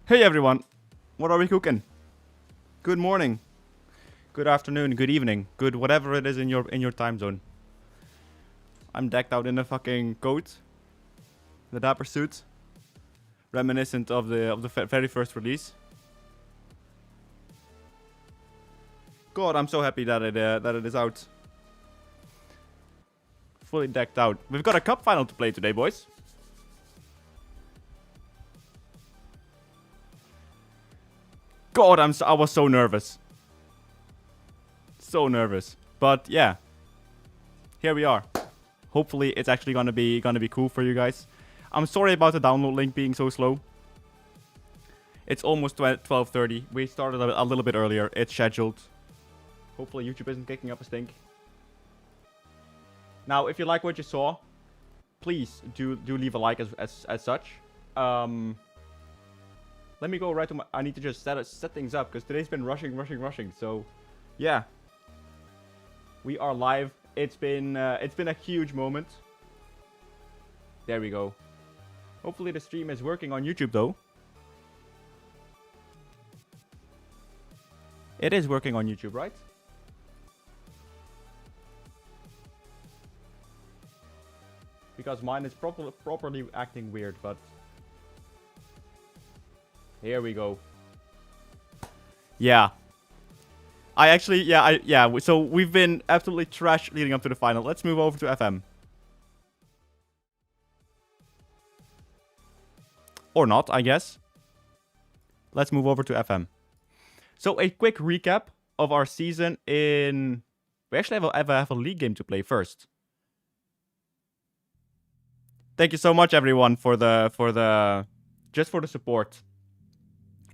Hey everyone, what are we cooking? Good morning, good afternoon, good evening, good whatever it is in your time zone. I'm decked out in a fucking coat, the dapper suit, reminiscent of the very first release. God, I'm so happy that it is out, fully decked out. We've got a cup final to play today, boys. God, I was so nervous. So nervous. But yeah. Here we are. Hopefully it's actually gonna be cool for you guys. I'm sorry about the download link being so slow. It's almost 12:30. We started a little bit earlier. It's scheduled. Hopefully YouTube isn't kicking up a stink. Now, if you like what you saw, please do leave a like as such. Let me go right to my... I need to just set things up, because today's been rushing. So, yeah. We are live. It's been a huge moment. There we go. Hopefully the stream is working on YouTube, though. It is working on YouTube, right? Because mine is properly acting weird, but... Here we go. Yeah. So we've been absolutely trash leading up to the final. Let's move over to FM. Or not, I guess. Let's move over to FM. So a quick recap of our season in... We actually have a league game to play first. Thank you so much, everyone, for the support.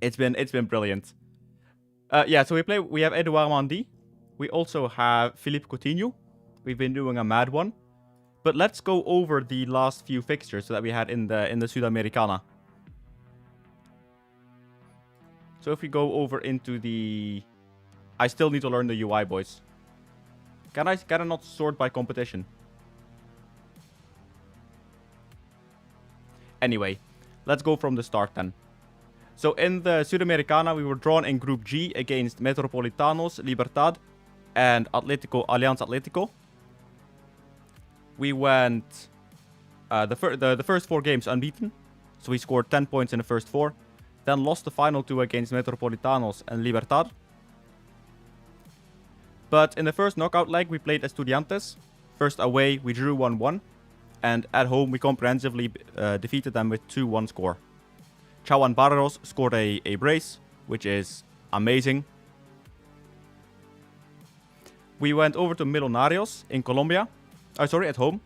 It's been brilliant. Yeah, so we have Edouard Mendy. We also have Philippe Coutinho. We've been doing a mad one. But let's go over the last few fixtures that we had in the Sudamericana. So if we go over into the... I still need to learn the UI, boys. Can I not sort by competition? Anyway, let's go from the start then. So in the Sudamericana, we were drawn in Group G against Metropolitanos, Libertad, and Alianza Atlético. We went the first 4 games unbeaten, so we scored 10 points in the first 4. Then lost the final 2 against Metropolitanos and Libertad. But in the first knockout leg, we played Estudiantes. First away, we drew 1-1. And at home, we comprehensively defeated them with 2-1 score. Chawan Barros scored a brace, which is amazing. We went over to Millonarios in Colombia. At home,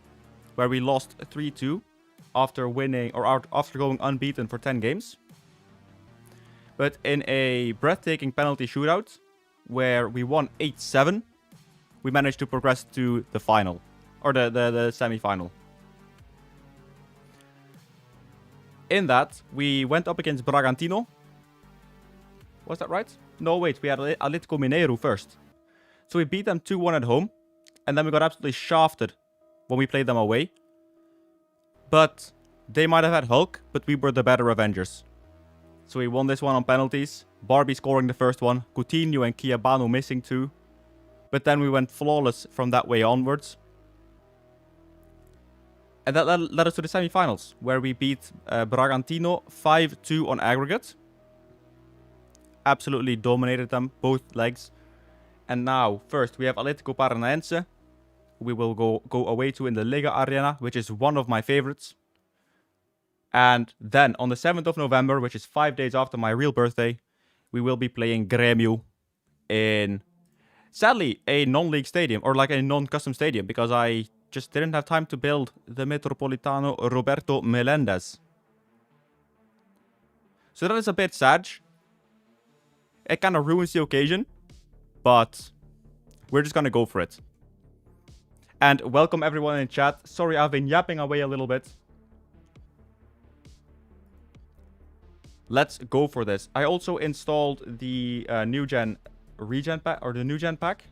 where we lost 3-2 after going unbeaten for 10 games. But in a breathtaking penalty shootout, where we won 8-7, we managed to progress to the final, or the semi-final. In that, we went up against Bragantino. Was that right? No, wait, we had Atlético Mineiro first. So we beat them 2-1 at home, and then we got absolutely shafted when we played them away. But they might have had Hulk, but we were the better Avengers. So we won this one on penalties. Barbie scoring the first one, Coutinho and Chiabano missing 2. But then we went flawless from that way onwards. And that led us to the semi-finals, where we beat Bragantino 5-2 on aggregate. Absolutely dominated them, both legs. And now, first, we have Atlético Paranaense. We will go away to in the Liga Arena, which is one of my favorites. And then, on the 7th of November, which is 5 days after my real birthday, we will be playing Grêmio in, sadly, a non-league stadium, or like a non-custom stadium, because I just didn't have time to build the Metropolitano Roberto Melendez. So that is a bit sad. It kind of ruins the occasion, but we're just gonna go for it. And welcome everyone in chat. Sorry, I've been yapping away a little bit. Let's go for this. I also installed the new gen regen pack, or the new gen pack.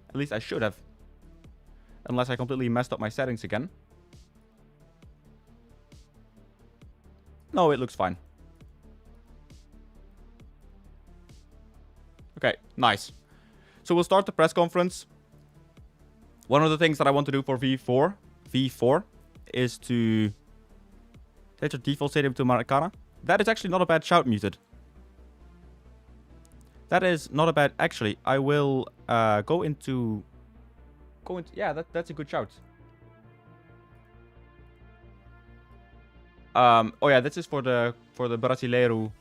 At least I should have. Unless I completely messed up my settings again. No, it looks fine. Okay, nice. So we'll start the press conference. One of the things that I want to do for V4 is to change the default stadium to Maracana. That is actually not a bad shout, Muted. That is not a bad... Actually, I will go into... Yeah, that's a good shout. Oh yeah, this is for the Brasileiro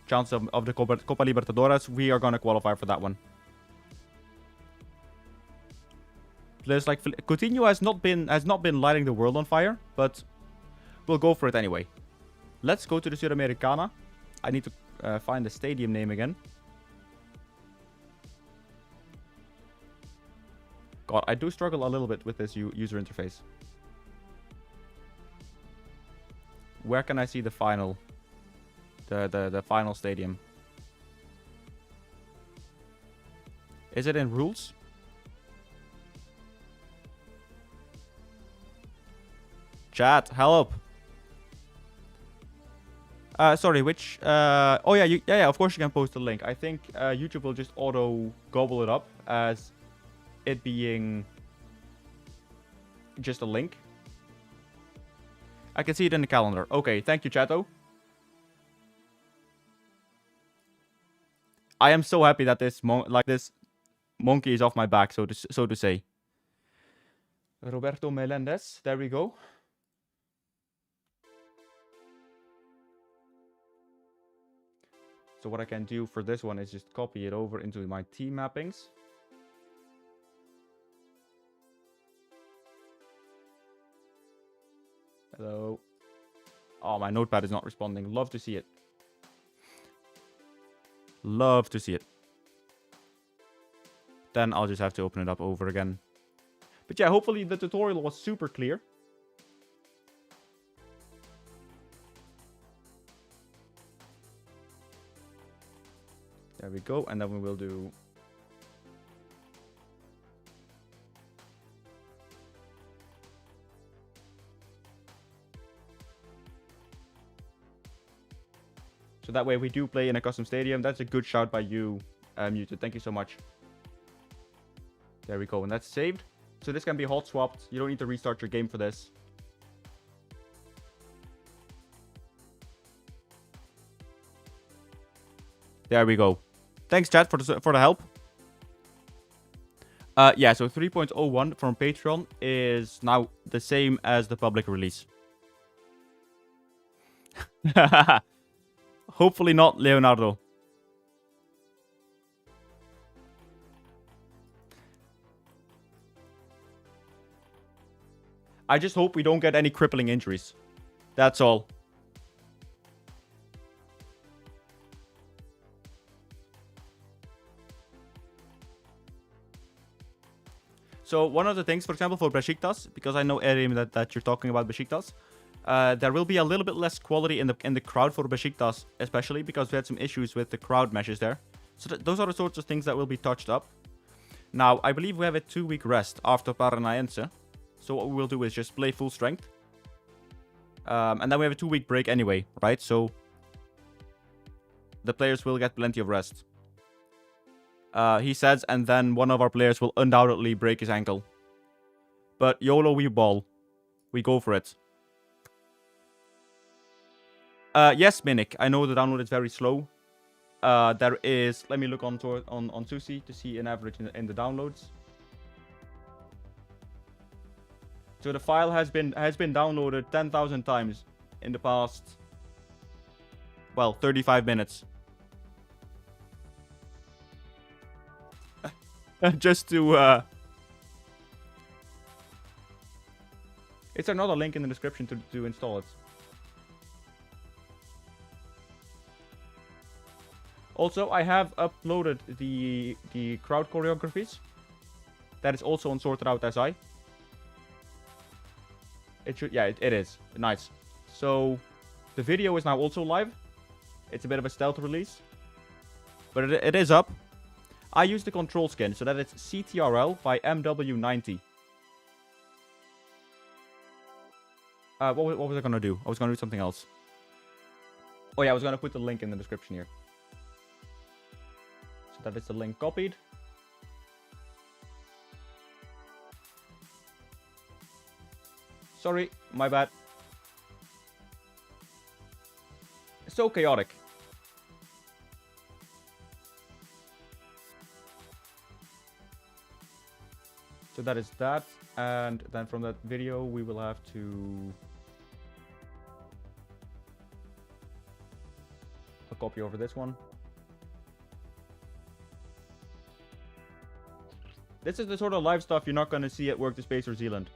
chance of the Copa Libertadores. We are gonna qualify for that one. There's like Coutinho has not been lighting the world on fire, but we'll go for it anyway. Let's go to the Sudamericana. I need to find the stadium name again. God, I do struggle a little bit with this user interface. Where can I see the final? The final stadium. Is it in rules? Chat, help. Sorry, which... oh yeah, yeah, of course you can post the link. I think YouTube will just auto gobble it up as it being just a link. I can see it in the calendar. Okay, thank you, Chato. I am so happy that this monkey is off my back, so to say. Roberto Melendez, there we go. So what I can do for this one is just copy it over into my team mappings. Hello. Oh, my notepad is not responding. Love to see it. Love to see it. Then I'll just have to open it up over again. But yeah, hopefully the tutorial was super clear. There we go. And then we will do... So that way we do play in a custom stadium. That's a good shout by you, Muted. Thank you so much. There we go. And that's saved. So this can be hot swapped. You don't need to restart your game for this. There we go. Thanks, chat, for the help. Yeah, so 3.01 from Patreon is now the same as the public release. Hopefully not, Leonardo. I just hope we don't get any crippling injuries. That's all. So one of the things, for example, for Besiktas, because I know, Erim, that you're talking about Besiktas, there will be a little bit less quality in the crowd for Besiktas, especially because we had some issues with the crowd meshes there. So those are the sorts of things that will be touched up. Now, I believe we have a 2-week rest after Paranaense. So what we will do is just play full strength. And then we have a 2-week break anyway, right? So the players will get plenty of rest. He says, and then one of our players will undoubtedly break his ankle. But YOLO, we ball. We go for it. Yes, Minik. I know the download is very slow. There is... Let me look on Susi to see an average in the downloads. So the file has been downloaded 10,000 times in the past... Well, 35 minutes. Just to... Is there not a link in the description to install it? Also, I have uploaded the crowd choreographies. That is also on Sorted Out SI. It should... Yeah, it is. Nice. So, the video is now also live. It's a bit of a stealth release. But it is up. I use the control skin, so that it's CTRL by MW90. What was I going to do? I was going to do something else. Oh yeah, I was going to put the link in the description here. So that is the link copied. Sorry, my bad. So chaotic. So that is that. And then from that video, we will have to... a copy over this one. This is the sort of live stuff you're not going to see at Work the Space or Zealand.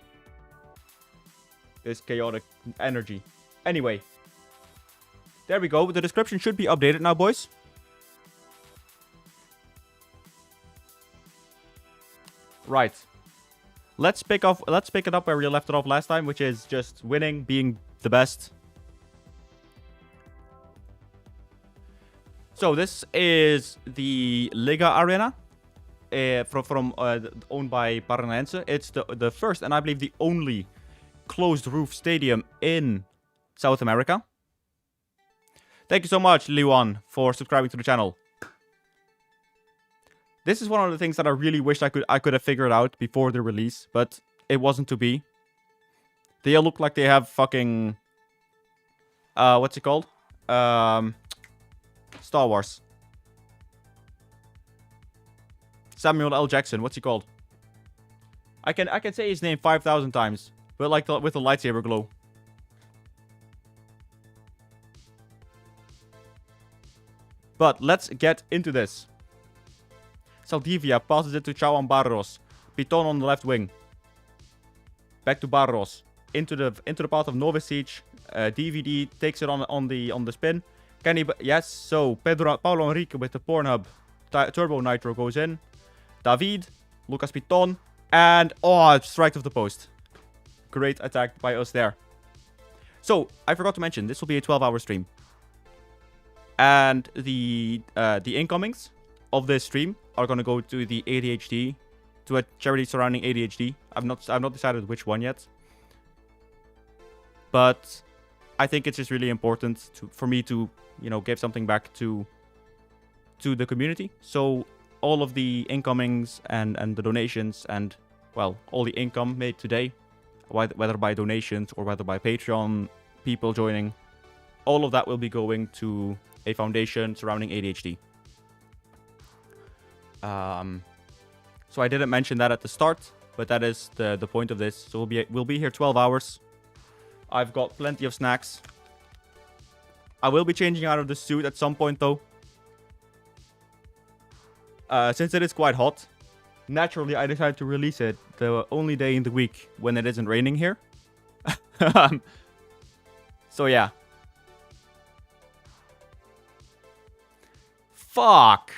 This chaotic energy. Anyway. There we go. The description should be updated now, boys. Right. Let's pick it up where we left it off last time, which is just winning, being the best. So this is the Liga Arena. Owned by Paranaense. It's the first and I believe the only closed roof stadium in South America. Thank you so much, Liwan, for subscribing to the channel. This is one of the things that I really wish I could have figured out before the release, but it wasn't to be. They all look like they have fucking what's it called? Star Wars. Samuel L. Jackson, what's he called? I can say his name 5,000 times, but like with a lightsaber glow. But let's get into this. Saldivia passes it to Chauan Barros. Piton on the left wing. Back to Barros. Into the path of Novicic. DVD takes it on the spin. Yes, so Paulo Henrique with the Pornhub. Turbo Nitro goes in. David, Lucas Piton, and strike of the post. Great attack by us there. So, I forgot to mention, this will be a 12-hour stream. And the incomings of this stream are going to go to the ADHD, to a charity surrounding ADHD. I've not decided which one yet. But I think it's just really important for me to, give something back to the community. So all of the incomings and the donations and, well, all the income made today, whether by donations or whether by Patreon people joining, all of that will be going to a foundation surrounding ADHD. So I didn't mention that at the start, but that is the point of this. So we'll be here 12 hours. I've got plenty of snacks. I will be changing out of the suit at some point though. Since it is quite hot, naturally I decided to release it the only day in the week when it isn't raining here. So yeah. Fuck.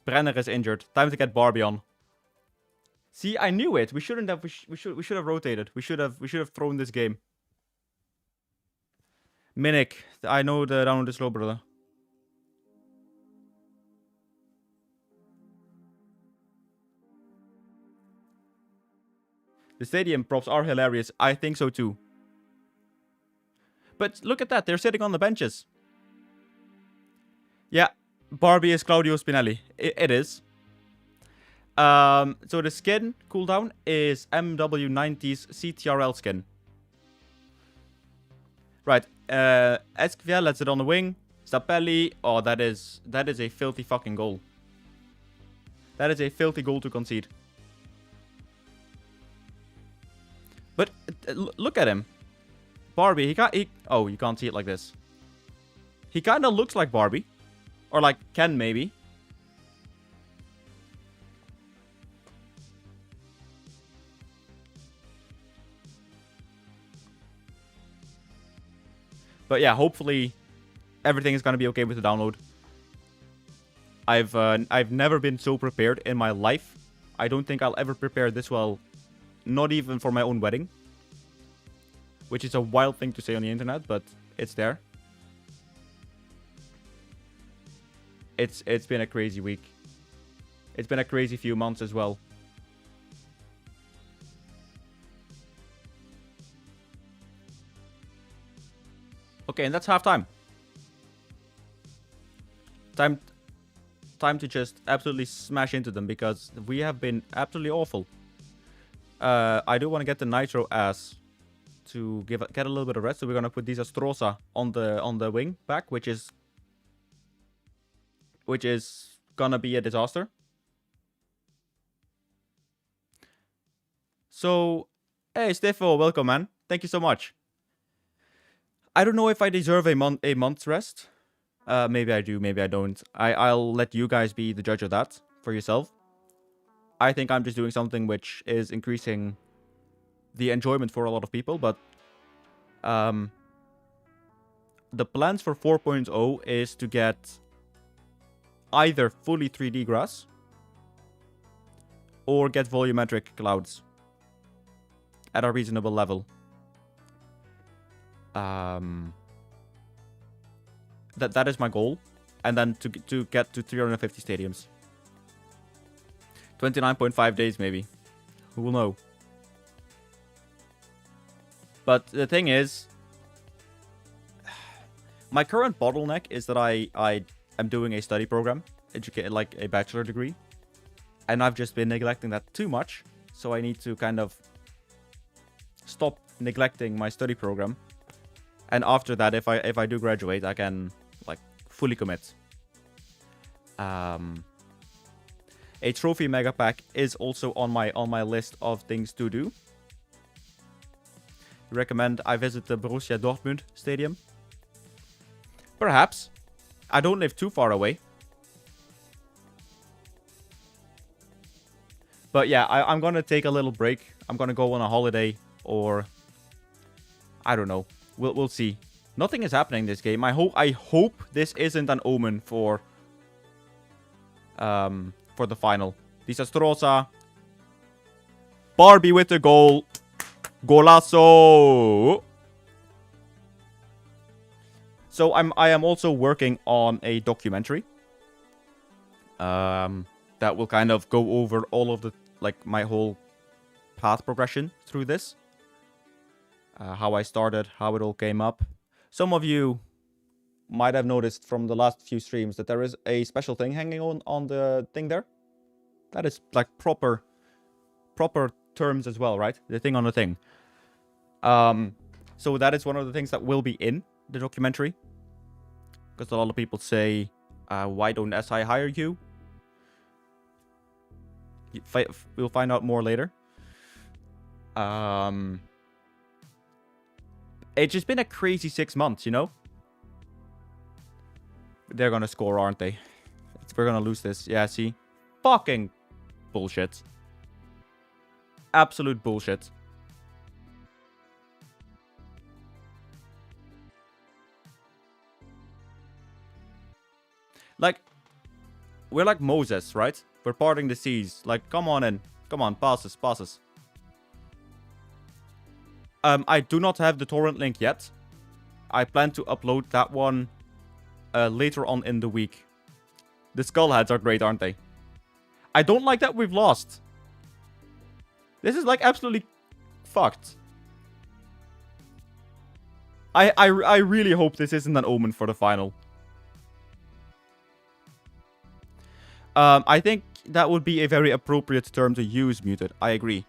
Brenner is injured. Time to get Barbie on. See, I knew it. We shouldn't have. We should have rotated. We should have thrown this game. Minik, I know the download is slow, brother. The stadium props are hilarious. I think so too. But look at that. They're sitting on the benches. Yeah. Barbie is Claudio Spinelli. It is. So the skin cooldown is MW90's CTRL skin. Right. Esquivel lets it on the wing. Zappelli. Oh, that is a filthy fucking goal. That is a filthy goal to concede. But look at him. Barbie, oh, you can't see it like this. He kind of looks like Barbie. Or like Ken, maybe. But yeah, hopefully everything is going to be okay with the download. I've never been so prepared in my life. I don't think I'll ever prepare this well. Not even for my own wedding. Which is a wild thing to say on the internet, but it's there. It's been a crazy week. It's been a crazy few months as well. Okay, and that's halftime. time to just absolutely smash into them because we have been absolutely awful. I do want to get the Nitro as to get a little bit of rest, so we're gonna put these Astrosa on the wing back, which is gonna be a disaster. So, hey Steffo, welcome man. Thank you so much. I don't know if I deserve a month's rest. Maybe I do, maybe I don't. I'll let you guys be the judge of that for yourself. I think I'm just doing something which is increasing the enjoyment for a lot of people, but the plans for 4.0 is to get either fully 3D grass or get volumetric clouds at a reasonable level. That is my goal, and then to get to 350 stadiums. 29.5 days maybe. Who will know? But the thing is, my current bottleneck is that I am doing a study program, like a bachelor degree, and I've just been neglecting that too much. So I need to kind of stop neglecting my study program, and after that, if I do graduate, I can like fully commit. A trophy mega pack is also on my list of things to do. Recommend I visit the Borussia Dortmund stadium. Perhaps. I don't live too far away. But yeah, I'm gonna take a little break. I'm gonna go on a holiday, or I don't know. We'll see. Nothing is happening this game. I hope this isn't an omen for the final. Disastrosa. Barbie with the goal. Golazo. So I am also working on a documentary. That will kind of go over all of the, like, my whole path progression through this. How I started, how it all came up. Some of you might have noticed from the last few streams that there is a special thing hanging on the thing there. That is like proper terms as well, right? The thing on the thing. So that is one of the things that will be in the documentary. Because a lot of people say, why don't SI hire you? We'll find out more later. It's just been a crazy 6 months, you know? They're gonna score, aren't they? We're gonna lose this. Yeah, see? Fucking bullshit. Absolute bullshit. Like, we're like Moses, right? We're parting the seas. Like, come on in. Come on, pass us, pass us. I do not have the torrent link yet. I plan to upload that one later on in the week. The skull heads are great, aren't they? I don't like that we've lost. This is like absolutely fucked. I really hope this isn't an omen for the final. I think that would be a very appropriate term to use, Muted. I agree.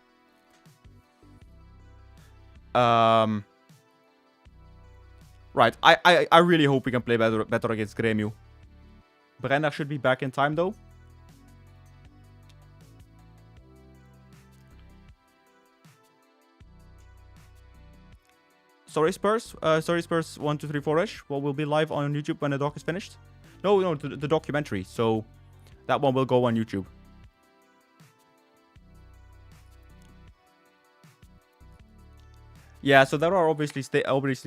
Right. I really hope we can play better against Grêmio. Brenner should be back in time, though. Sorry, Spurs. Sorry, Spurs 1234ish. What will be live on YouTube when the doc is finished? No, the documentary. So that one will go on YouTube. Yeah, so there are obviously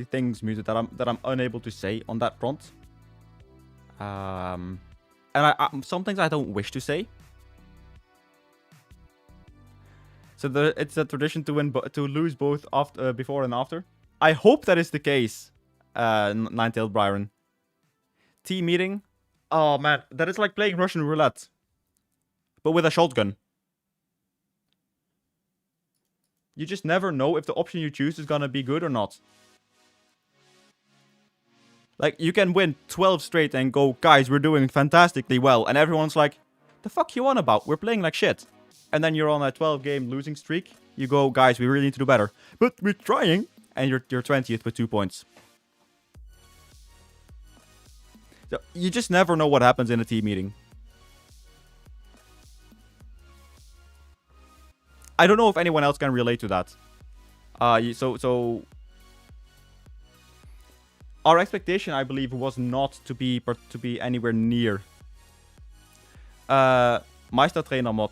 things, Muted, that I'm unable to say on that front. And some things I don't wish to say. So it's a tradition to lose both before and after. I hope that is the case, Nine-Tailed Byron. Team meeting. Oh man, that is like playing Russian roulette, but with a shotgun. You just never know if the option you choose is gonna be good or not. Like, you can win 12 straight and go, guys, we're doing fantastically well. And everyone's like, the fuck you on about? We're playing like shit. And then you're on a 12-game losing streak. You go, guys, we really need to do better. But we're trying. And you're 20th with 2 points. So you just never know what happens in a team meeting. I don't know if anyone else can relate to that. So our expectation, I believe, was not to be anywhere near Meistertrainer mod.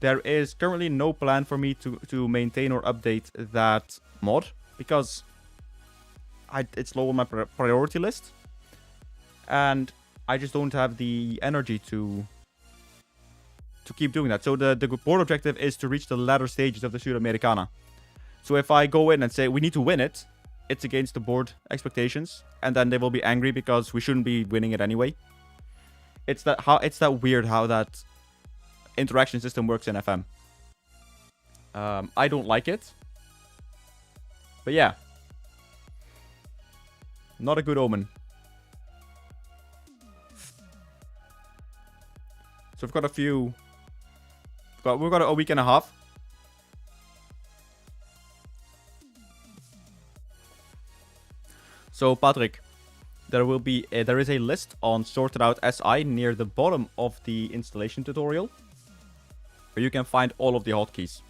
There is currently no plan for me to maintain or update that mod because it's low on my priority list, and I just don't have the energy to keep doing that. So the board objective is to reach the latter stages of the Sudamericana. So if I go in and say we need to win it, it's against the board expectations, and then they will be angry because we shouldn't be winning it anyway. It's that weird how that interaction system works in FM. I don't like it, but yeah, not a good omen. So we've got a few. We've got a week and a half. So Patrick, there is a list on Sorted Out SI near the bottom of the installation tutorial, where you can find all of the hotkeys.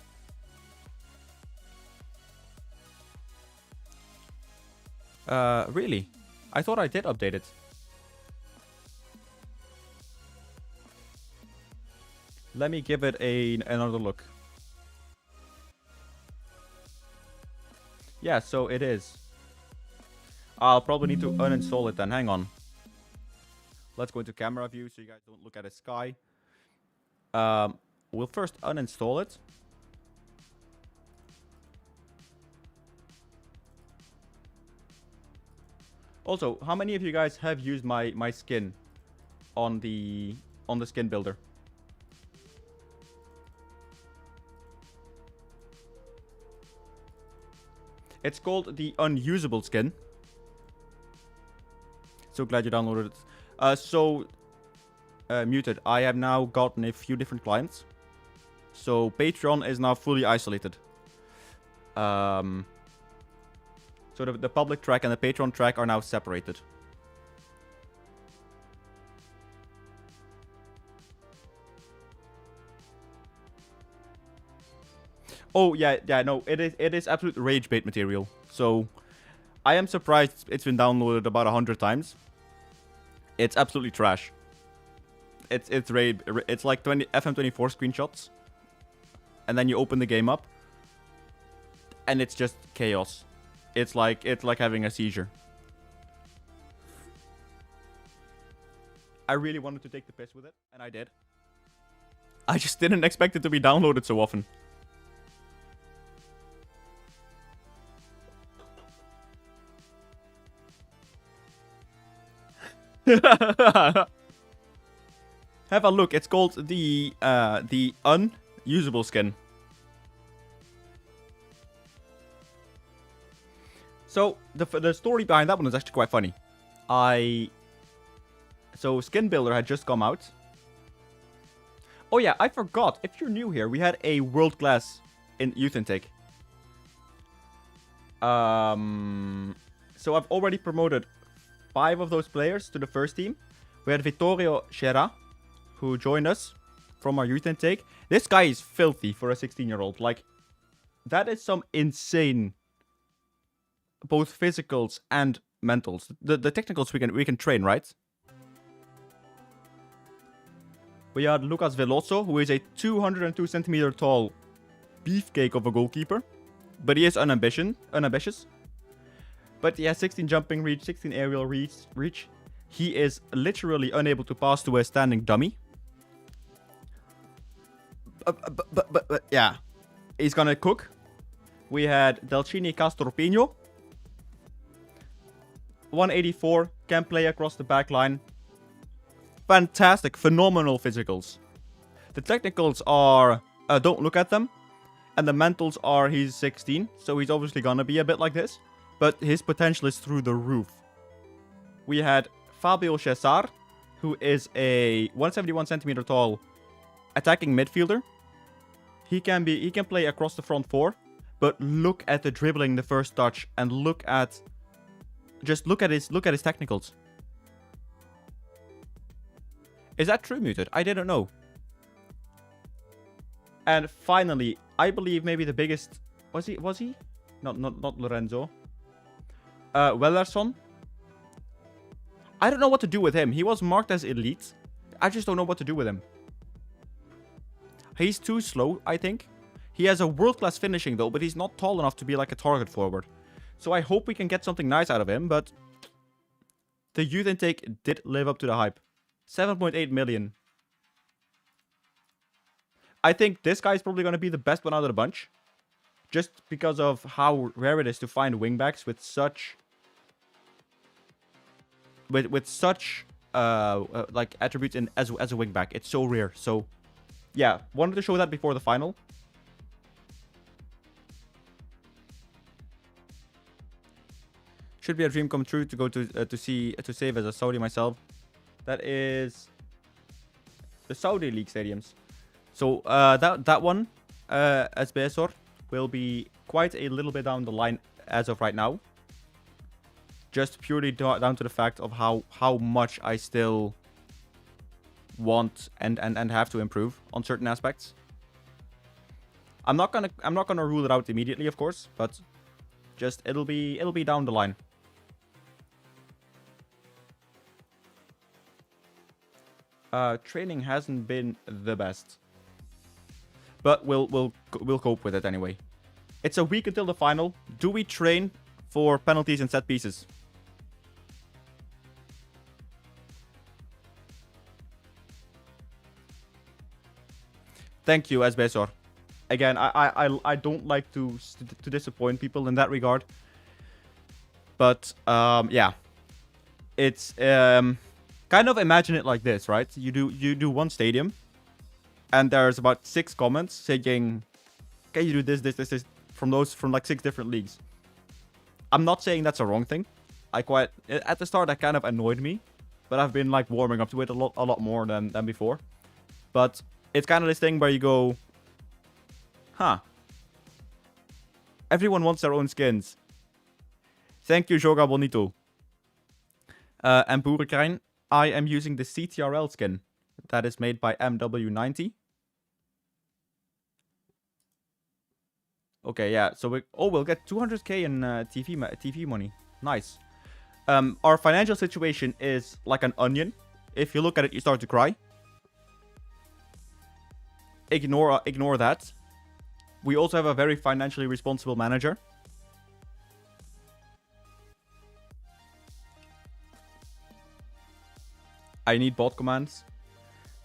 Really? I thought I did update it. Let me give it another look. Yeah, so it is. I'll probably need to uninstall it then. Hang on. Let's go into camera view so you guys don't look at the sky. We'll first uninstall it. Also, how many of you guys have used my skin on the skin builder? It's called the unusable skin. So glad you downloaded it. Muted. I have now gotten a few different clients. So Patreon is now fully isolated. So the public track and the Patreon track are now separated. Oh, yeah, no, it is absolute rage bait material. So, I am surprised it's been downloaded about 100 times. It's absolutely trash. It's like FM24 screenshots. And then you open the game up. And it's just chaos. It's like having a seizure. I really wanted to take the piss with it, and I did. I just didn't expect it to be downloaded so often. Have a look. It's called the unusable skin. So the story behind that one is actually quite funny. So Skin Builder had just come out. Oh yeah, I forgot. If you're new here, we had a world class in youth intake. So I've already promoted 5 of those players to the first team. We had Vittorio Scherra, who joined us from our youth intake. This guy is filthy for a 16-year-old. Like, that is some insane, both physicals and mentals. The technicals we can train, right? We had Lucas Veloso, who is a 202 centimeter tall beefcake of a goalkeeper, but he is unambitious. But he has 16 jumping reach, 16 aerial reach. He is literally unable to pass to a standing dummy. But yeah, he's gonna cook. We had Delcini Castorpino, 184, can play across the back line. Fantastic, phenomenal physicals. The technicals are, don't look at them. And the mentals are, he's 16, so he's obviously gonna be a bit like this. But his potential is through the roof. we had Fabio Cesar, who is a 171 centimeter tall attacking midfielder. He can play across the front four, but look at the dribbling the first touch, and look at his technicals. Is that true, Muted? I didn't know. And finally, I believe maybe the biggest was he? Not Lorenzo. Wellerson. I don't know what to do with him. He was marked as elite. I just don't know what to do with him. He's too slow, I think. He has a world-class finishing though, but he's not tall enough to be like a target forward. So I hope we can get something nice out of him, but the youth intake did live up to the hype. 7.8 million. I think this guy is probably going to be the best one out of the bunch. Just because of how rare it is to find wingbacks with such... With such like attributes as a wingback. It's so rare. So yeah, wanted to show that before the final. Should be a dream come true to go to save as a Saudi myself. That is the Saudi League stadiums. So that one as Besor will be quite a little bit down the line as of right now. Just purely down to the fact of how much I still want and have to improve on certain aspects. I'm not gonna rule it out immediately, of course, but just it'll be down the line. Training hasn't been the best, but we'll cope with it anyway. It's a week until the final. Do we train for penalties and set pieces? Thank you, Esbesor. Again, I don't like to disappoint people in that regard, but yeah, it's kind of imagine it like this, right? You do one stadium, and there's about 6 comments saying, "Okay, you do this from like 6 different leagues." I'm not saying that's a wrong thing. At the start that kind of annoyed me, but I've been like warming up to it a lot more than before. But it's kind of this thing where you go, huh? Everyone wants their own skins. Thank you, Joga Bonito. And Boerenkrein, I am using the CTRL skin that is made by MW90. Okay, yeah. So we'll get 200k in TV money. Nice. Our financial situation is like an onion. If you look at it, you start to cry. Ignore that. We also have a very financially responsible manager. I need bot commands.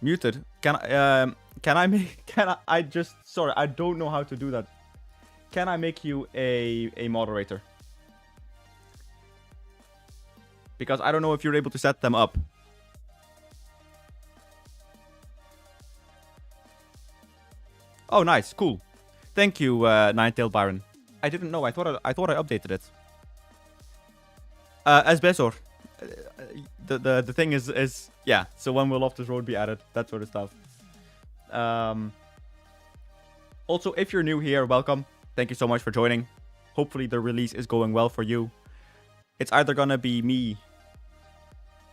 Muted. Sorry, I don't know how to do that. Can I make you a moderator? Because I don't know if you're able to set them up. Oh, nice, cool. Thank you, Ninetail Byron. I didn't know. I thought I updated it. As Besor, the thing is yeah. So when will Loftus Road be added? That sort of stuff. Also, if you're new here, welcome. Thank you so much for joining. Hopefully the release is going well for you. It's either gonna be me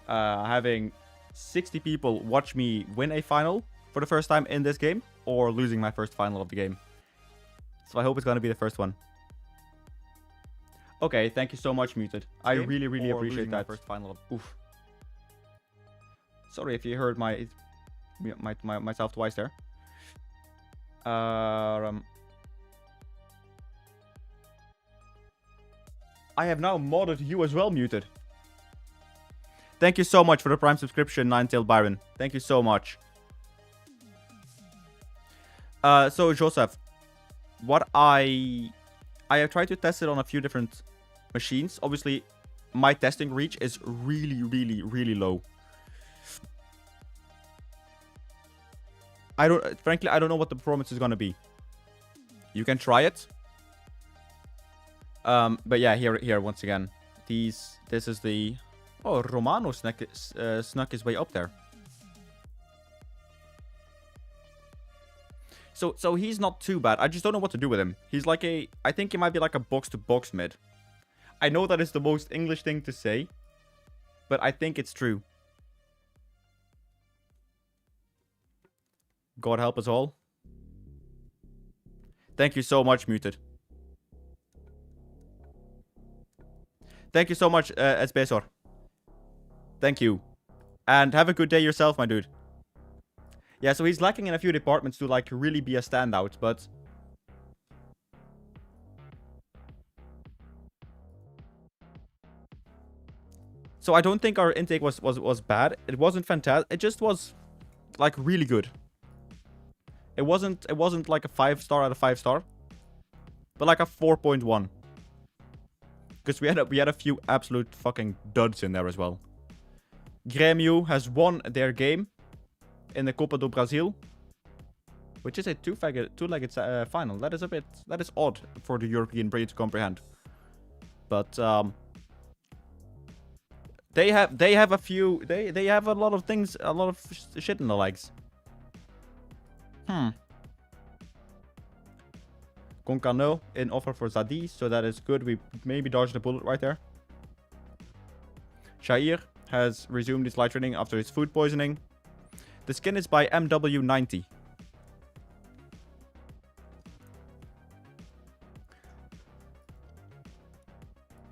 having 60 people watch me win a final for the first time in this game, or losing my first final of the game. So I hope it's gonna be the first one. Okay, thank you so much, Muted. I really appreciate that. First final of... Oof. Sorry if you heard myself twice there. I have now modded you as well, Muted. Thank you so much for the Prime subscription, Ninetail Byron. Thank you so much. So Joseph, what I have tried to test it on a few different machines. Obviously, my testing reach is really low. Frankly, I don't know what the performance is gonna be. You can try it. But yeah, here once again, this is the Oh, Romano snuck his way up there. So he's not too bad. I just don't know what to do with him. He's like a... I think he might be like a box-to-box mid. I know that is the most English thing to say, but I think it's true. God help us all. Thank you so much, Muted. Thank you so much, Esbesor. Thank you. And have a good day yourself, my dude. Yeah, so he's lacking in a few departments to, like, really be a standout, but... So I don't think our intake was bad. It wasn't fantastic. It just was, like, really good. It wasn't like a 5-star out of 5-star, but like a 4.1. Because we had a few absolute fucking duds in there as well. Grêmio has won their game in the Copa do Brasil, which is a two-legged final. That is odd for the European brain to comprehend. But they have a few. They have a lot of things, a lot of shit in the legs. Concano in offer for Zadi, so that is good. We maybe dodged a bullet right there. Shair has resumed his light training after his food poisoning. The skin is by MW90.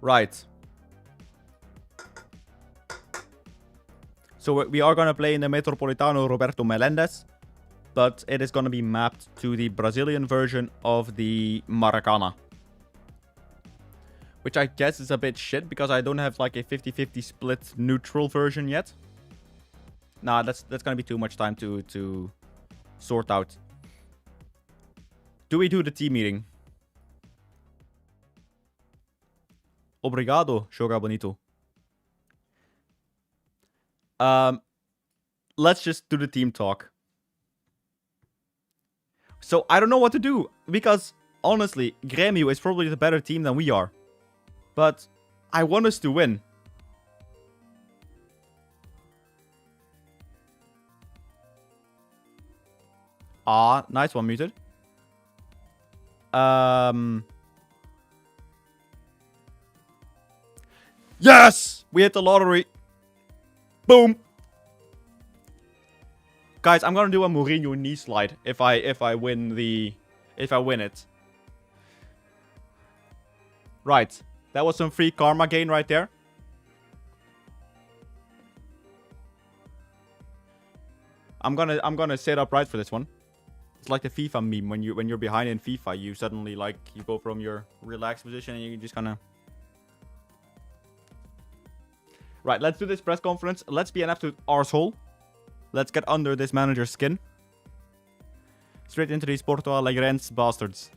Right. So we are going to play in the Metropolitano Roberto Melendez, but it is going to be mapped to the Brazilian version of the Maracana. Which I guess is a bit shit, because I don't have like a 50-50 split neutral version yet. Nah, that's going to be too much time to sort out. Do we do the team meeting? Obrigado, Joga Bonito. Let's just do the team talk. So, I don't know what to do. Because, honestly, Grêmio is probably the better team than we are. But, I want us to win. Ah, nice one, Muted. Yes! We hit the lottery. Boom. Guys, I'm gonna do a Mourinho knee slide if I win it. Right. That was some free karma gain right there. I'm gonna sit upright for this one. It's like the FIFA meme when you're behind in FIFA, you suddenly like you go from your relaxed position and you just kinda. Right, let's do this press conference. Let's be an absolute arsehole. Let's get under this manager's skin. Straight into these Porto Alegrense bastards.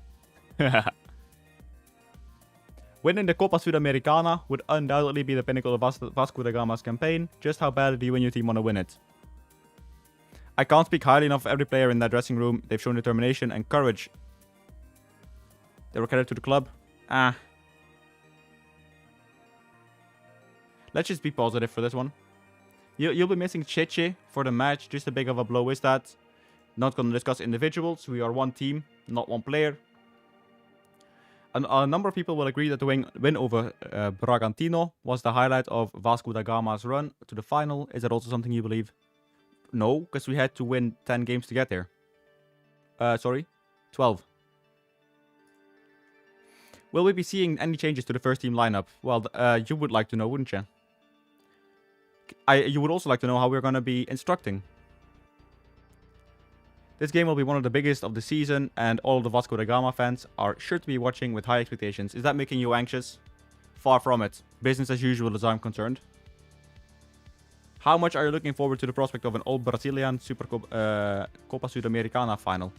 Winning the Copa Sudamericana would undoubtedly be the pinnacle of Vasco da Gama's campaign. Just how badly do you and your team want to win it? I can't speak highly enough of every player in that dressing room. They've shown determination and courage. They were carried to the club. Let's just be positive for this one. You'll be missing Cheche for the match. Just how big of a blow is that? Not going to discuss individuals. We are one team, not one player. A number of people will agree that the win over Bragantino was the highlight of Vasco da Gama's run to the final. Is that also something you believe? No, because we had to win 10 games to get there. Sorry, 12. Will we be seeing any changes to the first team lineup? Well, you would like to know, wouldn't you? You would also like to know how we're going to be instructing. This game will be one of the biggest of the season, and all the Vasco da Gama fans are sure to be watching with high expectations. Is that making you anxious? Far from it. Business as usual as I'm concerned. How much are you looking forward to the prospect of an all Brazilian Copa Sudamericana final?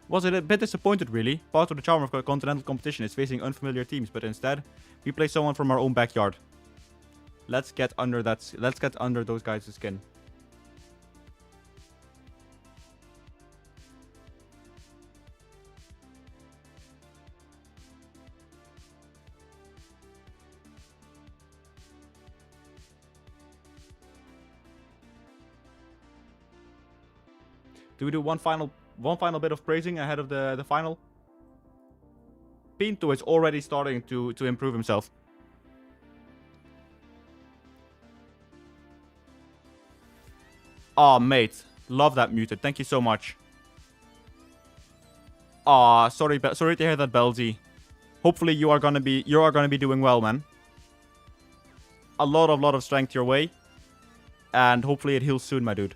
Was it a bit disappointed, really? Part of the charm of continental competition is facing unfamiliar teams, but instead, we play someone from our own backyard. Let's get under that. Let's get under those guys' skin. Do we do one final bit of praising ahead of the final? Pinto is already starting to improve himself. Aw, mate. Love that muted. Thank you so much. Aw, sorry to hear that, Belzy. Hopefully you are gonna be doing well, man. A lot of strength your way. And hopefully it heals soon, my dude.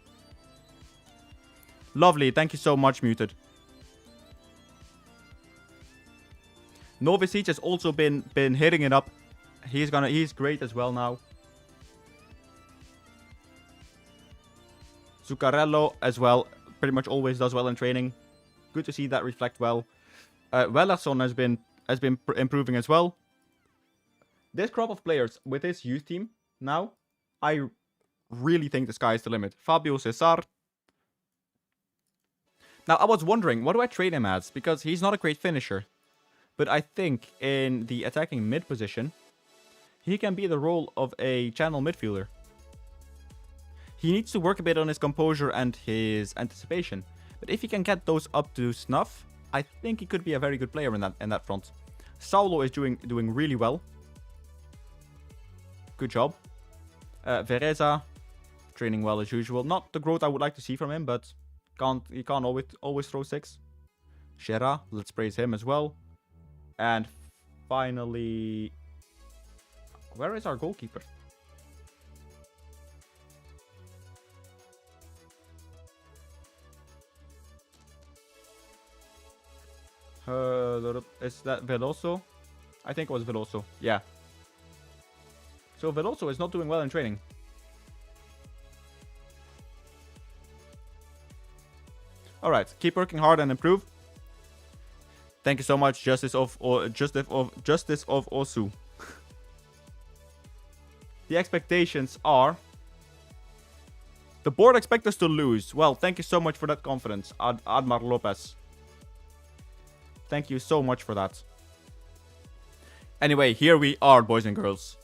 Lovely, thank you so much, Muted. Novicic has also been hitting it up. He's great as well now. Zuccarello as well, pretty much always does well in training. Good to see that reflect well. Wellerson has been improving as well. This crop of players with this youth team now, I really think the sky is the limit. Fabio Cesar. Now, I was wondering, what do I trade him as? Because he's not a great finisher. But I think in the attacking mid position, he can be the role of a channel midfielder. He needs to work a bit on his composure and his anticipation. But if he can get those up to snuff, I think he could be a very good player in that front. Saulo is doing really well. Good job. Vereza, training well as usual. Not the growth I would like to see from him, but he can't always throw 6. Shera, let's praise him as well. And finally, where is our goalkeeper? Is that Veloso? I think it was Veloso. Yeah. So Veloso is not doing well in training. Alright, keep working hard and improve. Thank you so much, Justice of Osu. The expectations are... The board expects us to lose. Well, thank you so much for that confidence, Admar Lopez. Thank you so much for that. Anyway, here we are, boys and girls.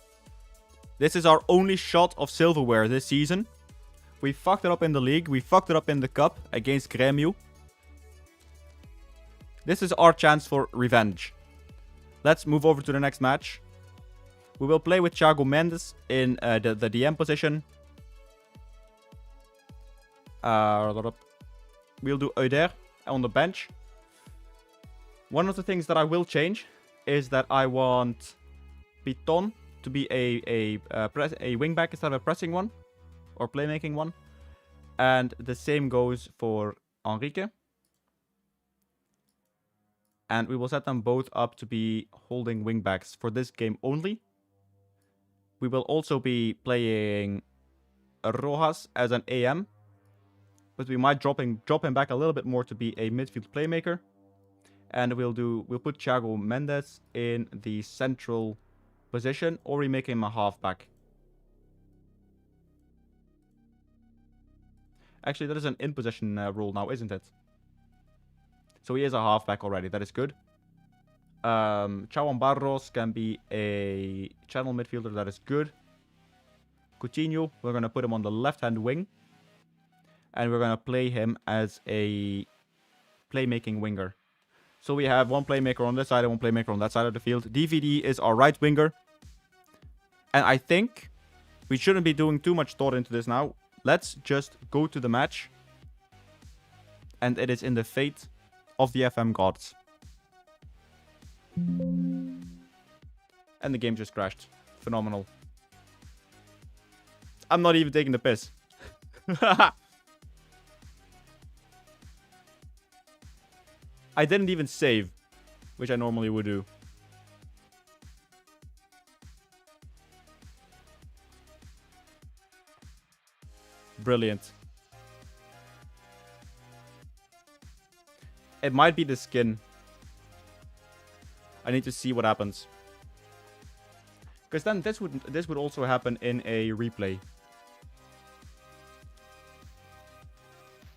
This is our only shot of silverware this season. We fucked it up in the league. We fucked it up in the cup against Grêmio. This is our chance for revenge. Let's move over to the next match. We will play with Thiago Mendes in the DM position. We'll do Euder on the bench. One of the things that I will change is that I want Piton to be a wingback instead of a pressing one. Or playmaking one. And the same goes for Enrique. And we will set them both up to be holding wingbacks for this game only. We will also be playing Rojas as an AM. But we might drop him back a little bit more to be a midfield playmaker. And we'll put Thiago Mendes in the central position, or we make him a halfback. Actually, that is an in-position rule now, isn't it? So he is a halfback already. That is good. Chawan Barros can be a channel midfielder. That is good. Coutinho, we're going to put him on the left-hand wing. And we're going to play him as a playmaking winger. So we have one playmaker on this side and one playmaker on that side of the field. DVD is our right winger. And I think we shouldn't be doing too much thought into this now. Let's just go to the match. And it is in the fate of the FM gods. And the game just crashed. Phenomenal. I'm not even taking the piss. I didn't even save, which I normally would do. Brilliant. It might be the skin. I need to see what happens. Because then this would also happen in a replay.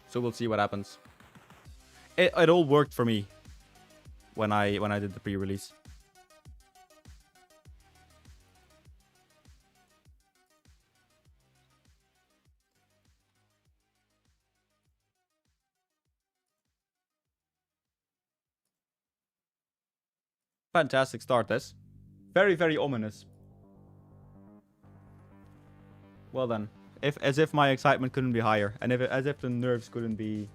So we'll see what happens. It all worked for me when I did the pre-release. Fantastic start, this. Very, very ominous. Well then, as if my excitement couldn't be higher, and as if the nerves couldn't be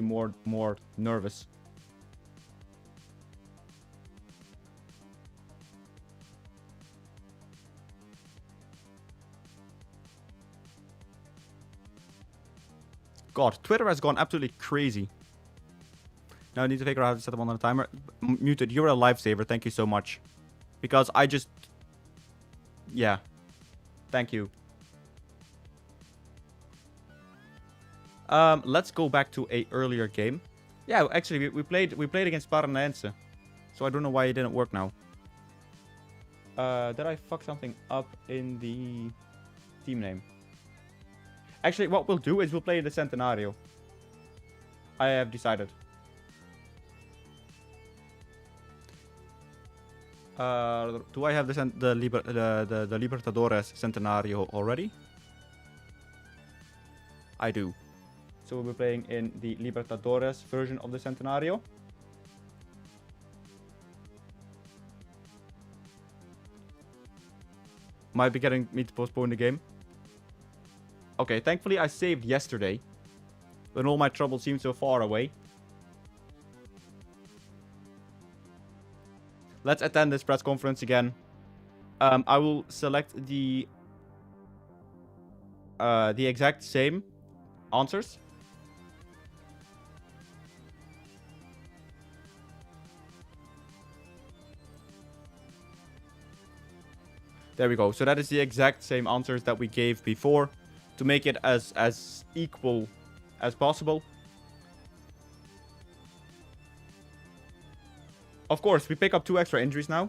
more nervous. God, Twitter has gone absolutely crazy. Now I need to figure out how to set them on the timer. Muted, you're a lifesaver. Thank you so much. Because I just... Yeah. Thank you. Let's go back to a earlier game. Yeah, actually, we played against Paranaense. So I don't know why it didn't work now. Did I fuck something up in the team name? Actually, what we'll do is we'll play the Centenario. I have decided. Do I have the Libertadores Centenario already? I do. So we'll be playing in the Libertadores version of the Centenario. Might be getting me to postpone the game. Okay, thankfully I saved yesterday, when all my trouble seemed so far away. Let's attend this press conference again. I will select the exact same answers. There we go. So that is the exact same answers that we gave before, to make it as equal as possible. Of course, we pick up 2 extra injuries now.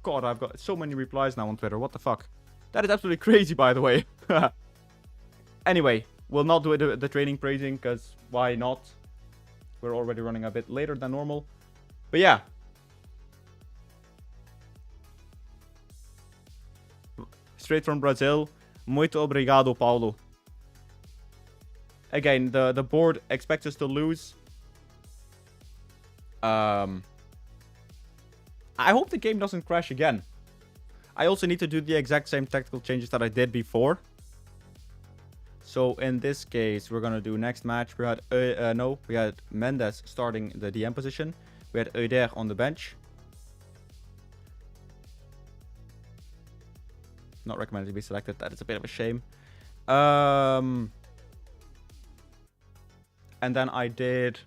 God, I've got so many replies now on Twitter. What the fuck? That is absolutely crazy, by the way. Anyway, we'll not do the training praising, because why not? We're already running a bit later than normal. But yeah. Straight from Brazil. Muito obrigado, Paulo. Again, the board expects us to lose. I hope the game doesn't crash again. I also need to do the exact same tactical changes that I did before. So in this case, we're gonna do next match. We had we had Mendes starting the DM position. We had Euder on the bench. Not recommended to be selected. That is a bit of a shame. And then I did...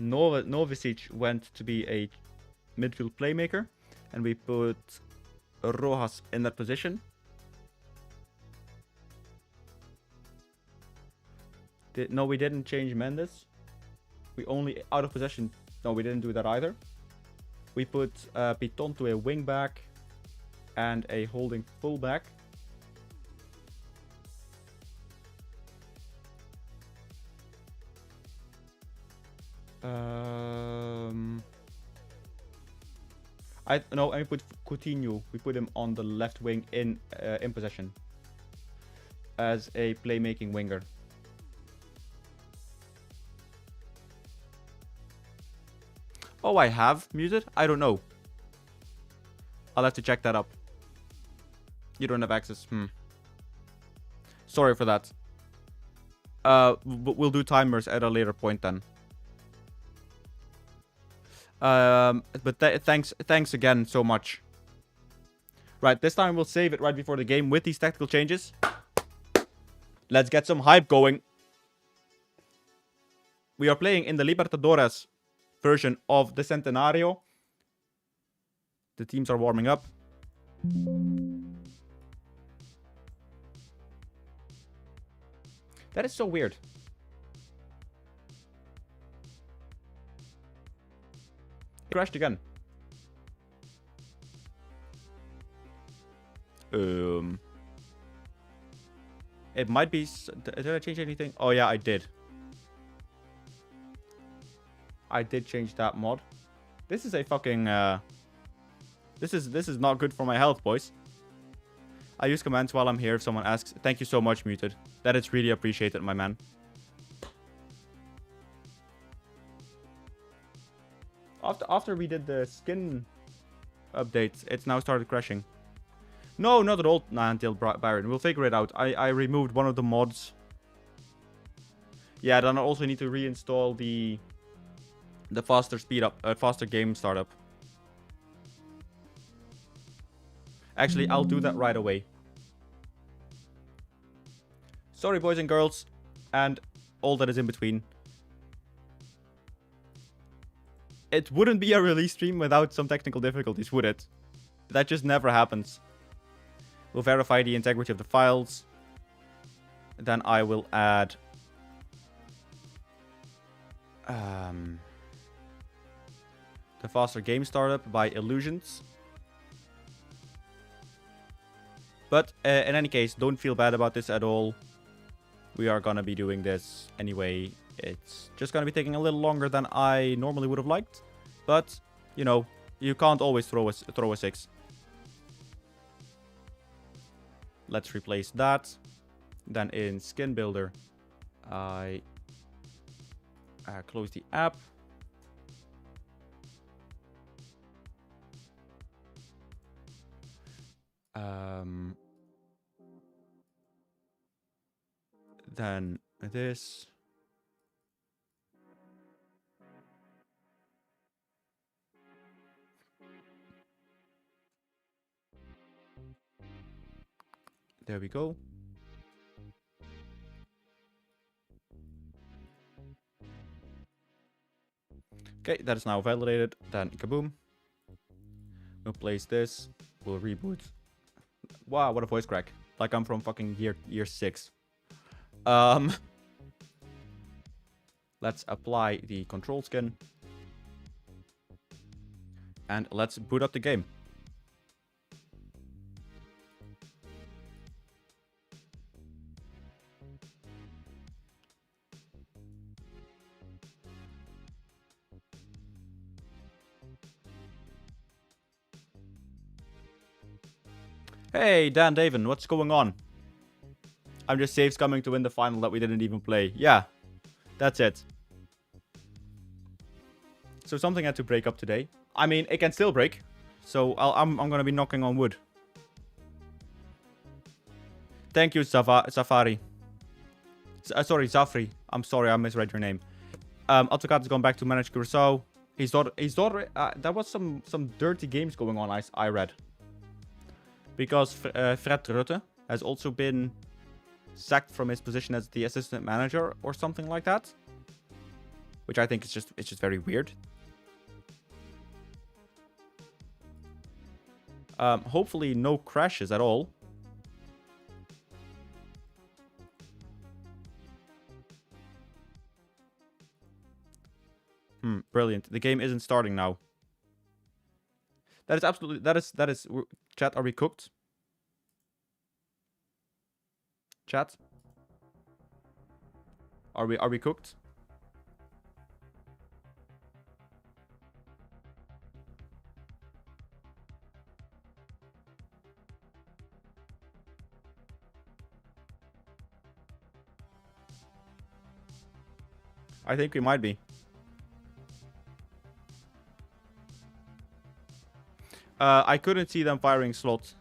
Novicic went to be a midfield playmaker. And we put Rojas in that position. No, we didn't change Mendes. We only... Out of possession... No, we didn't do that either. We put Piton to a wing back. And a holding fullback. I put Coutinho. We put him on the left wing in possession as a playmaking winger. Oh, I have muted? I don't know. I'll have to check that up. You don't have access. Sorry for that. We'll do timers at a later point then. But thanks again so much. Right, this time we'll save it right before the game with these tactical changes. Let's get some hype going. We are playing in the Libertadores version of the Centenario. The teams are warming up. That is so weird. It crashed again. It might be... Did I change anything? Oh yeah, I did. I did change that mod. This is a fucking, This is not good for my health, boys. I use commands while I'm here if someone asks. Thank you so much, Muted. That is really appreciated, my man. After we did the skin updates, it's now started crashing. No, not at all, until Byron. We'll figure it out. I removed one of the mods. Yeah, then I also need to reinstall the faster speed up, faster game startup. Actually, I'll do that right away. Sorry, boys and girls, and all that is in between. It wouldn't be a release stream without some technical difficulties, would it? That just never happens. We'll verify the integrity of the files. Then I will add... the faster game startup by illusions. But in any case, don't feel bad about this at all. We are gonna be doing this anyway. It's just gonna be taking a little longer than I normally would have liked. But, you know, you can't always throw a 6. Let's replace that. Then in Skin Builder, I close the app. Then this. There we go. Okay, that is now validated. Then kaboom. We'll place this. We'll reboot. Wow, what a voice crack. Like I'm from fucking year 6. Let's apply the control skin. And let's boot up the game. Hey, Dan Davin, what's going on? I'm just save scumming to win the final that we didn't even play. Yeah, that's it. So something had to break up today. I mean, it can still break. So I'm gonna be knocking on wood. Thank you, Safari. Sorry, Zafri. I'm sorry, I misread your name. Autocat has gone back to manage Curacao. His daughter. There was some dirty games going on. I read. Because Fred Rutte has also been sacked from his position as the assistant manager or something like that, which I think is just very weird. Hopefully no crashes at all. Brilliant. The game isn't starting now. That is absolutely, that is, chat, are we cooked? Chat? Are we cooked? I think we might be. I couldn't see them firing slot.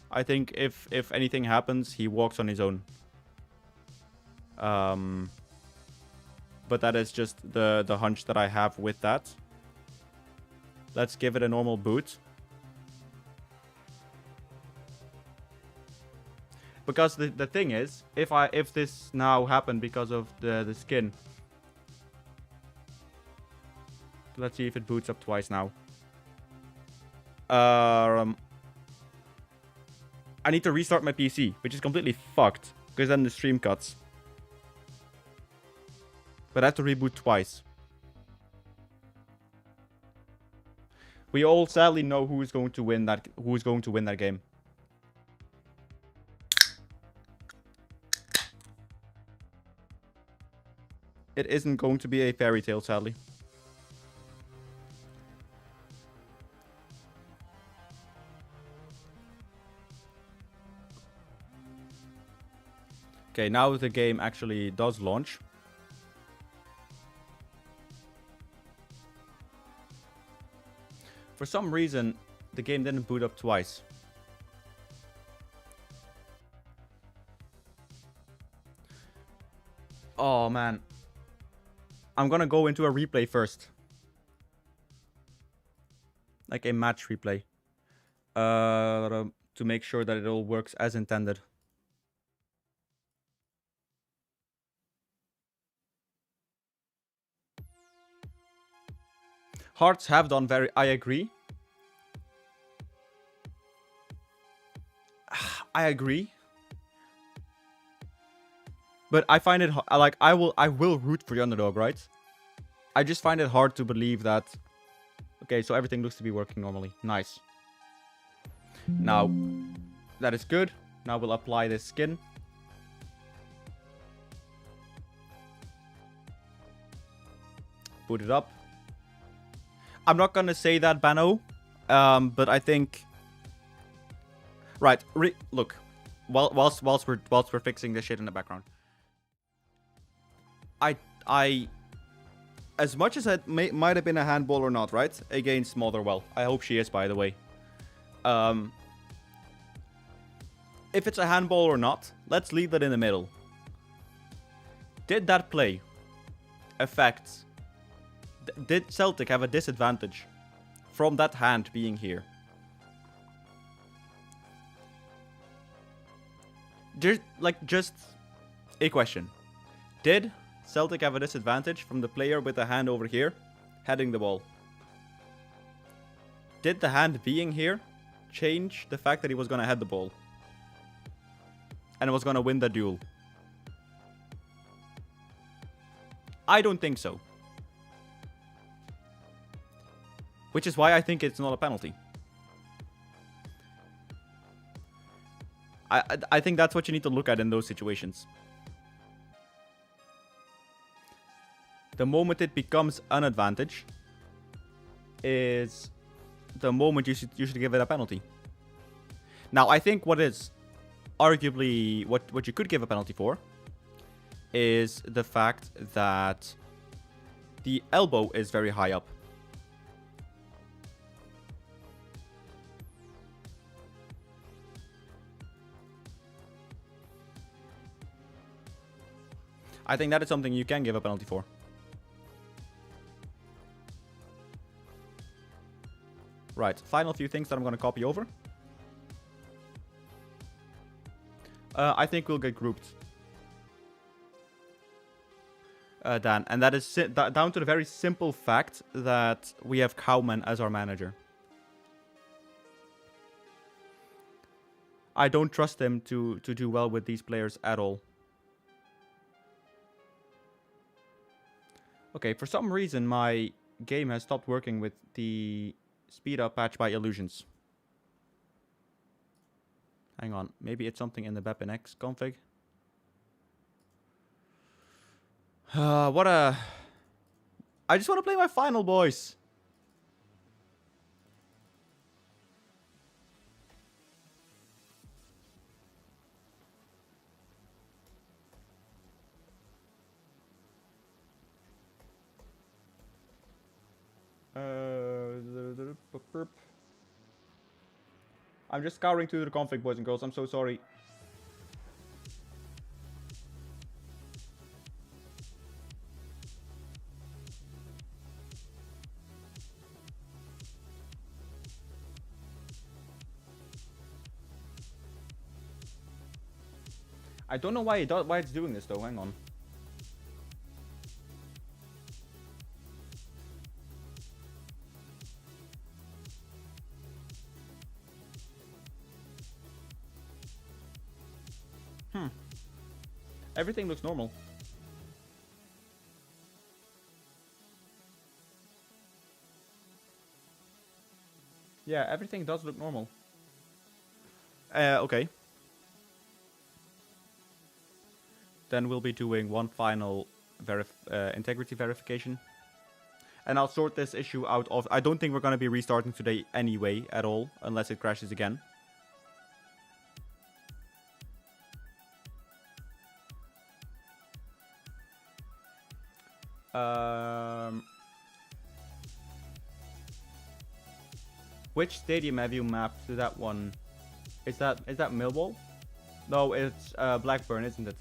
I think if anything happens, he walks on his own. But that is just the hunch that I have with that. Let's give it a normal boot. Because the thing is, if this now happened because of the skin. Let's see if it boots up twice now. I need to restart my PC, which is completely fucked, because then the stream cuts. But I have to reboot twice. We all sadly know who is going to win that game. It isn't going to be a fairy tale, sadly. Okay, now the game actually does launch. For some reason, the game didn't boot up twice. Oh, man. I'm gonna go into a replay first. Like a match replay. To make sure that it all works as intended. Hearts have done very... I agree. I agree. But I find it... Like, I will root for the underdog, right? I just find it hard to believe that... Okay, so everything looks to be working normally. Nice. Now, that is good. Now we'll apply this skin. Boot it up. I'm not gonna say that, Bano. But I think... Right, look. Whilst we're fixing this shit in the background. As much as it might have been a handball or not, right? Against Motherwell. I hope she is, by the way. If it's a handball or not, let's leave that in the middle. Did that play affect... Did Celtic have a disadvantage from that hand being here? Just a question. Did Celtic have a disadvantage from the player with the hand over here heading the ball? Did the hand being here change the fact that he was going to head the ball? And was going to win the duel? I don't think so. Which is why I think it's not a penalty. I think that's what you need to look at in those situations. The moment it becomes an advantage is the moment you should give it a penalty. Now, I think what is arguably what you could give a penalty for is the fact that the elbow is very high up. I think that is something you can give a penalty for. Right, final few things that I'm going to copy over. I think we'll get grouped. Dan, and that is down to the very simple fact that we have Cowman as our manager. I don't trust him to do well with these players at all. Okay, for some reason my game has stopped working with the speed up patch by Illusions. Hang on, maybe it's something in the BepInX config. I just want to play my final, boys. I'm just scouring through the config, boys and girls. I'm so sorry. I don't know why it's doing this though. Hang on. Everything looks normal. Yeah, everything does look normal. Okay. Then we'll be doing one final integrity verification. And I'll sort this issue out of... I don't think we're going to be restarting today anyway at all, unless it crashes again. Which stadium have you mapped to that one? Is that Millwall? No, it's Blackburn, isn't it?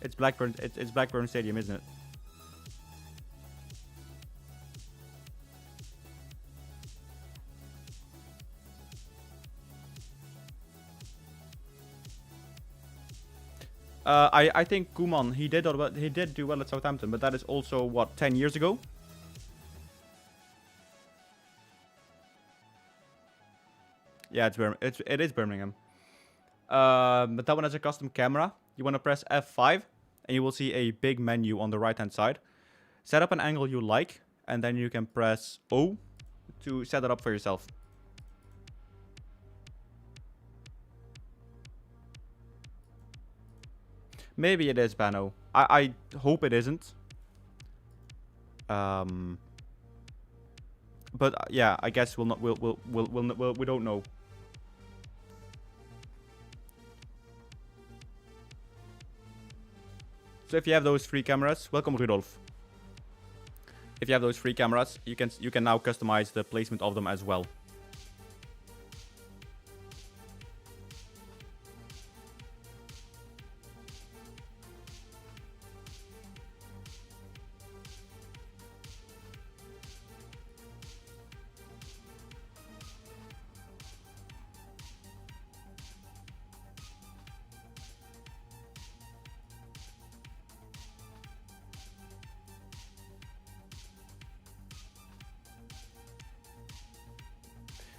It's Blackburn. It's Blackburn Stadium, isn't it? I think Koeman, he did do well at Southampton, but that is also what, 10 years ago. Yeah, it is Birmingham. But that one has a custom camera. You want to press F5, and you will see a big menu on the right-hand side. Set up an angle you like, and then you can press O to set it up for yourself. Maybe it is Bano. I hope it isn't. But yeah, I guess we don't know. So if you have those free cameras, welcome Rudolf. If you have those free cameras, you can now customize the placement of them as well.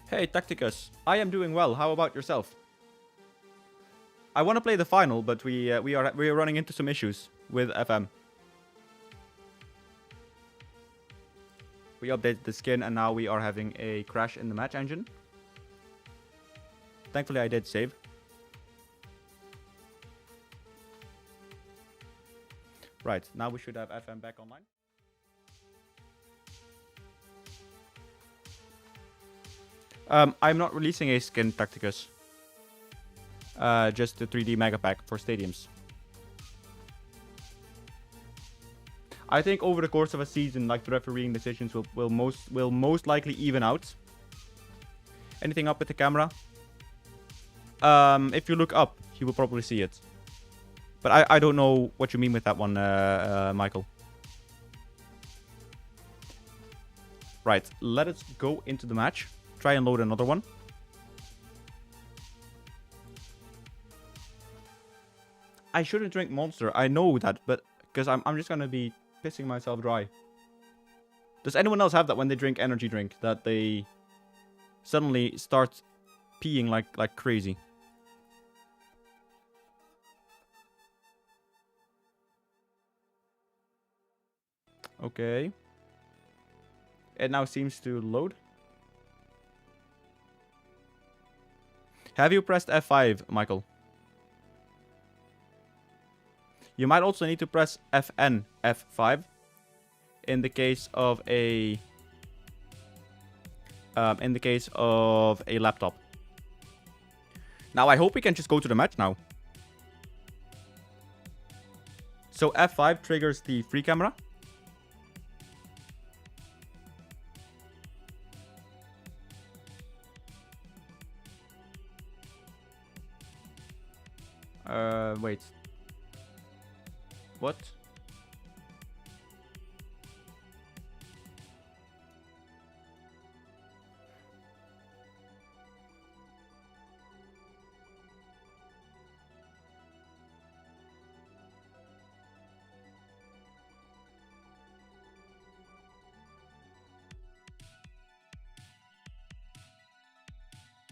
Hey Tacticus, I am doing well. How about yourself? I want to play the final, but we are running into some issues with FM. We updated the skin and now we are having a crash in the match engine. Thankfully I did save. Right, now we should have FM back online. I'm not releasing a skin, Tacticus. Just the 3D Megapack for stadiums. I think over the course of a season, like, the refereeing decisions will most likely even out. Anything up with the camera? If you look up, you will probably see it. But I don't know what you mean with that one, Michael. Right, let us go into the match. Try and load another one. I shouldn't drink Monster. I know that, but because I'm just gonna be pissing myself dry. Does anyone else have that when they drink energy drink, that they suddenly start peeing like crazy? Okay. It now seems to load. Have you pressed F5, Michael? You might also need to press FN F5 in the case of a laptop. Now I hope we can just go to the match now. So F5 triggers the free camera. Wait. What?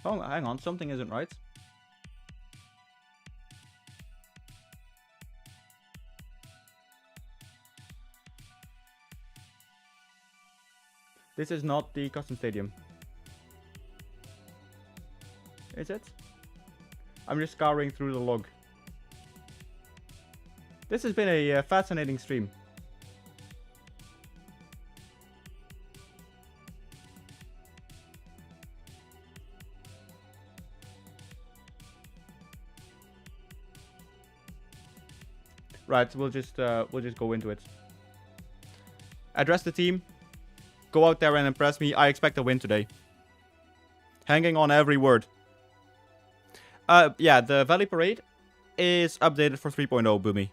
Oh, hang on, something isn't right. This is not the custom stadium. Is it? I'm just scouring through the log. This has been a fascinating stream. Right, we'll just go into it. Address the team. Go out there and impress me. I expect a win today. Hanging on every word. Yeah, the Valley Parade is updated for 3.0, Boomy.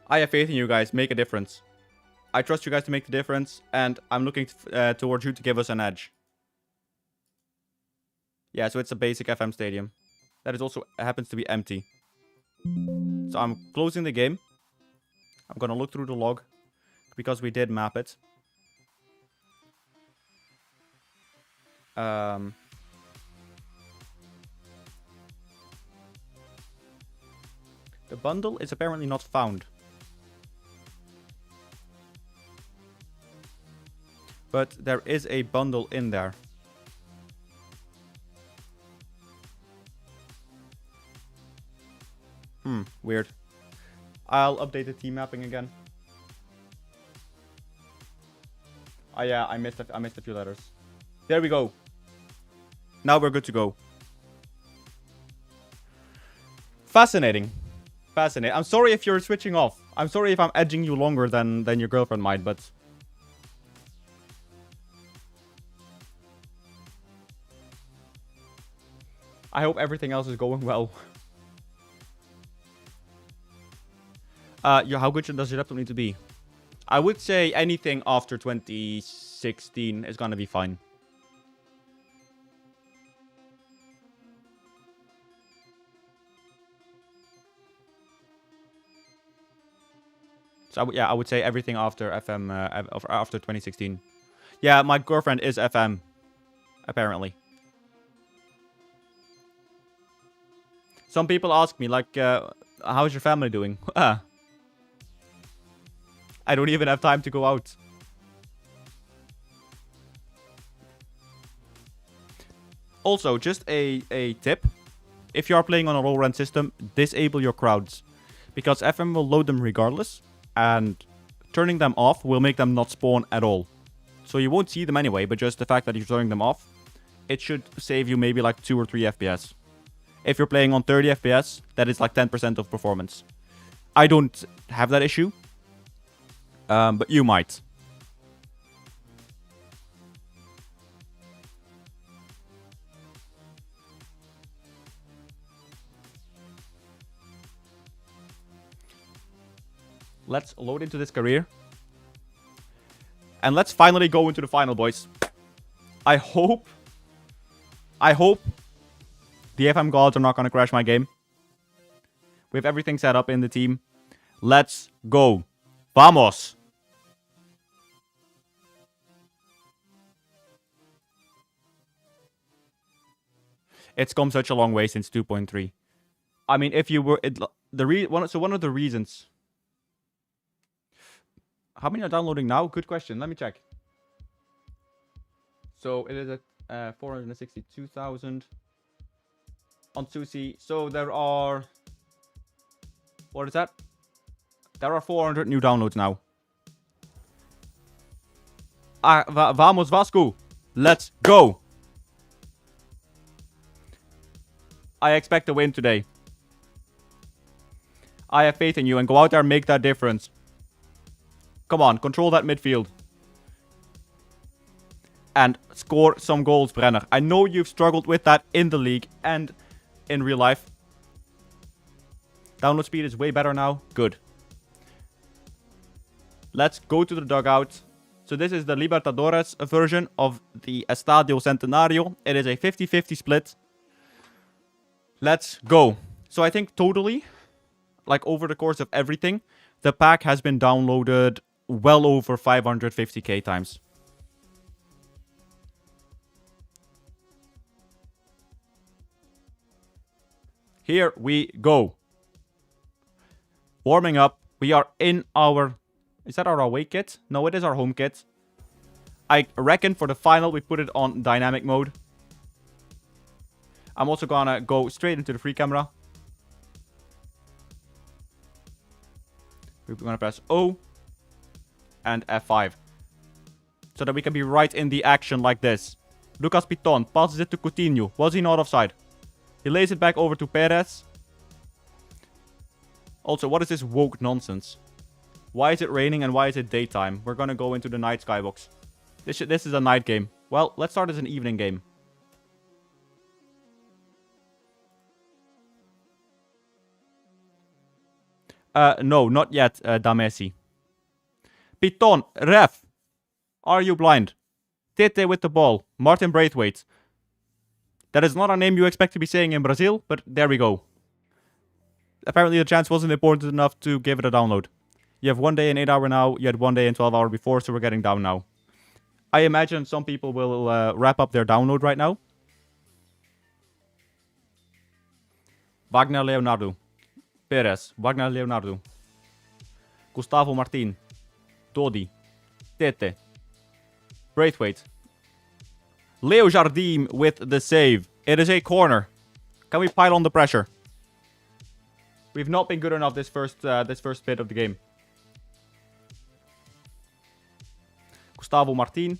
I have faith in you guys. Make a difference. I trust you guys to make the difference, and I'm looking towards you to give us an edge. Yeah, so it's a basic FM stadium. That is also happens to be empty. So I'm closing the game. I'm gonna look through the log, because we did map it. The bundle is apparently not found. But there is a bundle in there. Weird. I'll update the team mapping again. Oh yeah, I missed a few letters. There we go. Now we're good to go. Fascinating. Fascinating. I'm sorry if you're switching off. I'm sorry if I'm edging you longer than your girlfriend might, but... I hope everything else is going well. How good does your laptop need to be? I would say anything after 2016 is gonna be fine. So I would say everything after FM, after 2016. Yeah, my girlfriend is FM, apparently. Some people ask me, like, how's your family doing? I don't even have time to go out. Also, just a tip. If you are playing on a low rent system, disable your crowds. Because FM will load them regardless. And turning them off will make them not spawn at all. So you won't see them anyway, but just the fact that you're turning them off, it should save you maybe like 2 or 3 FPS. If you're playing on 30 FPS, that is like 10% of performance. I don't have that issue. But you might. Let's load into this career. And let's finally go into the final, boys. I hope the FM gods are not going to crash my game. We have everything set up in the team. Let's go. Vamos. It's come such a long way since 2.3. I mean, if you were... one of the reasons... How many are downloading now? Good question. Let me check. So, it is at 462,000 on Susi. So, there are... What is that? There are 400 new downloads now. Vamos, Vasco. Let's go. I expect a win today. I have faith in you and go out there and make that difference. Come on, control that midfield. And score some goals, Brenner. I know you've struggled with that in the league and in real life. Download speed is way better now. Good. Let's go to the dugout. So this is the Libertadores version of the Estadio Centenario. It is a 50-50 split. Let's go. So I think totally, like over the course of everything, the pack has been downloaded well over 550k times. Here we go. Warming up. We are in our... Is that our away kit? No, it is our home kit. I reckon for the final we put it on dynamic mode. I'm also gonna go straight into the free camera. We're gonna press O and F5. So that we can be right in the action like this. Lucas Piton passes it to Coutinho. Was he not offside? He lays it back over to Perez. Also, what is this woke nonsense? Why is it raining and why is it daytime? We're gonna go into the night skybox. This is a night game. Well, let's start as an evening game. No, not yet, Damesi. Piton, ref. Are you blind? Tete with the ball. Martin Braithwaite. That is not a name you expect to be saying in Brazil, but there we go. Apparently the chance wasn't important enough to give it a download. You have 1 day and 8 hour now. You had 1 day and 12 hour before, so we're getting down now. I imagine some people will wrap up their download right now. Wagner Leonardo. Perez. Wagner Leonardo. Gustavo Martin. Dodi. Tete. Braithwaite. Leo Jardim with the save. It is a corner. Can we pile on the pressure? We've not been good enough this first bit of the game. Gustavo Martin.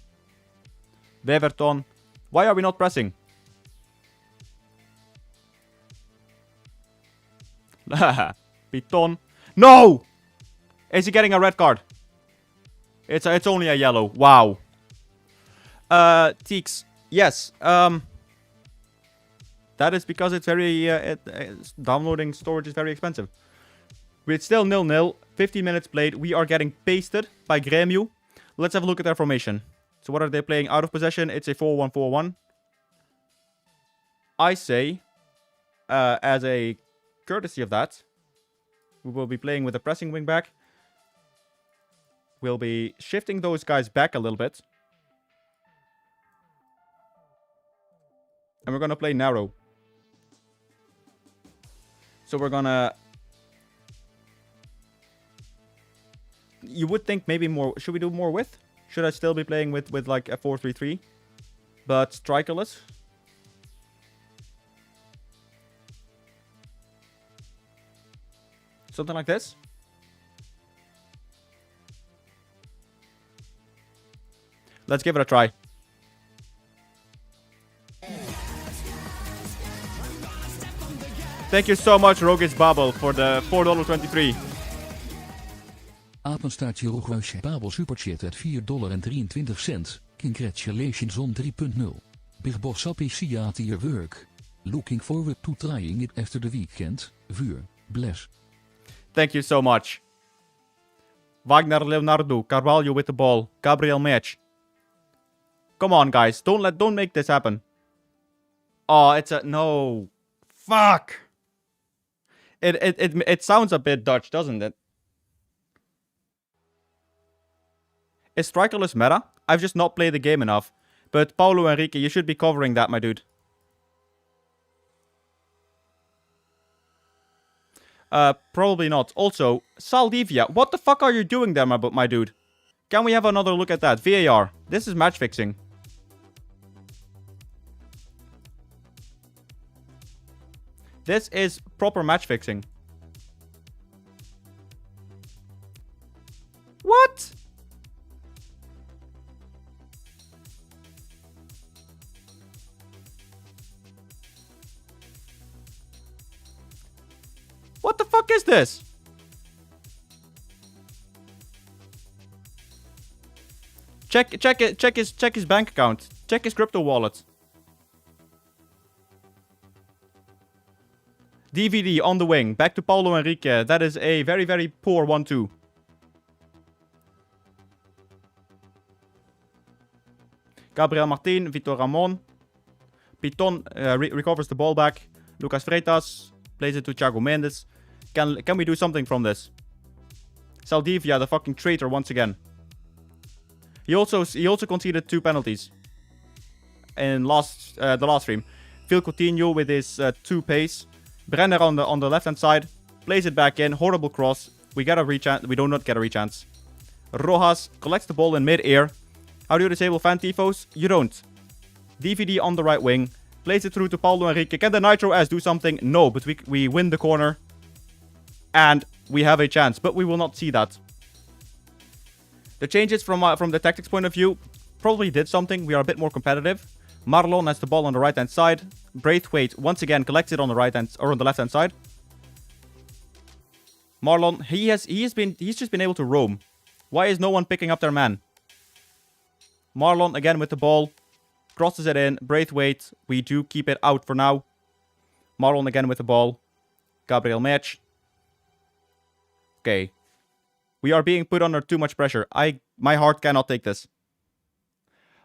Beverton. Why are we not pressing? Piton. No! Is he getting a red card? It's only a yellow. Wow. Teeks. Yes. That is because it's very... downloading storage is very expensive. It's still 0-0. 15 minutes played. We are getting pasted by Grêmio. Let's have a look at their formation. So what are they playing? Out of possession, it's a 4-1-4-1. I say, as a courtesy of that, we will be playing with a pressing wing back. We'll be shifting those guys back a little bit. And we're going to play narrow. So we're going to... You would think maybe more... Should we do more width? Should I still be playing with like a 4-3-3? But strikerless? Something like this? Let's give it a try. Thank you so much, Rogic Babel, for the $4.23. Apenstaartje Rogoosje Babel superchat at $4.23. Congratulations on 3.0. Big Boss appreciate your work. Looking forward to trying it after the weekend. Vuur. Bless. Thank you so much. Wagner Leonardo, Carvalho with the ball. Gabriel Match. Come on, guys. Don't make this happen. Oh, it's a... No. Fuck. It sounds a bit Dutch, doesn't it? Is strikerless meta? I've just not played the game enough. But Paulo Henrique, you should be covering that, my dude. Probably not. Also, Saldivia, what the fuck are you doing there, my dude? Can we have another look at that? VAR. This is match fixing. This is proper match fixing. What? What the fuck is this? Check his bank account. Check his crypto wallet. DVD on the wing. Back to Paulo Henrique. That is a very, very poor 1-2. Gabriel Martin, Vitor Ramon. Piton recovers the ball back. Lucas Freitas plays it to Thiago Mendes. Can we do something from this? Saldivia, the fucking traitor, once again. He also conceded 2 penalties in the last stream. Phil Coutinho with his 2 pace. Brenner on the left hand side plays it back in. Horrible cross. We get a rechance. We do not get a rechance. Rojas collects the ball in mid-air. How do you disable fan tifos? You don't. DVD on the right wing. Plays it through to Paulo Henrique. Can the Nitro S do something? No, but we win the corner. And we have a chance, but we will not see that. The changes from the tactics point of view probably did something. We are a bit more competitive. Marlon has the ball on the right hand side. Braithwaite once again collects it on the right hand or on the left hand side. Marlon, he's just been able to roam. Why is no one picking up their man? Marlon again with the ball. Crosses it in. Braithwaite. We do keep it out for now. Marlon again with the ball. Gabriel Match. Okay. We are being put under too much pressure. My heart cannot take this.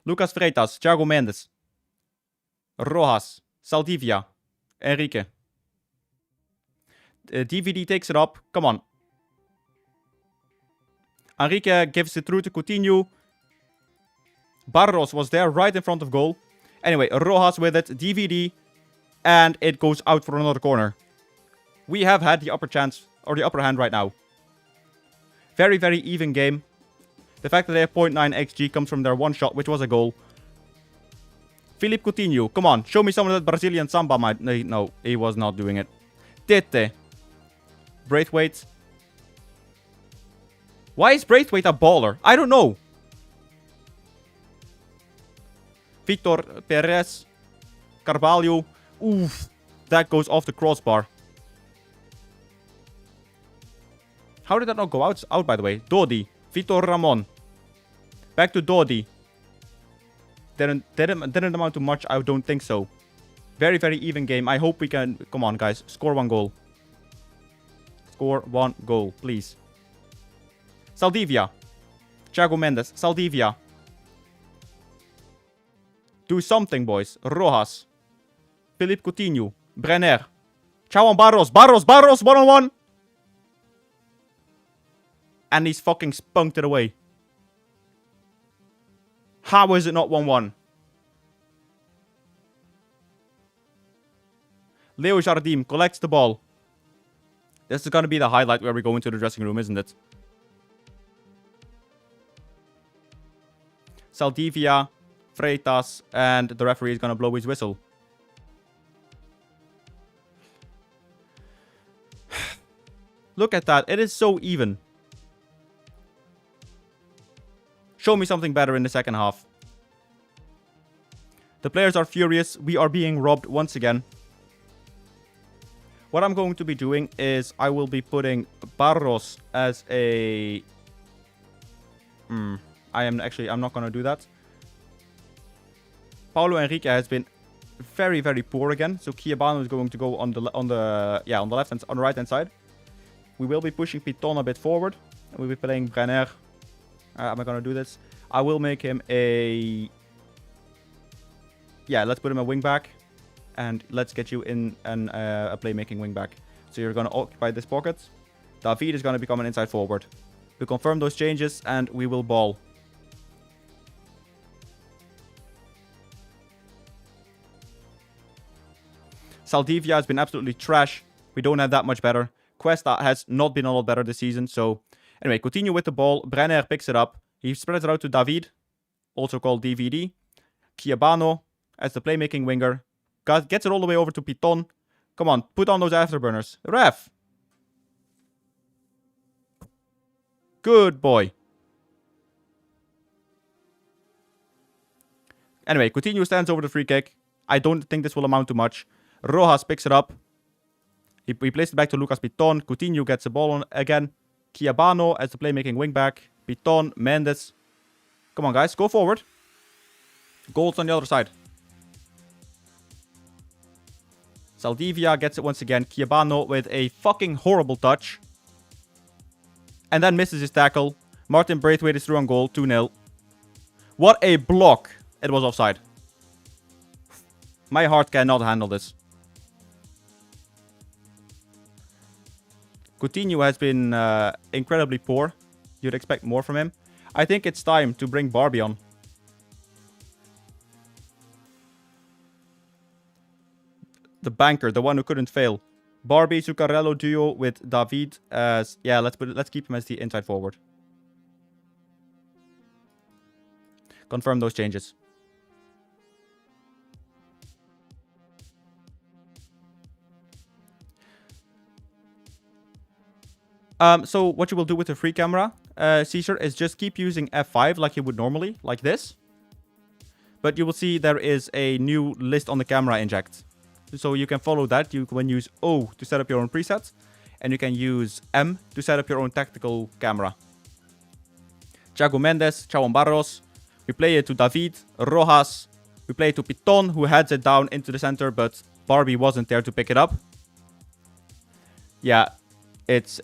Lucas Freitas. Thiago Mendes. Rojas. Saldivia. Enrique. DVD takes it up. Come on. Enrique gives it through to Coutinho. Barros was there right in front of goal. Anyway, Rojas with it. DVD. And it goes out for another corner. We have had the upper chance, or the upper hand right now. Very, very even game. The fact that they have 0.9 XG comes from their one shot, which was a goal. Philippe Coutinho, come on. Show me some of that Brazilian samba. No, he was not doing it. Tete. Braithwaite. Why is Braithwaite a baller? I don't know. Victor Perez. Carvalho. Oof. That goes off the crossbar. How did that not go out, by the way? Dodi. Vitor Ramon. Back to Dodi. Didn't amount to much. I don't think so. Very, very even game. I hope we can... Come on, guys. Score one goal. Score one goal, please. Saldivia. Thiago Mendes. Saldivia. Do something, boys. Rojas. Philippe Coutinho. Brenner. Chauan Barros. Barros. One-on-one. And he's fucking spunked it away. How is it not 1-1? Leo Jardim collects the ball. This is going to be the highlight where we go into the dressing room, isn't it? Saldivia, Freitas, and the referee is going to blow his whistle. Look at that. It is so even. Show me something better in the second half. The players are furious. We are being robbed once again. What I'm going to be doing is I will be putting Barros as a... I'm not going to do that. Paulo Henrique has been very, very poor again. So Chiabano is going to go on the left hand, on the right hand side. We will be pushing Piton a bit forward. And we'll be playing Brenner. Am I going to do this? I will make him a... Yeah, let's put him a wing back. And let's get you in a playmaking wing back. So you're going to occupy this pocket. David is going to become an inside forward. We confirm those changes and we will ball. Saldivia has been absolutely trash. We don't have that much better. Cuesta has not been a lot better this season. So anyway, Coutinho with the ball. Brenner picks it up. He spreads it out to David, also called DVD. Chiabano as the playmaking winger. Gets it all the way over to Piton. Come on, put on those afterburners. Ref. Good boy. Anyway, Coutinho stands over the free kick. I don't think this will amount to much. Rojas picks it up. He plays it back to Lucas Piton. Coutinho gets the ball on again. Chiabano as the playmaking wingback. Piton, Mendes. Come on, guys. Go forward. Goals on the other side. Saldivia gets it once again. Chiabano with a fucking horrible touch. And then misses his tackle. Martin Braithwaite is through on goal. 2-0. What a block. It was offside. My heart cannot handle this. Coutinho has been incredibly poor. You'd expect more from him. I think it's time to bring Barbie on. The banker, the one who couldn't fail. Barbie Zuccarello duo with David as... Yeah, let's keep him as the inside forward. Confirm those changes. So what you will do with the free camera, Caesar, is just keep using F5 like you would normally, like this. But you will see there is a new list on the camera inject. So you can follow that. You can use O to set up your own presets. And you can use M to set up your own tactical camera. Thiago Mendes, Chauan Barros. We play it to David, Rojas. We play it to Piton, who heads it down into the center, but Barbie wasn't there to pick it up. Yeah, it's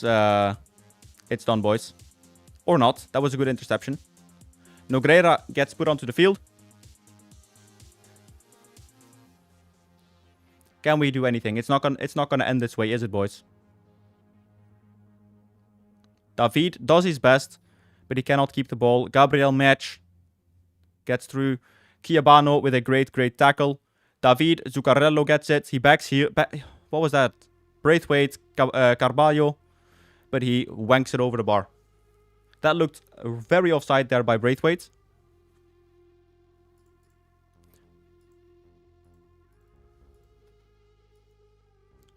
done, boys. Or not. That was a good interception. Nogueira gets put onto the field. Can we do anything? It's not gonna end this way, is it, boys? David does his best, but he cannot keep the ball. Gabriel Match gets through. Chiabano with a great tackle. David Zuccarello gets it. He backs here. What was that? Braithwaite, Carballo. But he wanks it over the bar. That looked very offside there by Braithwaite.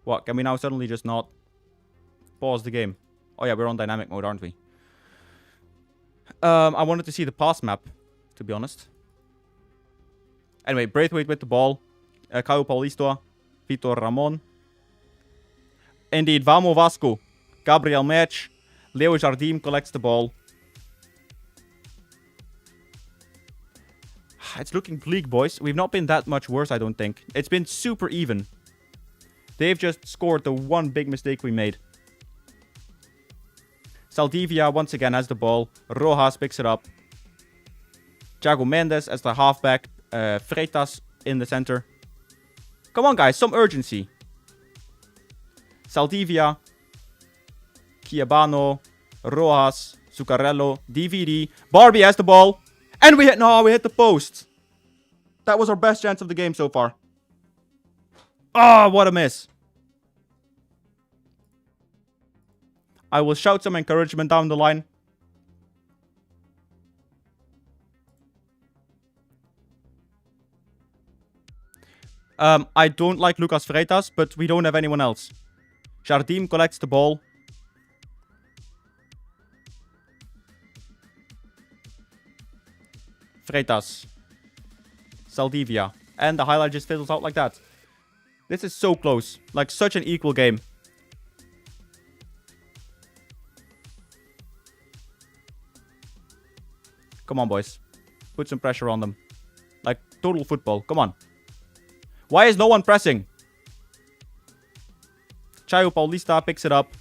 What? Can we now suddenly just not pause the game? Oh yeah, we're on dynamic mode, aren't we? I wanted to see the pass map, to be honest. Anyway, Braithwaite with the ball. Caio Paulisto. Vitor Ramon. Indeed, Vamo Vasco. Gabriel Match. Leo Jardim collects the ball. It's looking bleak, boys. We've not been that much worse, I don't think. It's been super even. They've just scored the one big mistake we made. Saldivia once again has the ball. Rojas picks it up. Thiago Mendes as the halfback. Freitas in the center. Come on, guys. Some urgency. Saldivia. Chiabano. Rojas. Zuccarello. DVD. Barbie has the ball. And we hit the post. That was our best chance of the game so far. Ah, what a miss. I will shout some encouragement down the line. I don't like Lucas Freitas, but we don't have anyone else. Jardim collects the ball. Freitas. Saldivia. And the highlight just fizzles out like that. This is so close. Like, such an equal game. Come on, boys. Put some pressure on them. Like, total football. Come on. Why is no one pressing? Caio Paulista picks it up.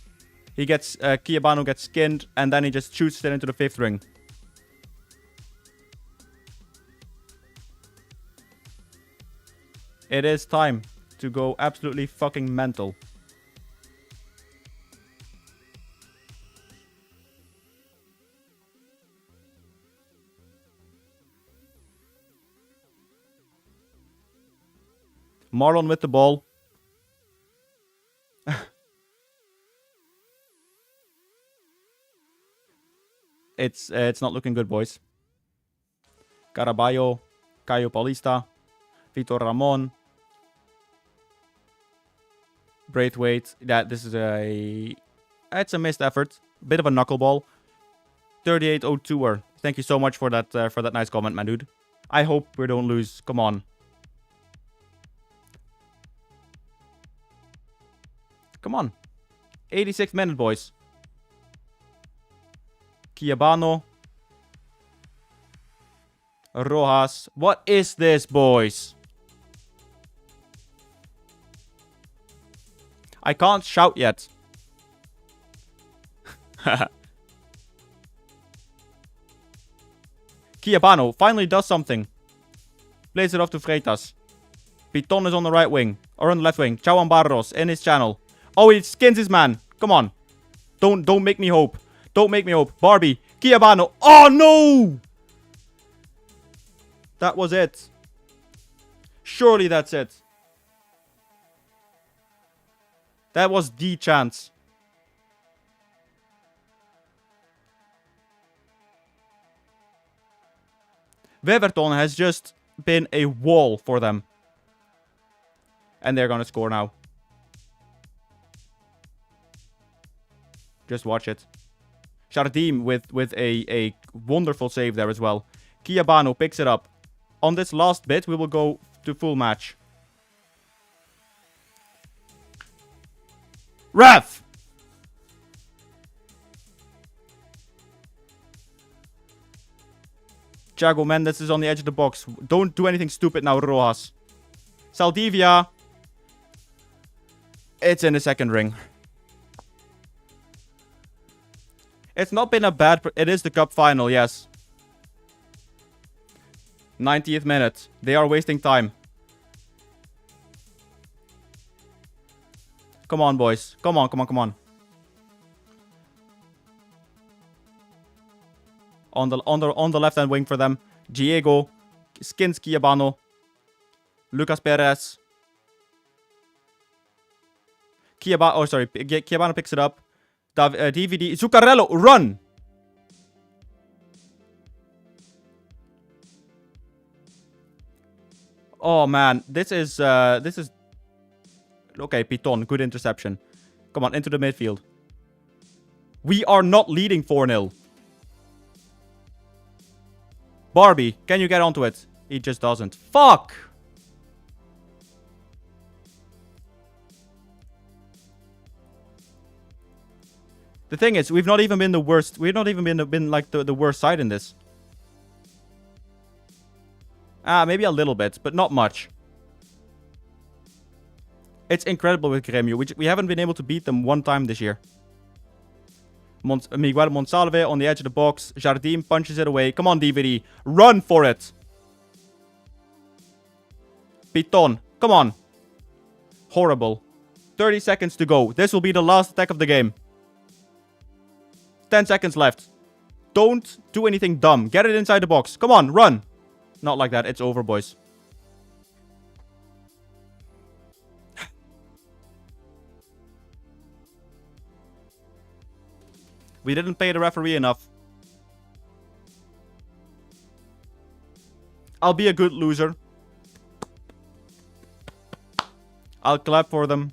He gets... Chiabano gets skinned. And then he just shoots it into the fifth ring. It is time to go absolutely fucking mental. Marlon with the ball. It's not looking good, boys. Caraballo, Caio Paulista, Vitor Ramon, Braithwaite. This is it's a missed effort. Bit of a knuckleball. 3802er. Thank you so much for that nice comment, man, dude. I hope we don't lose. Come on. Come on. 86th minute, boys. Chiabano. Rojas. What is this, boys? I can't shout yet. Chiabano finally does something. Plays it off to Freitas. Piton is on the right wing. Or on the left wing. Chauan Barros in his channel. Oh, he skins his man. Come on. Don't make me hope. Don't make me hope. Barbie. Chiabano. Oh, no! That was it. Surely that's it. That was the chance. Weverton has just been a wall for them. And they're gonna score now. Just watch it. Jardim with a wonderful save there as well. Chiabano picks it up. On this last bit, we will go to full match. Ref! Thiago Mendes is on the edge of the box. Don't do anything stupid now, Rojas. Saldivia. It's in the second ring. It's not been a bad... It is the cup final, yes. 90th minute. They are wasting time. Come on, boys. Come on, come on, come on. On the left-hand wing for them. Diego. Skins Kiabano. Lucas Perez. Kiabano picks it up. DVD. Zuccarello, run! Oh man, this is okay. Piton, good interception. Come on, into the midfield. We are not leading 4-0. Barbie, can you get onto it? He just doesn't. Fuck! The thing is, we've not even been the worst. We've not even been like the worst side in this. Maybe a little bit, but not much. It's incredible with Grêmio. We haven't been able to beat them one time this year. Miguel Monsalve on the edge of the box. Jardim punches it away. Come on, DVD. Run for it. Piton. Come on. Horrible. 30 seconds to go. This will be the last attack of the game. 10 seconds left. Don't do anything dumb. Get it inside the box. Come on, run. Not like that. It's over, boys. We didn't pay the referee enough. I'll be a good loser. I'll clap for them.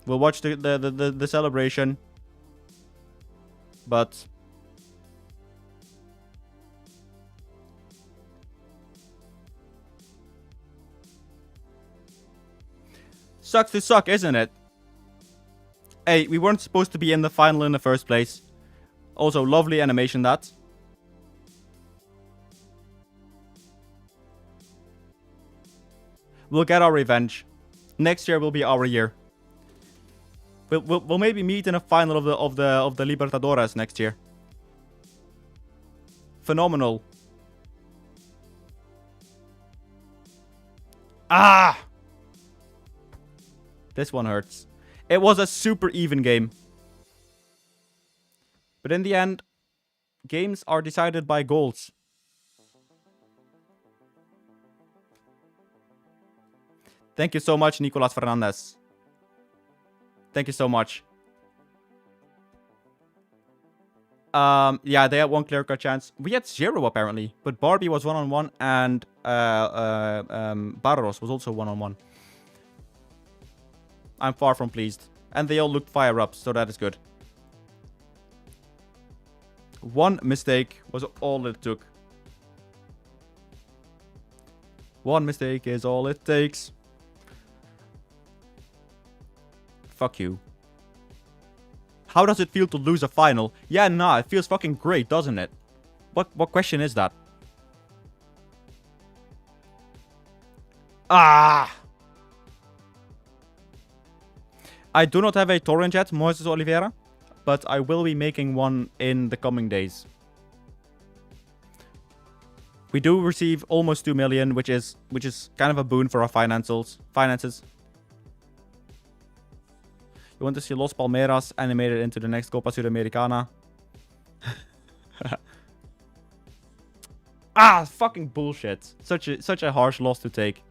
We'll watch the celebration. But sucks to suck, isn't it? Hey, we weren't supposed to be in the final in the first place. Also, lovely animation, that. We'll get our revenge. Next year will be our year. We'll maybe meet in a final of the Libertadores next year. Phenomenal. Ah! This one hurts. It was a super even game. But in the end, games are decided by goals. Thank you so much, Nicolas Fernandez. Thank you so much. Yeah, they had one clear-cut chance. We had 0, apparently. But Barbie was one-on-one, and Barros was also one-on-one. I'm far from pleased. And they all looked fire-up, so that is good. One mistake was all it took. One mistake is all it takes. Fuck you. How does it feel to lose a final? Yeah, nah, it feels fucking great, doesn't it? What question is that? Ah! I do not have a torrent yet, Moises Oliveira, but I will be making one in the coming days. We do receive almost 2 million, which is kind of a boon for our finances. You want to see Los Palmeiras animated into the next Copa Sudamericana? Ah, fucking bullshit. Such a harsh loss to take.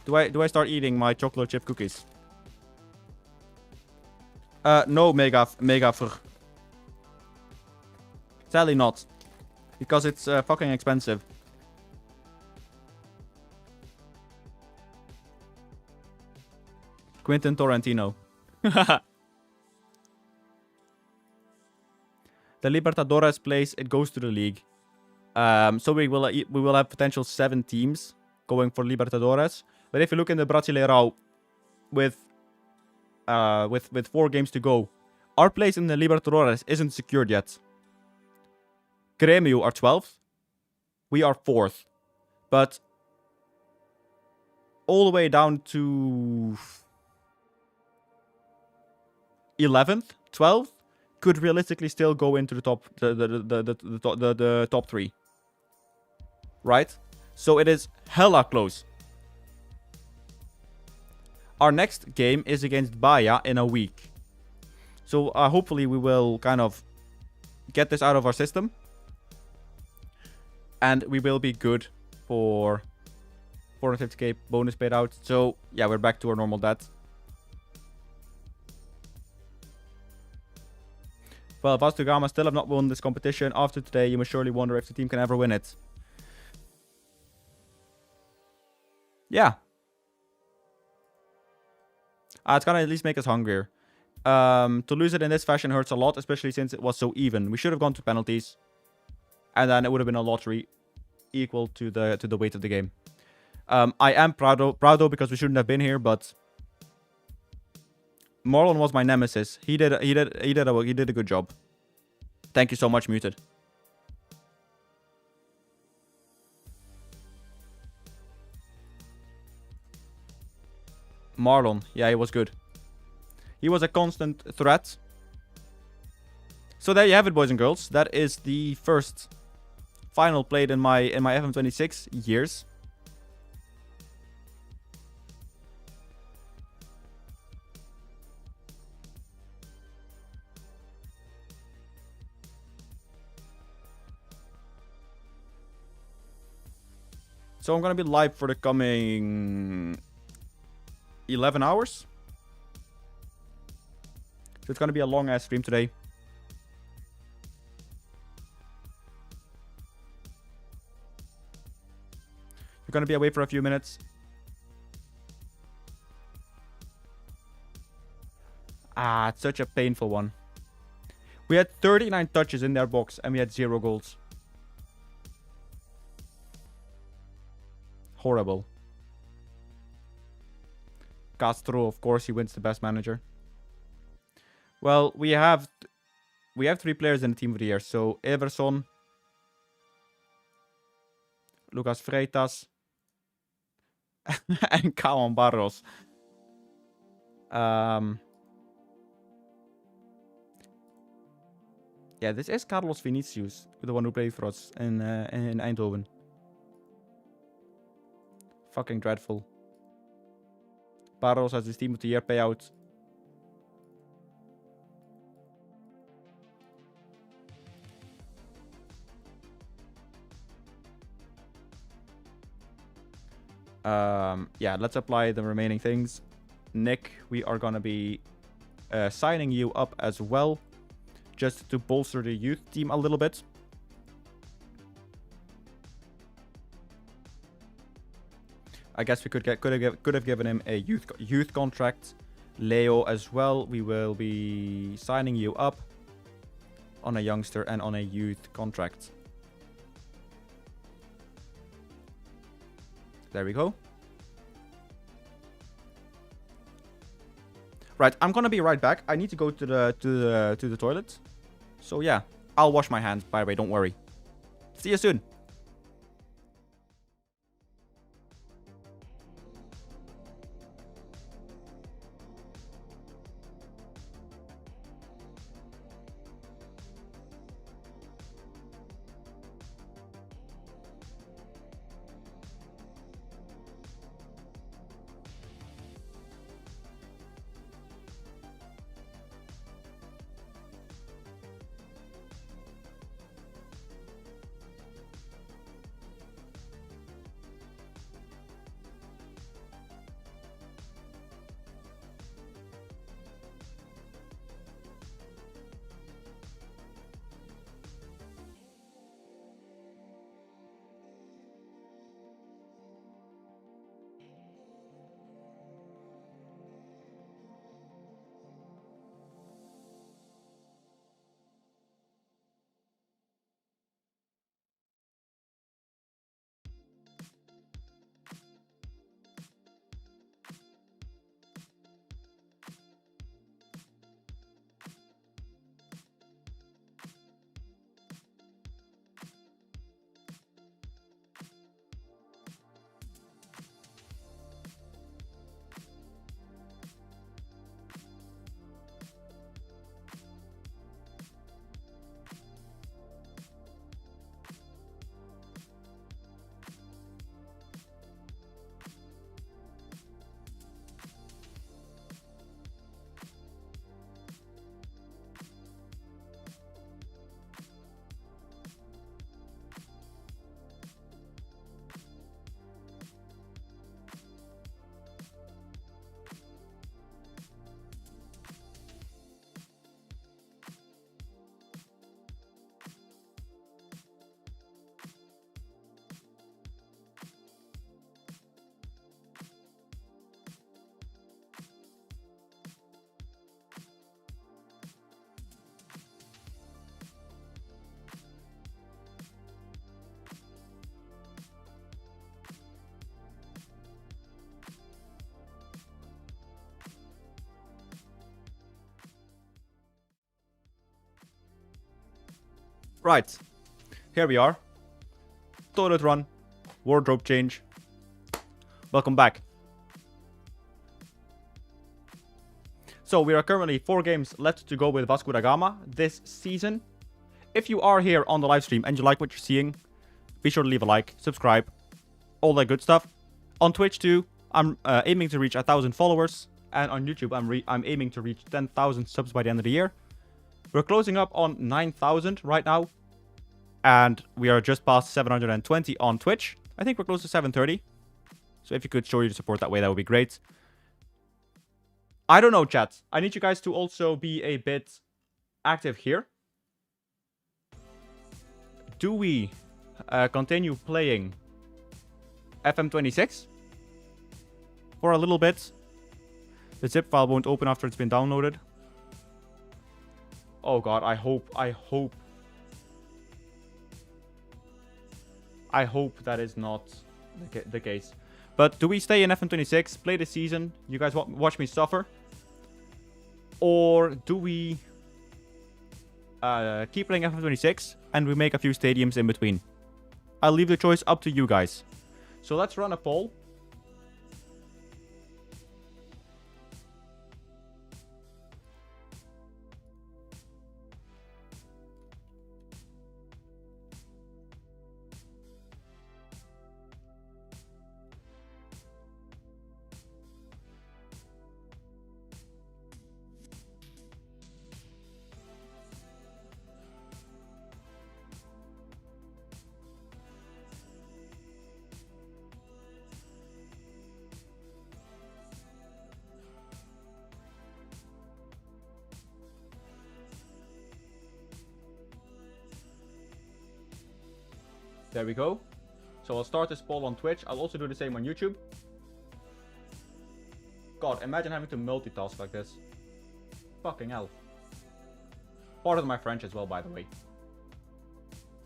Do I start eating my chocolate chip cookies? No, Mega. Sadly not. Because it's fucking expensive. Quentin Tarantino. The Libertadores place, it goes to the league. So we will have potential 7 teams going for Libertadores. But if you look in the Brasileirão with 4 games to go, our place in the Libertadores isn't secured yet. Grêmio are 12th. We are 4th. But all the way down to 11th, 12th could realistically still go into the top the top 3. Right? So it is hella close. Our next game is against Bahia in a week. So hopefully we will kind of get this out of our system. And we will be good for 450k bonus paid out. So yeah, we're back to our normal debt. Well, Vasco Gama still have not won this competition. After today, you must surely wonder if the team can ever win it. Yeah. It's gonna at least make us hungrier. To lose it in this fashion hurts a lot, especially since it was so even. We should have gone to penalties. And then it would have been a lottery equal to the weight of the game. I am proud though because we shouldn't have been here, but Marlon was my nemesis. He did a good job. Thank you so much, Muted. Marlon, yeah, he was good. He was a constant threat. So there you have it, boys and girls. That is the first final played in my FM26 years. So I'm gonna be live for the coming 11 hours. So it's gonna be a long ass stream today. You're gonna be away for a few minutes. It's such a painful one. We had 39 touches in their box and we had 0 goals. Horrible. Castro, of course, he wins the best manager. Well, we have 3 players in the team of the year. So Everson, Lucas Freitas, and Kawan Barros. Yeah, this is Carlos Vinicius, the one who played for us in Eindhoven. Fucking dreadful. Barros has his team of the year payout. Yeah, let's apply the remaining things. Nick, we are gonna be signing you up as well, just to bolster the youth team a little bit. I guess we could have given him a youth contract. Leo as well. We will be signing you up on a youngster and on a youth contract. There we go. Right, I'm gonna be right back. I need to go to the toilet. So yeah, I'll wash my hands. By the way, don't worry. See you soon. Right. Here we are. Toilet run. Wardrobe change. Welcome back. So we are currently 4 games left to go with Vasco da Gama this season. If you are here on the live stream and you like what you're seeing, be sure to leave a like, subscribe, all that good stuff. On Twitch too, I'm aiming to reach 1,000 followers. And on YouTube, I'm aiming to reach 10,000 subs by the end of the year. We're closing up on 9,000 right now. And we are just past 720 on Twitch. I think we're close to 730. So if you could show your support that way, that would be great. I don't know, chat. I need you guys to also be a bit active here. Do we continue playing FM26 for a little bit? The zip file won't open after it's been downloaded. Oh god, I hope that is not the case. But do we stay in FM26, play the season, you guys watch me suffer? Or do we keep playing FM26 and we make a few stadiums in between? I'll leave the choice up to you guys. So let's run a poll. There we go. So I'll start this poll on Twitch. I'll also do the same on YouTube. God, imagine having to multitask like this. Fucking hell. Pardon my French as well, by the way.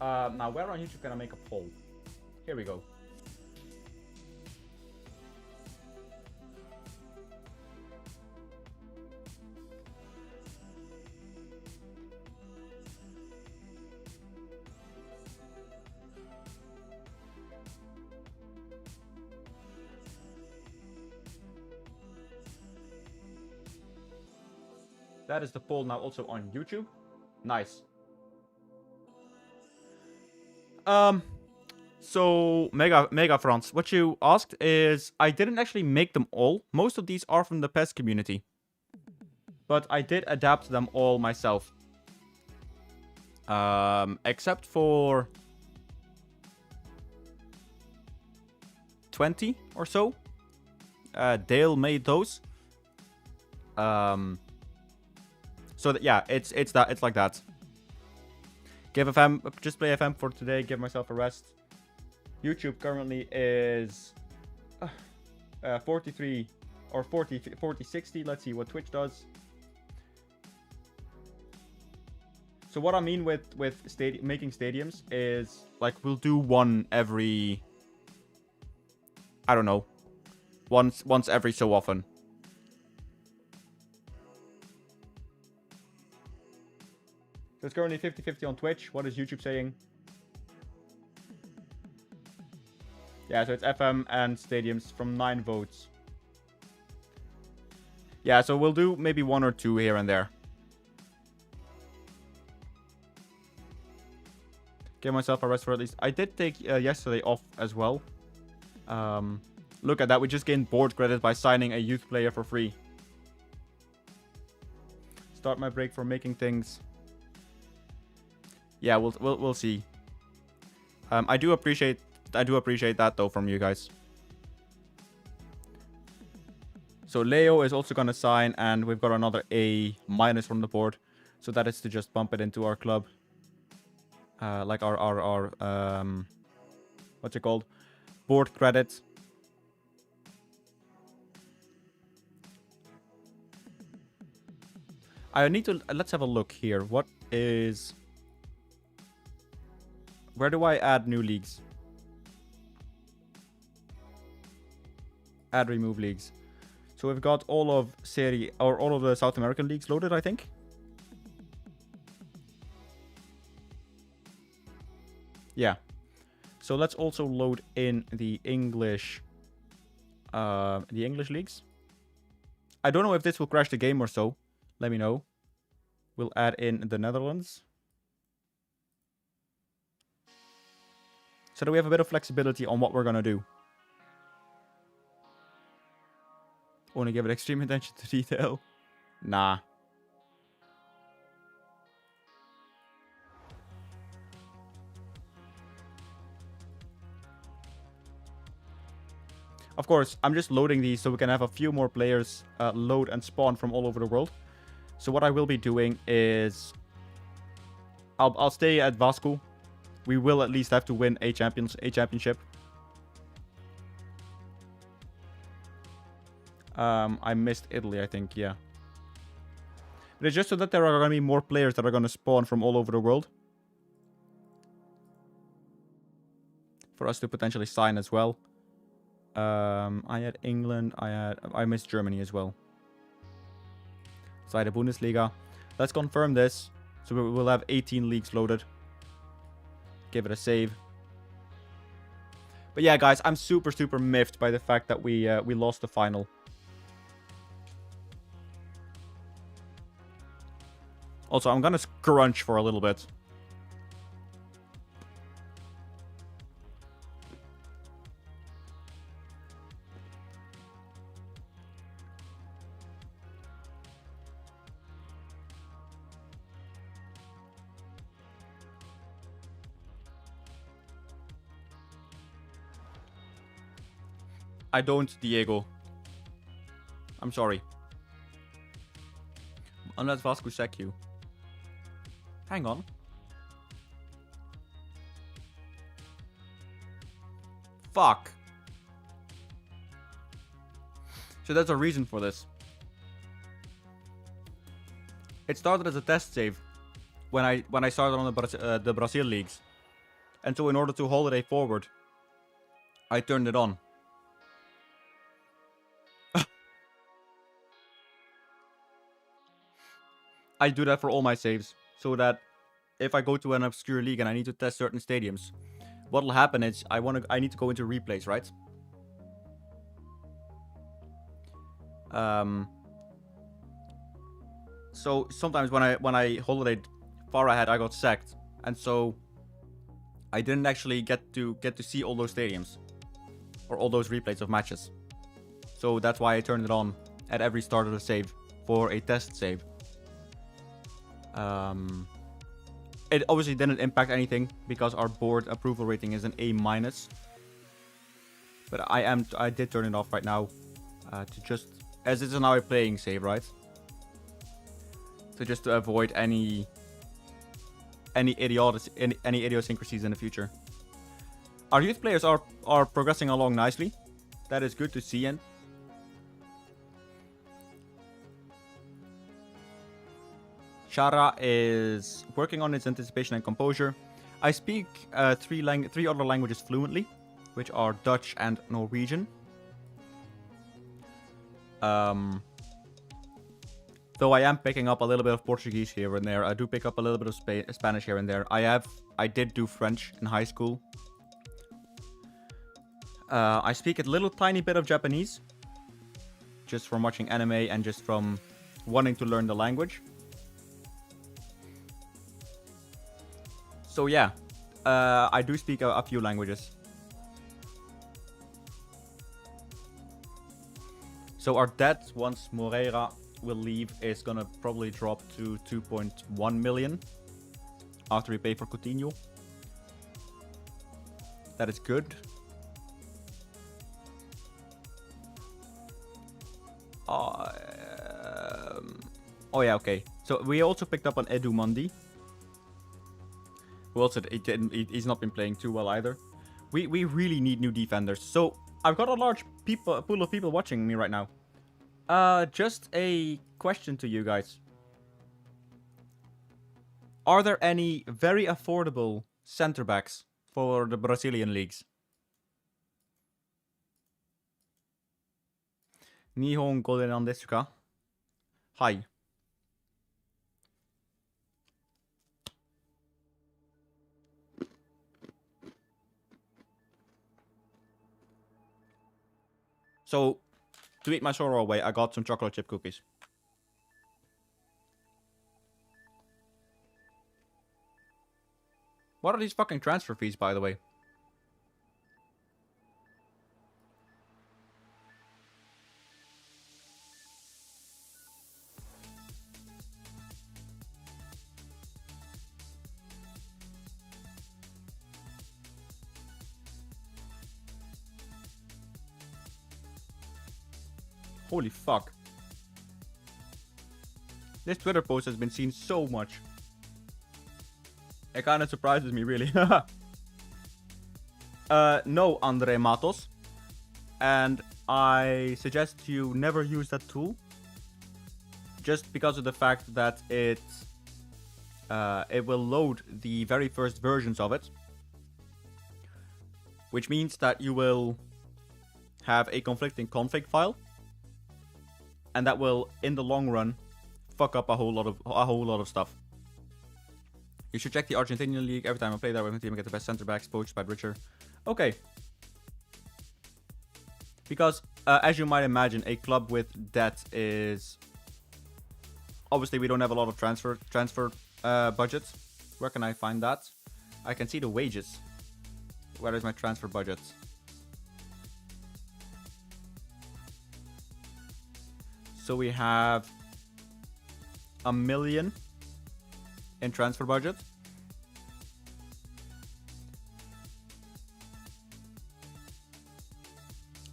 Now, where on YouTube can I make a poll? Here we go. That is the poll now also on YouTube. Nice. So Mega France, what you asked is, I didn't actually make them all. Most of these are from the PES community. But I did adapt them all myself. Except for 20 or so. Dale made those. So that, yeah, it's like that. Give FM, just play FM for today. Give myself a rest. YouTube currently is 43 or 4060. Let's see what Twitch does. So what I mean with making stadiums is, like, we'll do one every, I don't know, once every so often. So it's currently 50-50 on Twitch. What is YouTube saying? Yeah, so it's FM and stadiums from 9 votes. Yeah, so we'll do maybe 1 or 2 here and there. Give myself a rest for at least. I did take yesterday off as well. Look at that. We just gained board credit by signing a youth player for free. Start my break for making things. Yeah, we'll see. I do appreciate that though from you guys. So Leo is also gonna sign, and we've got another A- from the board. So that is to just bump it into our club. Like our what's it called? Board credits. I need to, let's have a look here. What is, where do I add new leagues? Add remove leagues. So we've got all of Serie, or all of the South American leagues loaded, I think. Yeah. So let's also load in the English leagues. I don't know if this will crash the game or so. Let me know. We'll add in the Netherlands. So that we have a bit of flexibility on what we're going to do. Want to give it extreme attention to detail? Nah. Of course, I'm just loading these so we can have a few more players load and spawn from all over the world. So what I will be doing is... I'll stay at Vasco. We will at least have to win a championship. I missed Italy, I think, yeah. But it's just so that there are going to be more players that are going to spawn from all over the world. For us to potentially sign as well. I had England, I missed Germany as well. So I had a Bundesliga. Let's confirm this. So we will have 18 leagues loaded. Give it a save. But yeah, guys, I'm super miffed by the fact that we lost the final. Also, I'm gonna scrunch for a little bit. I don't, Diego. I'm sorry. Unless Vasco sack you. Hang on. Fuck. So there's a reason for this. It started as a test save when I started on the Brazil leagues. And so in order to hold it forward, I turned it on. I do that for all my saves, so that if I go to an obscure league and I need to test certain stadiums, what'll happen is I need to go into replays, right? So sometimes when I holidayed far ahead, I got sacked, and so I didn't actually get to see all those stadiums or all those replays of matches. So that's why I turned it on at every start of the save for a test save. It obviously didn't impact anything because our board approval rating is an A-. But I did turn it off right now to just, as it's now a playing save, right? So just to avoid any idiosyncrasies in the future. Our youth players are progressing along nicely. That is good to see. And Shara is working on his anticipation and composure. I speak three other languages fluently, which are Dutch and Norwegian. Though I am picking up a little bit of Portuguese here and there. I do pick up a little bit of Spanish here and there. I did do French in high school. I speak a little tiny bit of Japanese. Just from watching anime and just from wanting to learn the language. So yeah, I do speak a few languages. So our debt, once Moreira will leave, is gonna probably drop to 2.1 million after we pay for Coutinho. That is good. Oh yeah, okay. So we also picked up on Edu Mundi. Who also he's not been playing too well either. We really need new defenders. So I've got a large pool of people watching me right now. Just a question to you guys. Are there any very affordable center backs for the Brazilian leagues? Nihon Goden desu ka? Hi. So, to eat my sorrow away, I got some chocolate chip cookies. What are these fucking transfer fees, by the way? Holy fuck. This Twitter post has been seen so much. It kind of surprises me, really. No, Andre Matos. And I suggest you never use that tool. Just because of the fact that it will load the very first versions of it. Which means that you will have a conflicting config file. And that will, in the long run, fuck up a whole lot of stuff. You should check the Argentinian league. Every time I play that with my team, I get the best center backs, poached by richer. Okay. Because, as you might imagine, a club with debt is... Obviously, we don't have a lot of transfer budget. Where can I find that? I can see the wages. Where is my transfer budget? So we have $1 million in transfer budget.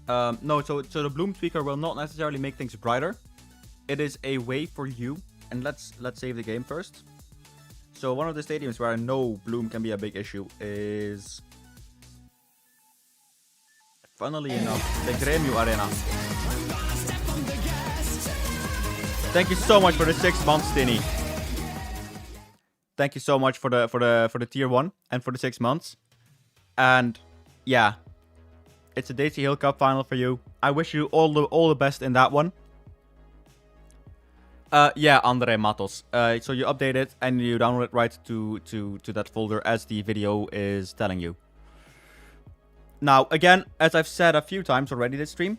No, so the bloom tweaker will not necessarily make things brighter. It is a way for you, and let's save the game first. So one of the stadiums where I know bloom can be a big issue is, funnily enough, the Grêmio Arena. Thank you so much for the 6 months, Tinny. Thank you so much for the tier 1 and for the 6 months. And yeah, it's a Daisy Hill Cup final for you. I wish you all the best in that one. Yeah, Andre Matos. So you update it and you download it right to that folder as the video is telling you. Now, again, as I've said a few times already this stream,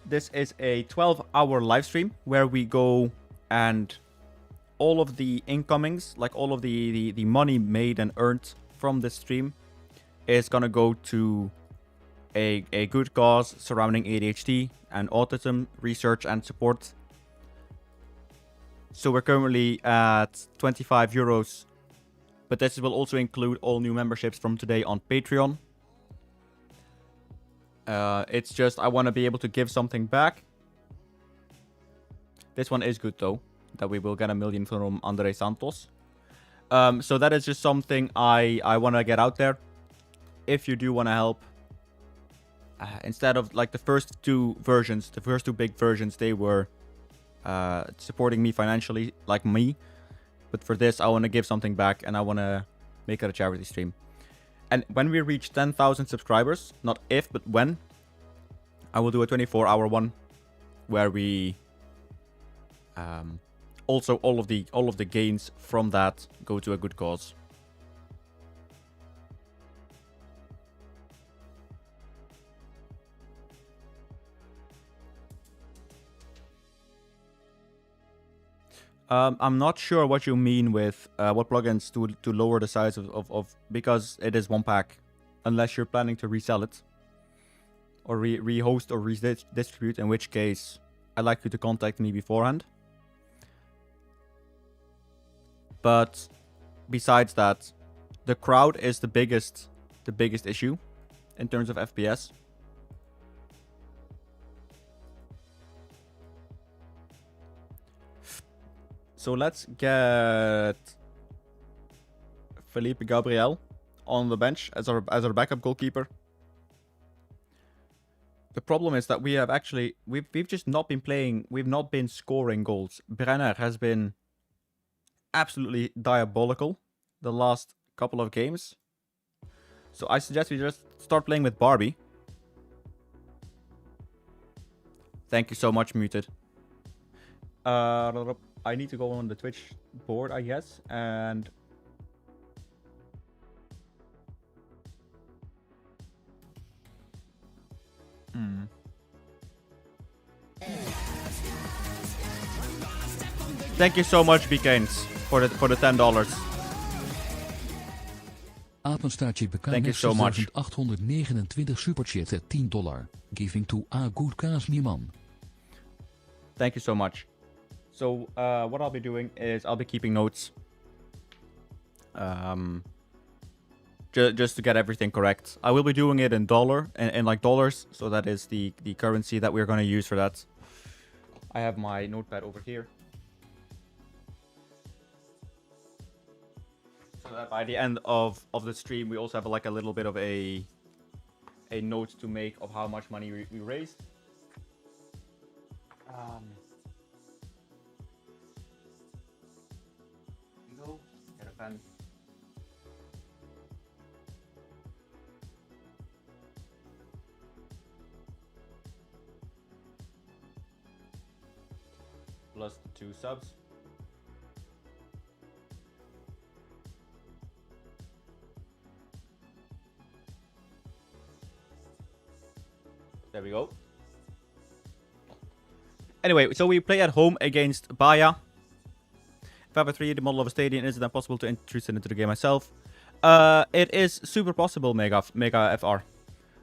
this is a 12-hour live stream where we go and all of the incomings, like all of the money made and earned from this stream is gonna go to a good cause surrounding ADHD and autism research and support. So we're currently at 25 euros, but this will also include all new memberships from today on Patreon. It's just I want to be able to give something back. This one is good though, that we will get $1 million from Andre Santos. So that is just something I want to get out there. If you do want to help, instead of like the first two big versions, they were supporting me financially, like me. But for this, I want to give something back and I want to make it a charity stream. And when we reach 10,000 subscribers, not if, but when, I will do a 24-hour one where we also all of the gains from that go to a good cause. I'm not sure what you mean with what plugins to lower the size of because it is one pack, unless you're planning to resell it or rehost or redistribute, in which case I'd like you to contact me beforehand. But besides that, the crowd is the biggest issue in terms of FPS. So let's get Felipe Gabriel on the bench as our backup goalkeeper. The problem is that we've just not been playing. We've not been scoring goals. Brenner has been absolutely diabolical the last couple of games. So I suggest we just start playing with Barbie. Thank you so much, Muted. I need to go on the Twitch board, I guess, and Thank you so much, BKs, for the $10. Apenstaartje BK Thank you so much. 829 superchat at $10. Giving to a good cause man. Thank you so much. So what I'll be doing is I'll be keeping notes. Just to get everything correct. I will be doing it in like dollars. So that is the currency that we're going to use for that. I have my notepad over here. So that by the end of the stream, we also have like a little bit of a note to make of how much money we raised. Go get a pen. Plus the 2 subs. There we go. Anyway, so we play at home against Baya. Faba 3, the model of a stadium. Is it then possible to introduce it into the game myself? It is super possible, Mega FR.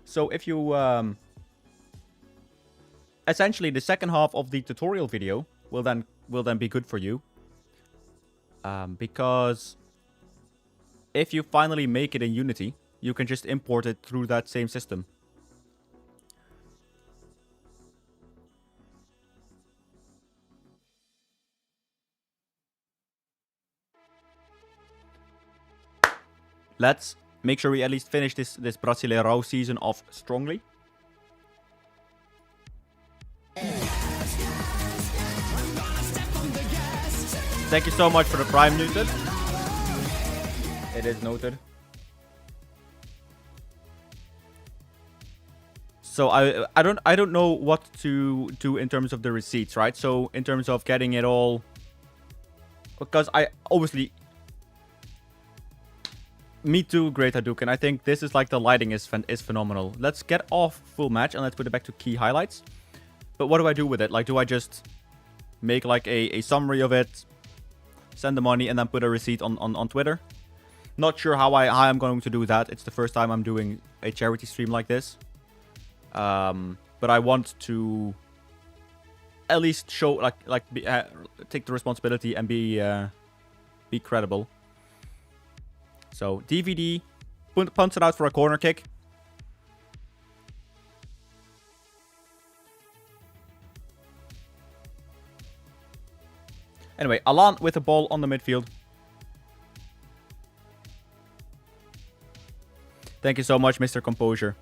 So if you... essentially, the second half of the tutorial video will then be good for you. Because if you finally make it in Unity, you can just import it through that same system. Let's make sure we at least finish this Brasileirão season off strongly. Thank you so much for the Prime noted. It is noted. So I don't know what to do in terms of the receipts, right? So in terms of getting it all, because I obviously. Me too, Great Hadouken. I think this is like the lighting is phenomenal. Let's get off full match and let's put it back to key highlights. But what do I do with it? Like, do I just make like a summary of it, send the money, and then put a receipt on Twitter? Not sure how I'm going to do that. It's the first time I'm doing a charity stream like this. But I want to at least show take the responsibility and be credible. So, DVD, punts it out for a corner kick. Anyway, Alan with the ball on the midfield. Thank you so much, Mr. Composure.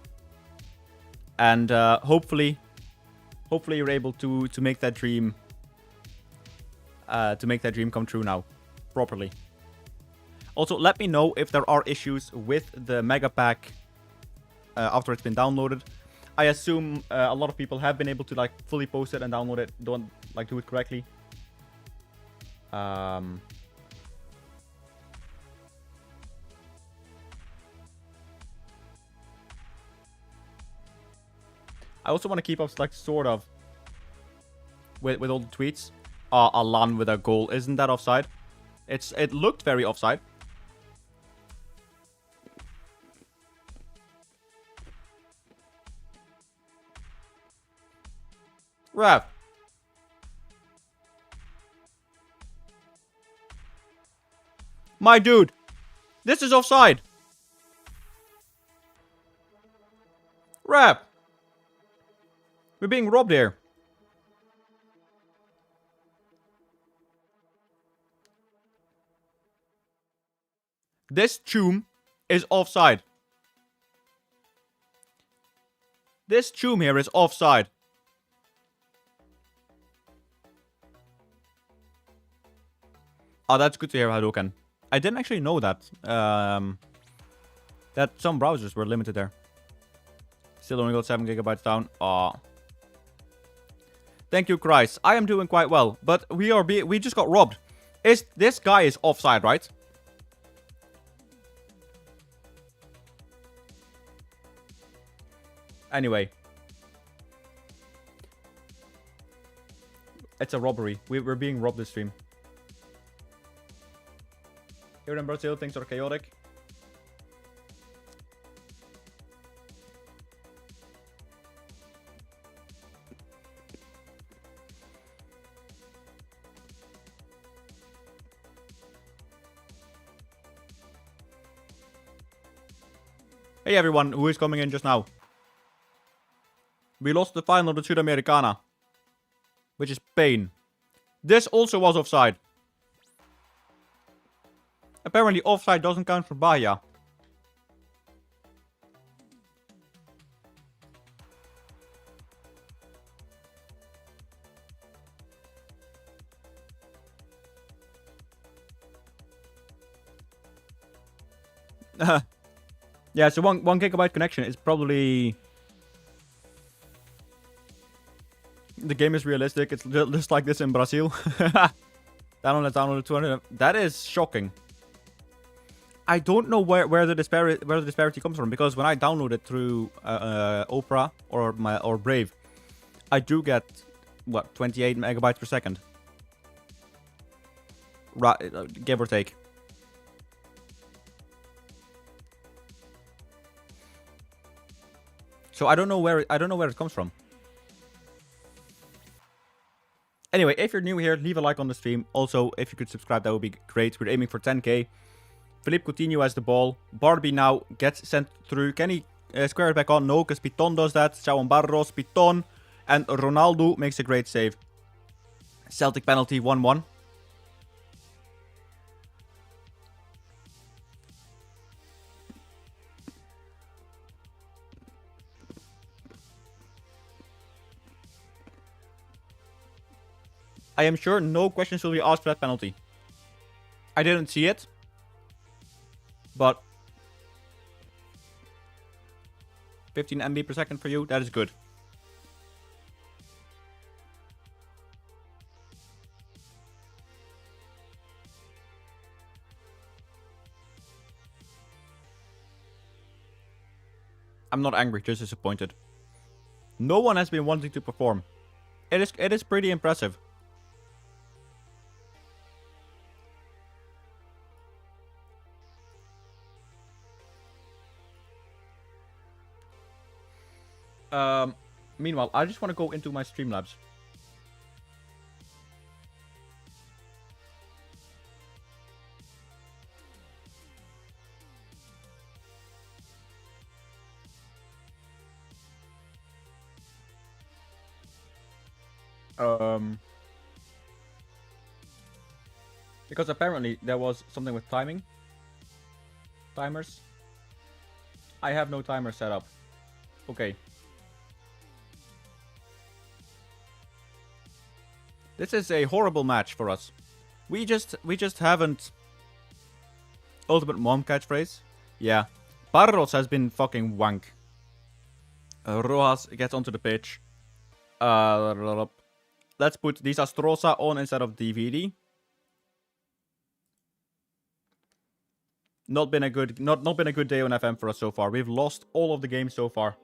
And hopefully you're able to make that dream come true now, properly. Also, let me know if there are issues with the Megapack after it's been downloaded. I assume a lot of people have been able to like fully post it and download it, don't like do it correctly. I also want to keep up like sort of with all the tweets. Alan with a goal, isn't that offside? It looked very offside. Ref. My dude. This is offside. Ref. We're being robbed here. This tomb is offside. This tomb here is offside. Oh, that's good to hear, Hadouken. I didn't actually know that. That some browsers were limited there. Still only got 7 GB down. Aw. Thank you, Christ. I am doing quite well, but we just got robbed. This guy is offside, right? Anyway. It's a robbery. We're being robbed this stream. Here in Brazil, things are chaotic. Hey everyone, who is coming in just now? We lost the final of the Sudamericana. Which is pain. This also was offside. Apparently offside doesn't count for Bahia. Yeah, so 1 gigabyte connection is probably... The game is realistic. It's just like this in Brazil. Download 200. That is shocking. I don't know where the disparity comes from, because when I download it through Opera or Brave, I do get what, 28 megabytes per second, right, give or take. So I don't know where it comes from. Anyway, if you're new here, leave a like on the stream. Also, if you could subscribe, that would be great. We're aiming for 10k. Philippe Coutinho has the ball. Barbie now gets sent through. Can he square it back on? No, because Piton does that. João Barros, Piton, and Ronaldo makes a great save. Celtic penalty, 1-1. I am sure no questions will be asked for that penalty. I didn't see it. But 15 MB per second for you, that is good. I'm not angry, just disappointed. No one has been wanting to perform. It is pretty impressive. Meanwhile, I just want to go into my Streamlabs. Because apparently there was something with timing. Timers. I have no timer set up. Okay. This is a horrible match for us. We just haven't... Ultimate mom catchphrase? Yeah. Barros has been fucking wank. Rojas gets onto the pitch. Let's put Desastrosa on instead of DVD. Not been a good day on FM for us so far. We've lost all of the games so far.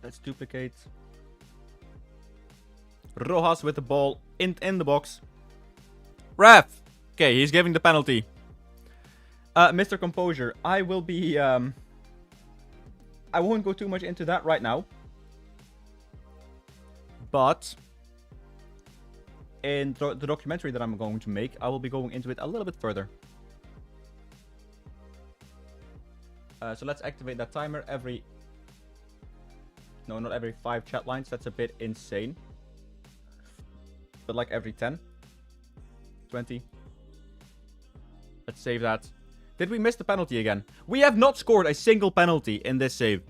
Let's duplicate. Rojas with the ball in the box. Ref! Okay, he's giving the penalty. Mr. Composure, I will be... I won't go too much into that right now. But... in the documentary that I'm going to make, I will be going into it a little bit further. So let's activate that timer every... No, not every 5 chat lines. That's a bit insane. But like every 10. 20. Let's save that. Did we miss the penalty again? We have not scored a single penalty in this save.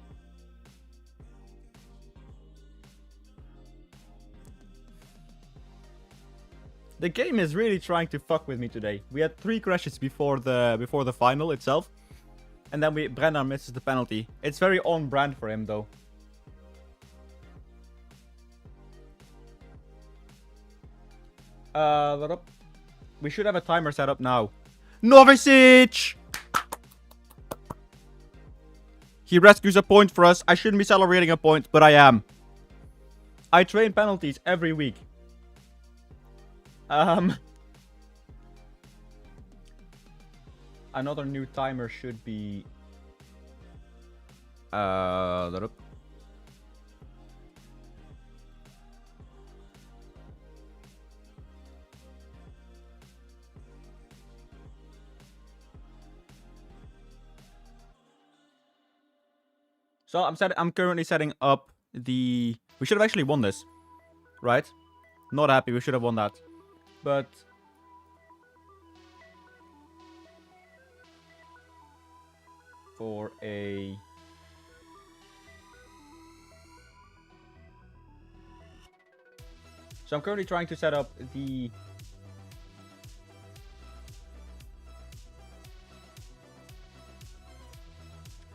The game is really trying to fuck with me today. We had 3 crashes before the final itself. And then Brennan misses the penalty. It's very on brand for him though. We should have a timer set up now. Novicic! He rescues a point for us. I shouldn't be celebrating a point, but I am. I train penalties every week. Another new timer should be... So I'm currently setting up the... We should have actually won this. Right? Not happy, we should have won that. But... For a... So I'm currently trying to set up the...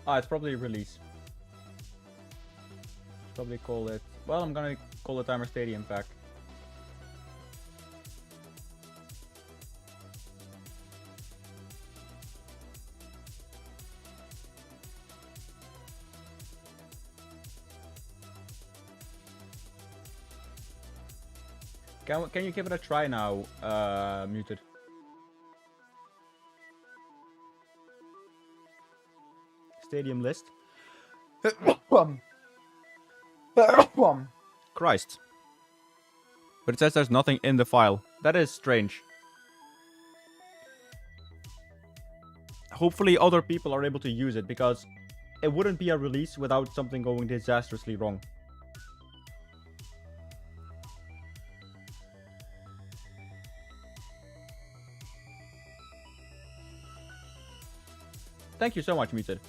It's probably a release. Probably call it... Well, I'm gonna call the timer Stadium Pack. Can you give it a try now, Muted? Stadium list. Christ. But it says there's nothing in the file. That is strange. Hopefully other people are able to use it, because it wouldn't be a release without something going disastrously wrong. Thank you so much, Muted.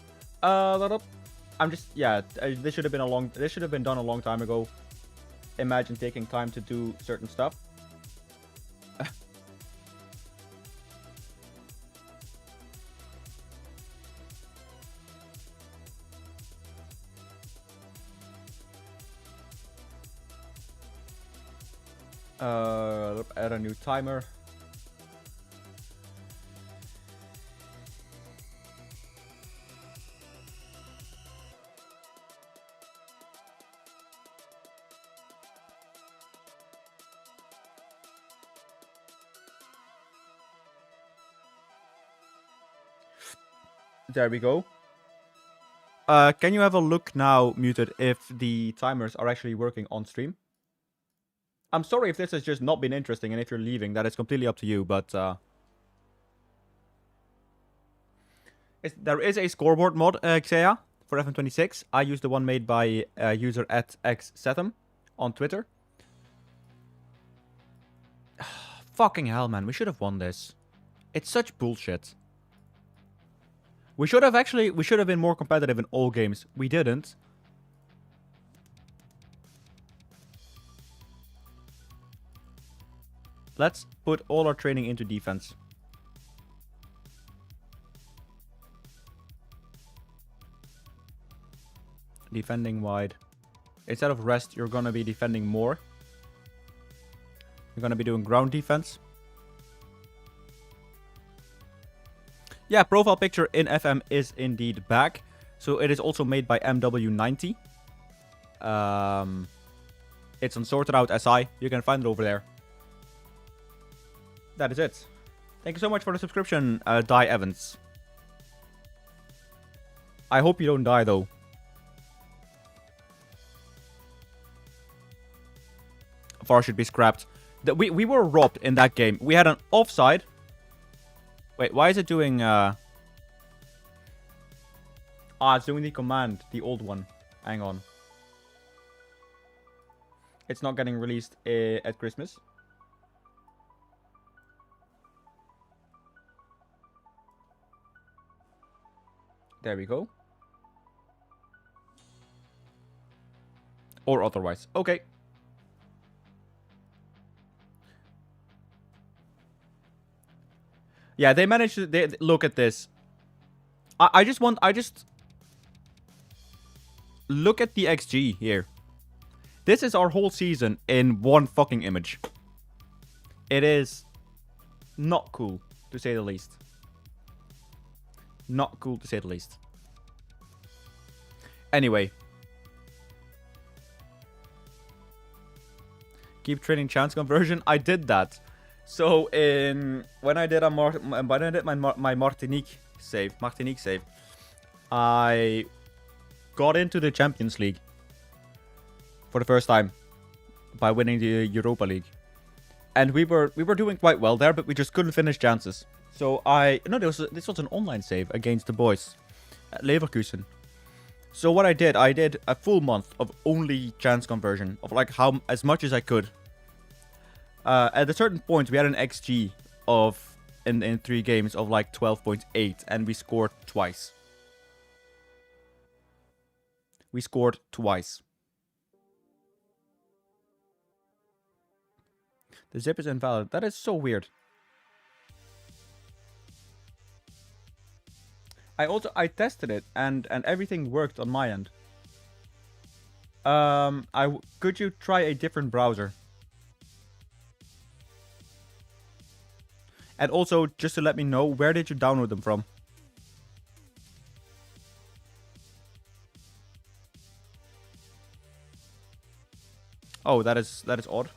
I'm just, yeah, this should have been done a long time ago. Imagine taking time to do certain stuff. Add a new timer. There we go. Can you have a look now, Muted, if the timers are actually working on stream? I'm sorry if this has just not been interesting, and if you're leaving, that is completely up to you, but... There is a scoreboard mod, Xea, for FM26. I use the one made by user @xsetham on Twitter. Fucking hell, man. We should have won this. It's such bullshit. We should have been more competitive in all games. We didn't. Let's put all our training into defense. Defending wide. Instead of rest, you're gonna be defending more. You're gonna be doing ground defense. Yeah, profile picture in FM is indeed back. So it is also made by MW90. It's on Sorted Out SI. You can find it over there. That is it. Thank you so much for the subscription, Die Evans. I hope you don't die, though. VAR should be scrapped. We were robbed in that game. We had an offside. Wait, why is it doing... it's doing the command, the old one. Hang on. It's not getting released at Christmas. There we go. Or otherwise. Okay. Yeah, they managed to... look at this. I just... Look at the XG here. This is our whole season in one fucking image. It is... Not cool, to say the least. Not cool, to say the least. Anyway. Keep training chance conversion. I did that. So when I did my Martinique save, I got into the Champions League for the first time by winning the Europa League, and we were doing quite well there, but we just couldn't finish chances. So this was an online save against the boys at Leverkusen. So what I did a full month of only chance conversion of like as much as I could. At a certain point, we had an XG of in 3 games of like 12.8, and we scored twice. We scored twice. The zip is invalid. That is so weird. I tested it and everything worked on my end. Could you try a different browser? And also, just to let me know, where did you download them from? Oh, that is odd.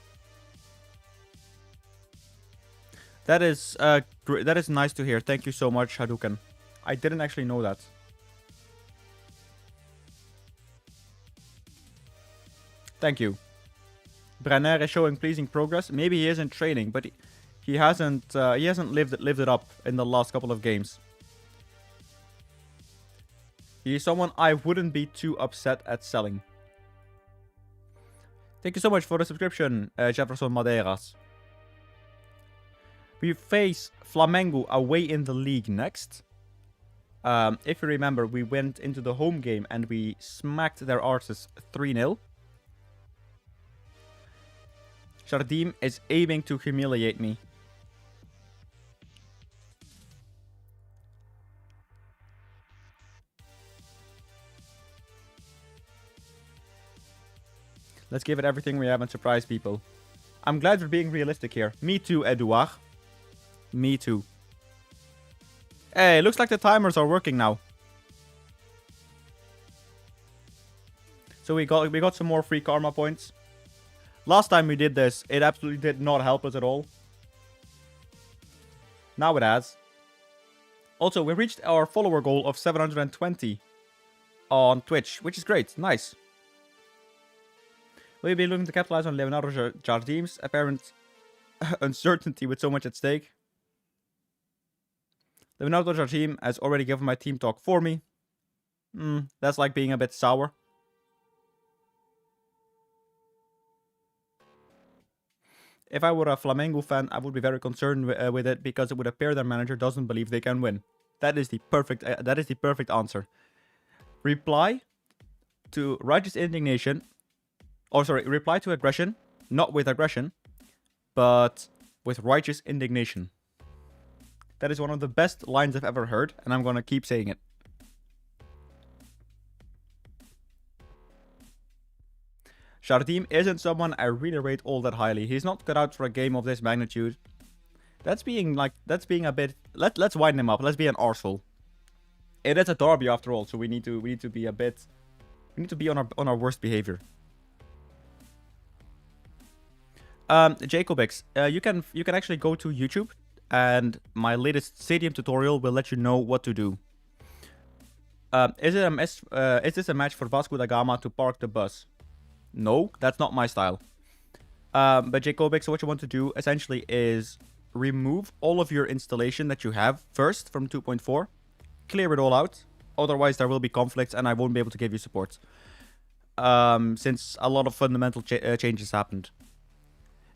That is nice to hear. Thank you so much, Hadouken. I didn't actually know that. Thank you. Brenner is showing pleasing progress. Maybe he is in training, but he hasn't lived it up in the last couple of games. He's someone I wouldn't be too upset at selling. Thank you so much for the subscription, Jefferson Madeiras. We face Flamengo away in the league next. If you remember, we went into the home game and we smacked their arses 3-0. Jardim is aiming to humiliate me. Let's give it everything we have and surprise people. I'm glad we're being realistic here. Me too, Edouard. Me too. Hey, looks like the timers are working now. So we got some more free karma points. Last time we did this, it absolutely did not help us at all. Now it has. Also, we reached our follower goal of 720 on Twitch, which is great. Nice. Will you be looking to capitalize on Leonardo Jardim's apparent uncertainty with so much at stake? Leonardo Jardim has already given my team talk for me. That's like being a bit sour. If I were a Flamengo fan, I would be very concerned with it because it would appear their manager doesn't believe they can win. That is the perfect answer. Reply to righteous indignation. Oh, sorry. Reply to aggression. Not with aggression, but with righteous indignation. That is one of the best lines I've ever heard, and I'm going to keep saying it. Jardim isn't someone I really rate all that highly. He's not cut out for a game of this magnitude. That's being a bit... Let's widen him up. Let's be an arsehole. It is a derby after all, so we need to be a bit... We need to be on our worst behavior. Jacobix, you can actually go to YouTube, and my latest Stadium tutorial will let you know what to do. Is this a match for Vasco da Gama to park the bus? No, that's not my style. But Jacobix, so what you want to do essentially is remove all of your installation that you have first from 2.4. Clear it all out. Otherwise, there will be conflicts and I won't be able to give you support. Since a lot of fundamental changes happened.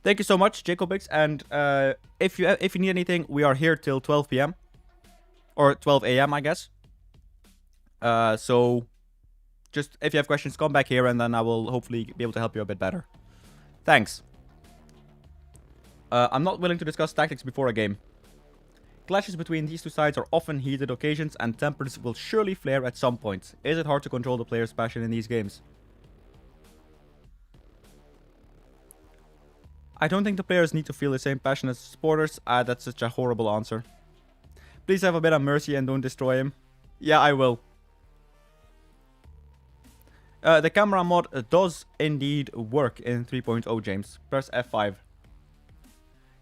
Thank you so much, Jacobix. And if you need anything, we are here till 12 p.m. Or 12 a.m., I guess. So... Just, if you have questions, come back here and then I will hopefully be able to help you a bit better. Thanks. I'm not willing to discuss tactics before a game. Clashes between these two sides are often heated occasions and tempers will surely flare at some point. Is it hard to control the player's passion in these games? I don't think the players need to feel the same passion as supporters. That's such a horrible answer. Please have a bit of mercy and don't destroy him. Yeah, I will. The camera mod does indeed work in 3.0, James. Press F5.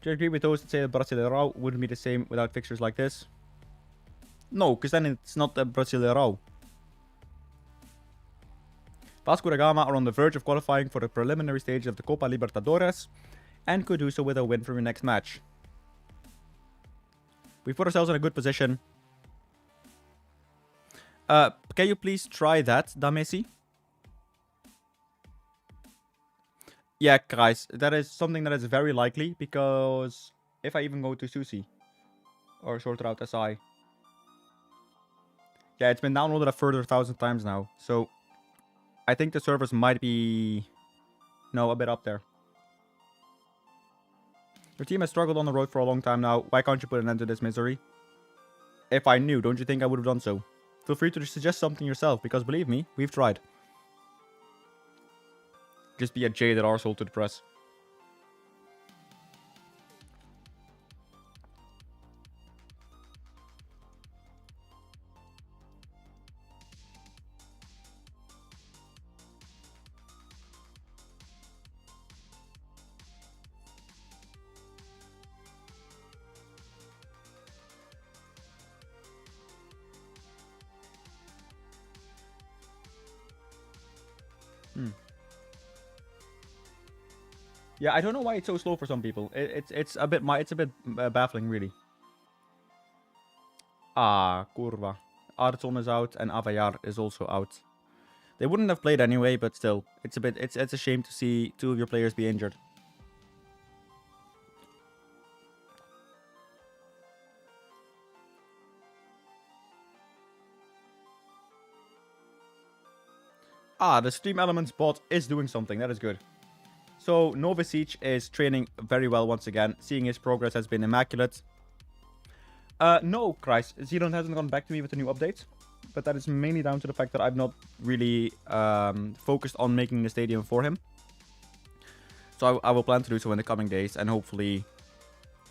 Do you agree with those that say that Brasileirão wouldn't be the same without fixtures like this? No, because then it's not the Brasileirão. Vasco da Gama are on the verge of qualifying for the preliminary stage of the Copa Libertadores and could do so with a win from your next match. We put ourselves in a good position. Can you please try that, Damesi? Yeah, guys, that is something that is very likely, because if I even go to Susi or sort it out SI. Yeah, it's been downloaded a further 1,000 times now, so I think the servers might be, a bit up there. Your team has struggled on the road for a long time now. Why can't you put an end to this misery? If I knew, don't you think I would have done so? Feel free to suggest something yourself, because believe me, we've tried. Just be a jaded arsehole to the press. Yeah, I don't know why it's so slow for some people. It's a bit baffling, really. Ah, Curva. Artson is out and Avayar is also out. They wouldn't have played anyway, but still, it's a shame to see two of your players be injured. Ah, the Stream Elements bot is doing something. That is good. So, Novicic is training very well once again. Seeing his progress has been immaculate. No, Christ. Zidane hasn't gone back to me with a new update. But that is mainly down to the fact that I've not really focused on making the stadium for him. So I will plan to do so in the coming days. And hopefully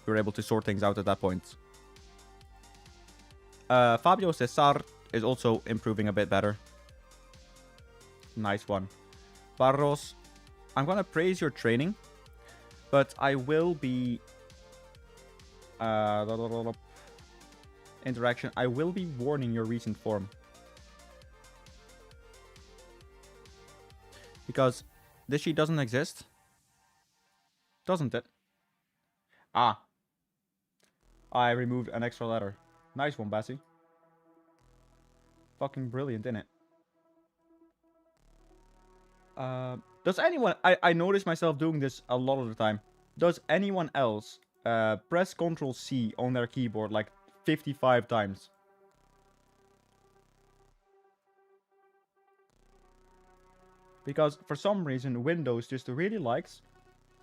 we're able to sort things out at that point. Fabio Cesar is also improving a bit better. Nice one. Barros. I'm gonna praise your training, but I will be interaction. I will be warning your recent form, because this sheet doesn't exist, doesn't it? Ah, I removed an extra letter. Nice one, Bassy. Fucking brilliant, innit? Does anyone... I notice myself doing this a lot of the time. Does anyone else press Ctrl-C on their keyboard like 55 times? Because for some reason, Windows just really likes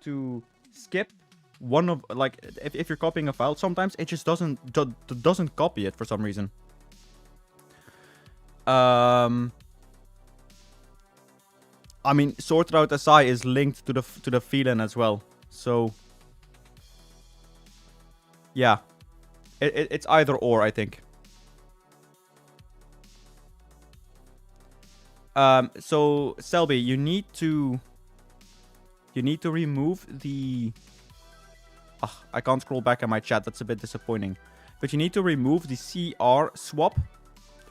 to skip one of... Like, if you're copying a file, sometimes it just doesn't copy it for some reason. I mean, sorted out SI is linked to the VLAN as well, so yeah, it's either or, I think. So Selby, you need to remove the. I can't scroll back in my chat. That's a bit disappointing, but you need to remove the CR swap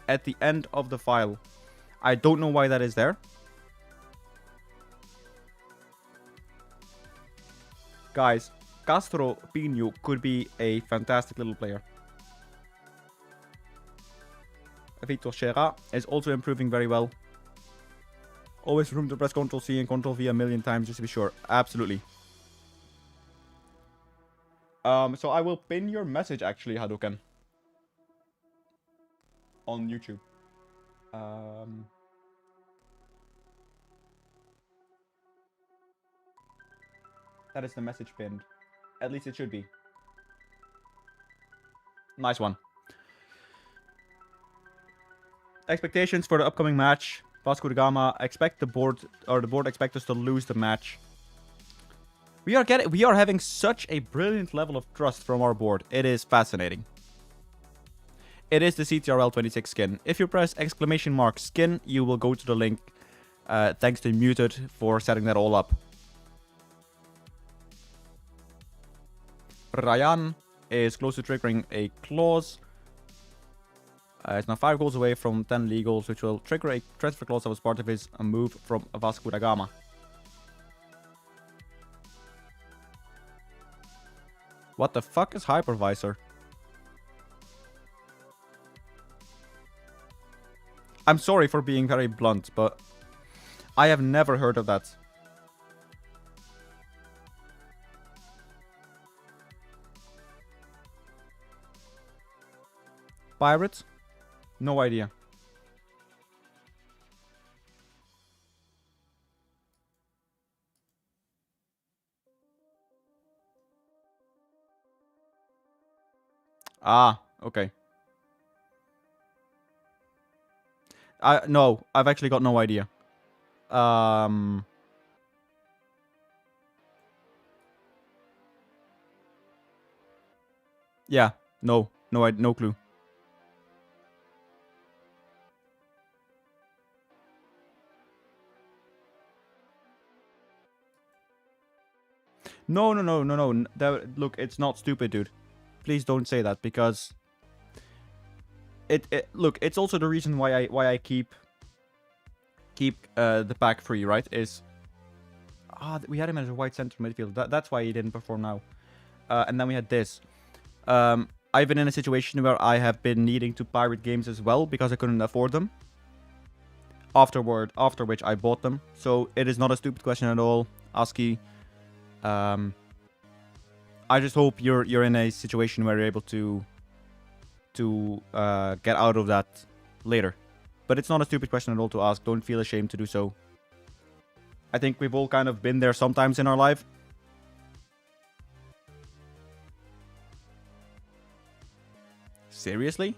at the end of the file. I don't know why that is there. Guys, Castro Pino could be a fantastic little player. Vitor Serra is also improving very well. Always room to press Ctrl-C and Ctrl-V a million times just to be sure. Absolutely. So I will pin your message actually, Hadouken. On YouTube. That is the message pinned. At least it should be. Nice one. Expectations for the upcoming match. Vasco da Gama expect the board expect us to lose the match. We are having such a brilliant level of trust from our board. It is fascinating. It is the CTRL 26 skin. If you press exclamation mark skin, you will go to the link. Thanks to Muted for setting that all up. Ryan is close to triggering a clause. It's now 5 goals away from 10 legals, which will trigger a transfer clause that was part of his move from Vasco da Gama. What the fuck is Hypervisor? I'm sorry for being very blunt, but I have never heard of that. Pirate? No idea. Ah, okay. No, I've actually got no idea. Yeah, no clue. No. Look, it's not stupid, dude. Please don't say that, because look, it's also the reason why I keep the pack free, right? Is we had him as a white center midfield. That's why he didn't perform now. And then we had this. I've been in a situation where I have been needing to pirate games as well because I couldn't afford them. After which I bought them. So it is not a stupid question at all, ASCII. I just hope you're in a situation where you're able to get out of that later. But it's not a stupid question at all to ask. Don't feel ashamed to do so. I think we've all kind of been there sometimes in our life. Seriously?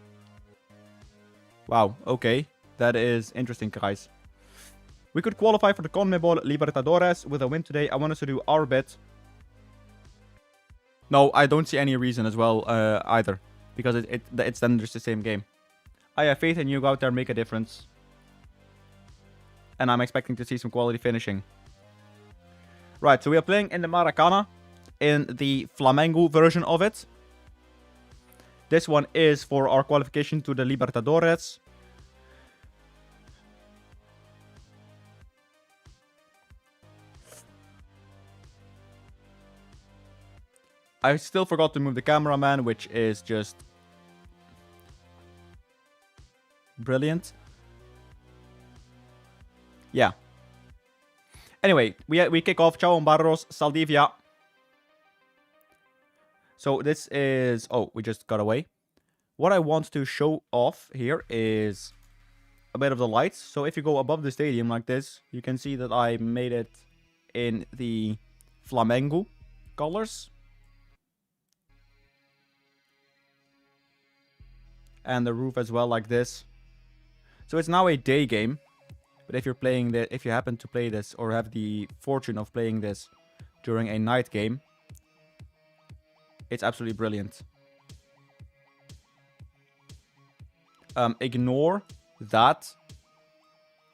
Wow, okay. That is interesting, guys. We could qualify for the CONMEBOL Libertadores with a win today. I want us to do our bit. No, I don't see any reason as well either. Because it's then just the same game. I have faith in you. Go out there, make a difference. And I'm expecting to see some quality finishing. Right, so we are playing in the Maracana. In the Flamengo version of it. This one is for our qualification to the Libertadores. I still forgot to move the cameraman, which is just brilliant. Yeah. Anyway, we kick off. Chao Barros, Saldivia. So this is... Oh, we just got away. What I want to show off here is a bit of the lights. So if you go above the stadium like this, you can see that I made it in the Flamengo colors. And the roof as well, like this. So it's now a day game. But if you're playing if you happen to play this or have the fortune of playing this during a night game, it's absolutely brilliant. Ignore that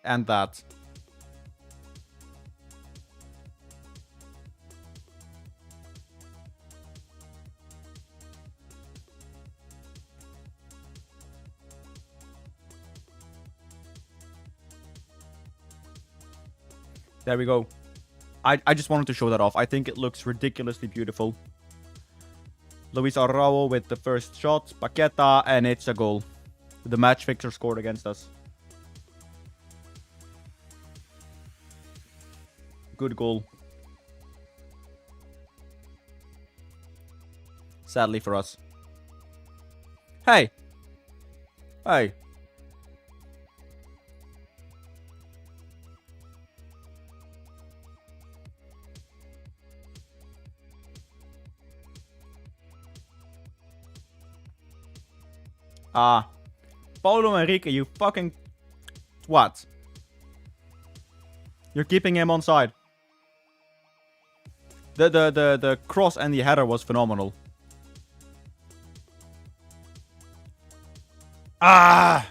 and that. There we go. I just wanted to show that off. I think it looks ridiculously beautiful. Luis Arrao with the first shot. Paqueta, and it's a goal. The match fixer scored against us. Good goal. Sadly for us. Hey! Hey! Ah. Paulo Henrique, you fucking twat. You're keeping him on side. The cross and the header was phenomenal. Ah!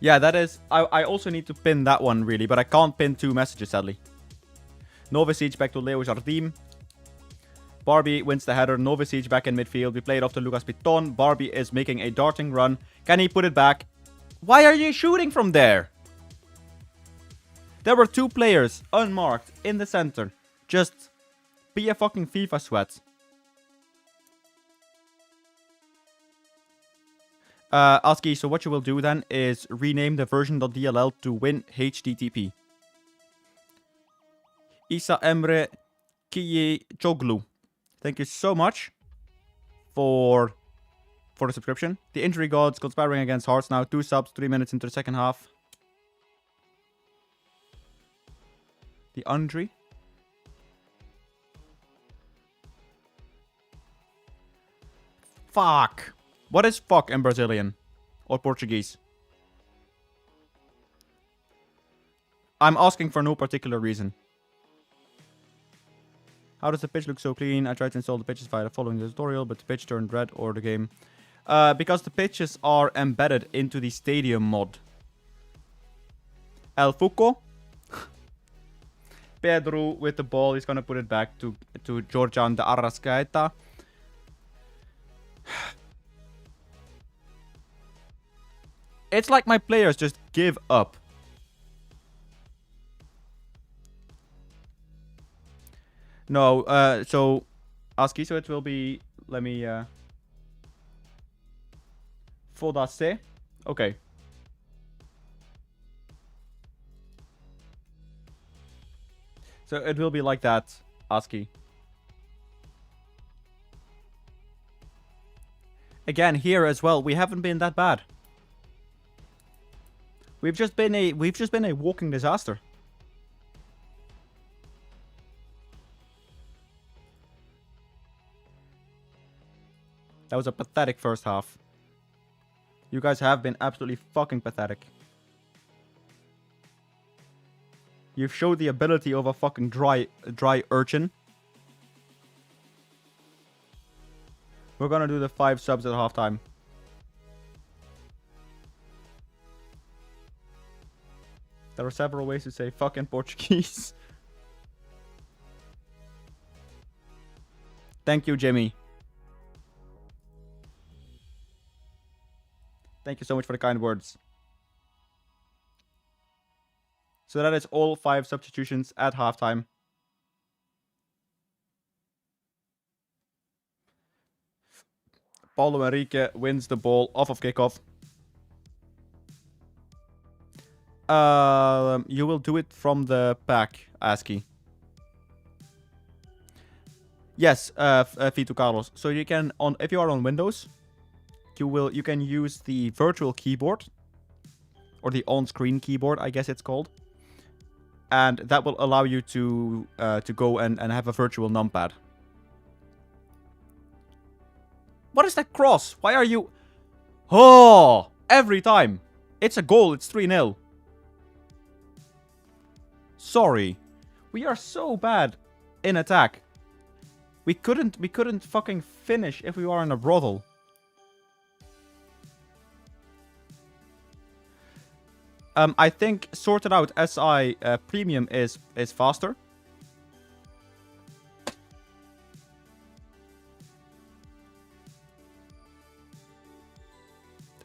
Yeah, that is... I also need to pin that one, really. But I can't pin 2 messages, sadly. Nova Siege back to Leo Jardim. Barbie wins the header. Nova Siege back in midfield. We play it off to Lucas Piton. Barbie is making a darting run. Can he put it back? Why are you shooting from there? There were 2 players unmarked in the center. Just be a fucking FIFA sweat. Aski, so what you will do then is rename the version.dll to win HTTP. Isa Emre Kiye Choglu. Thank you so much for the subscription. The injury gods conspiring against Hearts now. 2 subs, 3 minutes into the second half. The Andre. Fuck. What is fuck in Brazilian? Or Portuguese? I'm asking for no particular reason. How does the pitch look so clean? I tried to install the pitches via the following tutorial, but the pitch turned red or the game. Because the pitches are embedded into the Stadium mod. El Fuco. Pedro with the ball. He's going to put it back to Georgian de Arrascaeta. It's like my players just give up. No, so Aski, so it will be, let me, Fodace. Okay. So it will be like that, Aski. Again, here as well, we haven't been that bad. We've just been a walking disaster. That was a pathetic first half. You guys have been absolutely fucking pathetic. You've showed the ability of a fucking dry urchin. We're gonna do the 5 subs at halftime. There are several ways to say fuck in Portuguese. Thank you, Jimmy. Thank you so much for the kind words. So that is all 5 substitutions at halftime. Paulo Henrique wins the ball off of kickoff. You will do it from the pack, Aski. Yes, Vito Carlos. So you can, if you are on Windows, you can use the virtual keyboard, or the on-screen keyboard, I guess it's called, and that will allow you to go and have a virtual numpad. What is that cross? Why are you? Oh, every time it's a goal. It's 3-0. Sorry, we are so bad in attack. We couldn't fucking finish if we were in a brothel. I think sorted out SI premium is faster.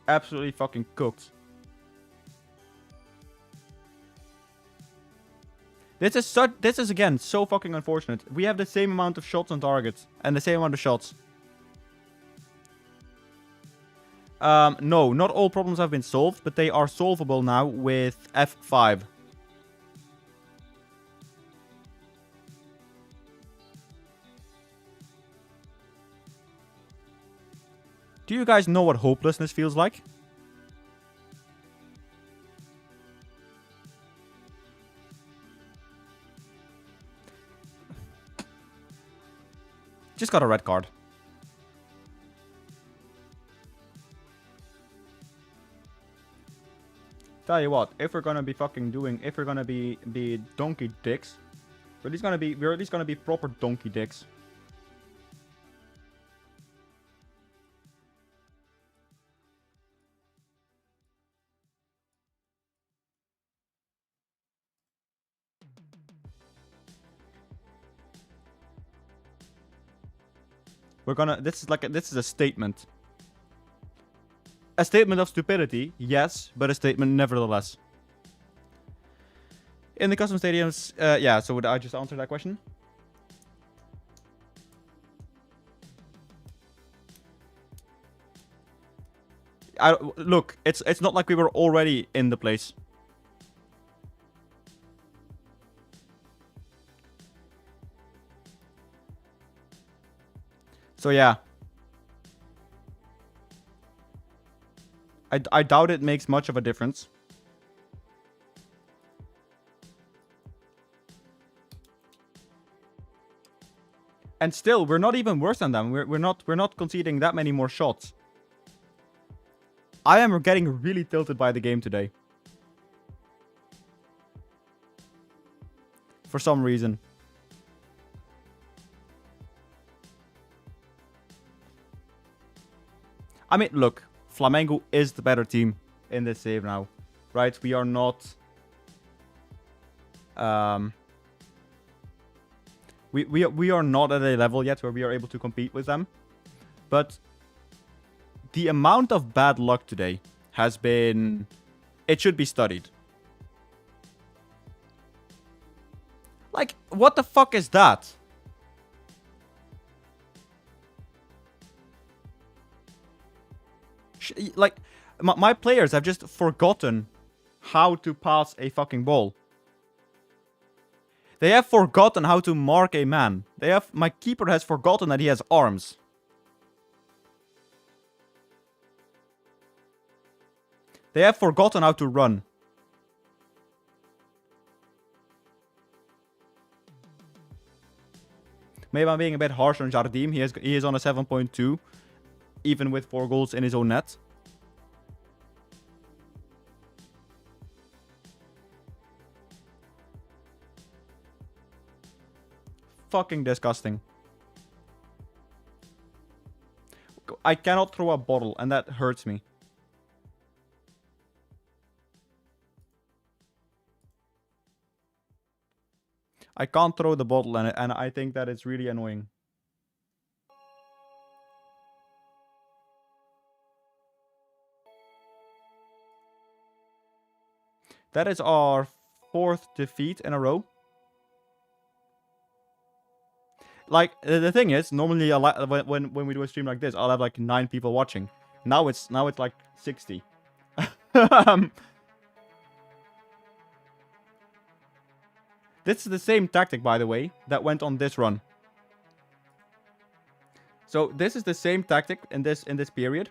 Absolutely fucking cooked. This is again so fucking unfortunate. We have the same amount of shots on target and the same amount of shots. No, not all problems have been solved, but they are solvable now with F5. Do you guys know what hopelessness feels like? Just got a red card. Tell you what, if we're gonna be fucking doing, if we're gonna be donkey dicks, we're at least gonna be proper donkey dicks. We're gonna, this is a statement. A statement of stupidity, yes, but a statement nevertheless. In the custom stadiums, yeah, so would I just answer that question? Look, it's not like we were already in the place. So yeah. I doubt it makes much of a difference. And still, we're not even worse than them. We're not conceding that many more shots. I am getting really tilted by the game today. For some reason. I mean, look, Flamengo is the better team in this save now, right? We are not... We are not at a level yet where we are able to compete with them. But the amount of bad luck today has been... It should be studied. Like, what the fuck is that? Like, my players have just forgotten how to pass a fucking ball. They have forgotten how to mark a man. My keeper has forgotten that he has arms. They have forgotten how to run. Maybe I'm being a bit harsh on Jardim. He is on a 7.2. Even with 4 goals in his own net. Fucking disgusting. I cannot throw a bottle, and that hurts me. I can't throw the bottle, and I think that it's really annoying. That is our 4th defeat in a row. Like, the thing is, normally when we do a stream like this, I'll have like 9 people watching. Now it's like 60. This is the same tactic, by the way, that went on this run. So this is the same tactic in this period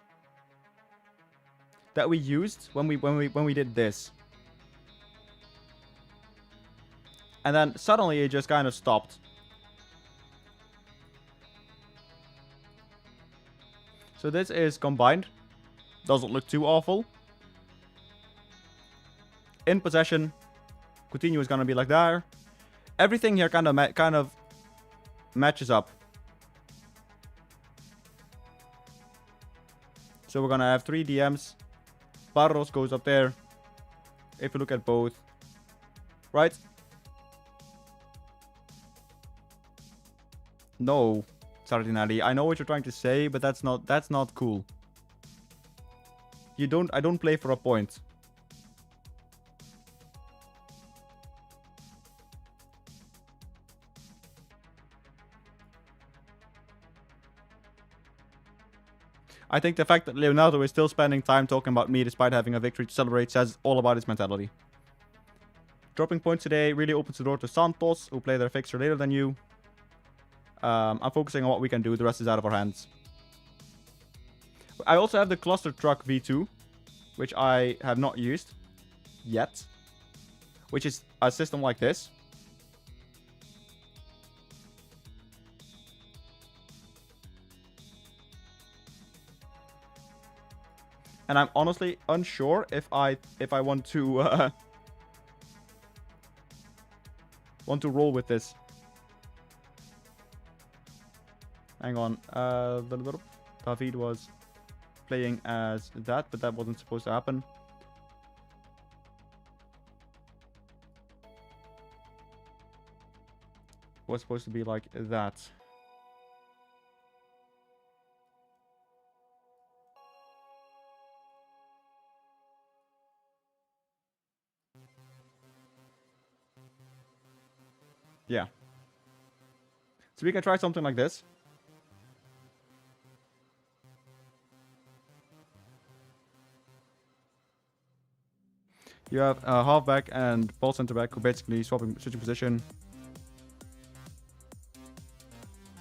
that we used when we did this. And then suddenly it just kind of stopped. So this is combined. Doesn't look too awful. In possession, Coutinho is gonna be like there. Everything here kind of matches up. So we're gonna have 3 DMs. Barros goes up there. If you look at both, right? No, Sardinelli. I know what you're trying to say, but that's not cool. I don't play for a point. I think the fact that Leonardo is still spending time talking about me despite having a victory to celebrate says all about his mentality. Dropping points today really opens the door to Santos, who play their fixture later than you. I'm focusing on what we can do. The rest is out of our hands. I also have the cluster truck V2, which I have not used yet, which is a system like this. And I'm honestly unsure if I want to roll with this. Hang on. David was playing as that, but that wasn't supposed to happen. It was supposed to be like that. Yeah. So we can try something like this. You have a halfback and ball center back who basically switching position.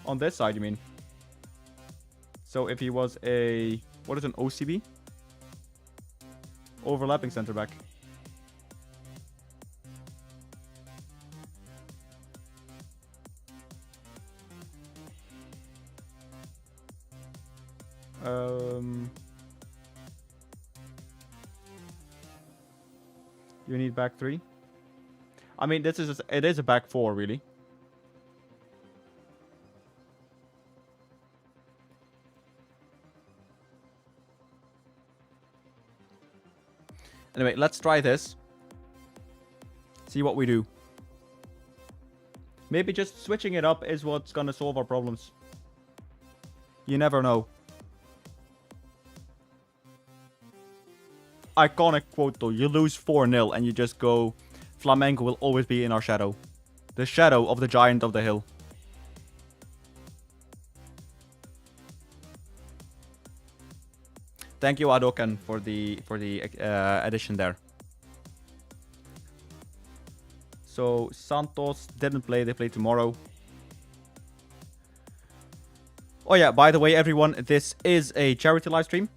On this side, you mean? So if he was a... What is an OCB? Overlapping center back. You need back 3. I mean, it is a back 4, really. Anyway, let's try this. See what we do. Maybe just switching it up is what's gonna solve our problems. You never know. Iconic quote though. You lose 4-0 and you just go... Flamengo will always be in our shadow. The shadow of the giant of the hill. Thank you, Adokan, for the addition there. So Santos didn't play. They play tomorrow. Oh yeah, by the way, everyone, this is a charity live stream.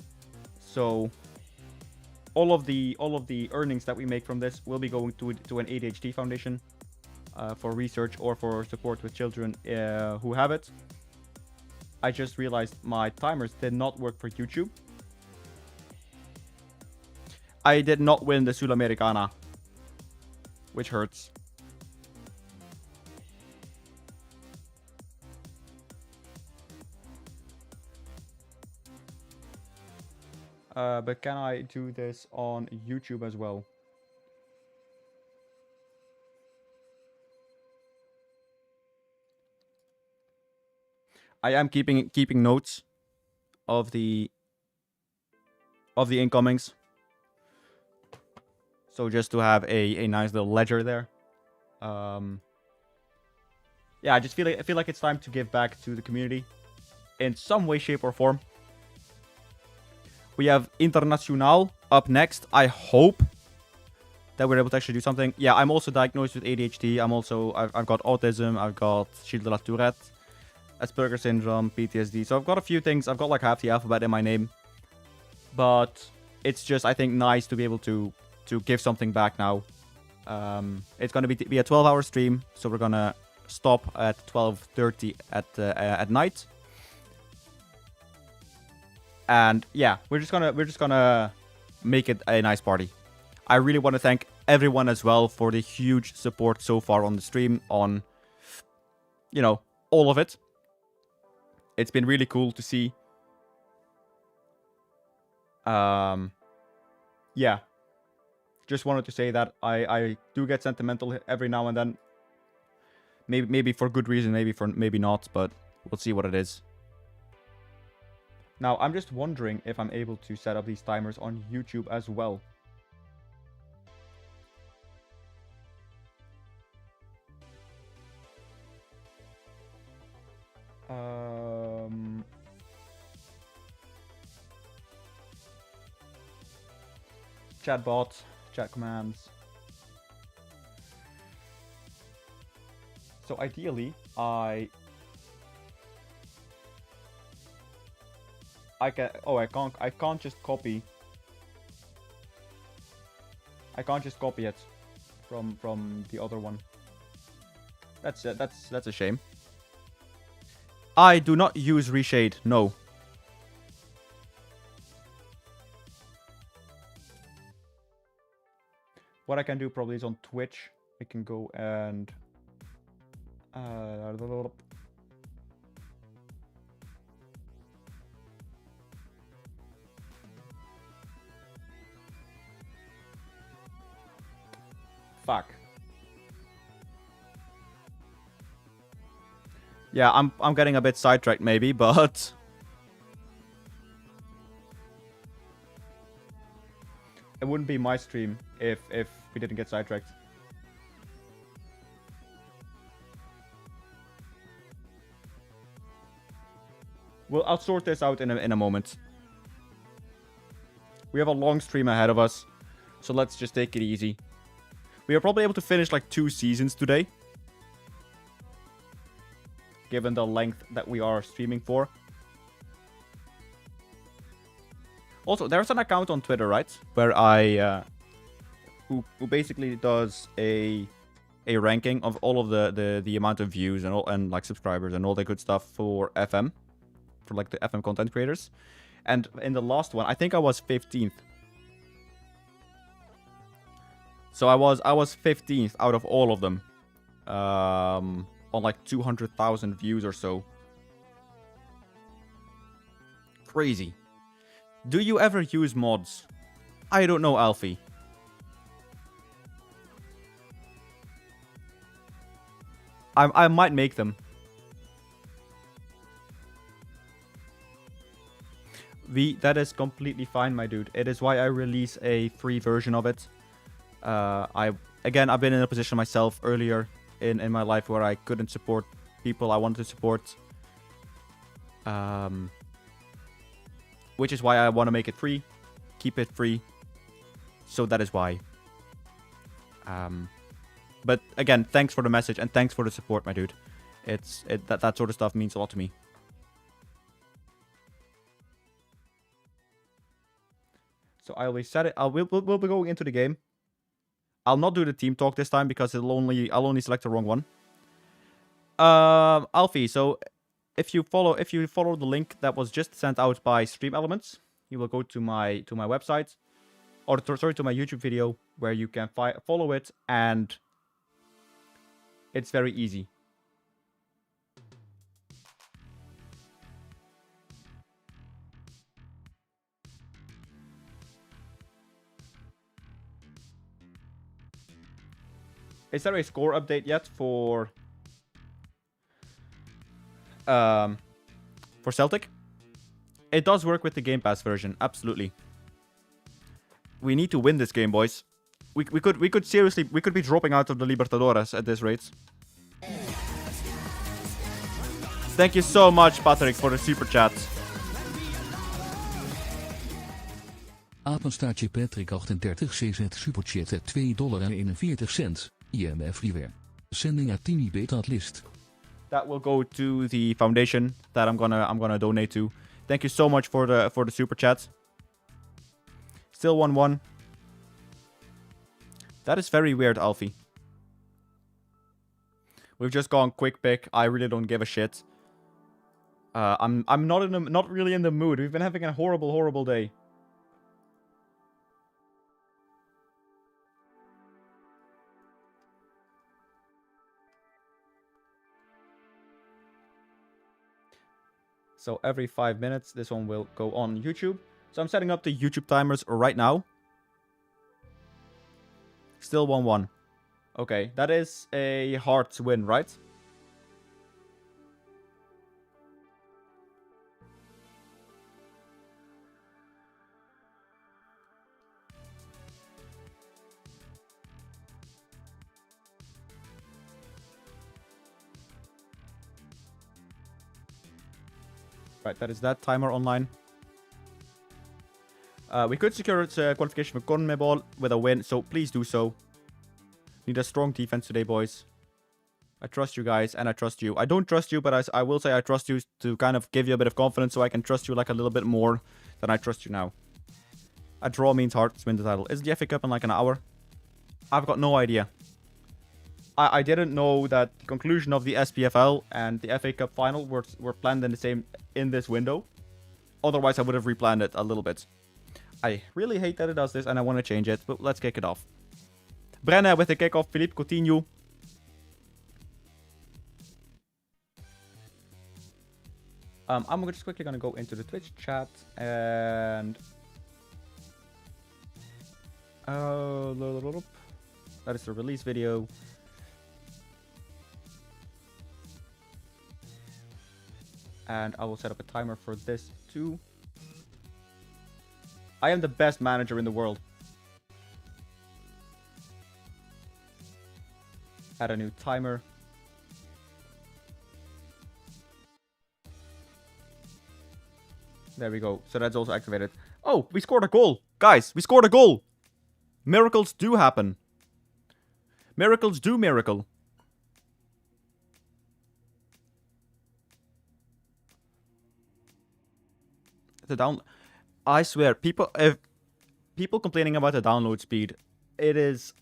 So all of the earnings that we make from this will be going to an ADHD foundation for research or for support with children who have it. I just realized my timers did not work for YouTube. I did not win the Sudamericana, which hurts. But can I do this on YouTube as well? I am keeping notes of the incomings. So just to have a nice little ledger there. Yeah, I just feel like it's time to give back to the community in some way, shape, or form. We have Internacional up next. I hope that we're able to actually do something. Yeah, I'm also diagnosed with ADHD. I've got autism. I've got Gilles de la Tourette, Asperger's syndrome, PTSD. So I've got a few things. I've got like half the alphabet in my name. But it's just, I think, nice to be able to give something back now. It's going to be a 12-hour stream. So we're going to stop at 12:30 at night. And yeah, we're just gonna make it a nice party. I really want to thank everyone as well for the huge support so far on the stream, on, you know, all of it. It's been really cool to see. Yeah. Just wanted to say that I do get sentimental every now and then. Maybe for good reason, maybe not, but we'll see what it is. Now, I'm just wondering if I'm able to set up these timers on YouTube as well. Chatbot, chat commands. So ideally, I can't just copy. I can't just copy it from the other one. That's a shame. I do not use reshade. No. What I can do probably is on Twitch. I can go and... Fuck. Yeah, I'm getting a bit sidetracked maybe, but... It wouldn't be my stream if we didn't get sidetracked. Well, I'll sort this out in a moment. We have a long stream ahead of us, so let's just take it easy. We are probably able to finish like 2 seasons today, given the length that we are streaming for. Also, there's an account on Twitter, right, where I who basically does a ranking of all of the amount of views and like subscribers and all that good stuff for FM, for like the FM content creators. And in the last one, I think I was 15th. So I was 15th out of all of them, on like 200,000 views or so. Crazy. Do you ever use mods? I don't know, Alfie. I might make them. That is completely fine, my dude. It is why I release a free version of it. I've been in a position myself earlier in my life where I couldn't support people I wanted to support. Which is why I want to make it free. Keep it free. So that is why. But again, thanks for the message and thanks for the support, my dude. That sort of stuff means a lot to me. So I always said it. We'll be going into the game. I'll not do the team talk this time because I'll only select the wrong one. Alfie, so if you follow the link that was just sent out by Stream Elements, you will go to my website, or sorry, to my YouTube video, where you can follow it, and it's very easy. Is there a score update yet for Celtic? It does work with the Game Pass version, absolutely. We need to win this game, boys. We could seriously be dropping out of the Libertadores at this rate. Thank you so much, Patrick, for the super chat. Apenstaartje Patrick 38 CZ superchat at $2.41. IM everywhere. Sending a teeny beta list. That will go to the foundation that I'm gonna donate to. Thank you so much for the super chat. Still 1-1. That is very weird, Alfie. We've just gone quick pick. I really don't give a shit. I'm not really in the mood. We've been having a horrible day. So every 5 minutes, this one will go on YouTube. So I'm setting up the YouTube timers right now. Still 1-1. Okay, that is a hard win, right? Right, that is that timer online. We could secure its qualification for CONMEBOL with a win, so please do so. Need a strong defense today, boys. I trust you guys, and I trust you. I don't trust you, but I will say I trust you to kind of give you a bit of confidence so I can trust you like a little bit more than I trust you now. A draw means Hearts win the title. Is the FA Cup in like an hour? I've got no idea. I didn't know that the conclusion of the SPFL and the FA Cup final were planned in this window. Otherwise, I would have replanned it a little bit. I really hate that it does this, and I want to change it, but let's kick it off. Brenna with the kickoff. Philippe Coutinho. I'm just quickly gonna go into the Twitch chat and that is the release video. And I will set up a timer for this too. I am the best manager in the world. Add a new timer. There we go. So that's also activated. Oh, we scored a goal. Guys, we scored a goal. Miracles do happen. Miracles do miracle. I swear, people complaining about the download speed, it is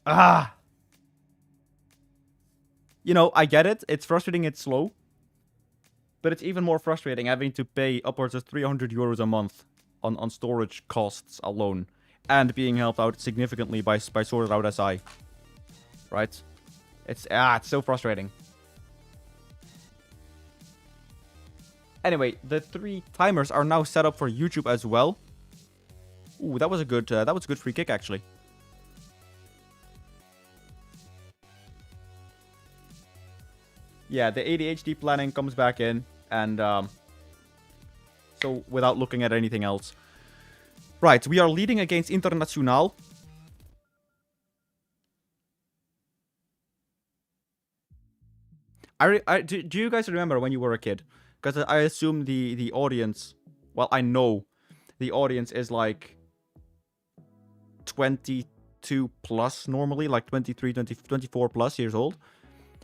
you know, I get it. It's frustrating, it's slow. But it's even more frustrating having to pay upwards of 300 euros a month on storage costs alone. And being helped out significantly by Sorted Out SI. Right? It's so frustrating. Anyway, the 3 timers are now set up for YouTube as well. Ooh, that was a good free kick actually. Yeah, the ADHD planning comes back in, and so without looking at anything else. Right, we are leading against Internacional. Do you guys remember when you were a kid? Because I assume the audience, well, I know the audience is like 22 plus normally, like 23, 24 plus years old.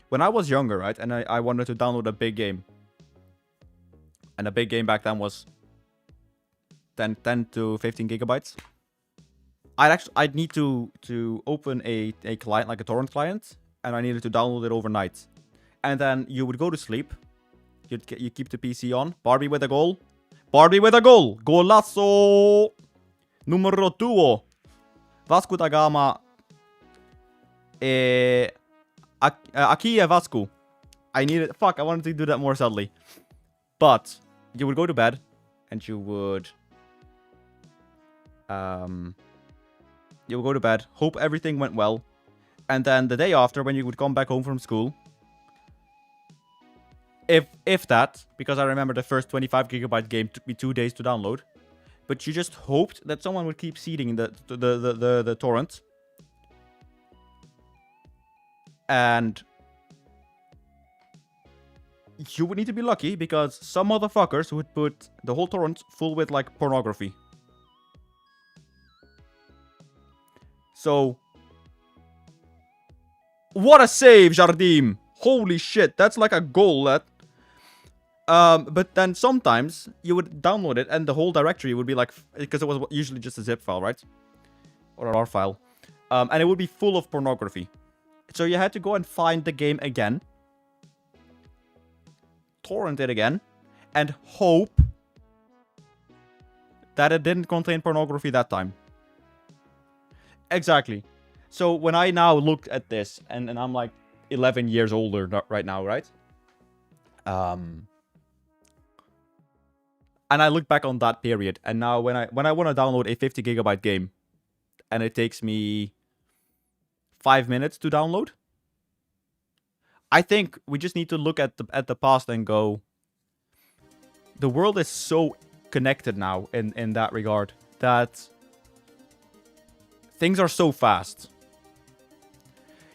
When I was younger, right, and I wanted to download a big game. And a big game back then was 10 to 15 gigabytes. I'd need to open a client, like a torrent client, and I needed to download it overnight. And then you would go to sleep. You keep the PC on. Barbie with a goal. Barbie with a goal. Golazo. Numero 2. Vasco da Gama. Aki Vasco. I needed... Fuck, I wanted to do that more subtly. But you would go to bed. And you would... You would go to bed. Hope everything went well. And then the day after, when you would come back home from school... If that, because I remember the first 25 gigabyte game took me 2 days to download. But you just hoped that someone would keep seeding the torrent. And you would need to be lucky because some motherfuckers would put the whole torrent full with like pornography. So, what a save, Jardim! Holy shit, that's like a goal, that. But then sometimes you would download it and the whole directory would be like, because it was usually just a zip file, right? Or a RAR file. And it would be full of pornography. So you had to go and find the game again. Torrent it again. And hope that it didn't contain pornography that time. Exactly. So when I now looked at this, and I'm like 11 years older right now, right? And I look back on that period, and now when I want to download a 50 gigabyte game, and it takes me 5 minutes to download, I think we just need to look at the past and go, the world is so connected now in that regard that things are so fast.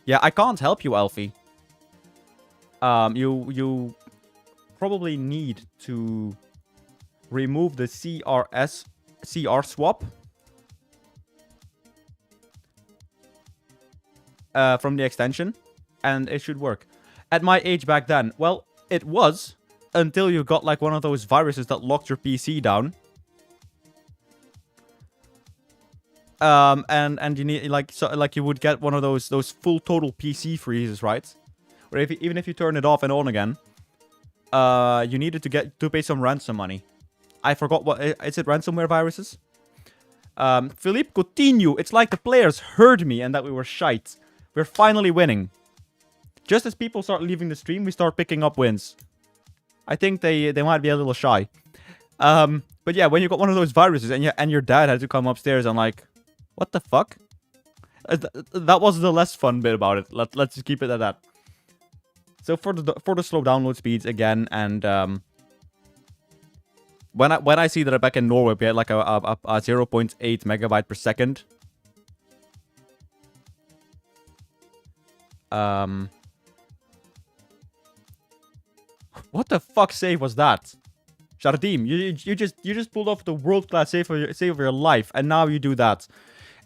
Yeah, I can't help you, Alfie. You probably need to remove the CR swap from the extension, and it should work. At my age back then, well, it was until you got like one of those viruses that locked your PC down. And you need like you would get one of those full total PC freezes, right? Or even if you turn it off and on again, you needed to pay some ransom money. I forgot what is it, ransomware viruses? Philippe Coutinho, it's like the players heard me and that we were shite. We're finally winning. Just as people start leaving the stream, we start picking up wins. I think they might be a little shy. But yeah, when you got one of those viruses and your dad had to come upstairs and like, what the fuck? That was the less fun bit about it. Let's just keep it at that. So for the slow download speeds again, and when I see that back in Norway we had like a 0.8 megabyte per second. What the fuck save was that? Jardim, you just pulled off the world-class save of your life, and now you do that.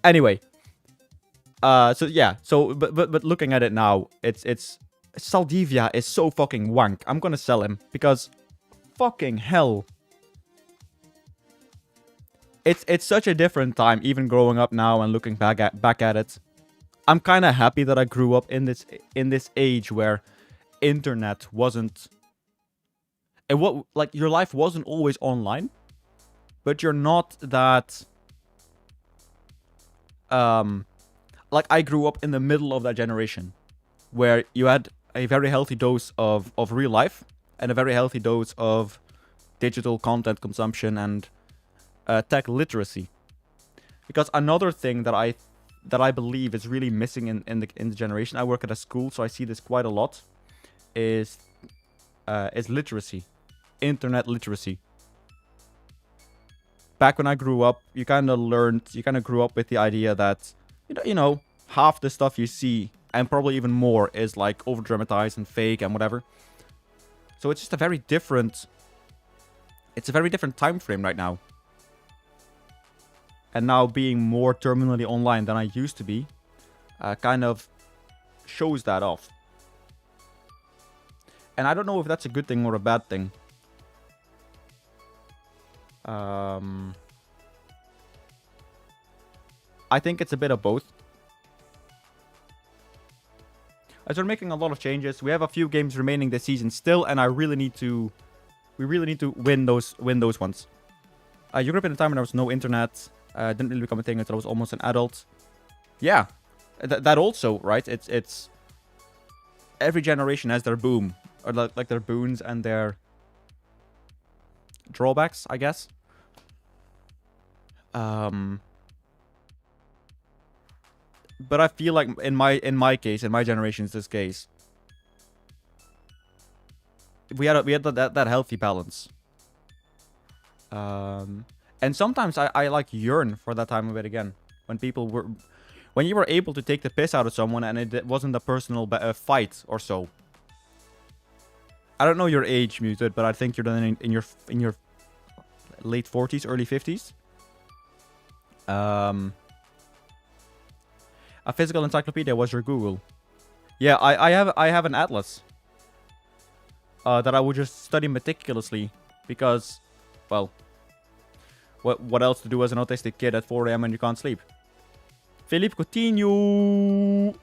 Anyway. So yeah, but looking at it now, it's Saldivia is so fucking wank. I'm gonna sell him because fucking hell. It's such a different time, even growing up now and looking back at it. I'm kind of happy that I grew up in this age where internet wasn't. Like your life wasn't always online, but you're not that. Like I grew up in the middle of that generation, where you had a very healthy dose of real life and a very healthy dose of digital content consumption and tech literacy. Because another thing that I believe is really missing in the generation, I work at a school, so I see this quite a lot, is literacy, internet literacy. Back when I grew up, you kind of grew up with the idea that, you know, half the stuff you see, and probably even more, is like over-dramatized and fake and whatever. So it's just a very different time frame right now. And now being more terminally online than I used to be, kind of shows that off. And I don't know if that's a good thing or a bad thing. I think it's a bit of both. As we're making a lot of changes, we have a few games remaining this season still, and we really need to win those ones. You grew up in a time when there was no internet. Didn't really become a thing until I was almost an adult. Yeah, that also, right? It's every generation has their boom, or like their boons and their drawbacks, I guess. But I feel like in my generation's this case, we had that healthy balance. And sometimes I like yearn for that time of it again, when you were able to take the piss out of someone and it wasn't a personal fight or so. I don't know your age, Muted, but I think you're done in your late 40s, early 50s. A physical encyclopedia was your Google. Yeah, I have an atlas that I would just study meticulously because, well, what else to do as an autistic kid at 4 AM when you can't sleep? Philippe Coutinho,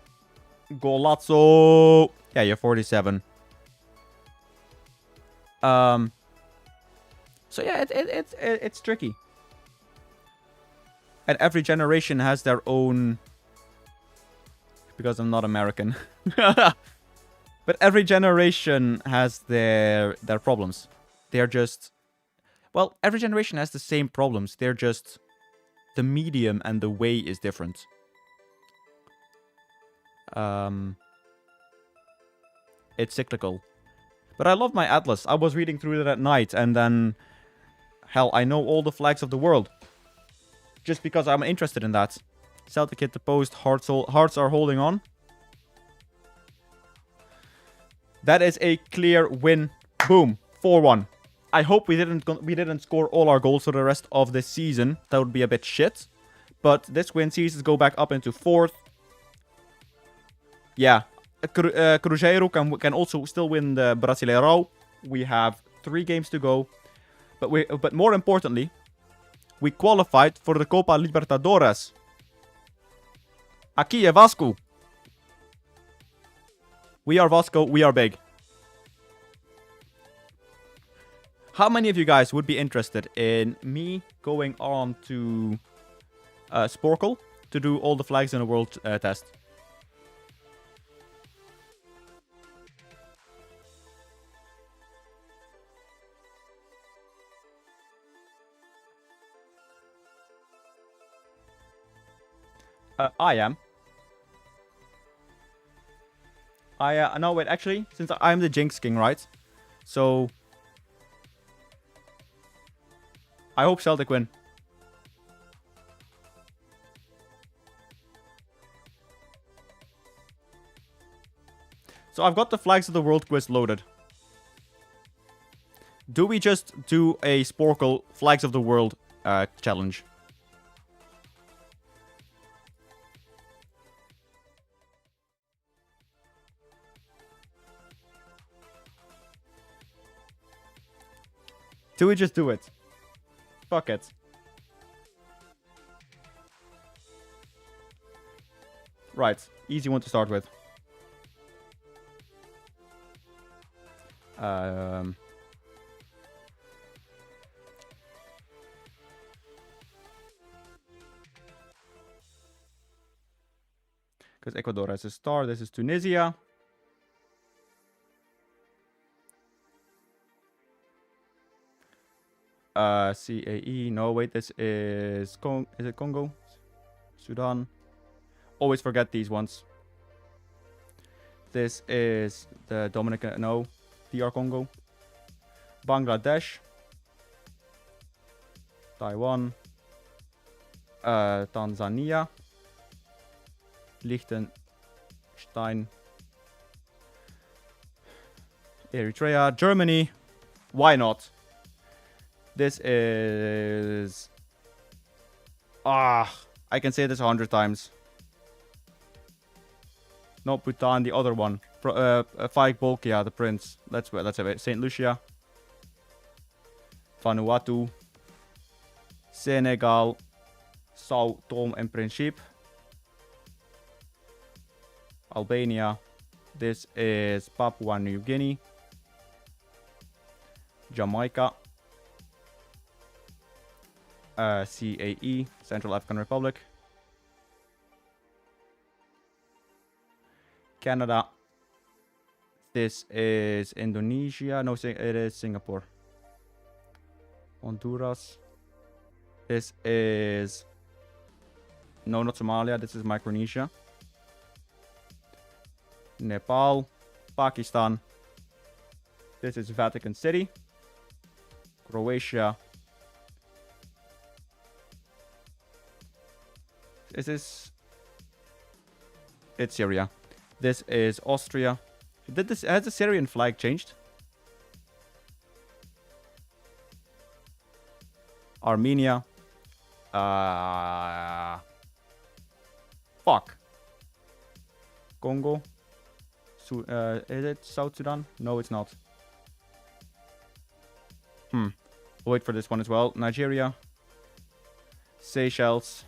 Golazzo. Yeah, you're 47. So yeah, it's tricky. And every generation has their own. Because I'm not American. But every generation has their problems. They're just... Well, every generation has the same problems. They're just... The medium and the way is different. It's cyclical. But I love my atlas. I was reading through it at night and then... Hell, I know all the flags of the world. Just because I'm interested in that. Celtic hit the post. Hearts are holding on. That is a clear win. Boom. 4-1. I hope we didn't score all our goals for the rest of this season. That would be a bit shit. But this win sees us go back up into 4th. Yeah. Cruzeiro can also still win the Brasileirão. We have 3 games to go. But more importantly, we qualified for the Copa Libertadores. Aqui é Vasco. We are Vasco, we are big. How many of you guys would be interested in me going on to Sporkle to do all the flags in the world test? I am. No, wait, actually, since I'm the Jinx King, right? So... I hope Celtic win. So I've got the Flags of the World quiz loaded. Do we just do a Sporkle Flags of the World challenge? Do we just do it? Fuck it. Right, easy one to start with. Because Ecuador has a star. This is Tunisia. CAE. No, wait. This is is it Congo? Sudan. Always forget these ones. This is the Dominican. No, DR Congo. Bangladesh. Taiwan. Tanzania. Liechtenstein. Eritrea. Germany. Why not? This is... I can say this 100 times. Not Bhutan, the other one. Faik Bolkia, the prince. Let's have it. St. Lucia. Vanuatu. Senegal. Sao Tome and Principe. Albania. This is Papua New Guinea. Jamaica. CAE, Central African Republic. Canada. This is Indonesia. No, it is Singapore. Honduras. This is... No, not Somalia. This is Micronesia. Nepal. Pakistan. This is Vatican City. Croatia. Is this... It's Syria. This is Austria. Has the Syrian flag changed? Armenia. Fuck. Congo. Is it South Sudan? No, it's not. We'll wait for this one as well. Nigeria. Seychelles.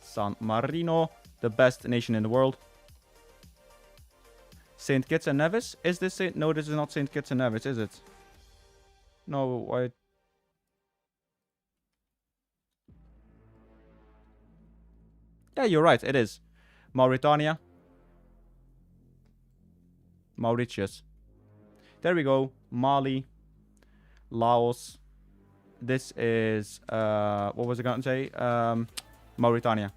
San Marino, the best nation in the world. St. Kitts and Nevis? Is this St... No, this is not St. Kitts and Nevis, is it? No, why... Yeah, you're right, it is. Mauritania. Mauritius. There we go. Mali. Laos. This is... what was I going to say? Mauritania.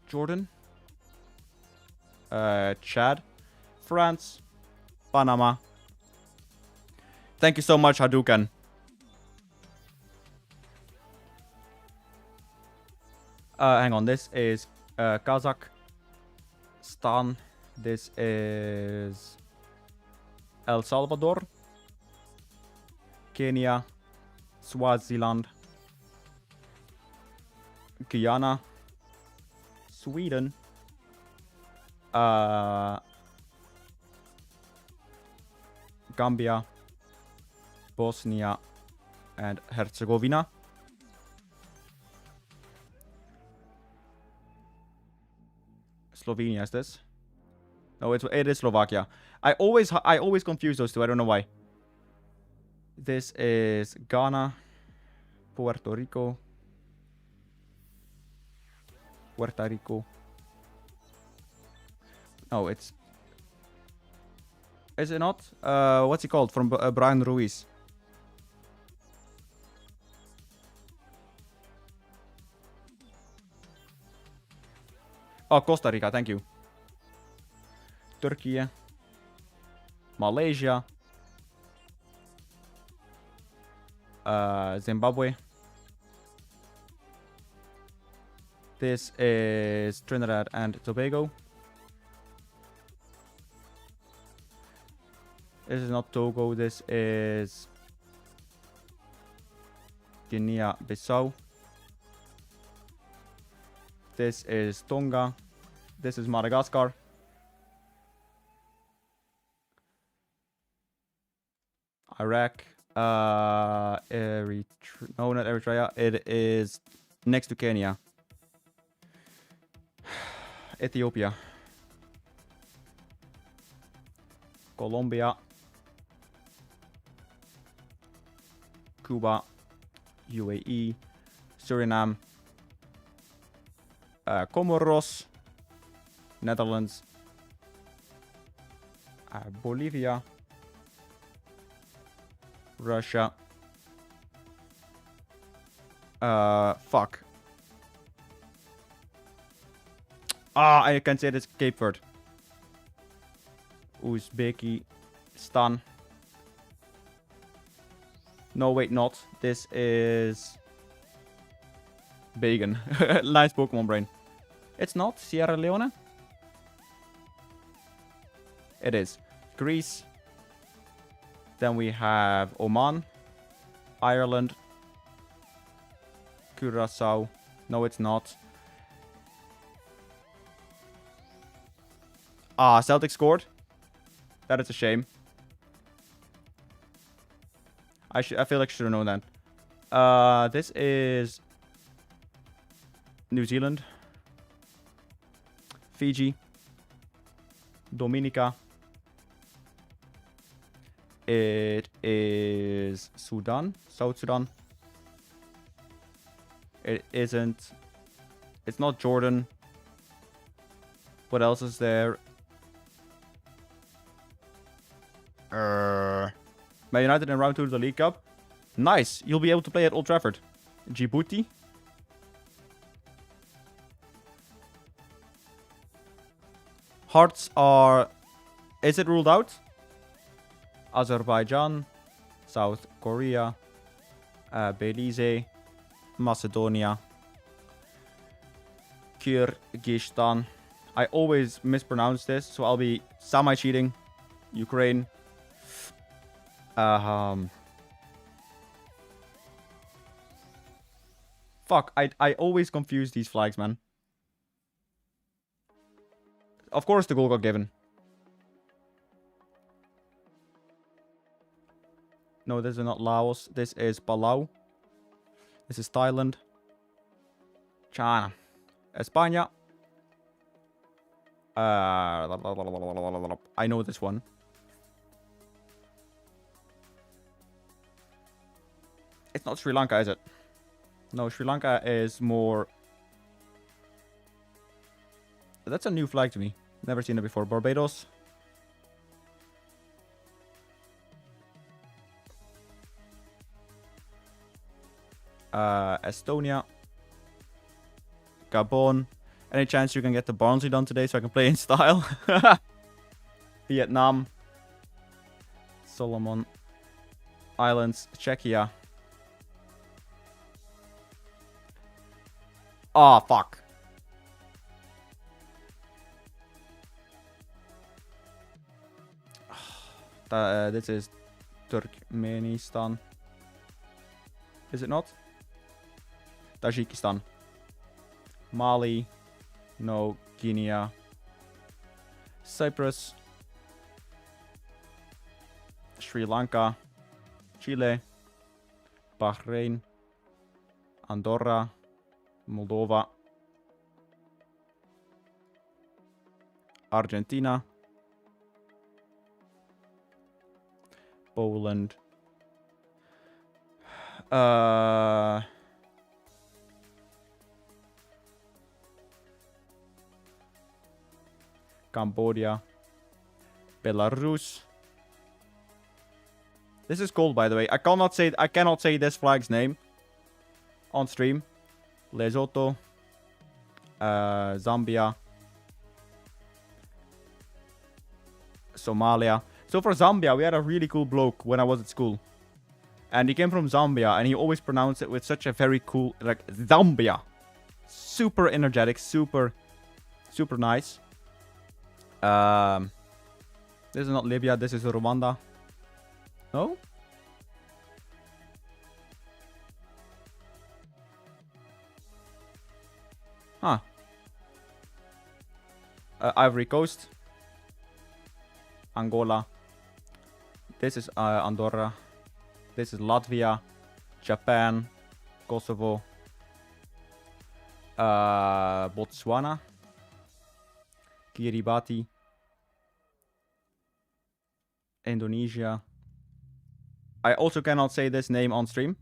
Jordan. Chad. France. Panama. Thank you so much, Hadouken. Hang on, this is Kazakhstan. This is El Salvador. Kenya. Swaziland. Guyana. Sweden. Gambia. Bosnia and Herzegovina. Slovenia is this? No, it is Slovakia. I always confuse those two. I don't know why. This is Ghana, Puerto Rico. Oh, it's... Is it not? What's he called? From Brian Ruiz. Oh, Costa Rica, thank you. Turkey. Malaysia. Zimbabwe. This is Trinidad and Tobago. This is not Togo, this is Guinea-Bissau. This is Tonga. This is Madagascar. Iraq. No, not Eritrea. It is next to Kenya. Ethiopia. Colombia. Cuba. UAE. Suriname. Comoros. Netherlands. Bolivia. Russia. Fuck. I can say this. Cape Verde. Uzbekistan. No, wait, not. This is... Bacon. Nice Pokemon brain. It's not Sierra Leone? It is. Greece. Then we have Oman. Ireland. Curacao. No, it's not. Celtic scored. That is a shame. I feel like I should have known that. This is New Zealand. Fiji. Dominica. It is Sudan. South Sudan. It isn't. It's not Jordan. What else is there? Man United in round 2 of the League Cup. Nice. You'll be able to play at Old Trafford. Djibouti. Hearts are... Is it ruled out? Azerbaijan. South Korea. Belize. Macedonia. Kyrgyzstan. I always mispronounce this, so I'll be semi-cheating. Ukraine. Fuck, I always confuse these flags, man. Of course the goal got given. No, this is not Laos. This is Palau. This is Thailand. China. España. I know this one. It's not Sri Lanka, is it? No, Sri Lanka is more... That's a new flag to me. Never seen it before. Barbados. Estonia. Gabon. Any chance you can get the Barnsley done today so I can play in style? Vietnam. Solomon Islands. Czechia. Oh, fuck. This is Turkmenistan. Is it not? Tajikistan. Mali. No. Guinea. Cyprus. Sri Lanka. Chile. Bahrain. Andorra. Moldova. Argentina. Poland. Cambodia. Belarus. This is cold, by the way. I cannot say this flag's name on stream. Lesotho. Zambia. Somalia. So for Zambia, we had a really cool bloke when I was at school. And he came from Zambia, and he always pronounced it with such a very cool, like, Zambia. Super energetic, super nice. This is not Libya, this is Rwanda. No? Huh. Ivory Coast. Angola. This is Andorra. This is Latvia. Japan. Kosovo. Botswana. Kiribati. Indonesia. I also cannot say this name on stream.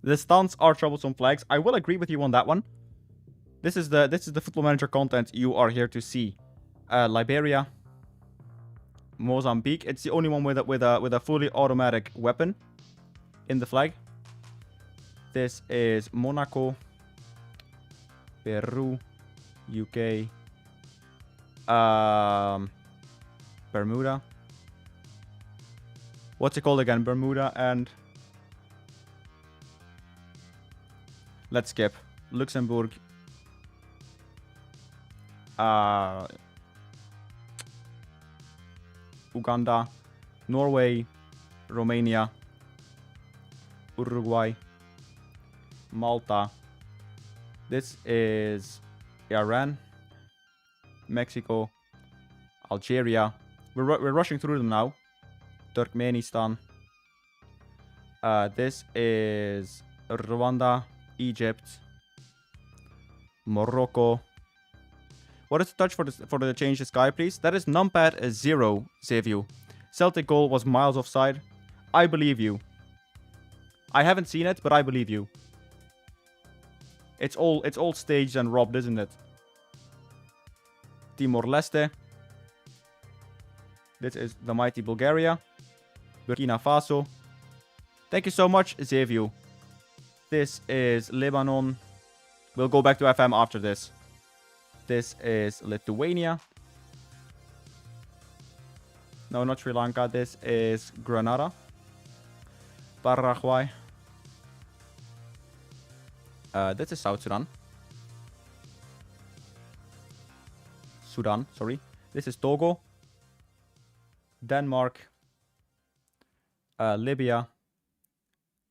The stunts are troublesome flags. I will agree with you on that one. This is the Football Manager content you are here to see. Liberia, Mozambique. It's the only one with a fully automatic weapon in the flag. This is Monaco, Peru, UK, Bermuda. What's it called again? Bermuda and... Let's skip. Luxembourg. Uganda. Norway. Romania. Uruguay. Malta. This is Iran. Mexico. Algeria. We're rushing through them now. Turkmenistan. This is Rwanda. Egypt, Morocco. What is the touch for the change the sky, please? That is numpad 0, Xavier. Celtic goal was miles offside. I believe you. I haven't seen it, but I believe you. It's all staged and robbed, isn't it? Timor-Leste. This is the mighty Bulgaria. Burkina Faso. Thank you so much, Xavier. This is Lebanon. We'll go back to FM after this. This is Lithuania. No, not Sri Lanka. This is Grenada. Paraguay. This is South Sudan. Sudan, sorry. This is Togo. Denmark. Libya.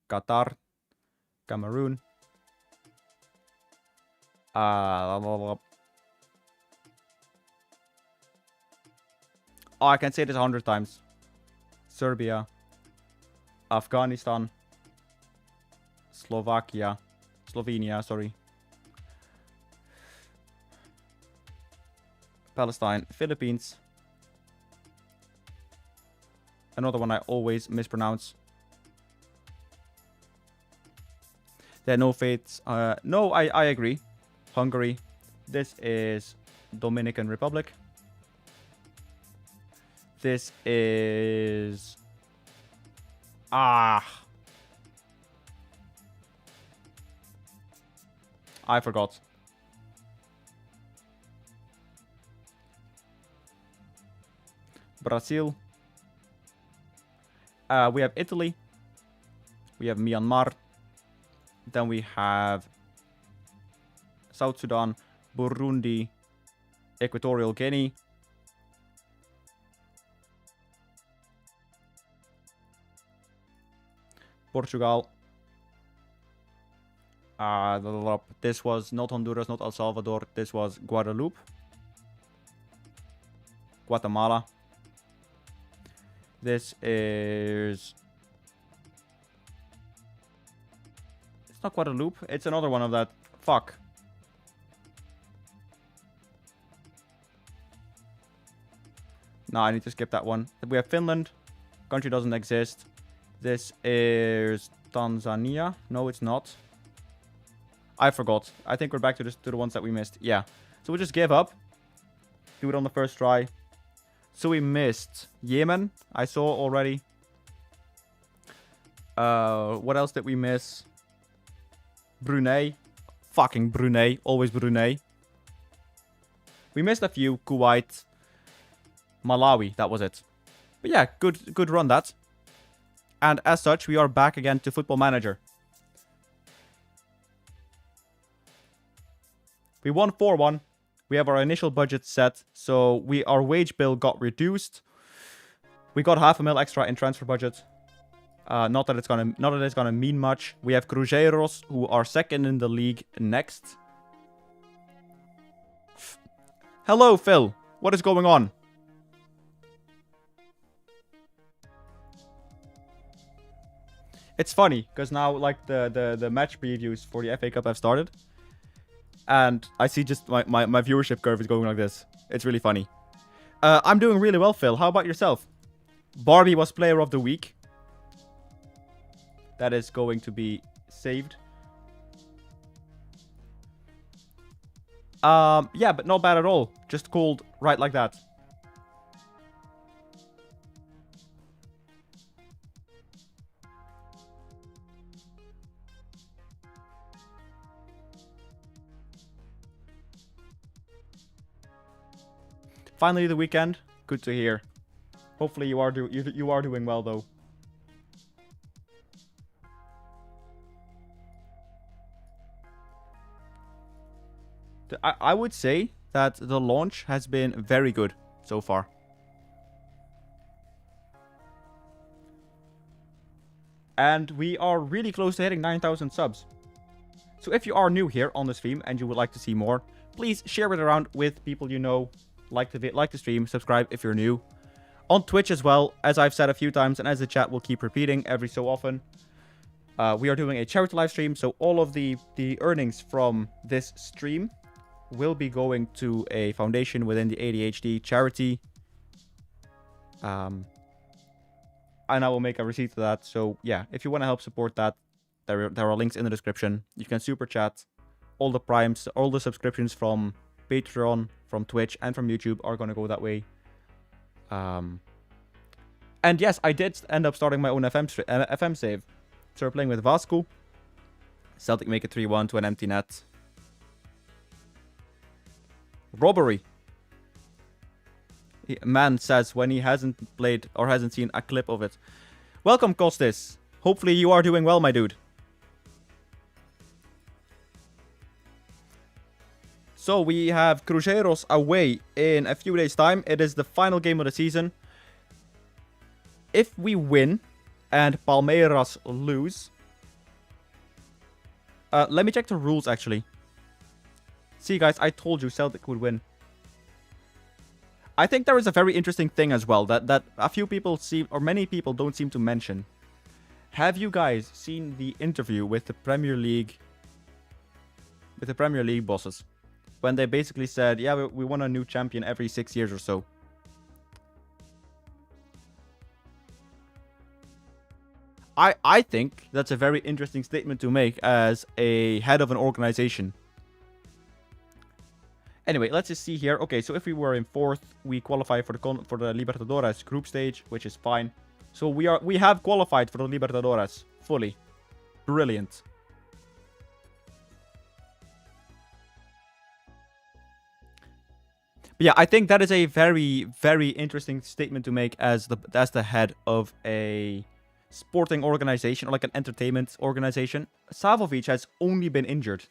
Qatar. Cameroon. Oh, I can say this 100 times. Serbia. Afghanistan. Slovenia, sorry. Palestine. Philippines. Another one I always mispronounce. There are no fates. No, I agree. Hungary. This is Dominican Republic. This is... I forgot. Brazil. We have Italy. We have Myanmar. Then we have South Sudan, Burundi, Equatorial Guinea. Portugal. This was not Honduras, not El Salvador. This was Guadeloupe. Guatemala. This is... It's not Guadeloupe. It's another one of that. Fuck. No, I need to skip that one. We have Finland. Country doesn't exist. This is Tanzania. No, it's not. I forgot. I think we're back to the ones that we missed. Yeah. So we just gave up. Do it on the first try. So we missed Yemen. I saw already. What else did we miss? Brunei. Fucking Brunei. Always Brunei. We missed a few. Kuwait, Malawi, that was it. But yeah, good run that. And as such, we are back again to Football Manager. We won 4-1. We have our initial budget set, so our wage bill got reduced. We got $500,000 extra in transfer budget. Not that it's gonna mean much. We have Cruzeiros, who are second in the league next. Hello, Phil. What is going on? It's funny because now like the match previews for the FA Cup have started, and I see just my viewership curve is going like this. It's really funny. I'm doing really well, Phil. How about yourself? Barbie was Player of the Week. That is going to be saved. Yeah, but not bad at all. Just called right like that. Finally the weekend. Good to hear. Hopefully you are doing well though. I would say that the launch has been very good so far. And we are really close to hitting 9,000 subs. So if you are new here on the stream and you would like to see more, please share it around with people you know. Like the stream, subscribe if you're new. On Twitch as well, as I've said a few times and as the chat will keep repeating every so often. We are doing a charity live stream, so all of the earnings from this stream will be going to a foundation within the ADHD charity. And I will make a receipt for that. So yeah, if you want to help support that, there are links in the description. You can super chat. All the primes, all the subscriptions from Patreon, from Twitch, and from YouTube are going to go that way. And yes, I did end up starting my own FM save. So we're playing with Vasco. Celtic make it 3-1 to an empty net. Robbery. Man says when he hasn't played or hasn't seen a clip of it. Welcome, Kostis. Hopefully you are doing well, my dude. So we have Cruzeiros away in a few days' time. It is the final game of the season. If we win and Palmeiras lose... let me check the rules, actually. See, guys, I told you Celtic would win. I think there is a very interesting thing as well that a few people seem, or many people don't seem to mention. Have you guys seen the interview with the Premier League bosses? When they basically said, yeah, we want a new champion every 6 years or so. I think that's a very interesting statement to make as a head of an organization. Anyway, let's just see here. Okay, so if we were in 4th, we qualify for the Libertadores group stage, which is fine. So we have qualified for the Libertadores fully. Brilliant. But yeah, I think that is a very, very interesting statement to make as the head of a sporting organization or like an entertainment organization. Savovic has only been injured.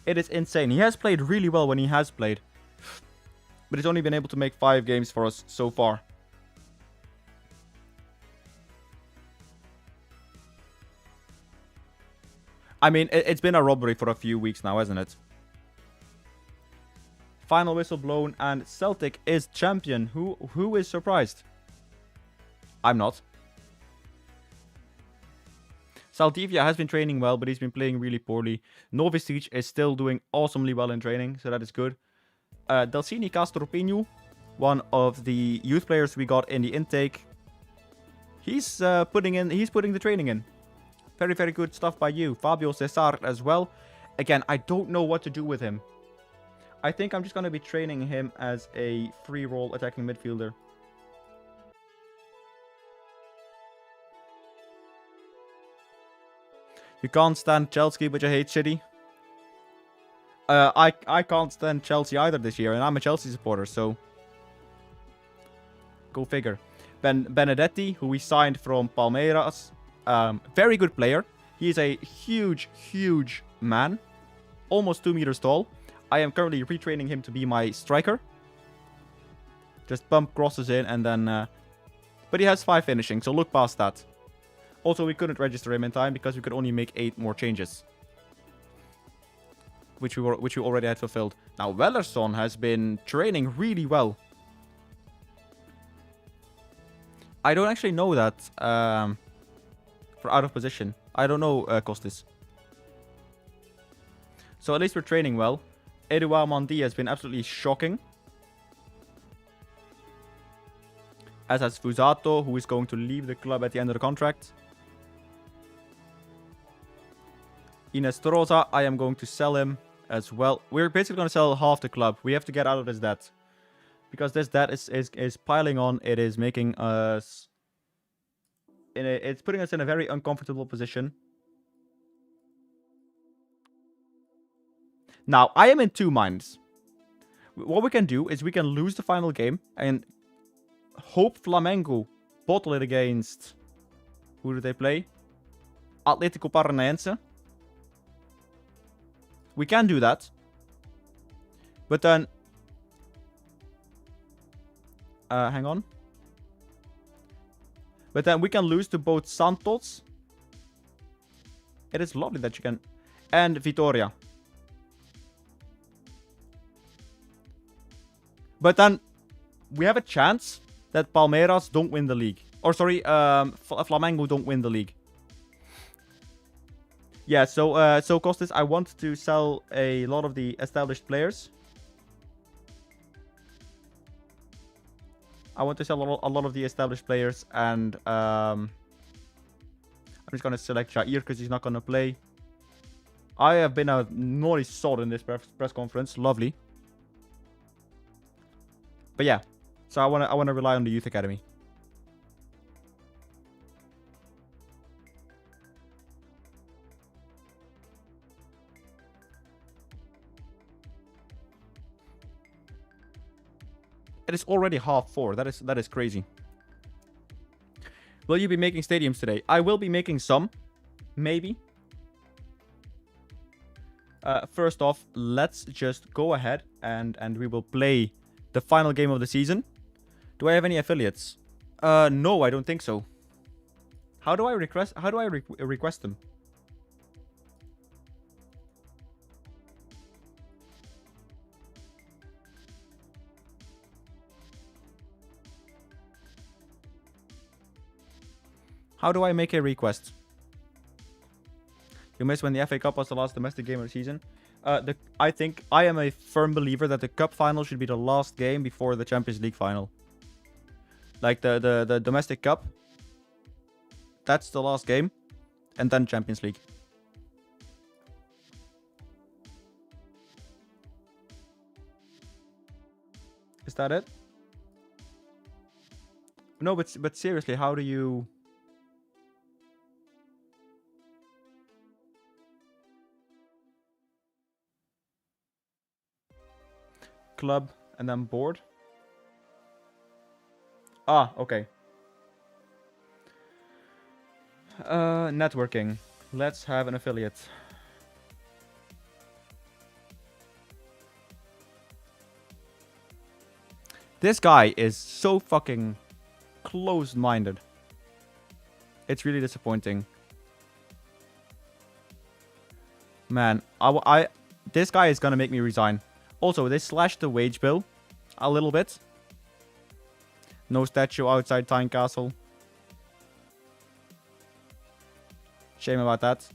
It is insane. He has played really well when he has played, but he's only been able to make 5 games for us so far. I mean, it's been a robbery for a few weeks now, hasn't it? Final whistle blown and Celtic is champion. Who is surprised? I'm not. Saldivia has been training well, but he's been playing really poorly. Novisic is still doing awesomely well in training, so that is good. Delcini Castropinho, one of the youth players we got in the intake. He's putting the training in. Very, very good stuff by you. Fabio Cesar as well. Again, I don't know what to do with him. I think I'm just going to be training him as a free role attacking midfielder. You can't stand Chelsea, but you hate City. I can't stand Chelsea either this year, and I'm a Chelsea supporter, so go figure. Benedetti, who we signed from Palmeiras, very good player. He's a huge, huge man, almost 2 meters tall. I am currently retraining him to be my striker. Just bump crosses in and then... but he has 5 finishing, so look past that. Also, we couldn't register him in time because we could only make 8 more changes. Which we already had fulfilled. Now, Wellerson has been training really well. I don't actually know that for out of position. I don't know, Costis. So at least we're training well. Edouard Mendy has been absolutely shocking. As has Fusato, who is going to leave the club at the end of the contract. Ines Rosa, I am going to sell him as well. We're basically going to sell half the club. We have to get out of this debt. Because this debt is piling on. It is making us... it's putting us in a very uncomfortable position. Now, I am in 2 minds. What we can do is we can lose the final game and hope Flamengo bottle it against... Who do they play? Atlético Paranaense. We can do that. But then... hang on. But then we can lose to both Santos. It is lovely that you can... And Vitoria. But then we have a chance that Palmeiras don't win the league. Or sorry, Flamengo don't win the league. Yeah, so Costas, I want to sell a lot of the established players. I want to sell a lot of the established players, and I'm just going to select Jair because he's not going to play. I have been a naughty sod in this press conference. Lovely. But yeah, so I want to rely on the youth academy. It is already 4:30. That is crazy. Will you be making stadiums today? I will be making some, maybe. First off, let's just go ahead and we will play the final game of the season. Do I have any affiliates? No, I don't think so. How do I request? How do I request them? How do I make a request? You missed when the FA Cup was the last domestic game of the season. I think I am a firm believer that the cup final should be the last game before the Champions League final. Like the domestic cup. That's the last game. And then Champions League. Is that it? No, but seriously, how do you... Club and then board. Ah, okay. Networking. Let's have an affiliate. This guy is so fucking closed-minded. It's really disappointing. Man, this guy is gonna make me resign. Also, they slashed the wage bill a little bit. No statue outside Tynecastle. Shame about that.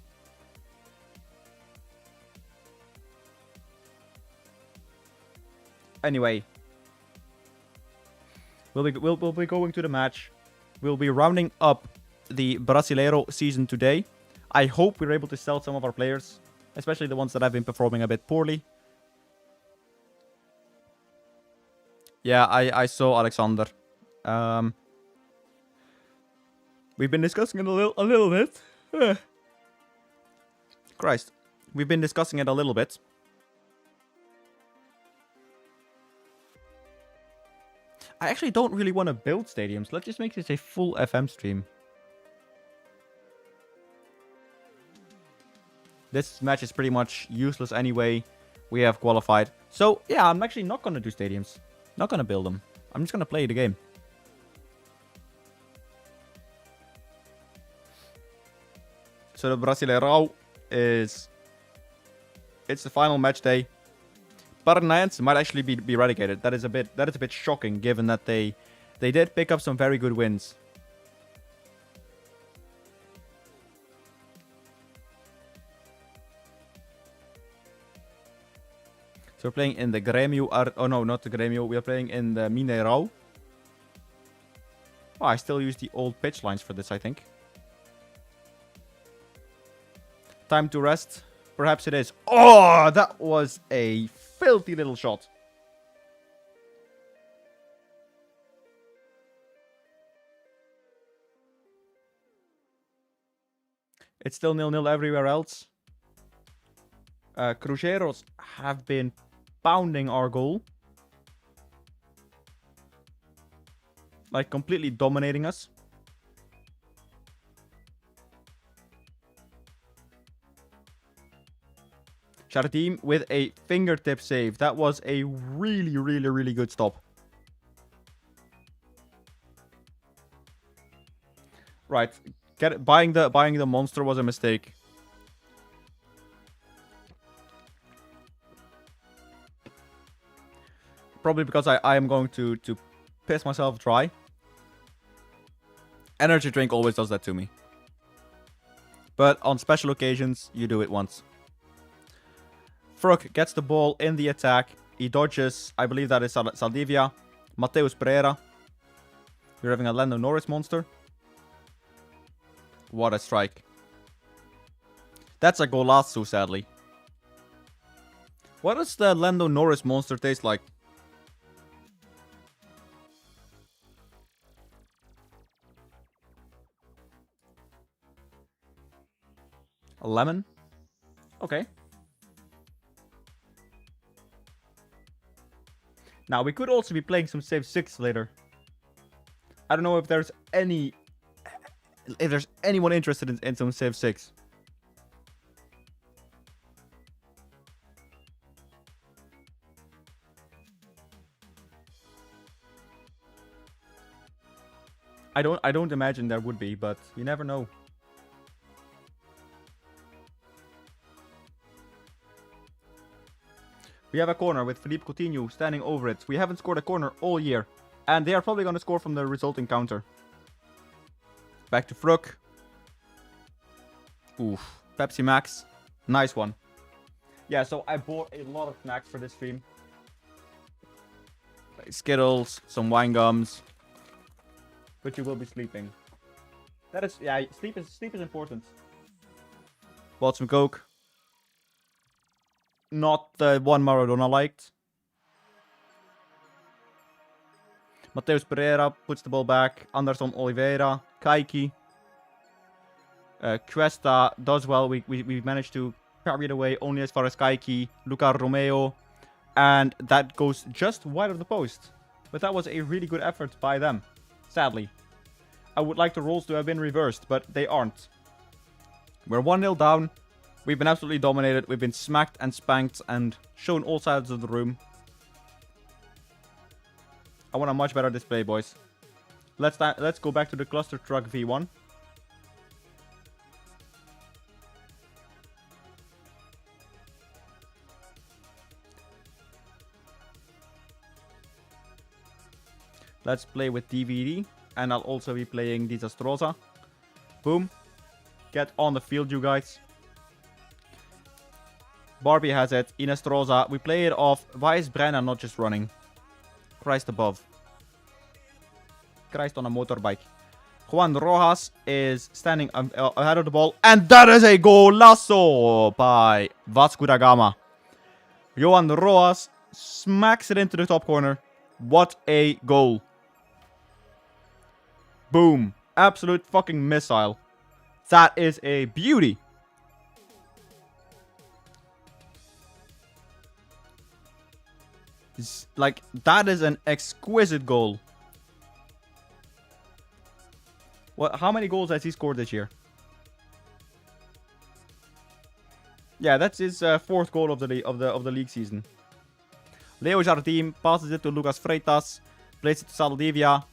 Anyway. We'll be going to the match. We'll be rounding up the Brasileiro season today. I hope we're able to sell some of our players. Especially the ones that have been performing a bit poorly. Yeah, I saw Alexander. We've been discussing it a little bit. Christ. We've been discussing it a little bit. I actually don't really want to build stadiums. Let's just make this a full FM stream. This match is pretty much useless anyway. We have qualified. So, yeah, I'm actually not going to do stadiums. Not going to build them. I'm just going to play the game. So the Brasileirão is... It's the final match day. Paranaense might actually be relegated. That is a bit shocking, given that they did pick up some very good wins. So we're playing in the Grêmio. Oh no, not the Grêmio. We are playing in the Mineirão. Oh, I still use the old pitch lines for this, I think. Time to rest. Perhaps it is. Oh, that was a filthy little shot. It's still 0-0 everywhere else. Cruzeiros have been pounding our goal. Like, completely dominating us. Jardim with a fingertip save. That was a really, really, really good stop. Right. Buying the monster was a mistake. Probably because I am going to piss myself dry. Energy drink always does that to me. But on special occasions, you do it once. Fruk gets the ball in the attack. He dodges. I believe that is Saldivia. Mateus Pereira. We're having a Lando Norris monster. What a strike. That's a golazo, sadly. What does the Lando Norris monster taste like? A lemon? Okay. Now, we could also be playing some Civ 6 later. I don't know if there's anyone interested in some Civ 6. I don't imagine there would be, but you never know. We have a corner with Philippe Coutinho standing over it. We haven't scored a corner all year. And they are probably going to score from the resulting counter. Back to Fruk. Oof. Pepsi Max. Nice one. Yeah, so I bought a lot of snacks for this stream. Like Skittles, some wine gums. But you will be sleeping. That is, yeah, sleep is important. Bought some Coke. Not the one Maradona liked. Mateus Pereira puts the ball back. Anderson Oliveira. Kaiki. Cuesta does well. We managed to carry it away only as far as Kaiki. Luca Romeo. And that goes just wide of the post. But that was a really good effort by them. Sadly. I would like the roles to have been reversed, but they aren't. We're 1-0 down. We've been absolutely dominated. We've been smacked and spanked and shown all sides of the room. I want a much better display, boys. Let's go back to the cluster truck V1. Let's play with DVD. And I'll also be playing Desastrosa. Boom. Get on the field, you guys. Barbie has it. Inestrosa. We play it off. Why is Brenna not just running? Christ above. Christ on a motorbike. Juan Rojas is standing ahead of the ball. And that is a golazo by Vasco da Gama. Johan Rojas smacks it into the top corner. What a goal. Boom. Absolute fucking missile. That is a beauty. Like, that is an exquisite goal. How many goals has he scored this year? Yeah, that's his fourth goal of the league season. Leo Jardim passes it to Lucas Freitas, plays it to Saldivia.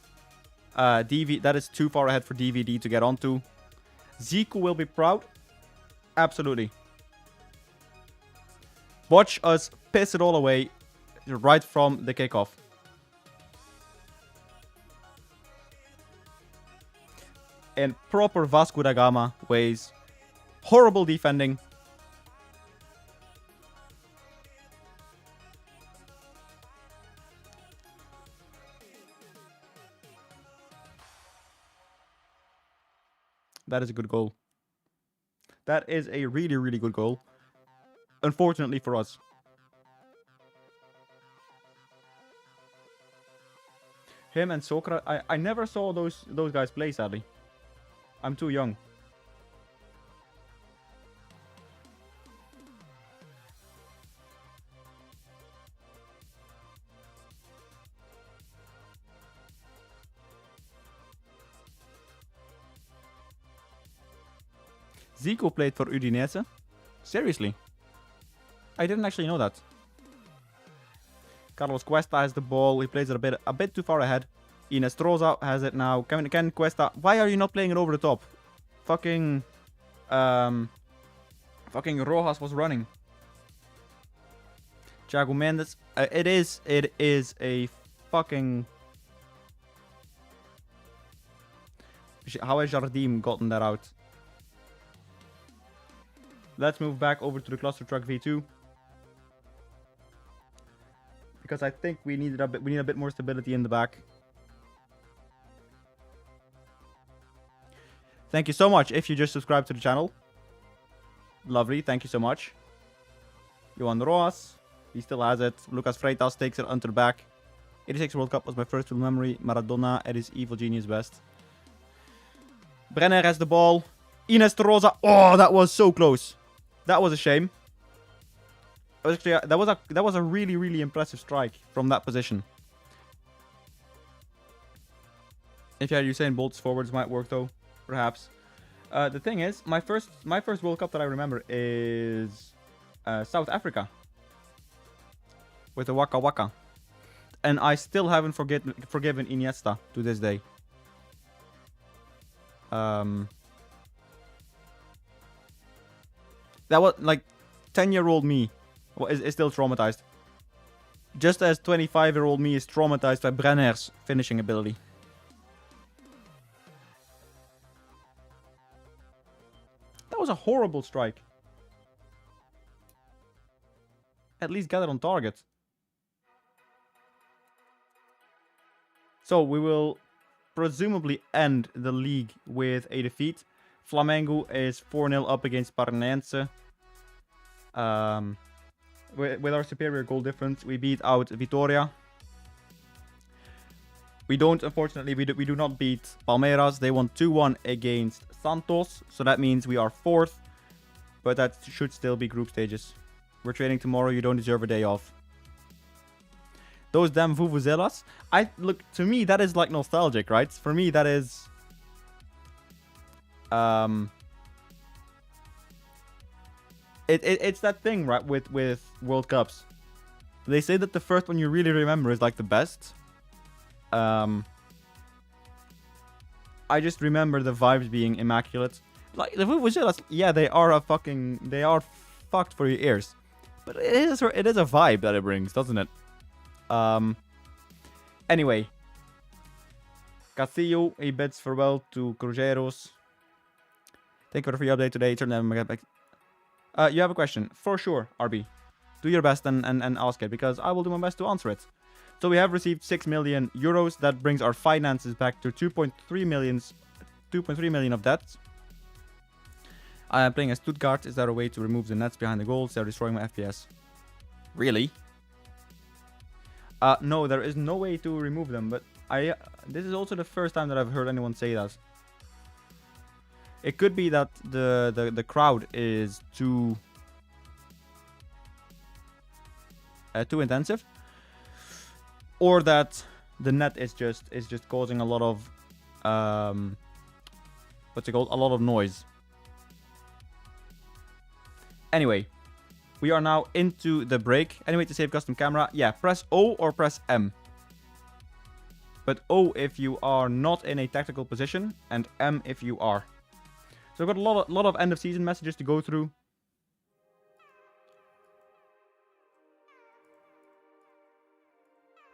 That is too far ahead for DVD to get onto. Zico will be proud. Absolutely. Watch us piss it all away right from the kickoff. In proper Vasco da Gama ways. Horrible defending. That is a good goal. That is a really, really good goal. Unfortunately for us. Him and Sokra. I never saw those guys play, sadly. I'm too young. Zico played for Udinese? Seriously? I didn't actually know that. Carlos Cuesta has the ball. He plays it a bit too far ahead. Inestrosa has it now. Can Cuesta... Why are you not playing it over the top? Fucking Rojas was running. Thiago Mendes. It is a fucking... How has Jardim gotten that out? Let's move back over to the Cluster Truck V2. Because I think we need a bit more stability in the back. Thank you so much if you just subscribed to the channel. Lovely, thank you so much. Johan Roas, he still has it. Lucas Freitas takes it under the back. 86 World Cup was my first real memory. Maradona at his evil genius best. Brenner has the ball. Inestrosa. Oh, that was so close. That was a shame. That was a really, really impressive strike from that position. If you had Usain Bolt's forwards might work though, perhaps. The thing is, my first World Cup that I remember is South Africa with the Waka Waka, and I still haven't forgiven Iniesta to this day. That was like 10-year-old me is still traumatized. Just as 25-year-old me is traumatized by Brenner's finishing ability. That was a horrible strike. At least get it on target. So we will presumably end the league with a defeat. Flamengo is 4-0 up against Paranaense. With our superior goal difference, we beat out Vitória. We don't, unfortunately, we do not beat Palmeiras. They won 2-1 against Santos. So that means we are 4th. But that should still be group stages. We're training tomorrow. You don't deserve a day off. Those damn vuvuzelas. Look, to me, that is like nostalgic, right? For me, that is... It's that thing, right, with World Cups. They say that the first one you really remember is like the best. I just remember the vibes being immaculate. Like the vuvuzelas, yeah, they are fucked for your ears. But it is a vibe that it brings, doesn't it? Anyway. Castillo, he bids farewell to Cruzeiros. Thank you for the free update today. Turn them back. You have a question. For sure, RB. Do your best and ask it, because I will do my best to answer it. So we have received 6 million euros. That brings our finances back to 2.3 million of debt. I am playing as Stuttgart. Is there a way to remove the nets behind the goals? They're destroying my FPS. Really? No, there is no way to remove them, but this is also the first time that I've heard anyone say that. It could be that the crowd is too intensive, or that the net is just causing a lot of what's it called? A lot of noise. Anyway, we are now into the break. Anyway, to save custom camera, yeah, press O or press M. But O if you are not in a tactical position, and M if you are. So I've got a lot of end of season messages to go through.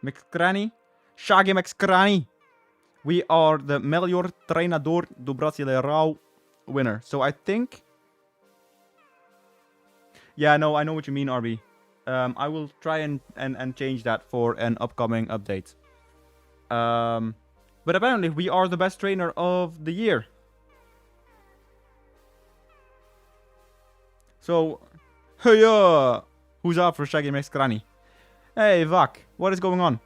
McCranny, Shaggy McCranny. We are the Melhor Treinador do Brasileirão winner. So I think... Yeah, no, I know what you mean, RB. I will try and change that for an upcoming update. But apparently we are the best trainer of the year. So, hey, who's up for Shaggy McCranny? Hey, Vak, what is going on?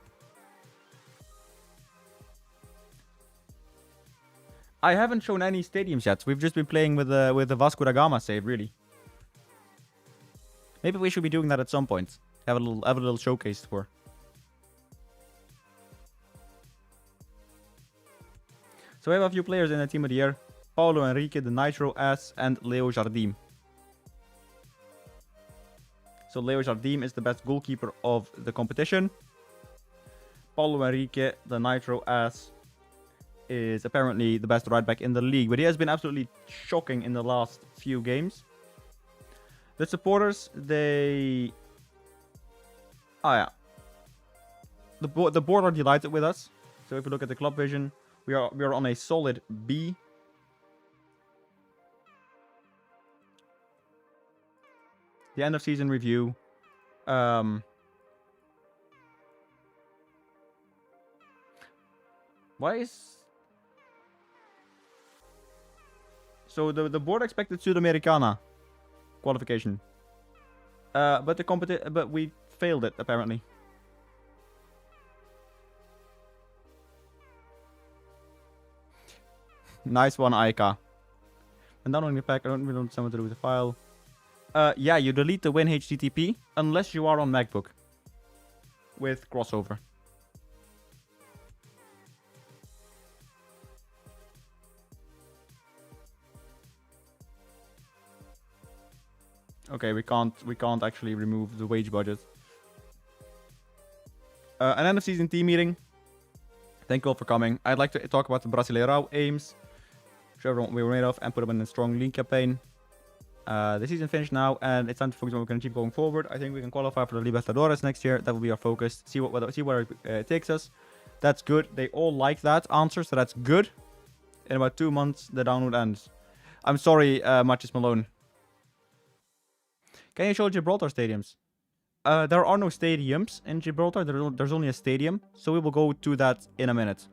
I haven't shown any stadiums yet. We've just been playing with the Vasco da Gama save, really. Maybe we should be doing that at some point. Have a little showcase for. So we have a few players in the team of the year. Paulo Henrique, the Nitro S, and Leo Jardim. So Leo Jardim is the best goalkeeper of the competition. Paulo Henrique, the Nitro S, is apparently the best right back in the league. But he has been absolutely shocking in the last few games. The supporters, they... Oh yeah. The board are delighted with us. So if you look at the club vision, we are on a solid B. The end of season review. Why is... So the board expected Sudamericana qualification. But we failed it apparently. Nice one, Aika. And downloading the pack, I don't really know something to do with the file. Yeah, you delete the WinHTTP unless you are on MacBook with crossover. Okay, we can't actually remove the wage budget. An end of season team meeting. Thank you all for coming. I'd like to talk about the Brasileirão aims. Show everyone what we were made of and put them in a strong league campaign. The season finished now, and it's time to focus on what we can achieve going forward. I think we can qualify for the Libertadores next year. That will be our focus. See where it takes us. That's good. They all like that answer, so that's good. In about 2 months, the download ends. I'm sorry, Matches Malone. Can you show Gibraltar stadiums? There are no stadiums in Gibraltar. There's only a stadium, so we will go to that in a minute.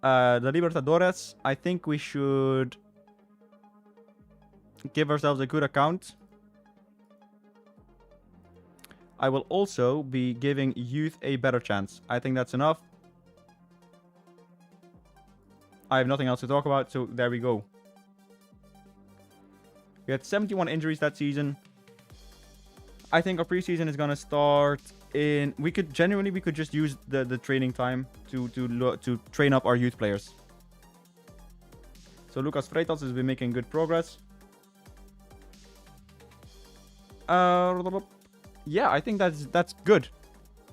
The Libertadores, I think we should give ourselves a good account. I will also be giving youth a better chance. I think that's enough. I have nothing else to talk about, so there we go. We had 71 injuries that season. I think our preseason is gonna start in... We could just use the training time to train up our youth players. So Lucas Freitas has been making good progress. Yeah, I think that's good.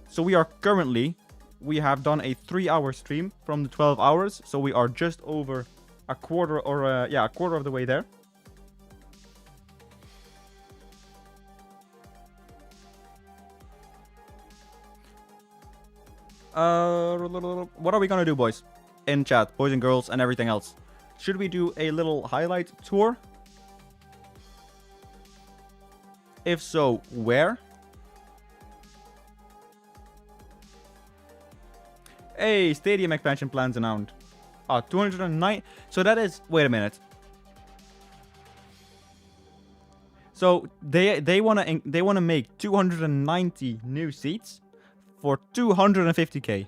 So we have done a 3-hour stream from the 12 hours. So we are just over a quarter a quarter of the way there. What are we gonna do, boys? In chat, boys and girls, and everything else. Should we do a little highlight tour? If so, where? Hey, stadium expansion plans announced. 209. So that is... Wait a minute. So they wanna make 290 new seats for 250k.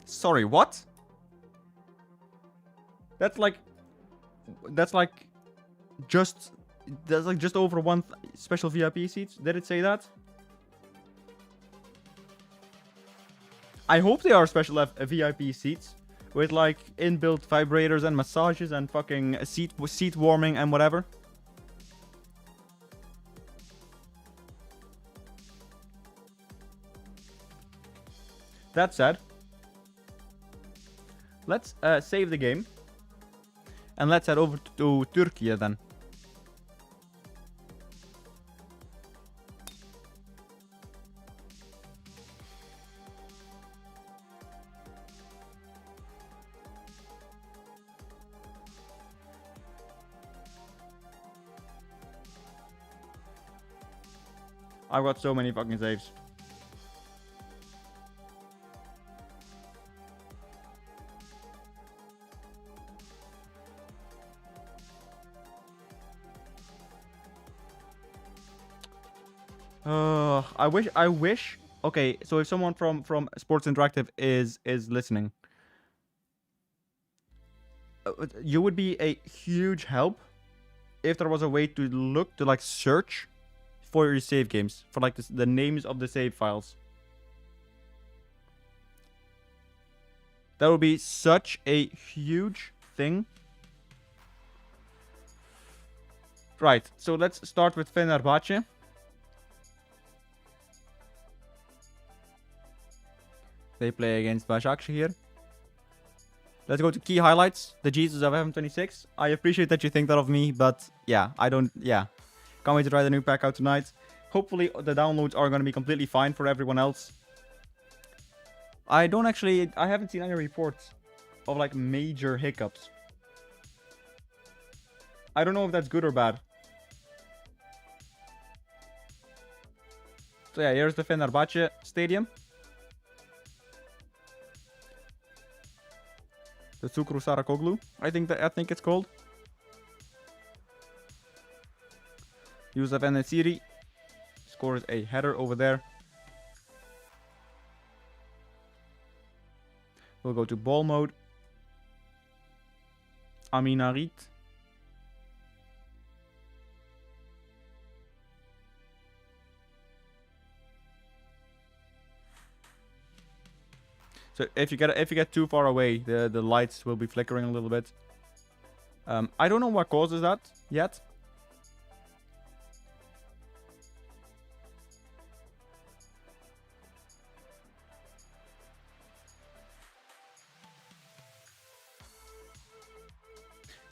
Sorry, what? That's like just over one special VIP seats. Did it say that? I hope they are special VIP seats with like inbuilt vibrators and massages and fucking seat warming and whatever. That said, let's save the game and let's head over to Turkey then. I've got so many fucking saves. I wish. Okay, so if someone from Sports Interactive is listening, you would be a huge help if there was a way to look to like search for your save games, for like the names of the save files. That would be such a huge thing. Right, so let's start with Fenerbahce. They play against Başakşehir here. Let's go to key highlights. The Jesus of FM26. I appreciate that you think that of me, but yeah, can't wait to try the new pack out tonight. Hopefully the downloads are going to be completely fine for everyone else. I haven't seen any reports of like major hiccups. I don't know if that's good or bad. So yeah, here's the Fenerbahce stadium. The Çukur Sarakoglu, I think it's called. Yusuf Enesiri scores a header over there. We'll go to ball mode. Amin Harit. So if you get too far away, the lights will be flickering a little bit. I don't know what causes that yet.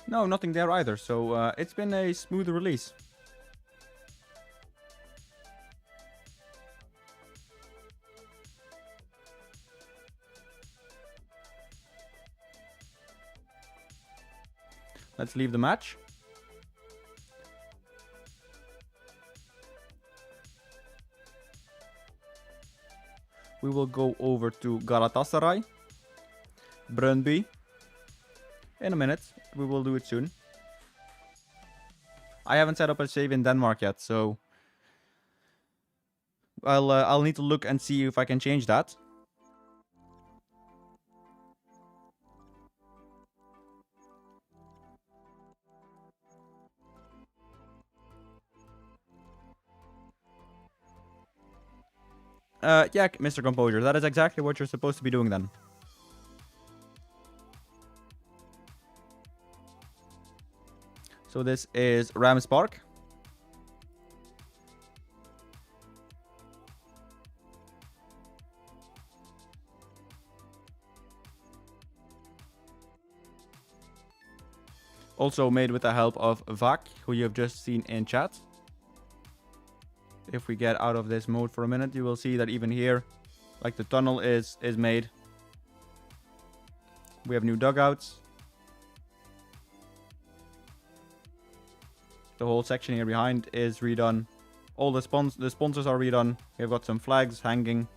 No, nothing there either. So it's been a smooth release. Let's leave the match. We will go over to Galatasaray. Brøndby. In a minute. We will do it soon. I haven't set up a save in Denmark yet, so I'll need to look and see if I can change that. Yeah, Mr. Composure, that is exactly what you're supposed to be doing then. So this is Rams Park. Also made with the help of Vak, who you have just seen in chat. If we get out of this mode for a minute, you will see that even here, like the tunnel is made. We have new dugouts. The whole section here behind is redone. All the sponsors are redone. We've got some flags hanging.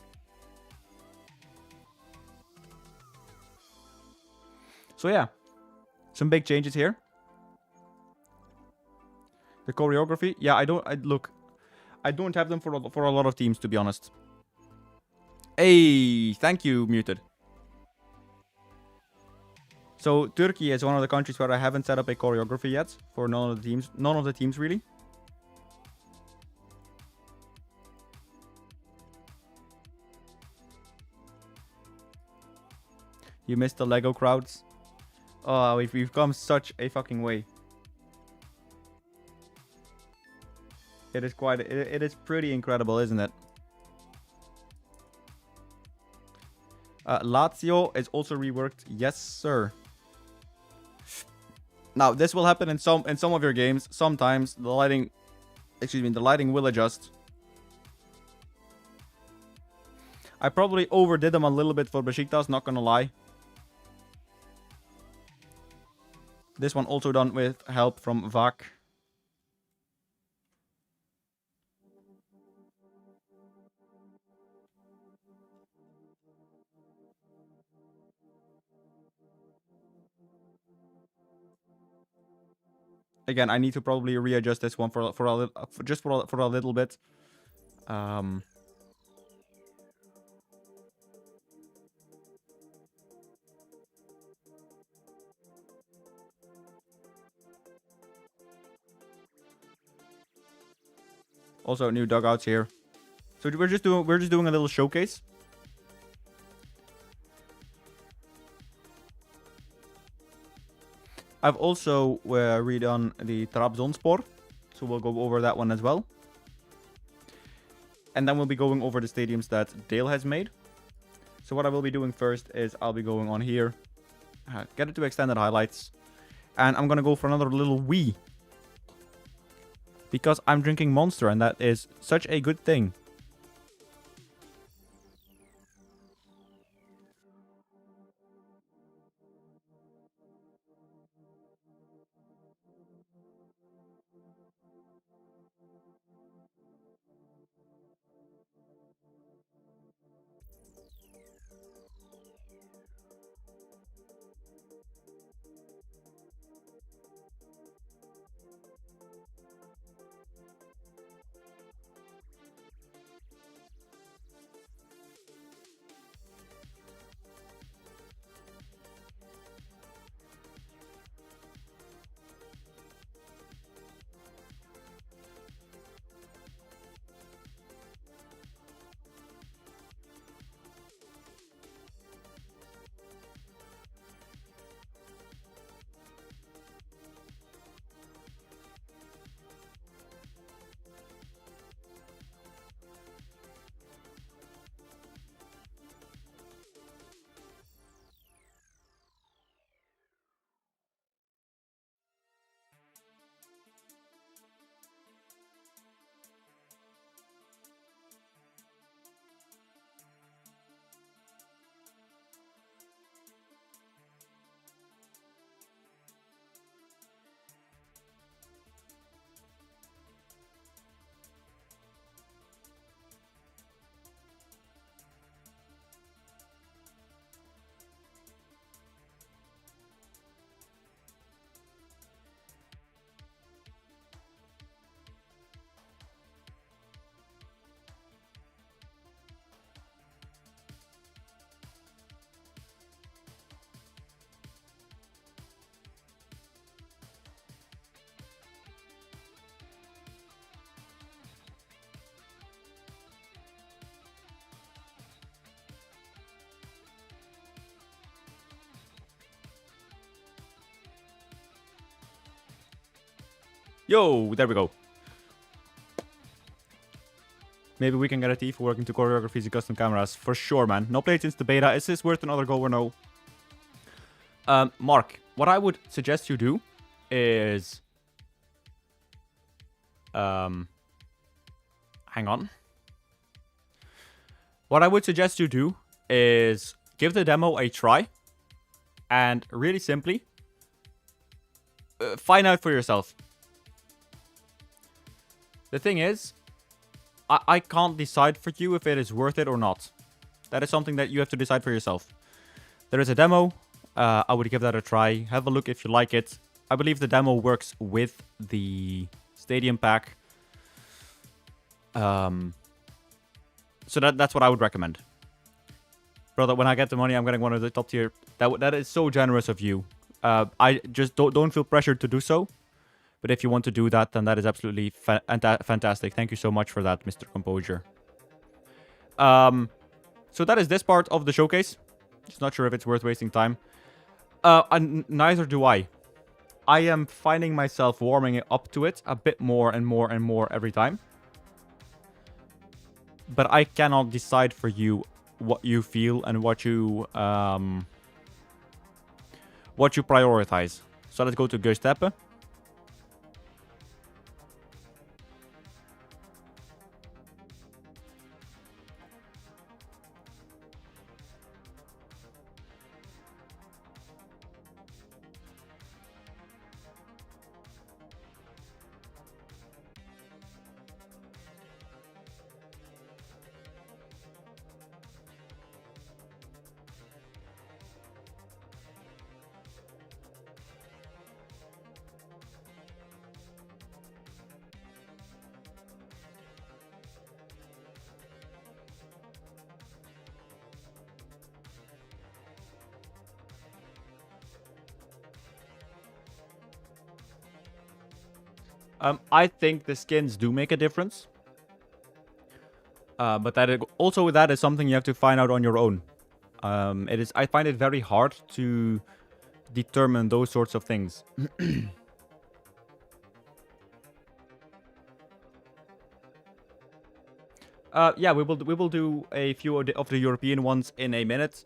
So yeah, some big changes here. The choreography, yeah, I don't have them for a lot of teams, to be honest. Hey, thank you, Muted. So Turkey is one of the countries where I haven't set up a choreography yet for none of the teams. None of the teams really. You missed the Lego crowds. Oh, we've come such a fucking way. It is quite... It is pretty incredible, isn't it? Lazio is also reworked. Yes, sir. Now, this will happen in some of your games. Sometimes the lighting... Excuse me, the lighting will adjust. I probably overdid them a little bit for Besiktas, not gonna lie. This one also done with help from Vak. Again, I need to probably readjust this one for a little bit. Also, new dugouts here. So we're just doing a little showcase. I've also redone the Trabzonspor, so we'll go over that one as well. And then we'll be going over the stadiums that Dale has made. So what I will be doing first is I'll be going on here, get it to extended highlights, and I'm gonna go for another little wee. Because I'm drinking Monster, and that is such a good thing. Yo, there we go. Maybe we can get a team for working to choreographies and custom cameras. For sure, man. No played since the beta. Is this worth another go or no? Mark, what I would suggest you do is... hang on. What I would suggest you do is give the demo a try. And really simply, find out for yourself. The thing is, I can't decide for you if it is worth it or not. That is something that you have to decide for yourself. There is a demo. I would give that a try. Have a look if you like it. I believe the demo works with the Stadium pack. So that's what I would recommend. Brother, when I get the money, I'm getting one of the top tier. That is so generous of you. I just don't feel pressured to do so. But if you want to do that, then that is absolutely fantastic. Thank you so much for that, Mr. Composure. So that is this part of the showcase. Just not sure if it's worth wasting time. Neither do I. I am finding myself warming up to it a bit more and more and more every time. But I cannot decide for you what you feel and what you prioritize. So let's go to Göztepe. I think the skins do make a difference. But also that is something you have to find out on your own. I find it very hard to determine those sorts of things. Yeah, we will do a few of the European ones in a minute.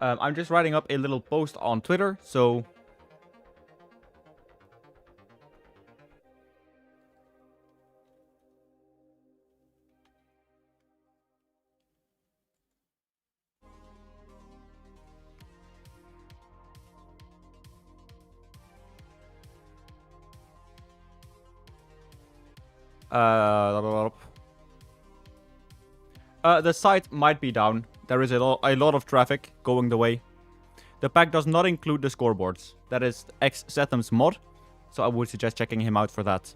I'm just writing up a little post on Twitter, so... The site might be down. There is a lot of traffic going the way. The pack does not include the scoreboards. That is ex-Setham's mod, so I would suggest checking him out for that.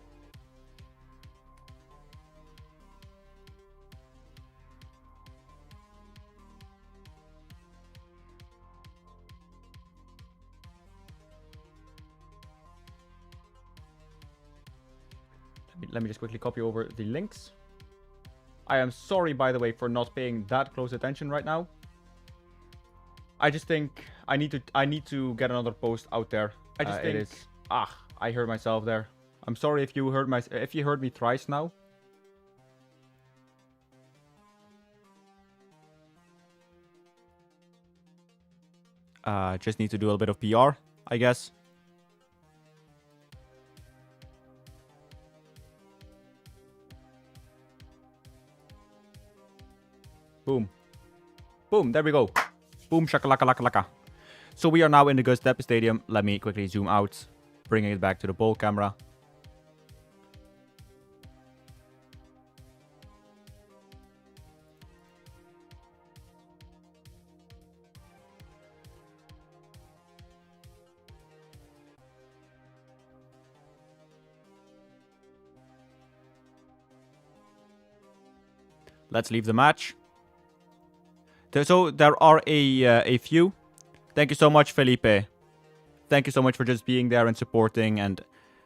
Let me just quickly copy over the links. I am sorry, by the way, for not paying that close attention right now. I just think I need to get another post out there. I just think I heard myself there. I'm sorry if you heard me thrice now. Just need to do a little bit of PR, I guess. Boom. Boom, there we go. Boom, shakalaka laka laka. So we are now in the Göztepe Stadium. Let me quickly zoom out, bringing it back to the bowl camera. Let's leave the match. So there are a few. Thank you so much, Felipe. Thank you so much for just being there and supporting, and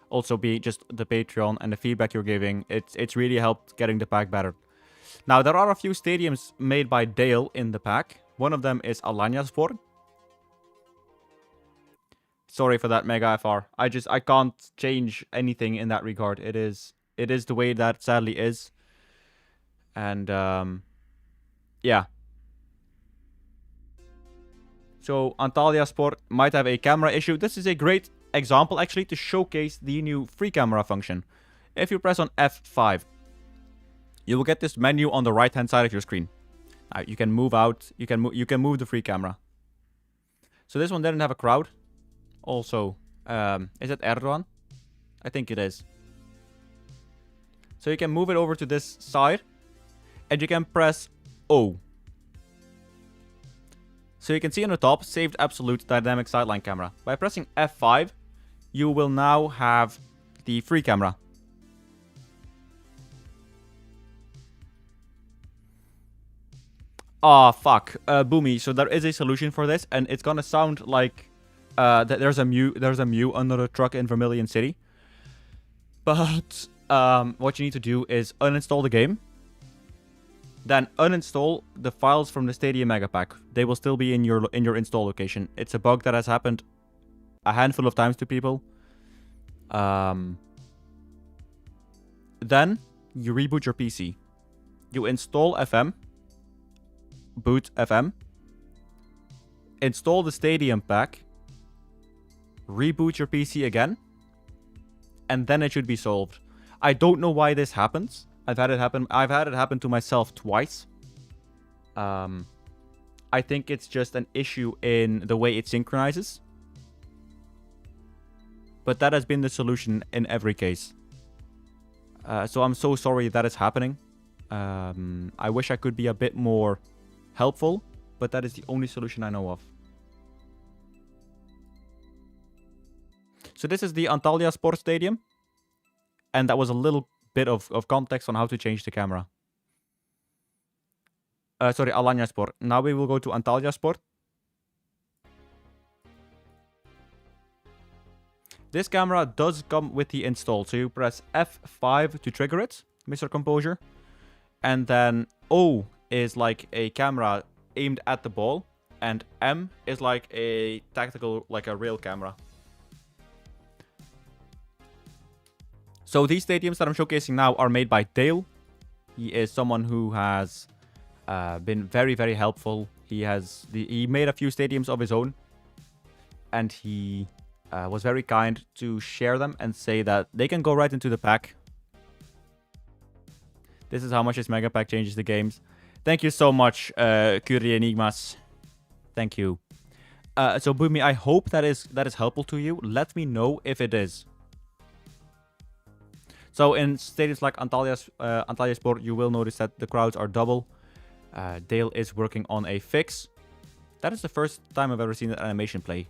also be just the Patreon and the feedback you're giving. It's really helped getting the pack better. Now there are a few stadiums made by Dale in the pack. One of them is Alanyaspor. Sorry for that, Mega FR. I can't change anything in that regard. It is the way that sadly is. And yeah. So Antalyaspor might have a camera issue. This is a great example actually to showcase the new free camera function. If you press on F5, you will get this menu on the right hand side of your screen. You can move out, you can move the free camera. So this one didn't have a crowd. Also, is it Erdogan? I think it is. So you can move it over to this side, and you can press O. So you can see on the top, saved absolute dynamic sideline camera. By pressing F5, you will now have the free camera. Ah, fuck. Boomy. So there is a solution for this, and it's gonna sound like there's a Mew under the truck in Vermilion City. But what you need to do is uninstall the game. then uninstall the files from the Stadium Megapack. They will still be in your install location. It's a bug that has happened a handful of times to people. Then you reboot your PC. You install FM, boot FM, install the Stadium pack, reboot your PC again, and then it should be solved. I don't know why this happens. I've had it happen to myself twice. I think it's just an issue in the way it synchronizes. But that has been the solution in every case. So I'm so sorry that is happening. I wish I could be a bit more helpful, but that is the only solution I know of. So this is the Antalya Sport Stadium. And that was a little bit of context on how to change the camera. Sorry, Alanya Sport. Now we will go to Antalya Sport. This camera does come with the install. So you press F5 to trigger it, Mr. Composure. And then O is like a camera aimed at the ball. And M is like a tactical, like a real camera. So these stadiums that I'm showcasing now are made by Dale. He is someone who has been very, very helpful. He made a few stadiums of his own. And he was very kind to share them and say that they can go right into the pack. This is how much this Mega Pack changes the games. Thank you so much, Curie Enigmas. Thank you. So Boomy, I hope that is helpful to you. Let me know if it is. So in stadiums like Antalya Sport, you will notice that the crowds are double. Dale is working on a fix. That is the first time I've ever seen an animation play.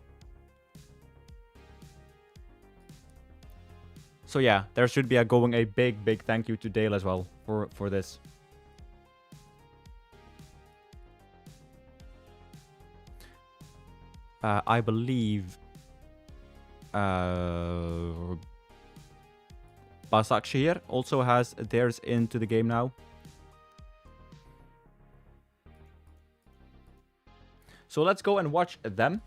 So yeah, there should be a big thank you to Dale as well for this. I believe Başakşehir also has theirs into the game now. So let's go and watch them.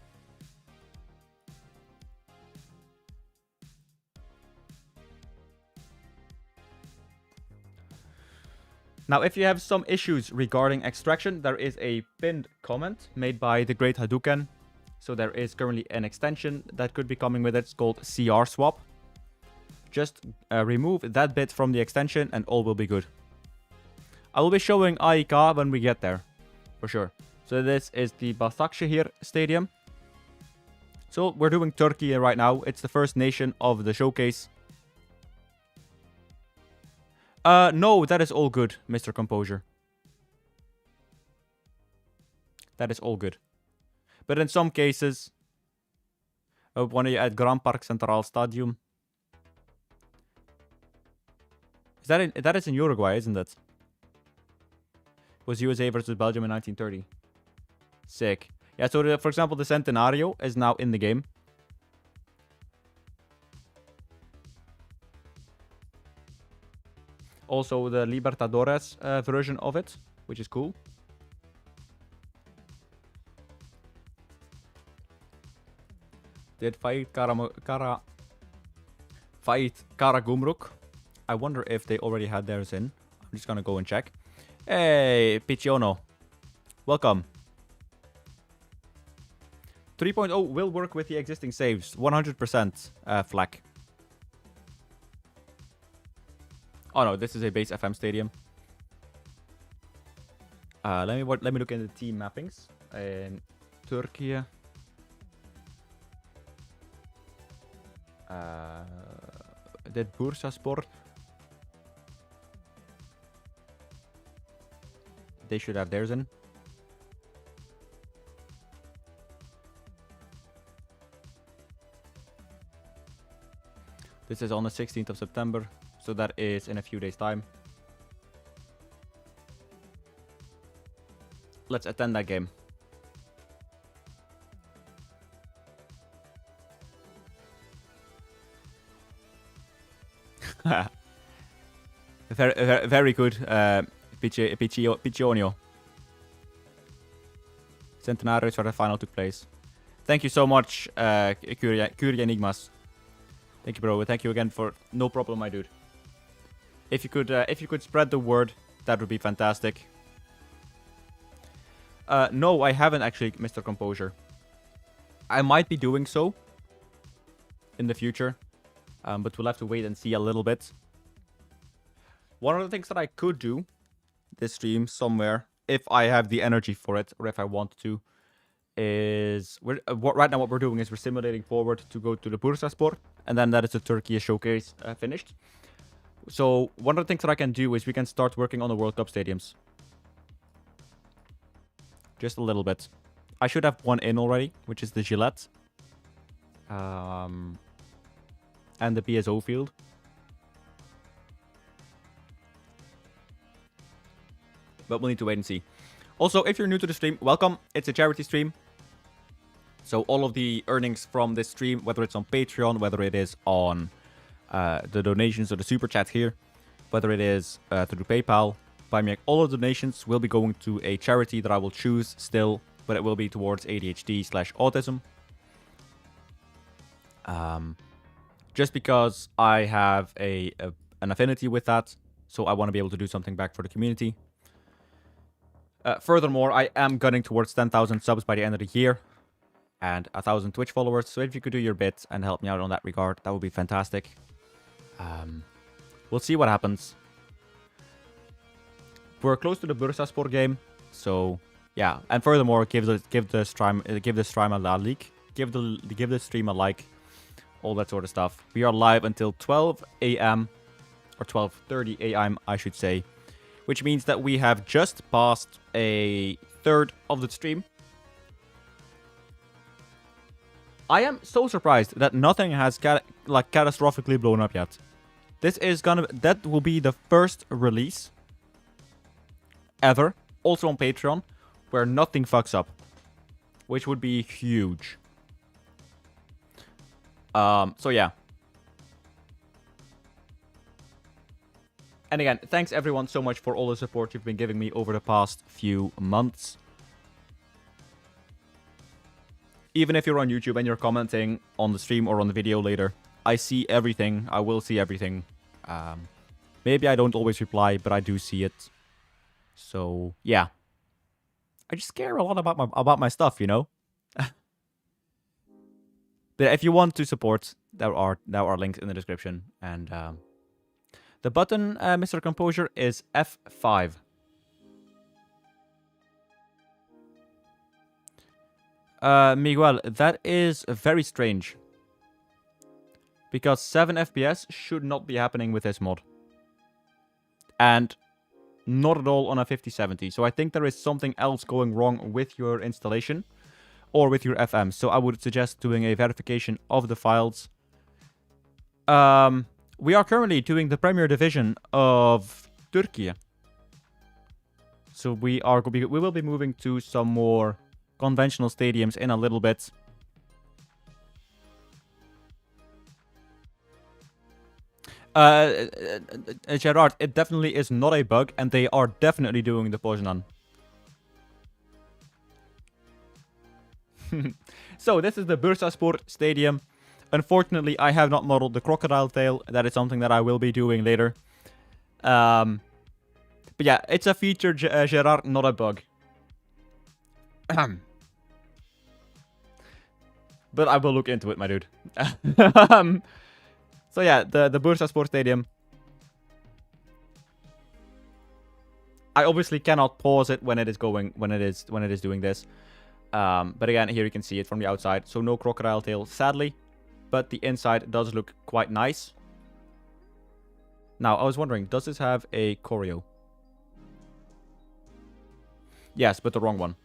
Now, if you have some issues regarding extraction, there is a pinned comment made by the great Hadouken. So there is currently an extension that could be coming with it. It's called CR Swap. Just remove that bit from the extension and all will be good. I will be showing AIK when we get there, for sure. So this is the Başakşehir Stadium. So we're doing Turkey right now. It's the first nation of the showcase. No, that is all good, Mr. Composure. That is all good. But in some cases, when you add Grand Park Central Stadium. That is in Uruguay, isn't it? It was USA versus Belgium in 1930. Sick. Yeah, so for example, the Centenario is now in the game. Also the Libertadores version of it, which is cool. Did fight Karagumruk. I wonder if they already had theirs in. I'm just gonna go and check. Hey, Picciono. Welcome. 3.0 will work with the existing saves. 100% FLAC. Oh no, this is a base FM stadium. Let me look at the team mappings. In Turkey. Did Bursaspor. They should have theirs in. This is on the 16th of September, so that is in a few days' time. Let's attend that game. Very good, Piccionio. Centenarios where the final took place. Thank you so much, Curia Enigmas. Thank you, bro. Thank you again for no problem, my dude. If you could spread the word, that would be fantastic. No, I haven't actually, Mr. Composure. I might be doing so in the future, but we'll have to wait and see a little bit. One of the things that I could do this stream somewhere, if I have the energy for it, or if I want to, is right now what we're doing is we're simulating forward to go to the Bursaspor, and then that is the Turkey showcase finished. So one of the things that I can do is we can start working on the World Cup stadiums. Just a little bit. I should have one in already, which is the Gillette. And the BSO field. But we'll need to wait and see. Also, if you're new to the stream, welcome. It's a charity stream. So all of the earnings from this stream, whether it's on Patreon, whether it is on the donations or the super chat here, whether it is through PayPal, Buy Me, all of the donations will be going to a charity that I will choose still, but it will be towards ADHD/autism. Just because I have an affinity with that, so I want to be able to do something back for the community. Furthermore, I am gunning towards 10,000 subs by the end of the year, and 1,000 Twitch followers, so if you could do your bit and help me out on that regard, that would be fantastic. We'll see what happens. We're close to the Bursaspor game, so yeah. And furthermore, give the stream a like, give the stream a like, all that sort of stuff. We are live until 12 a.m. or 12:30 a.m. I should say, which means that we have just passed a third of the stream. I am so surprised that nothing has catastrophically blown up yet. That will be the first release ever, also on Patreon, where nothing fucks up, which would be huge. So yeah. And again, thanks everyone so much for all the support you've been giving me over the past few months. Even if you're on YouTube and you're commenting on the stream or on the video later, I see everything. I will see everything. Maybe I don't always reply, but I do see it. So yeah, I just care a lot about my stuff, you know. But if you want to support, there are links in the description, and the button, Mr. Composure, is F5. Miguel, that is very strange. Because 7 FPS should not be happening with this mod. And not at all on a 5070. So I think there is something else going wrong with your installation. Or with your FM. So I would suggest doing a verification of the files. We are currently doing the Premier Division of Turkey. So we will be moving to some more conventional stadiums in a little bit. Gerard, it definitely is not a bug, and they are definitely doing the Poznan. So this is the Bursaspor Stadium. Unfortunately, I have not modeled the crocodile tail. That is something that I will be doing later. But yeah, it's a feature, Gerard, not a bug. But I will look into it, my dude. So yeah, the Bursaspor Stadium. I obviously cannot pause it when it is doing this. But again, here you can see it from the outside. So no crocodile tail, sadly. But the inside does look quite nice. Now, I was wondering, does this have a choreo? Yes, but the wrong one.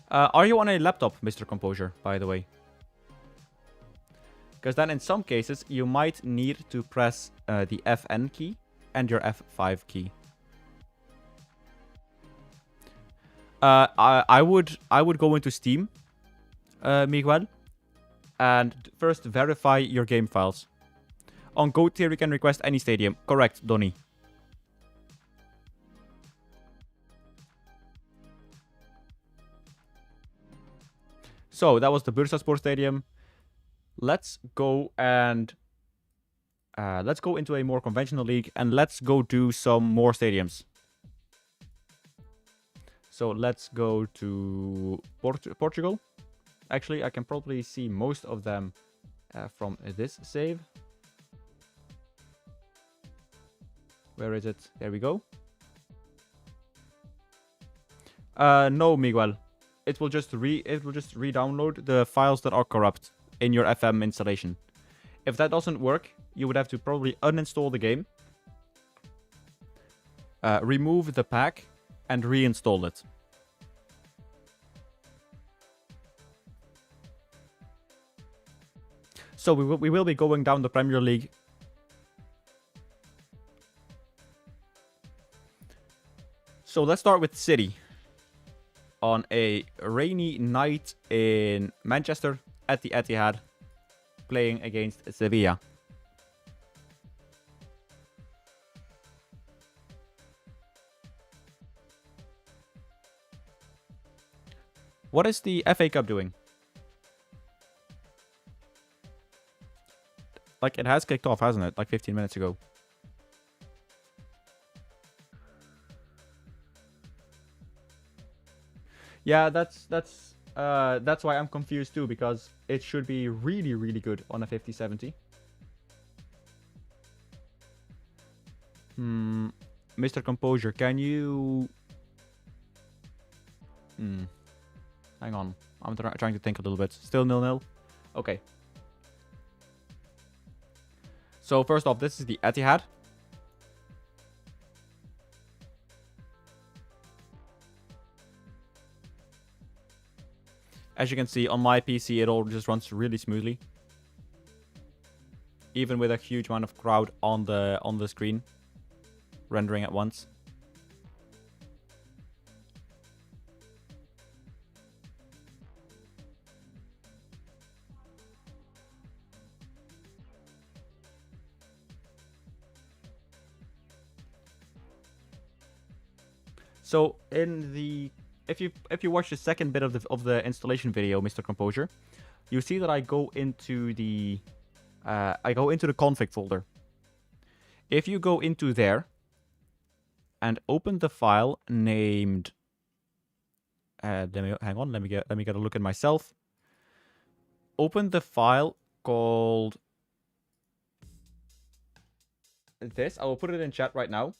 Are you on a laptop, Mr. Composure, by the way? Because then in some cases, you might need to press the FN key and your F5 key. I would go into Steam, Miguel, and first verify your game files. On Goat tier, you can request any stadium. Correct, Donny. So, that was the Bursaspor Stadium. Let's go and... let's go into a more conventional league and let's go do some more stadiums. So, let's go to Portugal. Actually, I can probably see most of them from this save. Where is it? There we go. No, Miguel. It will just re-download the files that are corrupt in your FM installation. If that doesn't work, you would have to probably uninstall the game, remove the pack, and reinstall it. So we will be going down the Premier League. So let's start with City. On a rainy night in Manchester at the Etihad, playing against Sevilla. What is the FA Cup doing? Like, it has kicked off, hasn't it? Like 15 minutes ago. Yeah, that's why I'm confused too, because it should be really, really good on a 50-70. Mr. Composure, can you... Hang on. I'm trying to think a little bit. Still 0-0? Okay. So, first off, this is the Etihad. As you can see, on my PC, it all just runs really smoothly. Even with a huge amount of crowd on the screen. Rendering at once. So, in the... If you watch the second bit of the installation video, Mr. Composure, you see that I go into the config folder. If you go into there and open the file named, hang on, let me get a look at myself. Open the file called this. I will put it in chat right now.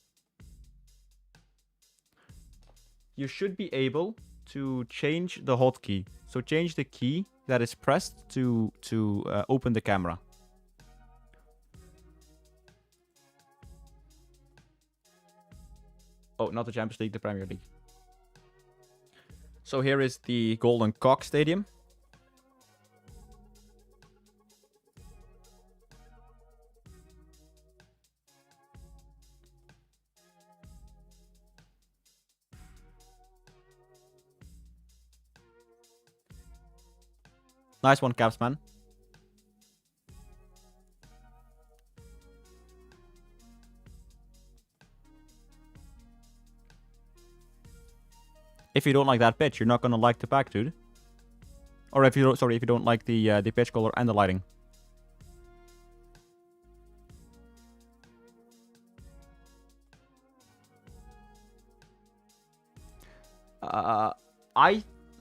You should be able to change the hotkey. So change the key that is pressed to open the camera. Oh, not the Champions League, the Premier League. So here is the Golden Cock Stadium. Nice one, Caps, man. If you don't like that pitch, you're not gonna like the pack, dude. Or if you don't, sorry, if you don't like the pitch color and the lighting.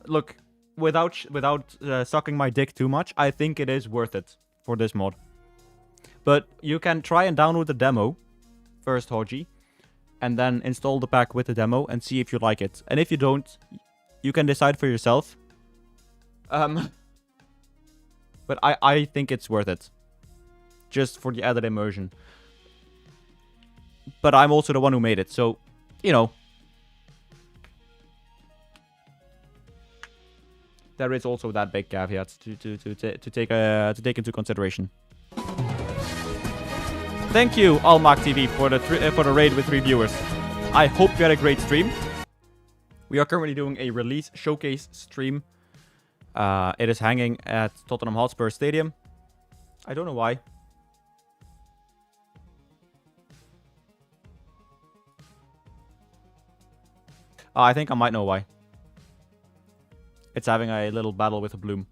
Look. Without sucking my dick too much, I think it is worth it for this mod. But you can try and download the demo first, Hoji, and then install the pack with the demo and see if you like it. And if you don't, you can decide for yourself. But I think it's worth it. Just for the added immersion. But I'm also the one who made it, so, you know. There is also that big caveat to take into consideration. Thank you, Almac TV, for the raid with 3 viewers. I hope you had a great stream. We are currently doing a release showcase stream. It is hanging at Tottenham Hotspur Stadium. I don't know why. I think I might know why. It's having a little battle with a bloom.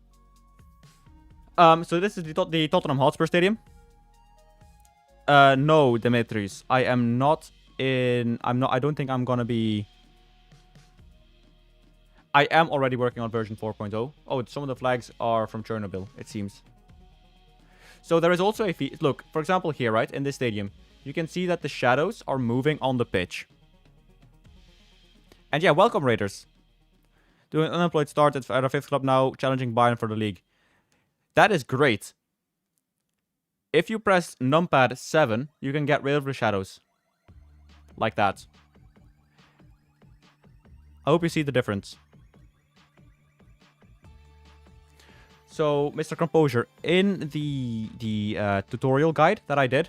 So this is the Tottenham Hotspur Stadium. No, Dimitris. I am not in... I don't think I'm gonna be... I am already working on version 4.0. Oh, some of the flags are from Chernobyl, it seems. So there is also a... Look, for example here, right? In this stadium. You can see that the shadows are moving on the pitch. And yeah, welcome Raiders. Doing an unemployed start at our 5th club now, challenging Bayern for the league. That is great. If you press numpad 7, you can get rid of the shadows. Like that. I hope you see the difference. So, Mr. Composure, in the tutorial guide that I did,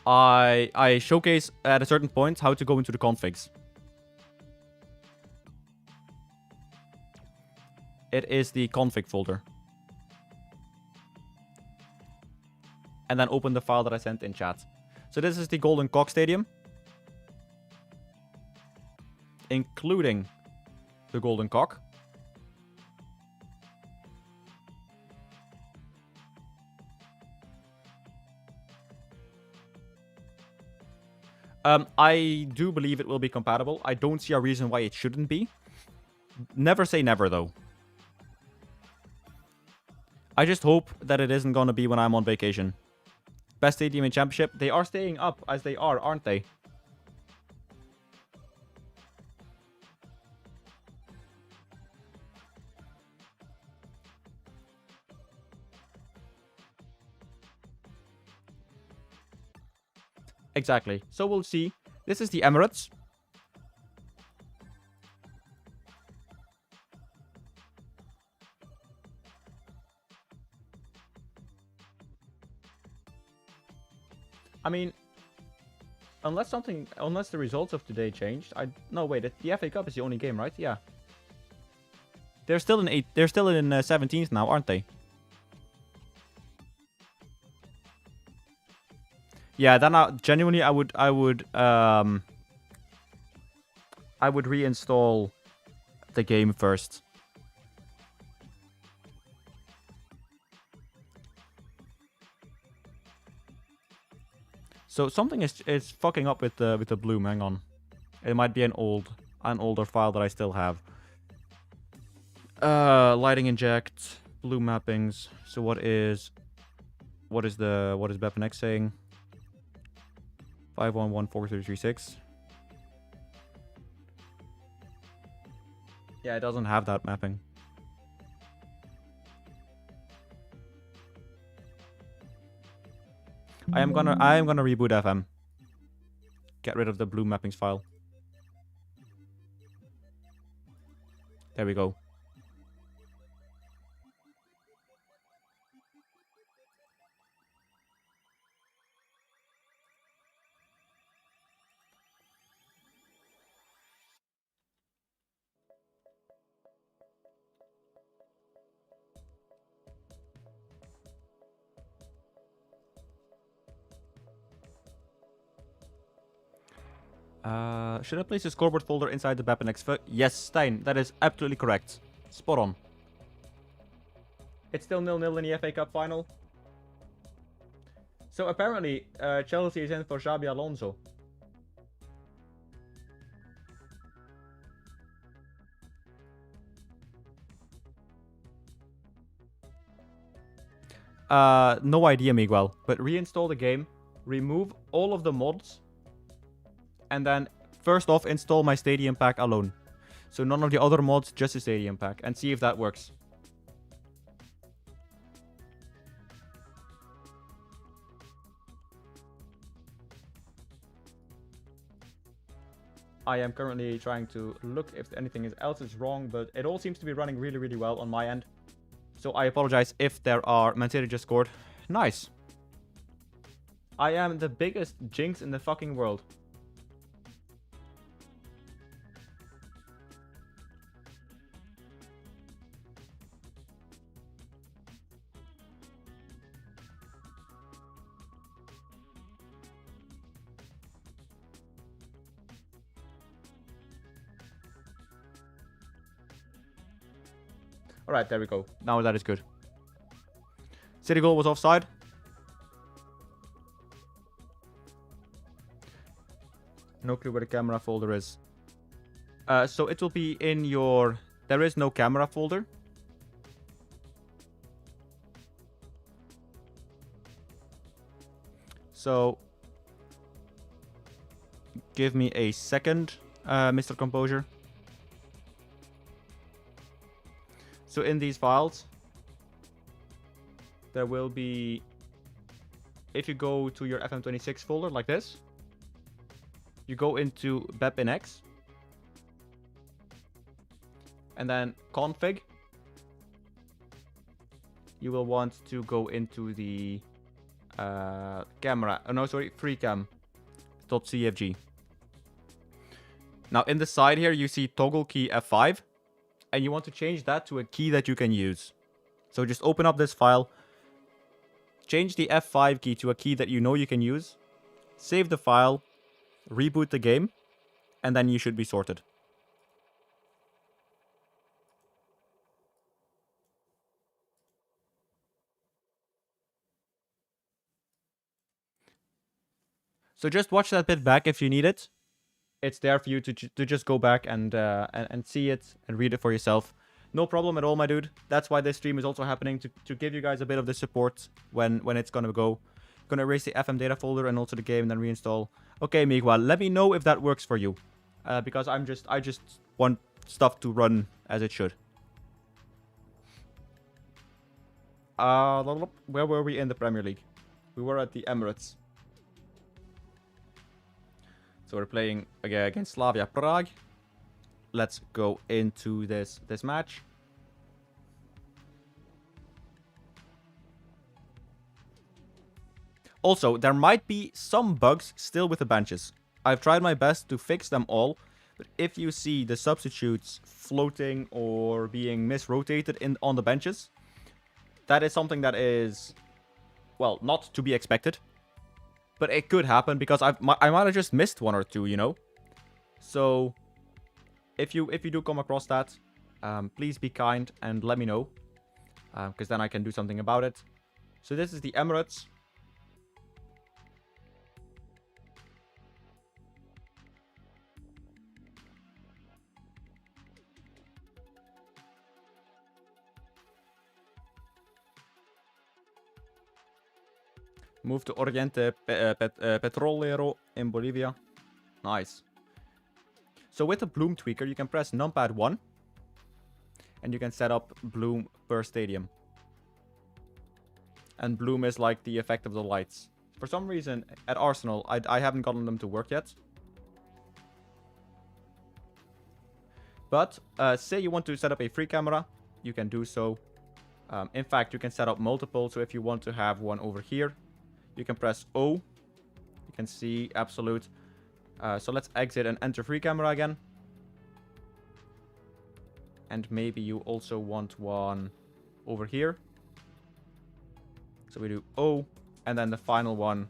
I showcase at a certain point how to go into the configs. It is the config folder. And then open the file that I sent in chat. So this is the Golden Cock Stadium. Including the Golden Cock. I do believe it will be compatible. I don't see a reason why it shouldn't be. Never say never, though. I just hope that it isn't going to be when I'm on vacation. Best stadium in Championship. They are staying up as they are, aren't they? Exactly. So we'll see. This is the Emirates. I mean, unless the results of today changed, no wait, the FA Cup is the only game, right? Yeah. They're still in 17th now, aren't they? Yeah, then genuinely I would reinstall the game first. So something is fucking up with the bloom. Hang on, it might be an older file that I still have. Lighting inject, bloom mappings. So what is BepNex saying? 5114336. Yeah, it doesn't have that mapping. I am gonna reboot FM. Get rid of the blue mappings file. There we go. Should I place the scoreboard folder inside the BepNex? Yes, Stijn, that is absolutely correct. Spot on. It's still 0-0 in the FA Cup final. So apparently, Chelsea is in for Xabi Alonso. No idea, Miguel. But reinstall the game, remove all of the mods, and then first off install my Stadium Pack alone. So none of the other mods, just the Stadium Pack, and see if that works. I am currently trying to look if anything else is wrong, but it all seems to be running really, really well on my end. So I apologize if there are... Man City just scored. Nice. I am the biggest jinx in the fucking world. Alright, there we go. Now that is good. City goal was offside. No clue where the camera folder is. So it will be in your... There is no camera folder. So... Give me a second, Mr. Composure. So in these files, there will be... If you go to your FM26 folder like this, you go into BepInX, and then config. You will want to go into the camera. Oh no, sorry, freecam.cfg. Now in the side here, you see toggle key F5, and you want to change that to a key that you can use. So just open up this file, change the F5 key to a key that you know you can use, save the file, reboot the game, and then you should be sorted. So just watch that bit back if you need it. It's there for you to just go back and see it and read it for yourself. No problem at all, my dude. That's why this stream is also happening, to give you guys a bit of the support when it's gonna go. Gonna erase the FM data folder and also the game and then reinstall. Okay, Miguel, let me know if that works for you. Because I just want stuff to run as it should. Where were we in the Premier League? We were at the Emirates. So we're playing again against Slavia Prague. Let's go into this match. Also, there might be some bugs still with the benches. I've tried my best to fix them all, but if you see the substitutes floating or being misrotated on the benches, that is something that is, well, not to be expected. But it could happen because I might have just missed one or two, you know? So, if you do come across that, please be kind and let me know. Because then I can do something about it. So this is the Emirates. Move to Oriente Petrolero in Bolivia. Nice. So with the bloom tweaker, you can press numpad 1. And you can set up bloom per stadium. And bloom is like the effect of the lights. For some reason, at Arsenal, I haven't gotten them to work yet. But, say you want to set up a free camera, you can do so. In fact, you can set up multiple. So if you want to have one over here, you can press O. You can see absolute. So let's exit and enter free camera again. And maybe you also want one over here. So we do O. And then the final one,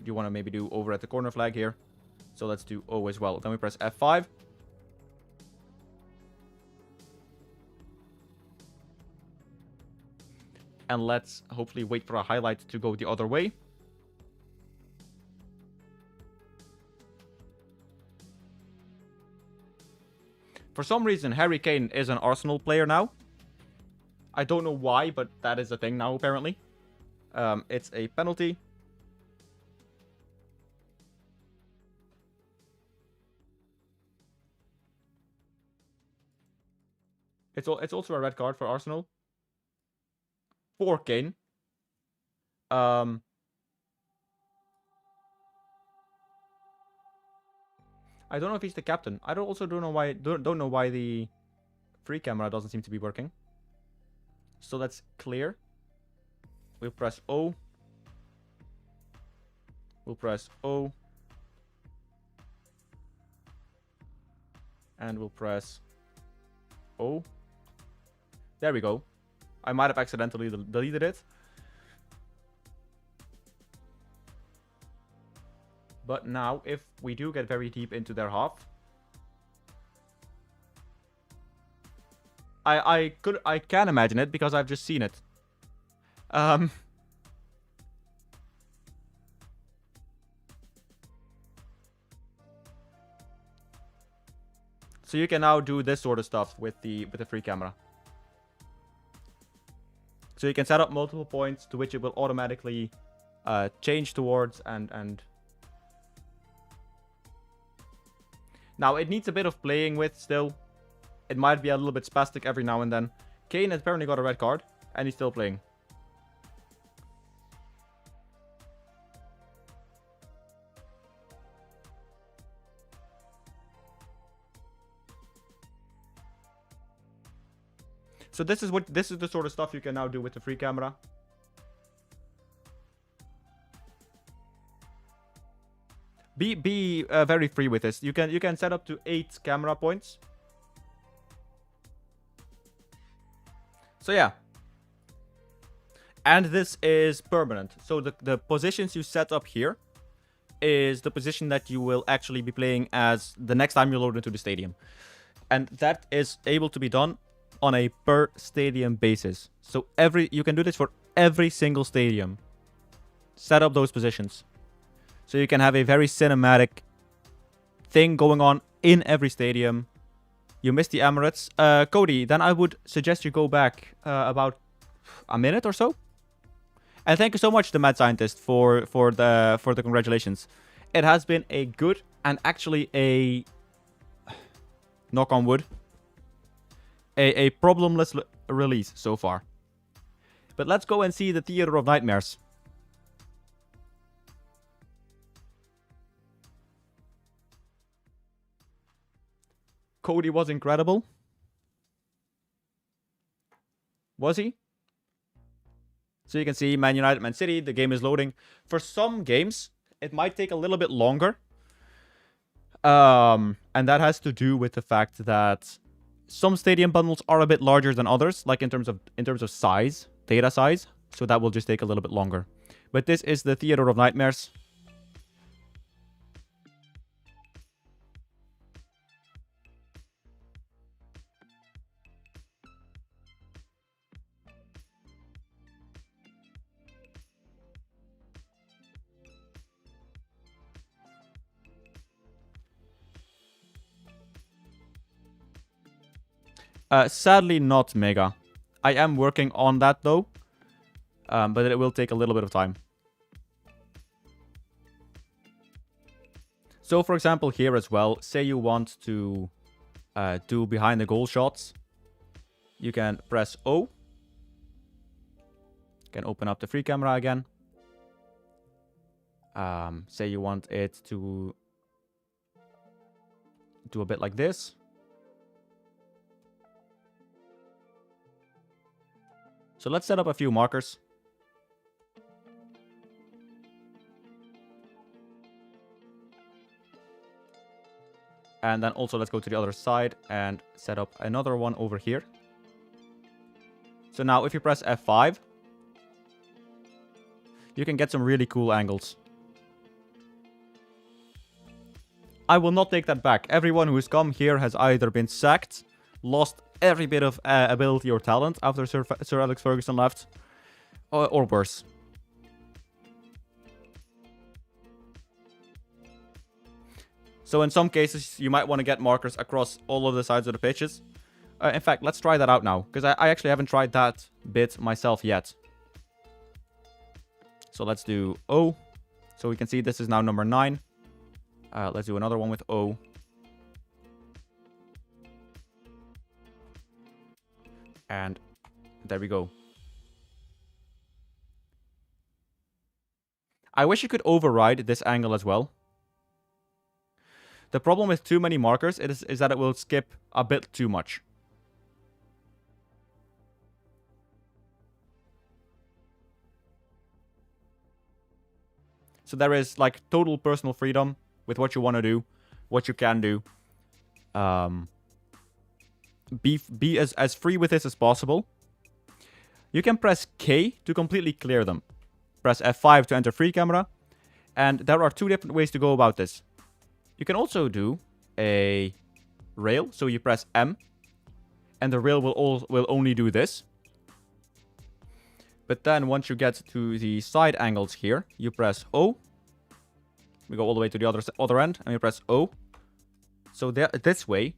you want to maybe do over at the corner flag here. So let's do O as well. Then we press F5. And let's hopefully wait for a highlight to go the other way. For some reason, Harry Kane is an Arsenal player now. I don't know why, but that is a thing now, apparently. It's a penalty. It's also a red card for Arsenal. For Kane. I don't know if he's the captain. I don't know why the free camera doesn't seem to be working. So that's clear. We'll press O. We'll press O. And we'll press O. There we go. I might have accidentally deleted it. But now, if we do get very deep into their half, I can imagine it because I've just seen it. So you can now do this sort of stuff with the free camera. So you can set up multiple points to which it will automatically change towards and now it needs a bit of playing with still. It might be a little bit spastic every now and then. Kane has apparently got a red card and he's still playing. So this is the sort of stuff you can now do with the free camera. Be very free with this. You can set up to 8 camera points. So yeah. And this is permanent. So the positions you set up here is the position that you will actually be playing as the next time you load into the stadium. And that is able to be done on a per stadium basis. So you can do this for every single stadium. Set up those positions. So you can have a very cinematic thing going on in every stadium. You missed the Emirates. Cody, then I would suggest you go back about a minute or so. And thank you so much, the mad scientist, for the congratulations. It has been a good and actually a knock on wood, a problemless release so far. But let's go and see the Theater of Nightmares. Cody was incredible. Was he? So you can see Man United, Man City, the game is loading. For some games, it might take a little bit longer. And that has to do with the fact that some stadium bundles are a bit larger than others, like in terms of size, data size. So that will just take a little bit longer. But this is the Theater of Nightmares. Sadly not Mega. I am working on that though. But it will take a little bit of time. So for example here as well, say you want to do behind the goal shots. You can press O. You can open up the free camera again. Say you want it to do a bit like this. So let's set up a few markers. And then also let's go to the other side and set up another one over here. So now if you press F5, you can get some really cool angles. I will not take that back. Everyone who has come here has either been sacked, lost every bit of ability or talent after Sir Alex Ferguson left, or worse. So in some cases, you might want to get markers across all of the sides of the pitches. In fact, let's try that out now, because I actually haven't tried that bit myself yet. So let's do O. So we can see this is now number 9. Let's do another one with O. And there we go. I wish you could override this angle as well. The problem with too many markers is that it will skip a bit too much. So there is like total personal freedom with what you want to do, what you can do. Be as free with this as possible. You can press K to completely clear them. Press F5 to enter free camera. And there are 2 different ways to go about this. You can also do a rail. So you press M. and the rail will only do this. But then once you get to the side angles here, you press O. We go all the way to the other end, and you press O. So this way,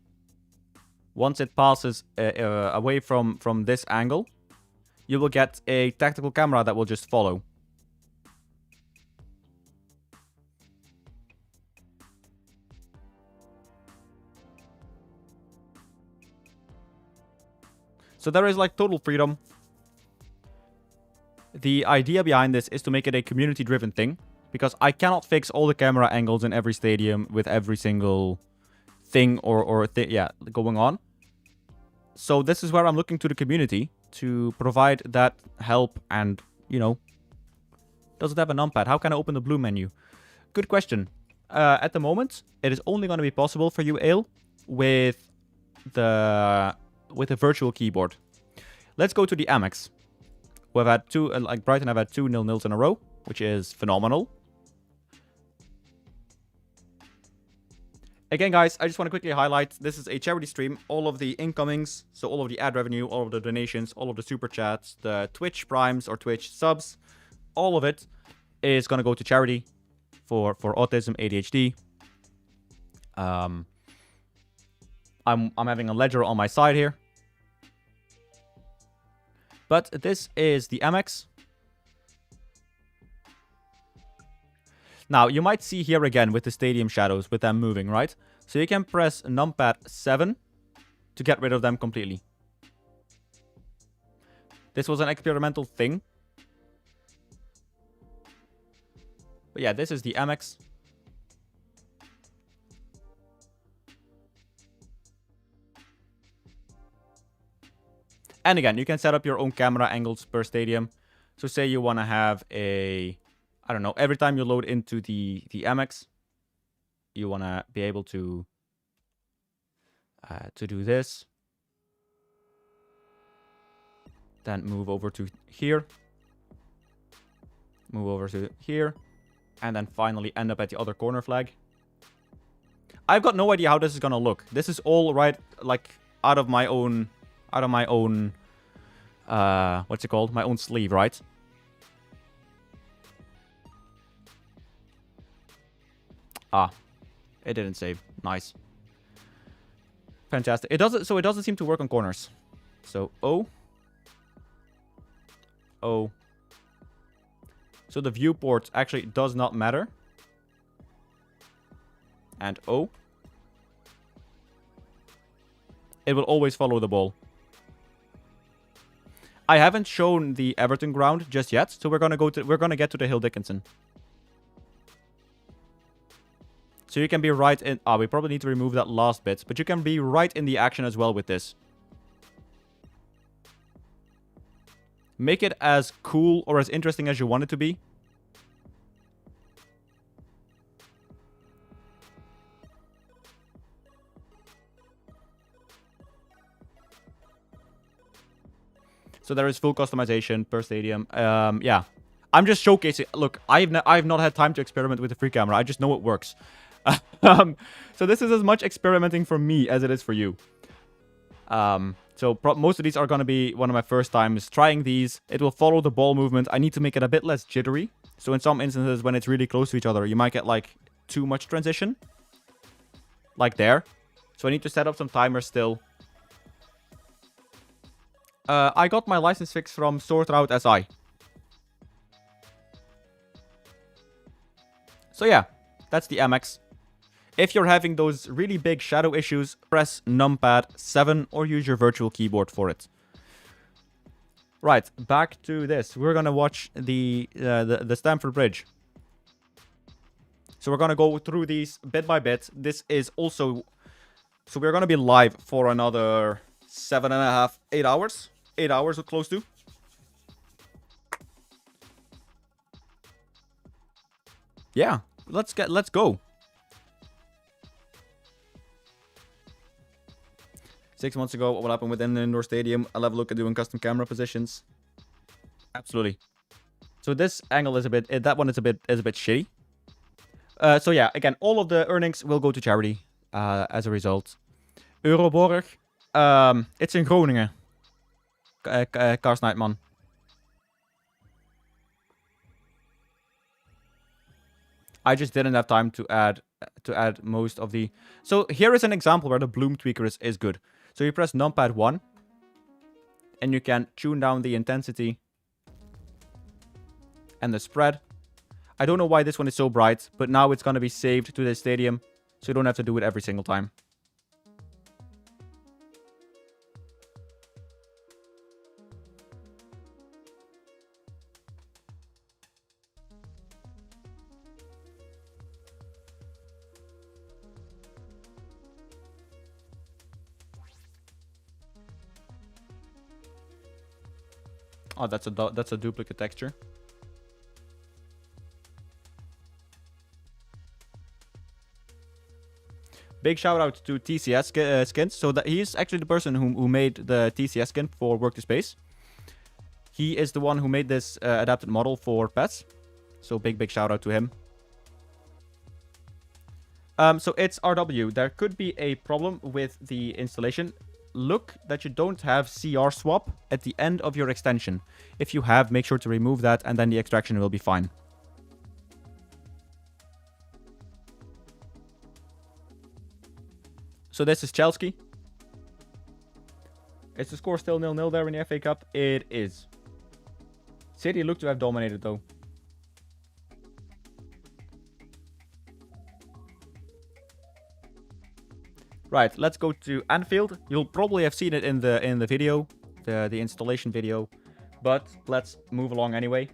once it passes away from this angle, you will get a tactical camera that will just follow. So there is like total freedom. The idea behind this is to make it a community-driven thing, because I cannot fix all the camera angles in every stadium with every single thing going on. So this is where I'm looking to the community to provide that help and, you know, does it have a numpad? How can I open the blue menu? Good question. At the moment, it is only going to be possible for you, Ale, with a virtual keyboard. Let's go to the Amex. We've had two, like Brighton have had 2 0-0s in a row, which is phenomenal. Again, guys, I just want to quickly highlight, this is a charity stream. All of the incomings, so all of the ad revenue, all of the donations, all of the super chats, the Twitch primes or Twitch subs, all of it is going to go to charity for autism, ADHD. I'm having a ledger on my side here. But this is the Amex. Now, you might see here again with the stadium shadows, with them moving, right? So you can press numpad 7 to get rid of them completely. This was an experimental thing. But yeah, this is the Amex. And again, you can set up your own camera angles per stadium. So say you want to have a, I don't know, every time you load into the Amex, you want to be able to do this. Then move over to here. Move over to here. And then finally end up at the other corner flag. I've got no idea how this is going to look. This is all right, like, out of my own, what's it called? My own sleeve, right? Ah, it didn't save. Nice. Fantastic. It doesn't seem to work on corners. So O. O. So the viewport actually does not matter. And O. It will always follow the ball. I haven't shown the Everton ground just yet, so we're gonna get to the Hill Dickinson. So you can be right in... we probably need to remove that last bit, but you can be right in the action as well with this. Make it as cool or as interesting as you want it to be. So there is full customization per stadium. Yeah. I'm just showcasing. Look, I've not had time to experiment with the free camera. I just know it works. So this is as much experimenting for me as it is for you. So most of these are going to be one of my first times trying these. It will follow the ball movement. I need to make it a bit less jittery. So in some instances, when it's really close to each other, you might get like too much transition. Like there. So I need to set up some timers still. I got my license fix from Sort Route SI. So yeah, that's the Amex. If you're having those really big shadow issues, press numpad 7 or use your virtual keyboard for it. Right, back to this. We're gonna watch the Stamford Bridge. So we're gonna go through these bit by bit. This is also... So we're gonna be live for another 7.5, 8 hours. 8 hours or close to. Yeah, let's go. 6 months ago, what happened within the indoor stadium? I'll have a look at doing custom camera positions. Absolutely. So this angle is a bit, that one is a bit shitty. So yeah, again, all of the earnings will go to charity as a result. Euroborg, It's in Groningen. Kaarsnijd, man. I just didn't have time to add most of the... So here is an example where the bloom tweaker is good. So you press numpad 1. And you can tune down the intensity. And the spread. I don't know why this one is so bright. But now it's going to be saved to the Stadium. So you don't have to do it every single time. Oh, that's a duplicate texture. Big shout out to TCS skins. So that he's actually the person who made the TCS skin for Work to Space. He is the one who made this adapted model for pets. So big shout out to him. So it's RW. There could be a problem with the installation. Look that you don't have CR swap at the end of your extension. If you have, make sure to remove that and then the extraction will be fine. So this is Chelsea. Is the score still 0-0 there in the FA Cup? It is. City look to have dominated though. Right, let's go to Anfield. You'll probably have seen it in the video, the installation video, but let's move along anyway.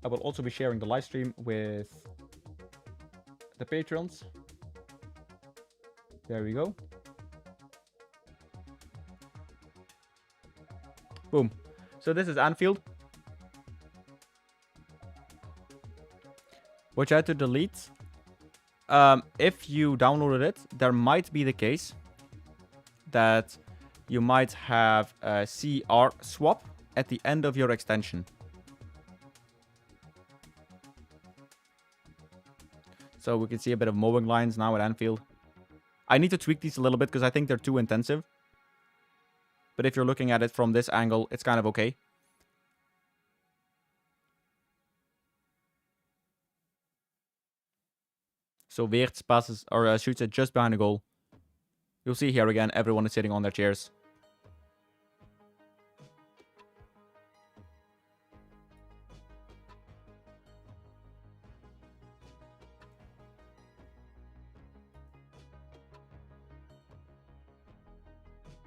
I will also be sharing the live stream with the Patreons. There we go. Boom. So this is Anfield. What you had to delete. If you downloaded it, there might be the case that you might have a CR swap at the end of your extension. So we can see a bit of mowing lines now at Anfield. I need to tweak these a little bit because I think they're too intensive. But if you're looking at it from this angle, it's kind of okay. So Weerts passes or shoots it just behind the goal. You'll see here again, everyone is sitting on their chairs.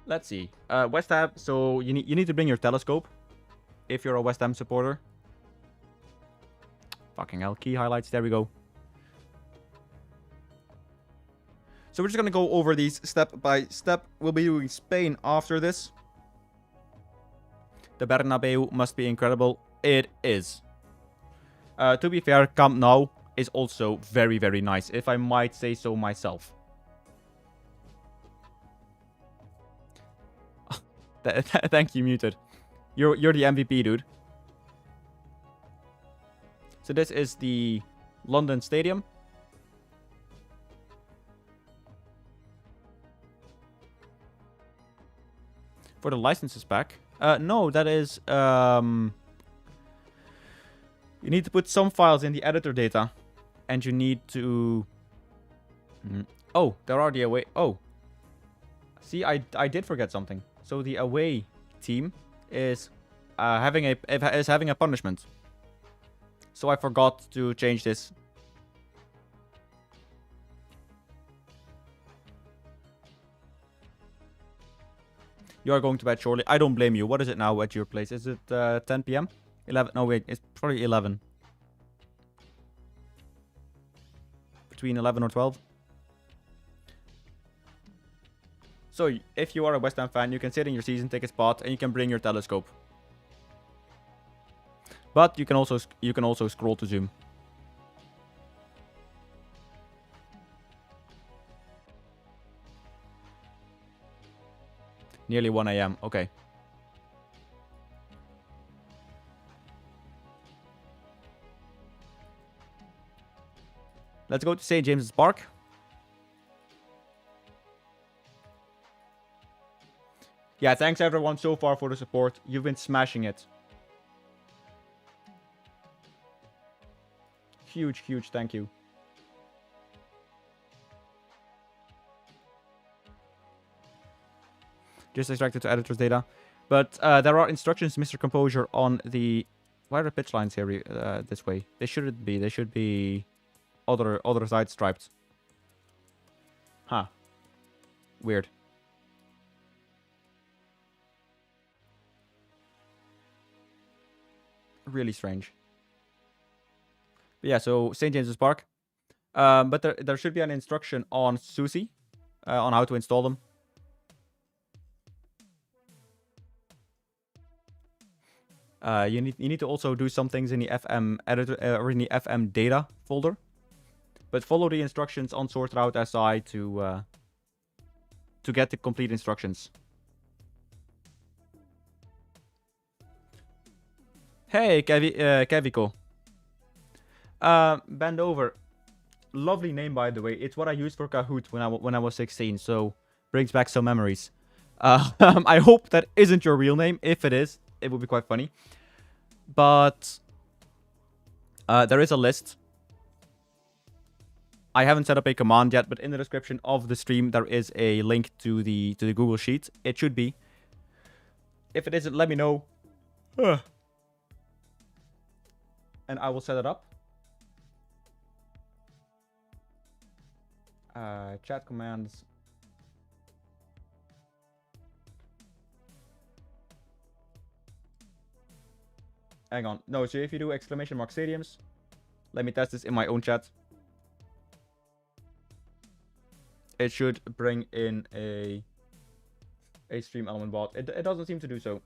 Let's see. West Ham. So you need to bring your telescope if you're a West Ham supporter. Fucking hell. Key highlights. There we go. So we're just gonna go over these step by step. We'll be doing Spain after this. The Bernabeu must be incredible. It is. To be fair, Camp Nou is also very, very nice, if I might say so myself. Thank you, Muted. You're the MVP, dude. So this is the London Stadium. For the licenses pack. No, that is... you need to put some files in the editor data. And you need to... Oh, there are the away... Oh. See, I did forget something. So the away team is having a punishment. So I forgot to change this. You are going to bed shortly. I don't blame you. What is it now at your place? Is it 10 p.m? 11? No, wait. It's probably 11. Between 11 or 12. So, if you are a West Ham fan, you can sit in your season ticket spot and you can bring your telescope. But you can also scroll to zoom. Nearly 1 a.m. Okay. Let's go to St. James's Park. Yeah, thanks everyone so far for the support. You've been smashing it. Huge, huge thank you. Just extracted to editor's data. But there are instructions, Mr. Composure, on the... Why are the pitch lines here this way? They shouldn't be. They should be other side striped. Huh. Weird. Really strange. But yeah, so St. James's Park. But there should be an instruction on SUSE on how to install them. You need to also do some things in the FM editor or in the FM data folder. But follow the instructions on SourceRoute SI to get the complete instructions. Hey, Keviko. Bend over. Lovely name, by the way. It's what I used for Kahoot when I was 16, so brings back some memories. I hope that isn't your real name. If it is, it would be quite funny. But there is a list. I haven't set up a command yet, but in the description of the stream there is a link to the Google Sheet. It should be. If it isn't, let me know. And I will set it up. Chat commands. Hang on. No, so if you do exclamation mark stadiums, let me test this in my own chat. It should bring in a stream element bot. It doesn't seem to do so,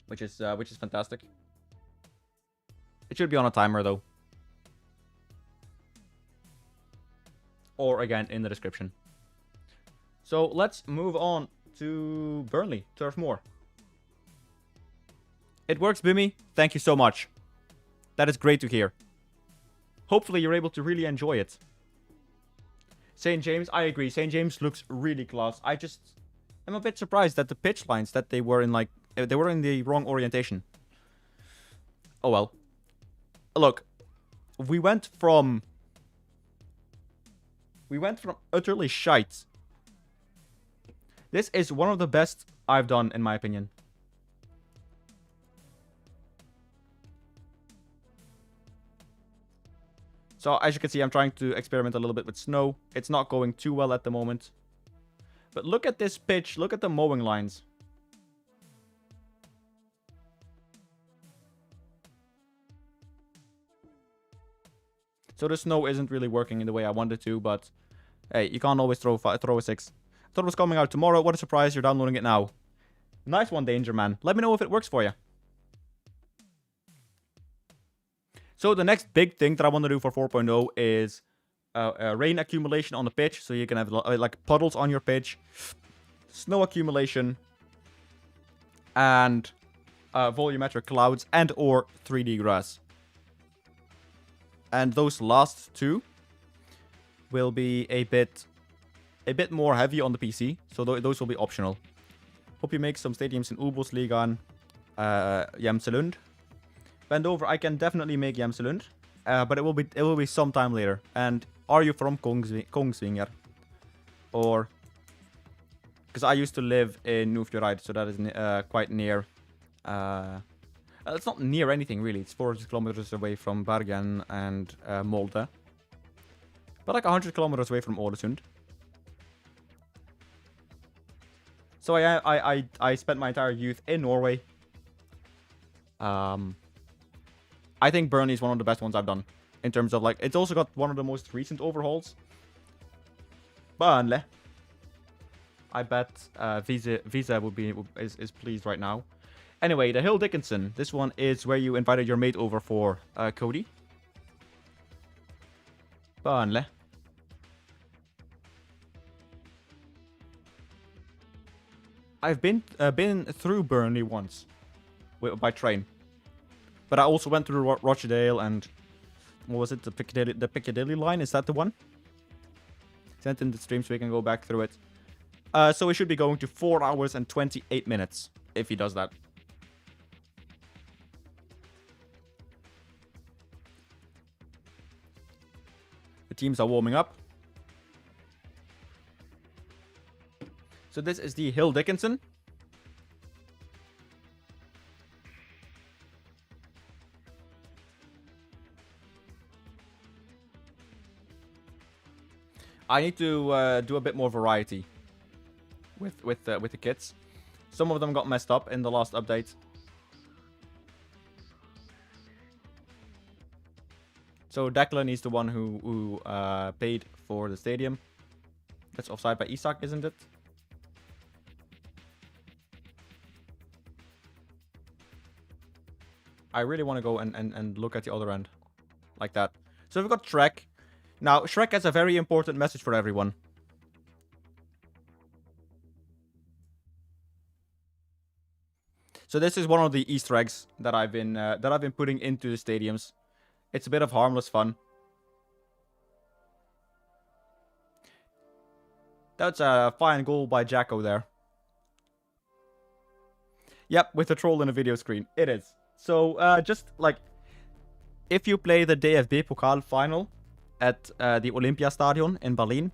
which is fantastic. It should be on a timer though, or again in the description. So let's move on to Burnley Turf Moor. It works, Bimmy. Thank you so much. That is great to hear. Hopefully you're able to really enjoy it. St. James, I agree. St. James looks really class. I'm a bit surprised that the pitch lines that they were in, like, they were in the wrong orientation. Oh well. Look, we went from utterly shite. This is one of the best I've done, in my opinion. So, as you can see, I'm trying to experiment a little bit with snow. It's not going too well at the moment. But look at this pitch. Look at the mowing lines. So the snow isn't really working in the way I wanted to, but hey, you can't always throw a 6. I thought it was coming out tomorrow. What a surprise, you're downloading it now. Nice one, Danger Man. Let me know if it works for you. So the next big thing that I want to do for 4.0 is rain accumulation on the pitch. So you can have like puddles on your pitch, snow accumulation, and volumetric clouds and or 3D grass. And those last two will be a bit more heavy on the PC. So those will be optional. Hope you make some stadiums in Ubosligan, Jämselund. Bend over, I can definitely make Jämselund, but it will be sometime later. And are you from Kongsvinger? Or because I used to live in Nordfjordeid, so that is quite near. It's not near anything really. It's 400 kilometers away from Bergen and Molde, but like 100 kilometers away from Ålesund. So I spent my entire youth in Norway. I think Burnley is one of the best ones I've done. In terms of, like, it's also got one of the most recent overhauls. Burnley. I bet Visa is pleased right now. Anyway, the Hill Dickinson. This one is where you invited your mate over for Cody. Burnley. I've been through Burnley once by train, but I also went through Rochdale and what was it? The Piccadilly line. Is that the one? Sent in the stream so we can go back through it. So we should be going to 4 hours and 28 minutes if he does that. The teams are warming up. So this is the Hill Dickinson. I need to do a bit more variety with the kits. Some of them got messed up in the last update. So Declan is the one who paid for the stadium. That's offside by Isak, isn't it? I really want to go and look at the other end. Like that. So we've got Shrek. Now, Shrek has a very important message for everyone. So this is one of the Easter eggs that I've been putting into the stadiums. It's a bit of harmless fun. That's a fine goal by Jacko there. Yep, with the troll in the video screen. It is. So, just like, if you play the DFB Pokal final at the Olympiastadion in Berlin,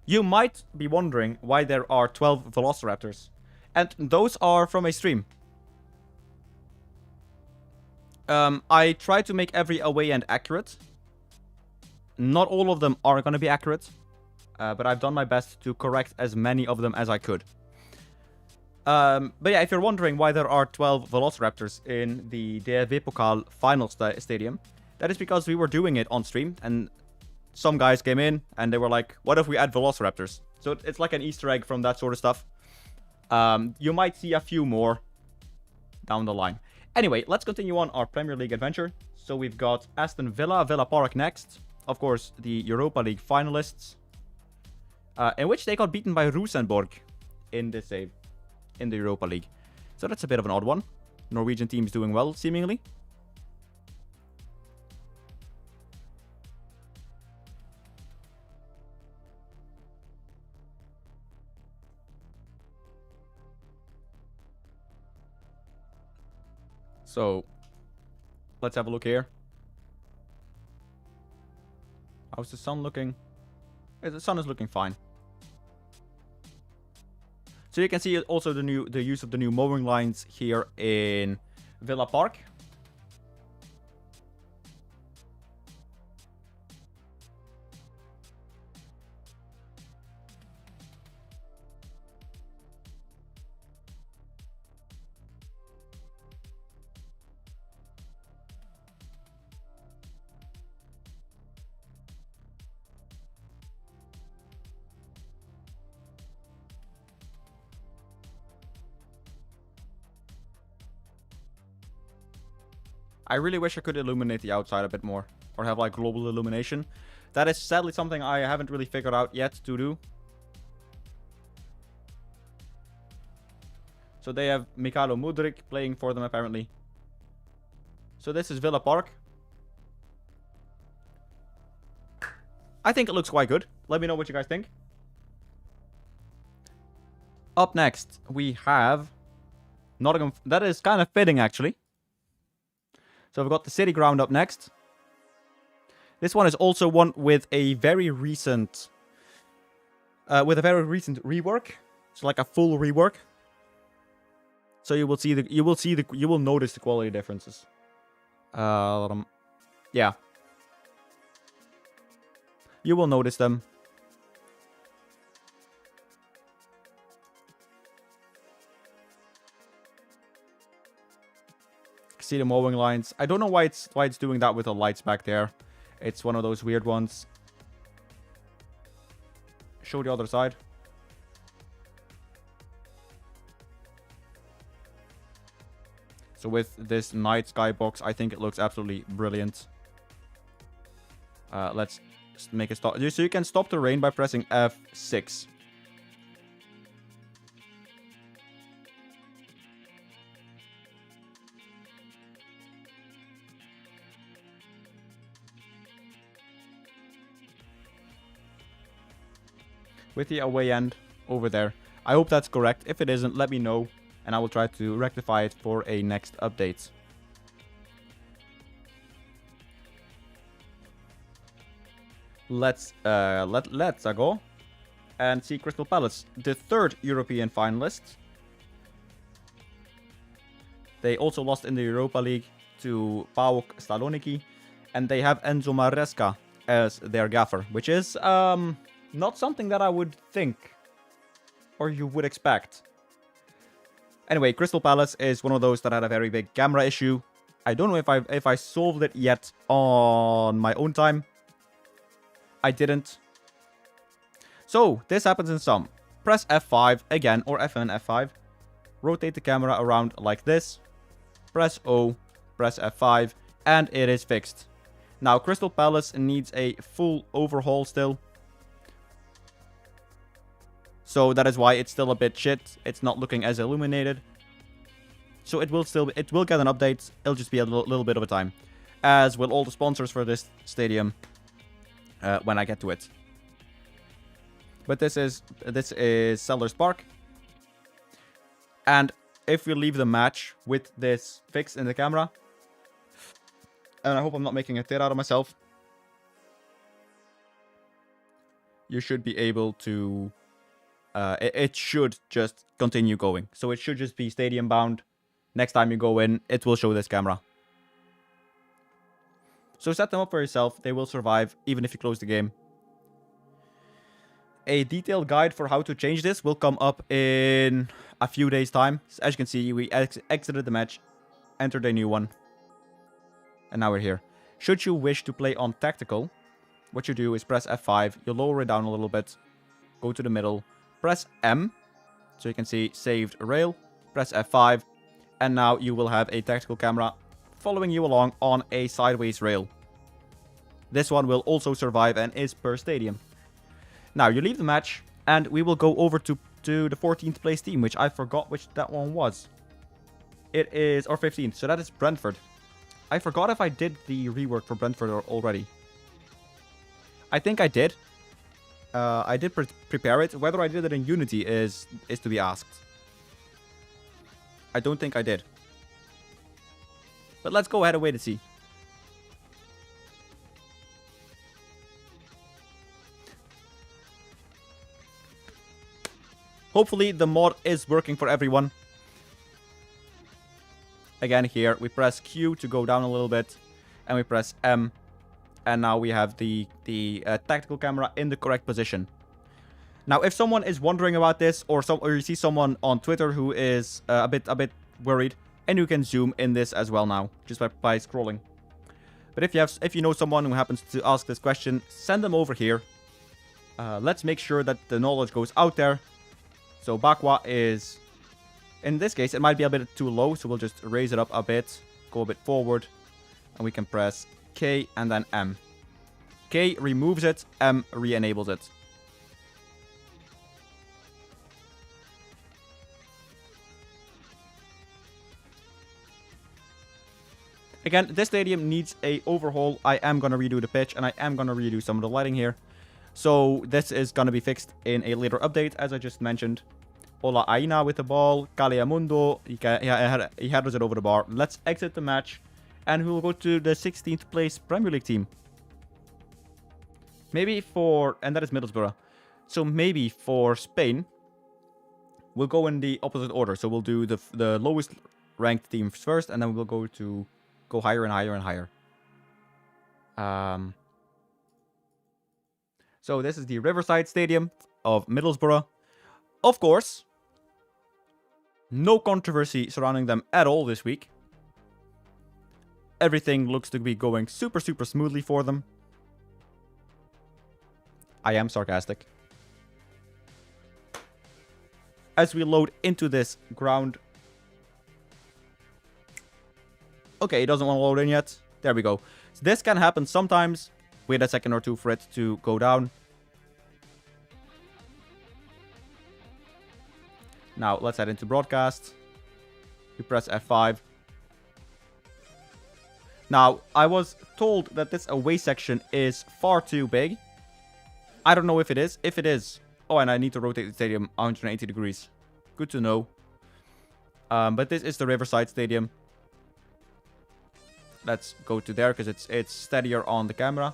you might be wondering why there are 12 Velociraptors. And those are from a stream. I try to make every away end accurate. Not all of them are going to be accurate. But I've done my best to correct as many of them as I could. But yeah, if you're wondering why there are 12 Velociraptors in the DFB Pokal final stadium, that is because we were doing it on stream, and some guys came in, and they were like, what if we add Velociraptors? So it's like an Easter egg from that sort of stuff. You might see a few more down the line. Anyway, let's continue on our Premier League adventure. So we've got Aston Villa, Villa Park next. Of course, the Europa League finalists. In which they got beaten by Rosenborg in this save. In the Europa League. So that's a bit of an odd one. Norwegian team's doing well, seemingly. So, let's have a look here. How's the sun looking? The sun is looking fine. So you can see also the use of the new mowing lines here in Villa Park. I really wish I could illuminate the outside a bit more. Or have like global illumination. That is sadly something I haven't really figured out yet to do. So they have Mikhailo Mudryk playing for them apparently. So this is Villa Park. I think it looks quite good. Let me know what you guys think. Up next, we have Nottingham. That is kind of fitting actually. So we've got the City Ground up next. This one is also one with a very recent rework. So like a full rework. So you will notice the quality differences. Yeah. You will notice them. See the mowing lines. I don't know why it's doing that with the lights back there. It's one of those weird ones. Show the other side. So with this night sky box, I think it looks absolutely brilliant. Let's make it stop. So you can stop the rain by pressing F6. with the away end over there. I hope that's correct. If it isn't, let me know, and I will try to rectify it for a next update. Let's go and see Crystal Palace, the third European finalist. They also lost in the Europa League to PAOK Saloniki, and they have Enzo Maresca as their gaffer, which is not something that I would think or you would expect. Anyway, Crystal Palace is one of those that had a very big camera issue. I don't know if I solved it yet on my own time. I didn't. So this happens in some. Press F5 again, or F1, F5. Rotate the camera around like this. Press O, press F5, and it is fixed. Now Crystal Palace needs a full overhaul still. So that is why it's still a bit shit. It's not looking as illuminated. So it will get an update. It'll just be a little bit of a time. As will all the sponsors for this stadium when I get to it. But this is Sellers Park. And if we leave the match with this fixed in the camera, and I hope I'm not making a tit out of myself, you should be able to, it should just continue going. So it should just be stadium bound. Next time you go in, it will show this camera. So set them up for yourself. They will survive even if you close the game. A detailed guide for how to change this will come up in a few days' time. As you can see, we exited the match, entered a new one, and now we're here. Should you wish to play on tactical, what you do is press F5, you lower it down a little bit, go to the middle, press M, so you can see saved rail, press F5, and now you will have a tactical camera following you along on a sideways rail. This one will also survive and is per stadium. Now, you leave the match, and we will go over to the 14th place team, which I forgot which that one was. It is, or 15th, so that is Brentford. I forgot if I did the rework for Brentford already. I think I did. I did prepare it. Whether I did it in Unity is to be asked. I don't think I did. But let's go ahead and wait and see. Hopefully the mod is working for everyone. Again, here we press Q to go down a little bit, and we press M, and now we have the tactical camera in the correct position. Now, if someone is wondering about this, or you see someone on Twitter who is a bit worried, and you can zoom in this as well now, just by scrolling. But if you know someone who happens to ask this question, send them over here. Let's make sure that the knowledge goes out there. So Bakwa is, in this case, it might be a bit too low, so we'll just raise it up a bit, go a bit forward, and we can press K and then M. K removes it, M re-enables it. Again, this stadium needs a overhaul. I am going to redo the pitch, and I am going to redo some of the lighting here. So this is going to be fixed in a later update, as I just mentioned. Ola Aina with the ball. Kaleamundo, he headers it over the bar. Let's exit the match, and we will go to the 16th place Premier League team. Maybe for, and that is Middlesbrough. So maybe for Spain, we'll go in the opposite order. So we'll do the lowest ranked teams first, and then we'll go higher and higher and higher. So this is the Riverside Stadium of Middlesbrough. Of course, no controversy surrounding them at all this week. Everything looks to be going super smoothly for them. I am sarcastic. As we load into this ground. Okay, it doesn't want to load in yet. There we go. So this can happen sometimes. Wait a second or two for it to go down. Now, let's head into broadcast. We press F5. Now, I was told that this away section is far too big. I don't know if it is. If it is, Oh, and I need to rotate the stadium 180 degrees. Good to know. But this is the Riverside Stadium. Let's go to there because it's steadier on the camera.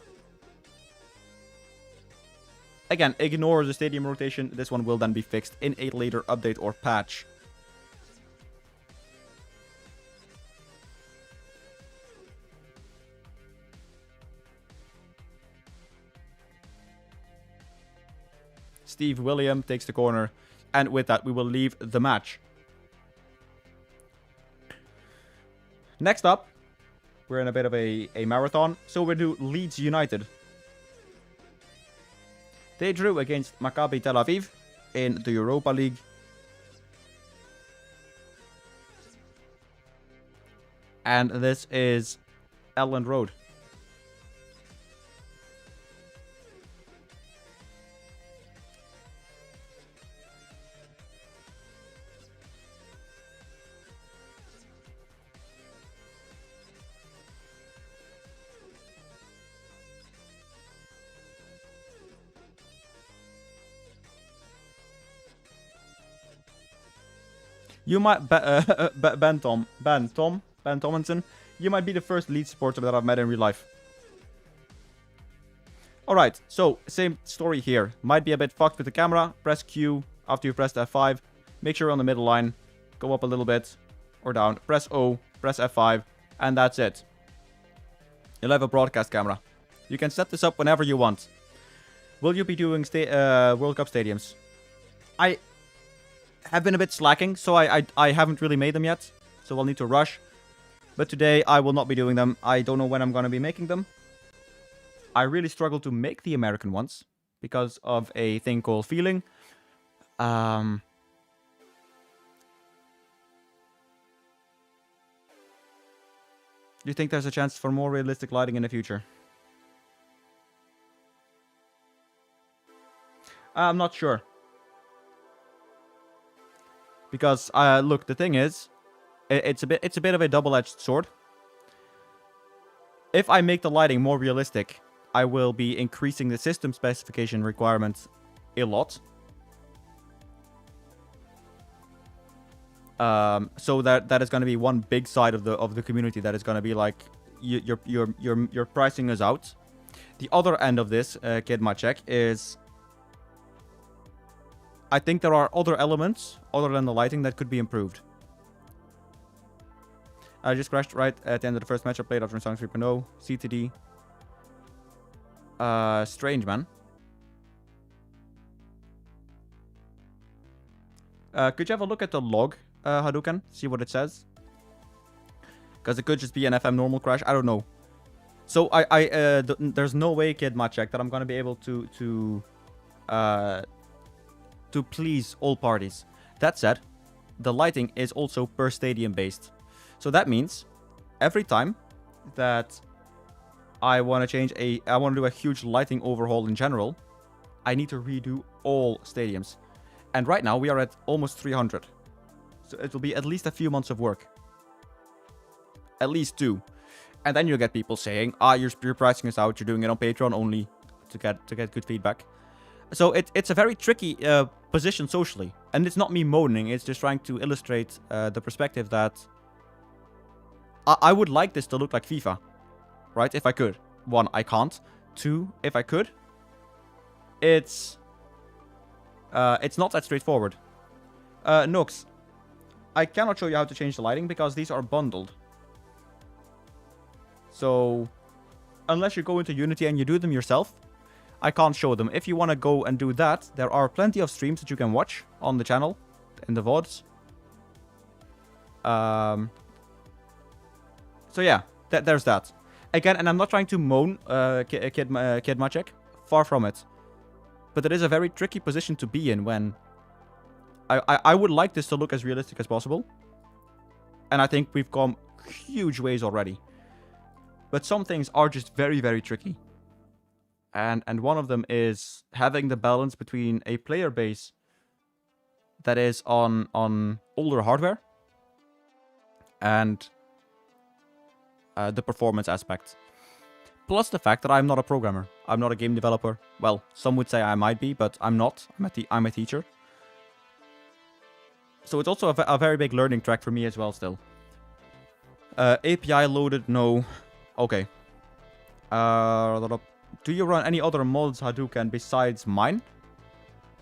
Again, ignore the stadium rotation. This one will then be fixed in a later update or patch. Steve William takes the corner. And with that, we will leave the match. Next up, we're in a bit of a marathon. So we do Leeds United. They drew against Maccabi Tel Aviv in the Europa League. And this is Elland Road. You might, Ben Tomlinson, you might be the first Leeds supporter that I've met in real life. Alright, so same story here. Might be a bit fucked with the camera. Press Q after you've pressed F5. Make sure you're on the middle line. Go up a little bit or down. Press O, press F5, and that's it. You'll have a broadcast camera. You can set this up whenever you want. Will you be doing World Cup stadiums? I have been a bit slacking, so I haven't really made them yet. So I'll need to rush. But today I will not be doing them. I don't know when I'm going to be making them. I really struggle to make the American ones because of a thing called feeling. Do you think there's a chance for more realistic lighting in the future? I'm not sure. Because look, the thing is, it's a bit of a double-edged sword. If I make the lighting more realistic, I will be increasing the system specification requirements a lot. So that is going to be one big side of the community that is going to be like you're pricing us out. The other end of this, Kid Maciek, is I think there are other elements other than the lighting that could be improved. I just crashed right at the end of the first match I played after Song 3.0. CTD. Strange, man. Could you have a look at the log, Hadouken? See what it says? Because it could just be an FM normal crash. I don't know. So there's no way, Kid Maciek, that I'm going to be able to please all parties. That said, the lighting is also per stadium based. So that means every time that I want to do a huge lighting overhaul in general, I need to redo all stadiums. And right now we are at almost 300. So it will be at least a few months of work. At least 2. And then you'll get people saying, you're pricing us out, you're doing it on Patreon only to get good feedback. So it's a very tricky position socially. And it's not me moaning, it's just trying to illustrate the perspective that I would like this to look like FIFA. Right? If I could. 1, I can't. 2, if I could. It's not that straightforward. Nox, I cannot show you how to change the lighting because these are bundled. So, unless you go into Unity and you do them yourself, I can't show them. If you want to go and do that, there are plenty of streams that you can watch on the channel, in the VODs. So yeah, there's that. Again, and I'm not trying to moan, Kid Maciek. Far from it. But it is a very tricky position to be in when I would like this to look as realistic as possible. And I think we've come huge ways already. But some things are just very, very tricky. And one of them is having the balance between a player base that is on older hardware and the performance aspect. Plus the fact that I'm not a programmer. I'm not a game developer. Well, some would say I might be, but I'm not. I'm a teacher. So it's also a very big learning track for me as well still. API loaded, no. Okay. Do you run any other mods Hadouken besides mine?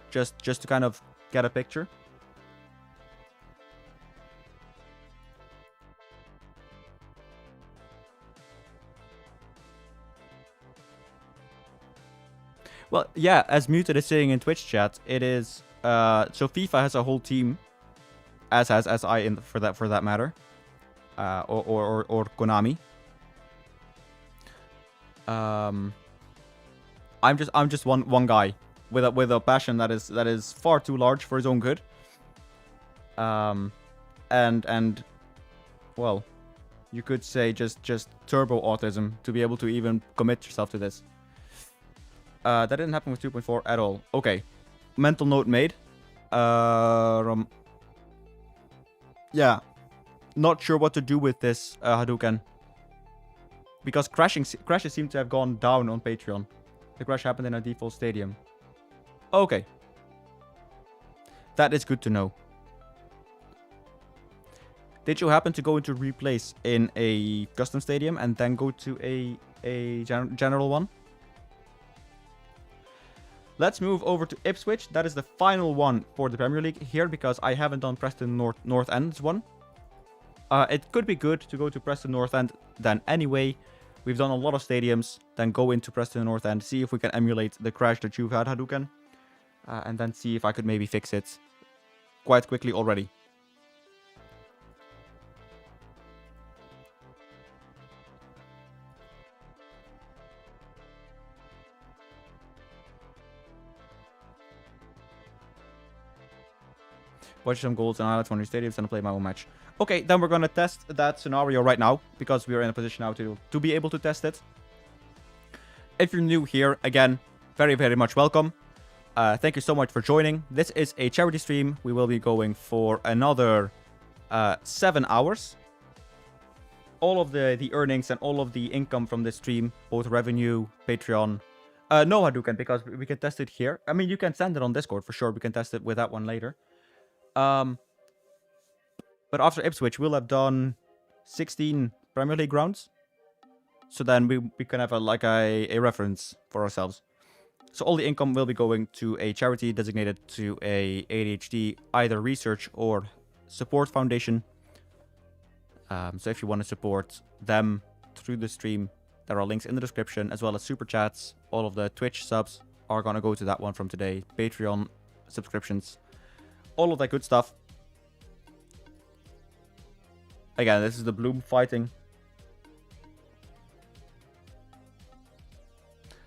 Just to kind of get a picture. Well, yeah, as Muted is saying in Twitch chat, it is so FIFA has a whole team, as has SI for that matter, or Konami. I'm just one guy with a passion that is far too large for his own good. And well, you could say just turbo autism to be able to even commit yourself to this. That didn't happen with 2.4 at all. Okay. Mental note made. Yeah. Not sure what to do with this Hadouken. Because crashes seem to have gone down on Patreon. The crash happened in a default stadium. Okay. That is good to know. Did you happen to go into replace in a custom stadium and then go to a general one? Let's move over to Ipswich. That is the final one for the Premier League here because I haven't done Preston North End's one. It could be good to go to Preston North End then anyway. We've done a lot of stadiums. Then go into Preston North End. See if we can emulate the crash that you've had, Hadouken. And then see if I could maybe fix it quite quickly already. Watch some goals and highlights from your stadiums and play my own match. Okay, then we're going to test that scenario right now, because we are in a position now to be able to test it. If you're new here, again, very, very much welcome. Thank you so much for joining. This is a charity stream. We will be going for another 7 hours. All of the earnings and all of the income from this stream, both revenue, Patreon. No Hadouken, because we can test it here. I mean, you can send it on Discord for sure. We can test it with that one later. But after Ipswich, we'll have done 16 Premier League rounds. So then we can have a reference for ourselves. So all the income will be going to a charity designated to a ADHD either research or support foundation. So if you want to support them through the stream, there are links in the description as well as super chats. All of the Twitch subs are going to go to that one from today. Patreon subscriptions. All of that good stuff. Again, this is the Bloom fighting.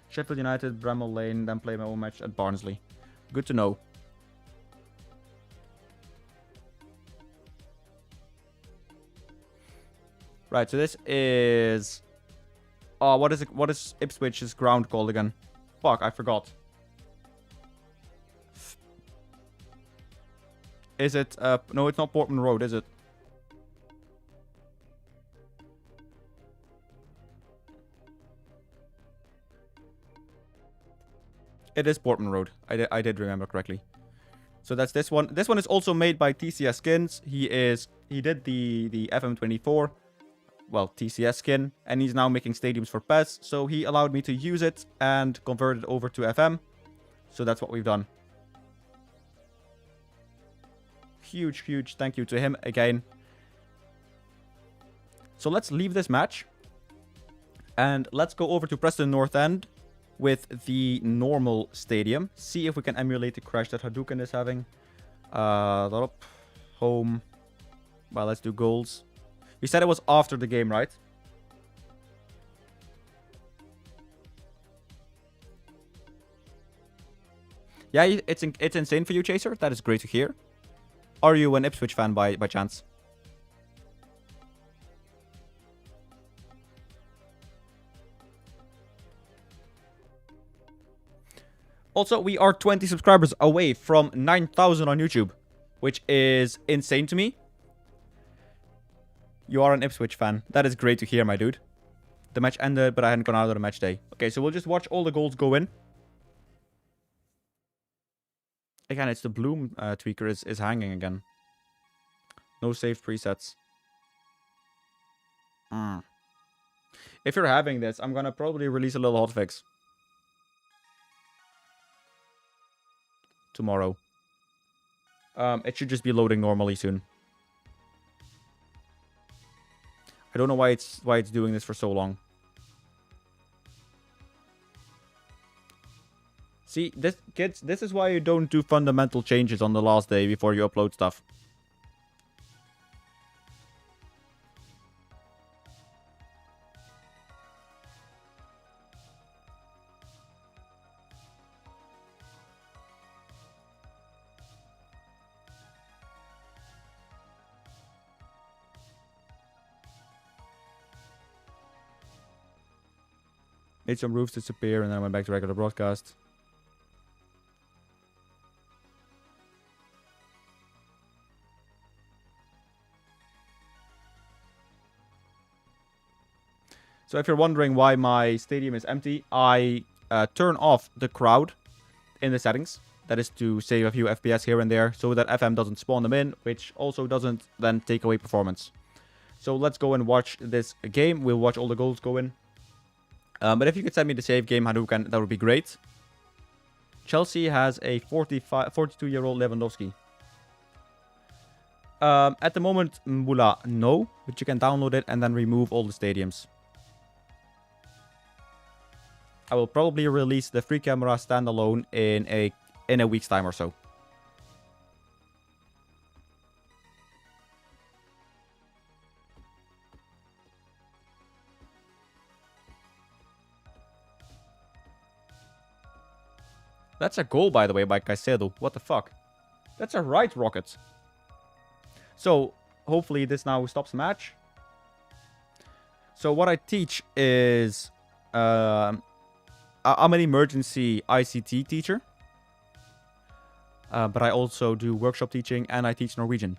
Sheffield United, Bramall Lane, then play my own match at Barnsley. Good to know. Right, so this is... Oh, what is it? What is Ipswich's ground called again? Fuck, I forgot. Is it... no, it's not Portman Road, is it? It is Portman Road. I did remember correctly. So that's this one. This one is also made by TCS Skins. He did the FM24, well, TCS skin, and he's now making stadiums for PES. So he allowed me to use it and convert it over to FM. So that's what we've done. Huge, huge thank you to him again. So let's leave this match. And let's go over to Preston North End with the normal stadium. See if we can emulate the crash that Hadouken is having. Home. Well, let's do goals. You said it was after the game, right? Yeah, it's insane for you, Chaser. That is great to hear. Are you an Ipswich fan by chance? Also, we are 20 subscribers away from 9,000 on YouTube, which is insane to me. You are an Ipswich fan. That is great to hear, my dude. The match ended, but I hadn't gone out of the match day. Okay, so we'll just watch all the goals go in. Again, it's the bloom tweaker is hanging again. No saved presets. If you're having this, I'm gonna probably release a little hotfix tomorrow. It should just be loading normally soon. I don't know why it's doing this for so long. See, kids, this is why you don't do fundamental changes on the last day before you upload stuff. Made some roofs disappear and then I went back to regular broadcast. So if you're wondering why my stadium is empty, I turn off the crowd in the settings. That is to save a few FPS here and there so that FM doesn't spawn them in, which also doesn't then take away performance. So let's go and watch this game. We'll watch all the goals go in. But if you could send me the save game, Hadouken, that would be great. Chelsea has a 42-year-old Lewandowski. At the moment, Mbula, no. But you can download it and then remove all the stadiums. I will probably release the free camera standalone in a week's time or so. That's a goal, by the way, by Caicedo. What the fuck? That's a right rocket. So, hopefully this now stops the match. So, what I teach is... I'm an emergency ICT teacher. But I also do workshop teaching and I teach Norwegian.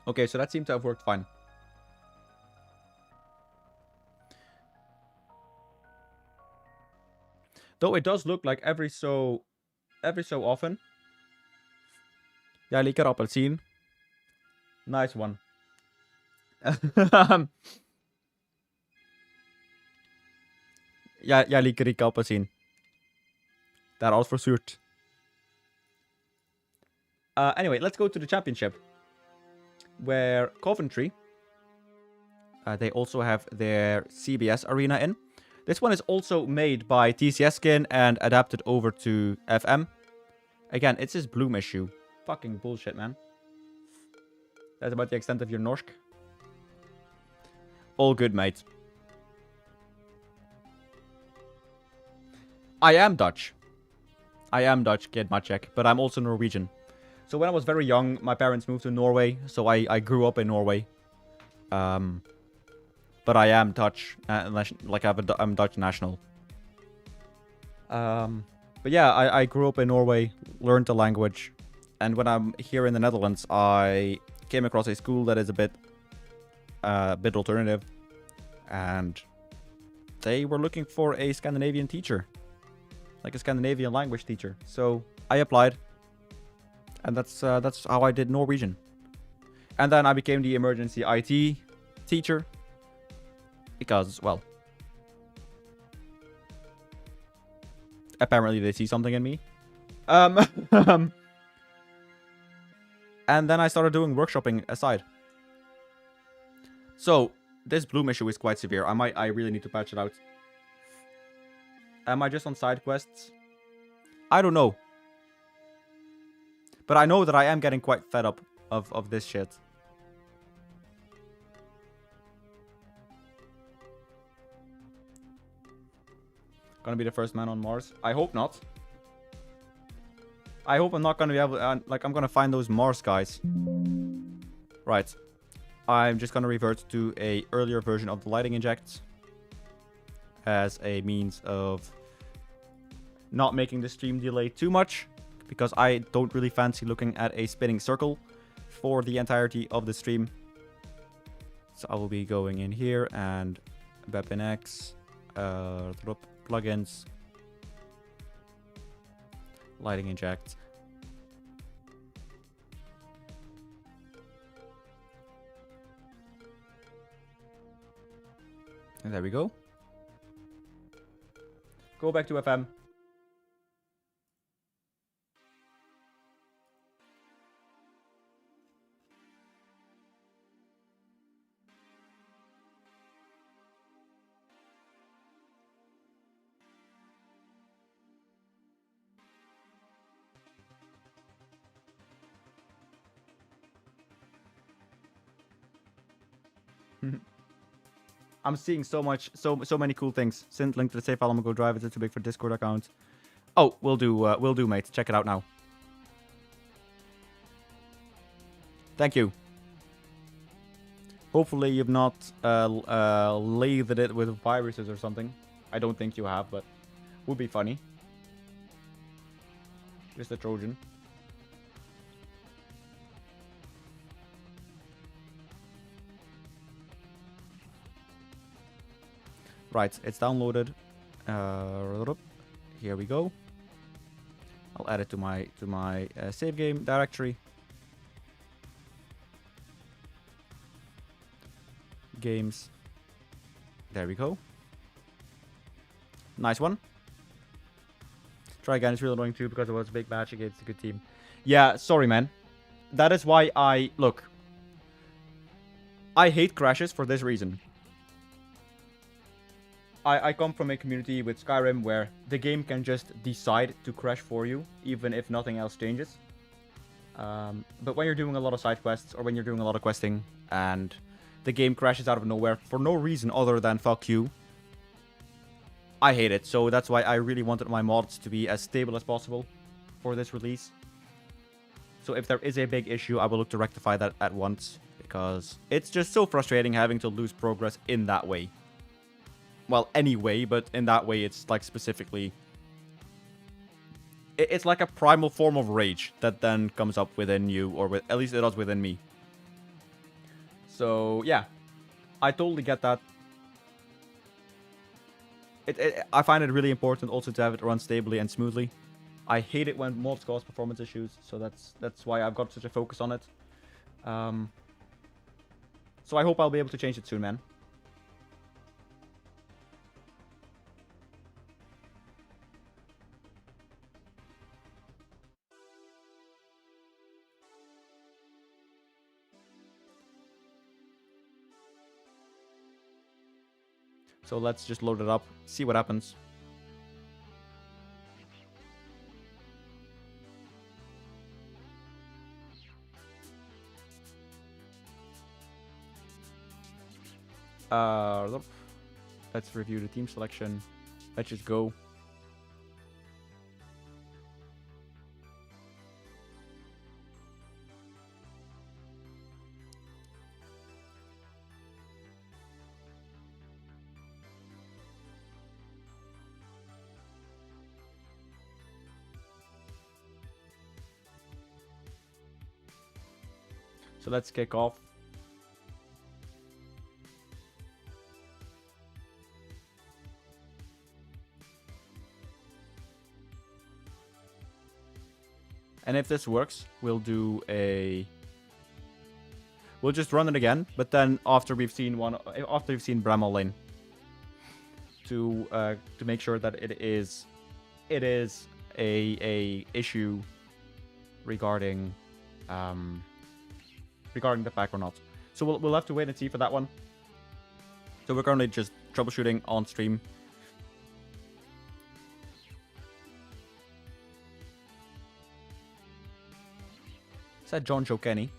Okay, so that seemed to have worked fine. Though it does look like every so often. Jeg liker appelsin. Nice one. Jeg liker ikke appelsin. Det er alt for surt. Anyway, let's go to the championship. Where Coventry, they also have their CBS arena in. This one is also made by TCS Skin and adapted over to FM. Again, it's this bloom issue. Fucking bullshit, man. That's about the extent of your norsk. All good, mate. I am Dutch. I am Dutch, kid Maciek, but I'm also Norwegian. So when I was very young, my parents moved to Norway, so I grew up in Norway. But I am Dutch, like I'm Dutch national. But yeah, I grew up in Norway, learned the language, and when I'm here in the Netherlands, I came across a school that is a bit alternative, and they were looking for a Scandinavian teacher, like a Scandinavian language teacher. So I applied. And that's how I did Norwegian. And then I became the emergency IT teacher. Because, well... apparently they see something in me. And then I started doing workshopping aside. So, this bloom issue is quite severe. I really need to patch it out. Am I just on side quests? I don't know. But I know that I am getting quite fed up of this shit. Gonna be the first man on Mars? I hope not. I hope I'm not gonna be able to, like, I'm gonna find those Mars guys. Right. I'm just gonna revert to a earlier version of the lighting inject as a means of not making the stream delay too much, because I don't really fancy looking at a spinning circle for the entirety of the stream. So I will be going in here and BepInX, plugins, lighting inject. And there we go. Go back to FM. I'm seeing so many cool things. Send link to the save file. I'm gonna go drive it. It's too big for Discord account. Oh, we'll do, mate. Check it out now. Thank you. Hopefully you've not lathed it with viruses or something. I don't think you have, but would be funny. Just a Trojan. Right, it's downloaded. Here we go. I'll add it to my save game directory. Games. There we go. Nice one. Try again. It's really annoying too because it was a big match against a good team. Yeah, sorry, man. That is why I hate crashes for this reason. I come from a community with Skyrim where the game can just decide to crash for you, even if nothing else changes. But when you're doing a lot of side quests, or when you're doing a lot of questing, and the game crashes out of nowhere for no reason other than fuck you, I hate it. So that's why I really wanted my mods to be as stable as possible for this release. So if there is a big issue, I will look to rectify that at once, because it's just so frustrating having to lose progress in that way. Well, anyway, but in that way, it's like specifically... It's like a primal form of rage that then comes up within you, or at least it does within me. So, yeah. I totally get that. I find it really important also to have it run stably and smoothly. I hate it when mods cause performance issues, so that's why I've got such a focus on it. So I hope I'll be able to change it soon, man. So let's just load it up, see what happens. Let's review the team selection. Let's just go. So let's kick off. And if this works, we'll do a... We'll just run it again, but then after we've seen Bramall lane, to make sure that it is a issue regarding the pack or not. So we'll have to wait and see for that one. So we're currently just troubleshooting on stream. Is that John Joe Kenny?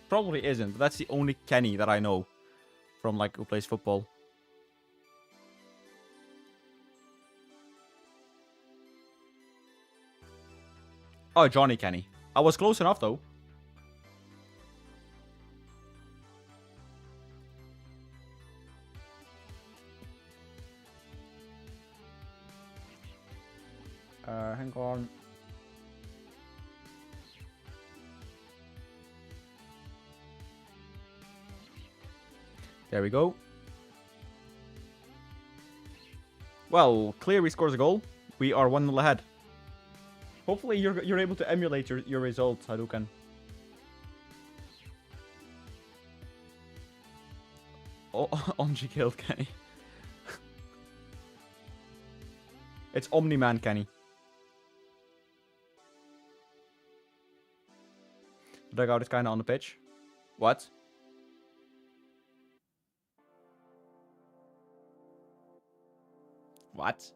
Probably isn't, but that's the only Kenny that I know from, like, who plays football. Oh, Johnny Kenny. I was close enough, though. Hang on. There we go. Well, Cleary scores a goal. We are 1-0 ahead. Hopefully you're able to emulate your results, Hadouken. Oh, Omji killed Kenny. It's Omni-Man Kenny. The dugout is kind of on the pitch. What? What?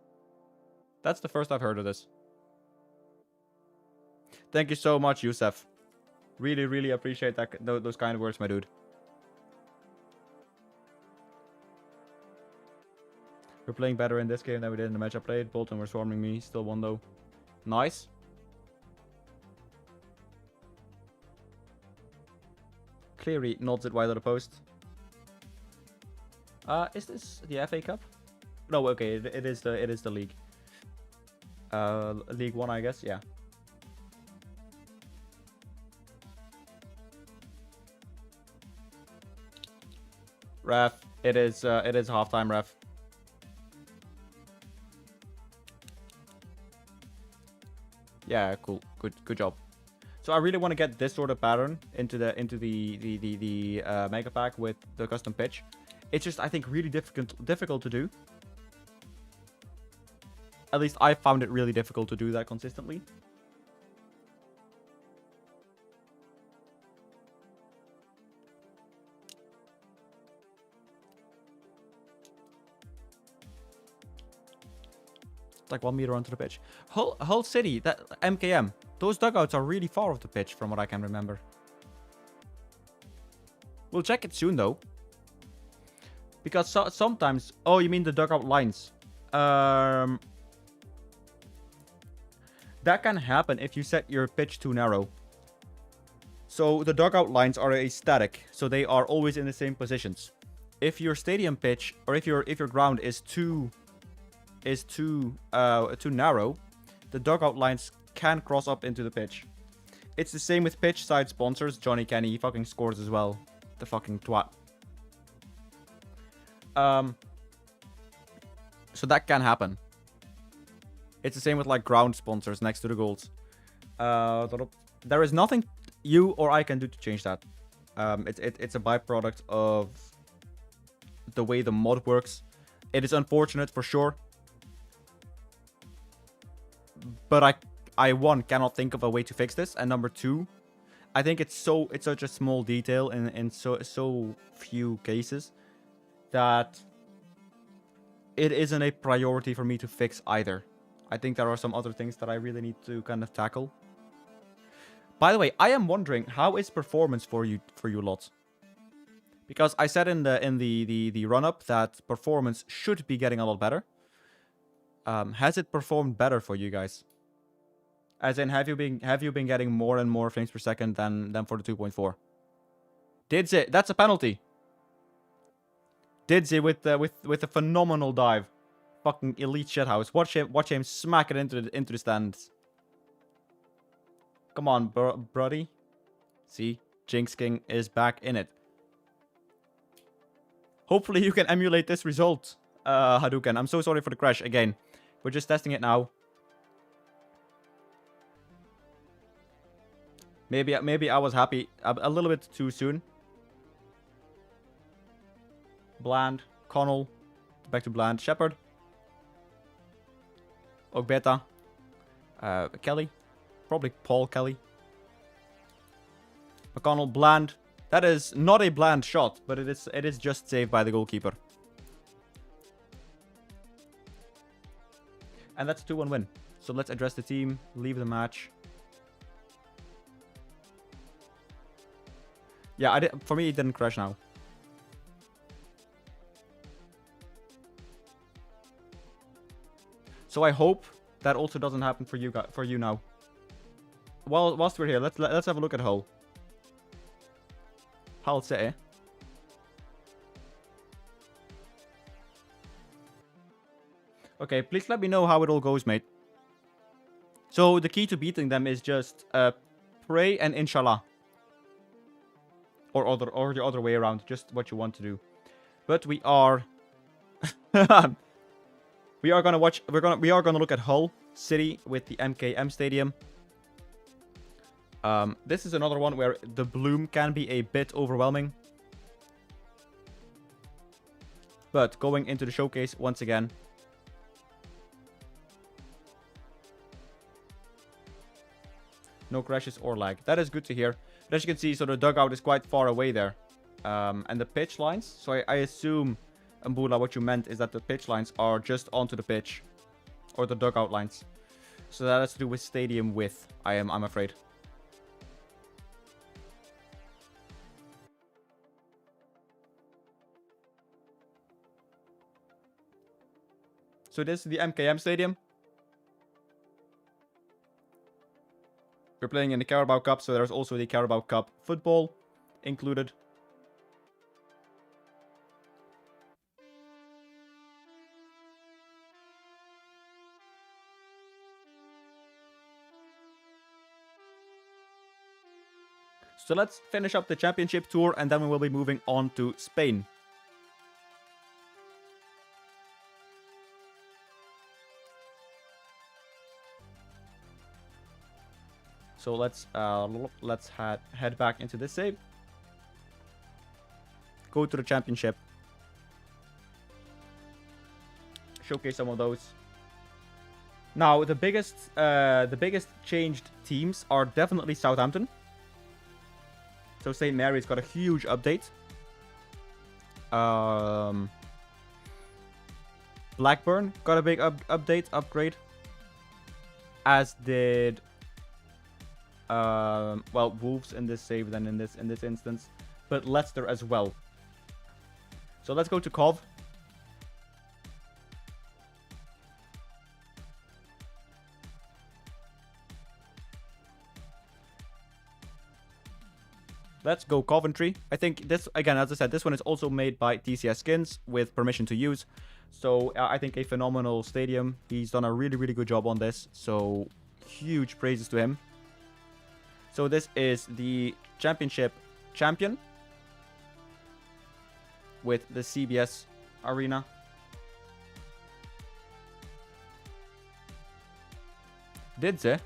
That's the first I've heard of this. Thank you so much, Yusef. Really, really appreciate that those kind of words, my dude. We're playing better in this game than we did in the match I played. Bolton were swarming me. Still won though. Nice. Cleary nods it wide of the post. Is this the FA Cup? No, okay, it is the league. League 1, I guess. Yeah. Ref, it is halftime, ref. Yeah, cool. Good job. So I really want to get this sort of pattern into the mega pack with the custom pitch. It's just, I think, really difficult to do. At least I found it really difficult to do that consistently. It's like 1 meter onto the pitch. Hull City, that MKM, those dugouts are really far off the pitch from what I can remember. We'll check it soon though. Because sometimes... Oh, you mean the dugout lines. That can happen if you set your pitch too narrow. So the dugout lines are a static, so they are always in the same positions. If your stadium pitch, or if your ground is too narrow, the dugout lines can cross up into the pitch. It's the same with pitch side sponsors. Johnny Kenny, he fucking scores as well. The fucking twat. So that can happen. It's the same with like ground sponsors next to the goals. There is nothing you or I can do to change that. It's a byproduct of the way the mod works. It is unfortunate for sure. But I one, cannot think of a way to fix this, and number two, I think it's such a small detail in so few cases that it isn't a priority for me to fix either. I think there are some other things that I really need to kind of tackle. By the way, I am wondering, how is performance for you lot? Because I said in the run-up that performance should be getting a lot better. Has it performed better for you guys? As in, have you been getting more and more frames per second than for the 2.4? Didze, that's a penalty. Didze with a phenomenal dive. Fucking elite shithouse. Watch him smack it into the stands. Come on, brody. See, Jinx King is back in it. Hopefully you can emulate this result, Hadouken. I'm so sorry for the crash again. We're just testing it now. Maybe I was happy a little bit too soon. Bland, Connell, back to Bland, Shepard, Ogbeta, Kelly, probably Paul Kelly, McConnell, Bland. That is not a Bland shot, but it is just saved by the goalkeeper. And that's a 2-1 win. So let's address the team, leave the match. Yeah, for me it didn't crash now. So I hope that also doesn't happen for you now. Well, whilst we're here, let's have a look at Hull. Hull City. Okay, please let me know how it all goes, mate. So the key to beating them is just pray and inshallah. Or the other way around, just what you want to do. But we are we are gonna look at Hull City with the MKM Stadium. This is another one where the bloom can be a bit overwhelming. But going into the showcase once again. No crashes or lag. That is good to hear. But as you can see, so the dugout is quite far away there. And the pitch lines. So I assume, Mbula, what you meant is that the pitch lines are just onto the pitch. Or the dugout lines. So that has to do with stadium width, I'm afraid. So this is the MKM Stadium. We're playing in the Carabao Cup, so there's also the Carabao Cup football included. So let's finish up the championship tour and then we will be moving on to Spain. So let's head back into this save. Go to the championship. Showcase some of those. Now the biggest changed teams are definitely Southampton. So St. Mary's got a huge update. Blackburn got a big upgrade. As did well, Wolves in this save than in this instance, but Leicester as well. So let's go to Cov. Let's go Coventry. I think this, again, as I said, this one is also made by TCS Skins with permission to use. So I think a phenomenal stadium. He's done a really, really good job on this. So huge praises to him. So this is the championship champion with the CBS Arena. Did they?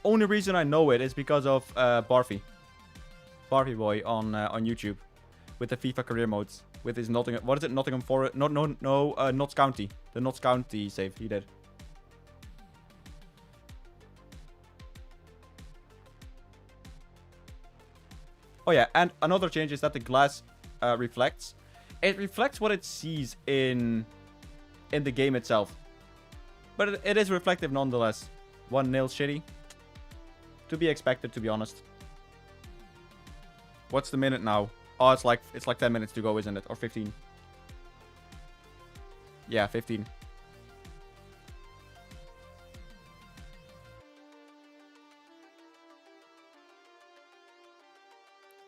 Only reason I know it is because of BassyBoy on YouTube with the FIFA career modes with his Nottingham. What is it? Nottingham Forest? Notts County. The Notts County save he did. Oh yeah, and another change is that the glass reflects. It reflects what it sees in the game itself. But it is reflective nonetheless. 1-0 shitty. To be expected, to be honest. What's the minute now? Oh, it's like 10 minutes to go, isn't it? Or 15. Yeah, 15.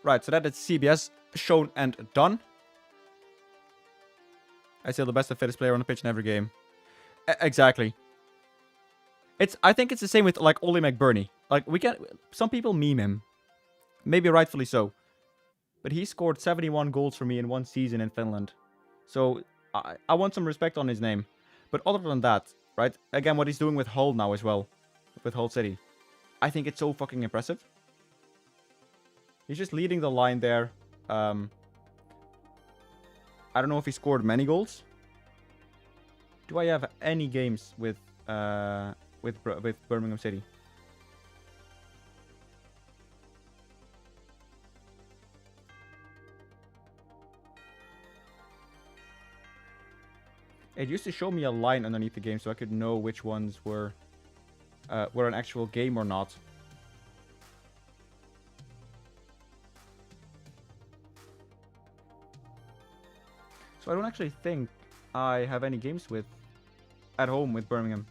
Right, so that is CBS shown and done. I still the best and fittest player on the pitch in every game. Exactly. I think it's the same with like Ollie McBurney. Like some people meme him. Maybe rightfully so. But he scored 71 goals for me in one season in Finland. So I want some respect on his name. But other than that, right? Again, what he's doing with Hull now as well. With Hull City. I think it's so fucking impressive. He's just leading the line there. I don't know if he scored many goals. Do I have any games with Birmingham City? It used to show me a line underneath the game so I could know which ones were an actual game or not. So I don't actually think I have any games at home with Birmingham.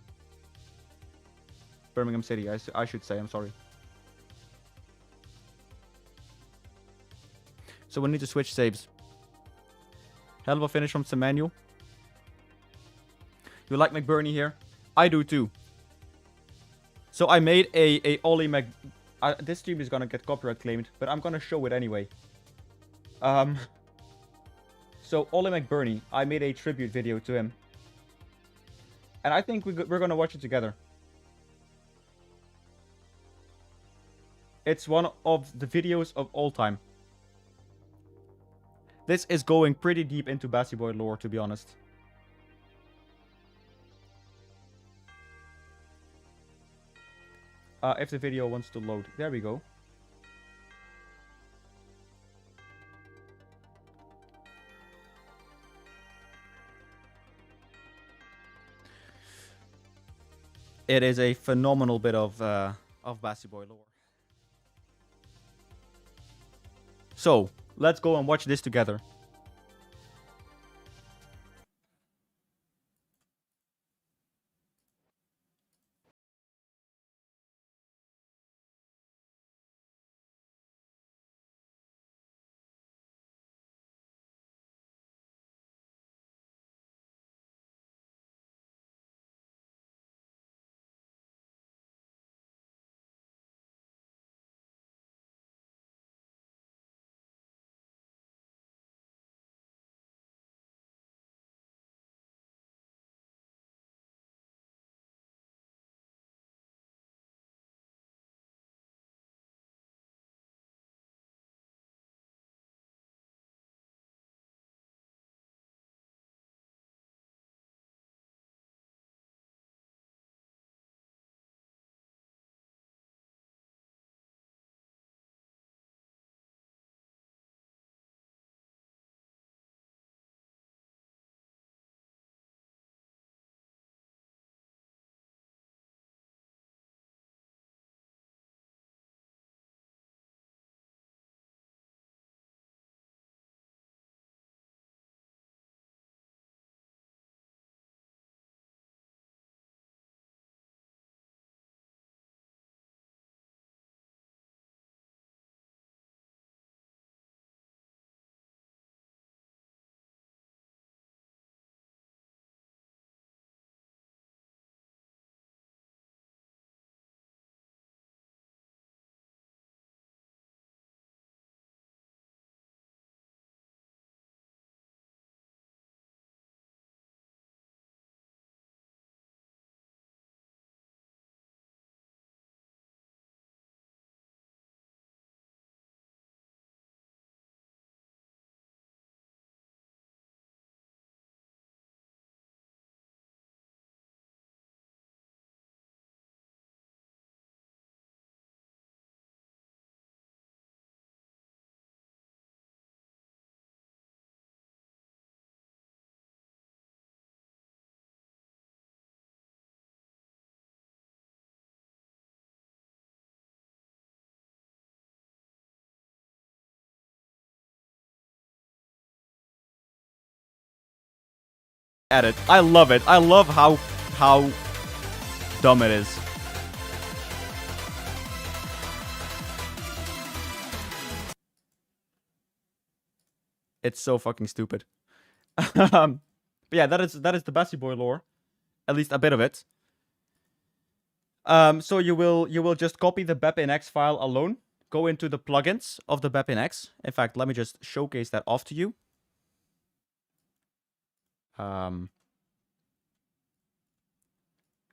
Birmingham City, I should say, I'm sorry. So we need to switch saves. Hell of a finish from Semanu. You like McBurney here? I do too. So I made a Ollie Mac... this stream is gonna get copyright claimed, but I'm gonna show it anyway. So Ollie McBurney, I made a tribute video to him. And I think we're gonna watch it together. It's one of the videos of all time. This is going pretty deep into BassyBoy lore, to be honest. If the video wants to load. There we go. It is a phenomenal bit of BassyBoy lore. So, let's go and watch this together. Edit. I love it. I love how dumb it is. It's so fucking stupid. But yeah, that is the BassyBoy lore, at least a bit of it. So you will just copy the BepInX file alone. Go into the plugins of the BepInX. In fact, let me just showcase that off to you.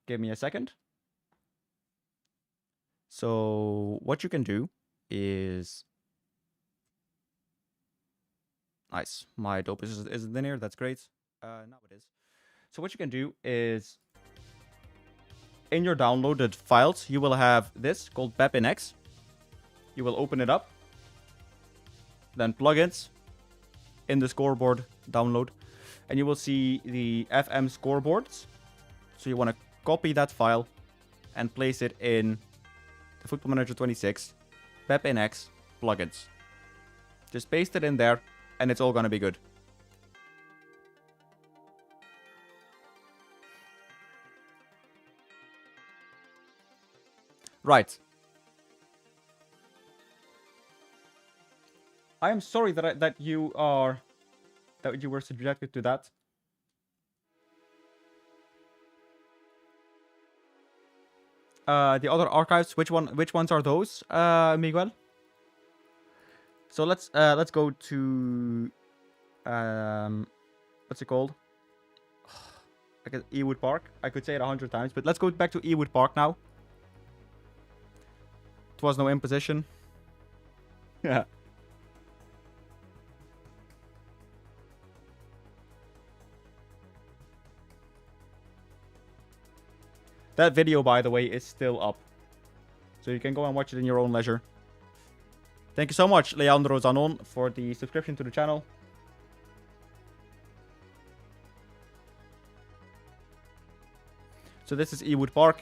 Give me a second. So what you can do is... Nice. My dope isn't in here. That's great. Now it is. So what you can do is... In your downloaded files, you will have this called BepInX. You will open it up. Then plugins. In the scoreboard download. And you will see the FM scoreboards. So you want to copy that file and place it in the Football Manager 26 BepInX plugins. Just paste it in there and it's all gonna be good. Right. I am sorry that you were subjected to that. the other archives. Which ones are those, Miguel? So let's go to what's it called? I guess Ewood Park. I could say it 100 times, but let's go back to Ewood Park now. It was no imposition. Yeah. That video, by the way, is still up. So you can go and watch it in your own leisure. Thank you so much, Leandro Zanon, for the subscription to the channel. So this is Ewood Park.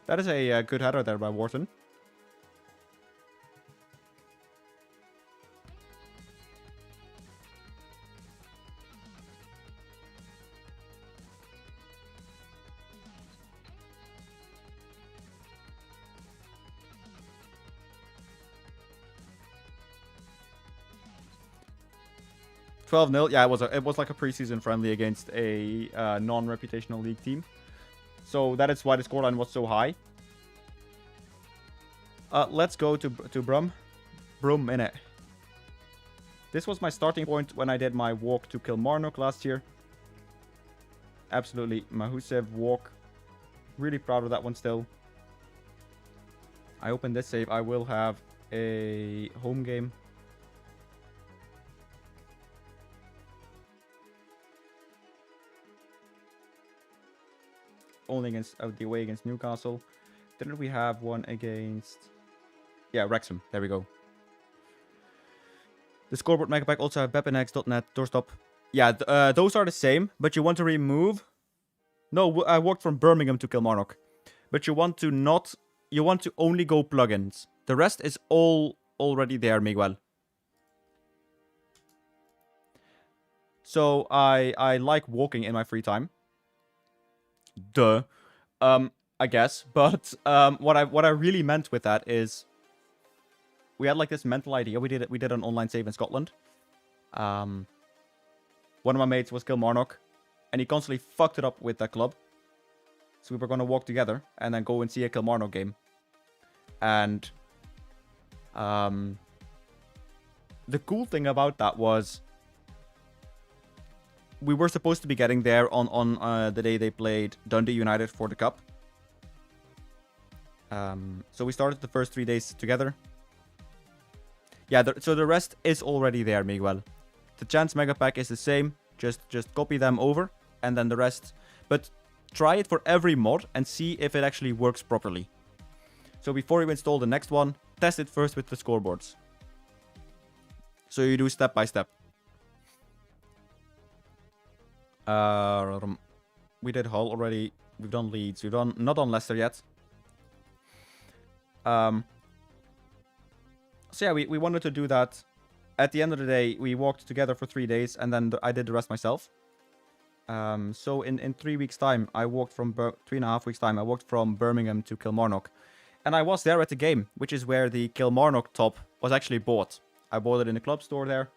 That is a good header there by Wharton. $12-0. Yeah, it was like a preseason friendly against a non-reputational league team. So that is why the scoreline was so high. Let's go to Brum. Brum, innit? This was my starting point when I did my walk to Kilmarnock last year. Absolutely Mahusev walk. Really proud of that one still. I open this save. I will have a home game. Only against the away against Newcastle. Didn't we have one against... Yeah, Wrexham. There we go. The scoreboard Megapack also have bepenex.net doorstop. Yeah, those are the same, but you want to remove... No, I walked from Birmingham to Kilmarnock. But you want to not... You want to only go plugins. The rest is all already there, Miguel. So I like walking in my free time. Duh. I guess. But what I really meant with that is we had like this mental idea. We did an online save in Scotland. One of my mates was Kilmarnock, and he constantly fucked it up with that club. So we were gonna walk together and then go and see a Kilmarnock game. And the cool thing about that was we were supposed to be getting there on the day they played Dundee United for the cup. So we started the first 3 days together. Yeah, so the rest is already there, Miguel. The Chance Megapack is the same. Just copy them over, and then the rest. But try it for every mod and see if it actually works properly. So before you install the next one, test it first with the scoreboards. So you do step by step. We did Hull already. We've done Leeds. We've not done Leicester yet. So yeah, we wanted to do that. At the end of the day, we walked together for 3 days, and then I did the rest myself. So in 3 weeks' time, I walked from 3.5 weeks' time, I walked from Birmingham to Kilmarnock. And I was there at the game, which is where the Kilmarnock top was actually bought. I bought it in the club store there.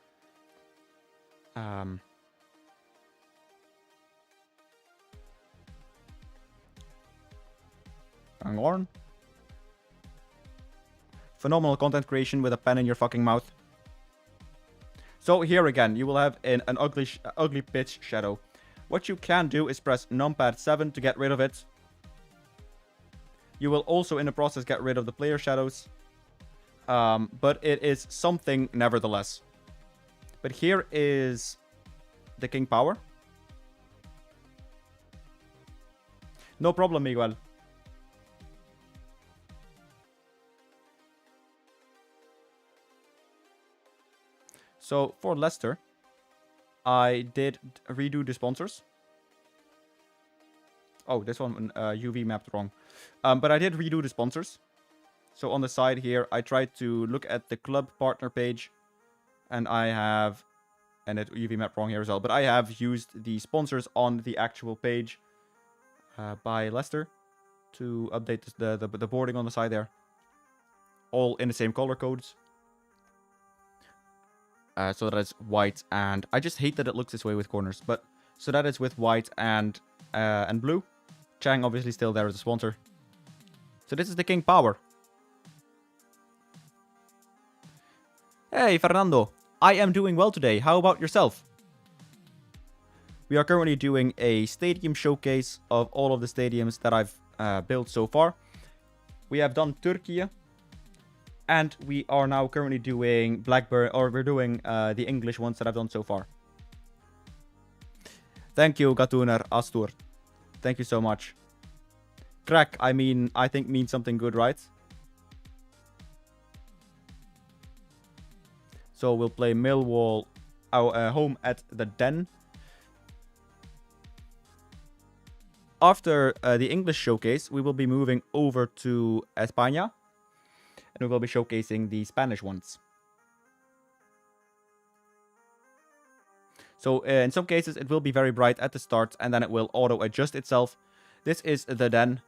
Hang on. Phenomenal content creation with a pen in your fucking mouth. So here again, you will have an ugly pitch shadow. What you can do is press numpad 7 to get rid of it. You will also in the process get rid of the player shadows. But it is something nevertheless. But here is the King Power. No problem, Miguel. So for Leicester, I did redo the sponsors. Oh, this one UV mapped wrong. But I did redo the sponsors. So on the side here, I tried to look at the club partner page, and I have, and it UV map wrong here as well, but I have used the sponsors on the actual page by Leicester to update the boarding on the side there. All in the same color codes. So that is white, and I just hate that it looks this way with corners, but so that is with white and blue. Chang obviously still there as a sponsor. So this is the King Power. Hey, Fernando. I am doing well today. How about yourself? We are currently doing a stadium showcase of all of the stadiums that I've built so far. We have done Turkey. And we are now currently doing Blackburn, or we're doing the English ones that I've done so far. Thank you, Gatuner Astur. Thank you so much. Crack, I think means something good, right? So we'll play Millwall home at the Den. After the English showcase, we will be moving over to España. And we will be showcasing the Spanish ones. So in some cases, it will be very bright at the start, and then it will auto-adjust itself. This is the Den,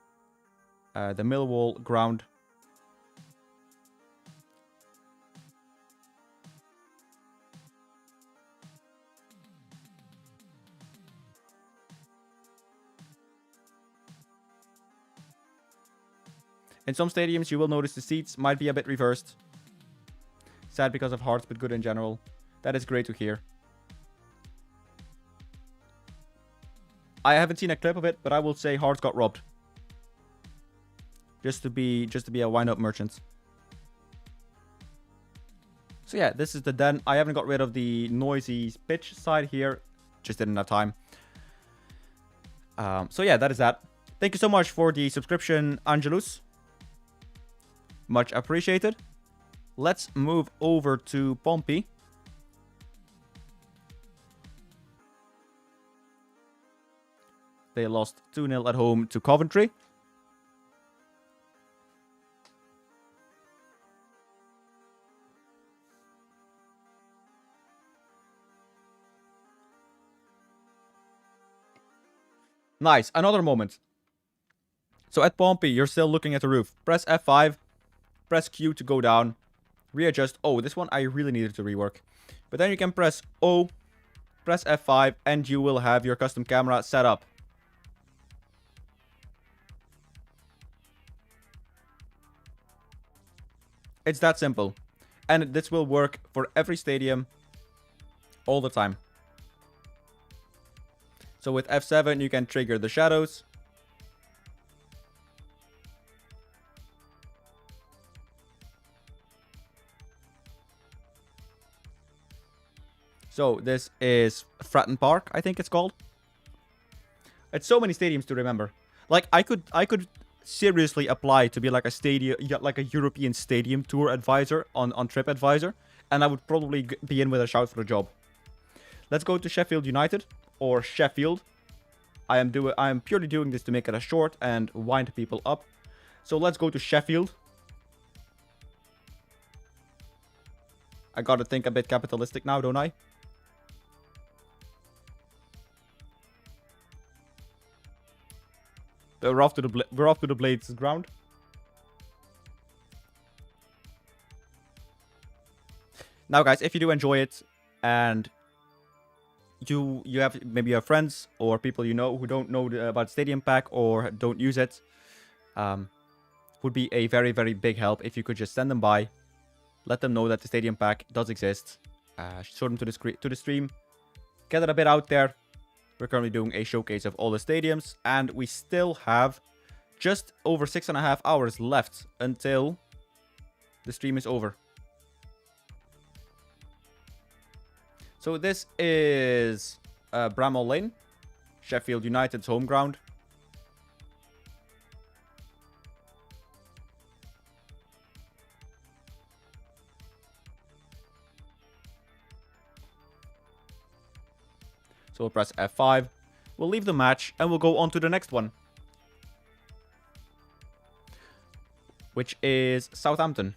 the Millwall ground. In some stadiums, you will notice the seats might be a bit reversed. Sad because of Hearts, but good in general. That is great to hear. I haven't seen a clip of it, but I will say Hearts got robbed. Just to be a wind-up merchant. So yeah, this is the Den. I haven't got rid of the noisy pitch side here. Just didn't have time. So yeah, that is that. Thank you so much for the subscription, Angelus. Much appreciated. Let's move over to Pompey. They lost 2-0 at home to Coventry. Nice, another moment. So at Pompey, you're still looking at the roof. Press F5. Press Q to go down. Readjust. Oh, this one I really needed to rework. But then you can press O, press F5, and you will have your custom camera set up. It's that simple. And this will work for every stadium all the time. So with F7, you can trigger the shadows. So this is Fratton Park, I think it's called. It's so many stadiums to remember. Like I could seriously apply to be like a stadium, like a European stadium tour advisor on TripAdvisor, and I would probably be in with a shout for a job. Let's go to Sheffield United or Sheffield. I am purely doing this to make it a short and wind people up. So let's go to Sheffield. I gotta think a bit capitalistic now, don't I? We're off to the Blades ground. Now, guys, if you do enjoy it, and you have maybe your friends or people you know who don't know about Stadium Pack or don't use it, would be a very, very big help if you could just send them by, let them know that the Stadium Pack does exist, show them to the stream, get it a bit out there. We're currently doing a showcase of all the stadiums, and we still have just over 6.5 hours left until the stream is over. So this is Bramall Lane, Sheffield United's home ground. So we'll press F5. We'll leave the match and we'll go on to the next one. which is Southampton.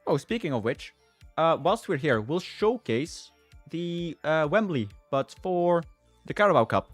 Oh, speaking of which, whilst we're here, we'll showcase the Wembley, but for the Carabao Cup.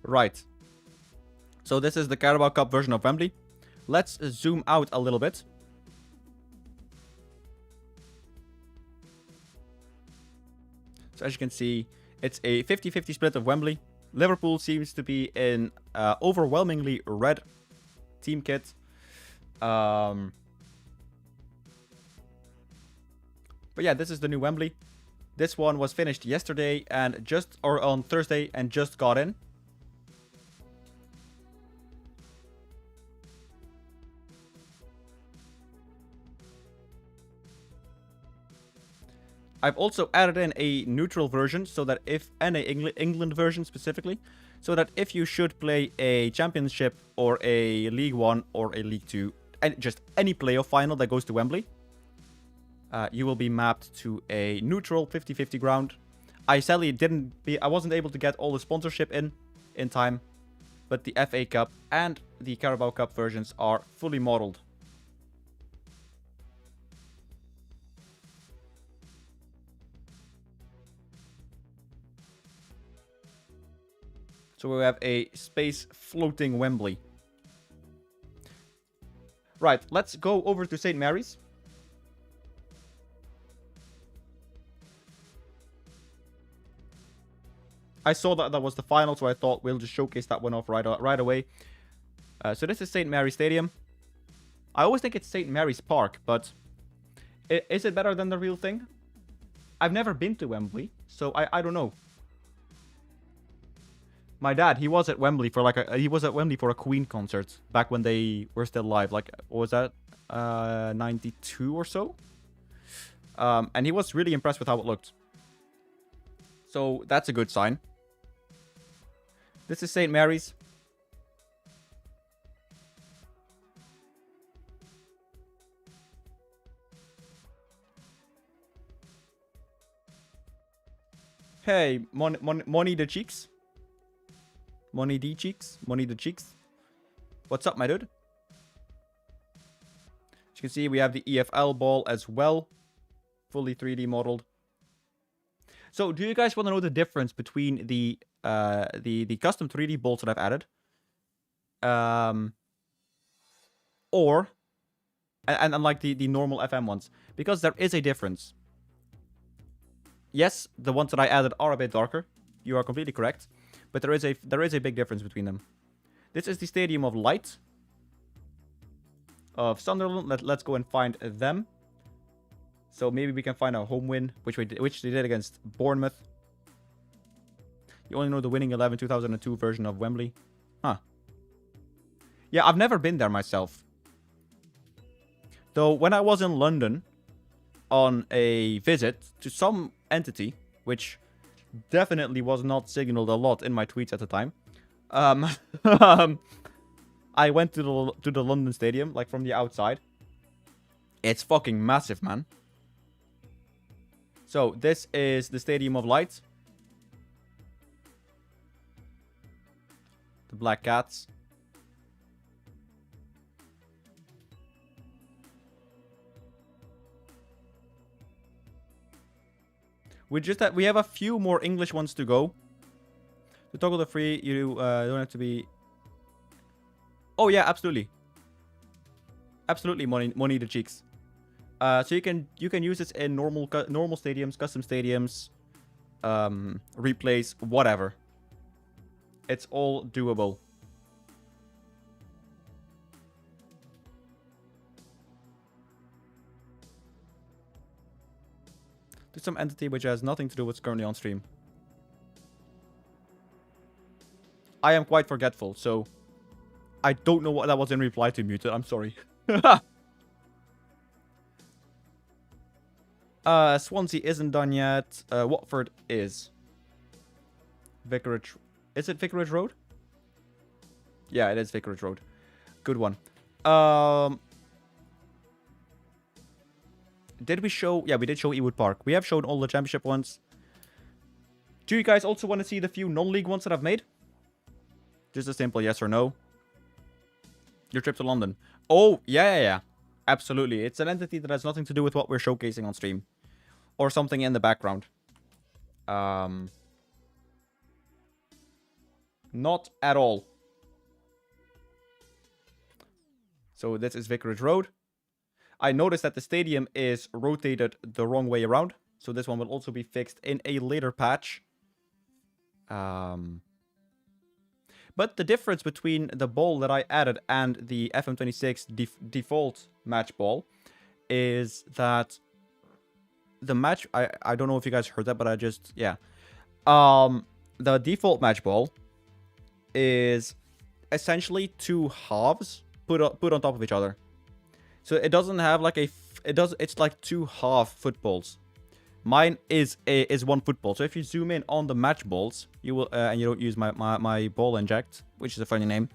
Right. So this is the Carabao Cup version of Wembley. Let's zoom out a little bit. So as you can see, it's a 50-50 split of Wembley. Liverpool seems to be in overwhelmingly red team kit. But yeah, this is the new Wembley. This one was finished yesterday and or on Thursday and just got in. I've also added in a neutral version so that and a England version specifically, so that if you should play a Championship or a League One or a League Two, and just any playoff final that goes to Wembley, you will be mapped to a neutral 50-50 ground. I sadly I wasn't able to get all the sponsorship in time, but the FA Cup and the Carabao Cup versions are fully modeled. So we have a space floating Wembley. Right, let's go over to St. Mary's. I saw that was the final, so I thought we'll just showcase that one off right away. So this is St. Mary's Stadium. I always think it's St. Mary's Park, but is it better than the real thing? I've never been to Wembley, so I don't know. My dad, he was at Wembley for a Queen concert back when they were still live. Like, what was that? 92 or so? And he was really impressed with how it looked. So that's a good sign. This is St. Mary's. Hey, Money the Cheeks. Money the Cheeks. Money the Cheeks. What's up, my dude? As you can see, we have the EFL ball as well. Fully 3D modeled. So, do you guys want to know the difference between the custom 3D bolts that I've added? And like the normal FM ones. Because there is a difference. Yes, the ones that I added are a bit darker. You are completely correct. But there is a big difference between them. This is the Stadium of Light of Sunderland. Let's go and find them. So maybe we can find a home win, which they did against Bournemouth. You only know the winning 11 2002 version of Wembley. Huh. Yeah, I've never been there myself. Though when I was in London on a visit to some entity, which definitely was not signaled a lot in my tweets at the time. I went to the London Stadium, like from the outside. It's fucking massive, man. So this is the Stadium of Light. The Black Cats. We have a few more English ones to go. To toggle the free, you don't have to be. Oh yeah, absolutely. Absolutely, money the cheeks. So you can use this in normal stadiums, custom stadiums, replays, whatever. It's all doable. To some entity which has nothing to do with what's currently on stream. I am quite forgetful, so I don't know what that was in reply to, Muted. I'm sorry. Swansea isn't done yet. Watford is. Vicarage. Is it Vicarage Road? Yeah, it is Vicarage Road. Good one. Did we show... Yeah, we did show Ewood Park. We have shown all the championship ones. Do you guys also want to see the few non-league ones that I've made? Just a simple yes or no. Your trip to London. Oh, yeah. Absolutely. It's an entity that has nothing to do with what we're showcasing on stream. Or something in the background. Not at all. So this is Vicarage Road. I noticed that the stadium is rotated the wrong way around. So this one will also be fixed in a later patch. But the difference between the ball that I added and the FM26 default match ball is that the match... I don't know if you guys heard that, but I just... Yeah. The default match ball is essentially two halves put on top of each other. So it doesn't have like a... It's like two half footballs. Mine is one football. So if you zoom in on the match balls, you will and you don't use my ball inject, which is a funny name.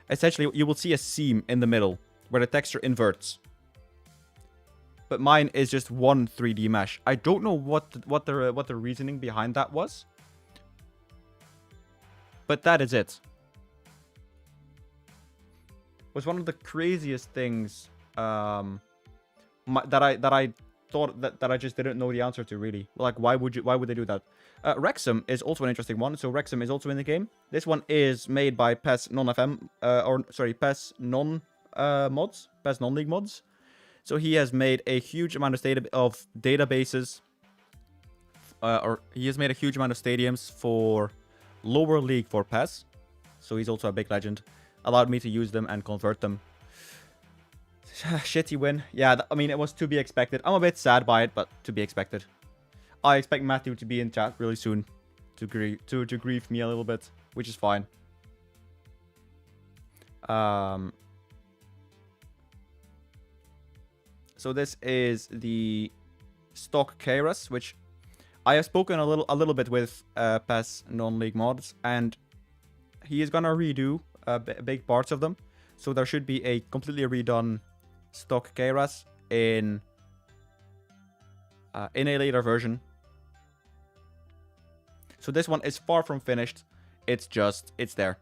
Essentially, you will see a seam in the middle where the texture inverts. But mine is just one 3D mesh. I don't know what the reasoning behind that was, but that is it. It was one of the craziest things that I thought that I just didn't know the answer to, really. Like, why would they do that? Wrexham is also an interesting one. So Wrexham is also in the game. This one is made by PES non-FM, PES non-mods, PES non-league mods. So he has made a huge amount of databases, or he has made a huge amount of stadiums for lower league for PES. So he's also a big legend. Allowed me to use them and convert them. Shitty win. Yeah, I mean, it was to be expected. I'm a bit sad by it, but to be expected. I expect Matthew to be in chat really soon to grieve me a little bit, which is fine. So this is the stock Kairos, which I have spoken a little bit with PES non-league mods, and he is gonna redo big parts of them. So there should be a completely redone stock Kairos in a later version. So this one is far from finished. It's there.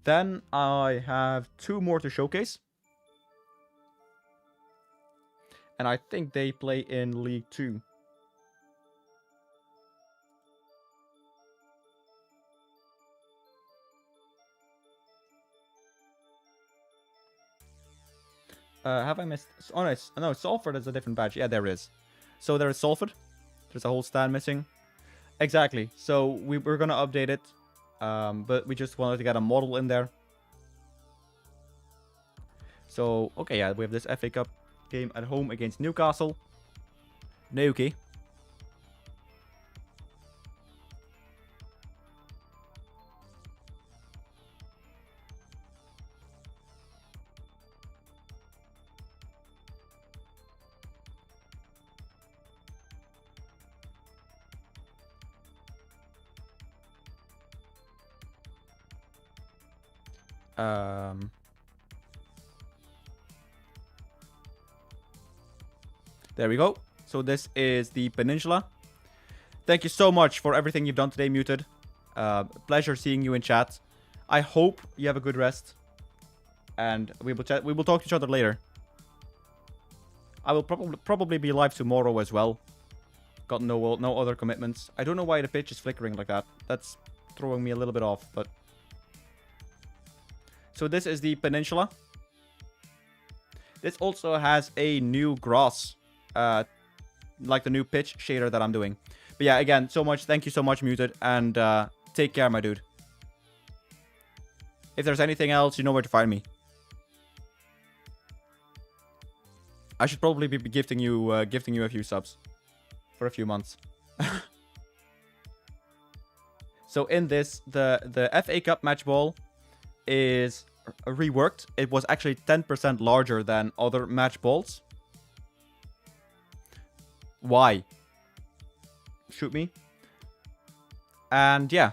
Then I have two more to showcase. And I think they play in League 2. Have I missed... Oh, no, Salford is a different badge. Yeah, there is. So there is Salford. There's a whole stand missing. Exactly. So we're going to update it. But we just wanted to get a model in there. So, okay, yeah, we have this FA Cup game at home against Newcastle. Nuki. There we go. So this is the Peninsula. Thank you so much for everything you've done today, Muted. Pleasure seeing you in chat. I hope you have a good rest. And we will chat. We will talk to each other later. I will probably be live tomorrow as well. Got no other commitments. I don't know why the pitch is flickering like that. That's throwing me a little bit off, but... So this is the Peninsula. This also has a new grass, like the new pitch shader that I'm doing. But yeah, again, thank you so much, Muted, and take care, my dude. If there's anything else, you know where to find me. I should probably be gifting you a few subs for a few months. So in this, the FA Cup match ball is reworked. It was actually 10% larger than other match balls. Why? Shoot me. And yeah.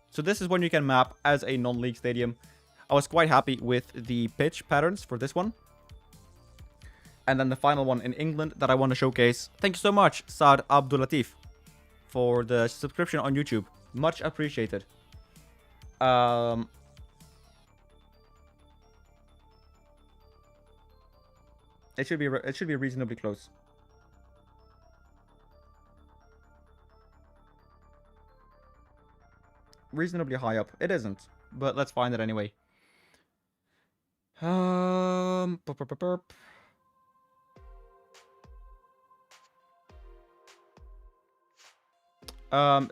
So this is when you can map as a non-league stadium. I was quite happy with the pitch patterns for this one. And then the final one in England that I want to showcase. Thank you so much, Saad Abdulatif, for the subscription on YouTube. Much appreciated. It should be reasonably close. Reasonably high up. It isn't, but let's find it anyway.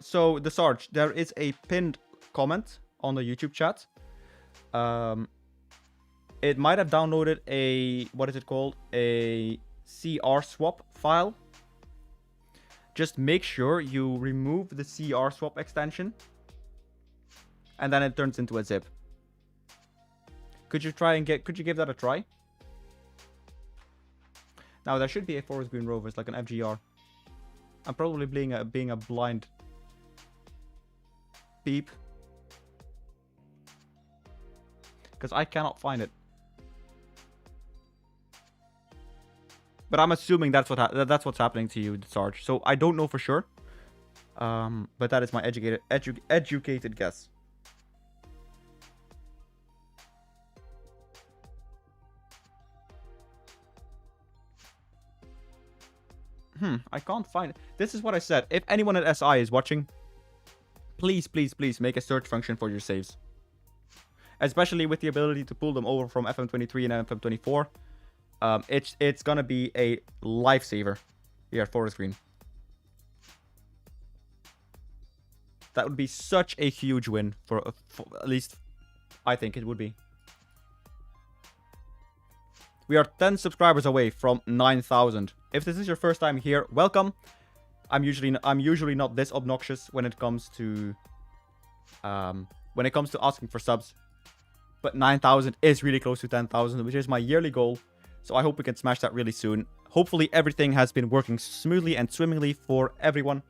So the Sarge, there is a pinned comment on the YouTube chat. It might have downloaded a, what is it called? A CR swap file. Just make sure you remove the CR swap extension. And then it turns into a zip. Could you give that a try? Now there should be a Forest Green Rovers, like an FGR. I'm probably being a blind peep. Because I cannot find it. But I'm assuming that's what's happening to you, Sarge. So I don't know for sure. But that is my educated guess. I can't find it. This is what I said. If anyone at SI is watching, please, please, please make a search function for your saves. Especially with the ability to pull them over from FM23 and FM24. It's gonna be a lifesaver here at Forest Green. That would be such a huge win for at least I think it would be. We are 10 subscribers away from 9,000. If this is your first time here, welcome. I'm usually not this obnoxious when it comes to asking for subs. But 9,000 is really close to 10,000, which is my yearly goal. So I hope we can smash that really soon. Hopefully everything has been working smoothly and swimmingly for everyone.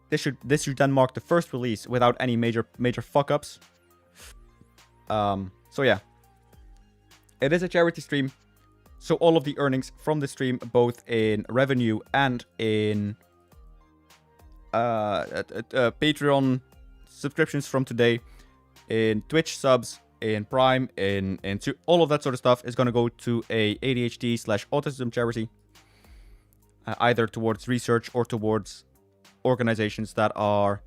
This should then mark the first release without any major fuck-ups. So yeah. It is a charity stream, so all of the earnings from the stream, both in revenue and in Patreon subscriptions from today, in Twitch subs, in Prime, into all of that sort of stuff, is going to go to a ADHD/autism charity, either towards research or towards organizations that are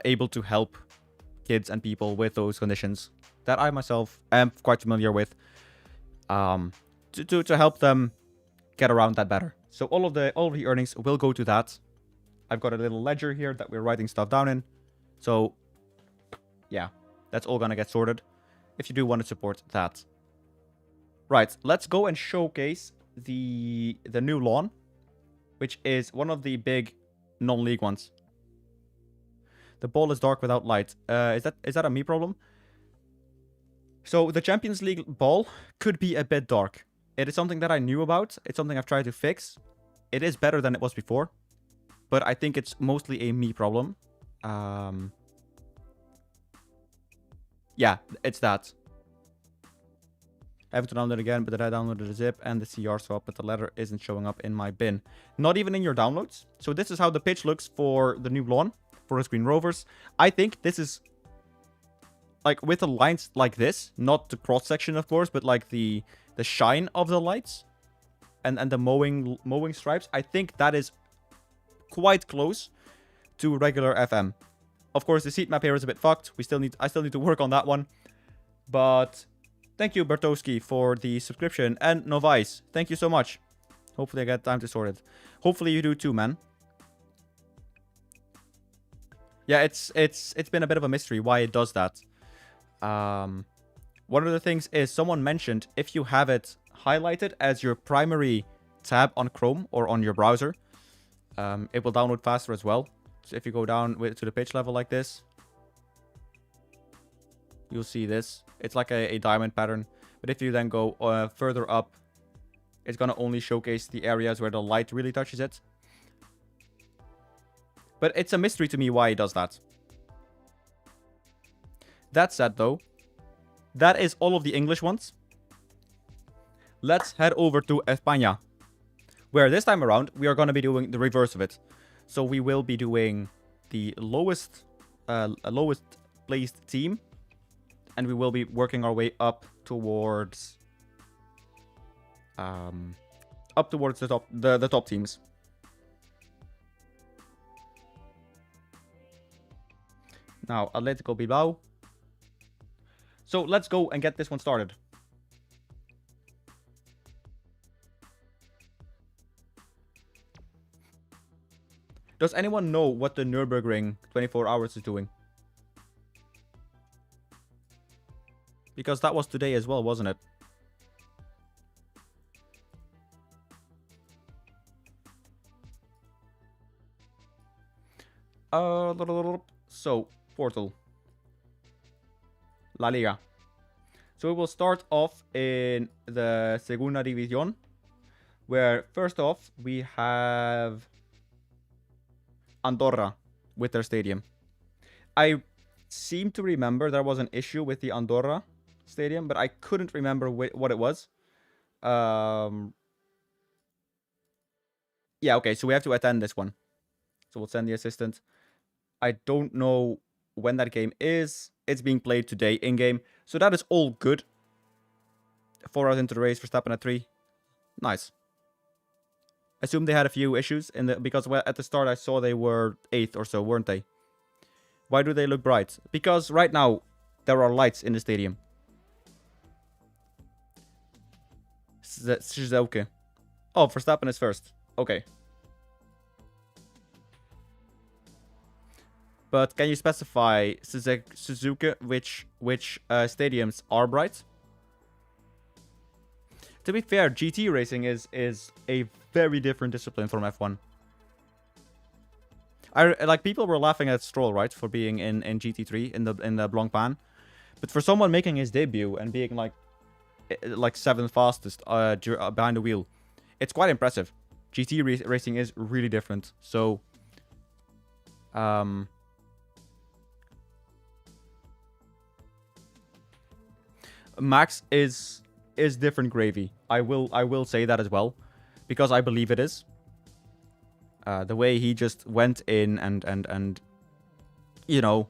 able to help kids and people with those conditions that I myself am quite familiar with, to help them get around that better. So all of the earnings will go to that. I've got a little ledger here that we're writing stuff down in. So yeah, that's all gonna get sorted if you do want to support that. Right, let's go and showcase the new lawn, which is one of the big non-league ones. The ball is dark without light. Is that a me problem? So the Champions League ball could be a bit dark. It is something that I knew about. It's something I've tried to fix. It is better than it was before, but I think it's mostly a me problem. Yeah, it's that. I have to download again, but then I downloaded a zip and the CR swap, but the letter isn't showing up in my bin. Not even in your downloads. So this is how the pitch looks for the new lawn, Forest Green Rovers. I think this is, like, with the lines like this, not the cross section, of course, but like the shine of the lights and the mowing stripes. I think that is quite close to regular FM. Of course, the seat map here is a bit fucked. I still need to work on that one. But thank you, Bertowski, for the subscription, and Novice, thank you so much. Hopefully I get time to sort it. Hopefully you do too, man. Yeah, it's been a bit of a mystery why it does that. One of the things is someone mentioned if you have it highlight it as your primary tab on Chrome or on your browser, it will download faster as well. So if you go down to the page level like this, you'll see this. It's like a diamond pattern. But if you then go further up, it's going to only showcase the areas where the light really touches it. But it's a mystery to me why it does that. That said, though, that is all of the English ones. Let's head over to España, where this time around, we are going to be doing the reverse of it. So we will be doing the lowest placed team, and we will be working our way up towards the top teams. Now, Atletico Bilbao. So let's go and get this one started. Does anyone know what the Nürburgring 24 hours is doing? Because that was today as well, wasn't it? So, Portal. La Liga. So we will start off in the Segunda División, where first off we have Andorra with their stadium. I seem to remember there was an issue with the Andorra stadium, but I couldn't remember what it was. Yeah, okay, so we have to attend this one. So we'll send the assistant. I don't know when that game is. It's being played today in-game. So that is all good. 4 hours into the race, Verstappen at 3. Nice. I assume they had a few issues because at the start I saw they were 8th or so, weren't they? Why do they look bright? Because right now there are lights in the stadium. Shizuoka. Oh, Verstappen is first. Okay. But can you specify, Suzuka, which stadiums are bright? To be fair, GT racing is a very different discipline from F1. Like, people were laughing at Stroll, right, for being in GT3 in the Blancpain, but for someone making his debut and being like 7th fastest behind the wheel, it's quite impressive. GT racing is really different. So, Max is different gravy. I will say that as well, because I believe it is. The way he just went in and you know,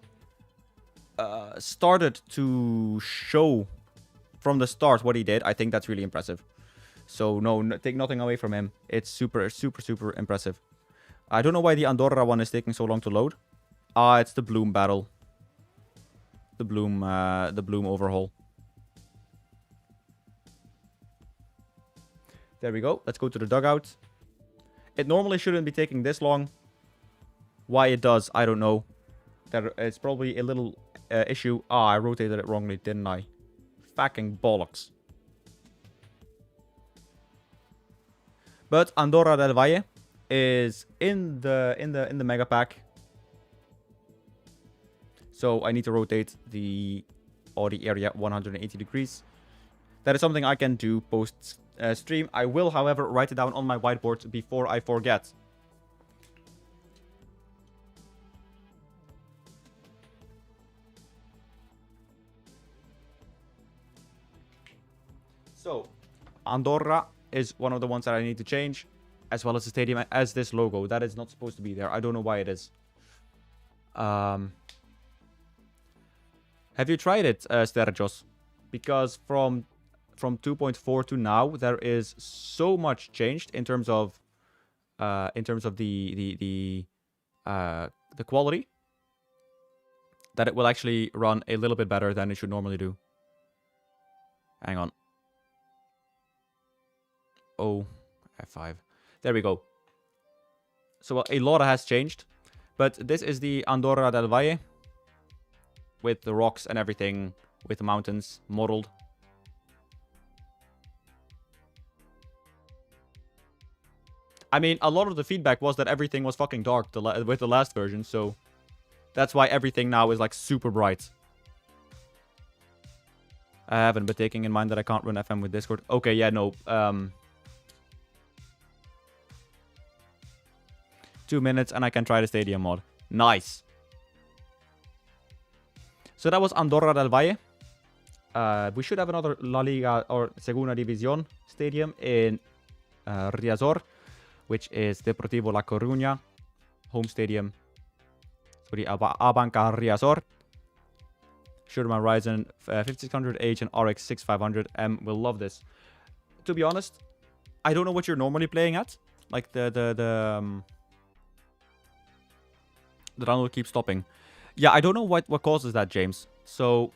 started to show from the start what he did, I think that's really impressive. So no, take nothing away from him. It's super impressive. I don't know why the Andorra one is taking so long to load. It's the Bloom battle. The Bloom overhaul. There we go. Let's go to the dugout. It normally shouldn't be taking this long. Why it does, I don't know. It's probably a little issue. I rotated it wrongly, didn't I? Fucking bollocks. But Andorra del Valle is in the Megapack. So I need to rotate the Audi area 180 degrees. That is something I can do post stream. I will, however, write it down on my whiteboard before I forget. So, Andorra is one of the ones that I need to change, as well as the stadium, as this logo. That is not supposed to be there. I don't know why it is. Have you tried it, Sterjos? Because from 2.4 to now, there is so much changed in terms of the quality, that it will actually run a little bit better than it should normally do. Hang on. Oh, F5. There we go. So a lot has changed, but this is the Andorra del Valle with the rocks and everything, with the mountains modeled. I mean, a lot of the feedback was that everything was fucking dark with the last version, so that's why everything now is like super bright. I haven't been taking in mind that I can't run FM with Discord. Okay, yeah, no. 2 minutes and I can try the Stadium mod. Nice. So that was Andorra del Valle. We should have another La Liga or Segunda División stadium in Riazor, which is Deportivo La Coruña, home stadium. So the Abanca Riazor. Sherman Ryzen 5600H and RX 6500M will love this. To be honest, I don't know what you're normally playing at. Like the download keeps stopping. Yeah, I don't know what causes that, James. So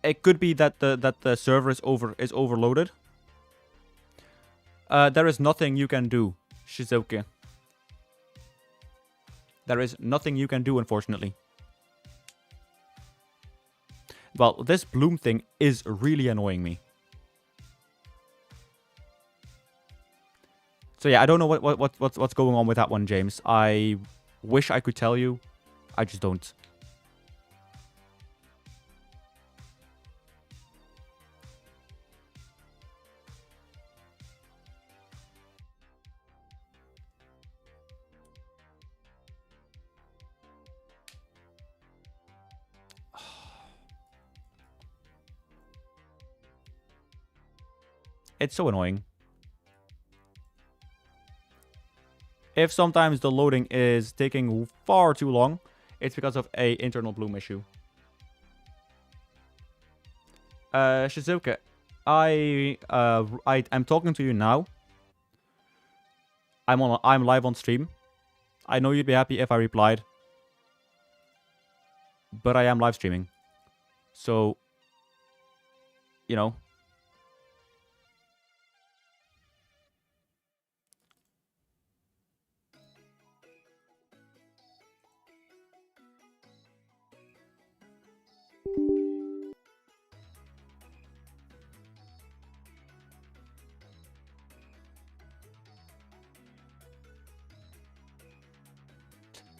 it could be that the server is overloaded. There is nothing you can do, Shizuke. There is nothing you can do, unfortunately. Well, this bloom thing is really annoying me. So yeah, I don't know what's going on with that one, James. I wish I could tell you. I just don't. It's so annoying. If sometimes the loading is taking far too long, it's because of a internal bloom issue. Shizuka, I'm talking to you now. I'm live on stream. I know you'd be happy if I replied, but I am live streaming. So, you know.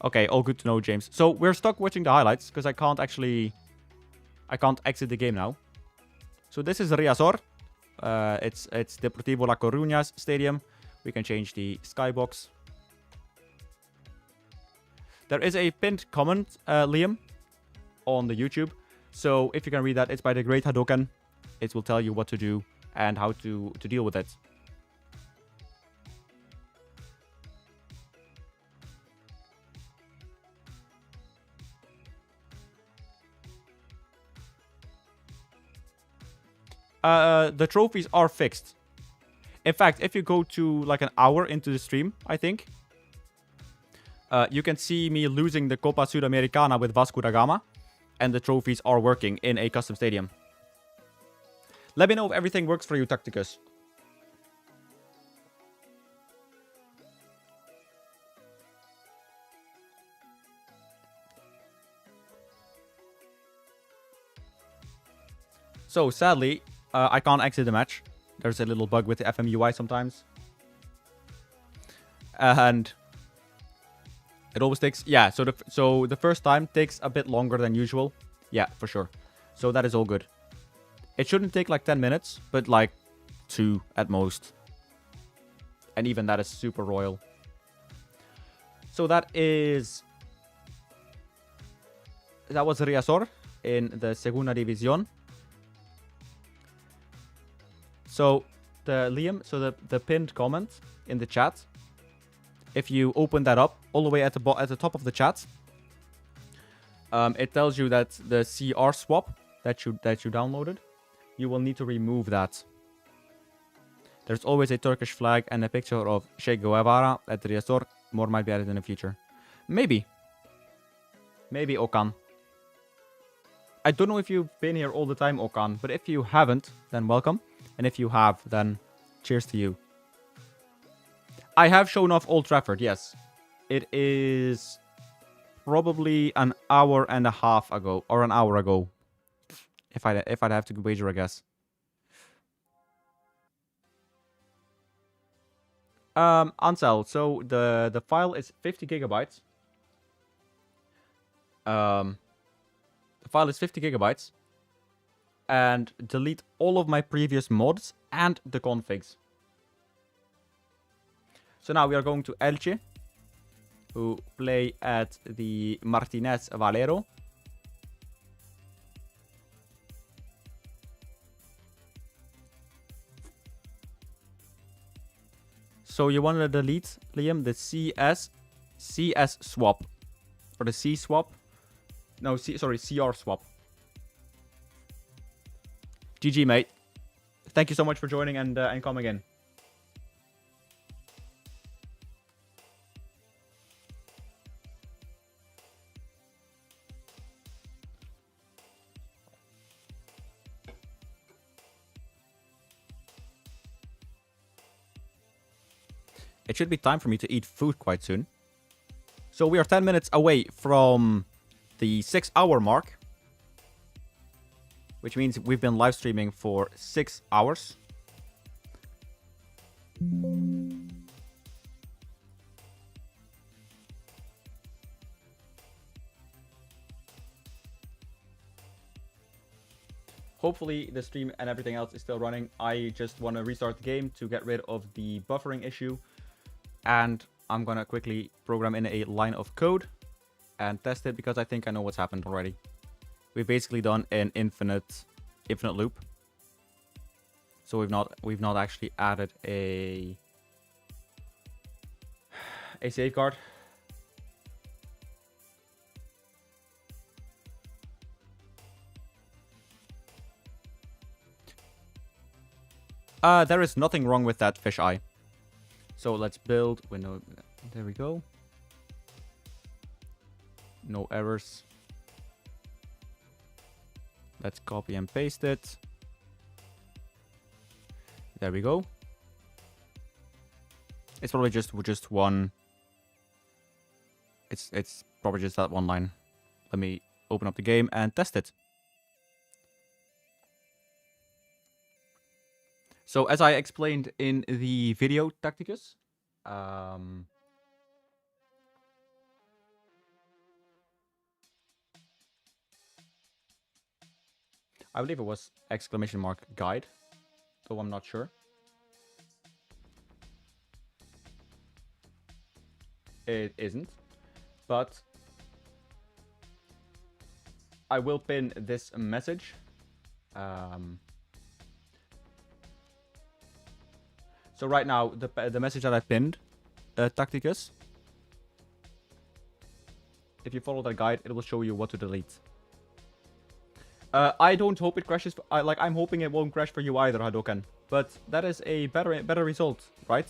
Okay, all good to know, James. So we're stuck watching the highlights because I can't exit the game now. So this is Riazor. It's Deportivo La Coruña's stadium. We can change the skybox. There is a pinned comment, Liam, on the YouTube. So if you can read that, it's by the Great Hadoken. It will tell you what to do and how to deal with it. The trophies are fixed. In fact, if you go to like an hour into the stream, I think, you can see me losing the Copa Sudamericana with Vasco da Gama, and the trophies are working in a custom stadium. Let me know if everything works for you, Tacticus. So, sadly, I can't exit the match. There's a little bug with the FM UI sometimes. And it always takes... Yeah, so the first time takes a bit longer than usual. Yeah, for sure. So that is all good. It shouldn't take like 10 minutes, but like 2 at most. And even that is super royal. So that was Riazor in the Segunda División. So the pinned comment in the chat, if you open that up all the way at the top of the chat, it tells you that the CR swap that you downloaded, you will need to remove that. There's always a Turkish flag and a picture of Che Guevara at Riazor. More might be added in the future. Maybe, Okan. I don't know if you've been here all the time, Okan, but if you haven't, then welcome. And if you have, then cheers to you. I have shown off Old Trafford, yes. It is probably an hour and a half ago, or an hour ago. If I'd have to wager, I guess. Ansel, so the file is 50 gigabytes. The file is 50 gigabytes. And delete all of my previous mods and the configs. So now we are going to Elche, who play at the Martinez Valero. So you want to delete, Liam, the CS swap. Or the C swap. No, CR swap. GG, mate. Thank you so much for joining and coming in. It should be time for me to eat food quite soon. So we are 10 minutes away from the 6-hour mark. Which means we've been live streaming for 6 hours. Hopefully the stream and everything else is still running. I just want to restart the game to get rid of the buffering issue. And I'm going to quickly program in a line of code and test it because I think I know what's happened already. We've basically done an infinite loop. So we've not actually added a safeguard. There is nothing wrong with that fisheye. So let's build window. There we go. No errors. Let's copy and paste it. There we go. It's probably just one. It's probably just that one line. Let me open up the game and test it. So as I explained in the video, Tacticus, I believe it was !guide, though I'm not sure. It isn't, but I will pin this message. So right now, the message that I pinned, Tacticus, if you follow that guide, it will show you what to delete. I don't hope it crashes. I'm hoping it won't crash for you either, Hadoken. But that is a better result, right?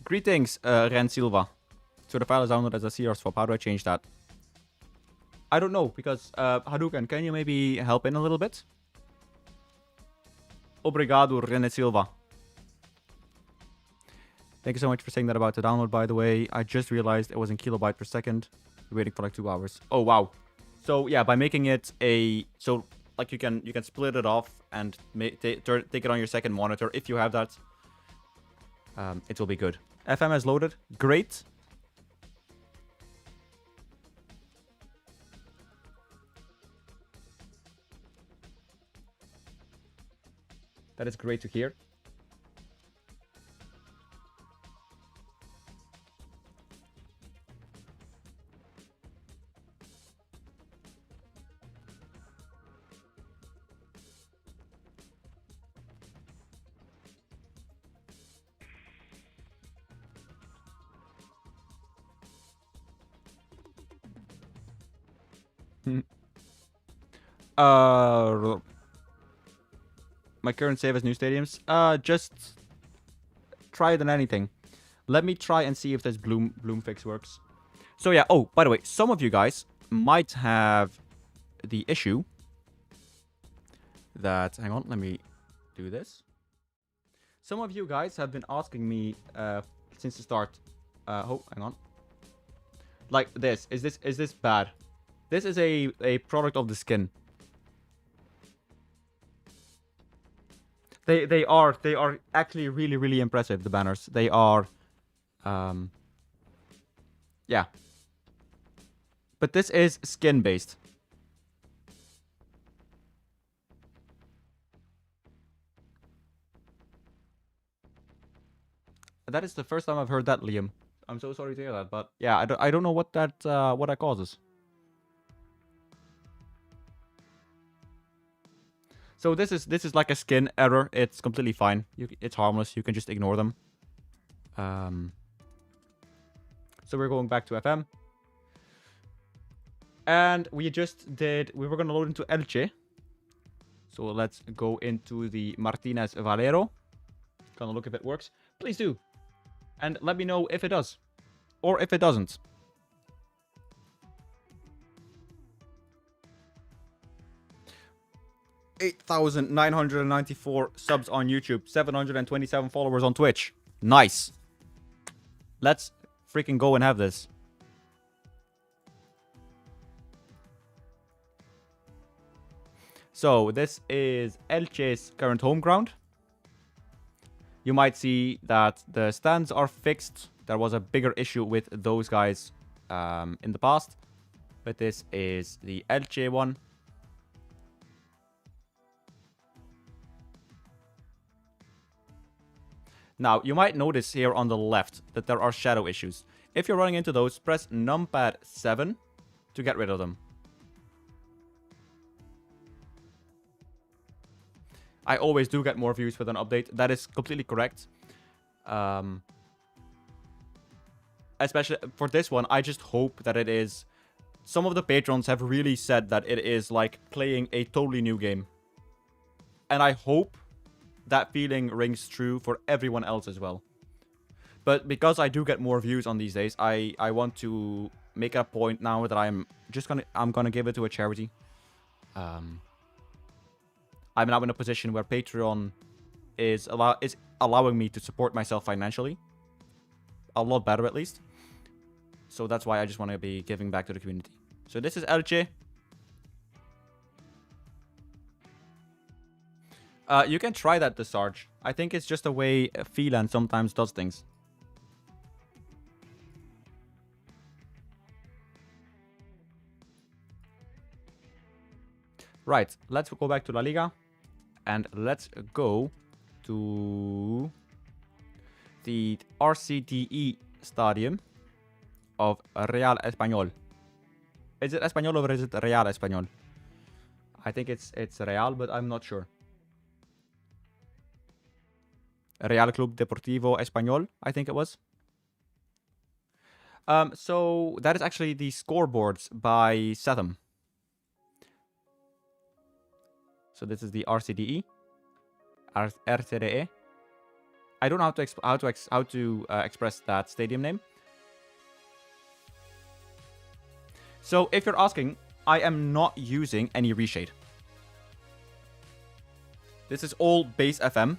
Greetings, Ren Silva. So the file is downloaded as a CR swap. How do I change that? I don't know, because Hadouken, can you maybe help in a little bit? Obrigado, René Silva. Thank you so much for saying that about the download, by the way. I just realized it was in kilobyte per second. We're waiting for like 2 hours. Oh, wow. So, yeah, by making it a... So, like, you can split it off and take it on your second monitor. If you have that, it will be good. FM has loaded. Great. That is great to hear. My current save as new stadiums. Just try it on anything. Let me try and see if this bloom fix works. So yeah, oh, by the way, some of you guys might have the issue that, hang on, let me do this. Some of you guys have been asking me since the start. Oh, hang on. Like this. Is this bad? This is a product of the skin. They are actually really, really impressive, the banners. They are yeah. But this is skin based. That is the first time I've heard that, Liam. I'm so sorry to hear that, but yeah, I don't know what that causes. So this is like a skin error. It's completely fine. It's harmless. You can just ignore them. So we're going back to FM. And we were going to load into Elche. So let's go into the Martinez Valero. Gonna look if it works. Please do. And let me know if it does. Or if it doesn't. $8,994 subs on YouTube. 727 followers on Twitch. Nice. Let's freaking go and have this. So this is Elche's current home ground. You might see that the stands are fixed. There was a bigger issue with those guys in the past. But this is the Elche one. Now, you might notice here on the left that there are shadow issues. If you're running into those, press numpad 7 to get rid of them. I always do get more views with an update. That is completely correct. Especially for this one, I just hope that it is... Some of the patrons have really said that it is like playing a totally new game. And I hope that feeling rings true for everyone else as well. But because I do get more views on these days, I want to make a point now that I'm gonna give it to a charity. I'm now in a position where Patreon is allowing me to support myself financially. A lot better, at least. So that's why I just want to be giving back to the community. So this is Elche. You can try that, the Sarge. I think it's just a way Phelan sometimes does things. Right, let's go back to La Liga. And let's go to the RCDE Stadium of Real Español. Is it Español or is it Real Español? I think it's Real, but I'm not sure. Real Club Deportivo Español, I think it was. So that is actually the scoreboards by Setham. So this is the RCDE, RCDE. I don't know how to express that stadium name. So if you're asking, I am not using any reshade. This is all base FM.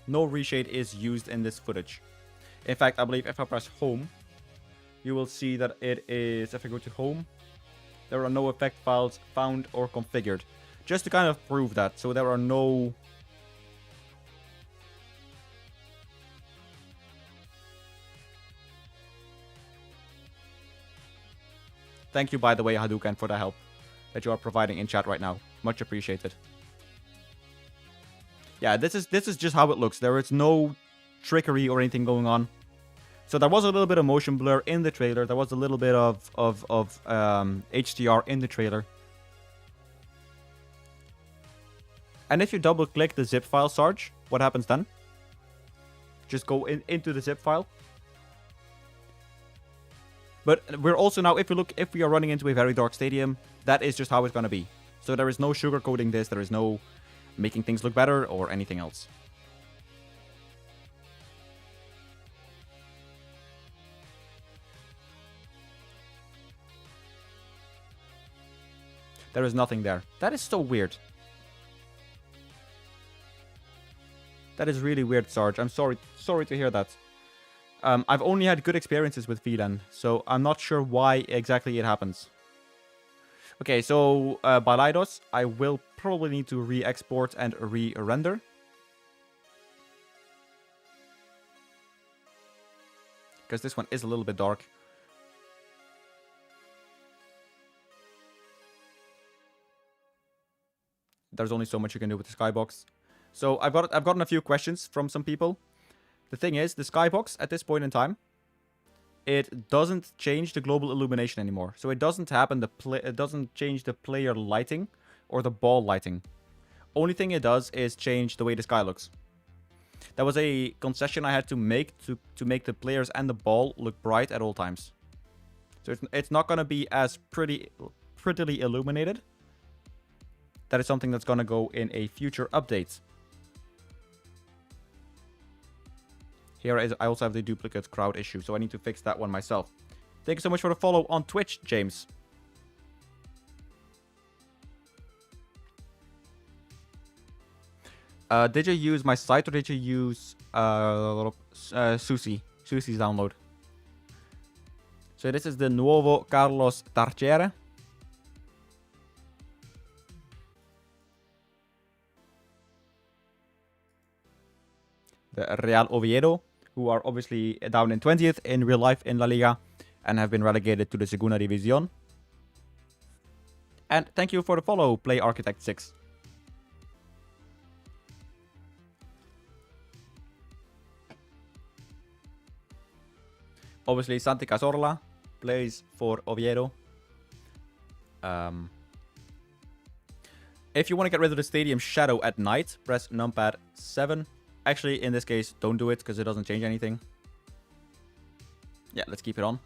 No reshade is used in this footage. In fact, I believe if I press home, you will see that it is, if I go to home, there are no effect files found or configured. Just to kind of prove that. So there are no... Thank you, by the way, Hadouken, for the help that you are providing in chat right now. Much appreciated. Yeah, this is just how it looks. There is no trickery or anything going on. So there was a little bit of motion blur in the trailer. There was a little bit of HDR in the trailer. And if you double click the zip file, Sarge, what happens then? Just go into the zip file. But we're also now, if we are running into a very dark stadium, that is just how it's going to be. So there is no sugarcoating this. There is no making things look better or anything else. There is nothing there. That is so weird. That is really weird, Sarge. I'm sorry to hear that. I've only had good experiences with VLAN, so I'm not sure why exactly it happens. Okay, so Balaidos, I will probably need to re-export and re-render. Because this one is a little bit dark. There's only so much you can do with the skybox. So I've gotten a few questions from some people. The thing is, the skybox at this point in time, it doesn't change the global illumination anymore. So it doesn't happen it doesn't change the player lighting or the ball lighting. Only thing it does is change the way the sky looks. That was a concession I had to make to make the players and the ball look bright at all times. So it's not gonna be as prettily illuminated. That is something that's gonna go in a future update. Here I also have the duplicate crowd issue, so I need to fix that one myself. Thank you so much for the follow on Twitch, James. Did you use my site or did you use Susie's download? So this is the Nuovo Carlos Tarchiere. The Real Oviedo, who are obviously down in 20th in real life in La Liga and have been relegated to the Segunda División. And thank you for the follow, Play Architect 6. Obviously, Santi Cazorla plays for Oviedo. If you want to get rid of the stadium shadow at night, press numpad 7. Actually, in this case, don't do it because it doesn't change anything. Yeah, let's keep it on.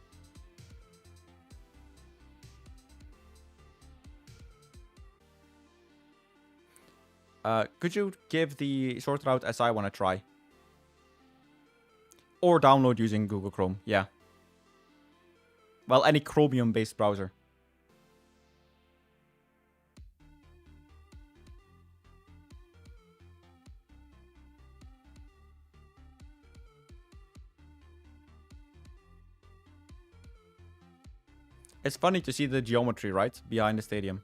Could you give the short route as I want to try? Or download using Google Chrome, yeah. Well, any Chromium-based browser. It's funny to see the geometry, right? Behind the stadium.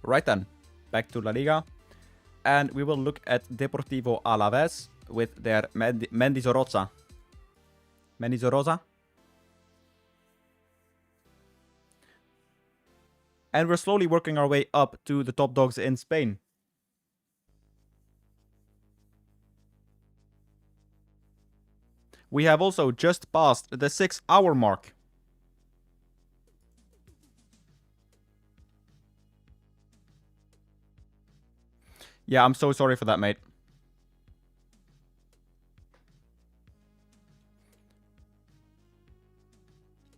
Right then, back to La Liga. And we will look at Deportivo Alavés with their Mendizorroza. Mendizorroza. And we're slowly working our way up to the top dogs in Spain. We have also just passed the 6-hour mark. Yeah, I'm so sorry for that, mate.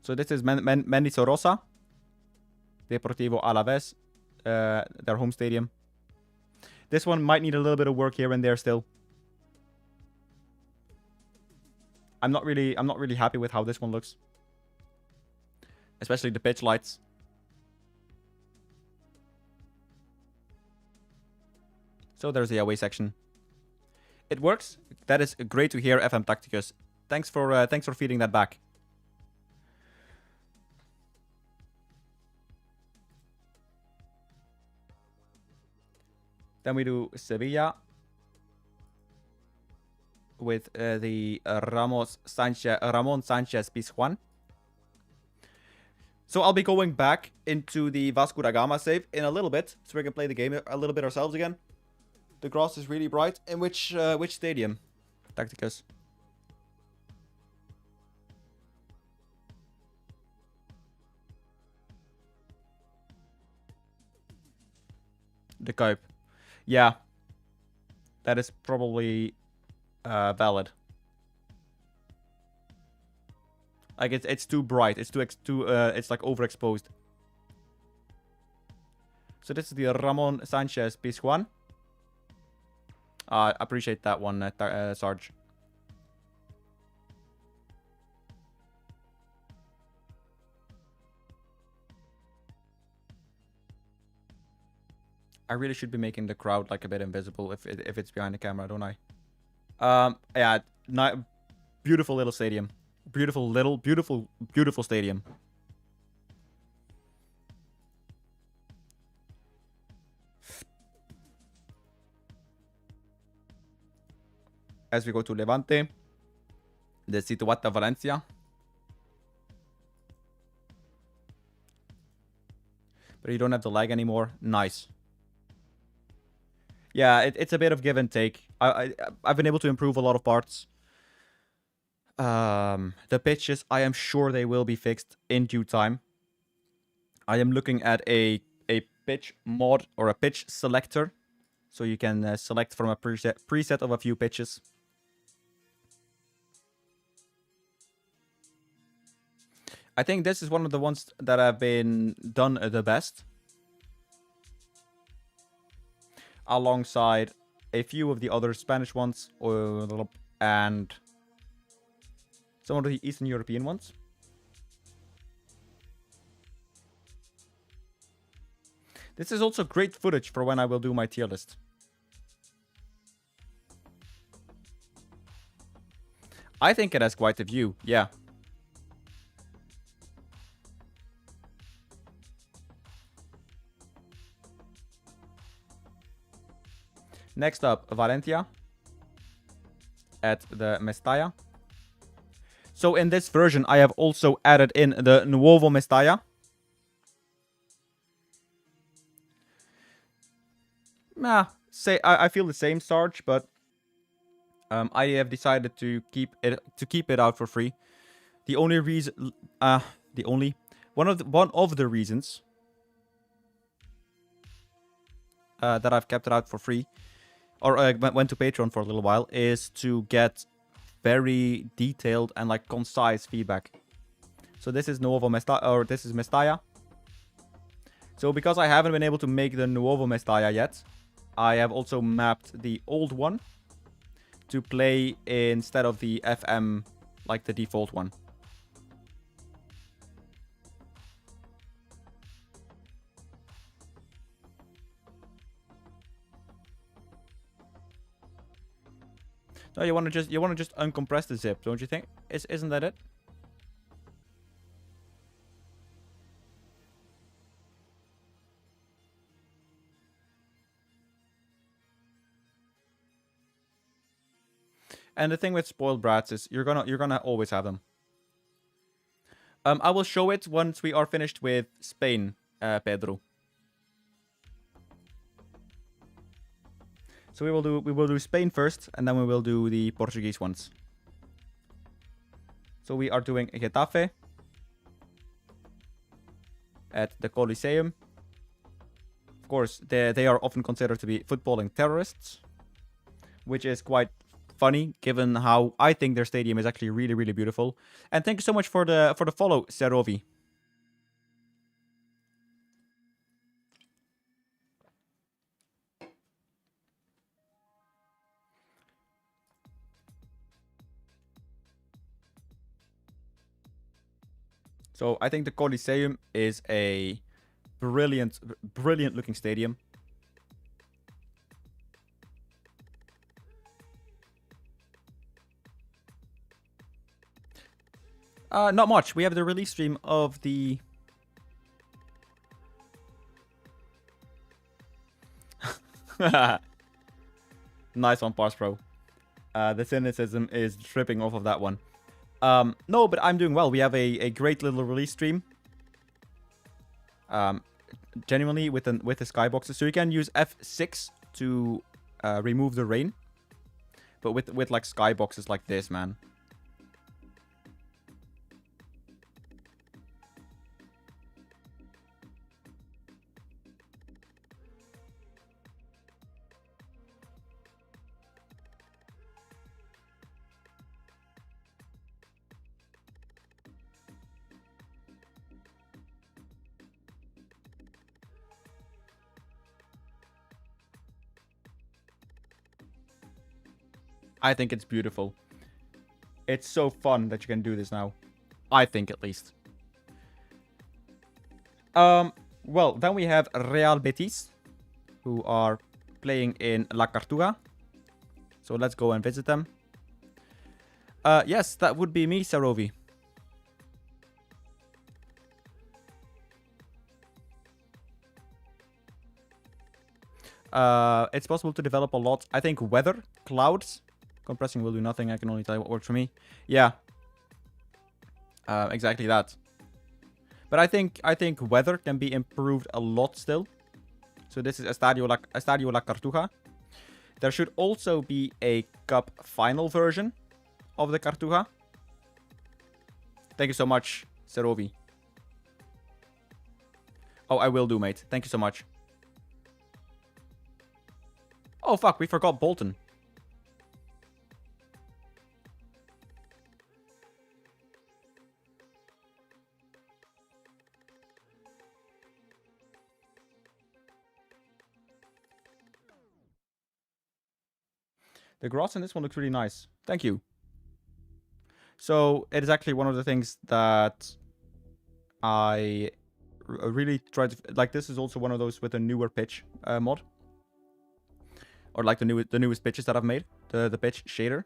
So this is Mendizorroza. Deportivo Alavés. Their home stadium. This one might need a little bit of work here and there still. I'm not really happy with how this one looks. Especially the pitch lights. So there's the away section. It works. That is great to hear, FM Tacticus. Thanks for feeding that back. Then we do Sevilla with the Ramon Sanchez Pizjuan. So I'll be going back into the Vasco da Gama save in a little bit, so we can play the game a little bit ourselves again. The grass is really bright. In which stadium, Tacticus? The Kuip. Yeah. That is probably valid. Like it's too bright. It's it's like overexposed. So this is the Ramon Sanchez Pizjuan. I appreciate that one, Sarge. I really should be making the crowd like a bit invisible if it's behind the camera, don't I? Yeah, beautiful little stadium. Beautiful stadium. As we go to Levante, the Situata Valencia. But you don't have the lag anymore. Nice. Yeah, it's a bit of give and take. I've been able to improve a lot of parts. The pitches, I am sure they will be fixed in due time. I am looking at a pitch mod or a pitch selector. So you can select from a preset of a few pitches. I think this is one of the ones that have been done the best. Alongside a few of the other Spanish ones and some of the Eastern European ones. This is also great footage for when I will do my tier list. I think it has quite a view, yeah. Next up, Valencia at the Mestalla. So in this version, I have also added in the Nuovo Mestalla. I feel the same, Sarge, but I have decided to keep it out for free. The only reason, one of the reasons that I've kept it out for free, or went to Patreon for a little while, is to get very detailed and like concise feedback. So this is Nuovo Mestalla, or this is Mestalla. So because I haven't been able to make the Nuovo Mestalla yet, I have also mapped the old one to play instead of the FM, like the default one. No, you want to just uncompress the zip, don't you think? Isn't that it? And the thing with spoiled brats is you're gonna always have them. I will show it once we are finished with Spain, Pedro. So we will do Spain first, and then we will do the Portuguese ones. So we are doing Getafe at the Coliseum. Of course, they are often considered to be footballing terrorists, which is quite funny given how I think their stadium is actually really, really beautiful. And thank you so much for the follow, Serovi. So I think the Coliseum is a brilliant looking stadium. Not much. We have the release stream of the... Nice one, Pars Pro. The cynicism is tripping off of that one. No, but I'm doing well. We have a great little release stream. Genuinely with the skyboxes. So you can use F6 to remove the rain. But with like skyboxes like this, man. I think it's beautiful. It's so fun that you can do this now. I think, at least. Well, then we have Real Betis. who are playing in La Cartuja. So let's go and visit them. Yes, that would be me, Sarovi. It's possible to develop a lot. I think weather, clouds, compressing will do nothing. I can only tell you what works for me. Yeah. Exactly that. But I think weather can be improved a lot still. So this is Estadio La Cartuja. There should also be a cup final version of the Cartuja. Thank you so much, Serovi. Oh, I will do, mate. Thank you so much. Oh, fuck. We forgot Bolton. The grass in this one looks really nice. Thank you. So, it is actually one of the things that I really tried to... Like, this is also one of those with a newer pitch mod. Or like the newest pitches that I've made. The pitch shader.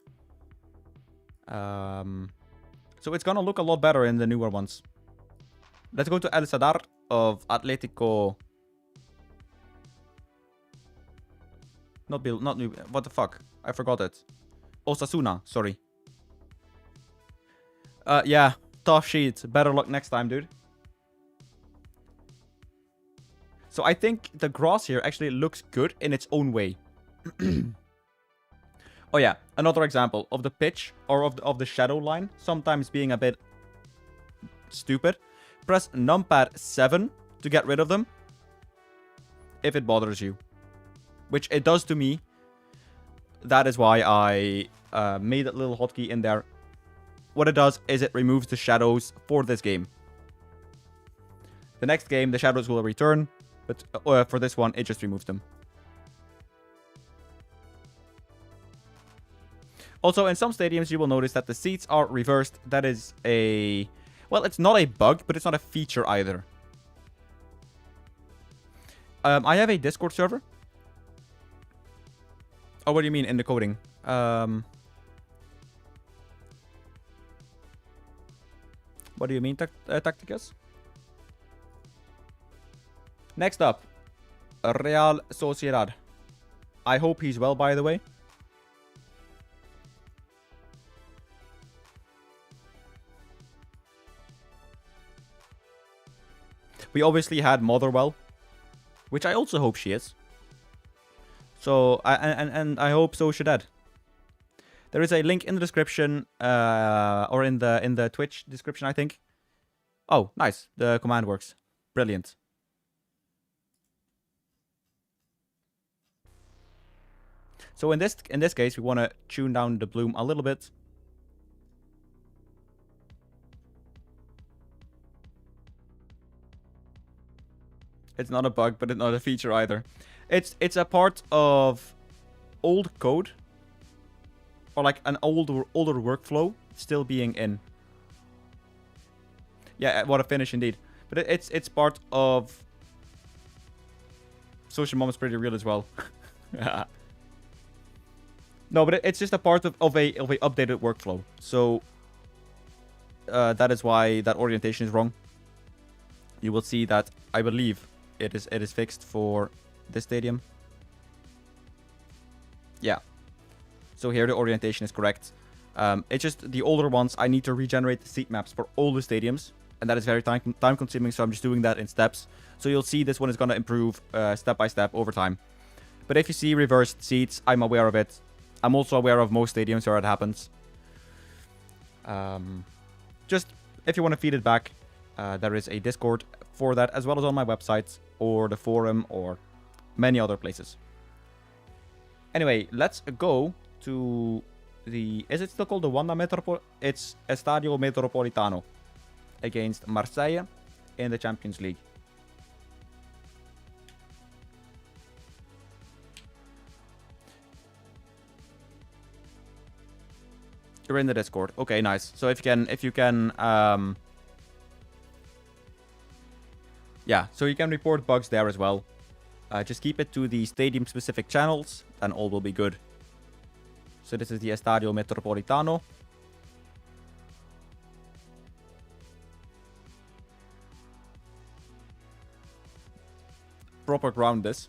So it's gonna look a lot better in the newer ones. Let's go to El Sadar of Atletico... Not new... What the fuck? I forgot it. Osasuna, sorry. Yeah. Tough sheet. Better luck next time, dude. So I think the grass here actually looks good in its own way. Oh yeah, another example of the pitch or of the shadow line sometimes being a bit stupid. Press numpad 7 to get rid of them if it bothers you, which it does to me. That is why I made that little hotkey in there. What it does is it removes the shadows for this game. The next game, the shadows will return, but for this one, it just removes them. Also, in some stadiums, you will notice that the seats are reversed. That is a... Well, it's not a bug, but it's not a feature either. I have a Discord server. Oh, what do you mean in the coding? What do you mean, Tacticus? Next up, Real Sociedad. I hope he's well, by the way. We obviously had Motherwell, which I also hope she is. So, and I hope so should Ed. There is a link in the description, or in the Twitch description, I think. Oh, nice. The command works. Brilliant. So in this case, we want to tune down the bloom a little bit. It's not a bug, but it's not a feature either. It's a part of old code, or like an older workflow still being in. Yeah, what a finish indeed. But it's part of Social Mom is pretty real as well. No, but it's just a part of a updated workflow. So that is why that orientation is wrong. You will see that I believe it is fixed for this stadium. Yeah. So here the orientation is correct. It's just the older ones. I need to regenerate the seat maps for all the stadiums, and that is very time consuming. So I'm just doing that in steps. So you'll see this one is gonna improve step by step over time. But if you see reversed seats, I'm aware of it. I'm also aware of most stadiums where it happens. Just if you want to feed it back, there is a Discord for that, as well as on my website or the forum or many other places. Anyway, let's go to the... Is it still called the Wanda Metropol? It's Estadio Metropolitano against Marseille in the Champions League. You're in the Discord. Okay, nice. So if you can, yeah, so you can report bugs there as well. Just keep it to the stadium specific channels and all will be good. So this is the Estadio Metropolitano. Proper ground this.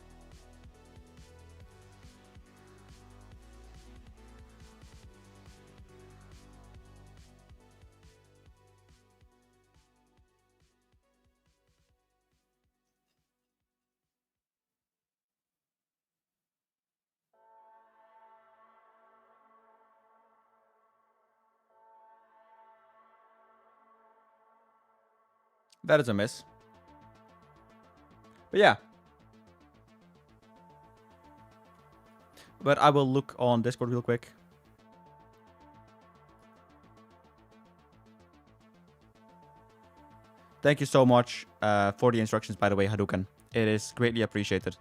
That is a miss. But yeah. But I will look on Discord real quick. Thank you so much for the instructions, by the way, Hadouken. It is greatly appreciated.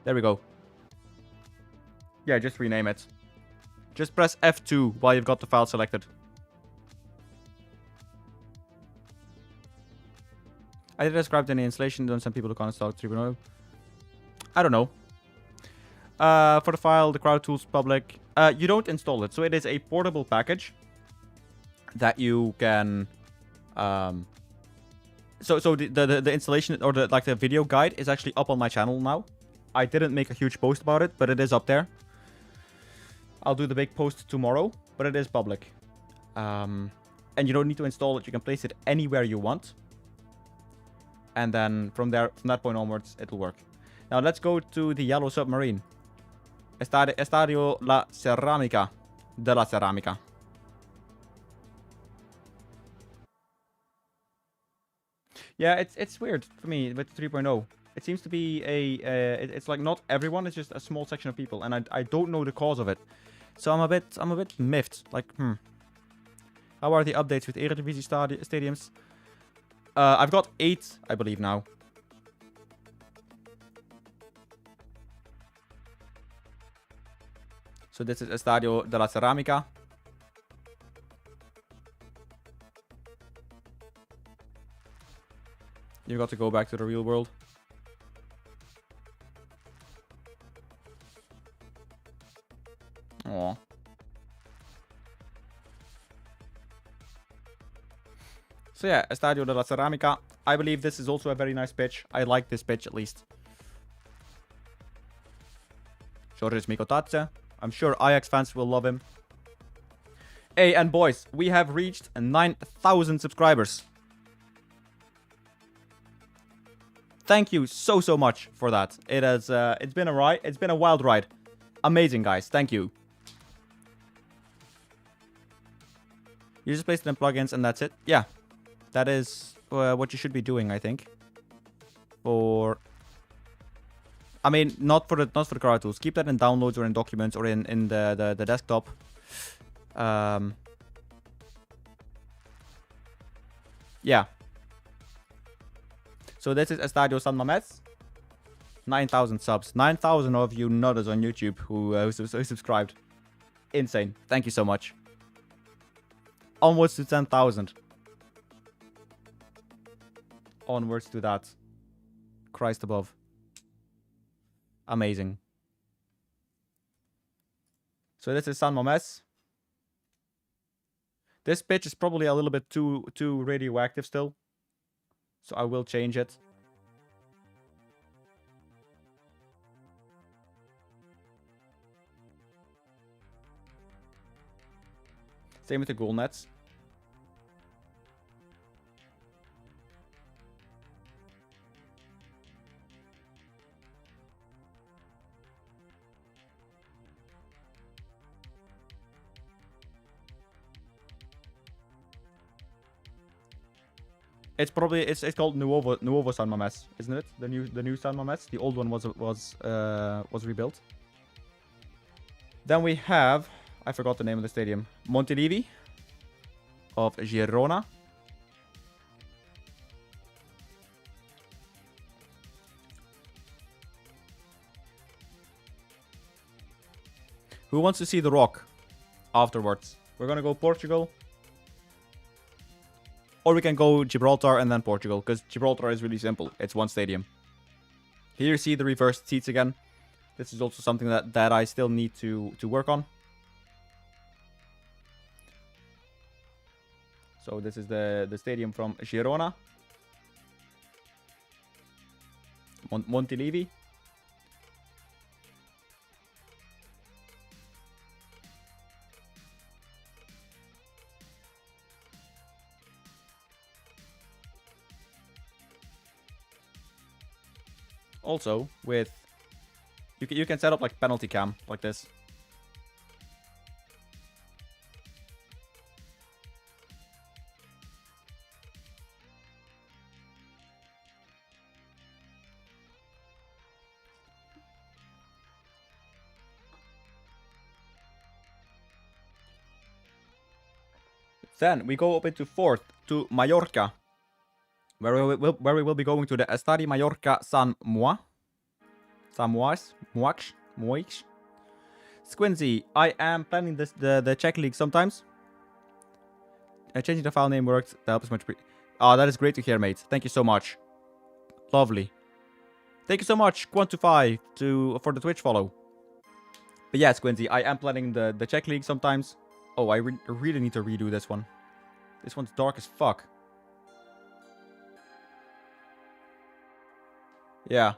There we go. Yeah, just rename it. Just press F2 while you've got the file selected. I did describe any installation done some people who can't install 3.0. I don't know. For the file, the crowd tools public. You don't install it, so it is a portable package that you can. So the installation or the video guide is actually up on my channel now. I didn't make a huge post about it, but it is up there. I'll do the big post tomorrow, but it is public. And you don't need to install it. You can place it anywhere you want. And then from that point onwards, it'll work. Now let's go to the yellow submarine. Estadio La Cerámica de la Cerámica. Yeah, it's weird for me with 3.0. It seems to be it's like not everyone, it's just a small section of people, and I don't know the cause of it. So I'm a bit miffed. Like, how are the updates with Eredivisie stadiums? I've got 8, I believe now. So this is Estadio de la Cerámica. You've got to go back to the real world. Aww. So yeah, Estadio de la Cerámica. I believe this is also a very nice pitch. I like this pitch at least. Georges Mikotadze. I'm sure Ajax fans will love him. Hey, and boys, we have reached 9,000 subscribers. Thank you so much for that. It has it's been a ride. It's been a wild ride. Amazing, guys. Thank you. You just place it in plugins and that's it. Yeah, that is what you should be doing, I think. Or, I mean, not for the crowd tools. Keep that in downloads or in documents or in the desktop. Yeah. So this is Estadio San Mamés. 9,000 subs. 9,000 of you nutters on YouTube who subscribed. Insane. Thank you so much. Onwards to 10,000. Onwards to that. Christ above. Amazing. So this is San Mamés. This pitch is probably a little bit too radioactive still. So I will change it. Same with the goal nets. It's probably it's called Nuovo San Mamés, isn't it? The new San Mamés. The old one was rebuilt. Then we have, I forgot the name of the stadium, Montilivi of Girona. Who wants to see The Rock afterwards? We're gonna go Portugal. Or we can go Gibraltar and then Portugal, because Gibraltar is really simple. It's one stadium. Here you see the reversed seats again. This is also something that I still need to work on. So this is the stadium from Girona. Montilivi. Also, with you can set up like penalty cam like this. Then we go up into fourth to Mallorca, where we will be going to the Estadi Mallorca San Moix. Squinzy, I am planning the Czech League sometimes. Changing the file name worked. That helps much. That is great to hear, mate. Thank you so much. Lovely. Thank you so much, Quantify, for the Twitch follow. But yeah, Squinzy, I am planning the Czech League sometimes. Oh, I really need to redo this one. This one's dark as fuck. Yeah.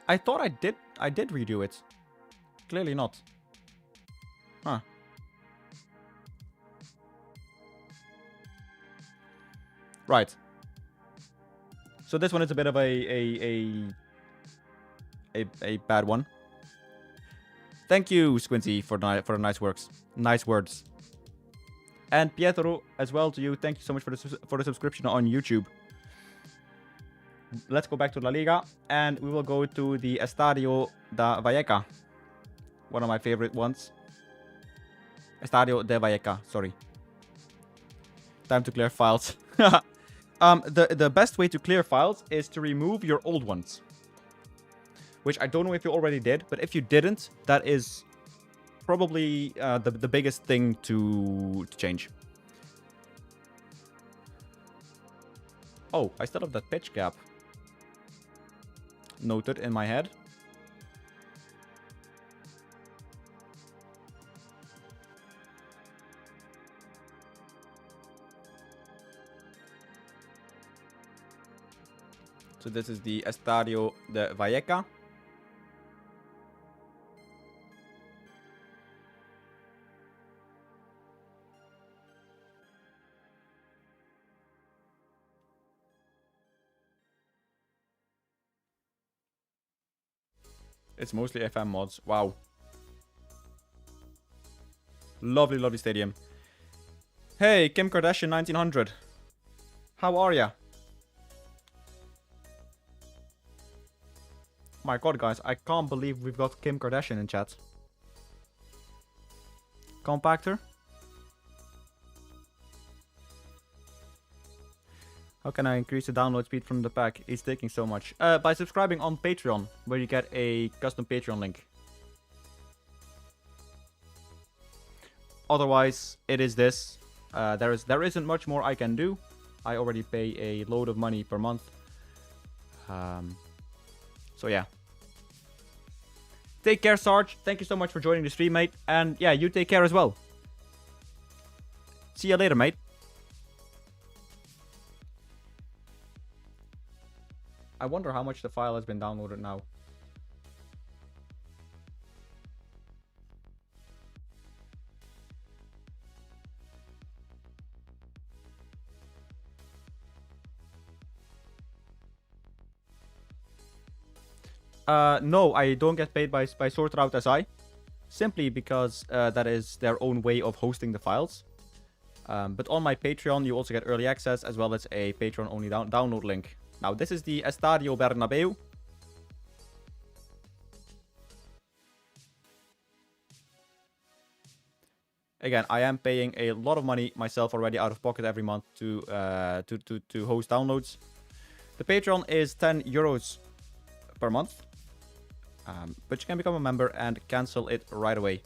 I thought I did redo it. Clearly not. Huh. Right. So this one is a bit of a bad one. Thank you, Squinty, for the nice words. Nice words. And Pietro, as well to you. Thank you so much for the subscription on YouTube. Let's go back to La Liga, and we will go to the Estadio da Valleca. One of my favorite ones. Estadio de Valleca, sorry. Time to clear files. The best way to clear files is to remove your old ones. Which I don't know if you already did, but if you didn't, that is probably the biggest thing to change. Oh, I still have that pitch gap noted in my head. So this is the Estadio de Valleca. It's mostly FM mods. Wow. Lovely, lovely stadium. Hey, Kim Kardashian 1900. How are ya? My god, guys, I can't believe we've got Kim Kardashian in chat. Compactor? How can I increase the download speed from the pack? It's taking so much. By subscribing on Patreon, where you get a custom Patreon link. Otherwise, it is this. There isn't much more I can do. I already pay a load of money per month. So yeah. Take care, Sarge. Thank you so much for joining the stream, mate. And yeah, you take care as well. See you later, mate. I wonder how much the file has been downloaded now. No, I don't get paid by Sort Route SI. Simply because that is their own way of hosting the files. But on my Patreon, you also get early access as well as a Patreon-only download link. Now, this is the Estadio Bernabeu. Again, I am paying a lot of money myself already out of pocket every month to host downloads. The Patreon is 10 euros per month. But you can become a member and cancel it right away.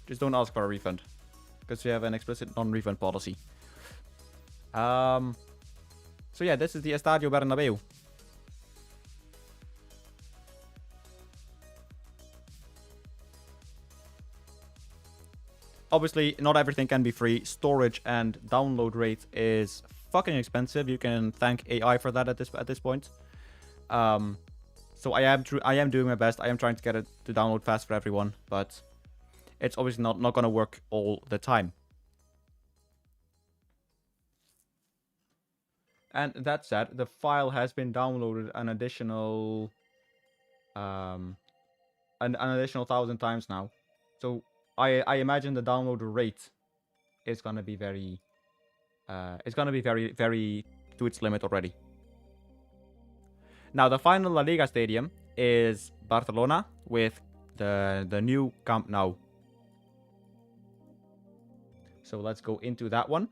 Just don't ask for a refund, because we have an explicit non-refund policy. So yeah, this is the Estadio Bernabeu. Obviously, not everything can be free. Storage and download rate is fucking expensive. You can thank AI for that at this point. So I am doing my best. I am trying to get it to download fast for everyone, but it's obviously not going to work all the time. And that said, the file has been downloaded an additional 1,000 times now. So I imagine the download rate is gonna be very very to its limit already. Now the final La Liga stadium is Barcelona with the new Camp Nou. So let's go into that one.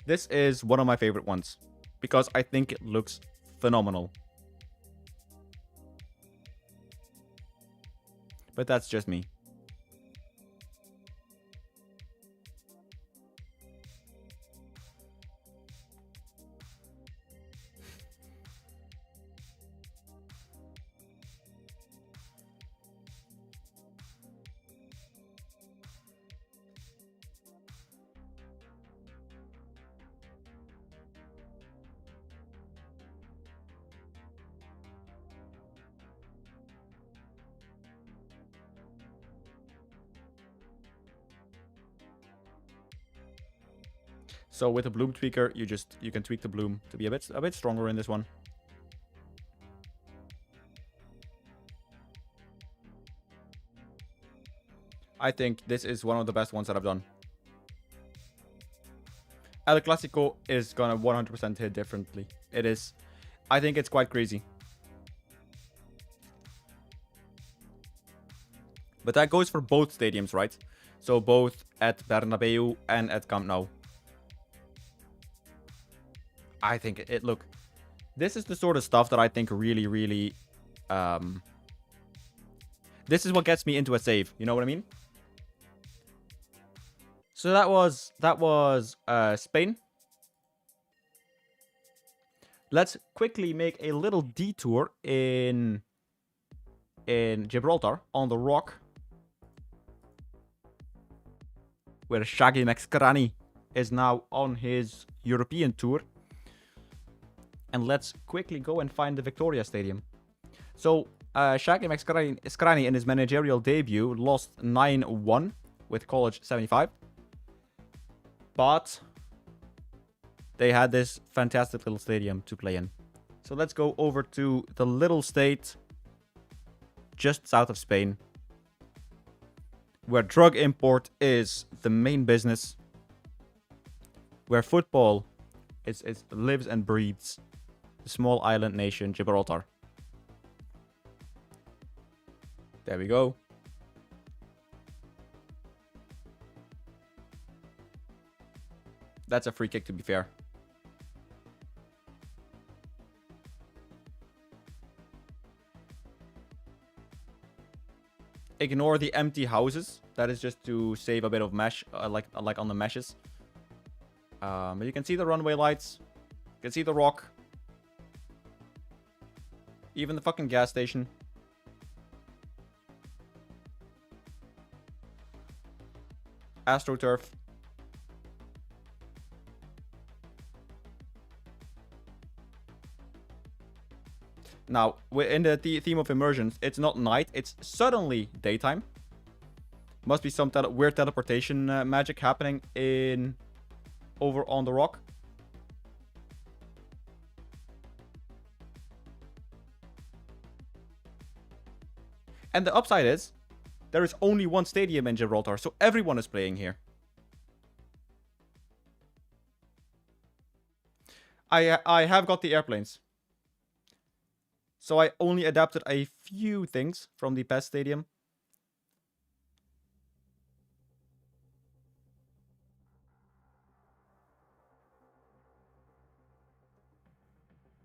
This is one of my favorite ones because I think it looks phenomenal. But that's just me. So with a bloom tweaker, you can tweak the bloom to be a bit stronger in this one. I think this is one of the best ones that I've done. El Clasico is gonna 100% hit differently. It is. I think it's quite crazy. But that goes for both stadiums, right? So both at Bernabeu and at Camp Nou. I think look, this is the sort of stuff that I think really, this is what gets me into a save. You know what I mean? So that was Spain. Let's quickly make a little detour in Gibraltar on the Rock, where Shaggy McScranny is now on his European tour. And let's quickly go and find the Victoria Stadium. So, Shaggy McScranny in his managerial debut lost 9-1 with College 75. But they had this fantastic little stadium to play in. So let's go over to the little state just south of Spain, where drug import is the main business, where football lives and breathes. The small island nation, Gibraltar. There we go. That's a free kick, to be fair. Ignore the empty houses. That is just to save a bit of mesh, like on the meshes. But you can see the runway lights. You can see the Rock. Even the fucking gas station. AstroTurf. Now, in the theme of immersions, it's not night, it's suddenly daytime. Must be some weird teleportation magic happening over on the rock. And the upside is, there is only one stadium in Gibraltar, so everyone is playing here. I have got the airplanes. So I only adapted a few things from the PES Stadium.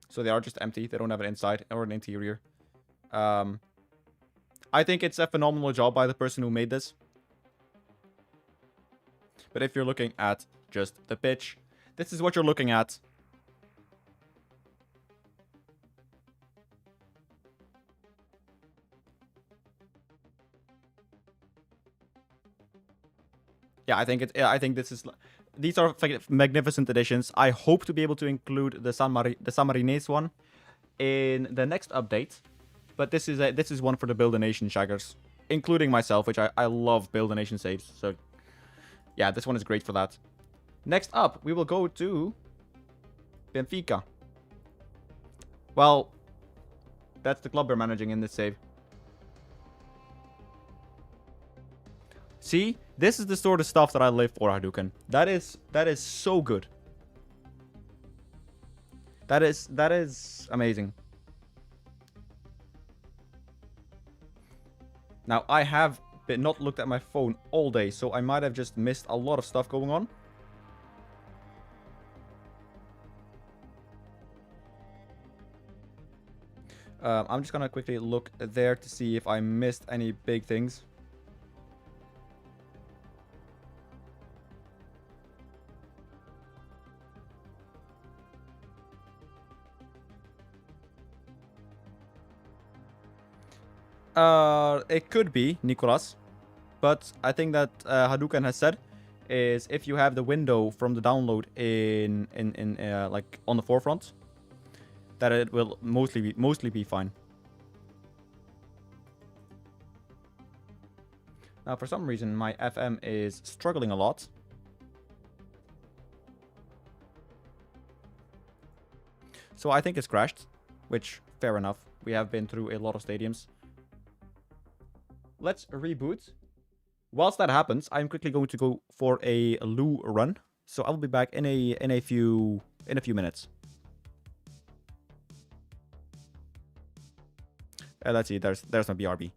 So they are just empty. They don't have an inside or an interior. I think it's a phenomenal job by the person who made this. But if you're looking at just the pitch, this is what you're looking at. Yeah, I think these are magnificent additions. I hope to be able to include the San Marinés one in the next update. But this is one for the Build a Nation shaggers, including myself, which I love Build a Nation saves. So yeah, this one is great for that. Next up, we will go to Benfica. Well, that's the club we're managing in this save. See, this is the sort of stuff that I live for, Hadouken. That is so good. That is amazing. Now, I have not looked at my phone all day, so I might have just missed a lot of stuff going on. I'm just gonna quickly look there to see if I missed any big things. It could be Nicolas, but I think that Hadouken has said is if you have the window from the download in like on the forefront, that it will mostly be fine. Now, for some reason, my FM is struggling a lot. So I think it's crashed, which fair enough. We have been through a lot of stadiums. Let's reboot. Whilst that happens, I'm quickly going to go for a loo run. So I'll be back in a few minutes. Let's see. There's my BRB.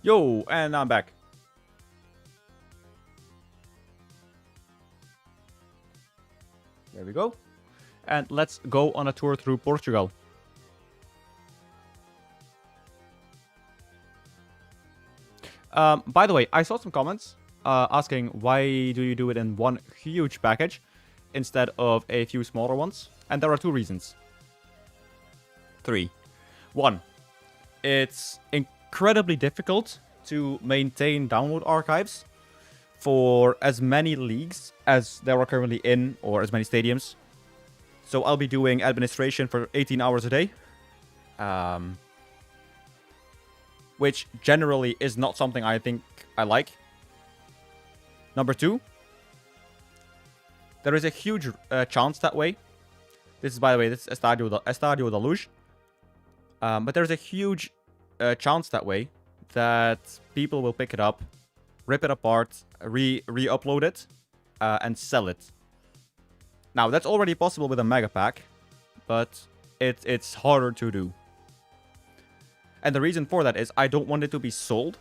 Yo, and I'm back. There we go. And let's go on a tour through Portugal. By the way, I saw some comments asking why do you do it in one huge package instead of a few smaller ones. And there are two reasons. Three. One, it's incredibly difficult to maintain download archives for as many leagues as there are currently in, or as many stadiums. So I'll be doing administration for 18 hours a day. Which generally is not something I think I like. Number two, there is a huge chance that way. This is, by the way, this is Estadio da Luz. But there's a huge chance that way that people will pick it up, rip it apart, re-upload it, and sell it. Now, that's already possible with a Megapack, but it's harder to do. And the reason for that is I don't want it to be sold,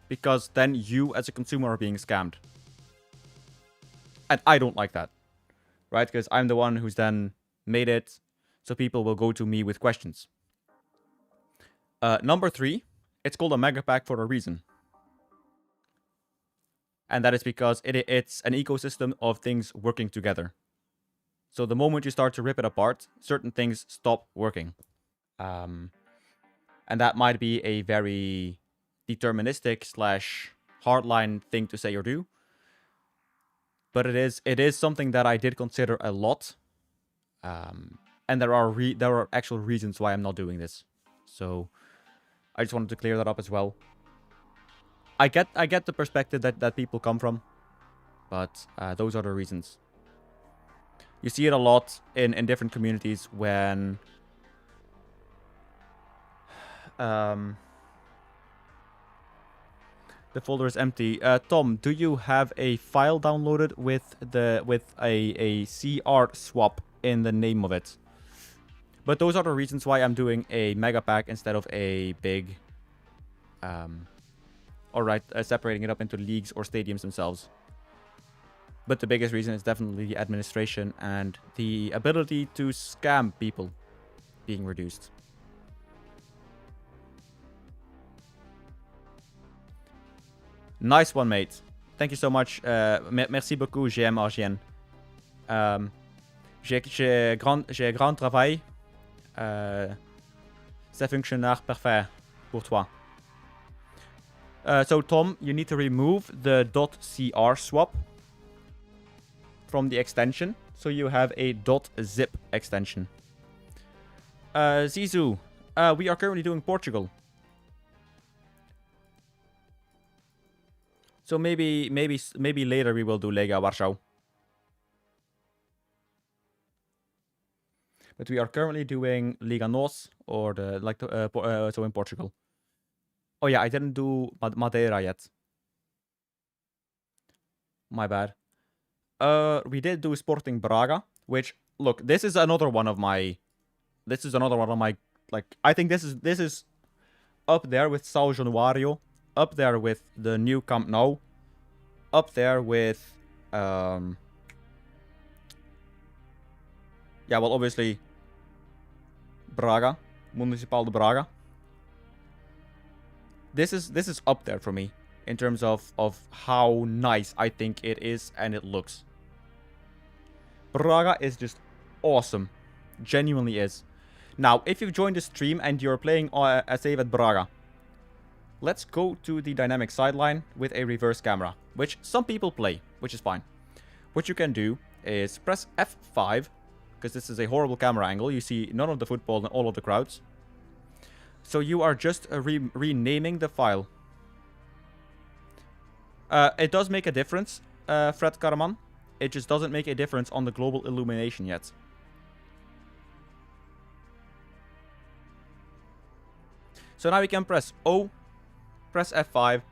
because then you as a consumer are being scammed. And I don't like that, right? Because I'm the one who's then made it, so people will go to me with questions. Number three, it's called a Megapack for a reason. And that is because it's an ecosystem of things working together. So the moment you start to rip it apart, certain things stop working. And that might be a very deterministic / hardline thing to say or do. But it is something that I did consider a lot. And there are actual reasons why I'm not doing this. So I just wanted to clear that up as well. I get the perspective that people come from, but those are the reasons. You see it a lot in different communities when the folder is empty. Tom, do you have a file downloaded with a CR swap in the name of it? But those are the reasons why I'm doing a Megapack instead of a big... Alright, separating it up into leagues or stadiums themselves. But the biggest reason is definitely the administration and the ability to scam people being reduced. Nice one, mate. Thank you so much. Merci beaucoup, GM Argien. J'ai grand travail. Ça fonctionne parfait pour toi. So, Tom, you need to remove the .cr swap from the extension, so you have a .zip extension. Zizou, we are currently doing Portugal. So maybe later we will do Lega Warsaw. But we are currently doing Liga NOS, or so in Portugal. Oh yeah, I didn't do Madeira yet. My bad. We did do Sporting Braga, which, look, this is another one of my, like, I think this is up there with São Januário, up there with the new Camp Nou, up there with, yeah, well, obviously, Braga, Municipal de Braga. This is up there for me in terms of how nice I think it is and it looks. Braga is just awesome. Genuinely is. Now, if you've joined the stream and you're playing a save at Braga, let's go to the dynamic sideline with a reverse camera, which some people play, which is fine. What you can do is press F5, because this is a horrible camera angle. You see none of the football and all of the crowds. So you are just renaming the file. It does make a difference, Fred Karaman. It just doesn't make a difference on the global illumination yet. So now you can press O, press F5,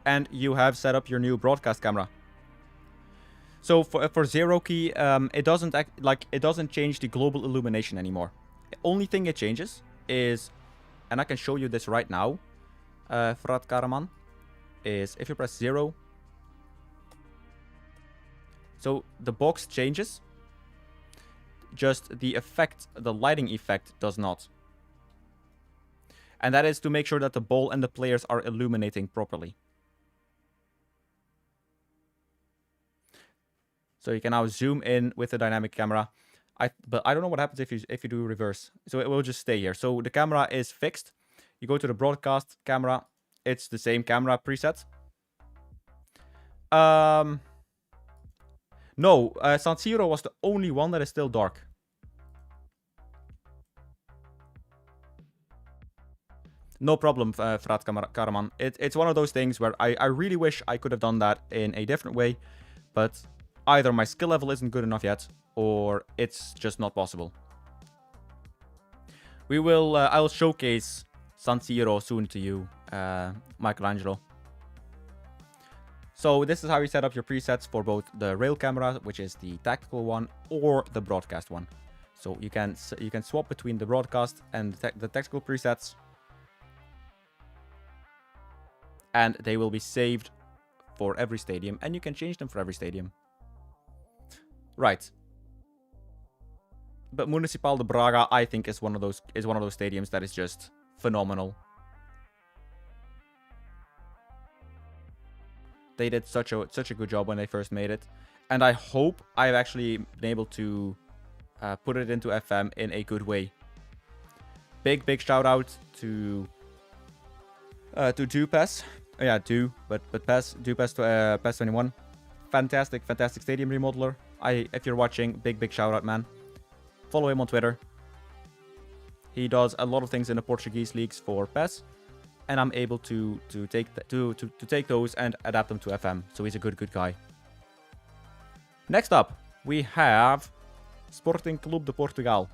and you have set up your new broadcast camera. So for zero key, it doesn't change the global illumination anymore. The only thing it changes is, and I can show you this right now, Frat Karaman, is if you press 0, so the box changes, just the effect, the lighting effect does not. And that is to make sure that the ball and the players are illuminating properly. So you can now zoom in with the dynamic camera. But I don't know what happens if you do reverse. So it will just stay here. So the camera is fixed. You go to the broadcast camera. It's the same camera preset. No, San Siro was the only one that is still dark. No problem, Frat Karaman. It's one of those things where I really wish I could have done that in a different way. But either my skill level isn't good enough yet, or it's just not possible. We will, I'll showcase San Siro soon to you, Michelangelo. So this is how you set up your presets for both the rail camera, which is the tactical one, or the broadcast one. So you can swap between the broadcast and the tactical presets, and they will be saved for every stadium, and you can change them for every stadium. Right. But Municipal de Braga, I think, is one of those stadiums that is just phenomenal. They did such a good job when they first made it, and I hope I've actually been able to put it into FM in a good way. Big shout out to Dupes. Yeah, PES 21. Fantastic stadium remodeler. If you're watching, big shout out, man. Follow him on Twitter. He does a lot of things in the Portuguese leagues for PES, and I'm able to take those and adapt them to FM. So he's a good guy. Next up, we have Sporting Clube de Portugal.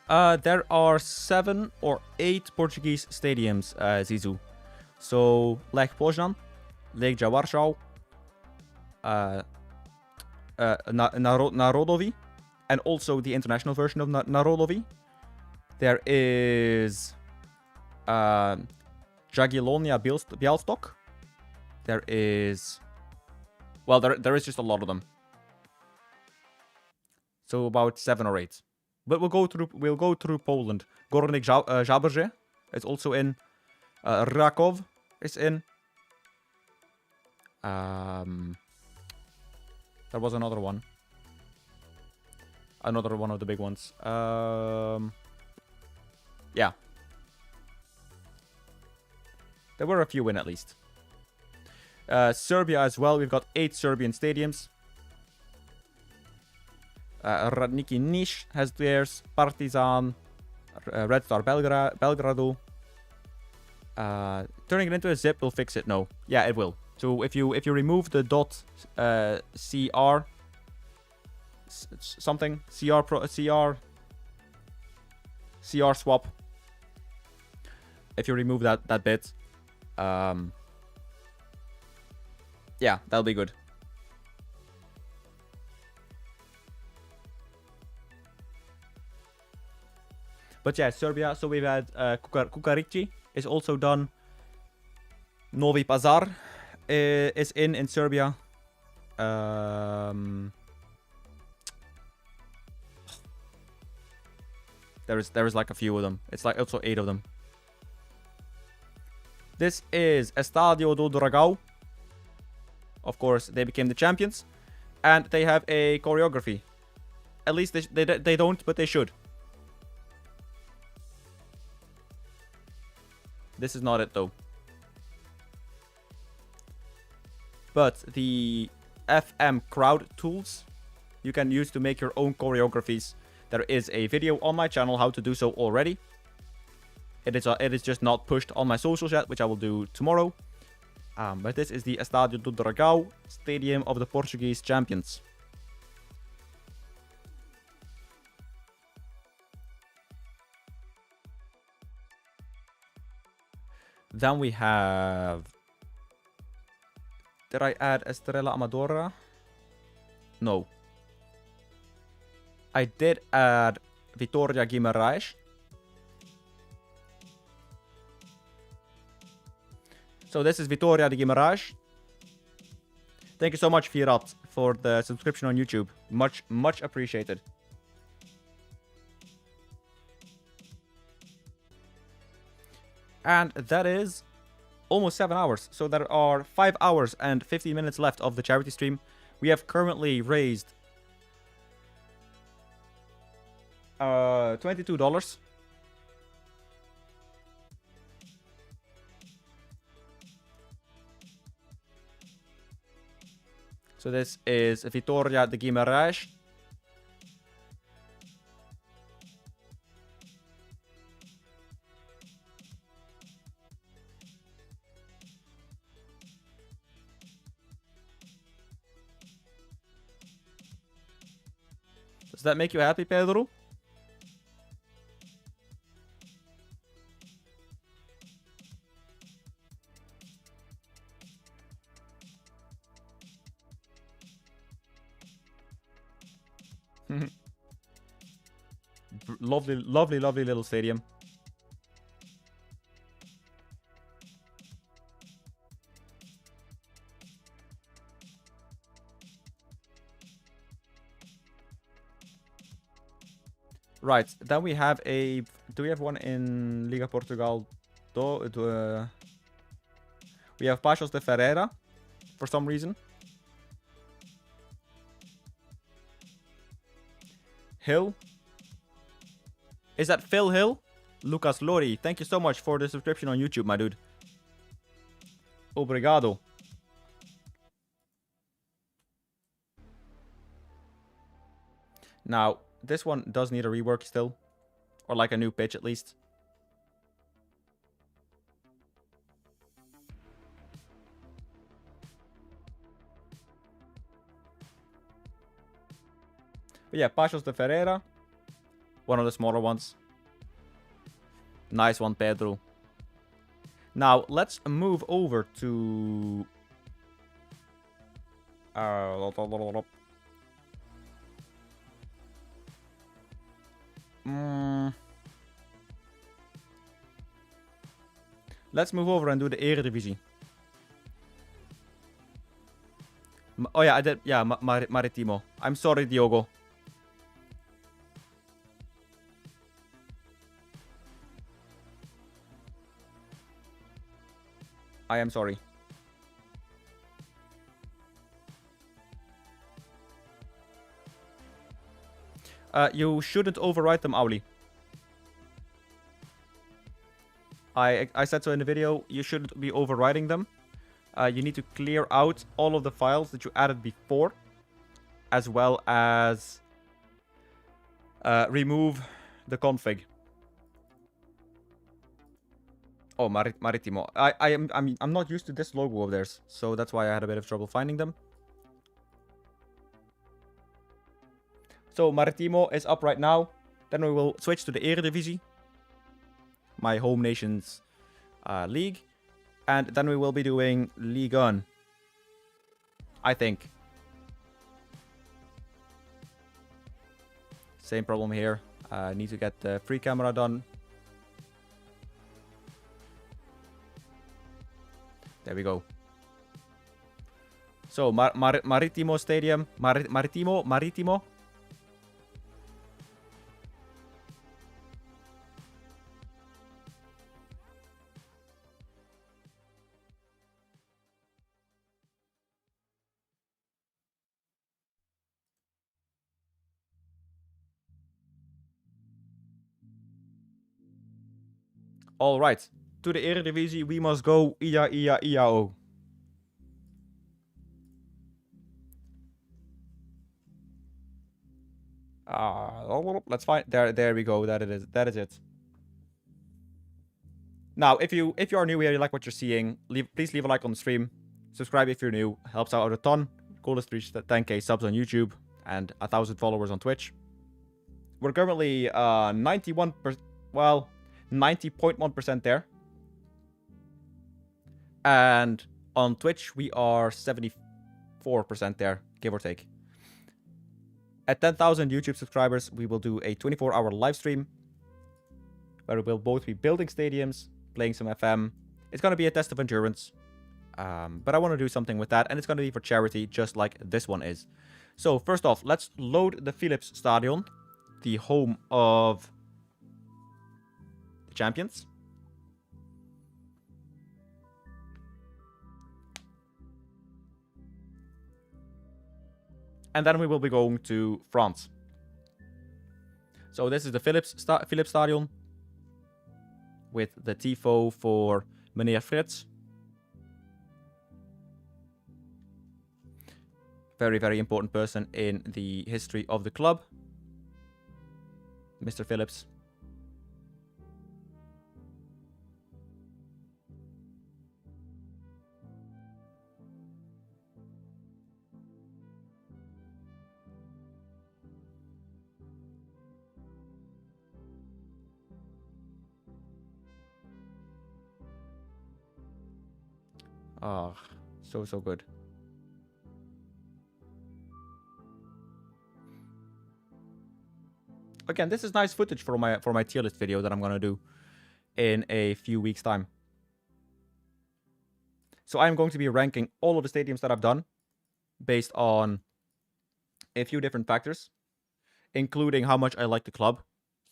There are 7 or 8 Portuguese stadiums, Zizou. So Lech Poznan, Legia Warsaw, Narodovi, and also the international version of Narodovi. There is Jagiellonia Białystok. There is, well, there is just a lot of them. So about 7 or 8. But we'll go through Poland. Górnik Zabrze is also in. Rakov is in. There was another one. Another one of the big ones. Yeah. There were a few in at least. Serbia as well. We've got 8 Serbian stadiums. Radniki Niš has theirs. Partizan. Red Star Belgrado. Turning it into a zip will fix it. No. Yeah, it will. So if you remove the .cr something CR swap, if you remove that bit, yeah, that'll be good. But yeah, Serbia. So we've had Kukarici is also done. Novi Pazar is in Serbia. There is like a few of them. It's like also 8 of them. This is Estadio do Dragão. Of course, they became the champions, and they have a choreography. At least they don't, but they should. This is not it though. But the FM crowd tools you can use to make your own choreographies. There is a video on my channel how to do so already. It is just not pushed on my socials yet, which I will do tomorrow. But this is the Estadio do Dragão, Stadium of the Portuguese Champions. Then we have... Did I add Estrela Amadora? No. I did add Vitória Guimarães. So this is Vitória de Guimarães. Thank you so much, Firat, for the subscription on YouTube. Much, much appreciated. And that is almost 7 hours. So there are 5 hours and 15 minutes left of the charity stream. We have currently raised $22. So this is Vitória de Guimarães. Does that make you happy, Pedro? Lovely, lovely, lovely little stadium. Right, then we have a... Do we have one in Liga Portugal? We have Paços de Ferreira, for some reason. Hill. Is that Phil Hill? Lucas Lori, thank you so much for the subscription on YouTube, my dude. Obrigado. Now, this one does need a rework still. Or like a new pitch at least. But yeah, Paços de Ferreira. One of the smaller ones. Nice one, Pedro. Now, let's move over to... Let's move over and do the Eredivisie. Oh yeah, I did. Yeah, Maritimo. I'm sorry, Diogo. I am sorry. You shouldn't overwrite them, Auli. I said so in the video, you shouldn't be overwriting them. You need to clear out all of the files that you added before, as well as remove the config. Oh, Maritimo. I'm not used to this logo of theirs, so that's why I had a bit of trouble finding them. So Maritimo is up right now. Then we will switch to the Eredivisie, my home nation's league, and then we will be doing Ligue 1, I think. Same problem here. Need to get the free camera done. There we go. So Maritimo Stadium, Maritimo. All right, to the Eredivisie we must go. Ia-ia-ia-o. Let's find there we go. That is it. Now, if you are new here, you like what you're seeing, please leave a like on the stream. Subscribe if you're new, helps out a ton. Goal is to reach 10k subs on YouTube and 1,000 followers on Twitch. We're currently 91%, well, 90.1% there. And on Twitch, we are 74% there, give or take. At 10,000 YouTube subscribers, we will do a 24-hour live stream where we will both be building stadiums, playing some FM. It's going to be a test of endurance. But I want to do something with that, and it's going to be for charity, just like this one is. So, first off, let's load the Philips Stadion, the home of the champions. And then we will be going to France. So this is the Philips Stadion with the tifo for Meneer Frits. Very, very important person in the history of the club. Mr. Philips. Ah, so good. Again, this is nice footage for my tier list video that I'm gonna do in a few weeks' time. So I'm going to be ranking all of the stadiums that I've done based on a few different factors, including how much I like the club.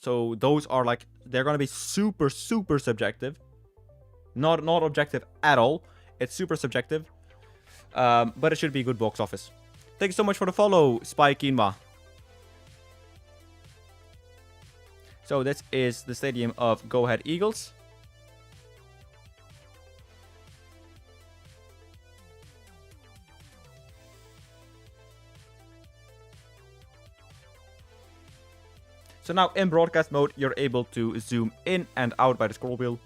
So those are like, they're gonna be super subjective. Not objective at all. It's super subjective. But it should be a good box office. Thank you so much for the follow, Spy Kinma. So this is the stadium of Go Ahead Eagles. So now in broadcast mode, you're able to zoom in and out by the scroll wheel.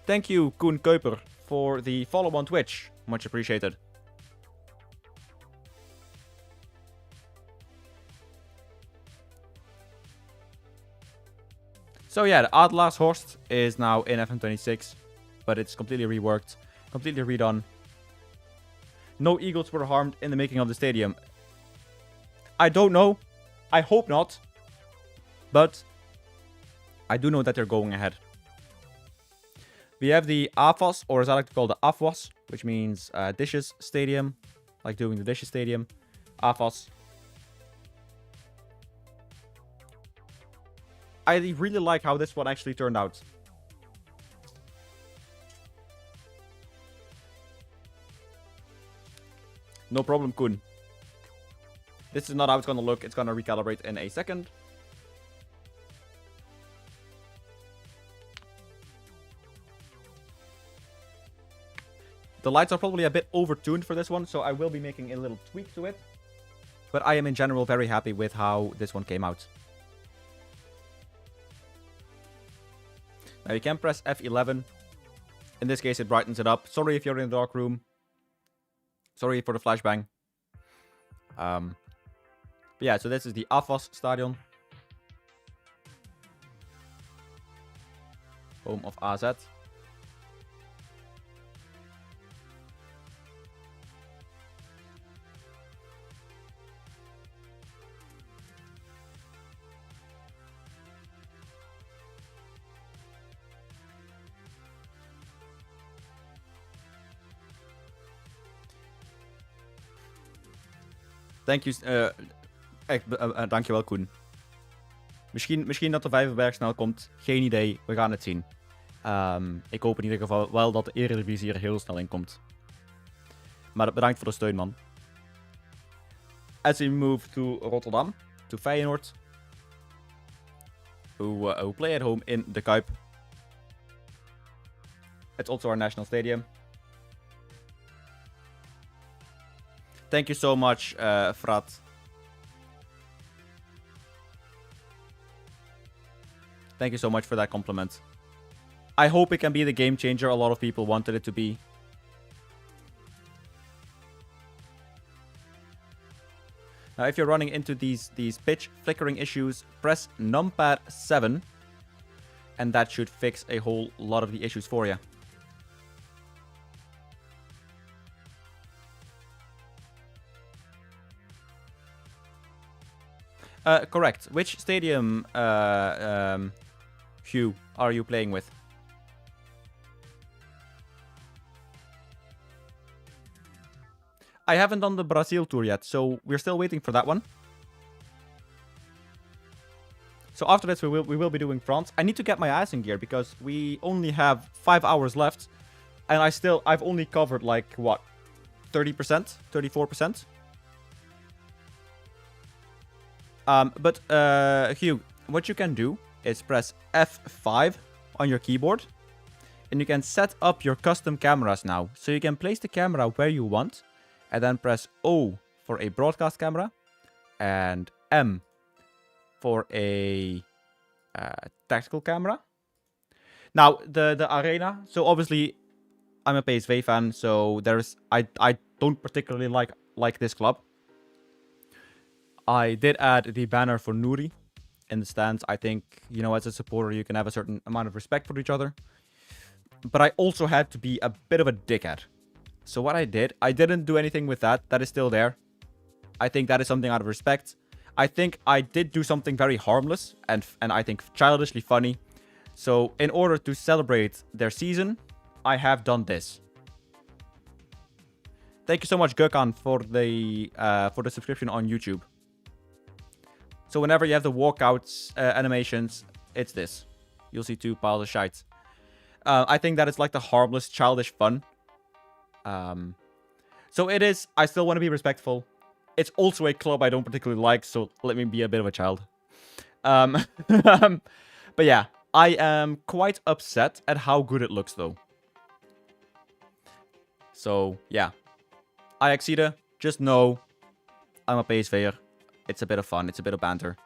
Thank you, Koen Kuiper, for the follow on Twitch. Much appreciated. So yeah, the Adelaarshorst is now in FM26, but it's completely reworked, completely redone. No eagles were harmed in the making of the stadium. I don't know. I hope not. But I do know that they're going ahead. We have the AFAS, or as I like to call the AFWAS, which means Dishes Stadium, like doing the Dishes Stadium. AFAS. I really like how this one actually turned out. No problem, Koen. This is not how it's going to look. It's going to recalibrate in a second. The lights are probably a bit overtuned for this one, so I will be making a little tweak to it. But I am in general very happy with how this one came out. Now you can press F11. In this case, it brightens it up. Sorry if you're in the dark room. Sorry for the flashbang. But yeah, so this is the AFAS Stadion. Home of AZ. Thank you. Dankjewel, Koen. Misschien dat de Vijverberg snel komt. Geen idee. We gaan het zien. Ik hoop in ieder geval wel dat de Eredivisie er heel snel in komt. Maar bedankt voor de steun, man. As we move to Rotterdam. To Feyenoord. Who play at home in the Kuip. It's also our national stadium. Thank you so much, Frat. Thank you so much for that compliment. I hope it can be the game changer a lot of people wanted it to be. Now, if you're running into these pitch flickering issues, press numpad 7. And that should fix a whole lot of the issues for you. Correct. Which stadium, Hugh, are you playing with? I haven't done the Brazil tour yet, so we're still waiting for that one. So after this, we will be doing France. I need to get my ass in gear because we only have 5 hours left, and I've only covered like what, 30%, 34%. But Hugh, what you can do is press F5 on your keyboard, and you can set up your custom cameras now. So you can place the camera where you want, and then press O for a broadcast camera, and M for a tactical camera. Now, the arena, so obviously I'm a PSV fan, so I don't particularly like this club. I did add the banner for Nuri in the stands. I think, you know, as a supporter, you can have a certain amount of respect for each other. But I also had to be a bit of a dickhead. So what I didn't do anything with that. That is still there. I think that is something out of respect. I think I did do something very harmless and I think childishly funny. So in order to celebrate their season, I have done this. Thank you so much, Gökhan, for the subscription on YouTube. So whenever you have the walkouts animations, it's this. You'll see 2 piles of shite. I think that is like the harmless, childish fun. So it is. I still want to be respectful. It's also a club I don't particularly like, so let me be a bit of a child. But yeah, I am quite upset at how good it looks, though. So yeah, Ajaxide, just know I'm a PSV'er. It's a bit of fun. It's a bit of banter.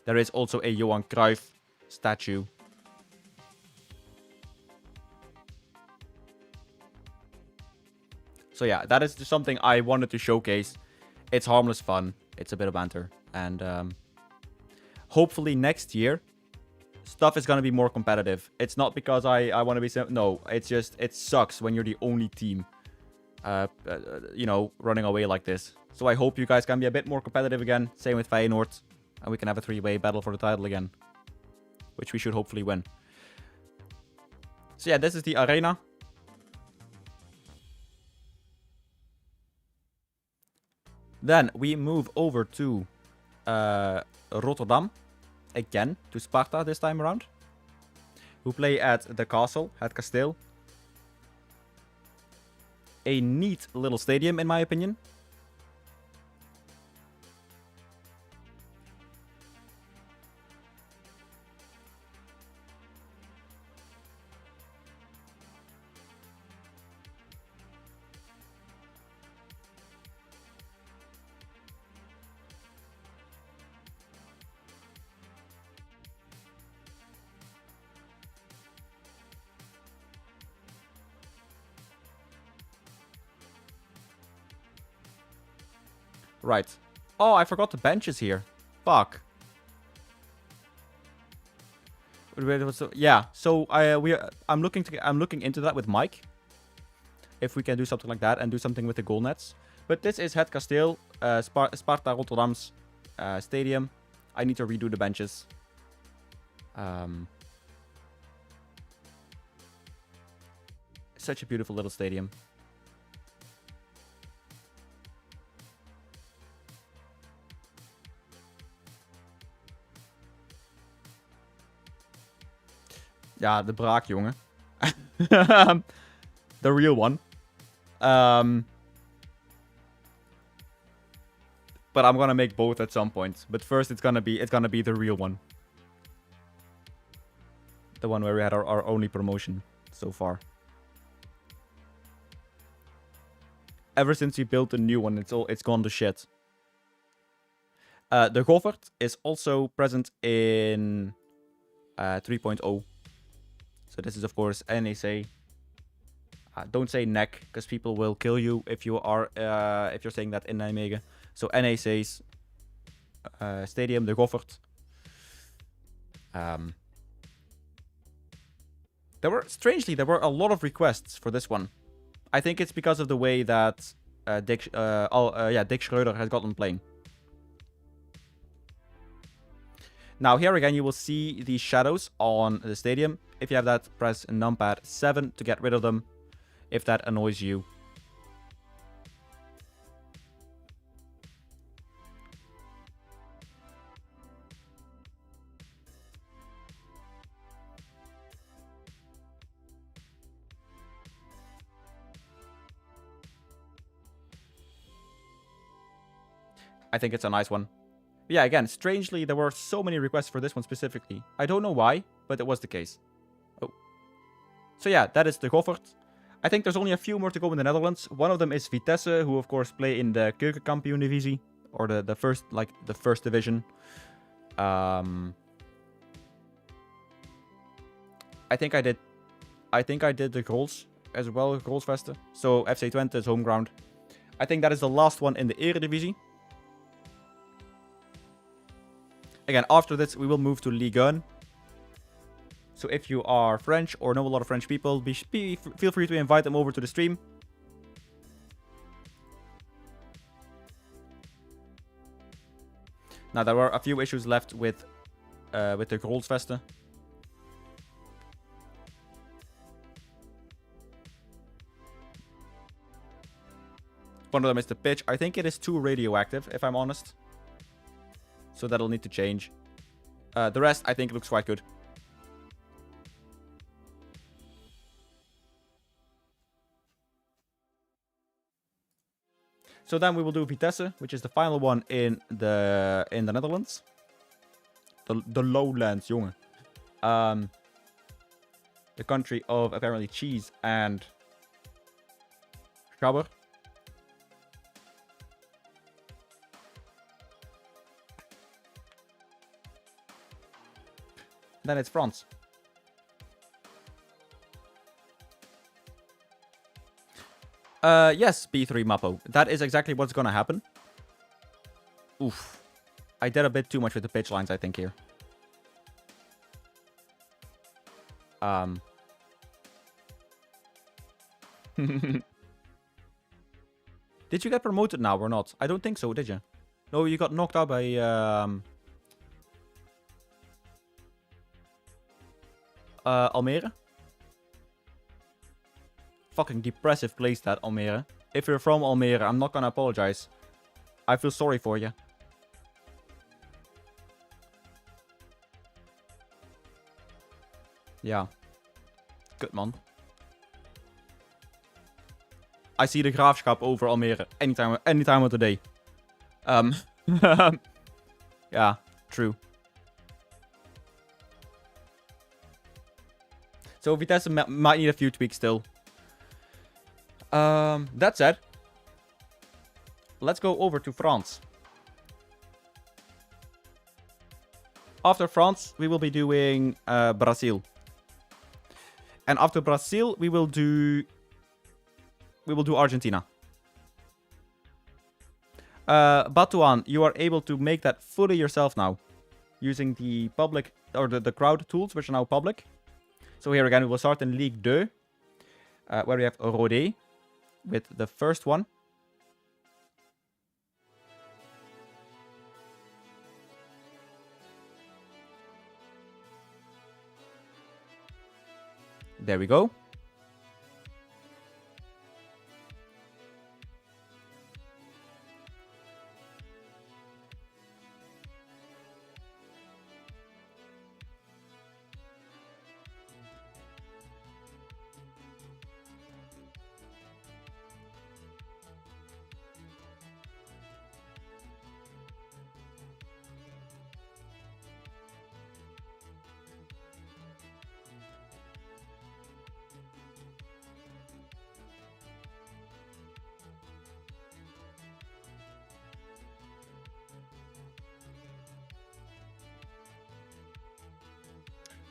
There is also a Johan Cruyff statue. So yeah, that is just something I wanted to showcase. It's harmless fun. It's a bit of banter. And hopefully next year, stuff is going to be more competitive. It's not because I want to be... No, it's just... It sucks when you're the only team, you know, running away like this. So I hope you guys can be a bit more competitive again. Same with Feyenoord. And we can have a 3-way battle for the title again. Which we should hopefully win. So yeah, this is the arena. Then we move over to Rotterdam. Again, to Sparta this time around. Who play at the castle, het kasteel. A neat little stadium, in my opinion. Right. Oh, I forgot the benches here. Fuck. Yeah. So I'm looking into that with Mike. If we can do something like that and do something with the goal nets. But this is het kasteel, Sparta Rotterdam's stadium. I need to redo the benches. Such a beautiful little stadium. Ja, de braak, jongen. The real one. But I'm gonna make both at some point. But first, it's gonna be the real one. The one where we had our only promotion so far. Ever since we built the new one, it's gone to shit. The Goffert is also present in 3.0. So this is, of course, NAC. Don't say NEC, because people will kill you if you're saying that in Nijmegen. So NAC's stadium, the Goffert. There were a lot of requests for this one. I think it's because of the way that Dick Schreuder has gotten playing. Now here again, you will see these shadows on the stadium. If you have that, press numpad 7 to get rid of them, if that annoys you. I think it's a nice one. But yeah, again, strangely, there were so many requests for this one specifically. I don't know why, but it was the case. Oh. So yeah, that is the Goffert. I think there's only a few more to go in the Netherlands. One of them is Vitesse, who of course play in the Keukenkampioen-divisie, or the first division. I think I did the Grols as well, Grolsvesten. So FC Twente is home ground. I think that is the last one in the Eredivisie. Again, after this, we will move to Ligue 1. So if you are French or know a lot of French people, feel free to invite them over to the stream. Now, there were a few issues left with the Grolsvesten. One of them is the pitch. I think it is too radioactive, if I'm honest. So that'll need to change. The rest, I think, looks quite good. So then we will do Vitesse, which is the final one in the Netherlands. The lowlands, jongen. The country of apparently cheese and gabber. Then it's France. Yes, B3 Mappo. That is exactly what's gonna happen. Oof. I did a bit too much with the pitch lines, I think, here. Did you get promoted now or not? I don't think so, did you? No, you got knocked out by, Almere? Fucking depressive place, that Almere. If you're from Almere, I'm not gonna apologize. I feel sorry for you. Yeah. Good, man. I see the Graafschap over Almere anytime of the day. Yeah, true. So Vitesse might need a few tweaks still. That said, let's go over to France. After France, we will be doing Brazil. And after Brazil, we will do Argentina. Batuan, you are able to make that fully yourself now, using the public or the crowd tools, which are now public. So here again, we will start in Ligue 2, where we have Rodé with the first one. There we go.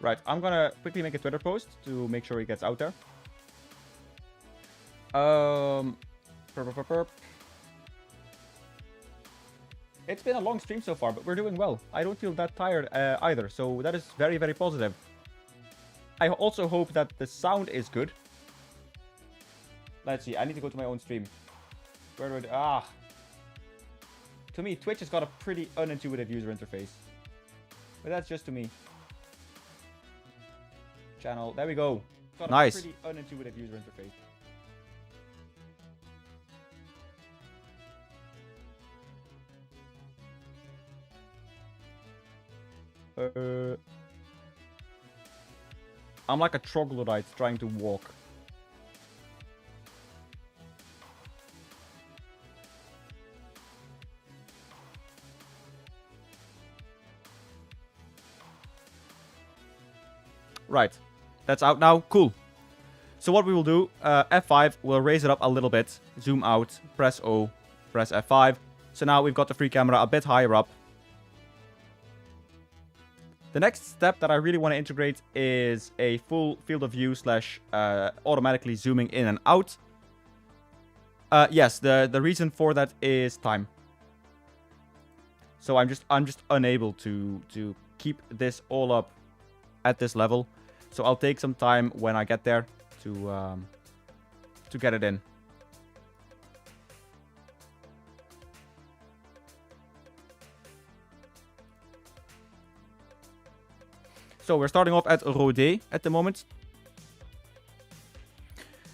Right, I'm gonna quickly make a Twitter post to make sure it gets out there. It's been a long stream so far, but we're doing well. I don't feel that tired either, so that is very, very positive. I also hope that the sound is good. Let's see, I need to go to my own stream. Where do I... To me, Twitch has got a pretty unintuitive user interface. But that's just to me. Channel. There we go. Got Nice. a pretty unintuitive user interface. I'm like a troglodyte trying to walk. Right. That's out now. Cool. So what we will do, F5, we'll raise it up a little bit. Zoom out, press O, press F5. So now we've got the free camera a bit higher up. The next step that I really want to integrate is a full field of view slash automatically zooming in and out. Yes, the reason for that is time. So I'm just unable to keep this all up at this level. So I'll take some time when I get there to get it in. So we're starting off at Rodé at the moment.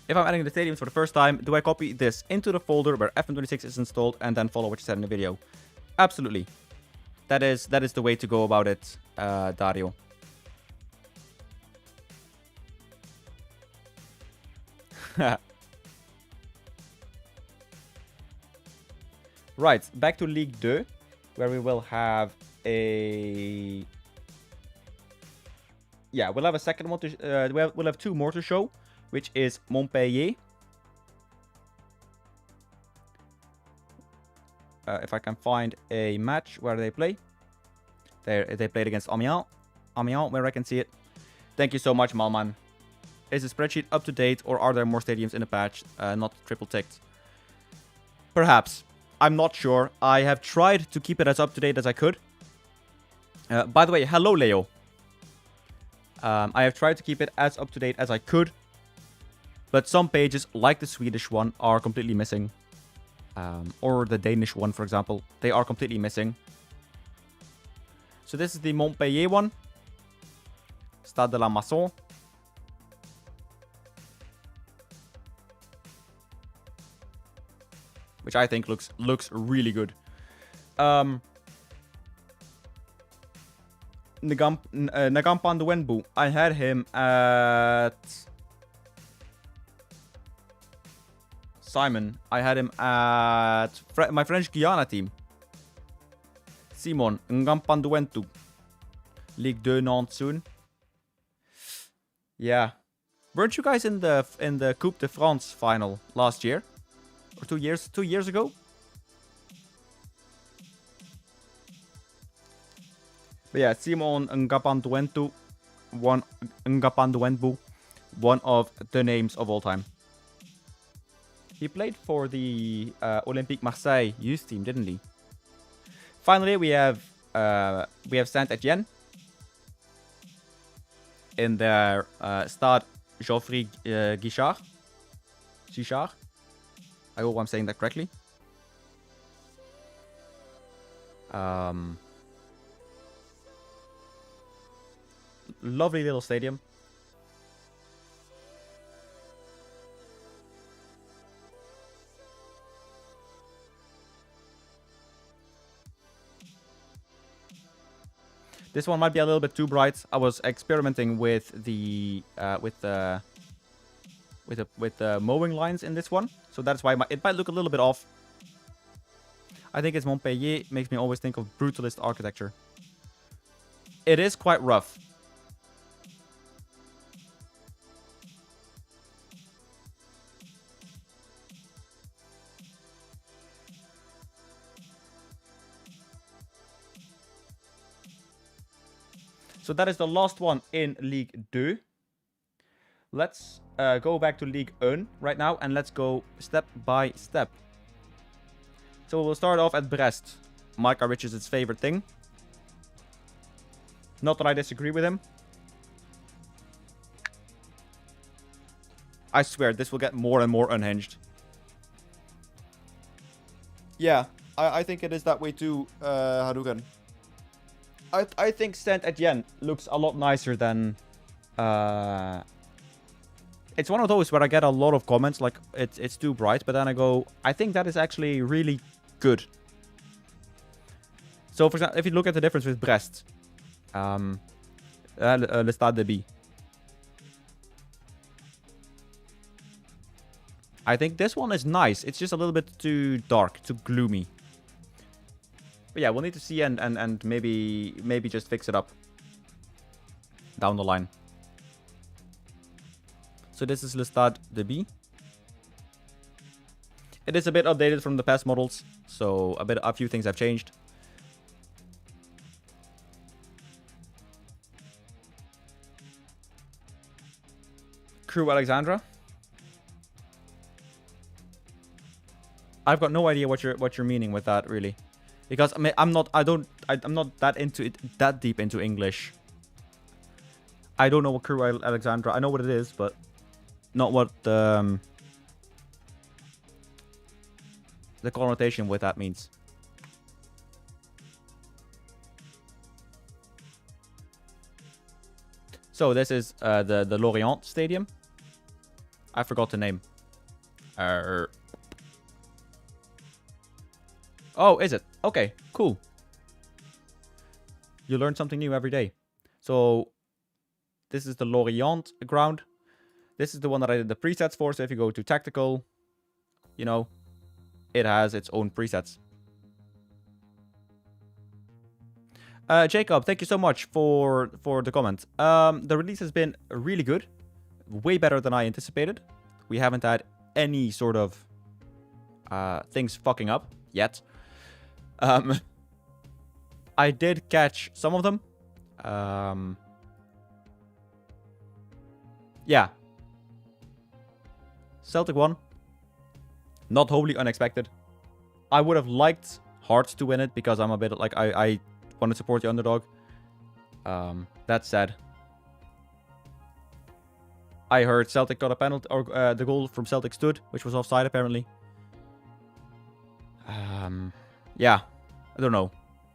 If I'm adding the stadiums for the first time, do I copy this into the folder where FM26 is installed and then follow what you said in the video? Absolutely. That is the way to go about it, Dario. Right, back to Ligue 2, where we will have a... Yeah, we'll have a second one to... we'll have two more to show, which is Montpellier. If I can find a match where they play. They played against Amiens. Amiens, where I can see it. Thank you so much, Malman. Is the spreadsheet up to date, or are there more stadiums in the patch not triple ticked? Perhaps. I'm not sure. I have tried to keep it as up to date as I could. By the way, hello, Leo. I have tried to keep it as up to date as I could. But some pages, like the Swedish one, are completely missing. Or the Danish one, for example. They are completely missing. So this is the Montpellier one. Stade de la Masson. Which I think looks really good. Nagampan Duenbu. I had him at... Simon. I had him at my French Guiana team. Simon Nagampan Duentu. Ligue 2 Nantes soon. Yeah. Weren't you guys in the Coupe de France final last year? Or 2 years ago? But yeah, Simon Ngapanduentu, one of the names of all time. He played for the Olympique Marseille youth team, didn't he? Finally, we have Saint-Etienne in their Stade Geoffroy Guichard. I hope I'm saying that correctly. Lovely little stadium. This one might be a little bit too bright. I was experimenting with the mowing lines in this one, so that's why it might look a little bit off. I think it's Montpellier. Makes me always think of brutalist architecture. It is quite rough. So that is the last one in Ligue 2. Let's go back to Ligue 1 right now, and let's go step by step. So we'll start off at Brest. Micah Richards' favorite thing. Not that I disagree with him. I swear, this will get more and more unhinged. Yeah, I think it is that way too, Hadouken. I think Saint-Étienne looks a lot nicer than... It's one of those where I get a lot of comments like it's too bright, but then I go, I think that is actually really good. So for example, if you look at the difference with Brest, Le Stade de B. I think this one is nice. It's just a little bit too dark, too gloomy. But yeah, we'll need to see and maybe just fix it up down the line. So this is Le Stade de B. It is a bit updated from the past models, so a few things have changed. Crew Alexandra. I've got no idea what you're meaning with that, really, because I mean I'm not that into it, that deep into English. I don't know what Crew Alexandra. I know what it is, but not what the connotation with that means. So this is the Lorient Stadium. I forgot the name. Oh, is it? Okay, cool. You learn something new every day. So this is the Lorient ground. This is the one that I did the presets for. So if you go to tactical, you know, it has its own presets. Jacob, thank you so much for the comment. The release has been really good. Way better than I anticipated. We haven't had any sort of things fucking up yet. I did catch some of them. Yeah. Celtic won. Not wholly unexpected. I would have liked Hearts to win it because I'm a bit like I want to support the underdog. That said, I heard Celtic got a penalty, or the goal from Celtic stood, which was offside apparently. Yeah, I don't know.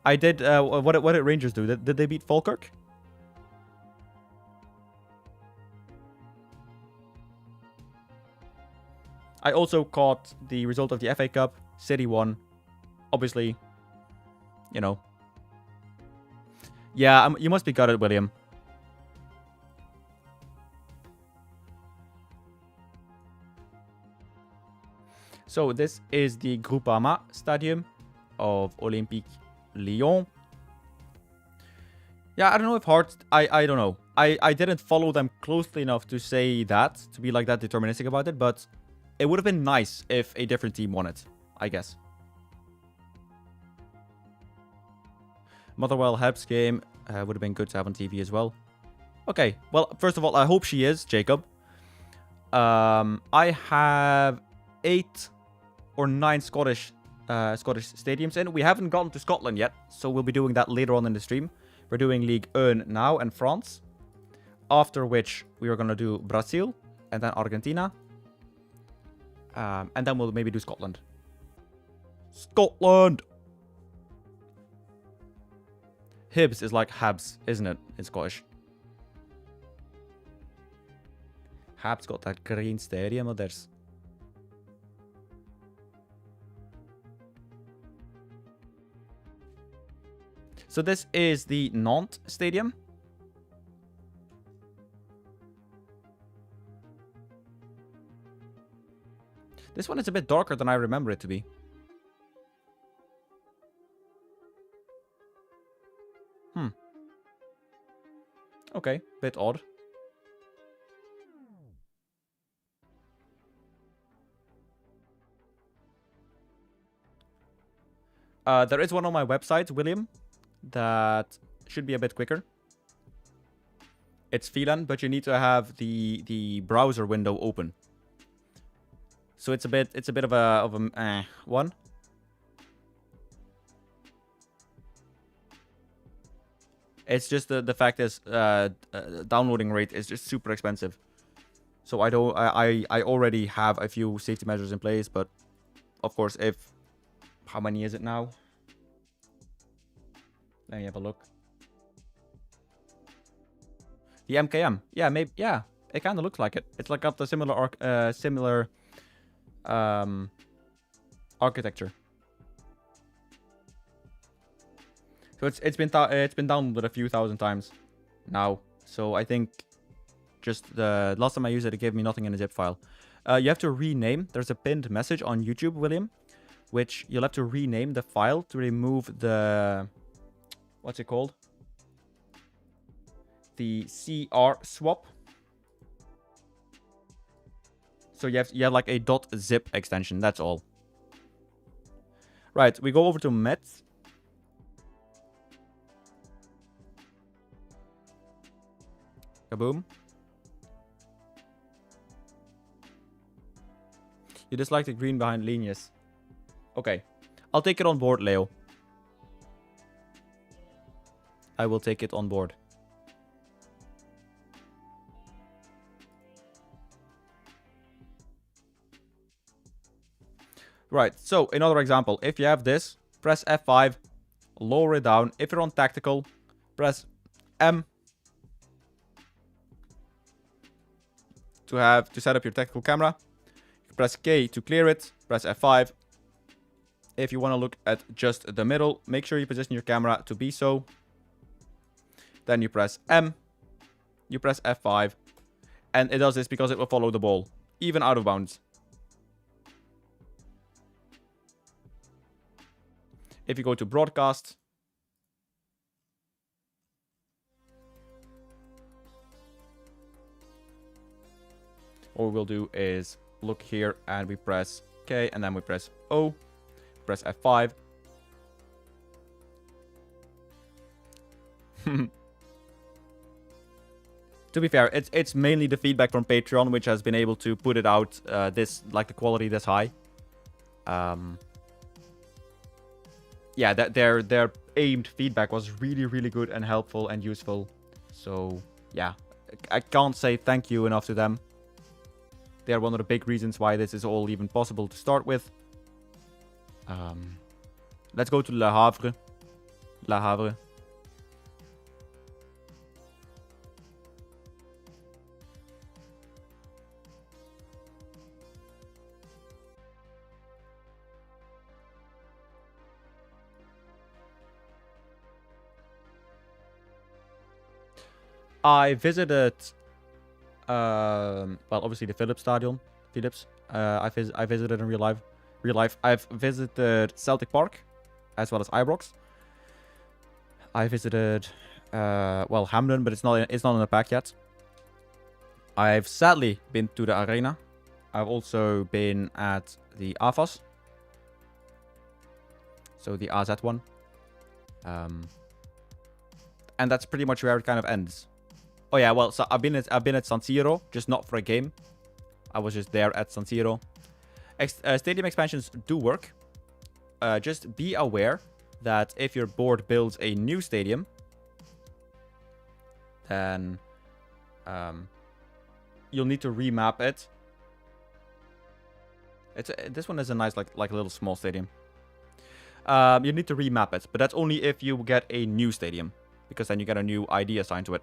I did. What did Rangers do? Did they beat Falkirk? I also caught the result of the FA Cup. City won. Obviously, you know. Yeah, you must be gutted, William. So this is the Groupama Stadium of Olympique Lyon. Yeah, I don't know if Hearts... I don't know. I didn't follow them closely enough to say that, to be like that deterministic about it, but it would have been nice if a different team won it, I guess. Motherwell Hebs game would have been good to have on TV as well. Okay, well, first of all, I hope she is, Jacob. I have 8 or 9 Scottish stadiums in. We haven't gotten to Scotland yet, so we'll be doing that later on in the stream. We're doing Ligue 1 now and France. After which, we are going to do Brazil and then Argentina. And then we'll maybe do Scotland. Scotland! Hibs is like Habs, isn't it, in Scottish? Habs got that green stadium of theirs. So this is the Nantes Stadium. This one is a bit darker than I remember it to be. Okay, bit odd. There is one on my website, William, that should be a bit quicker. It's VLAN, but you need to have the browser window open. So it's a bit of a one. It's just the fact is downloading rate is just super expensive. So I already have a few safety measures in place, but of course how many is it now? Let me have a look. The MKM. Yeah, maybe. Yeah, it kind of looks like it. It's like got the similar architecture. So it's been downloaded a few thousand times now. So I think just the last time I used it, it gave me nothing in a zip file. You have to rename. There's a pinned message on YouTube, William, which you'll have to rename the file to remove the, what's it called? The CR swap. So you have like a .zip extension. That's all. Right, we go over to Met. Kaboom. You dislike the green behind Linus. Okay. I'll take it on board, Leo. I will take it on board. Right, so another example. If you have this, press F5, lower it down. If you're on tactical, press M to set up your tactical camera. Press K to clear it. Press F5. If you want to look at just the middle, make sure you position your camera to be so. Then you press M. You press F5. And it does this because it will follow the ball, even out of bounds. If you go to broadcast, what we'll do is look here and we press K and then we press O, press F5. To be fair, it's mainly the feedback from Patreon which has been able to put it out the quality this high. Yeah, their aimed feedback was really good and helpful and useful. So yeah, I can't say thank you enough to them. They're one of the big reasons why this is all even possible to start with. Let's go to Le Havre. Le Havre. I visited, well, obviously the Philips Stadium. I visited in real life. I've visited Celtic Park, as well as Ibrox. I visited, well, Hampden, but it's not in the pack yet. I've sadly been to the arena. I've also been at the AFAS, so the AZ one. And that's pretty much where it kind of ends. Oh yeah, well, so I've been at San Siro, just not for a game. I was just there at San Siro. Stadium expansions do work. Just be aware that if your board builds a new stadium, then you'll need to remap it. This one is a nice like a little small stadium. You need to remap it, but that's only if you get a new stadium, because then you get a new ID assigned to it.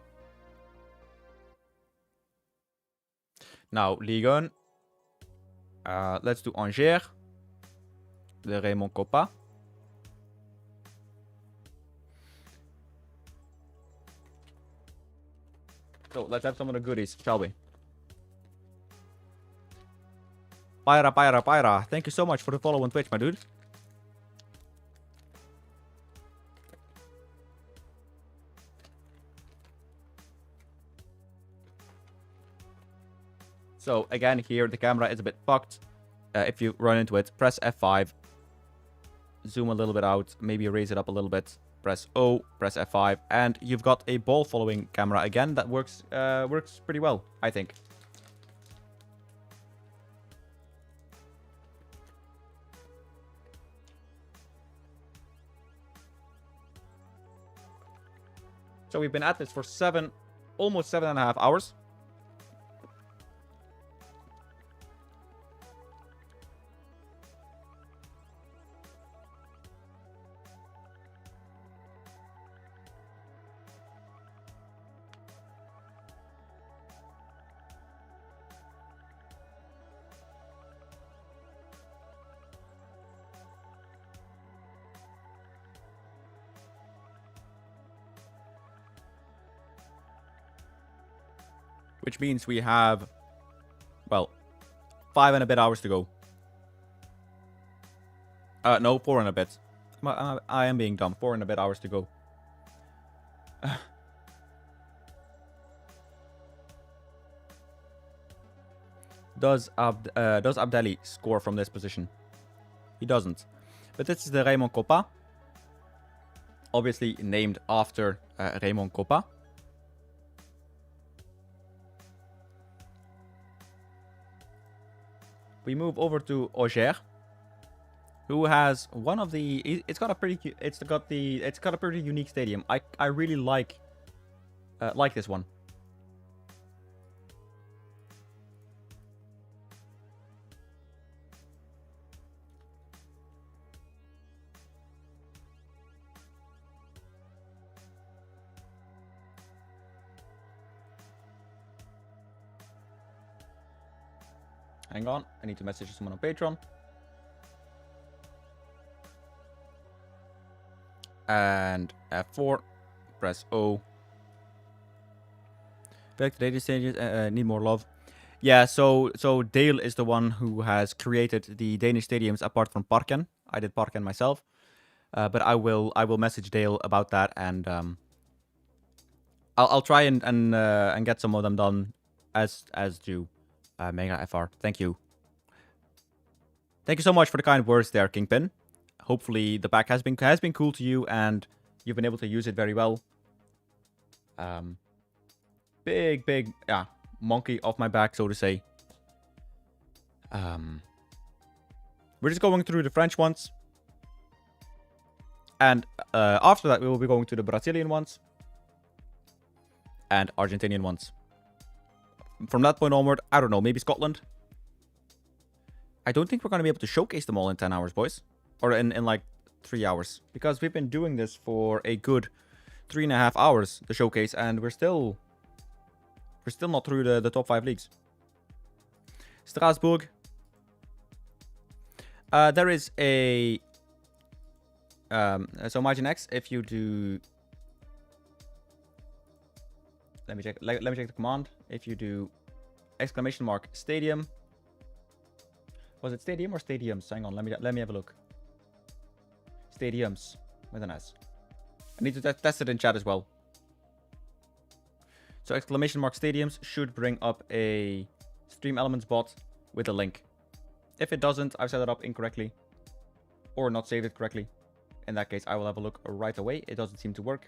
Now, Ligue 1. Let's do Angers. The Raymond Coppa. So, let's have some of the goodies, shall we? Pyra. Thank you so much for the follow on Twitch, my dude. So again, here the camera is a bit fucked. If you run into it, press F5. Zoom a little bit out. Maybe raise it up a little bit. Press O, press F5. And you've got a ball following camera again. That works pretty well, I think. So we've been at this for almost 7.5 hours. which means we have, well, 5 and a bit hours to go. No, 4 and a bit. I am being dumb. 4 and a bit hours to go. Does Abdelli score from this position? He doesn't. But this is the Raymond Coppa. Obviously named after Raymond Coppa. We move over to Auger, who has one of the. It's got a pretty unique stadium. I really like this one. Hang on, I need to message someone on Patreon. And F4, press O. Back to data stages, need more love. Yeah, so Dale is the one who has created the Danish stadiums apart from Parken. I did Parken myself, but I will message Dale about that, and I'll try and get some of them done as due. Mega FR, thank you. Thank you so much for the kind words there, Kingpin. Hopefully the pack has been cool to you and you've been able to use it very well. Big monkey off my back, so to say. We're just going through the French ones, and after that we will be going to the Brazilian ones and Argentinian ones. From that point onward, I don't know, maybe Scotland. I don't think we're going to be able to showcase them all in 10 hours, boys. Or in like 3 hours. Because we've been doing this for a good 3.5 hours, the showcase, and we're still not through the top 5 leagues. Strasbourg. There is a... so Margin X, if you do... Let me check the command. If you do ! Stadium. Was it Stadium or Stadiums? Hang on, let me have a look. Stadiums with an S. I need to test it in chat as well. So ! Stadiums should bring up a Stream Elements bot with a link. If it doesn't, I've set it up incorrectly or not saved it correctly. In that case, I will have a look right away. It doesn't seem to work.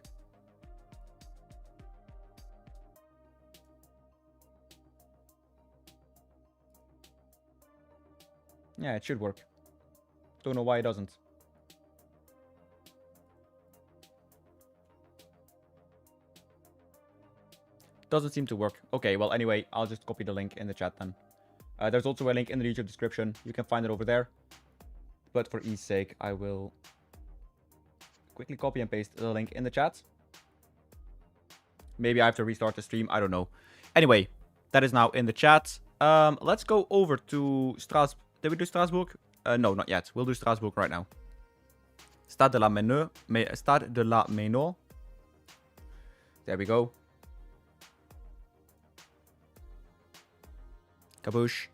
Yeah, it should work. Don't know why it doesn't. Doesn't seem to work. Okay, well, anyway, I'll just copy the link in the chat then. There's also a link in the YouTube description. You can find it over there. But for ease sake, I will quickly copy and paste the link in the chat. Maybe I have to restart the stream. I don't know. Anyway, that is now in the chat. Let's go over to Strasbourg. Did we do Strasbourg? No, not yet. We'll do Strasbourg right now. Stade de la Méno. There we go. Kaboosh.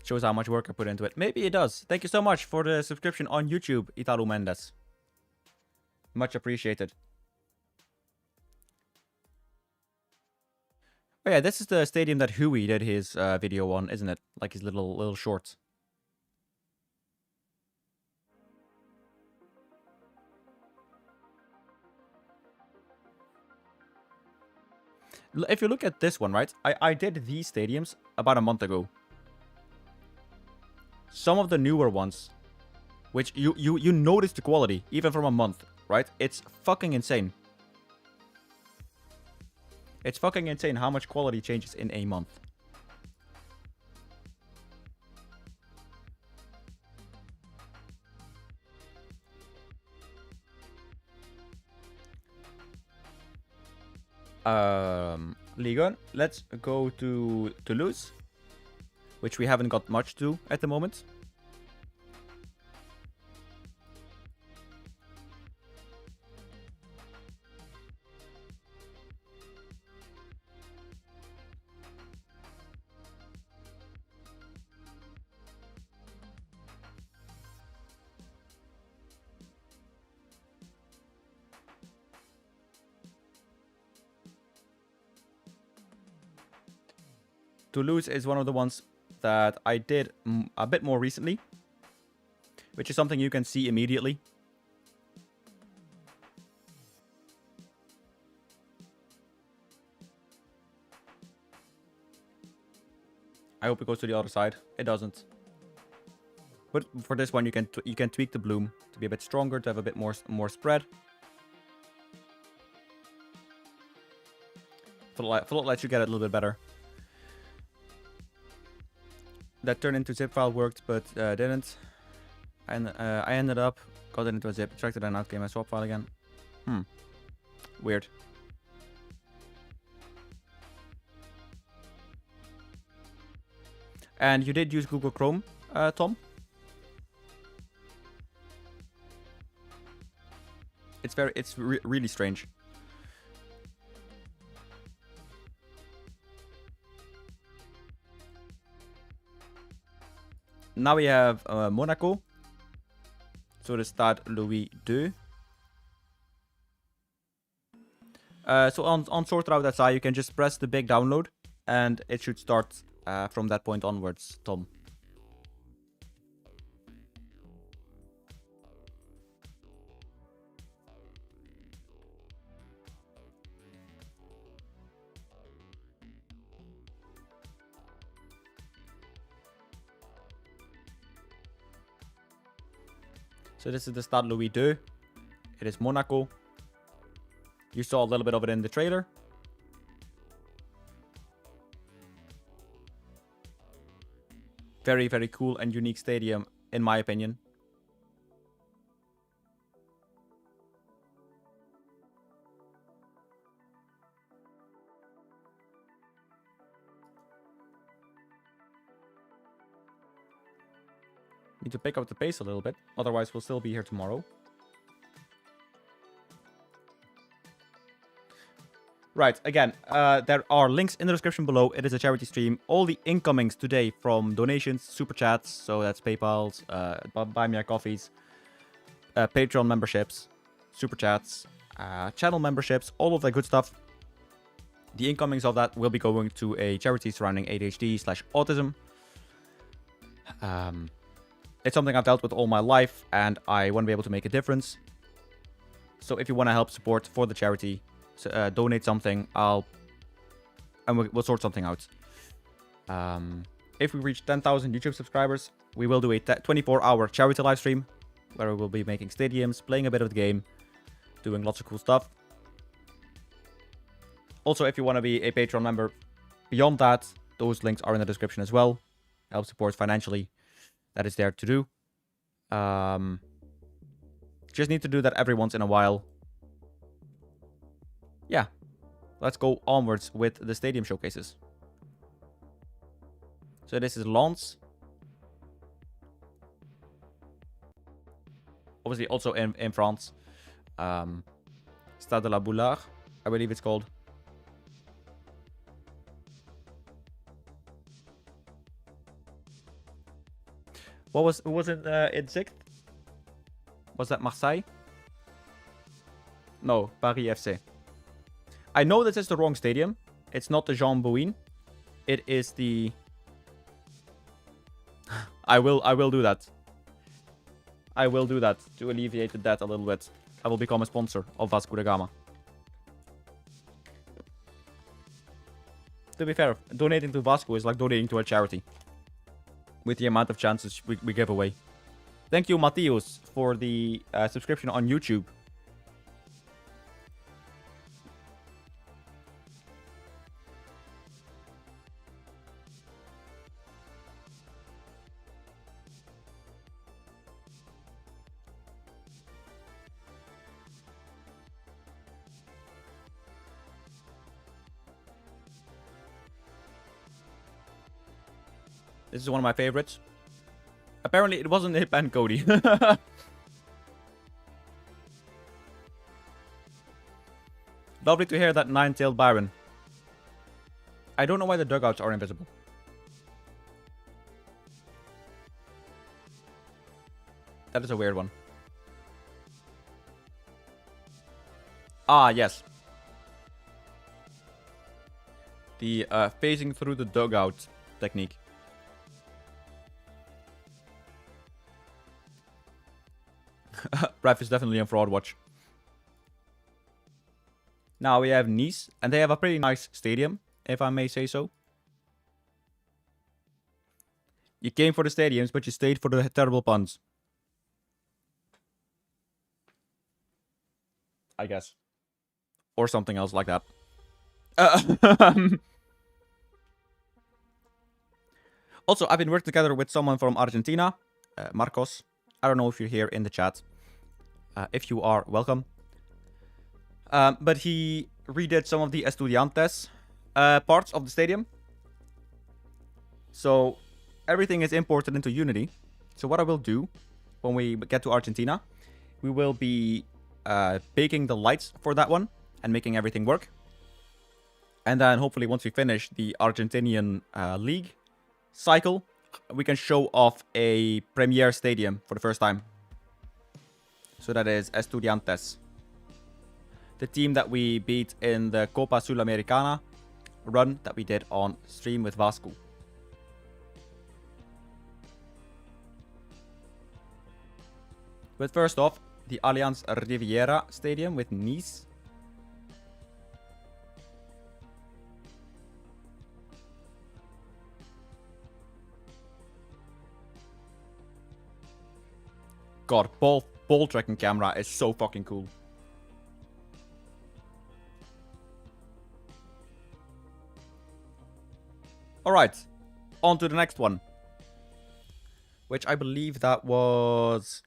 Shows how much work I put into it. Maybe it does. Thank you so much for the subscription on YouTube, Italo Mendes. Much appreciated. Oh yeah, this is the stadium that Huey did his video on, isn't it? Like his little shorts. If you look at this one, right? I did these stadiums about a month ago. Some of the newer ones, which you notice the quality, even from a month, right? It's fucking insane. It's fucking insane how much quality changes in a month. Ligue 1. Let's go to Toulouse, which we haven't got much to at the moment. Toulouse is one of the ones that I did a bit more recently, which is something you can see immediately. I hope it goes to the other side. It doesn't. But for this one, you can tweak the bloom to be a bit stronger, to have a bit more spread. Float lets you get it a little bit better. That turn into zip file worked, but didn't. And I ended up got it into a zip, extracted and out came my swap file again. Weird. And you did use Google Chrome, Tom? It's really strange. Now we have Monaco. So the Stade Louis II. So on sort route SI, you can just press the big download, and it should start from that point onwards, Tom. So this is the Stade Louis II. It is Monaco. You saw a little bit of it in the trailer. Very, very cool and unique stadium, in my opinion. Need to pick up the pace a little bit, otherwise we'll still be here tomorrow. Right, again, there are links in the description below. It is a charity stream. All the incomings today from donations, super chats, so that's PayPal's, buy me a coffees, Patreon memberships, super chats, channel memberships, all of that good stuff. The incomings of that will be going to a charity surrounding ADHD/autism. It's something I've dealt with all my life, and I want to be able to make a difference. So if you want to help support for the charity, donate something, we'll sort something out. If we reach 10,000 YouTube subscribers, we will do a 24-hour charity live stream where we will be making stadiums, playing a bit of the game, doing lots of cool stuff. Also, if you want to be a Patreon member beyond that, those links are in the description as well. Help support financially. That is there to do. Just need to do that every once in a while. Yeah, let's go onwards with the stadium showcases. So this is Lens. Obviously also in France. Stade de la Boulard, I believe it's called. Who was in sixth? Was that Marseille? No, Paris FC. I know this is the wrong stadium. It's not the Jean Bouin. It is the... I will do that. I will do that to alleviate the debt a little bit. I will become a sponsor of Vasco da Gama. To be fair, donating to Vasco is like donating to a charity. With the amount of chances we give away. Thank you, Matthias, for the subscription on YouTube. This is one of my favorites. Apparently, it wasn't Hip and Cody. Lovely to hear that nine-tailed Byron. I don't know why the dugouts are invisible. That is a weird one. Ah, yes. The phasing through the dugout technique. Ref is definitely on Fraud Watch. Now we have Nice, and they have a pretty nice stadium, if I may say so. You came for the stadiums, but you stayed for the terrible puns. I guess. Or something else like that. Also, I've been working together with someone from Argentina, Marcos. I don't know if you're here in the chat. If you are, welcome. But he redid some of the Estudiantes parts of the stadium. So everything is imported into Unity. So what I will do when we get to Argentina, we will be baking the lights for that one and making everything work. And then hopefully once we finish the Argentinian league cycle, we can show off a Premier Stadium for the first time. So that is Estudiantes. The team that we beat in the Copa Sudamericana run that we did on stream with Vasco. But first off, the Allianz Riviera Stadium with Nice. God, ball tracking camera is so fucking cool. Alright, on to the next one. Which I believe that was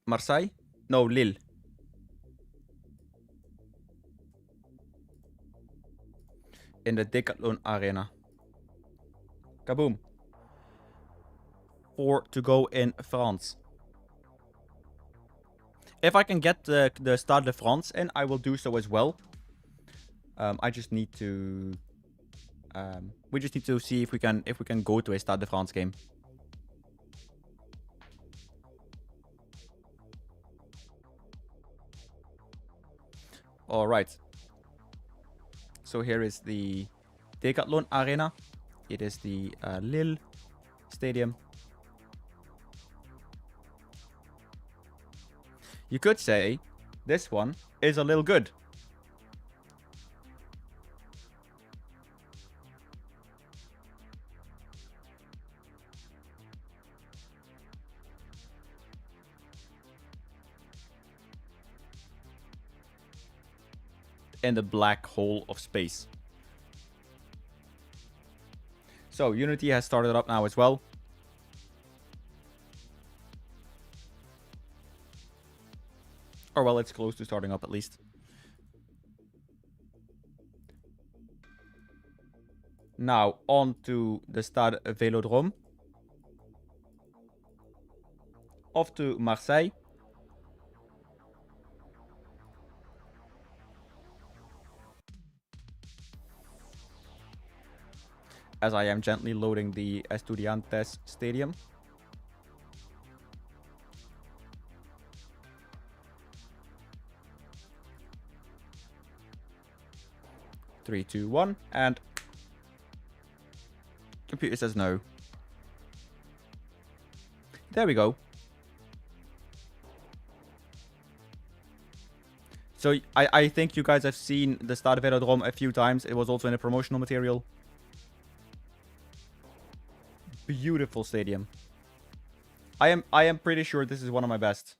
Marseille? No, Lille. In the Decathlon Arena. Kaboom. 4 to go in France. If I can get the Stade de France in, I will do so as well. I just need to... we just need to see if we can go to a Stade de France game. Alright. So here is the Decathlon Arena. It is the Lille Stadium. You could say this one is a little good. In the black hole of space. So Unity has started up now as well. Or well, it's close to starting up at least. Now on to the Stade Vélodrome. Off to Marseille. As I am gently loading the Estudiantes Stadium. Three, two, one, and computer says no. There we go. So I think you guys have seen the Stade Vélodrome a few times. It was also in a promotional material. Beautiful stadium. I am pretty sure this is one of my best.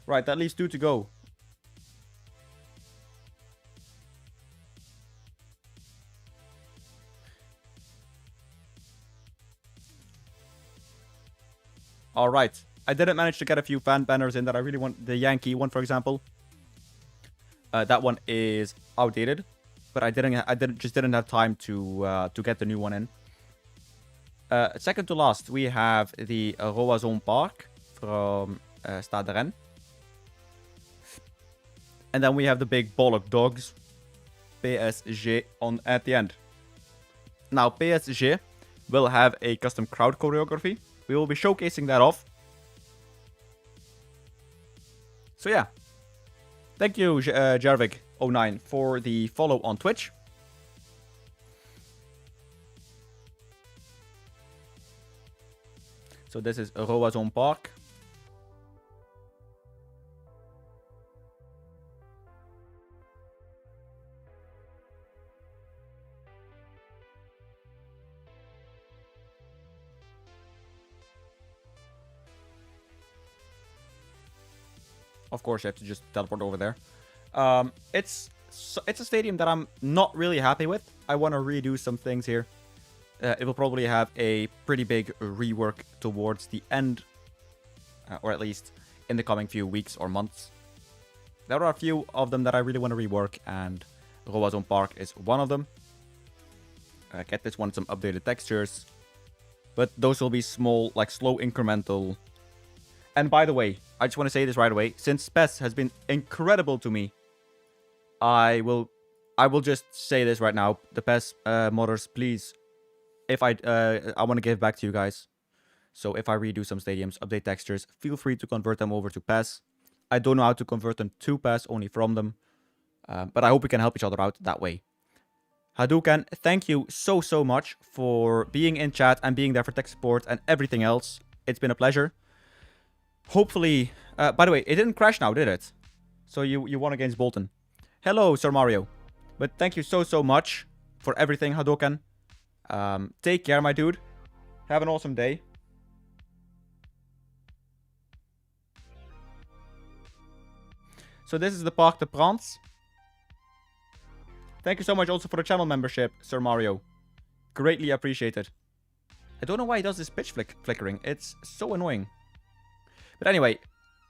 Right, that leaves 2 to go. Alright. I didn't manage to get a few fan banners in that I really want. The Yankee one, for example. That one is outdated. But I just didn't have time to get the new one in. Second to last, we have the Roazhon Park from Stade Rennes. And then we have the big bollock dogs, PSG, at the end. Now, PSG will have a custom crowd choreography. We will be showcasing that off. So yeah. Thank you, Jarvik09, for the follow on Twitch. So this is Roazhon Park. Of course, you have to just teleport over there. It's a stadium that I'm not really happy with. I want to redo some things here. It will probably have a pretty big rework towards the end, or at least in the coming few weeks or months. There are a few of them that I really want to rework, and Roazhon Park is one of them. Get this one some updated textures, but those will be small, like slow incremental. And by the way, I just want to say this right away. Since PES has been incredible to me, I will just say this right now. The PES modders, please. If I want to give back to you guys. So if I redo some stadiums, update textures, feel free to convert them over to PES. I don't know how to convert them to PES, only from them. But I hope we can help each other out that way. Hadouken, thank you so much for being in chat and being there for tech support and everything else. It's been a pleasure. Hopefully, by the way, it didn't crash now, did it? So you won against Bolton. Hello, Sir Mario. But thank you so much for everything, Hadouken. Take care, my dude. Have an awesome day. So this is the Parc de France. Thank you so much also for the channel membership, Sir Mario. Greatly appreciated. I don't know why he does this pitch flickering. It's so annoying. But anyway,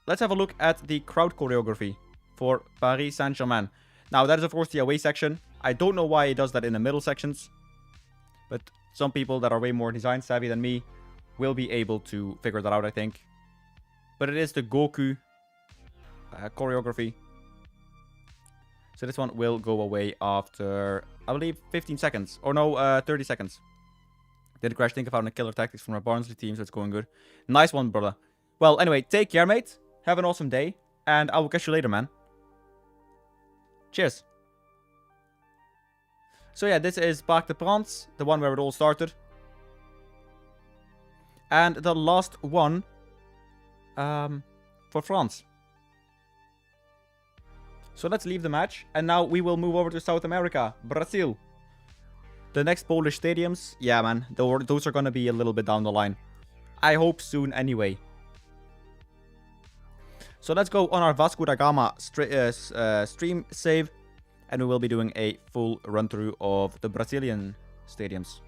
let's have a look at the crowd choreography for Paris Saint-Germain. Now, that is of course the away section. I don't know why he does that in the middle sections. But some people that are way more design savvy than me will be able to figure that out, I think. But it is the Goku choreography. So this one will go away after, I believe, 15 seconds. Or no, 30 seconds. Did Crash think I found a killer tactics from our Barnsley team, so it's going good. Nice one, brother. Well, anyway, take care, mate. Have an awesome day. And I will catch you later, man. Cheers. So yeah, this is Parc de France, the one where it all started. And the last one for France. So let's leave the match. And now we will move over to South America, Brazil. The next Polish stadiums, yeah, man, those are going to be a little bit down the line. I hope soon anyway. So let's go on our Vasco da Gama stream save. And we will be doing a full run-through of the Brazilian stadiums.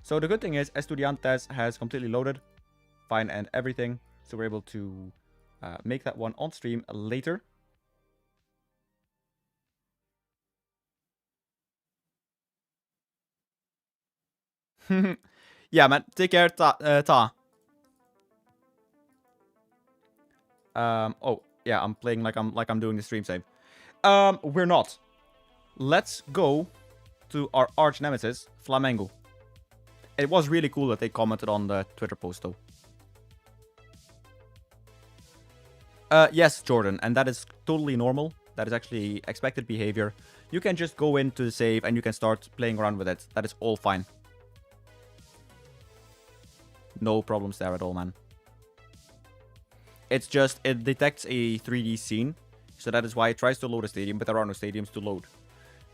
So the good thing is, Estudiantes has completely loaded. Fine and everything. So we're able to make that one on stream later. Yeah, man. Take care, Ta. Oh, yeah, I'm playing like I'm doing the stream save. We're not. Let's go to our arch nemesis, Flamengo. It was really cool that they commented on the Twitter post, though. Yes, Jordan, and that is totally normal. That is actually expected behavior. You can just go into the save and you can start playing around with it. That is all fine. No problems there at all, man. It's just, it detects a 3D scene. So that is why it tries to load a stadium, but there are no stadiums to load.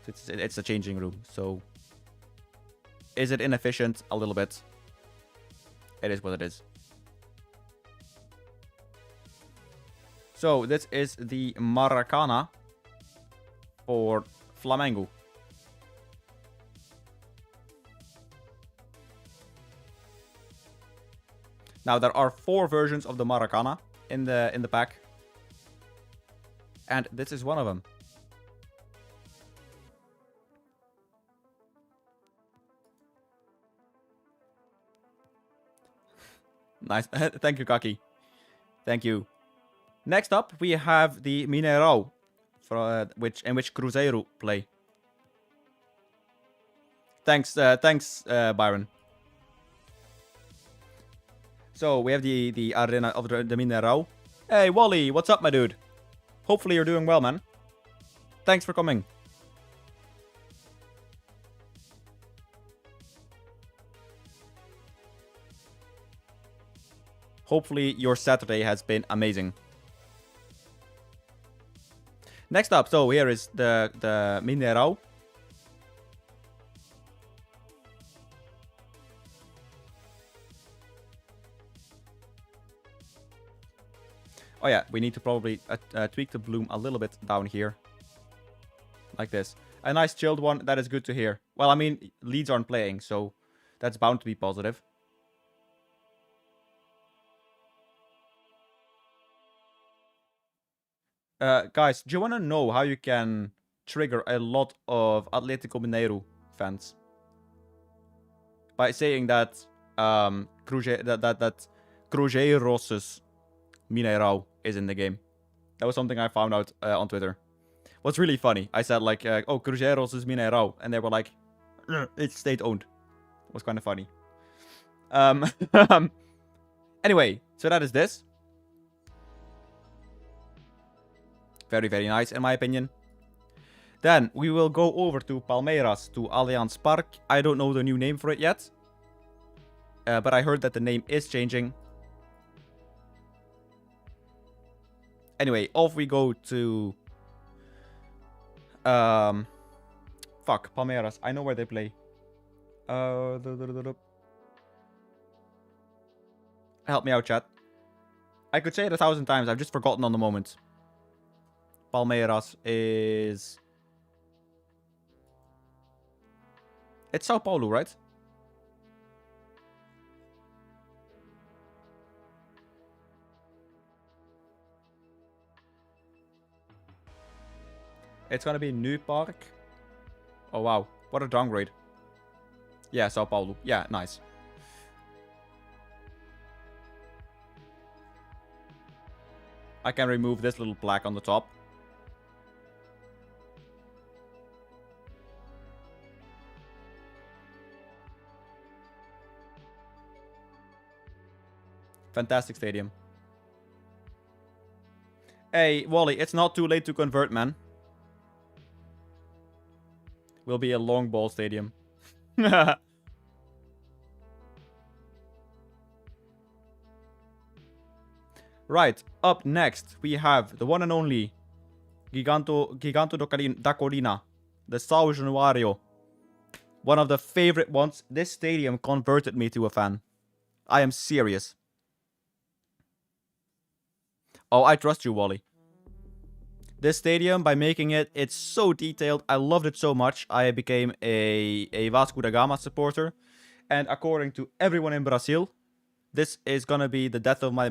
So it's a changing room. So, is it inefficient? A little bit. It is what it is. So, this is the Maracana for Flamengo. Now, there are 4 versions of the Maracana in the pack. And this is one of them. Nice. Thank you, Kaki. Thank you. Next up, we have the Mineirão for which Cruzeiro play. Thanks, Byron. So we have the Arena of the Mineirão. Hey, Wally, what's up, my dude? Hopefully you're doing well, man. Thanks for coming. Hopefully your Saturday has been amazing. Next up, so here is the Mineirão. Oh yeah, we need to probably tweak the bloom a little bit down here. Like this. A nice chilled one, that is good to hear. Well, I mean, Leeds aren't playing, so that's bound to be positive. Guys, do you want to know how you can trigger a lot of Atlético Mineiro fans? By saying that Cruzeiros Mineirão is in the game. That was something I found out on Twitter. What's really funny, I said like, oh, Cruzeiros is Mineirão, and they were like, it's state-owned. It was kind of funny. Anyway, so that is this. Very, very nice, in my opinion. Then, we will go over to Palmeiras, to Allianz Park. I don't know the new name for it yet. But I heard that the name is changing. Anyway, off we go to... fuck, Palmeiras. I know where they play. Help me out, chat. I could say it 1,000 times. I've just forgotten on the moment. Palmeiras is... It's Sao Paulo, right? It's gonna be New Park. Oh, wow. What a downgrade. Yeah, Sao Paulo. Yeah, nice. I can remove this little plaque on the top. Fantastic stadium. Hey, Wally, it's not too late to convert, man. Will be a long ball stadium. Right, up next, we have the one and only Giganto da Colina, the São Januário. One of the favorite ones. This stadium converted me to a fan. I am serious. Oh, I trust you, Wally. This stadium, by making it, it's so detailed. I loved it so much. I became a Vasco da Gama supporter. And according to everyone in Brazil, this is gonna be the death of my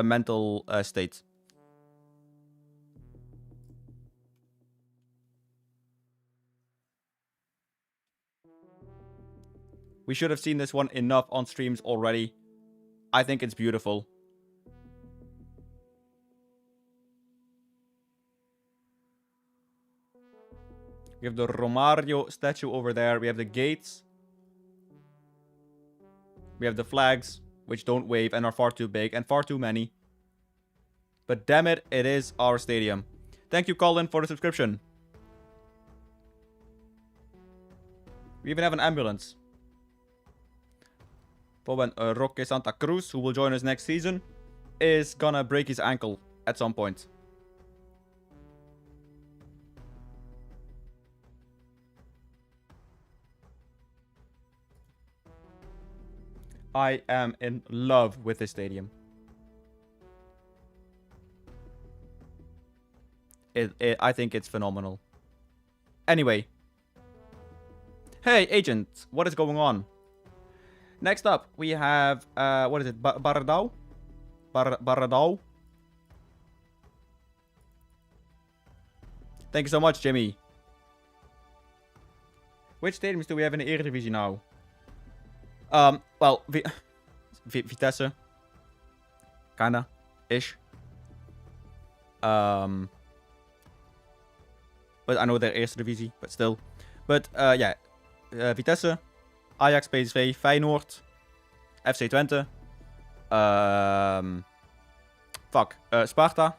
mental state. We should have seen this one enough on streams already. I think it's beautiful. We have the Romario statue over there. We have the gates. We have the flags, which don't wave and are far too big and far too many. But damn it, it is our stadium. Thank you, Colin, for the subscription. We even have an ambulance. For when Roque Santa Cruz, who will join us next season, is gonna break his ankle at some point. I am in love with this stadium. I think it's phenomenal. Anyway. Hey, agent. What is going on? Next up, we have, what is it? Baradão? Baradão? Thank you so much, Jimmy. Which stadiums do we have in the Eredivisie now? Well, Vitesse. Kinda. Ish. But I know they're Eerste Divisie, but still. But yeah, Vitesse, Ajax, PSV, Feyenoord, FC Twente. Sparta.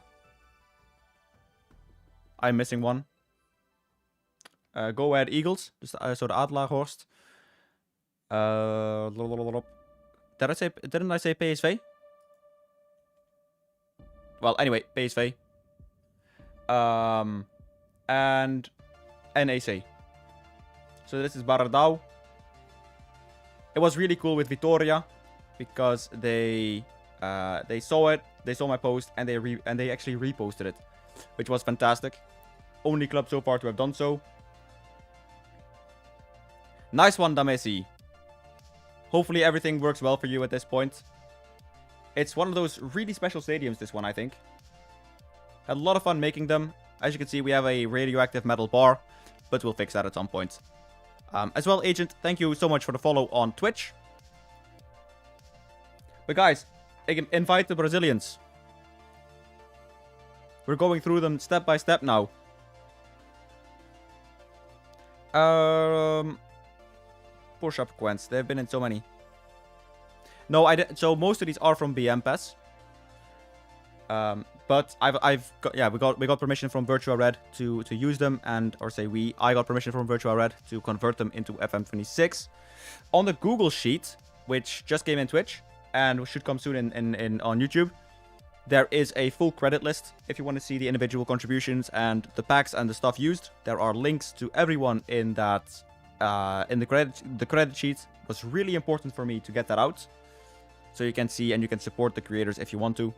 I'm missing one. Go Ahead Eagles, dus so the Adlerhorst. Didn't I say PSV? Well, anyway, PSV. And NAC. So this is Baradao. It was really cool with Vitoria because they saw it, they saw my post, and they actually reposted it, which was fantastic. Only club so far to have done so. Nice one, Damesi. Hopefully everything works well for you at this point. It's one of those really special stadiums, this one, I think. Had a lot of fun making them. As you can see, we have a radioactive metal bar, but we'll fix that at some point. As well, Agent, thank you so much for the follow on Twitch. But guys, invite the Brazilians. We're going through them step by step now. Push-up Quents. They've been in so many. No, I didn't. So most of these are from BM Pass. But we got permission from Virtua Red to use them, and I got permission from Virtua Red to convert them into FM26. On the Google Sheet, which just came in Twitch and should come soon on YouTube, there is a full credit list if you want to see the individual contributions and the packs and the stuff used. There are links to everyone in that in the credit sheet. It was really important for me to get that out, so you can see and you can support the creators if you want to.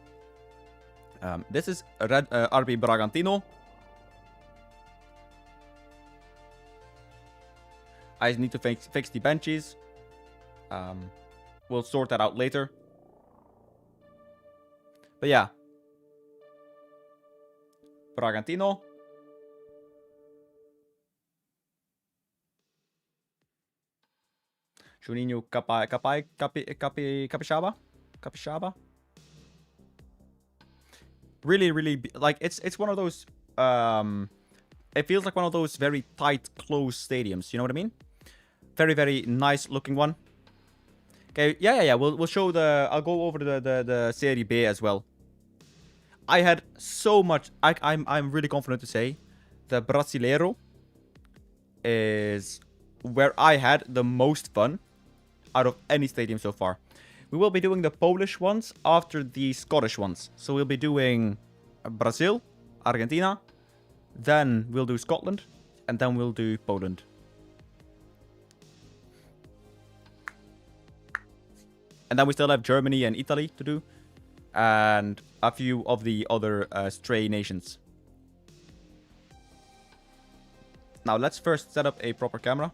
This is RB Bragantino. I need to fix the benches. We'll sort that out later. But yeah. Bragantino. Juninho Capixaba. Really, like, it's one of those, it feels like one of those very tight, closed stadiums, you know what I mean? Very nice looking one. Okay, yeah, we'll show I'll go over the Serie B as well. I had so much, I'm really confident to say, the Brasileiro is where I had the most fun out of any stadium so far. We will be doing the Polish ones after the Scottish ones. So we'll be doing Brazil, Argentina, then we'll do Scotland, and then we'll do Poland. And then we still have Germany and Italy to do, and a few of the other stray nations. Now let's first set up a proper camera.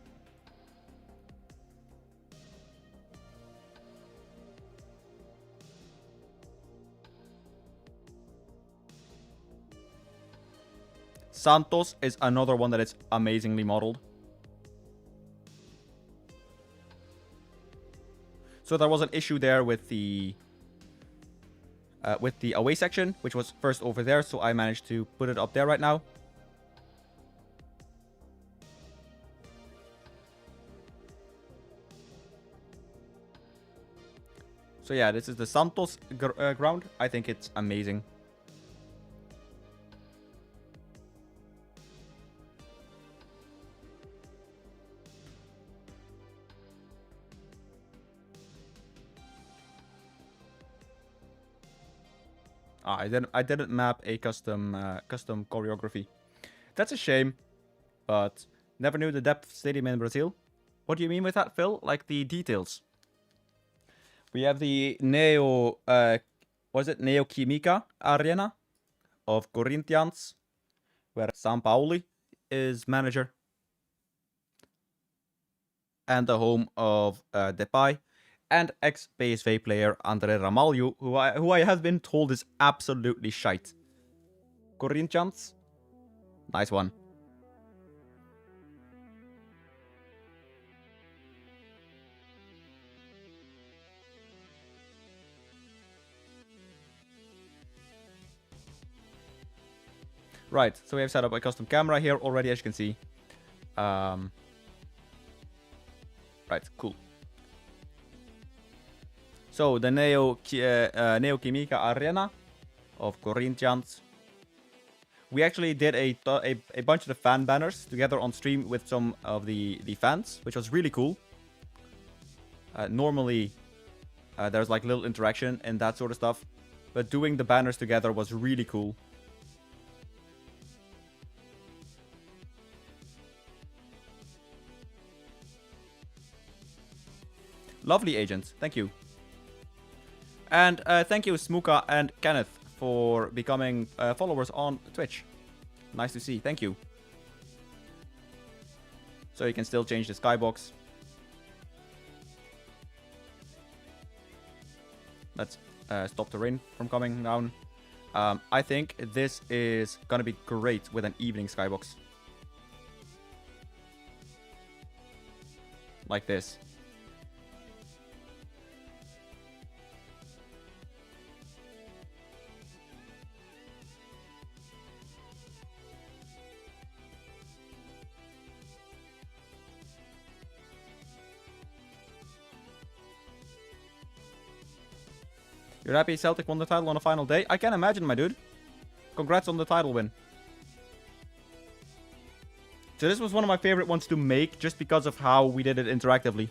Santos is another one that is amazingly modeled. So there was an issue there with the away section, which was first over there, so I managed to put it up there right now. So yeah, this is the Santos ground. I think it's amazing. I didn't map a custom choreography. That's a shame, but never knew the depth stadium in Brazil. What do you mean with that, Phil? Like the details? We have the Neoquímica Arena of Corinthians, where Sampaoli is manager, and the home of Depay. And ex-PSV player André Ramalho, who I have been told is absolutely shite. Corinthians. Nice one. Right, so we have set up a custom camera here already, as you can see. Right, cool. So the Neoquímica Arena of Corinthians. We actually did a bunch of the fan banners together on stream with some of the fans, which was really cool. Normally, there's like little interaction and that sort of stuff, but doing the banners together was really cool. Lovely, agents. Thank you. And thank you, Smuka and Kenneth, for becoming followers on Twitch. Nice to see. Thank you. So you can still change the skybox. Let's stop the rain from coming down. I think this is gonna be great with an evening skybox. Like this. You're happy Celtic won the title on the final day? I can imagine, my dude. Congrats on the title win. So this was one of my favorite ones to make, just because of how we did it interactively.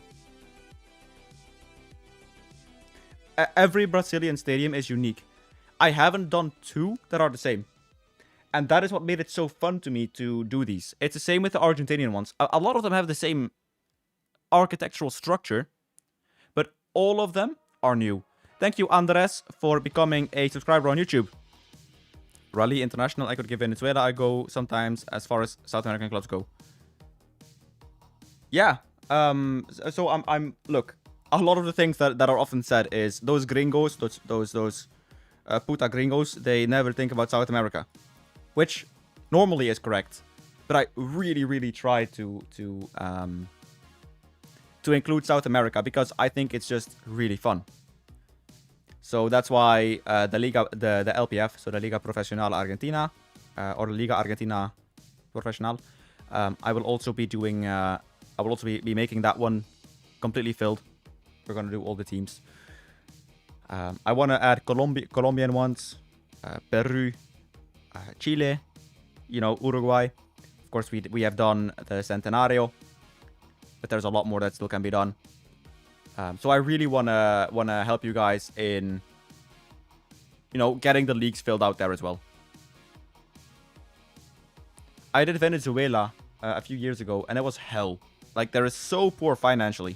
Every Brazilian stadium is unique. I haven't done two that are the same. And that is what made it so fun to me to do these. It's the same with the Argentinian ones. A lot of them have the same architectural structure, but all of them are new. Thank you, Andres, for becoming a subscriber on YouTube. Rally International, I could give Venezuela a go sometimes, as far as South American clubs go. Yeah. So I'm look. A lot of the things that are often said is those gringos, those puta gringos, they never think about South America, which normally is correct. But I really try to include South America because I think it's just really fun. So that's why the LPF, so the Liga Profesional Argentina, or Liga Argentina Profesional, I will also be doing. I will also be making that one completely filled. We're gonna do all the teams. I want to add Colombian ones, Peru, Chile, Uruguay. Of course, we have done the Centenario, but there's a lot more that still can be done. So I really wanna help you guys in, getting the leagues filled out there as well. I did Venezuela a few years ago, and it was hell. Like, they're so poor financially.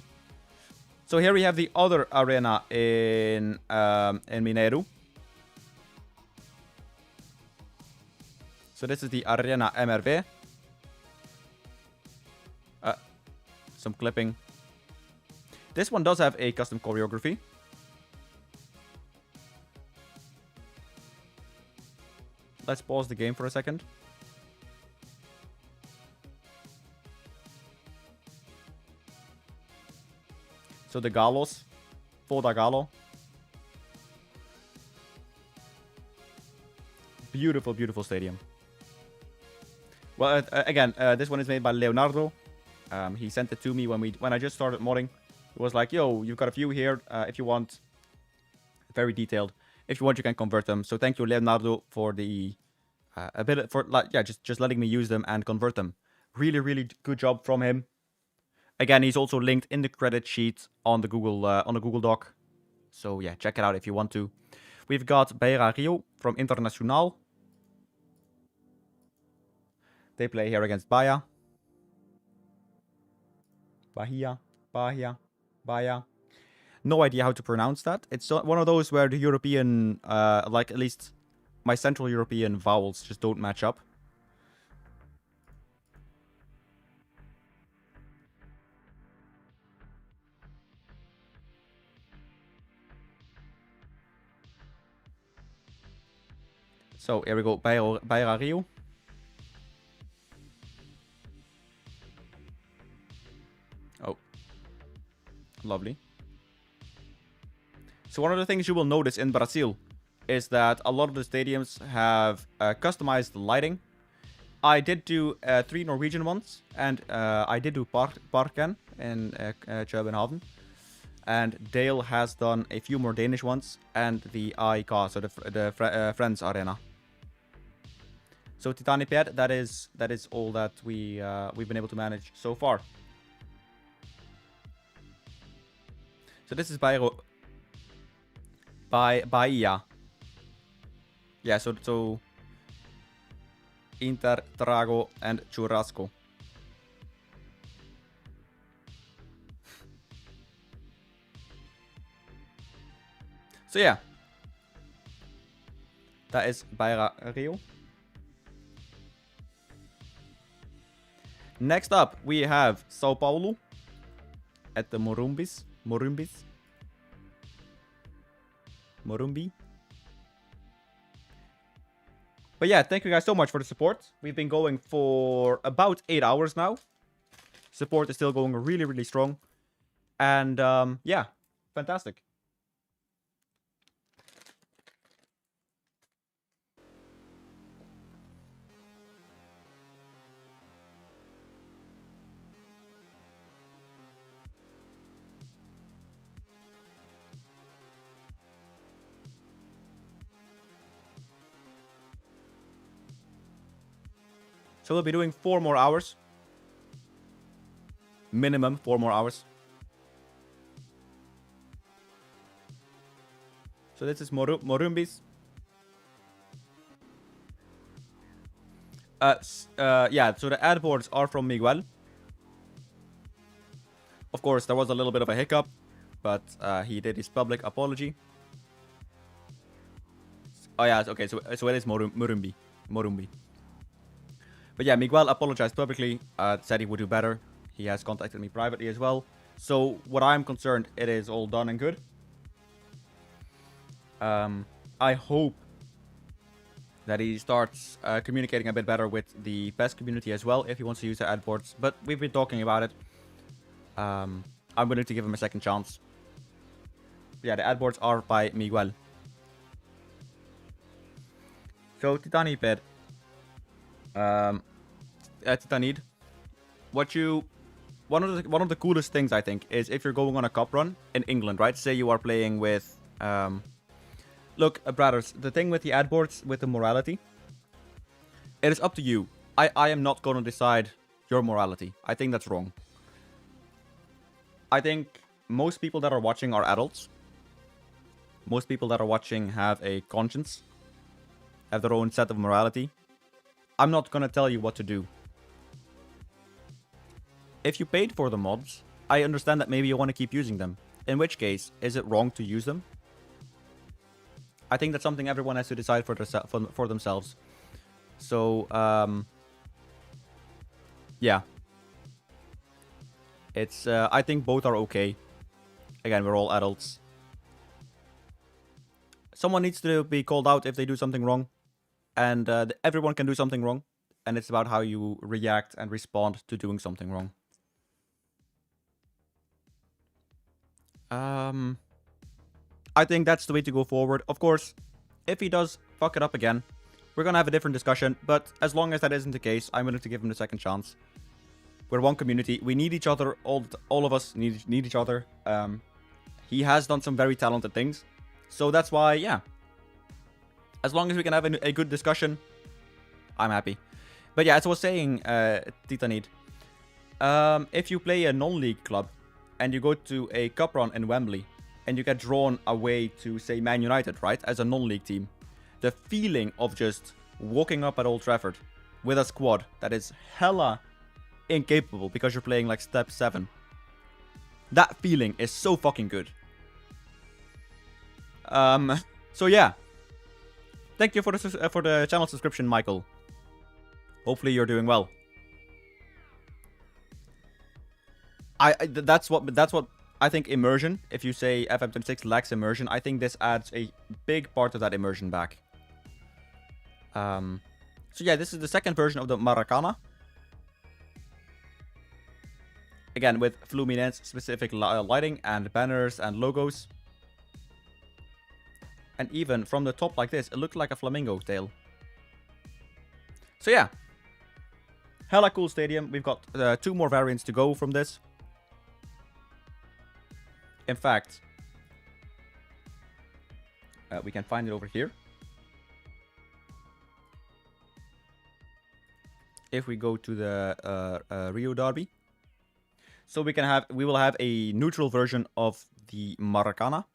So here we have the other arena in Mineiro. So this is the Arena MRV. Some clipping. This one does have a custom choreography. Let's pause the game for a second. So the Galos, Foda Galo. Beautiful, beautiful stadium. Well, again, this one is made by Leonardo. He sent it to me when I just started modding. It was like, yo, you've got a few here. If you want, very detailed. If you want, you can convert them. So thank you, Leonardo, for the just letting me use them and convert them. Really good job from him. Again, he's also linked in the credit sheet on the Google Doc. So yeah, check it out if you want to. We've got Beira Rio from Internacional. They play here against Bahia. No idea how to pronounce that. It's one of those where the European, like at least my Central European vowels just don't match up. So here we go, Beira Rio. Oh, lovely. So one of the things you will notice in Brazil is that a lot of the stadiums have customized lighting I did do 3 Norwegian ones, and I did do Parken in København. And Dale has done a few more Danish ones, and the AIK, so the Friends Arena. So Titaniped, that is all that we've been able to manage so far. So this is Bahia. Yeah, so Inter, Trago, and Churrasco. So yeah, that is Beira Rio. Next up, we have Sao Paulo at the Morumbi. But yeah, thank you guys so much for the support. We've been going for about 8 hours now. Support is still going really, really strong. And yeah, fantastic. So we'll be doing 4 more hours. Minimum 4 more hours. So this is Morumbis. Yeah, so the ad boards are from Miguel. Of course, there was a little bit of a hiccup, but he did his public apology. Oh yeah, okay, so it is Morumbi. But yeah, Miguel apologized publicly, said he would do better. He has contacted me privately as well. So what I'm concerned, it is all done and good. I hope that he starts communicating a bit better with the PES community as well, if he wants to use the ad boards. But we've been talking about it. I'm willing to give him a second chance. Yeah, the ad boards are by Miguel. So Titaniped. Titanid. One of the coolest things I think is if you're going on a cup run in England, right? Say you are playing with look, brothers, the thing with the ad boards, with the morality, it is up to you. I am not going to decide your morality. I think that's wrong. I think most people that are watching are adults. Most people that are watching have a conscience, have their own set of morality. I'm not going to tell you what to do. If you paid for the mods, I understand that maybe you want to keep using them. In which case, is it wrong to use them? I think that's something everyone has to decide for themselves. So, yeah. It's, I think both are okay. Again, we're all adults. Someone needs to be called out if they do something wrong. And everyone can do something wrong. And it's about how you react and respond to doing something wrong. I think that's the way to go forward. Of course, if he does fuck it up again, we're going to have a different discussion. But as long as that isn't the case, I'm willing to give him the second chance. We're one community. We need each other. All of us need each other. He has done some very talented things. So that's why, yeah. As long as we can have a good discussion, I'm happy. But yeah, as I was saying, Titanid, if you play a non-league club and you go to a cup run in Wembley and you get drawn away to, say, Man United, right, as a non-league team, the feeling of just walking up at Old Trafford with a squad that is hella incapable because you're playing like step 7. That feeling is so fucking good. So yeah. Thank you for the channel subscription, Michael. Hopefully you're doing well. That's what I think immersion. If you say FM26 lacks immersion, I think this adds a big part of that immersion back. So yeah, this is the second version of the Maracana. Again, with Fluminense specific lighting and banners and logos. And even from the top like this, it looked like a flamingo tail. So yeah. Hella cool stadium. We've got 2 more variants to go from this. In fact, we can find it over here. If we go to the Rio Derby. So we will have a neutral version of the Maracana.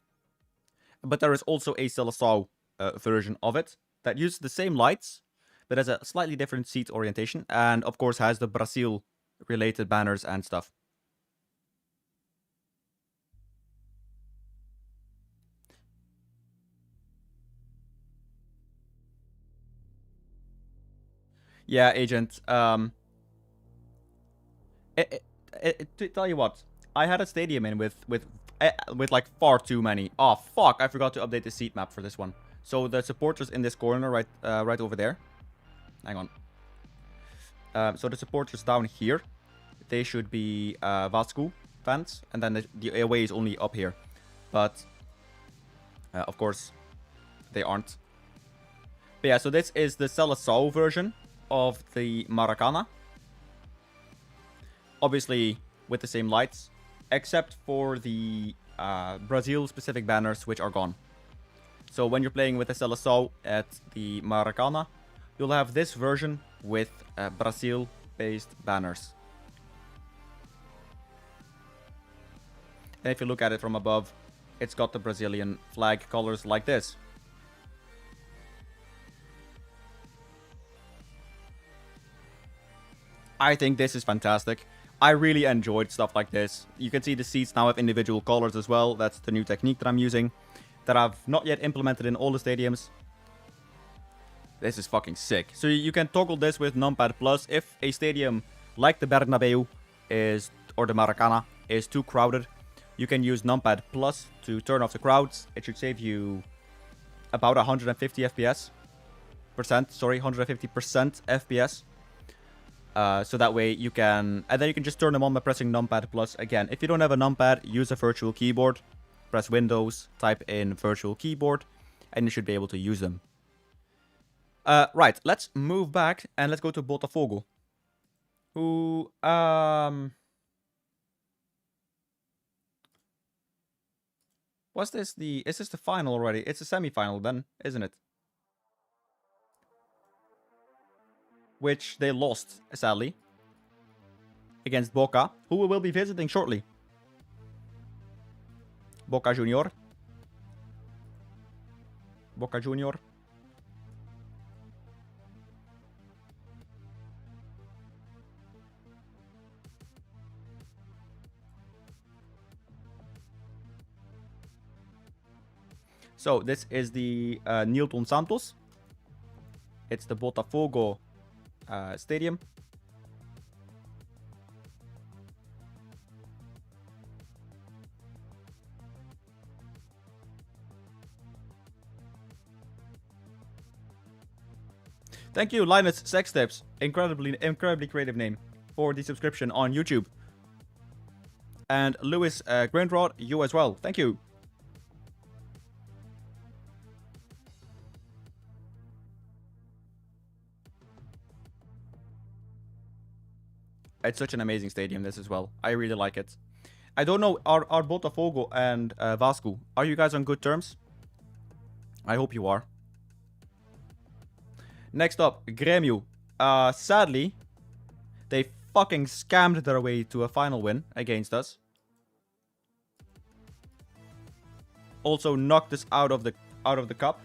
But there is also a Seleção version of it that uses the same lights, but has a slightly different seat orientation, and of course has the Brazil related banners and stuff. Yeah, Agent. To tell you what, I had a stadium in with like far too many. Oh fuck! I forgot to update the seat map for this one. So the supporters in this corner, right over there. Hang on. So the supporters down here, they should be Vasco fans, and then the away is only up here. But of course, they aren't. But yeah, so this is the Seleção version of the Maracana. Obviously with the same lights, except for the Brazil-specific banners, which are gone. So when you're playing with the Seleção at the Maracana, you'll have this version with Brazil-based banners. And if you look at it from above, it's got the Brazilian flag colors like this. I think this is fantastic. I really enjoyed stuff like this. You can see the seats now have individual colors as well. That's the new technique that I'm using, that I've not yet implemented in all the stadiums. This is fucking sick. So you can toggle this with numpad plus. If a stadium like the Bernabeu or the Maracana is too crowded, you can use numpad plus to turn off the crowds. It should save you about 150 FPS. 150% FPS. So that way you can, and then you can just turn them on by pressing numpad plus again. If you don't have a numpad, use a virtual keyboard. Press Windows, type in virtual keyboard, and you should be able to use them. Right, let's move back and let's go to Botafogo. Who, is this the final already? It's a semi-final then, isn't it? Which they lost, sadly, against Boca, who we will be visiting shortly. Boca Junior. Boca Junior. So this is the Nilton Santos. It's the Botafogo stadium. Thank you, Linus Sextips. Incredibly creative name for the subscription on YouTube. And Lewis Grindrod, you as well. Thank you. It's such an amazing stadium, this as well. I really like it. I don't know, are Botafogo and Vasco, are you guys on good terms? I hope you are. Next up, Grêmio. Sadly, they fucking scammed their way to a final win against us. Also knocked us out of the cup.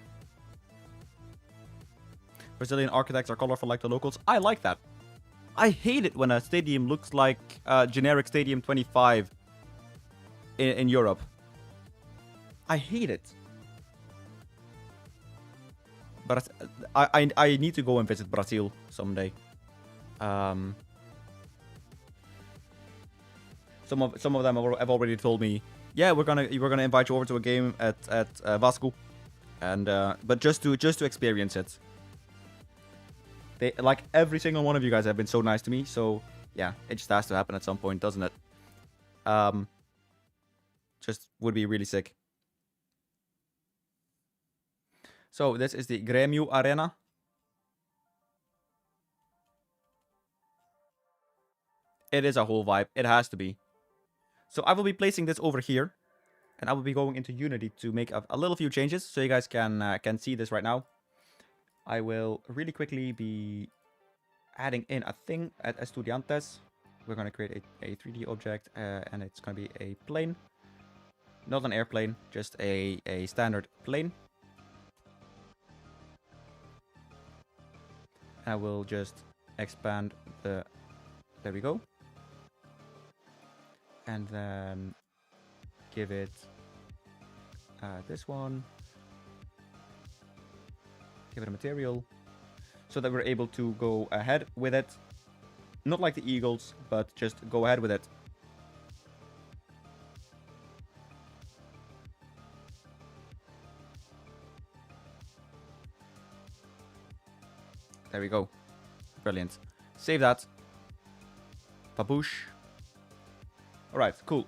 Brazilian architects are colorful like the locals. I like that. I hate it when a stadium looks like generic Stadium 25 in Europe. I hate it. But I need to go and visit Brazil someday. Some of them have already told me, yeah, we're gonna invite you over to a game at Vasco, and but just to experience it. They, like, every single one of you guys have been so nice to me, so yeah, it just has to happen at some point, doesn't it? Just would be really sick. So this is the Grêmio Arena. It is a whole vibe. It has to be. So I will be placing this over here. And I will be going into Unity to make a little few changes. So you guys can see this right now. I will really quickly be adding in a thing at Estudiantes. We're going to create a 3D object. And it's going to be a plane. Not an airplane. Just a standard plane. I will just expand the... There we go. And then give it this one. Give it a material. So that we're able to go ahead with it. Not like the Eagles, but just go ahead with it. There we go. Brilliant. Save that. Baboosh. Alright, cool.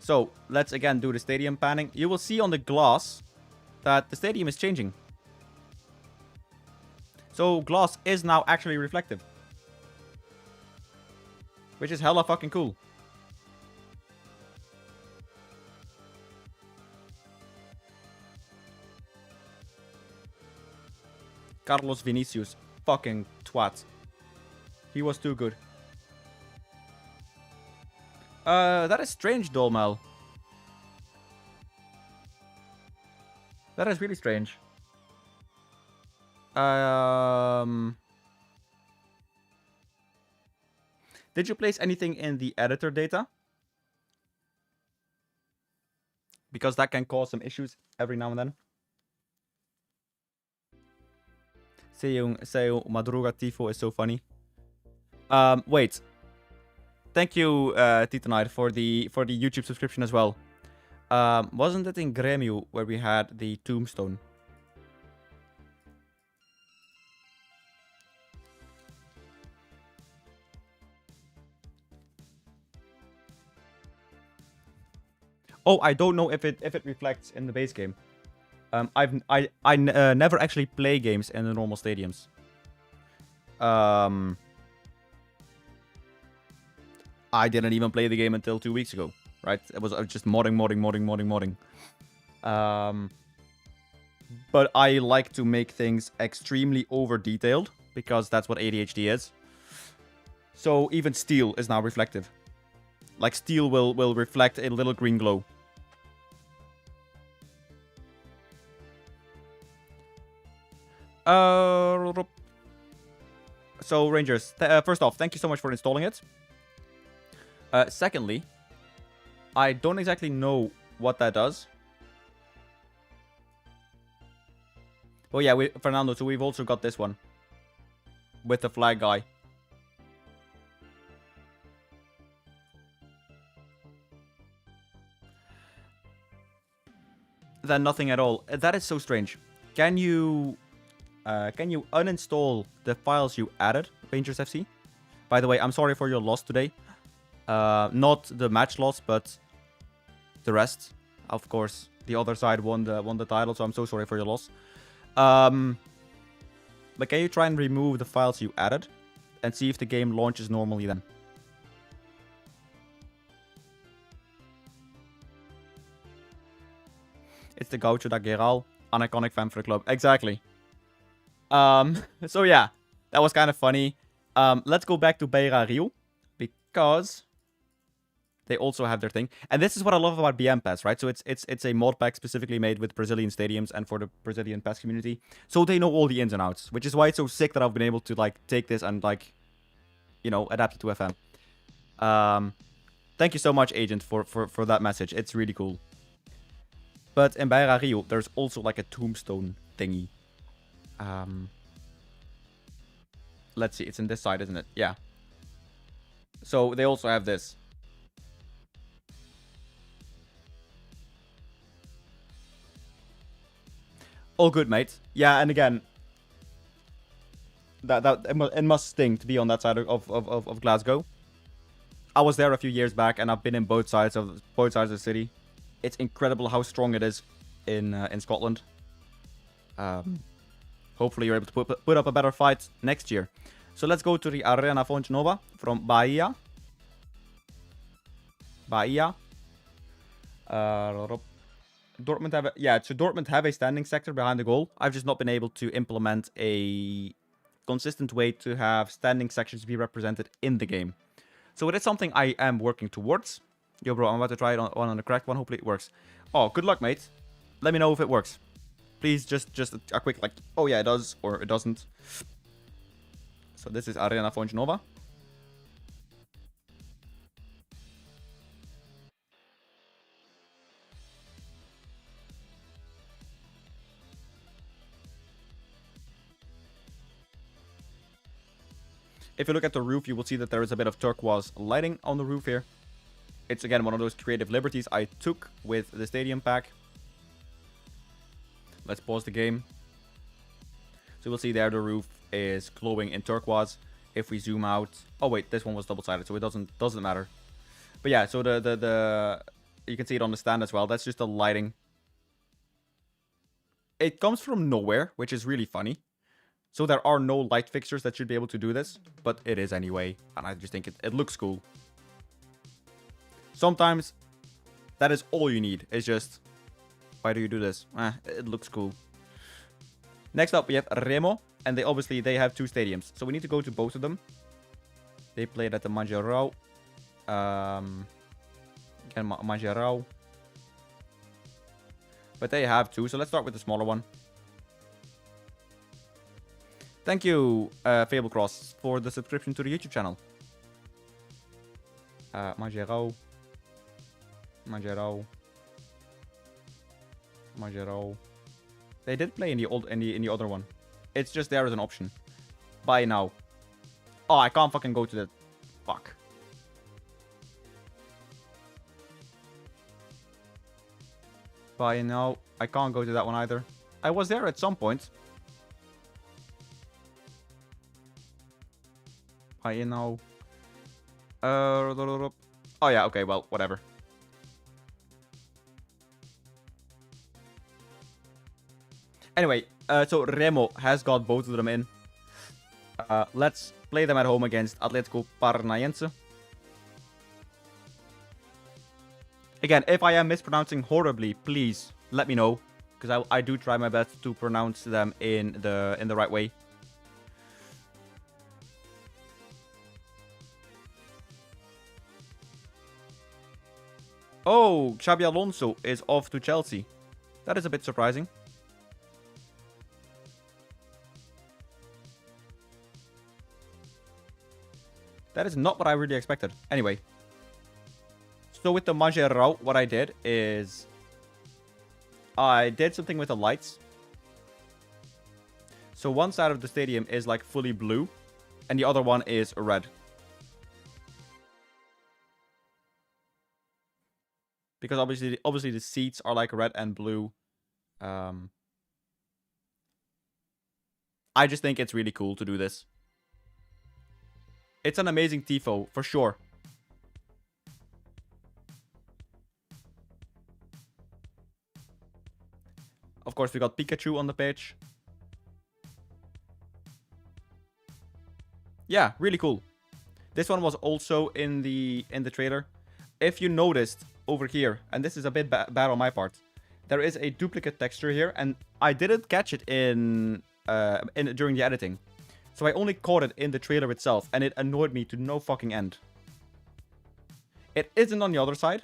So, let's again do the stadium panning. You will see on the glass that the stadium is changing. So, glass is now actually reflective. Which is hella fucking cool. Carlos Vinicius. Fucking twat. He was too good. That is strange, Dolmal. That is really strange. Did you place anything in the editor data? Because that can cause some issues every now and then. Seu Madruga Tifo is so funny. Wait. Thank you, Titanite, for the YouTube subscription as well. Wasn't it in Grêmio where we had the tombstone? Oh, I don't know if it reflects in the base game. I never actually play games in the normal stadiums. I didn't even play the game until 2 weeks ago, right? It was just modding. But I like to make things extremely over-detailed, because that's what ADHD is. So even steel is now reflective. Like, steel will reflect a little green glow. So, Rangers, first off, thank you so much for installing it. Secondly, I don't exactly know what that does. Oh yeah, Fernando, so we've also got this one. With the flag guy. Then nothing at all. That is so strange. Can you uninstall the files you added, Rangers FC? By the way, I'm sorry for your loss today. Not the match loss, but the rest. Of course, the other side won the title, so I'm so sorry for your loss. But can you try and remove the files you added and see if the game launches normally then? It's the Gaucho da Geral, an iconic fan for the club. Exactly. So yeah, that was kind of funny. Let's go back to Beira Rio, because they also have their thing. And this is what I love about BM Pass, right? So it's a mod pack specifically made with Brazilian stadiums and for the Brazilian PES community. So they know all the ins and outs, which is why it's so sick that I've been able to like take this and like, you know, adapt it to FM. Thank you so much, Agent, for that message. It's really cool. But in Beira Rio, there's also like a tombstone thingy. Let's see, it's in this side, isn't it? Yeah. So they also have this. All good, mate. Yeah, and again, it must sting to be on that side of Glasgow. I was there a few years back, and I've been in both sides of the city. It's incredible how strong it is in Scotland. Hopefully you're able to put up a better fight next year. So let's go to the Arena Fonte Nova from Bahia. Dortmund have Dortmund have a standing sector behind the goal. I've just not been able to implement a consistent way to have standing sections be represented in the game. So it is something I am working towards. Yo, bro, I'm about to try it on the correct one. Hopefully it works. Oh, good luck, mate. Let me know if it works. Please, just a quick, like, oh yeah, it does, or it doesn't. So this is Arena Fonte Nova. If you look at the roof, you will see that there is a bit of turquoise lighting on the roof here. It's, again, one of those creative liberties I took with the Stadium pack. Let's pause the game. So we'll see there the roof is glowing in turquoise. If we zoom out... Oh, wait, this one was double-sided, so it doesn't matter. But yeah, so you can see it on the stand as well. That's just the lighting. It comes from nowhere, which is really funny. So there are no light fixtures that should be able to do this, but it is anyway. And I just think it looks cool. Sometimes that is all you need. It's just, why do you do this? It looks cool. Next up, we have Remo. And they have two stadiums. So we need to go to both of them. They played at the Manjerau. Again, Manjerau. But they have two. So let's start with the smaller one. Thank you, Fablecross, for the subscription to the YouTube channel. Manjerau. They did play in the other one. It's just there as an option. Buy now. Oh, I can't fucking go to the... Fuck. Buy now. I can't go to that one either. I was there at some point. Buy now. Oh yeah, okay, well, whatever. Anyway, so Remo has got both of them in. Let's play them at home against Atletico Paranaense. Again, if I am mispronouncing horribly, please let me know, because I do try my best to pronounce them in the right way. Oh, Xabi Alonso is off to Chelsea. That is a bit surprising. That is not what I really expected. Anyway. So with the Manjerau, what I did is... I did something with the lights. So one side of the stadium is like fully blue. And the other one is red. Because obviously the seats are like red and blue. I just think it's really cool to do this. It's an amazing tifo, for sure. Of course, we got Pikachu on the page. Yeah, really cool. This one was also in the trailer. If you noticed over here, and this is a bit bad on my part, there is a duplicate texture here, and I didn't catch it during the editing. So I only caught it in the trailer itself, and it annoyed me to no fucking end. It isn't on the other side.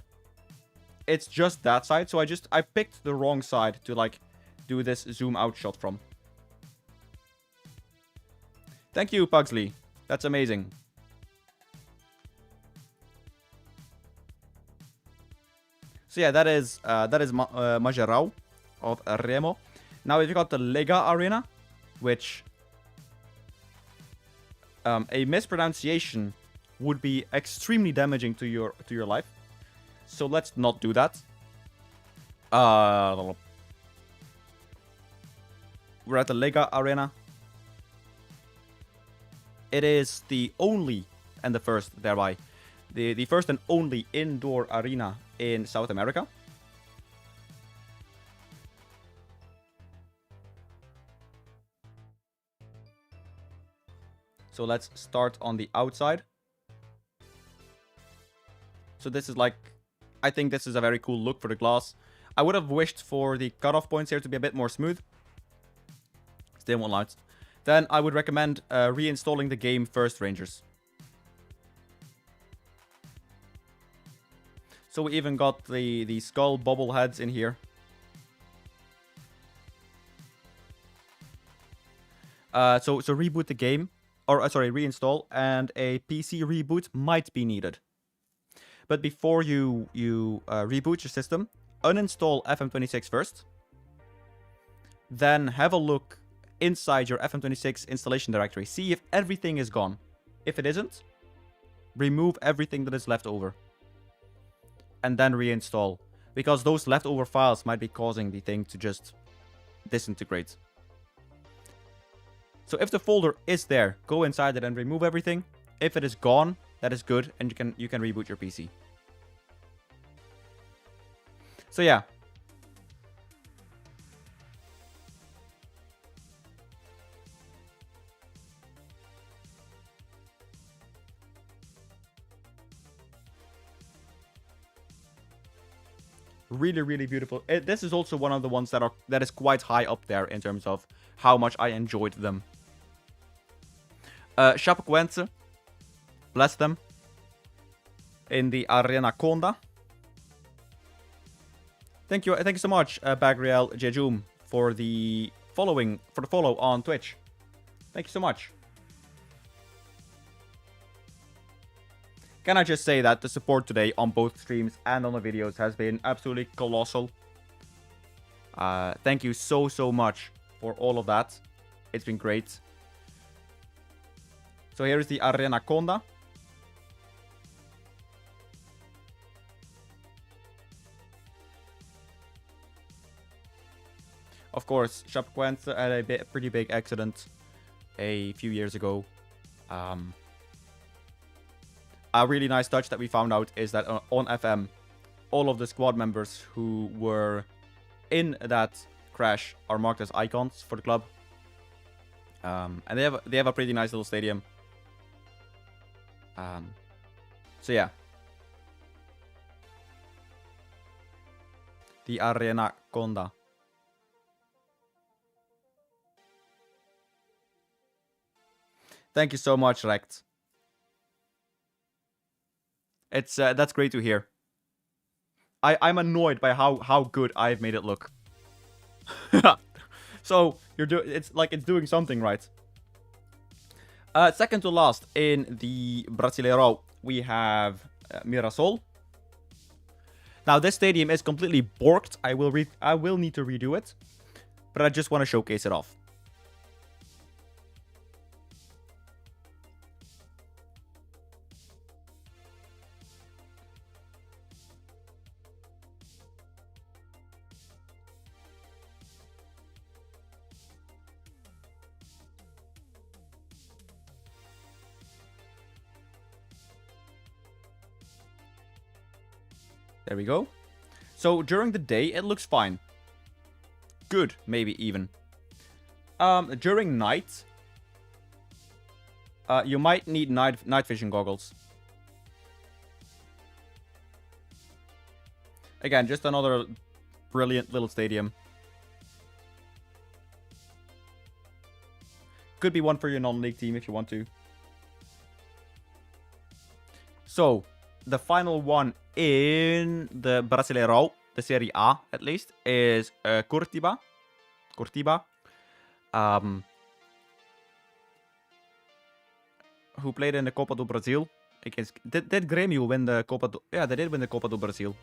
It's just that side, so I picked the wrong side to, like, do this zoom out shot from. Thank you, Pugsley. That's amazing. So yeah, that is Manjerau of Remo. Now we've got the Lega Arena, which a mispronunciation would be extremely damaging to your life. So let's not do that. We're at the Lega Arena. It is the only and the first, thereby, the first and only indoor arena in South America. So let's start on the outside. So this is like, I think this is a very cool look for the glass. I would have wished for the cutoff points here to be a bit more smooth. Still won't light. Then I would recommend reinstalling the game first, Rangers. So we even got the skull bobbleheads in here. So reboot the game, or sorry, reinstall, and a PC reboot might be needed. But before you reboot your system, uninstall FM26 first. Then have a look inside your FM26 installation directory. See if everything is gone. If it isn't, remove everything that is left over. And then reinstall. Because those leftover files might be causing the thing to just disintegrate. So if the folder is there, go inside it and remove everything. If it is gone, that is good, and you can reboot your PC. So yeah. Really, really beautiful. This is also one of the ones that is quite high up there in terms of how much I enjoyed them. Chapecoense, bless them, in the Arena Conda. Thank you so much, Bagriel Jejum, for the follow on Twitch. Thank you so much. Can I just say that the support today on both streams and on the videos has been absolutely colossal. Thank you so much for all of that. It's been great. So here is the Arena Conda. Of course, Chapecoense had a pretty big accident a few years ago. A really nice touch that we found out is that on FM, all of the squad members who were in that crash are marked as icons for the club. And they have a pretty nice little stadium. So yeah. The Arena Conda. Thank you so much, Rect. It's that's great to hear. I'm annoyed by how good I've made it look. So it's like it's doing something right. Second to last in the Brasileirão, we have Mirassol. Now this stadium is completely borked. I will need to redo it, but I just want to showcase it off. There we go. So during the day, it looks fine. Good, maybe even. During night, you might need night vision goggles. Again, just another brilliant little stadium. Could be one for your non-league team if you want to. So, the final one in the Brasileirão, the Serie A at least, is Curitiba. Who played in the Copa do Brasil. Did Grêmio win the Copa do... Yeah, they did win the Copa do Brasil.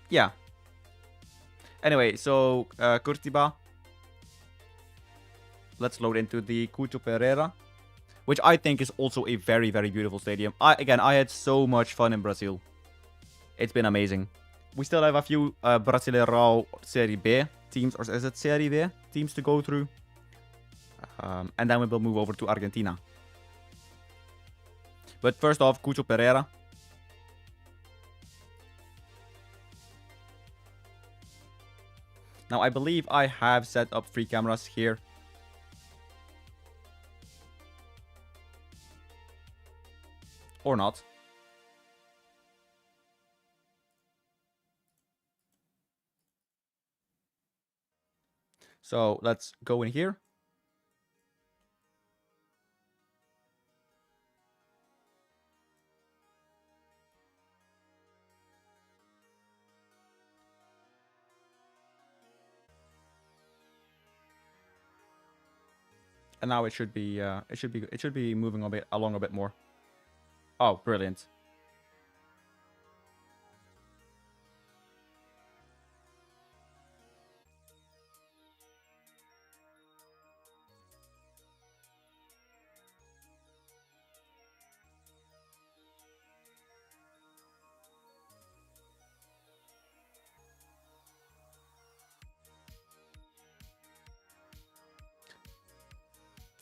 Yeah. Anyway, so Curitiba. Let's load into the Couto Pereira, which I think is also a very, very beautiful stadium. I had so much fun in Brazil. It's been amazing. We still have a few Brasileirão Serie B teams, or is it Serie B teams to go through. And then we will move over to Argentina. But first off, Couto Pereira. Now, I believe I have set up 3 cameras here. Or not. So let's go in here. And now it should be moving along a bit more. Oh, brilliant.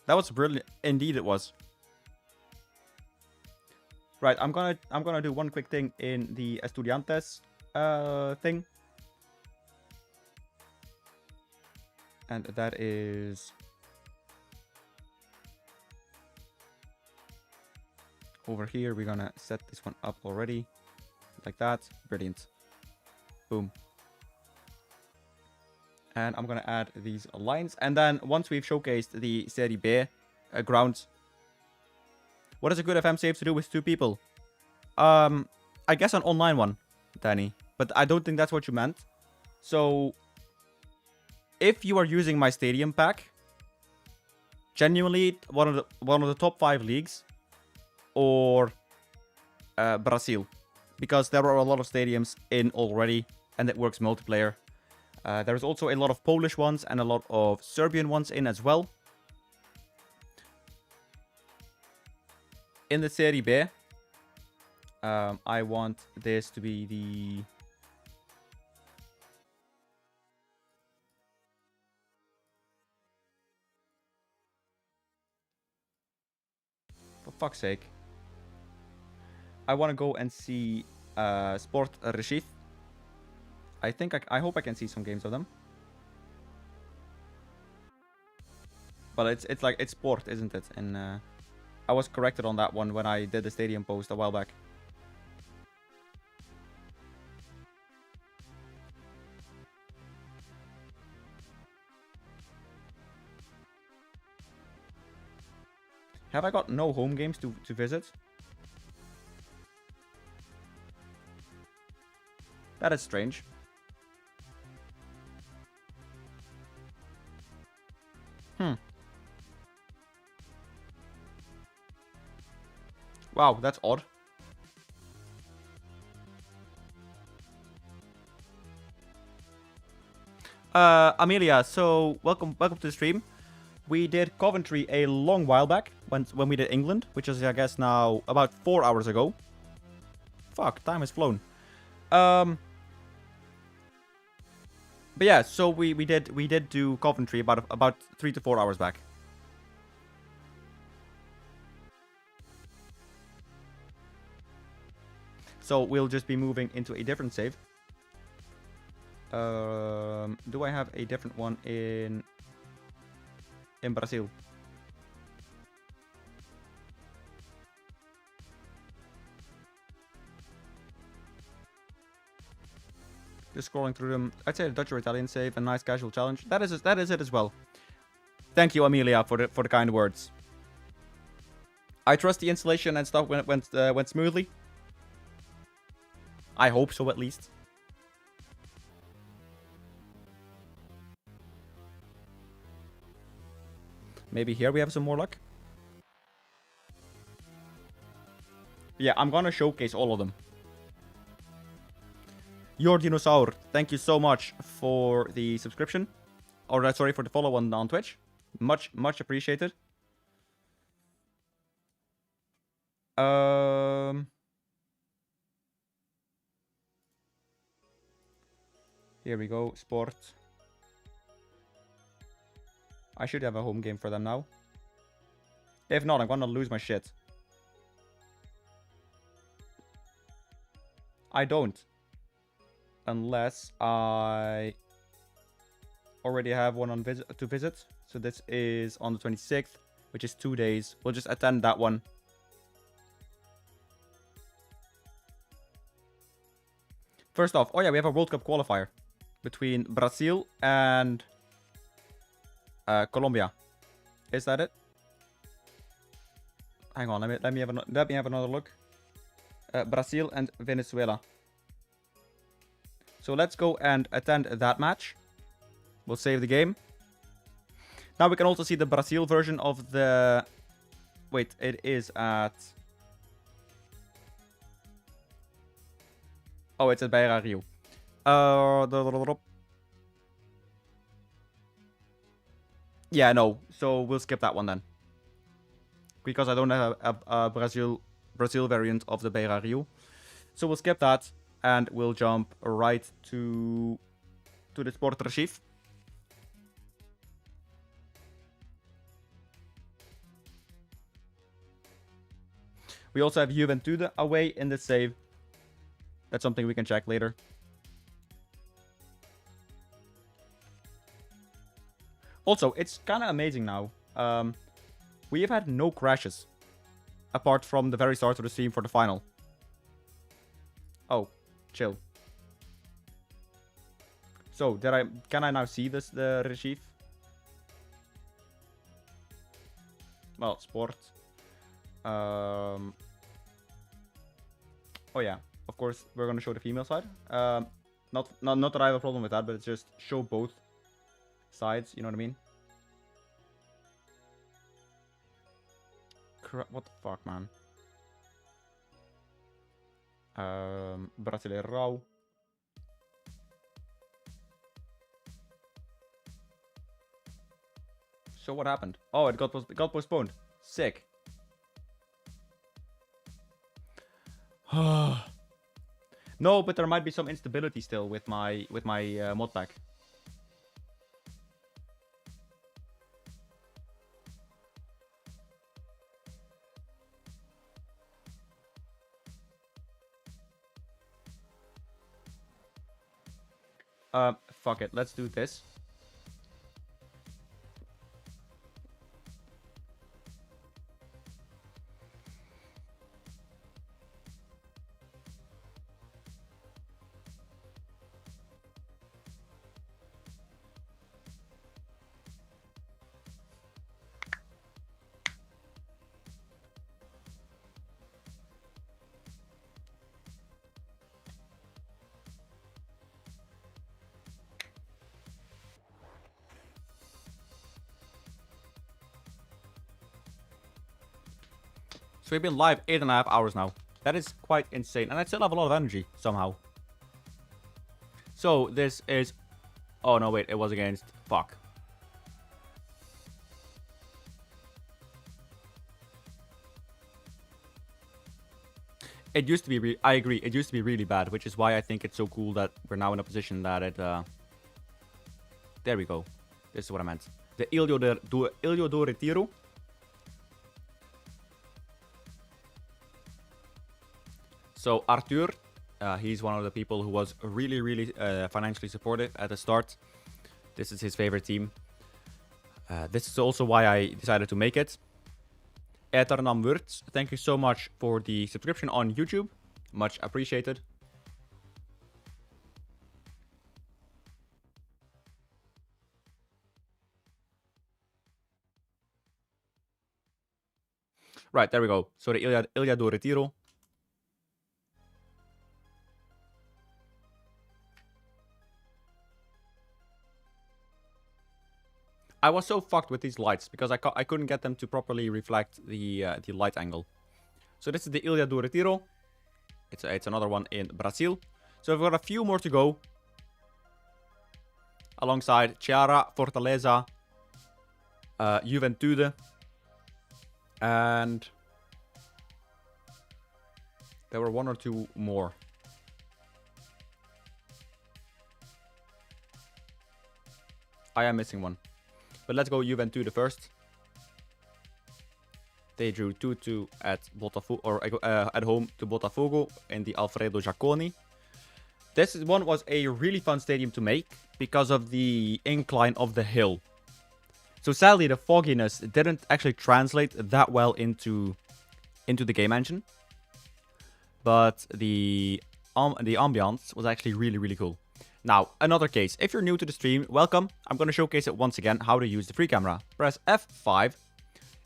That was brilliant. Indeed it was. Right, I'm gonna do one quick thing in the Estudiantes thing. And that is over here. We're gonna set this one up already. Like that. Brilliant. Boom. And I'm gonna add these lines. And then once we've showcased the Serie B grounds, what is a good FM save to do with 2 people? I guess an online one, Danny. But I don't think that's what you meant. So, if you are using my Stadium pack, genuinely one of the top 5 leagues, or Brazil, because there are a lot of stadiums in already, and it works multiplayer. There's also a lot of Polish ones and a lot of Serbian ones in as well. In the Serie B, I want this to be the... For fuck's sake. I want to go and see Sport Recife. I hope I can see some games of them. But it's sport, isn't it? And I was corrected on that one when I did the Stadium post a while back. Have I got no home games to visit? That is strange. Wow, that's odd. Amelia, so welcome to the stream. We did Coventry a long while back when we did England, which is I guess now about 4 hours ago. Fuck, time has flown. But yeah, so we did do Coventry about 3 to 4 hours back. So we'll just be moving into a different save. Do I have a different one in Brazil? Just scrolling through them. I'd say a Dutch or Italian save, a nice casual challenge. That is it as well. Thank you, Amelia, for the kind words. I trust the installation and stuff went smoothly. I hope so, at least. Maybe here we have some more luck. Yeah, I'm gonna showcase all of them. Your Dinosaur, thank you so much for the subscription. Or, sorry, for the follow on Twitch. Much appreciated. Here we go, Sport. I should have a home game for them now. If not, I'm gonna lose my shit. I don't. Unless I already have one on to visit. So this is on the 26th, which is 2 days. We'll just attend that one. First off, oh yeah, we have a World Cup qualifier between Brazil and Colombia. Is that it? Hang on, let me have another look. Brazil and Venezuela. So let's go and attend that match. We'll save the game. Now we can also see the Brazil version of the... Wait, it is at... Oh, it's at Beira Rio. Yeah, no. So we'll skip that one then. Because I don't have a Brazil variant of the Beira Rio. So we'll skip that. And we'll jump right to the Sport Recife. We also have Juventude away in the save. That's something we can check later. Also, it's kind of amazing now. We have had no crashes. Apart from the very start of the stream for the final. Oh, chill. So, can I now see the Recife? Well, sport. Oh yeah, of course we're gonna show the female side. Not that I have a problem with that, but it's just show both sides. You know what I mean? What the fuck, man? Brasileirão. So what happened? Oh, it got postponed. Sick. No, but there might be some instability still with my mod pack. Fuck it. Let's do this. So we've been live 8.5 hours now. That is quite insane. And I still have a lot of energy, somehow. So, this is... Oh, no, wait. It was against... Fuck. It used to be... I agree. It used to be really bad. Which is why I think it's so cool that we're now in a position that it... There we go. This is what I meant. The Ilho do Retiro. So Arthur, he's one of the people who was really financially supportive at the start. This is his favorite team. This is also why I decided to make it. Eternam Wurts, thank you so much for the subscription on YouTube. Much appreciated. Right, there we go. So the Ilha do Retiro. I was so fucked with these lights because I couldn't get them to properly reflect the light angle. So this is the Ilha do Retiro. It's another one in Brazil. So we've got a few more to go. Alongside Ceará, Fortaleza, Juventude, and there were one or two more. I am missing one. But let's go Juventude first. They drew 2-2 at Botafogo, or at home to Botafogo in the Alfredo Jaconi. This one was a really fun stadium to make because of the incline of the hill. So sadly, the fogginess didn't actually translate that well into the game engine. But the ambiance was actually really, really cool. Now, another case. If you're new to the stream, welcome. I'm going to showcase it once again how to use the free camera. Press F5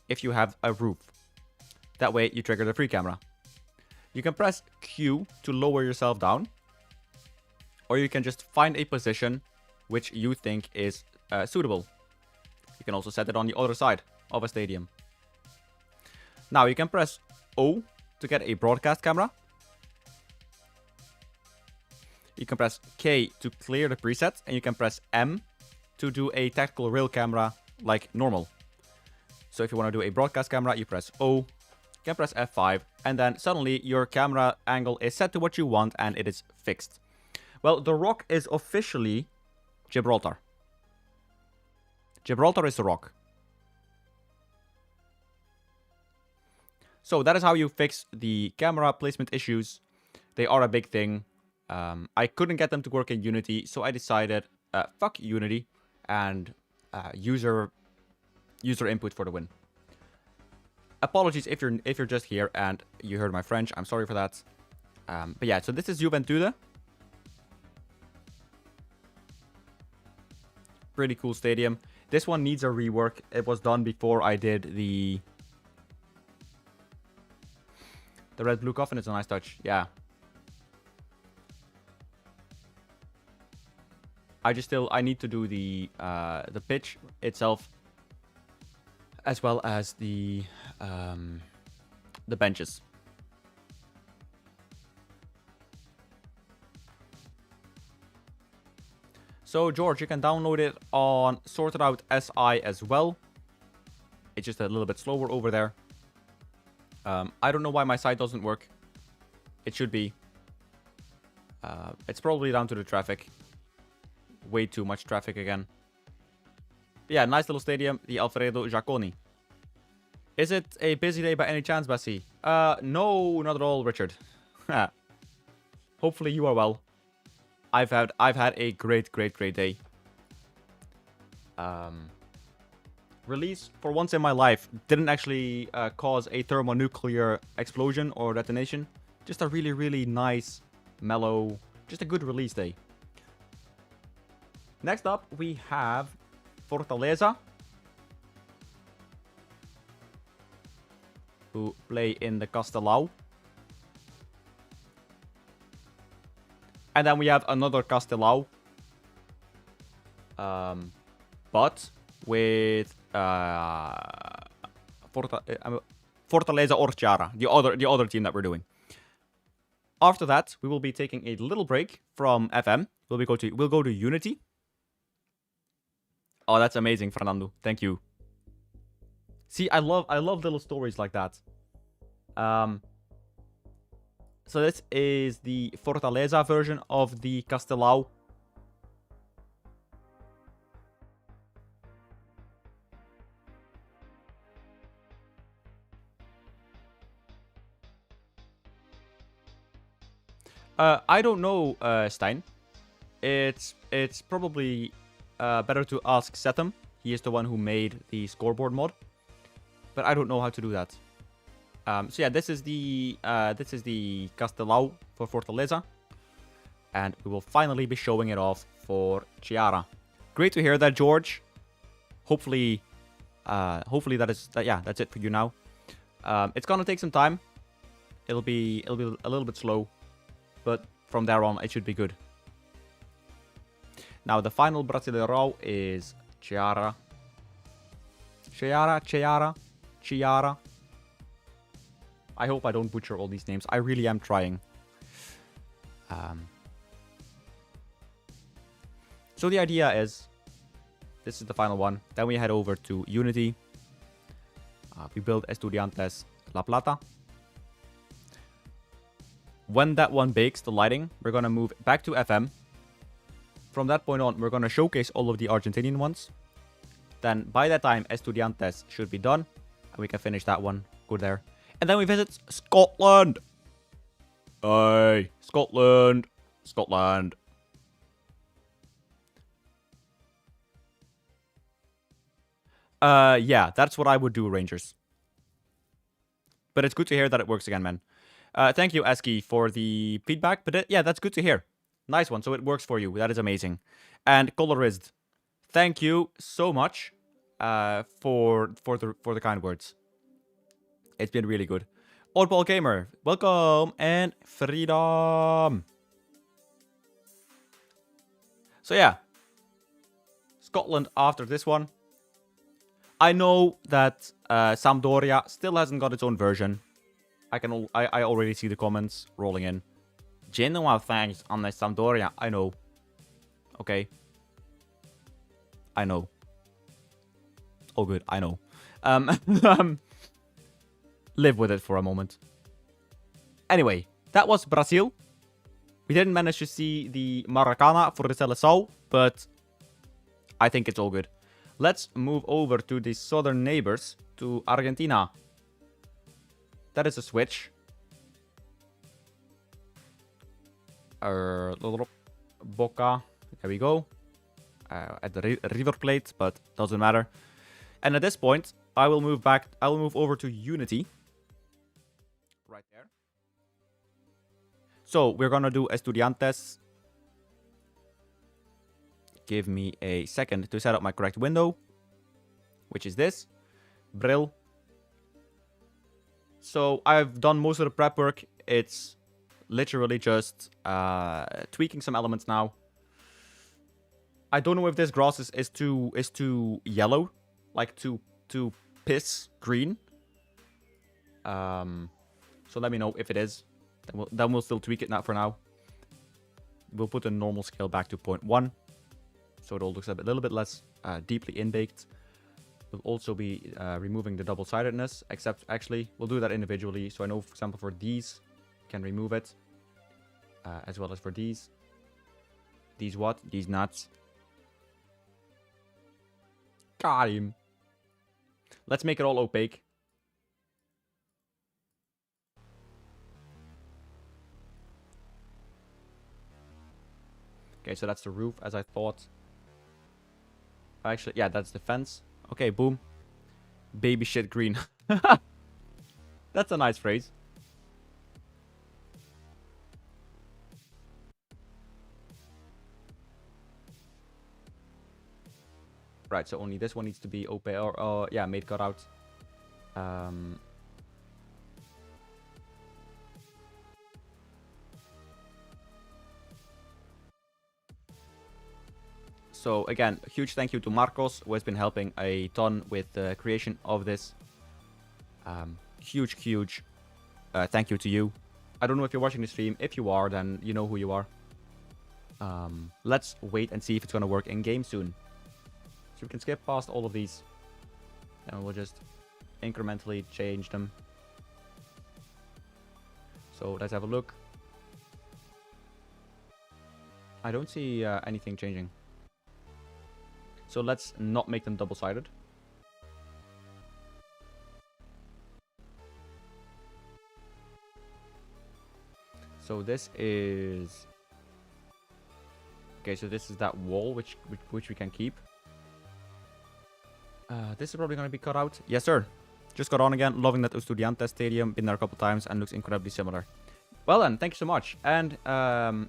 if you have a roof. That way you trigger the free camera. You can press Q to lower yourself down. Or you can just find a position which you think is suitable. You can also set it on the other side of a stadium. Now you can press O to get a broadcast camera. You can press K to clear the presets, and you can press M to do a tactical rail camera like normal. So if you want to do a broadcast camera, you press O, you can press F5, and then suddenly your camera angle is set to what you want and it is fixed. Well, the rock is officially Gibraltar. Gibraltar is the rock. So that is how you fix the camera placement issues. They are a big thing. I couldn't get them to work in Unity, so I decided, fuck Unity, and user input for the win. Apologies if you're just here and you heard my French. I'm sorry for that. But yeah, so this is Juventude. Pretty cool stadium. This one needs a rework. It was done before I did the red blue coffin. It's a nice touch. Yeah. I need to do the pitch itself, as well as the benches. So George, you can download it on Sorted Out SI as well. It's just a little bit slower over there. I don't know why my site doesn't work. It should be. It's probably down to the traffic. Way too much traffic again. But yeah, nice little stadium, the Alfredo Giacconi. Is it a busy day by any chance, Bassy? No, not at all, Richard. Hopefully you are well. I've had a great day. Release for once in my life didn't actually cause a thermonuclear explosion or detonation. Just a really, really nice, mellow, just a good release day. Next up, we have Fortaleza, who play in the Castelao. And then we have another Castelao, but with Fortaleza or Chiara, the other team that we're doing. After that, we will be taking a little break from FM. We'll go to Unity. Oh, that's amazing, Fernando. Thank you. See, I love little stories like that. So this is the Fortaleza version of the Castelao. I don't know, Stein. It's probably better to ask Setham. He is the one who made the scoreboard mod, but I don't know how to do that. So yeah, this is the Castelao for Fortaleza, and we will finally be showing it off for Chiara. Great to hear that, George. Hopefully that's it for you now. It's gonna take some time. It'll be a little bit slow, but from there on it should be good. Now the final Brasileirão is Chiara. I hope I don't butcher all these names. I really am trying. So the idea is, this is the final one. Then we head over to Unity. We build Estudiantes La Plata. When that one bakes, the lighting, we're going to move back to FM. From that point on, we're going to showcase all of the Argentinian ones. Then by that time, Estudiantes should be done. And we can finish that one. Go there. And then we visit Scotland. Hey, Scotland. Scotland. Yeah, that's what I would do, Rangers. But it's good to hear that it works again, man. Thank you, Eski, for the feedback. But yeah, that's good to hear. Nice one. So it works for you. That is amazing. And Colorized, thank you so much for the kind words. It's been really good. Oddball Gamer, welcome and freedom. So yeah, Scotland after this one. I know that Sampdoria still hasn't got its own version. I already see the comments rolling in. Genuine thanks on the Sampdoria. I know. Okay. I know. Oh good, I know. Live with it for a moment. Anyway, that was Brazil. We didn't manage to see the Maracana for the Seleção, but I think it's all good. Let's move over to the southern neighbors, to Argentina. That is a switch. Boca. There we go. At the River Plate, but doesn't matter. And at this point, I will move back. I will move over to Unity. Right there. So we're gonna do Estudiantes. Give me a second to set up my correct window, which is this. Brill. So I've done most of the prep work. It's literally just tweaking some elements now. I don't know if this grass is too yellow, like too piss green. So let me know if it is. Then we'll still tweak it now for now. We'll put the normal scale back to 0.1. So it all looks a little bit less deeply in-baked. We'll also be removing the double-sidedness, except actually we'll do that individually. So I know, for example, for these, can remove it, as well as for these. These what? These nuts. Got him. Let's make it all opaque. Okay, so that's the roof, as I thought. Actually, yeah, that's the fence. Okay, boom. Baby shit green. That's a nice phrase. Right, so only this one needs to be opaque, or yeah, made cut out. So again, huge thank you to Marcos, who has been helping a ton with the creation of this. Huge thank you to you. I don't know if you're watching the stream. If you are, then you know who you are. Let's wait and see if it's going to work in game soon. So we can skip past all of these. And we'll just incrementally change them. So let's have a look. I don't see anything changing. So let's not make them double-sided. So this is... Okay, so this is that wall which we can keep. This is probably going to be cut out. Yes, sir. Just got on again. Loving that Estudiantes stadium. Been there a couple times and looks incredibly similar. Well then, thank you so much. And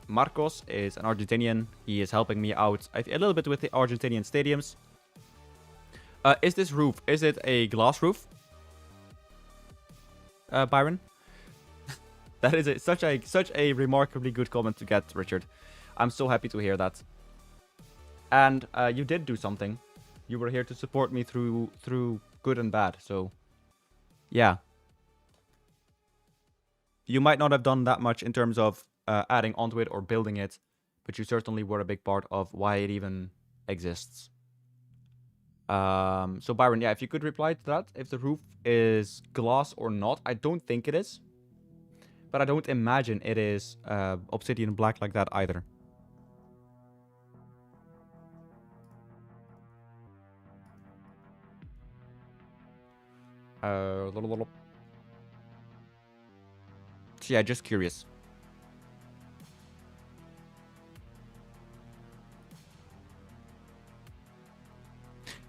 Marcos is an Argentinian. He is helping me out a little bit with the Argentinian stadiums. Is this roof, is it a glass roof? Byron? That is such a remarkably good comment to get, Richard. I'm so happy to hear that. And you did do something. You were here to support me through good and bad, so yeah. You might not have done that much in terms of adding onto it or building it, but you certainly were a big part of why it even exists. So Byron, yeah, if you could reply to that, if the roof is glass or not. I don't think it is, but I don't imagine it is obsidian black like that either. So yeah, just curious.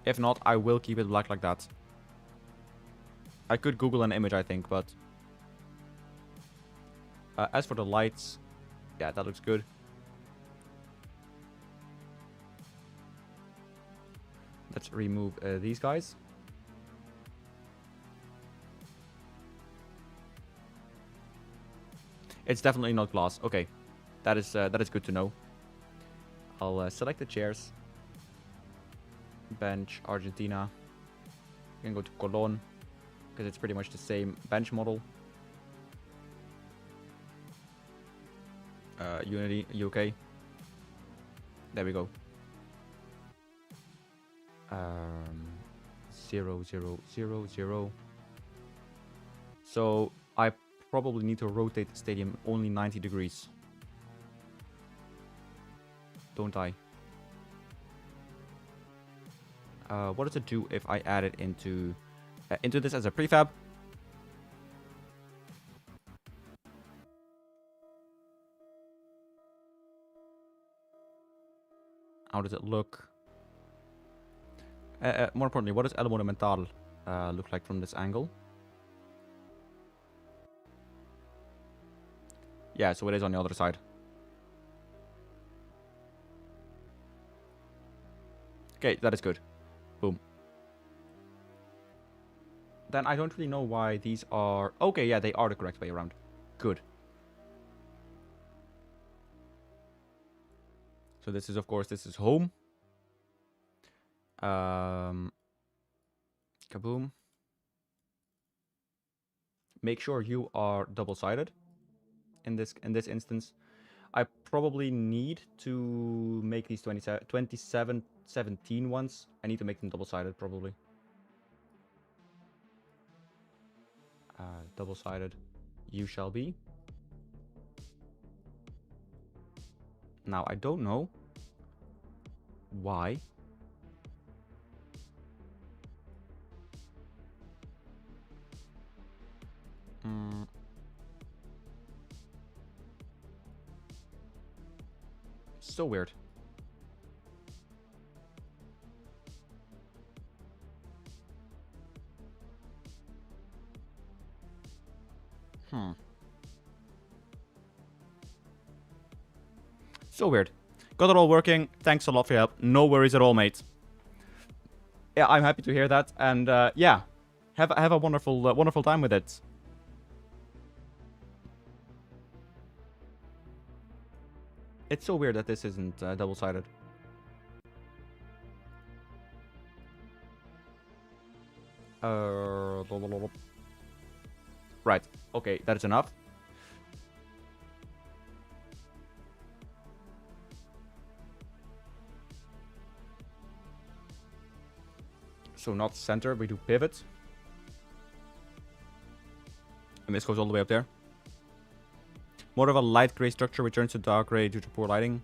If not, I will keep it black like that. I could Google an image, I think, but... as for the lights, yeah, that looks good. Let's remove these guys. It's definitely not glass. Okay, that is good to know. I'll select the chairs. Bench, Argentina. We can go to Cologne because it's pretty much the same bench model. Unity, UK. There we go. 0, 0, 0, 0. So I probably need to rotate the stadium only 90 degrees. Don't I? What does it do if I add it into this as a prefab? How does it look? More importantly, what does El Monumental look like from this angle? Yeah, so it is on the other side. Okay, that is good. Boom. Then I don't really know why these are... Okay, yeah, they are the correct way around. Good. So this is, of course, this is home. Kaboom. Make sure you are double-sided in this instance. I probably need to make these 17 ones. I need to make them double-sided, probably. Double-sided. You shall be. Now, I don't know why. So weird. So weird. Got it all working. Thanks a lot for your help. No worries at all, mate. Yeah, I'm happy to hear that. And yeah, have a wonderful wonderful time with it. It's so weird that this isn't double-sided. Right. Okay, that is enough. So not center, we do pivot. And this goes all the way up there. More of a light gray structure returns to dark gray due to poor lighting.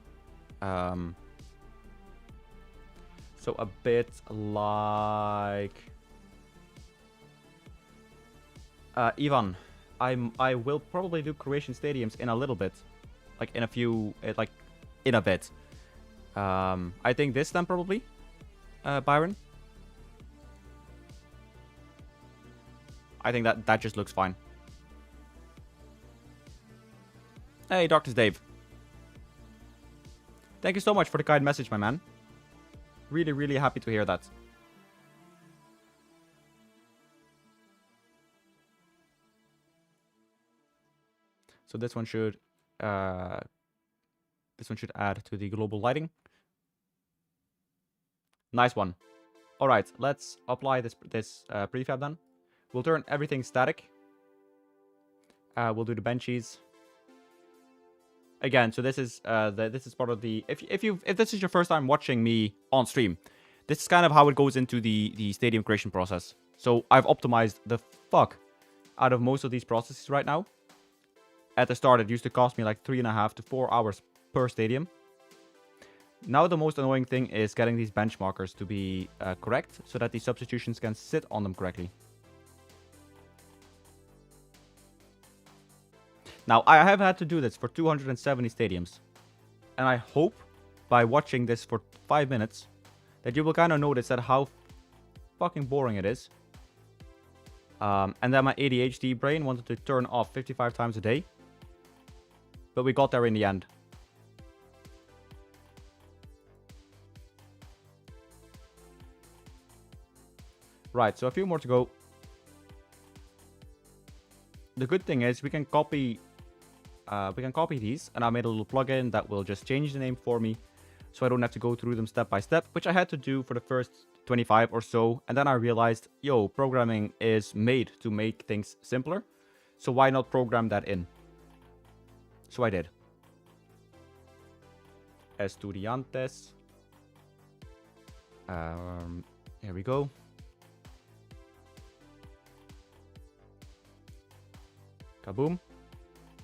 So a bit like... Ivan, I will probably do Croatian stadiums in a little bit. Like in a few... like, in a bit. I think this then probably, Byron. I think that just looks fine. Hey, Dr. Dave. Thank you so much for the kind message, my man. Really, really happy to hear that. So this one should add to the global lighting. Nice one. All right, let's apply this prefab then. We'll turn everything static. We'll do the benchies. Again, so this is part of the if this is your first time watching me on stream, this is kind of how it goes into the stadium creation process. So I've optimized the fuck out of most of these processes right now. At the start, it used to cost me like 3.5 to 4 hours per stadium. Now the most annoying thing is getting these bench markers to be correct, so that the substitutions can sit on them correctly. Now, I have had to do this for 270 stadiums. And I hope, by watching this for 5 minutes, that you will kind of notice that how fucking boring it is. And then my ADHD brain wanted to turn off 55 times a day. But we got there in the end. Right, so a few more to go. The good thing is we can copy these, and I made a little plugin that will just change the name for me, so I don't have to go through them step by step, which I had to do for the first 25 or so, and then I realized, yo, programming is made to make things simpler, so why not program that in? So I did. Estudiantes. Here we go. Kaboom.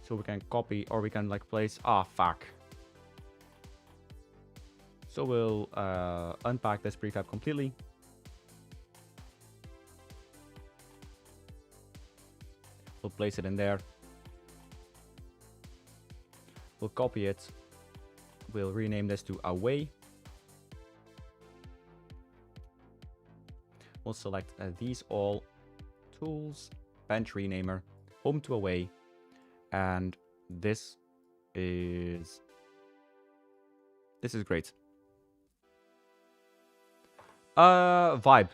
So we can copy, or we can like place, fuck. So we'll unpack this prefab completely. We'll place it in there. We'll copy it. We'll rename this to away. We'll select these all tools, bench renamer, home to away, and this is great. Vibe.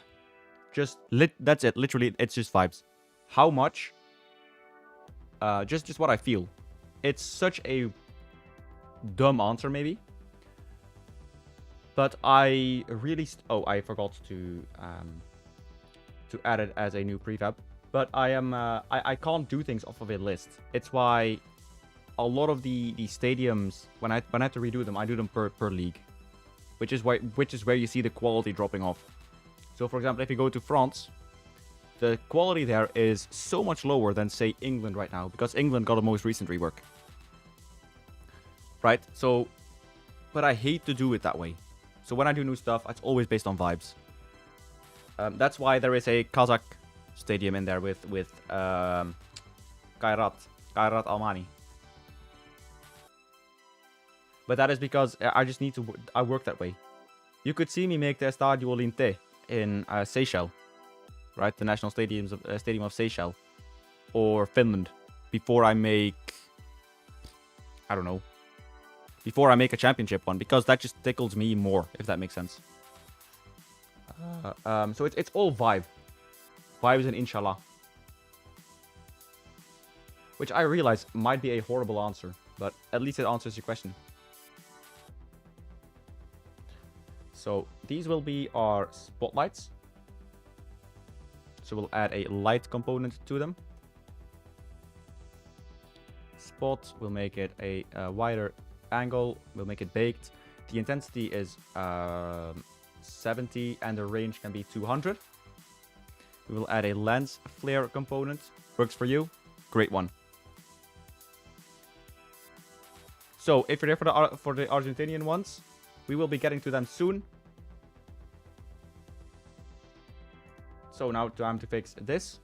That's it. Literally, it's just vibes. How much? Just what I feel. It's such a dumb answer, maybe. But I really... I forgot to add it as a new prefab. But I can't do things off of a list. It's why a lot of the stadiums, when I have to redo them, I do them per league. Which is where you see the quality dropping off. So for example, if you go to France, the quality there is so much lower than, say, England right now, because England got the most recent rework. Right? So, but I hate to do it that way. So when I do new stuff, it's always based on vibes. That's why there is a Kazakh stadium in there with Kairat Almani. But that is because I just need to... I work that way. You could see me make the Stadium Olympique in Seychelles. Right? The national stadium of Seychelles. Or Finland. Before I make... I don't know. Before I make a championship one. Because that just tickles me more, if that makes sense. So it's all vibe. Vibes and inshallah. Which I realize might be a horrible answer. But at least it answers your question. So these will be our spotlights. So we'll add a light component to them. Spot, we'll make it a wider angle. We'll make it baked. The intensity is 70 and the range can be 200. We will add a lens flare component. Works for you? Great one. So if you're there for the Argentinian ones, we will be getting to them soon. So now time to fix this.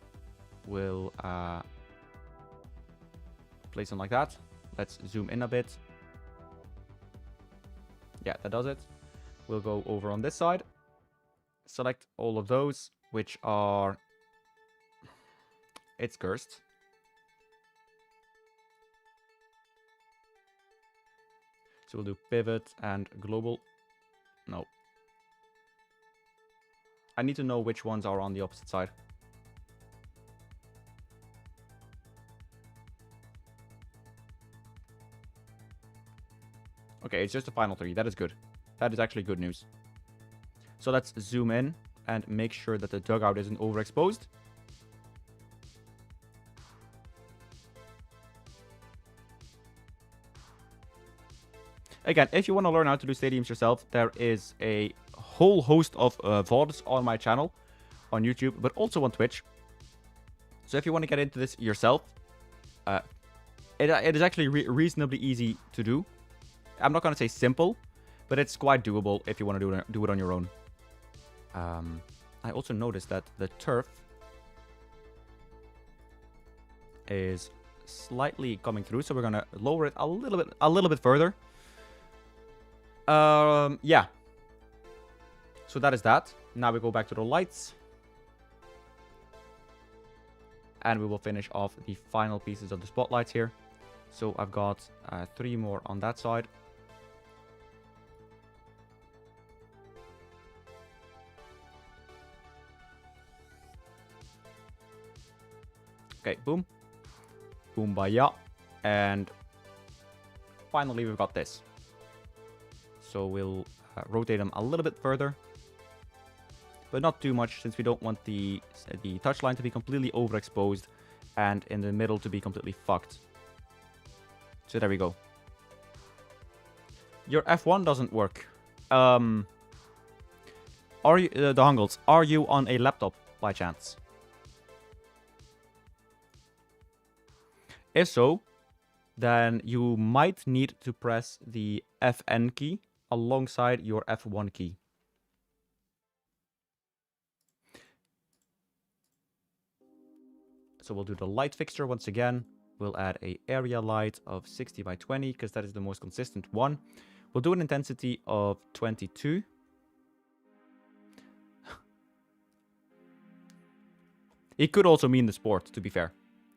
We'll place them like that. Let's zoom in a bit. Yeah, that does it. We'll go over on this side. Select all of those, which are... It's cursed. So we'll do pivot and global. No. I need to know which ones are on the opposite side. Okay, it's just the final three. That is good. That is actually good news. So let's zoom in and make sure that the dugout isn't overexposed. Again, if you want to learn how to do stadiums yourself, there is a whole host of VODs on my channel, on YouTube, but also on Twitch. So if you want to get into this yourself, it is actually reasonably easy to do. I'm not going to say simple, but it's quite doable if you want to do it on your own. I also noticed that the turf is slightly coming through, so we're going to lower it a little bit further. Yeah. So that is that. Now we go back to the lights. And we will finish off the final pieces of the spotlights here. So I've got 3 more on that side. Okay, boom. Boom, baya. And finally we've got this. So we'll rotate them a little bit further. But not too much, since we don't want the touchline to be completely overexposed and in the middle to be completely fucked. So there we go. Your F1 doesn't work. Are you, the Hungles, are you on a laptop by chance? If so, then you might need to press the FN key alongside your F1 key. So we'll do the light fixture once again. We'll add a area light of 60 by 20 because that is the most consistent one. We'll do an intensity of 22. It could also mean the sport, to be fair.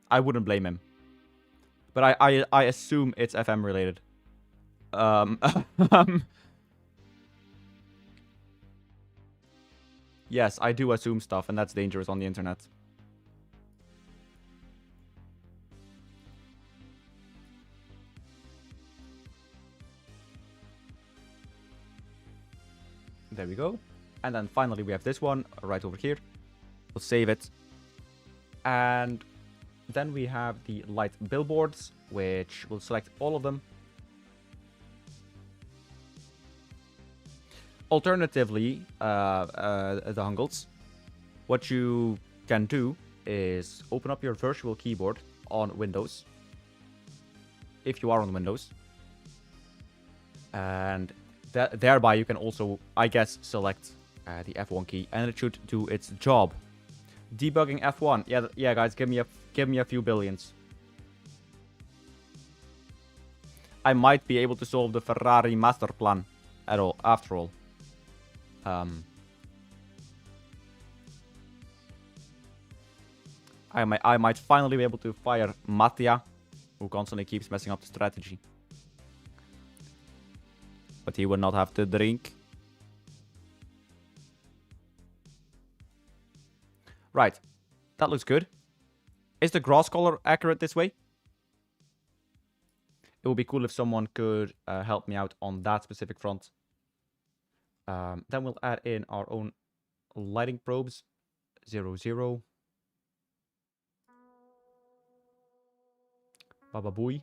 I wouldn't blame him. But I assume it's FM related. Yes, I do assume stuff, and that's dangerous on the internet. There we go. And then finally we have this one right over here. We'll save it. And then we have the light billboards, which we'll select all of them. Alternatively, the Hungles, what you can do is open up your virtual keyboard on Windows, if you are on Windows. And thereby you can also, I guess, select the F1 key, and it should do its job. Debugging F1. Yeah, guys, give me a few billions. I might be able to solve the Ferrari master plan after all. I might finally be able to fire Mattia, who constantly keeps messing up the strategy. But he will not have to drink. Right. That looks good. Is the grass color accurate this way? It would be cool if someone could help me out on that specific front. Then we'll add in our own lighting probes. 0, 0. Baba booey.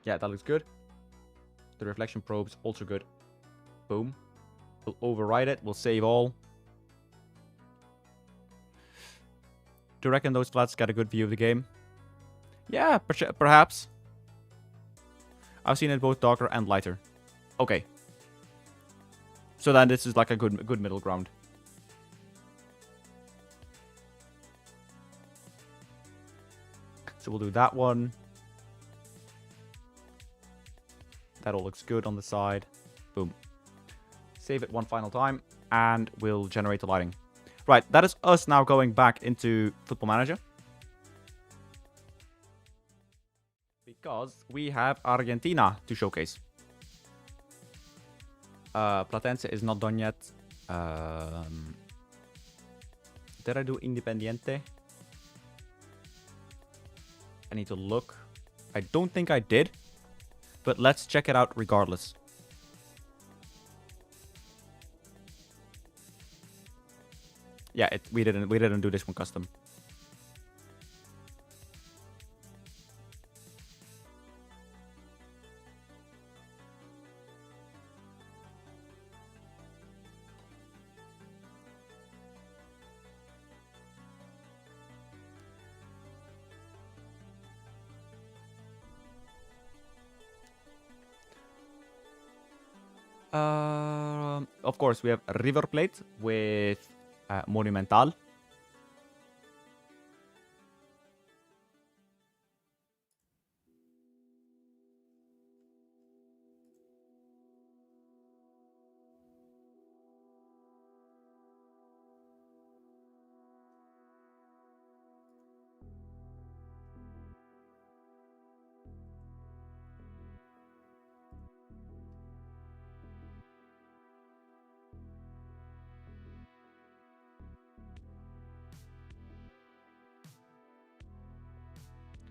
Yeah, that looks good. The reflection probes, also good. Boom. We'll override it. We'll save all. Do you reckon those flats get a good view of the game? Yeah, perhaps. I've seen it both darker and lighter. Okay. So then this is like a good middle ground. So we'll do that one. That all looks good on the side. Boom. Save it one final time, and we'll generate the lighting. Right, that is us now going back into Football Manager. Because we have Argentina to showcase. Platense is not done yet. Did I do Independiente? I need to look. I don't think I did. But let's check it out regardless. Yeah, we didn't do this one custom. Of course, we have River Plate with Monumental.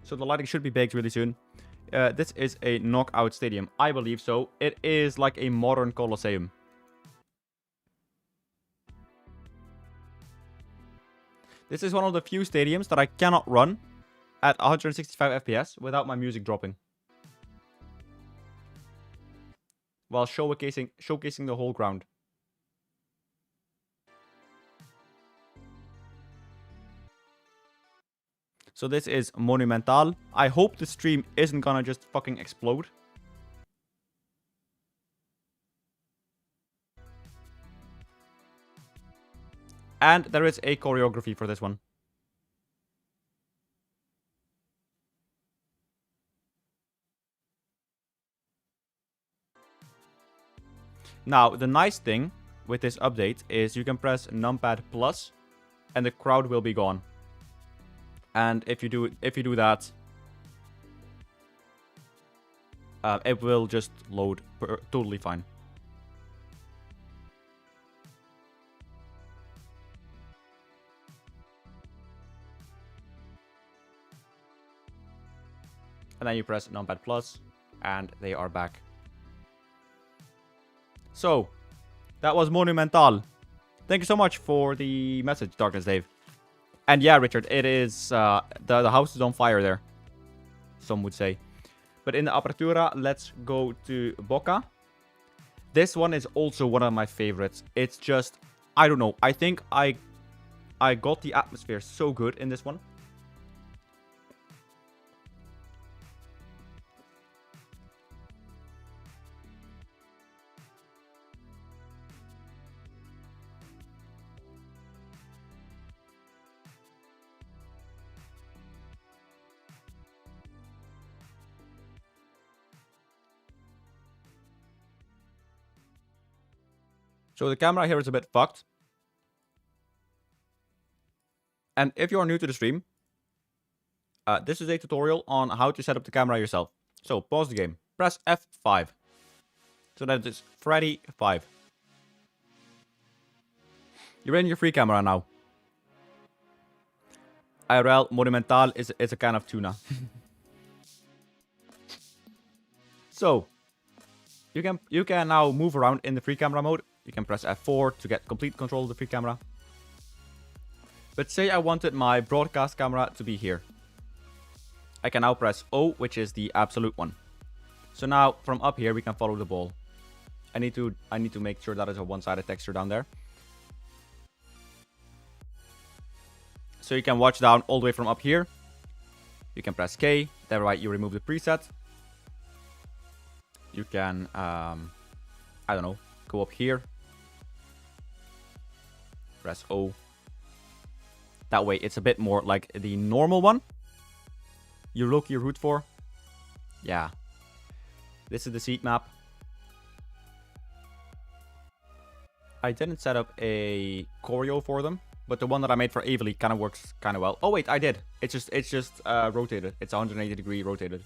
So the lighting should be baked really soon. This is a knockout stadium. I believe so. It is like a modern Colosseum. This is one of the few stadiums that I cannot run at 165 FPS without my music dropping. While showcasing the whole ground. So this is Monumental. I hope the stream isn't gonna just fucking explode. And there is a choreography for this one. Now, the nice thing with this update is you can press numpad plus and the crowd will be gone. And if you do that, it will just load totally fine. And then you press numpad plus, and they are back. So, that was Monumental. Thank you so much for the message, Darkness Dave. And yeah, Richard, it is, the house is on fire there. Some would say. But in the Apertura, let's go to Boca. This one is also one of my favorites. It's just, I don't know. I think I got the atmosphere so good in this one. So the camera here is a bit fucked. And if you are new to the stream, this is a tutorial on how to set up the camera yourself. So pause the game, press F5. So that is Freddy 5. You're in your free camera now. IRL Monumental is a kind of tuna. So you can now move around in the free camera mode. You can press F4 to get complete control of the free camera. But say I wanted my broadcast camera to be here. I can now press O, which is the absolute one. So now from up here we can follow the ball. I need to make sure that is a one-sided texture down there. So you can watch down all the way from up here. You can press K. That right, you remove the preset. You can I don't know, go up here. Press O. That way it's a bit more like the normal one. You look, you root for. Yeah. This is the seat map. I didn't set up a choreo for them, but the one that I made for Avely kind of works kind of well. Oh wait, I did. It's just rotated. It's 180 degree rotated.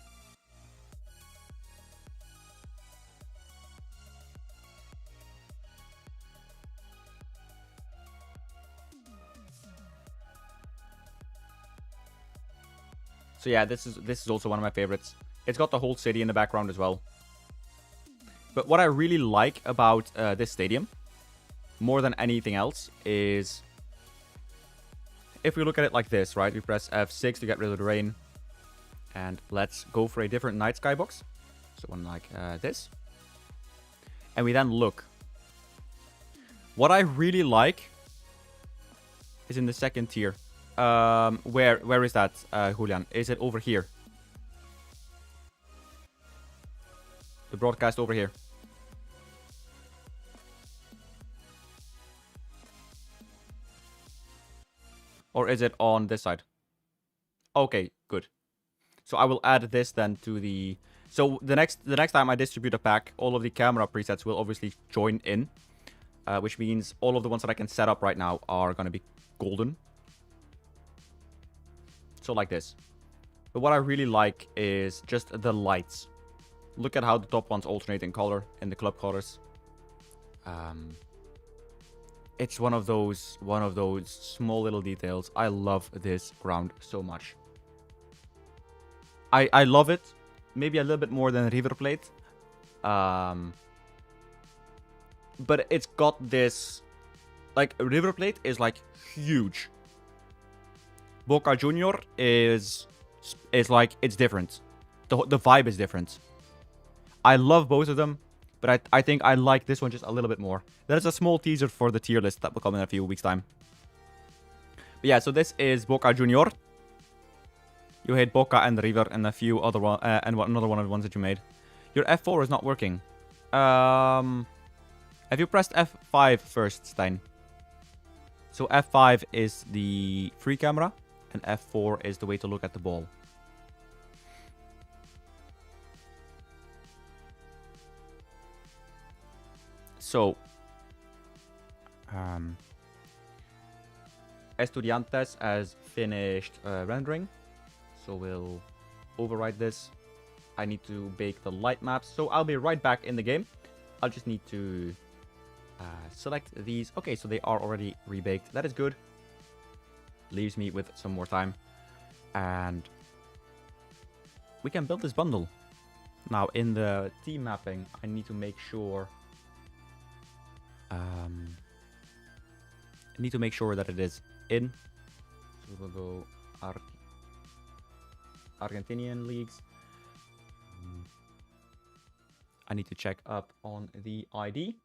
So yeah, this is also one of my favorites. It's got the whole city in the background as well. But what I really like about this stadium, more than anything else, is if we look at it like this, right? We press F6 to get rid of the rain. And let's go for a different night skybox. So one like this. And we then look. What I really like is in the second tier. Where is that, Julian? Is it over here? The broadcast over here. Or is it on this side? Okay, good. So I will add this then to the... So the next time I distribute a pack, all of the camera presets will obviously join in. Which means all of the ones that I can set up right now are going to be golden. So like this. But what I really like is just the lights. Look at how the top ones alternate in color in the club colors. It's one of those small little details. I love this ground so much. I love it. Maybe a little bit more than River Plate. But it's got this... Like, River Plate is, like, huge. Boca Junior is like, it's different. The vibe is different. I love both of them, but I think I like this one just a little bit more. That is a small teaser for the tier list that will come in a few weeks' time. But yeah, so this is Boca Junior. You hate Boca and River and a few other one, and another one of the ones that you made. Your F4 is not working. Have you pressed F5 first, Stein? So F5 is the free camera, and F4 is the way to look at the ball. So, Estudiantes has finished rendering. So we'll override this. I need to bake the light maps. So I'll be right back in the game. I'll just need to select these. Okay, so they are already rebaked. That is good. Leaves me with some more time. And we can build this bundle. Now, in the team mapping, I need to make sure... I need to make sure that it is in. So we'll go Argentinian leagues. I need to check up on the ID.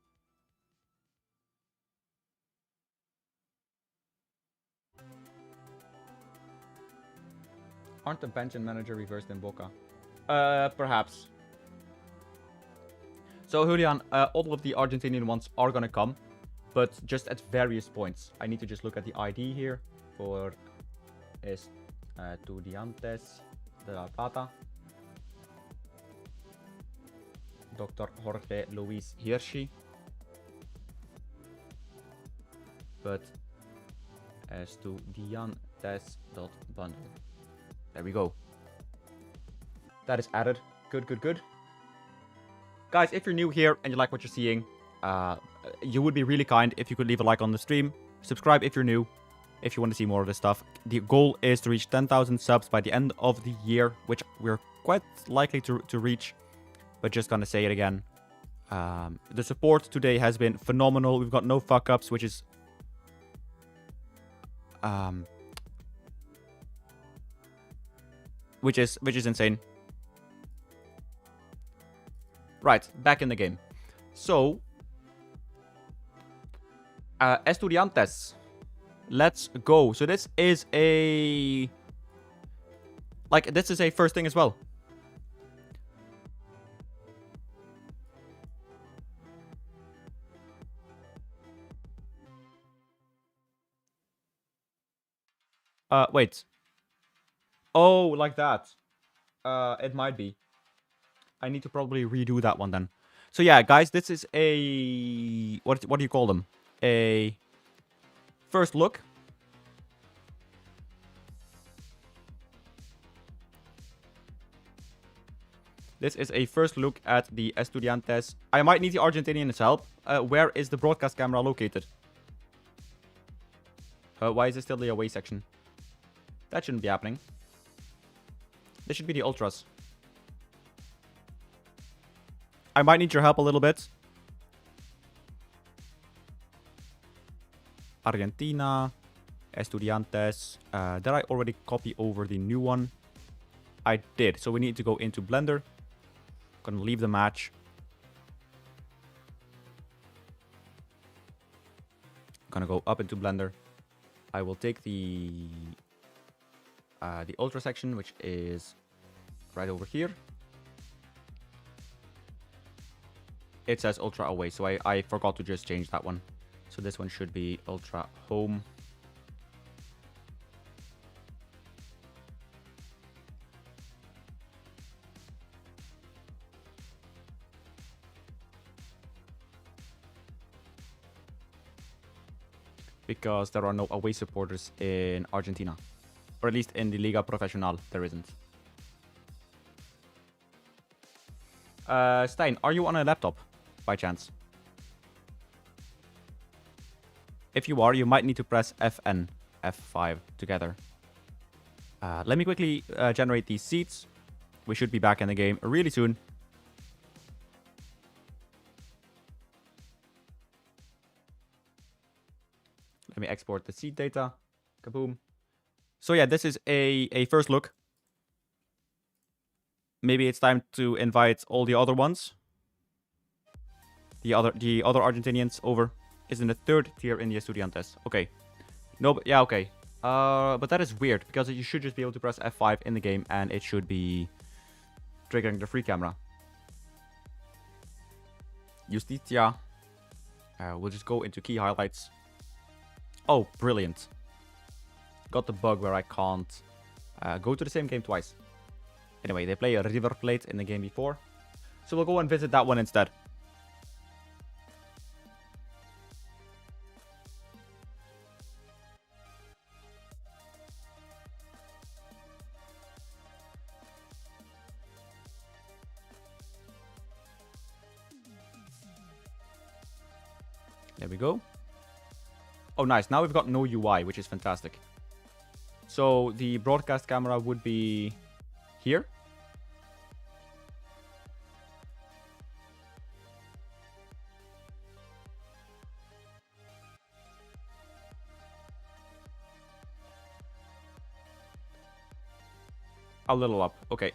Aren't the bench and manager reversed in Boca? Perhaps. So Julian, all of the Argentinian ones are gonna come, but just at various points. I need to just look at the ID here for Estudiantes de La Plata. Dr. Jorge Luis Hirschi. But Estudiantes.bundle. There we go. That is added. Good, good, good. Guys, if you're new here and you like what you're seeing, you would be really kind if you could leave a like on the stream. Subscribe if you're new, if you want to see more of this stuff. The goal is to reach 10,000 subs by the end of the year, which we're quite likely to reach. But just gonna say it again. The support today has been phenomenal. We've got no fuck-ups, which is... which is insane. Right, back in the game. So, Estudiantes. Let's go. So this is a... Like, this is a first thing as well. Wait. Oh, like that. It might be. I need to probably redo that one then. So yeah, guys, this is a... What do you call them? A first look. This is a first look at the Estudiantes. I might need the Argentinian's help. Where is the broadcast camera located? Why is it still the away section? That shouldn't be happening. This should be the ultras. I might need your help a little bit. Argentina. Estudiantes. Did I already copy over the new one? I did. So we need to go into Blender. Gonna leave the match. Gonna go up into Blender. I will take the ultra section, which is right over here. It says ultra away, so I forgot to just change that one. So this one should be ultra home. Because there are no away supporters in Argentina. Or at least in the Liga Profesional, there isn't. Stein, are you on a laptop, by chance? If you are, you might need to press F5 together. Let me quickly generate these seats. We should be back in the game really soon. Let me export the seed data. Kaboom. So yeah, this is a first look. Maybe it's time to invite all the other ones. The other Argentinians over. Is in the 3rd tier in the Estudiantes. Okay. No, but yeah, okay. But that is weird, because you should just be able to press F5 in the game, and it should be triggering the free camera. Justitia. We'll just go into key highlights. Oh, brilliant. Got the bug where I can't go to the same game twice. Anyway, they play a River Plate in the game before. So we'll go and visit that one instead. There we go. Oh, nice. Now we've got no UI, which is fantastic. So the broadcast camera would be here. A little up. Okay.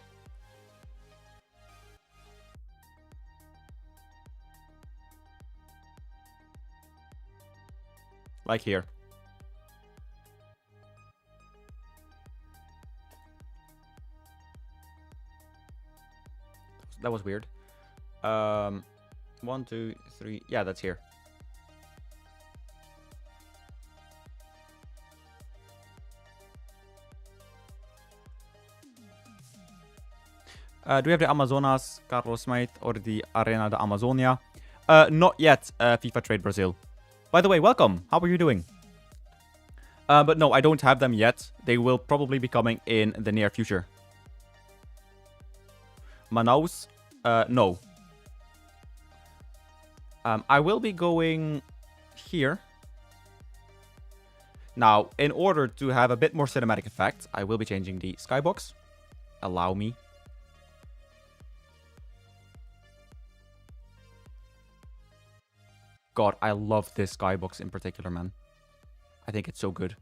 Like here. That was weird. 1, 2, 3. Yeah, that's here. Do we have the Amazonas, Carlos Smith, or the Arena de Amazonia? Not yet, FIFA Trade Brazil. By the way, welcome. How are you doing? But no, I don't have them yet. They will probably be coming in the near future. Manaus? No. I will be going here. Now, in order to have a bit more cinematic effect, I will be changing the skybox. Allow me. God, I love this skybox in particular, man. I think it's so good.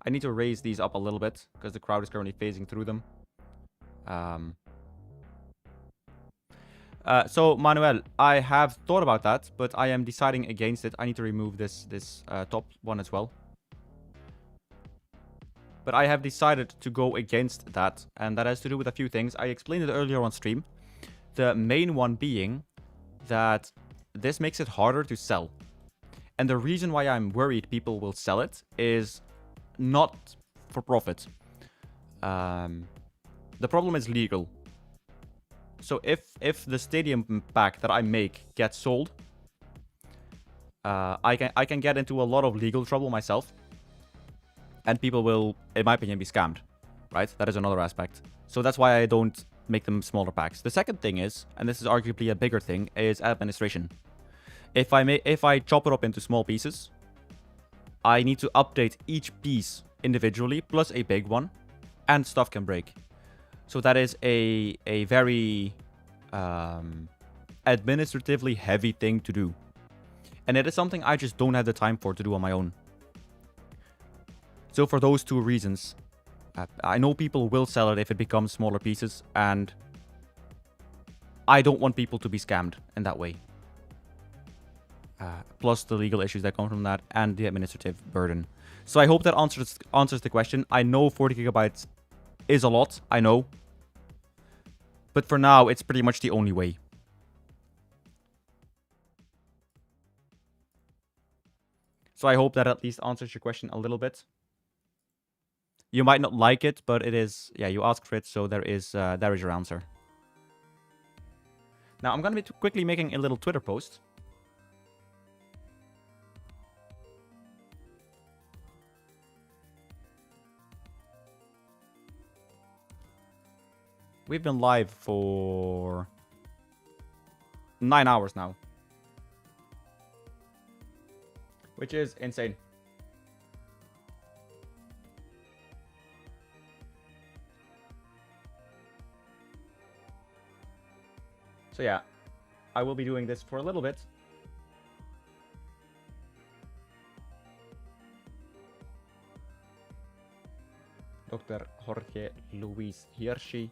I need to raise these up a little bit, because the crowd is currently phasing through them. So, Manuel, I have thought about that, but I am deciding against it. I need to remove this top one as well. But I have decided to go against that, and that has to do with a few things. I explained it earlier on stream. The main one being that this makes it harder to sell. And the reason why I'm worried people will sell it is not for profit. The problem is legal. So if the Stadium pack that I make gets sold, I can get into a lot of legal trouble myself. And people will, in my opinion, be scammed. Right? That is another aspect. So that's why I don't make them smaller packs. The second thing is, and this is arguably a bigger thing, is administration. If I chop it up into small pieces, I need to update each piece individually, plus a big one, and stuff can break. So that is a very administratively heavy thing to do. And it is something I just don't have the time for to do on my own. So for those two reasons, I know people will sell it if it becomes smaller pieces, and I don't want people to be scammed in that way. Plus the legal issues that come from that, and the administrative burden. So I hope that answers the question. I know 40 gigabytes is a lot, I know. But for now, it's pretty much the only way. So I hope that at least answers your question a little bit. You might not like it, but it is... Yeah, you asked for it, so there is your answer. Now, I'm going to be quickly making a little Twitter post. We've been live for 9 hours now. Which is insane. So yeah, I will be doing this for a little bit. Dr. Jorge Luis Hirschi.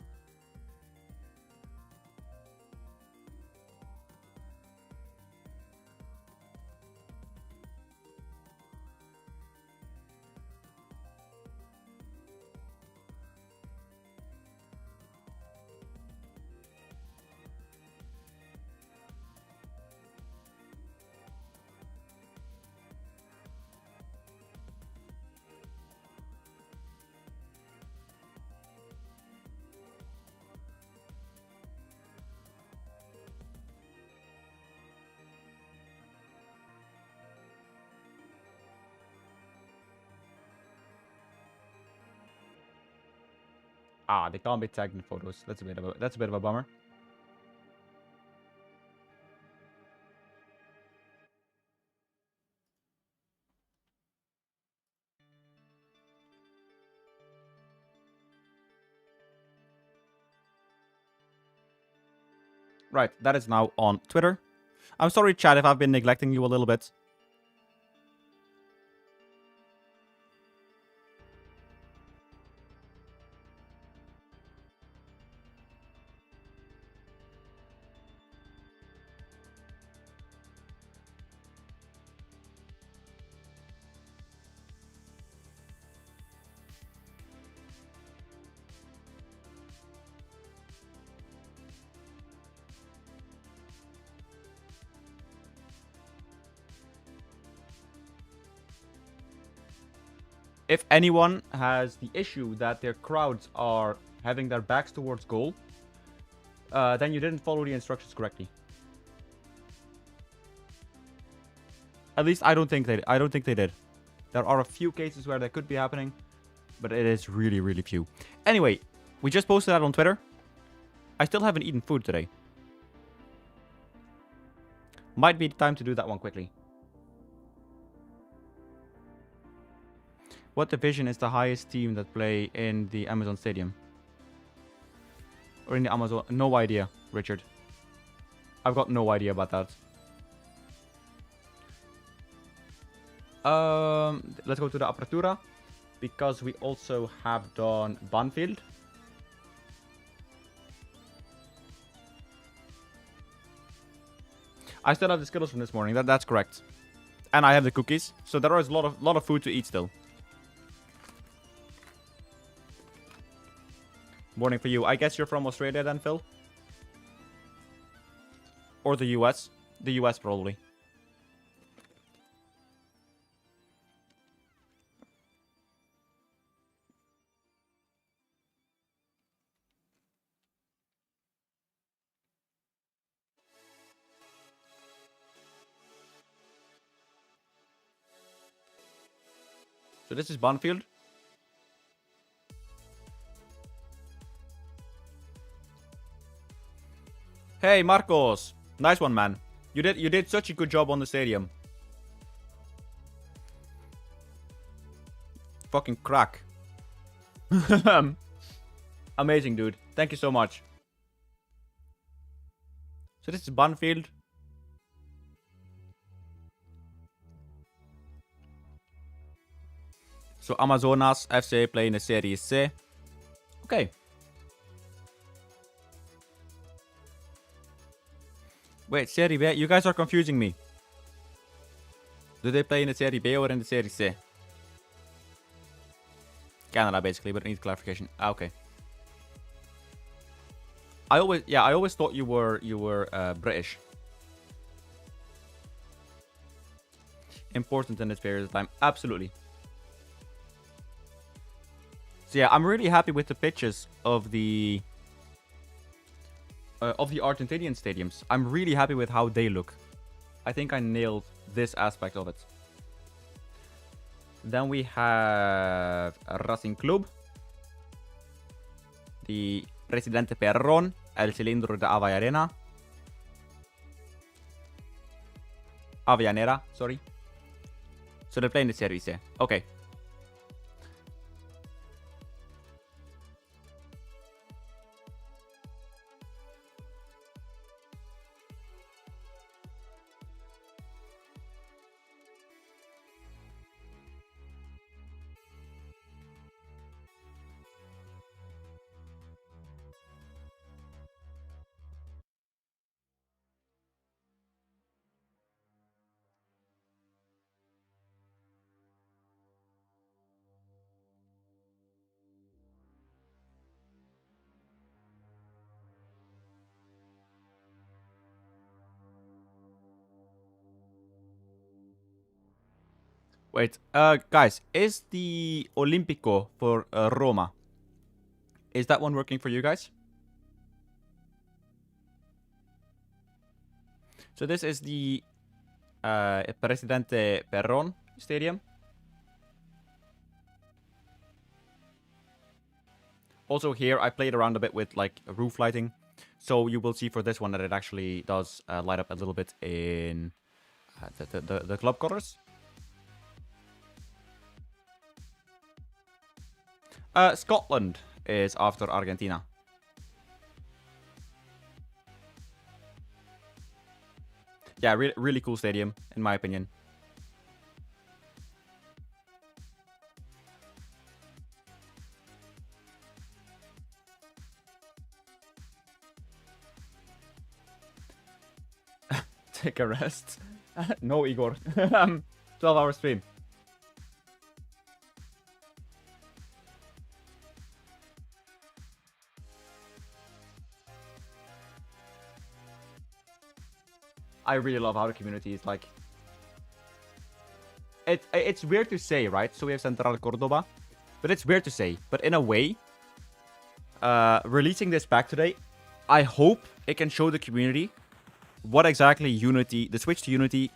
Ah, they can't be tagged in photos. That's a bit of a bummer. Right, that is now on Twitter. I'm sorry, chat, if I've been neglecting you a little bit. If anyone has the issue that their crowds are having their backs towards goal, then you didn't follow the instructions correctly. At least I don't think they did. There are a few cases where that could be happening, but it is really, really few. Anyway, we just posted that on Twitter. I still haven't eaten food today. Might be time to do that one quickly. What division is the highest team that play in the Amazon Stadium? Or in the Amazon? No idea, Richard. I've got no idea about that. Let's go to the Apertura. Because we also have done Banfield. I still have the Skittles from this morning. That's correct. And I have the cookies. So there is a lot of food to eat still. Morning for you. I guess you're from Australia then, Phil? Or the US? The US probably. So this is Banfield. Hey Marcos, nice one, man. You did such a good job on the stadium. Fucking crack. Amazing, dude. Thank you so much. So this is Banfield. So Amazonas FC playing the Serie C. Okay. Wait, Serie B? You guys are confusing me. Do they play in the Serie B or in the Serie C? Canada, basically, but I need clarification. Ah, okay. I always thought you were British. Important in this period of time. Absolutely. So yeah, I'm really happy with the pictures of the Argentinian stadiums. I'm really happy with how they look. I think I nailed this aspect of it. Then we have Racing Club. The Presidente Perrón, el cilindro de Avellanera, sorry. So they're playing the service. Okay. Wait, guys, is the Olimpico for Roma, is that one working for you guys? So this is the Presidente Perrón Stadium. Also here, I played around a bit with like roof lighting. So you will see for this one that it actually does light up a little bit in the club colors. Scotland is after Argentina. Yeah, really cool stadium, in my opinion. Take a rest. No, Igor. 12-hour stream. I really love how the community is like... It's weird to say, right? So we have Central Cordoba. But it's weird to say. But in a way, releasing this pack today, I hope it can show the community what exactly Unity, the switch to Unity,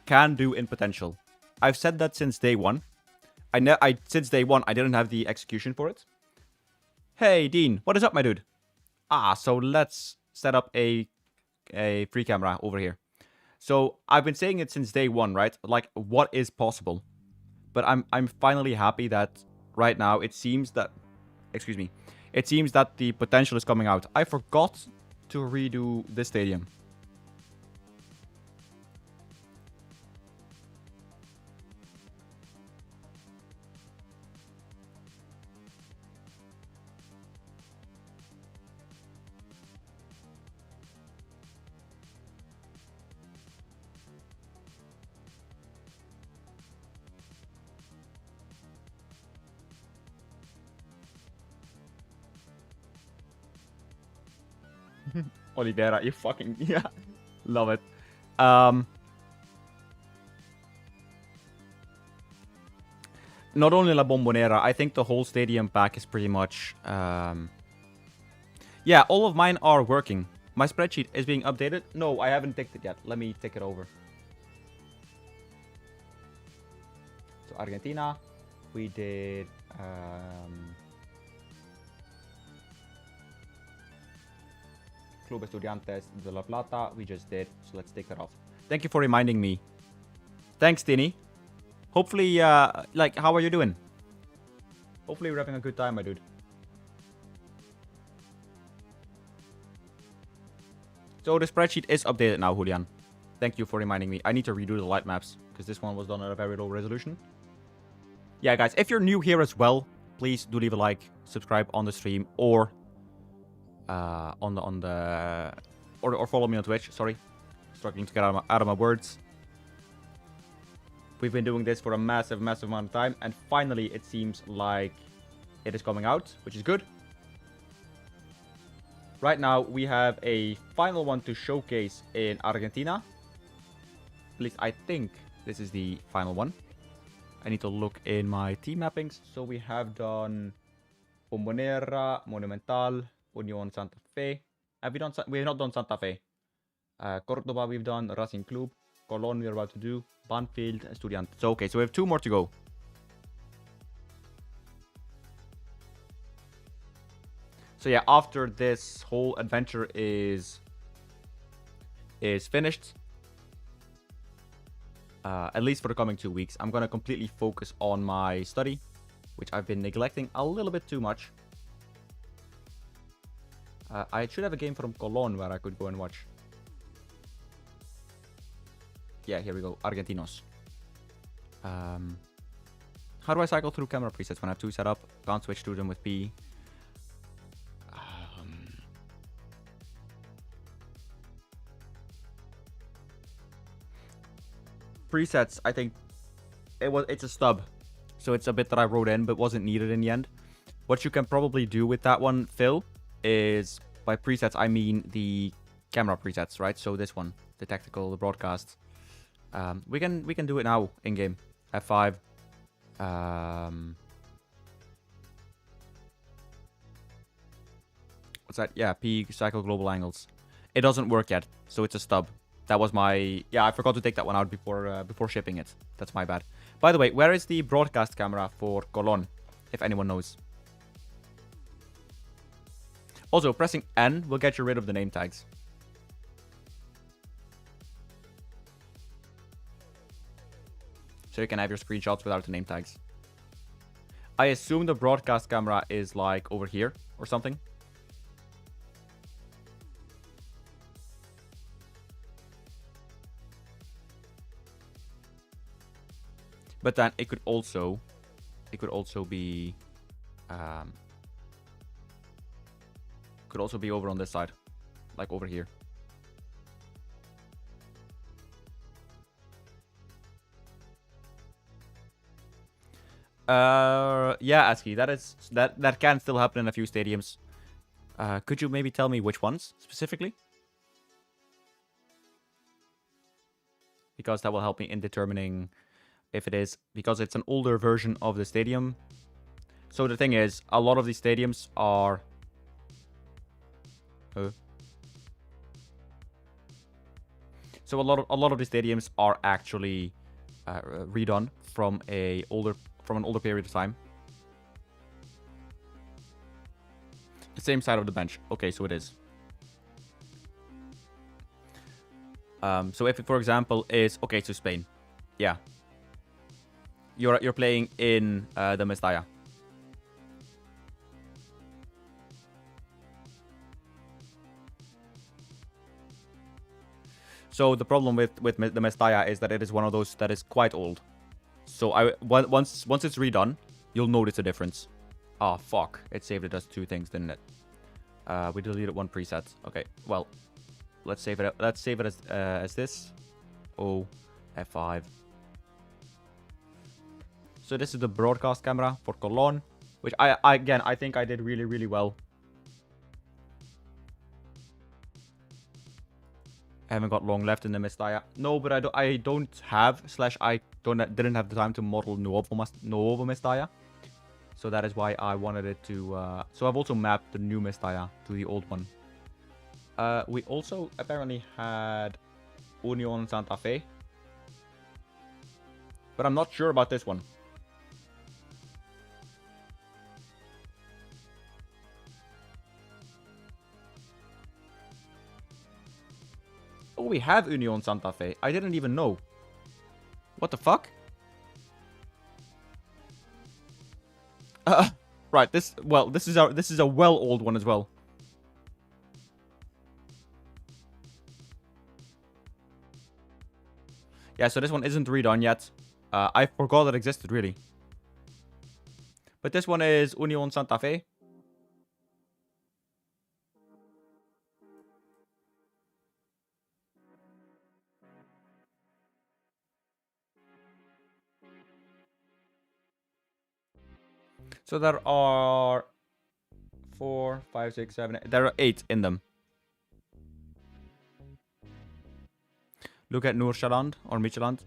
can do in potential. I've said that since day one. Since day one, I didn't have the execution for it. Hey, Dean, what is up, my dude? So let's set up a free camera over here. So I've been saying it since day one, right? Like, what is possible? But I'm finally happy that right now it seems that, excuse me, it seems that the potential is coming out. I forgot to redo this stadium. Oliveira, you fucking... Yeah. Love it. Not only La Bombonera, I think the whole stadium pack is pretty much... Yeah, all of mine are working. My spreadsheet is being updated. No, I haven't ticked it yet. Let me tick it over. So Argentina, we did... Club Estudiantes de La Plata, we just did. So let's take that off. Thank you for reminding me. Thanks, Tini. Hopefully, like, how are you doing? Hopefully you're having a good time, my dude. So the spreadsheet is updated now, Julian. Thank you for reminding me. I need to redo the light maps, because this one was done at a very low resolution. Yeah, guys, if you're new here as well, please do leave a like, subscribe on the stream, or or follow me on Twitch. Sorry, struggling to get out of my words. We've been doing this for a massive amount of time, and finally it seems like it is coming out, which is good. Right now we have a final one to showcase in Argentina. At least I think this is the final one. I need to look in my team mappings. So we have done Bombonera, Monumental, Union Santa Fe. We have not done Santa Fe. Cordoba we've done, Racing Club, Colón we're about to do, Banfield, Estudiantes. So okay, so we have 2 more to go. So yeah, after this whole adventure is finished, at least for the coming 2 weeks, I'm gonna completely focus on my study, which I've been neglecting a little bit too much. I should have a game from Colón where I could go and watch. Yeah, here we go. Argentinos. How do I cycle through camera presets when I have 2 set up? Can't switch to them with P. Presets, I think it's a stub. So it's a bit that I wrote in but wasn't needed in the end. What you can probably do with that one, Phil, is by presets I mean the camera presets, right? So this one, the tactical, the broadcast. We can do it now in game. F5. What's that? Yeah, P cycle global angles. It doesn't work yet, so it's a stub. That was my... Yeah, I forgot to take that one out before shipping it. That's my bad. By the way, where is the broadcast camera for Colón? If anyone knows. Also, pressing N will get you rid of the name tags. So you can have your screenshots without the name tags. I assume the broadcast camera is like over here or something. But then it could also be over on this side, like over here. Yeah, ASCII, that can still happen in a few stadiums. Could you maybe tell me which ones specifically? Because that will help me in determining if it is, because it's an older version of the stadium. So the thing is, a lot of these stadiums are... So a lot of these stadiums are actually redone from an older period of time. The same side of the bench. Okay, so it is. So if it, for example, is... Okay, so Spain. Yeah. You're playing in the Mestalla. So the problem with the Mestalla is that it is one of those that is quite old. So once it's redone, you'll notice a difference. Oh fuck! It saved it as 2 things, didn't it? We deleted 1 preset. Okay, well, let's save it. Let's save it as this. Oh, F5. So this is the broadcast camera for Colón, which I think I did really well. I haven't got long left in the Mestalla. No, but I don't have didn't have the time to model Nuovo Mestalla. So that is why I wanted it to... so I've also mapped the new Mestalla to the old one. We also apparently had Union Santa Fe. But I'm not sure about this one. Oh, we have Union Santa Fe. I didn't even know. What the fuck? Right. This is a well old one as well. Yeah, so this one isn't redone yet. I forgot it existed really. But this one is Union Santa Fe. So there are 4, 5, 6, 7, 8. There are 8 in them. Look at Noorchaland or Micheland.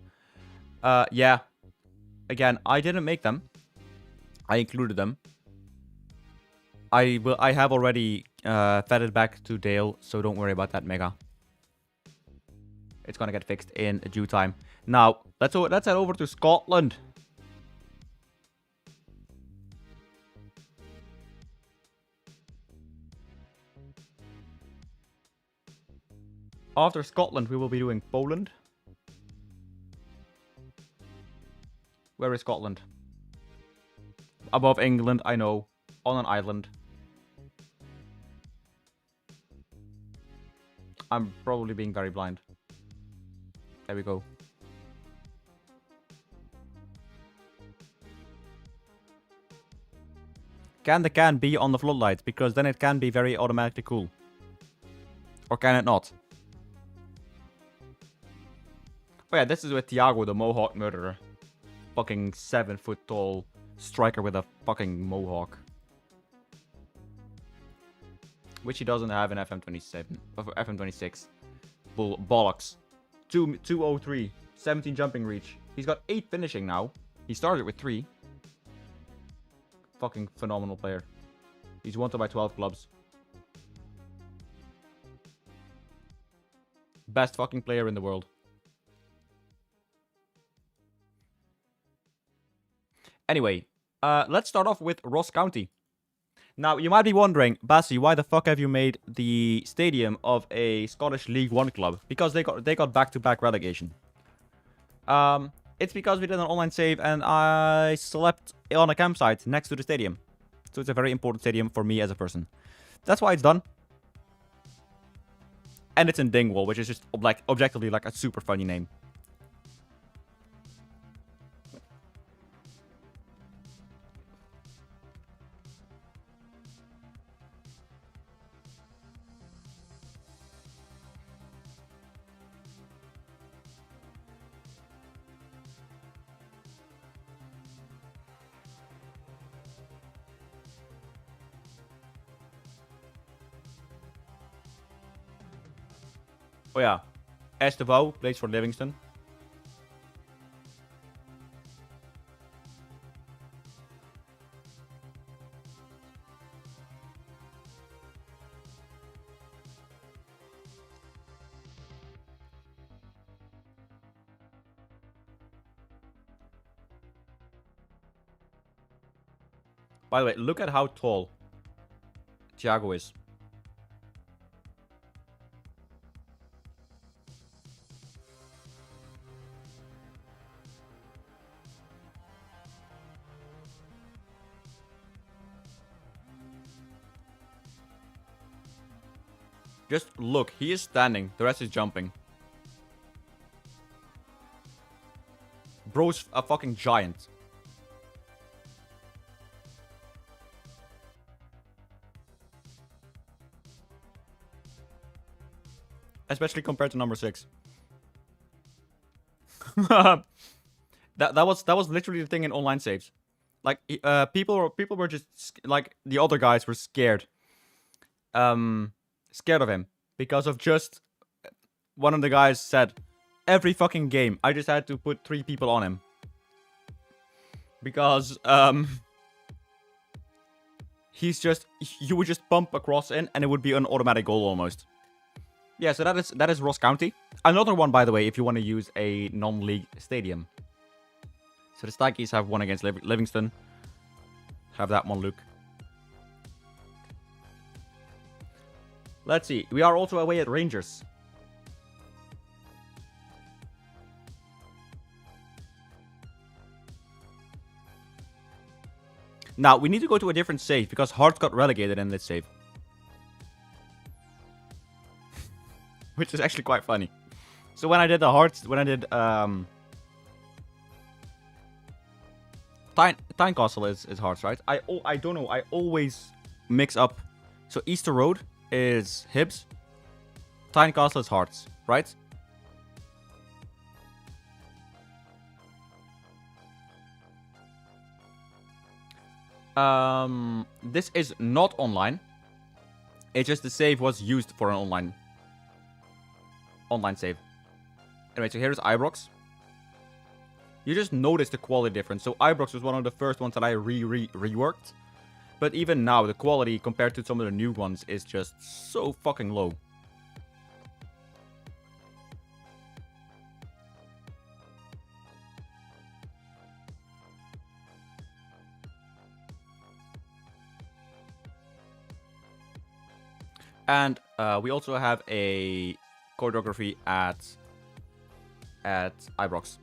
Yeah. Again, I didn't make them. I included them. I have already fed it back to Dale, so don't worry about that, Mega. It's gonna get fixed in due time. Now, let's head over to Scotland. After Scotland, we will be doing Poland. Where is Scotland? Above England, I know. On an island. I'm probably being very blind. There we go. Can the can be on the floodlights? Because then it can be very automatically cool. Or can it not? Oh yeah, this is with Thiago, the Mohawk murderer. Fucking 7 foot tall striker with a fucking Mohawk. Which he doesn't have in FM27. FM26. Bollocks. 203. 17 jumping reach. He's got 8 finishing now. He started with 3. Fucking phenomenal player. He's wanted by 12 clubs. Best fucking player in the world. Anyway, let's start off with Ross County. Now, you might be wondering, Bassy, why the fuck have you made the stadium of a Scottish League One club? Because they got back-to-back relegation. It's because we did an online save and I slept on a campsite next to the stadium. So it's a very important stadium for me as a person. That's why it's done. And it's in Dingwall, which is just like objectively like a super funny name. Oh yeah, Estevao plays for Livingston. By the way, look at how tall Thiago is. Just look, he is standing, the rest is jumping. Bro's a fucking giant. Especially compared to number 6. that was literally the thing in online saves. Like people were just like the other guys were scared. Scared of him because of just one of the guys said every fucking game I just had to put 3 people on him because he's just, you would just bump across in and it would be an automatic goal almost. Yeah, so that is Ross County. Another one, by the way, if you want to use a non-league stadium. So the Stakis have one against Livingston. Have that one, Luke. Let's see. We are also away at Rangers. Now, we need to go to a different save because Hearts got relegated in this save. Which is actually quite funny. So when I did the Hearts, Tynecastle is Hearts, right? I don't know. I always mix up. So Easter Road is Hibs. Tynecastle is Hearts, right? This is not online. It's just the save was used for an online save. Anyway, so here's Ibrox. You just notice the quality difference. So Ibrox was one of the first ones that I reworked. But even now, the quality compared to some of the new ones is just so fucking low. And we also have a choreography at Ibrox.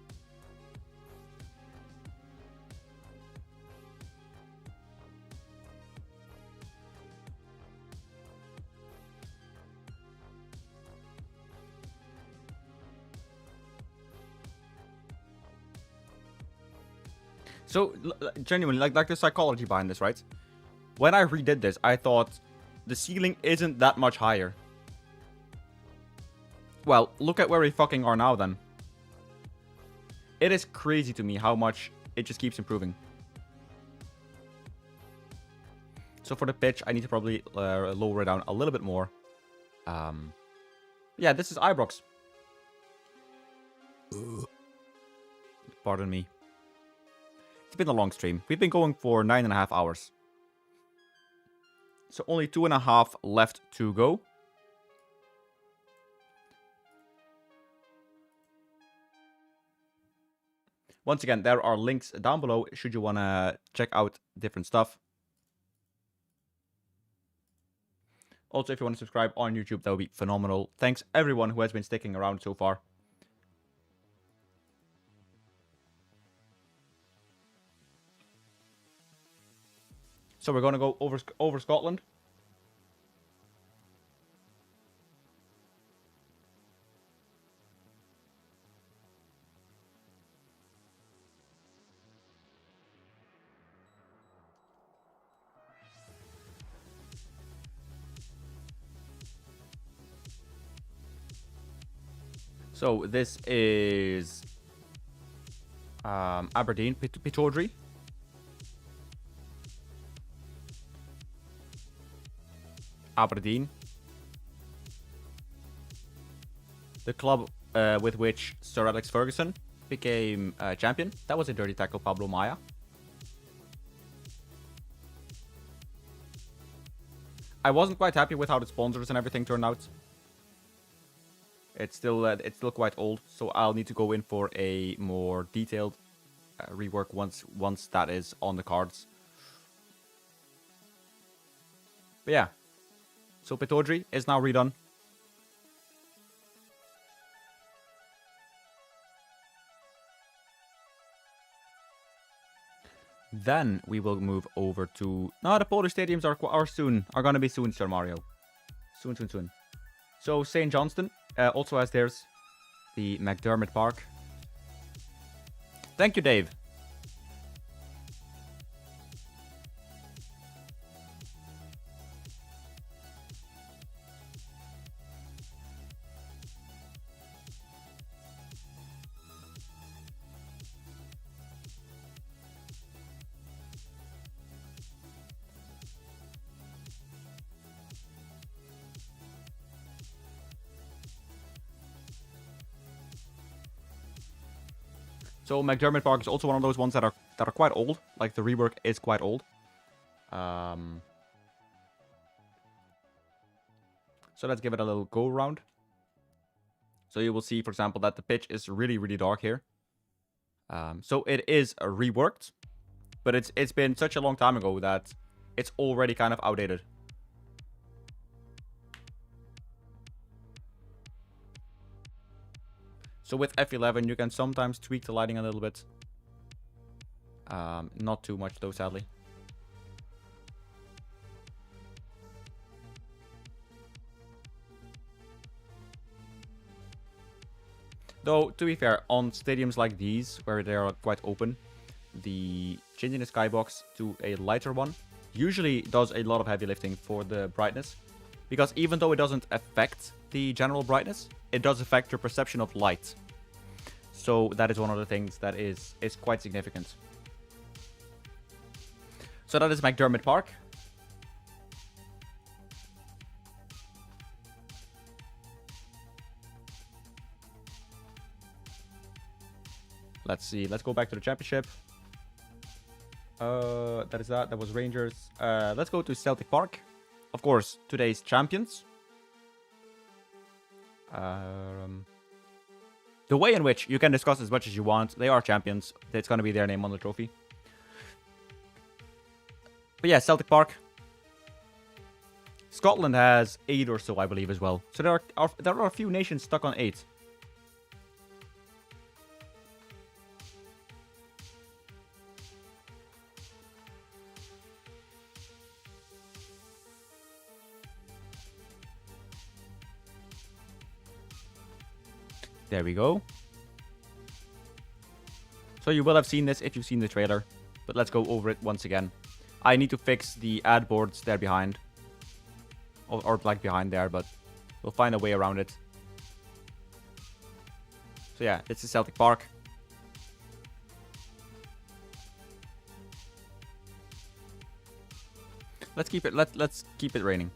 So, genuinely, like the psychology behind this, right? When I redid this, I thought the ceiling isn't that much higher. Well, look at where we fucking are now, then. It is crazy to me how much it just keeps improving. So for the pitch, I need to probably lower it down a little bit more. Yeah, this is Ibrox. Pardon me. It's been a long stream. We've been going for 9.5 hours. So only 2.5 left to go. Once again, there are links down below should you want to check out different stuff. Also, if you want to subscribe on YouTube, that would be phenomenal. Thanks everyone who has been sticking around so far. So we're going to go over Scotland. So this is Aberdeen, Pittodrie. Aberdeen. The club with which Sir Alex Ferguson became champion. That was a dirty tackle, Pablo Maya. I wasn't quite happy with how the sponsors and everything turned out. It's still quite old, so I'll need to go in for a more detailed rework once that is on the cards. But yeah, so Pittodrie is now redone. Then we will move over to... No, the Polish stadiums are gonna be soon, Sir Mario. Soon. So St. Johnston also has theirs. The McDermott Park. Thank you, Dave. So McDermott Park is also one of those ones that are quite old. Like the rework is quite old. So let's give it a little go around. So you will see, for example, that the pitch is really, really dark here. So it is reworked, but it's been such a long time ago that it's already kind of outdated. So with F11, you can sometimes tweak the lighting a little bit. Not too much though, sadly. Though, to be fair, on stadiums like these, where they are quite open, the changing the skybox to a lighter one usually does a lot of heavy lifting for the brightness. Because even though it doesn't affect the general brightness, it does affect your perception of light. So that is one of the things that is quite significant. So that is McDermott Park. Let's see. Let's go back to the championship. That was Rangers. Let's go to Celtic Park. Of course, today's champions. The way in which you can discuss as much as you want. They are champions. It's going to be their name on the trophy. But yeah, Celtic Park. Scotland has 8 or so, I believe, as well. So there are a few nations stuck on 8. There we go. So you will have seen this if you've seen the trailer, but let's go over it once again. I need to fix the ad boards there behind. Or like behind there, but we'll find a way around it. So yeah, it's the Celtic Park. Let's keep it raining.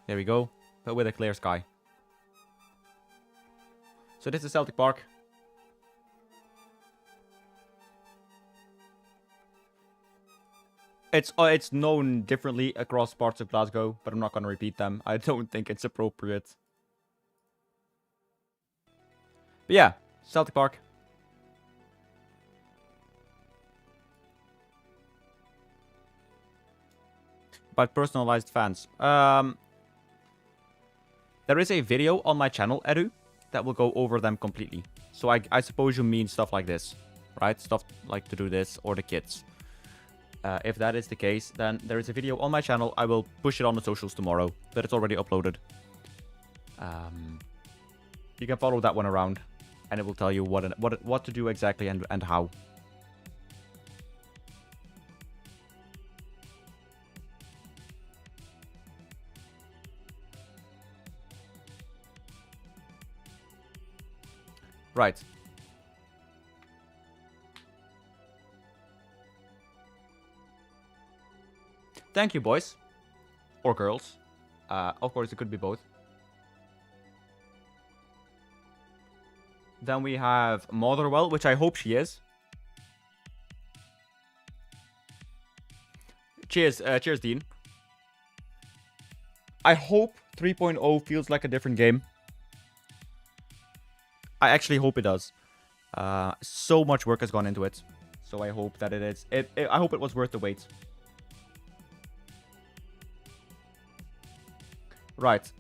There we go, but with a clear sky. So this is Celtic Park. It's known differently across parts of Glasgow, but I'm not going to repeat them. I don't think it's appropriate. But yeah, Celtic Park. About personalized fans. There is a video on my channel, Edu, that will go over them completely. So I suppose you mean stuff like this, right? Stuff like to do this or the kits. If that is the case, then there is a video on my channel. I will push it on the socials tomorrow, but it's already uploaded. You can follow that one around, and it will tell you what to do exactly and how. Right. Thank you, boys. Or girls. Of course, it could be both. Then we have Motherwell, which I hope she is. Cheers, cheers, Dean. I hope 3.0 feels like a different game. I actually hope it does. So much work has gone into it. So I hope that it is. I hope it was worth the wait. Right.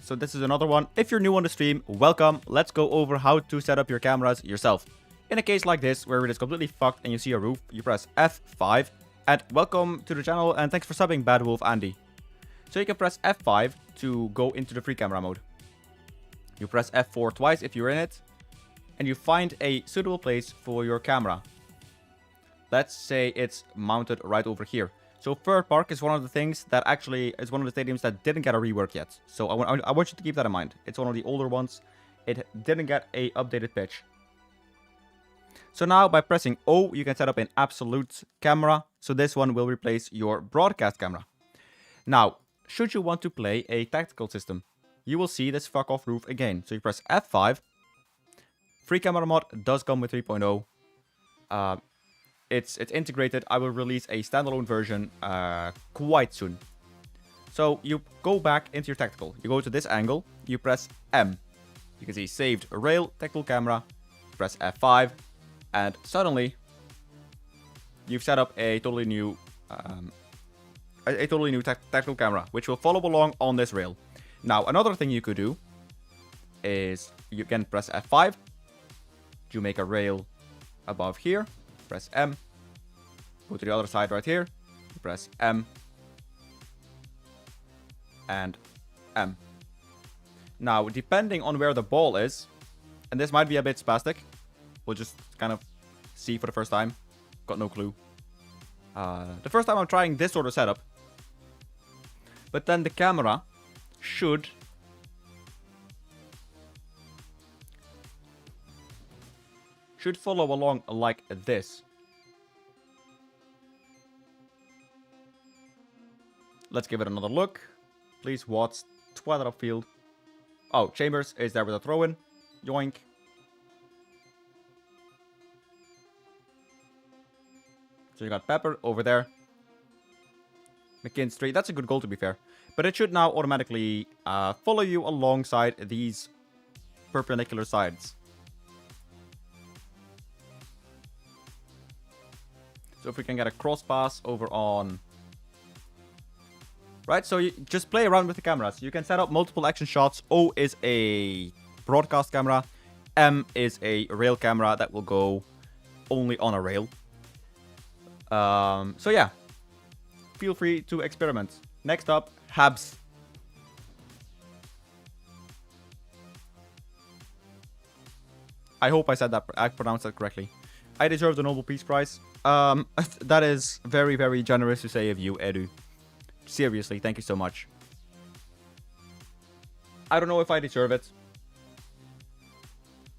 So this is another one. If you're new on the stream, welcome. Let's go over how to set up your cameras yourself. In a case like this, where it is completely fucked and you see a roof, you press F5. And welcome to the channel, and thanks for subbing, Bad Wolf Andy. So you can press F5 to go into the free camera mode. You press F4 twice if you're in it, and you find a suitable place for your camera. Let's say it's mounted right over here. So Fir Park is one of the things that actually is one of the stadiums that didn't get a rework yet. So I want you to keep that in mind. It's one of the older ones. It didn't get a updated pitch. So now by pressing O, you can set up an absolute camera. So this one will replace your broadcast camera. Now, should you want to play a tactical system, you will see this fuck off roof again. So you press F5. Free camera mod does come with 3.0. It's integrated. I will release a standalone version quite soon. So you go back into your tactical. You go to this angle. You press M. You can see saved rail, tactical camera. Press F5. And suddenly, you've set up a totally new tactical camera, which will follow along on this rail. Now, another thing you could do is you can press F5. You make a rail above here. Press M. Go to the other side right here. Press M. And M. Now, depending on where the ball is, and this might be a bit spastic. We'll just kind of see for the first time. Got no clue. The first time I'm trying this sort of setup. But then the camera should follow along like this. Let's give it another look. Please watch Twilight Upfield. Oh, Chambers is there with a throw-in. Yoink. So you got Pepper over there. McKinstry, that's a good goal to be fair. But it should now automatically follow you alongside these perpendicular sides. So if we can get a cross pass over on Right, so you just play around with the cameras. You can set up multiple action shots. O is a broadcast camera. M is a rail camera that will go only on a rail. So yeah, feel free to experiment. Next up, Habs. I hope I said that. I pronounced that correctly. I deserve the Nobel Peace Prize. That is very, very generous to say of you, Edu. Seriously, thank you so much. I don't know if I deserve it.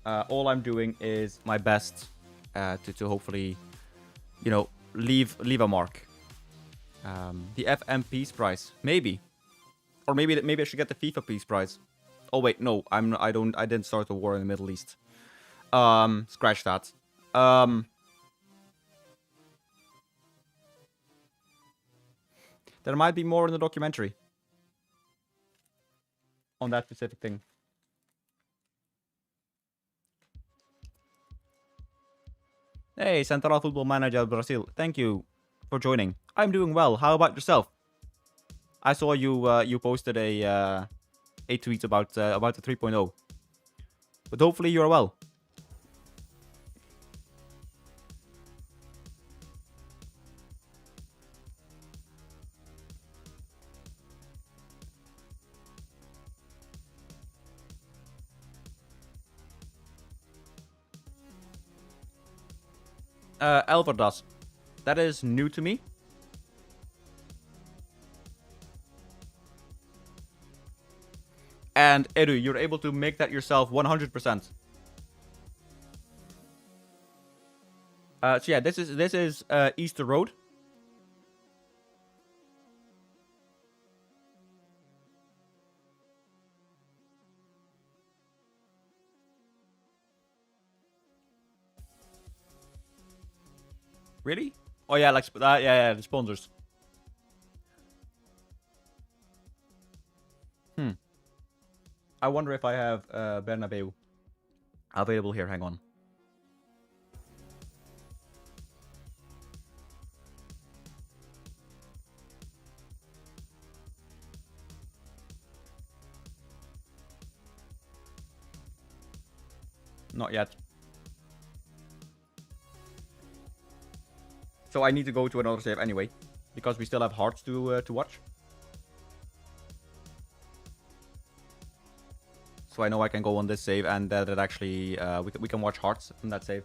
All I'm doing is my best to hopefully, you know, leave a mark. The FM Peace Prize, maybe, or maybe I should get the FIFA Peace Prize. Oh wait, no, I didn't start the war in the Middle East. Scratch that. There might be more in the documentary on that specific thing. Hey, Central Football Manager Brazil, thank you for joining. I'm doing well. How about yourself? I saw you you posted a tweet about the 3.0, but hopefully you're well. Elver does. That is new to me. And Edu, you're able to make that yourself 100%. So yeah, this is Easter Road. Really? Oh yeah, like yeah, the sponsors. I wonder if I have Bernabeu available here. Hang on. Not yet. So I need to go to another save anyway, because we still have Hearts to watch. So I know I can go on this save, and that actually we can watch Hearts from that save.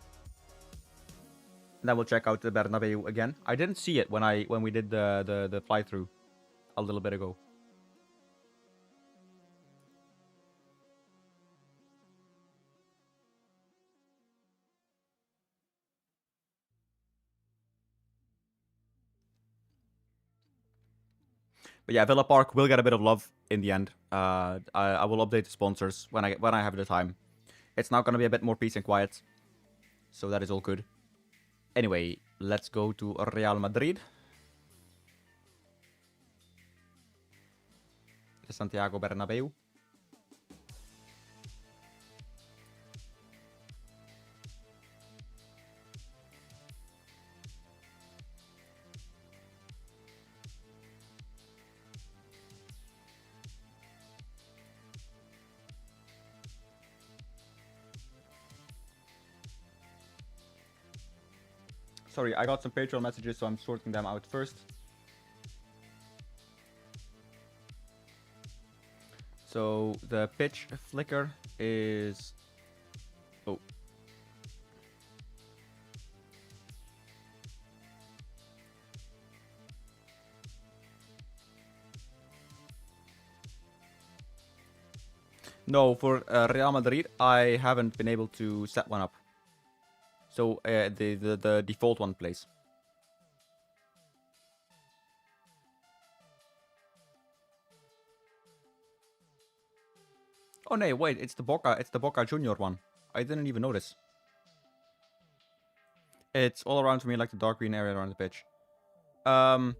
And then we'll check out the Bernabeu again. I didn't see it when we did the fly through a little bit ago. But yeah, Villa Park will get a bit of love in the end. I will update the sponsors when I have the time. It's now gonna be a bit more peace and quiet, so that is all good. Anyway, let's go to Real Madrid. The Santiago Bernabeu. Sorry, I got some Patreon messages, so I'm sorting them out first. So the pitch flicker is... Oh. No, for Real Madrid, I haven't been able to set one up. So the default one plays. Oh no, wait, it's the Boca Junior one. I didn't even notice. It's all around for me, like the dark green area around the pitch. Yeah,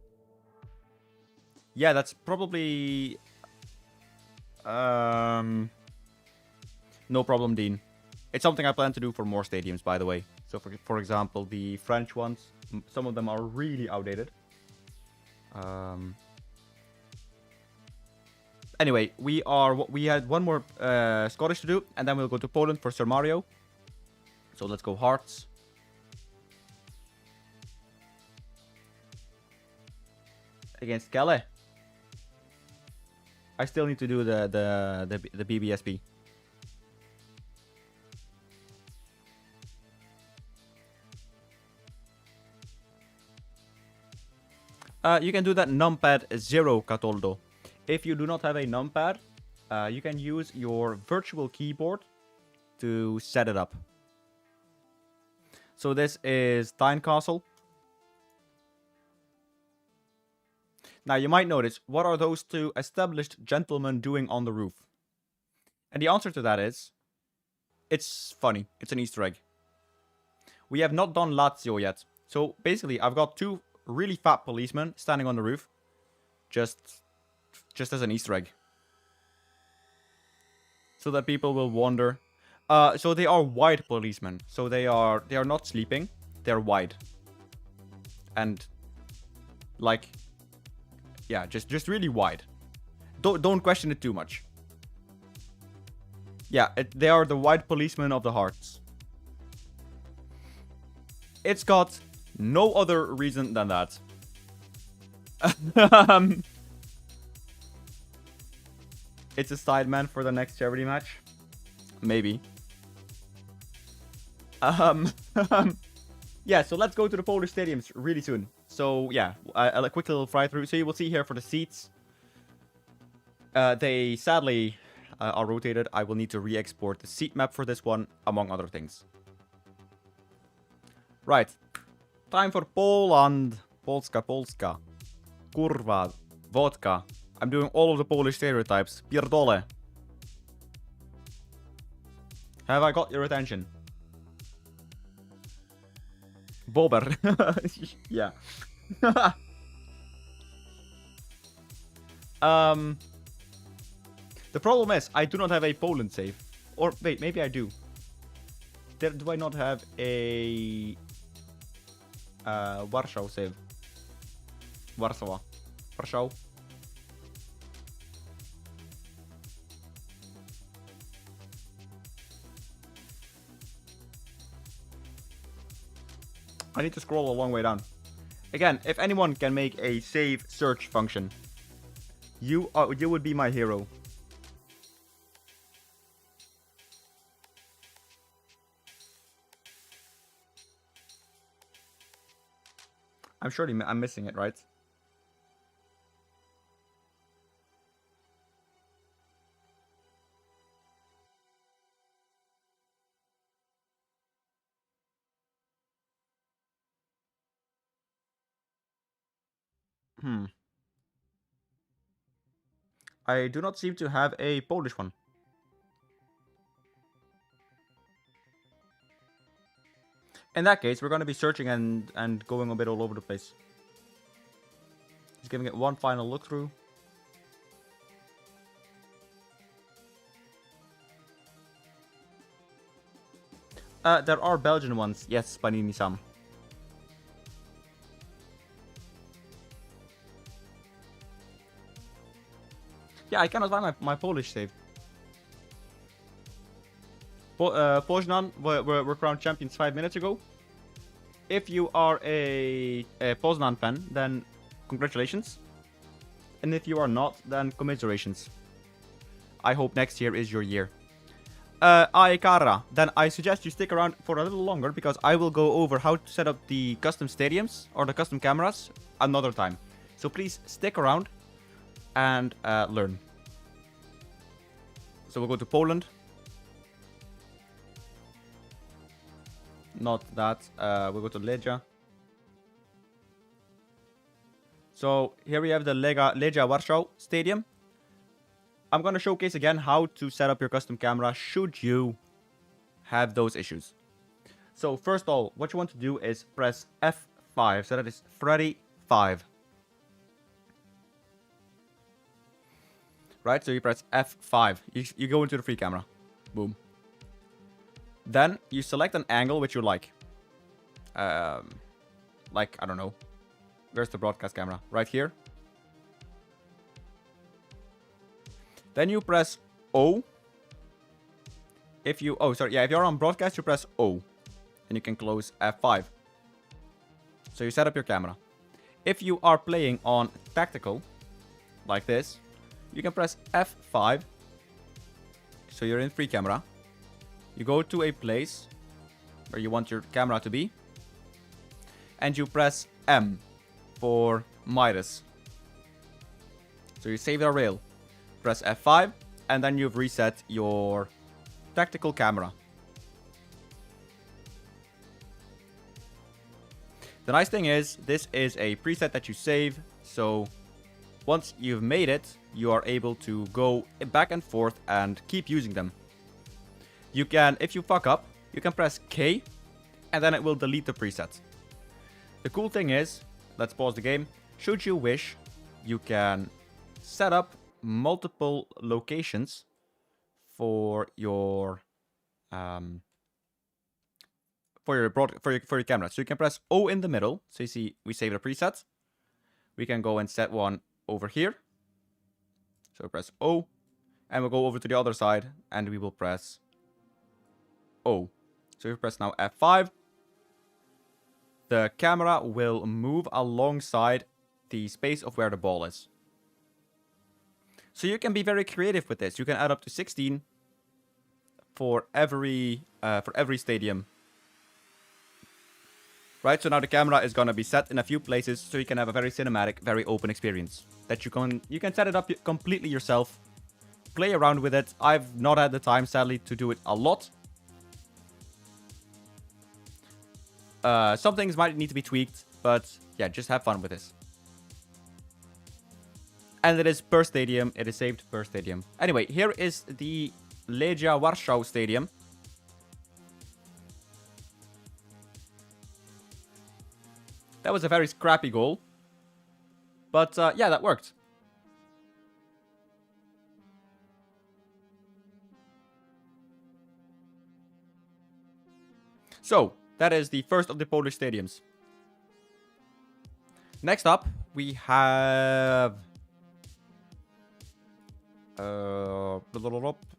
that's probably no problem, Dean. It's something I plan to do for more stadiums, by the way. So for example, the French ones, some of them are really outdated. Anyway, we had one more Scottish to do, and then we'll go to Poland for Sir Mario. So let's go Hearts. Against Kelle. I still need to do the BBSP. You can do that numpad 0, Catoldo. If you do not have a numpad, you can use your virtual keyboard to set it up. So this is Tynecastle. Now you might notice, what are those two established gentlemen doing on the roof? And the answer to that is, it's funny. It's an Easter egg. We have not done Lazio yet. So basically, I've got two really fat policemen standing on the roof. Just as an Easter egg. So that people will wonder. So they are wide policemen. So they are not sleeping. They're wide. And like, yeah, just really wide. Don't question it too much. Yeah, they are the wide policemen of the Hearts. It's got no other reason than that. It's a sideman for the next charity match. Maybe. Yeah, so let's go to the Polish stadiums really soon. So yeah, a quick little fly through. So you will see here for the seats. They sadly are rotated. I will need to re-export the seat map for this one, among other things. Right. Time for Poland. Polska, Polska. Kurwa. Vodka. I'm doing all of the Polish stereotypes. Pierdole. Have I got your attention? Bober. Yeah. The problem is, I do not have a Poland save. Or, wait, maybe I do. Do I not have a... Warsaw save? Warsaw. Warsaw. I need to scroll a long way down. Again, if anyone can make a save search function, you would be my hero. I'm sure I'm missing it, right? I do not seem to have a Polish one. In that case, we're going to be searching and going a bit all over the place. Just giving it one final look through. There are Belgian ones. Yes, Panini-san. Yeah, I cannot find my Polish save. Poznan were crowned champions 5 minutes ago. If you are a Poznan fan, then congratulations. And if you are not, then commiserations. I hope next year is your year. Aikara, then I suggest you stick around for a little longer because I will go over how to set up the custom stadiums or the custom cameras another time. So please stick around and learn. So we'll go to Poland. Not that. We'll go to Legia. So here we have the Legia Warsaw Stadium. I'm going to showcase again how to set up your custom camera should you have those issues. So first of all, what you want to do is press F5. So that is Freddy 5. Right, so you press F5. You go into the free camera. Boom. Then you select an angle which you like. Like, I don't know. Where's the broadcast camera? Right here. Then you press O. If you're on broadcast, you press O. And you can close F5. So you set up your camera. If you are playing on tactical, like this, you can press F5. So you're in free camera. You go to a place where you want your camera to be. And you press M for Midas. So you save the rail. Press F5. And then you've reset your tactical camera. The nice thing is, this is a preset that you save. So once you've made it, you are able to go back and forth and keep using them. You can, if you fuck up, you can press K and then it will delete the preset. The cool thing is, let's pause the game. Should you wish, you can set up multiple locations for your for your camera. So you can press O in the middle. So you see we save the preset. We can go and set one over here. So press O and we'll go over to the other side and we will press O. So you press now F5. The camera will move alongside the space of where the ball is. So you can be very creative with this. You can add up to 16 for every stadium. Right, so now the camera is gonna be set in a few places, so you can have a very cinematic, very open experience. That you can set it up completely yourself, play around with it. I've not had the time, sadly, to do it a lot. Some things might need to be tweaked, but yeah, just have fun with this. And it is per stadium. It is saved per stadium. Anyway, here is the Legia Warsaw Stadium. That was a very scrappy goal. But yeah, that worked. So, that is the first of the Polish stadiums. Next up, we have...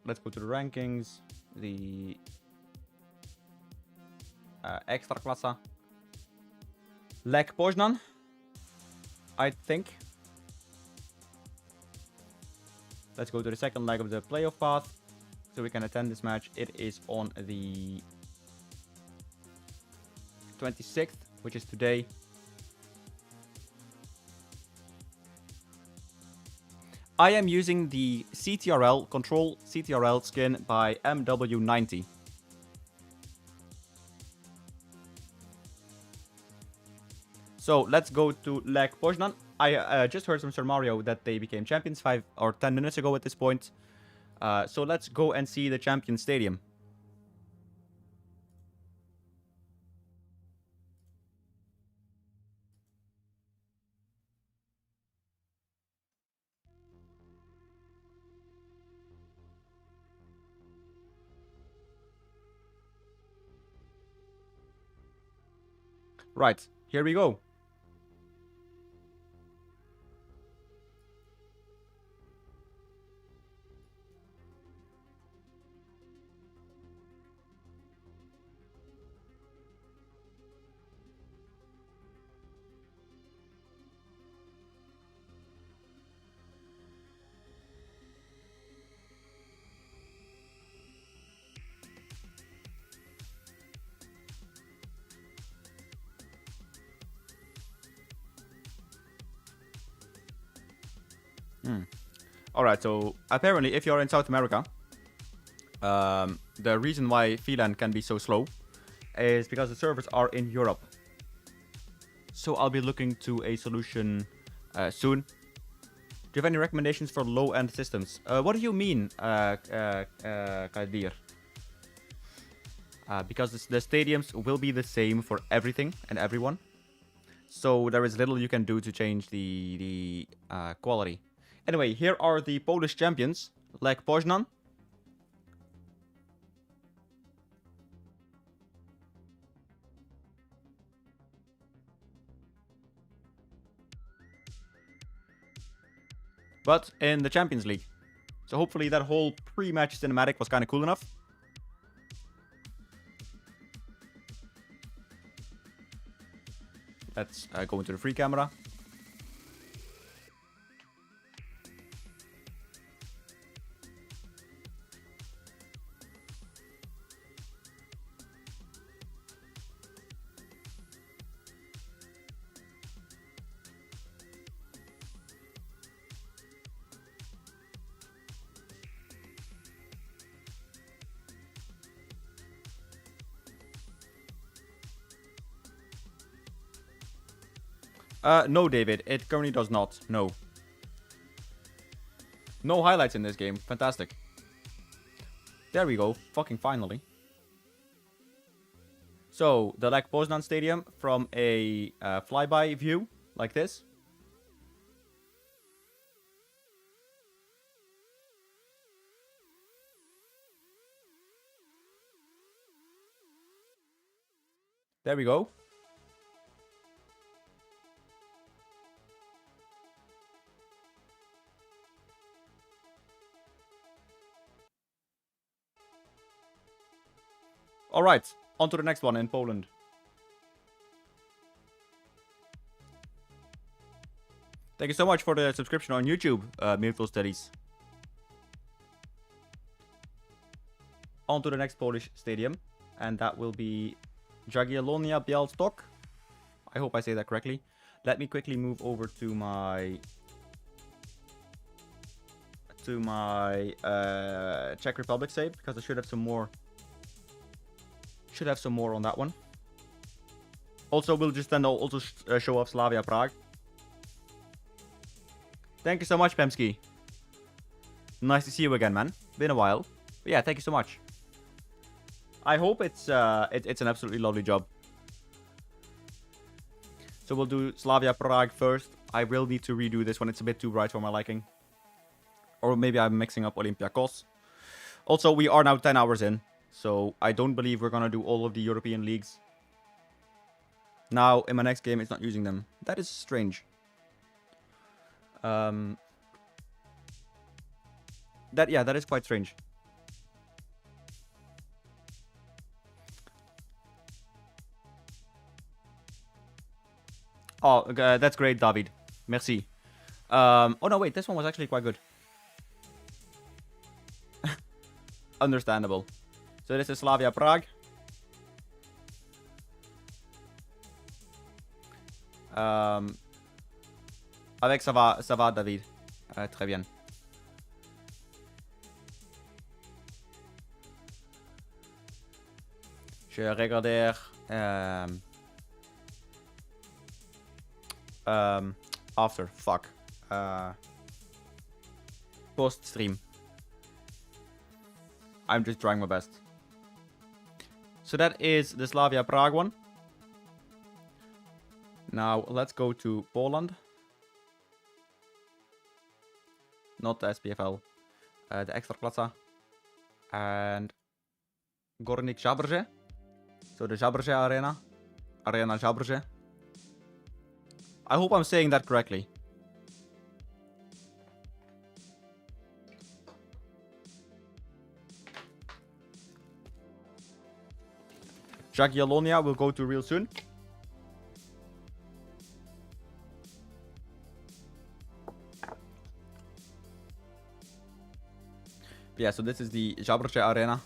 let's go to the rankings. The Ekstraklasa. Lech Poznan, I think. Let's go to the second leg of the playoff path, so we can attend this match. It is on the 26th, which is today. I am using the CTRL, Control CTRL skin by MW90. So let's go to Lech Poznan. I just heard from Sir Mario that they became champions 5 or 10 minutes ago at this point. So let's go and see the champion stadium. Right, here we go. Alright, so apparently if you're in South America, the reason why VLAN can be so slow is because the servers are in Europe. So I'll be looking to a solution soon. Do you have any recommendations for low-end systems? What do you mean, Kadir? Because the stadiums will be the same for everything and everyone. So there is little you can do to change the quality. Anyway, here are the Polish champions, Lech Poznan. But in the Champions League. So hopefully that whole pre-match cinematic was kind of cool enough. Let's go into the free camera. No, David, it currently does not. No. No highlights in this game. Fantastic. There we go. Fucking finally. So, the Lech Poznan Stadium from a flyby view, like this. There we go. Alright, on to the next one in Poland. Thank you so much for the subscription on YouTube, Mutual Studies. On to the next Polish stadium, and that will be Jagiellonia Białystok. I hope I say that correctly. Let me quickly move over to my Czech Republic save, because I should have some more. Should have some more on that one. Also, we'll just then also show off Slavia Prague. Thank you so much, Pemski. Nice to see you again, man. Been a while. But yeah, thank you so much. I hope it's an absolutely lovely job. So we'll do Slavia Prague first. I will need to redo this one. It's a bit too bright for my liking. Or maybe I'm mixing up Olympiacos. Also, we are now 10 hours in. So I don't believe we're going to do all of the European leagues. Now, in my next game, it's not using them. That is strange. That is quite strange. Oh, that's great, David. Merci. Oh no, wait, this one was actually quite good. Understandable. So this is Slavia Prague. Avec ça va, David. Très bien. Je regarder after, fuck. Post stream. I'm just trying my best. So that is the Slavia Prague one. Now let's go to Poland. Not the SPFL. The Ekstraklasa. And Górnik Zabrze. So the Zabrze Arena. Arena Zabrze. I hope I'm saying that correctly. Jagiellonia will go to real soon. Yeah, so this is the Zabrze Arena.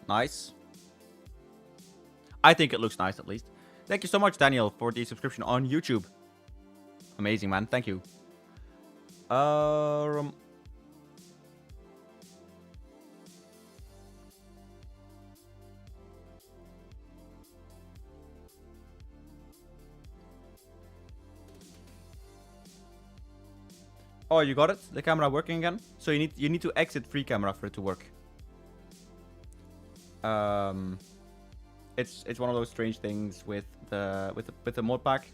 Nice. I think it looks nice, at least. Thank you so much, Daniel, for the subscription on YouTube. Amazing, man. Thank you. Oh, you got it? The camera working again? So you need to exit free camera for it to work. It's one of those strange things with the mod pack.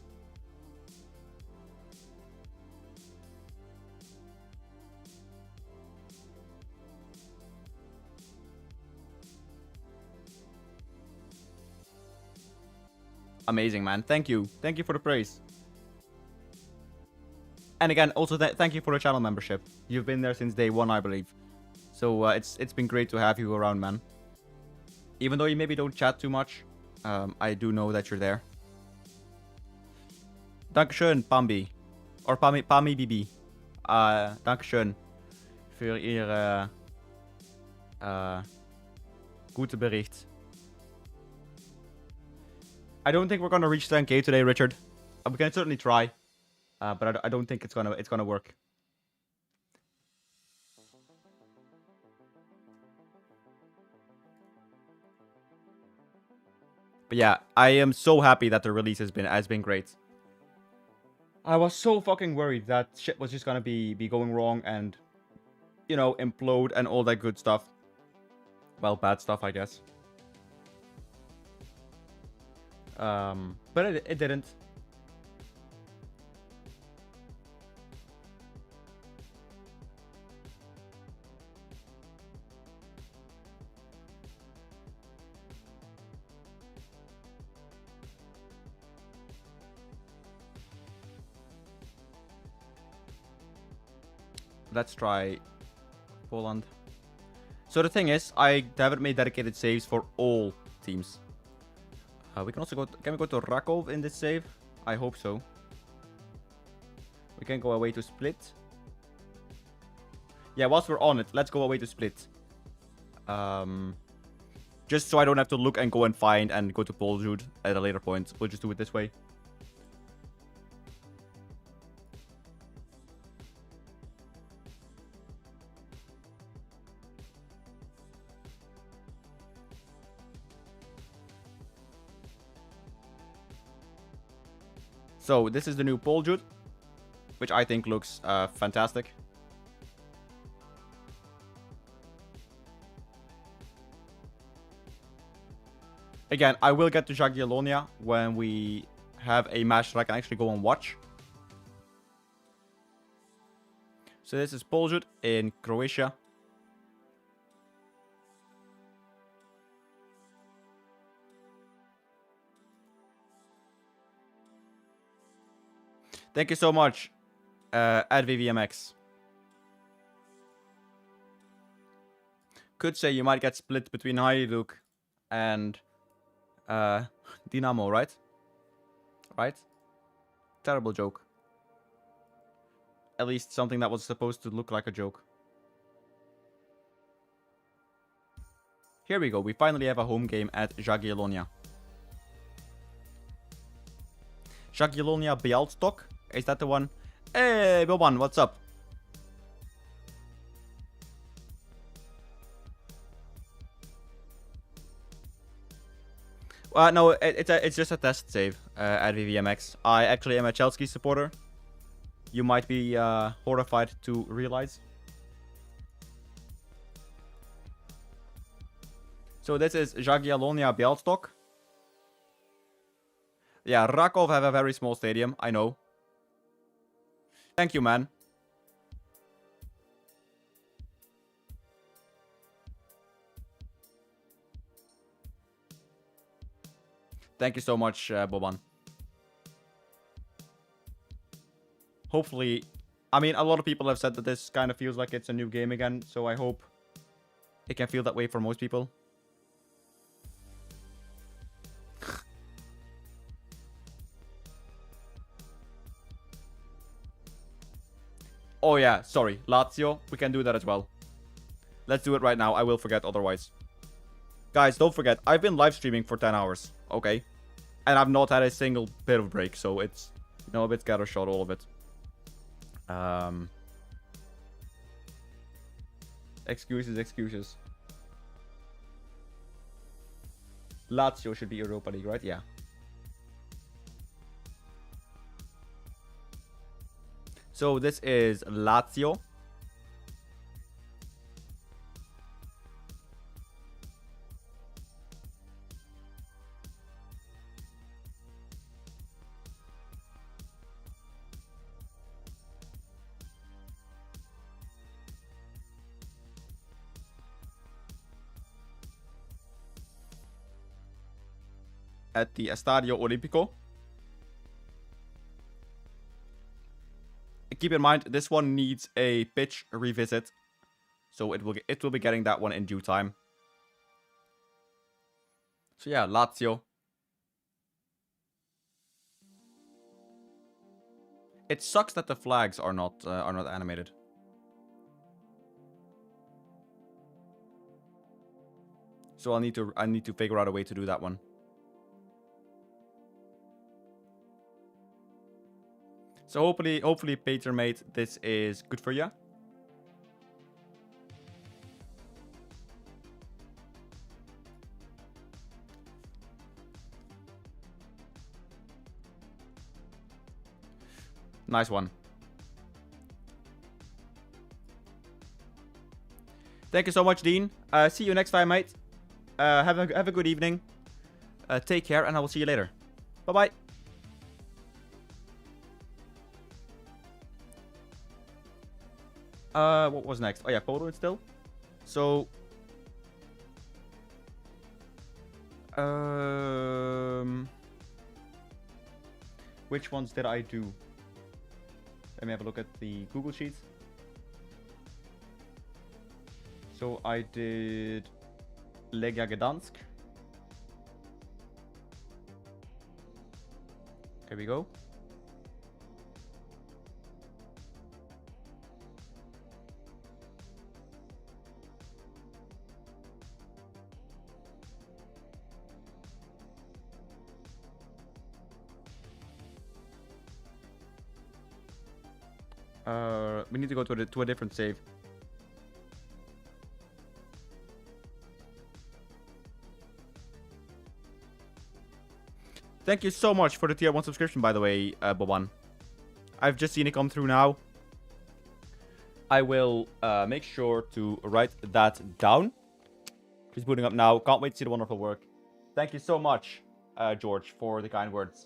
Amazing, man. Thank you. Thank you for the praise. And again, also thank you for the channel membership. You've been there since day one, I believe. So it's been great to have you around, man. Even though you maybe don't chat too much, I do know that you're there. Dankeschön, Pambi. Or Pami Bibi. Dankeschön für Ihre gute Bericht. I don't think we're gonna reach 10k today, Richard. We can certainly try, but I don't think it's gonna work. But yeah, I am so happy that the release has been great. I was so fucking worried that shit was just gonna be going wrong and, you know, implode and all that good stuff. Well, bad stuff, I guess. But it didn't. Let's try Poland. So the thing is, I haven't made dedicated saves for all teams. We can also go. Can we go to Rakov in this save? I hope so. We can go away to Split. Yeah, whilst we're on it, let's go away to Split. Just so I don't have to look and go and find and go to Poljud at a later point. We'll just do it this way. So this is the new Poljud, which I think looks fantastic. Again, I will get to Jagiellonia when we have a match that I can actually go and watch. So this is Poljud in Croatia. Thank you so much, at VVMX. Could say you might get split between Hajduk and Dynamo, right? Right? Terrible joke. At least something that was supposed to look like a joke. Here we go. We finally have a home game at Jagiellonia. Jagiellonia Bialystok. Is that the one? Hey, Boban, what's up? No, it's just a test save at VVMX. I actually am a Chelsea supporter. You might be horrified to realize. So this is Jagiellonia Bialystok. Yeah, Rakov have a very small stadium, I know. Thank you, man. Thank you so much, Boban. Hopefully, I mean, a lot of people have said that this kind of feels like it's a new game again, so I hope it can feel that way for most people. Oh yeah, sorry, Lazio, we can do that as well. Let's do it right now, I will forget otherwise. Guys, don't forget, I've been live streaming for 10 hours, okay? And I've not had a single bit of break, so it's, you know, a bit scattershot, all of it. Excuses. Lazio should be Europa League, right? Yeah. So this is Lazio. at the Estadio Olimpico. Keep in mind, this one needs a pitch revisit. So it will be getting that one in due time. So yeah, Lazio. It sucks that the flags are not animated. So I need to figure out a way to do that one. So hopefully Peter mate, this is good for you. Nice one. Thank you so much, Dean. See you next time, mate. Have a good evening. Take care, and I will see you later. Bye-bye. What was next? Oh yeah, Poland still. So, which ones did I do? Let me have a look at the Google Sheets. So I did Legia Gdansk. Here we go. We need to go to a different save. Thank you so much for the tier 1 subscription, by the way, Boban. I've just seen it come through now. I will make sure to write that down. He's booting up now. Can't wait to see the wonderful work. Thank you so much, George, for the kind words.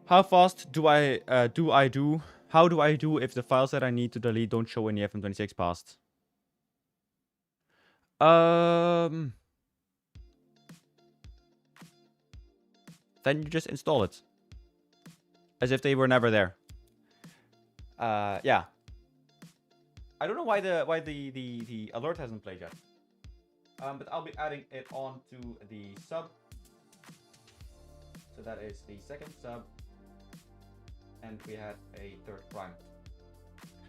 How fast do I do? How do I do if the files that I need to delete don't show in the FM26 past? Then you just install it. As if they were never there. Yeah. I don't know why the alert hasn't played yet. But I'll be adding it on to the sub. So that is the second sub. And we had a third prime.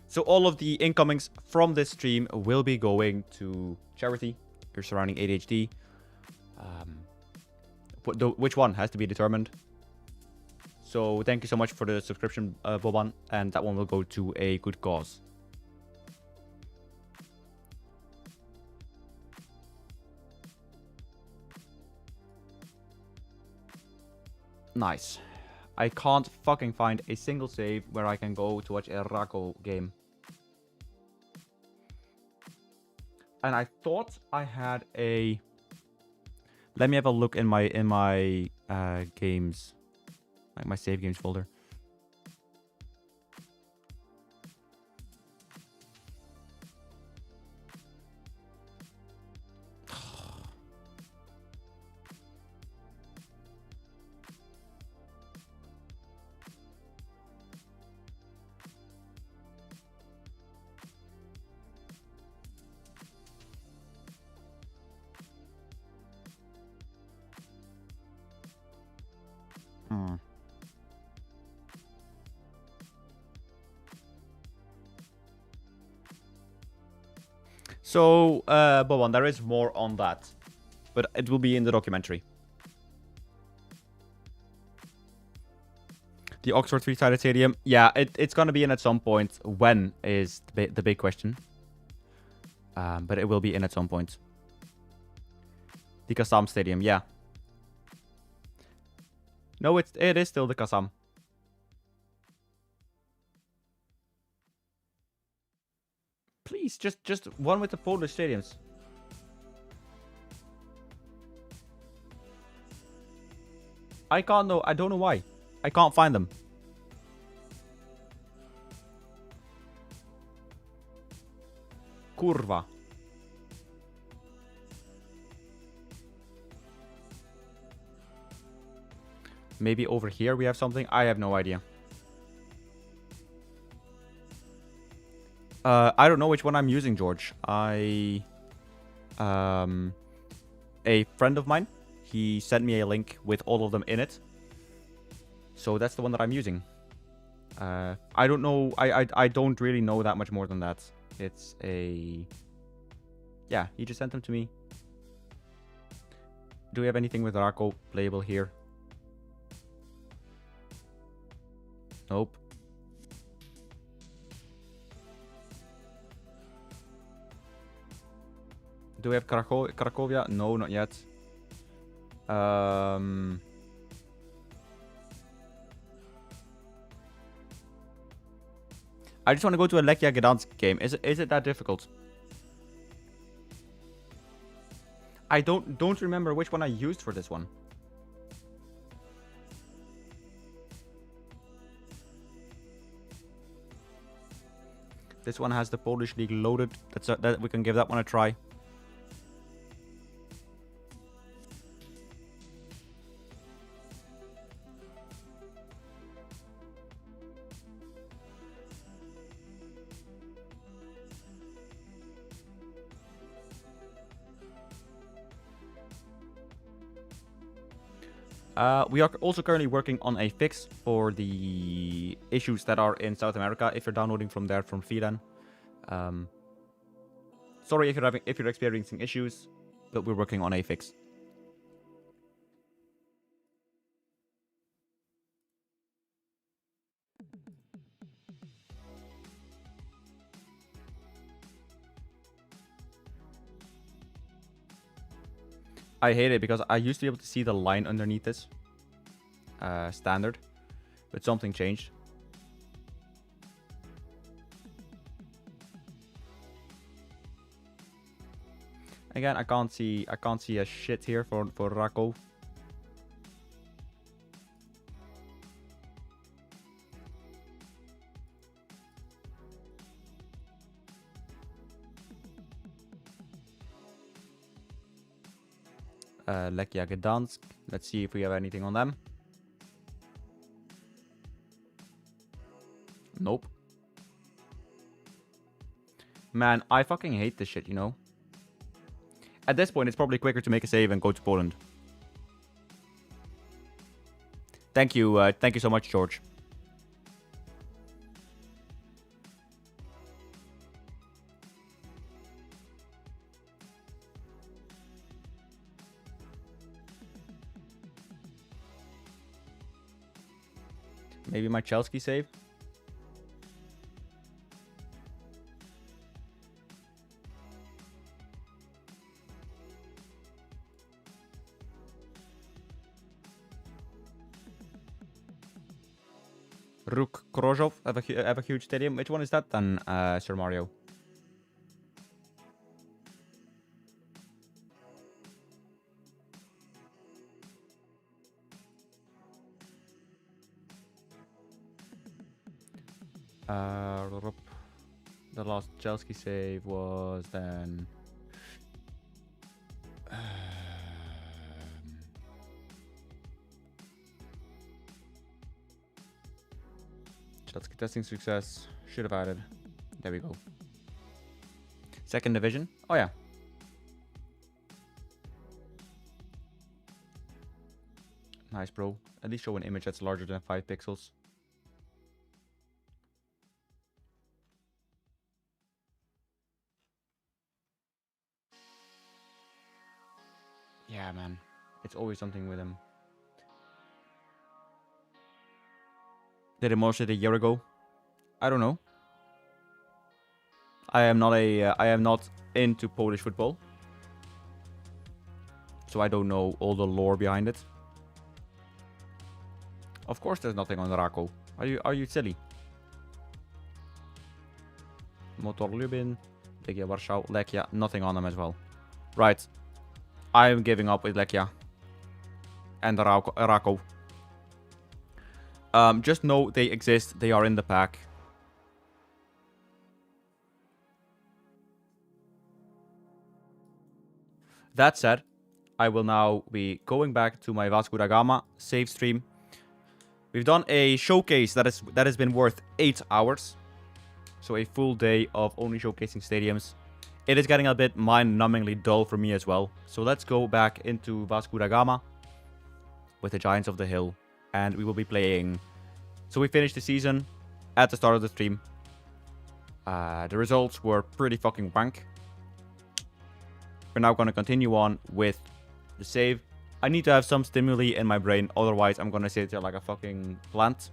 So all of the incomings from this stream will be going to charity. Your surrounding ADHD. Which one has to be determined. So thank you so much for the subscription, Boban. And that one will go to a good cause. Nice. I can't fucking find a single save where I can go to watch a Rako game. And I thought I had a... Let me have a look in my games, like my save games folder. So, Boban, there is more on that. But it will be in the documentary. The Oxford three-sided stadium. Yeah, it's going to be in at some point. When is the big question. But it will be in at some point. The Kassam Stadium, yeah. No, it is still the Kassam. Please, just one with the Polish stadiums. I don't know why. I can't find them. Kurwa. Maybe over here we have something. I have no idea. I don't know which one I'm using, George. A friend of mine, he sent me a link with all of them in it. So that's the one that I'm using. I don't know. I don't really know that much more than that. It's a... Yeah, he just sent them to me. Do we have anything with Rako playable here? Nope. Do we have Cracovia? No, not yet. I just want to go to a Lechia Gdansk game. Is it that difficult? I don't remember which one I used for this one. This one has the Polish league loaded. That we can give that one a try. We are also currently working on a fix for the issues that are in South America. If you're downloading from there from Fidan, sorry if you're experiencing issues, but we're working on a fix. I hate it because I used to be able to see the line underneath this standard, but something changed. Again, I can't see a shit here for Rako. Lechia Gdansk. Let's see if we have anything on them. Nope. Man, I fucking hate this shit, you know? At this point, it's probably quicker to make a save and go to Poland. Thank you so much, George. Maybe my Chelsea save? Ruk Krozhov have a huge stadium. Which one is that then, Sir Mario? The last Chelsea save was then... Chelsea testing success. Should have added. There we go. Second division. Oh yeah. Nice, bro. At least show an image that's larger than 5 pixels. Yeah, man. It's always something with him. Did it more shit a year ago? I don't know. I am not into Polish football. So I don't know all the lore behind it. Of course there's nothing on Rako. Are you silly? Motor Lubin, Legia Warsaw, Lechia, nothing on them as well. Right. I'm giving up with Lechia. And Rako. Just know they exist. They are in the pack. That said, I will now be going back to my Vasco da Gama save stream. We've done a showcase that has been worth 8 hours. So a full day of only showcasing stadiums. It is getting a bit mind-numbingly dull for me as well. So let's go back into Vasco da Gama with the Giants of the Hill. And we will be playing... So we finished the season at the start of the stream. The results were pretty fucking wank. We're now going to continue on with the save. I need to have some stimuli in my brain, otherwise I'm going to sit there like a fucking plant.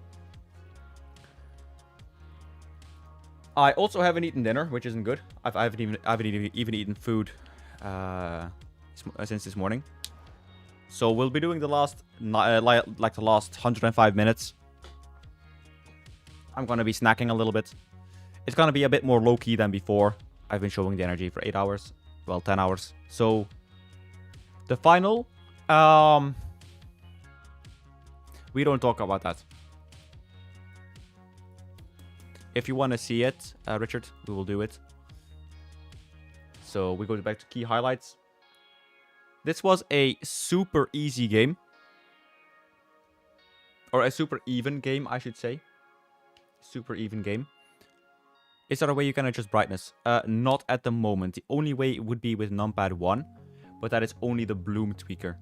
I also haven't eaten dinner, which isn't good. I haven't even eaten food since this morning. So we'll be doing the last, like the last 105 minutes. I'm going to be snacking a little bit. It's going to be a bit more low-key than before. I've been showing the energy for 8 hours. Well, 10 hours. So, the final... we don't talk about that. If you want to see it, Richard, we will do it. So, we go back to key highlights. This was a super easy game. Or a super even game, I should say. Super even game. Is there a way you can adjust brightness? Not at the moment. The only way would be with numpad 1. But that is only the bloom tweaker.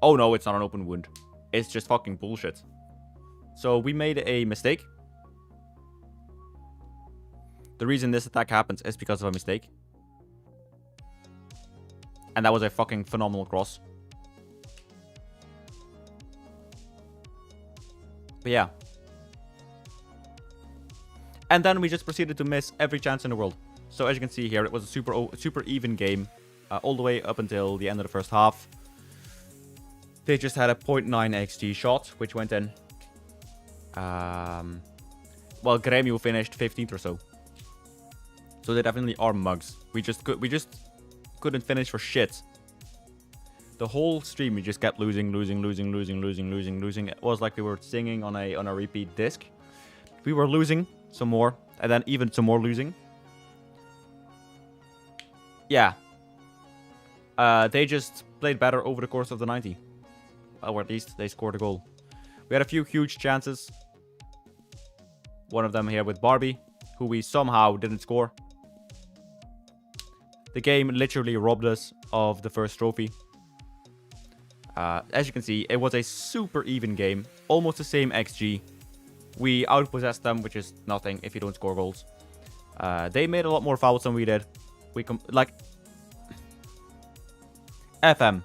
Oh no, it's not an open wound. It's just fucking bullshit. So we made a mistake. The reason this attack happens is because of a mistake. And that was a fucking phenomenal cross. But yeah. And then we just proceeded to miss every chance in the world. So as you can see here, it was a super even game. All the way up until the end of the first half. They just had a 0.9 XG shot, which went in. Well, Grêmio finished 15th or so. So they definitely are mugs. We just couldn't finish for shit. The whole stream we just kept losing. It was like we were singing on a repeat disc. We were losing some more, and then even some more losing. Yeah. They just played better over the course of the 90. Or at least they scored a goal. We had a few huge chances. One of them here with Barbie, who we somehow didn't score. The game literally robbed us of the first trophy. As you can see, it was a super even game. Almost the same XG. We outpossessed them, which is nothing if you don't score goals. They made a lot more fouls than we did. Like... FM.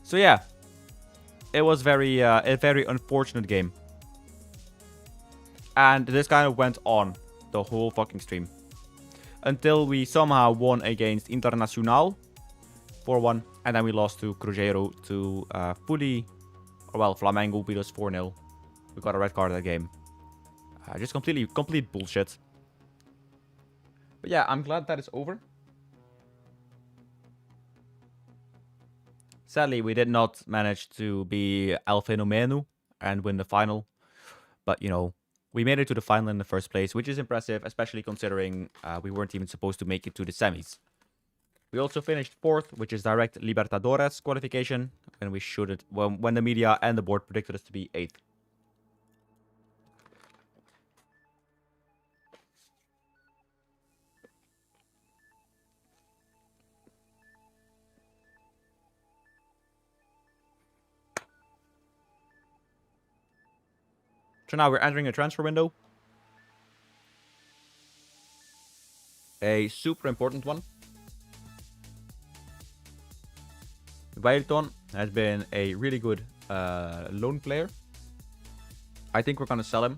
So yeah, it was a very unfortunate game, and this kind of went on the whole fucking stream until we somehow won against Internacional 4-1, and then we lost to Cruzeiro to Flamengo beat us 4-0. We got a red card that game. Just complete bullshit. But yeah, I'm glad that it's over. Sadly, we did not manage to be El Fenomeno and win the final. But, you know, we made it to the final in the first place, which is impressive, especially considering we weren't even supposed to make it to the semis. We also finished 4th, which is direct Libertadores qualification, and we should when the media and the board predicted us to be 8th. So now we're entering a transfer window. A super important one. Weilton has been a really good loan player. I think we're going to sell him.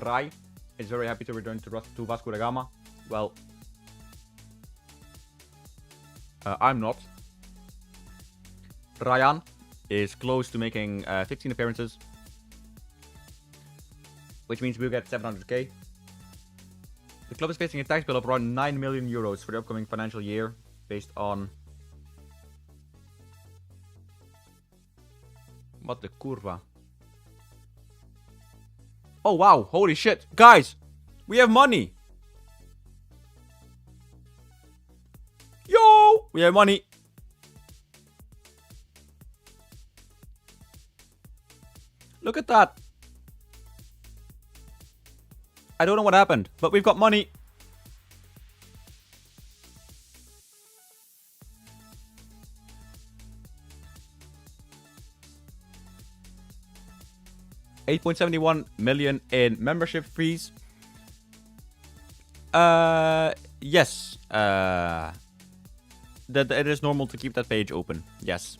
Rai is very happy to return to Vasco da Gama. Well, I'm not. Ryan is close to making 15 appearances, which means we'll get 700k. The club is facing a tax bill of around 9 million euros for the upcoming financial year, based on... What the curva? Oh, wow. Holy shit. Guys, we have money. Yo, we have money. Look at that. I don't know what happened, but we've got money. $8.71 million in membership fees. Yes. That it is normal to keep that page open. Yes.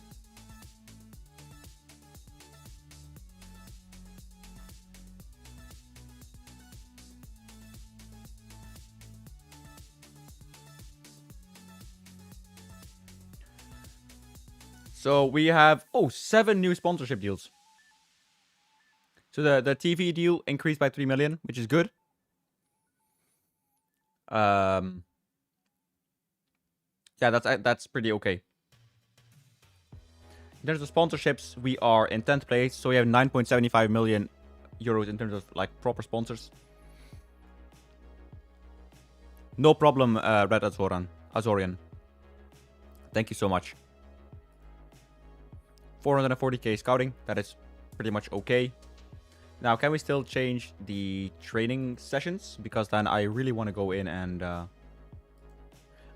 So we have 7 new sponsorship deals. So the TV deal increased by 3 million, which is good. Yeah, that's pretty okay. In terms of sponsorships, we are in 10th place, so we have 9.75 million euros in terms of like proper sponsors. No problem, Red Azorian. Thank you so much. 440k scouting, that is pretty much okay. Now, can we still change the training sessions? Because then I really want to go in and...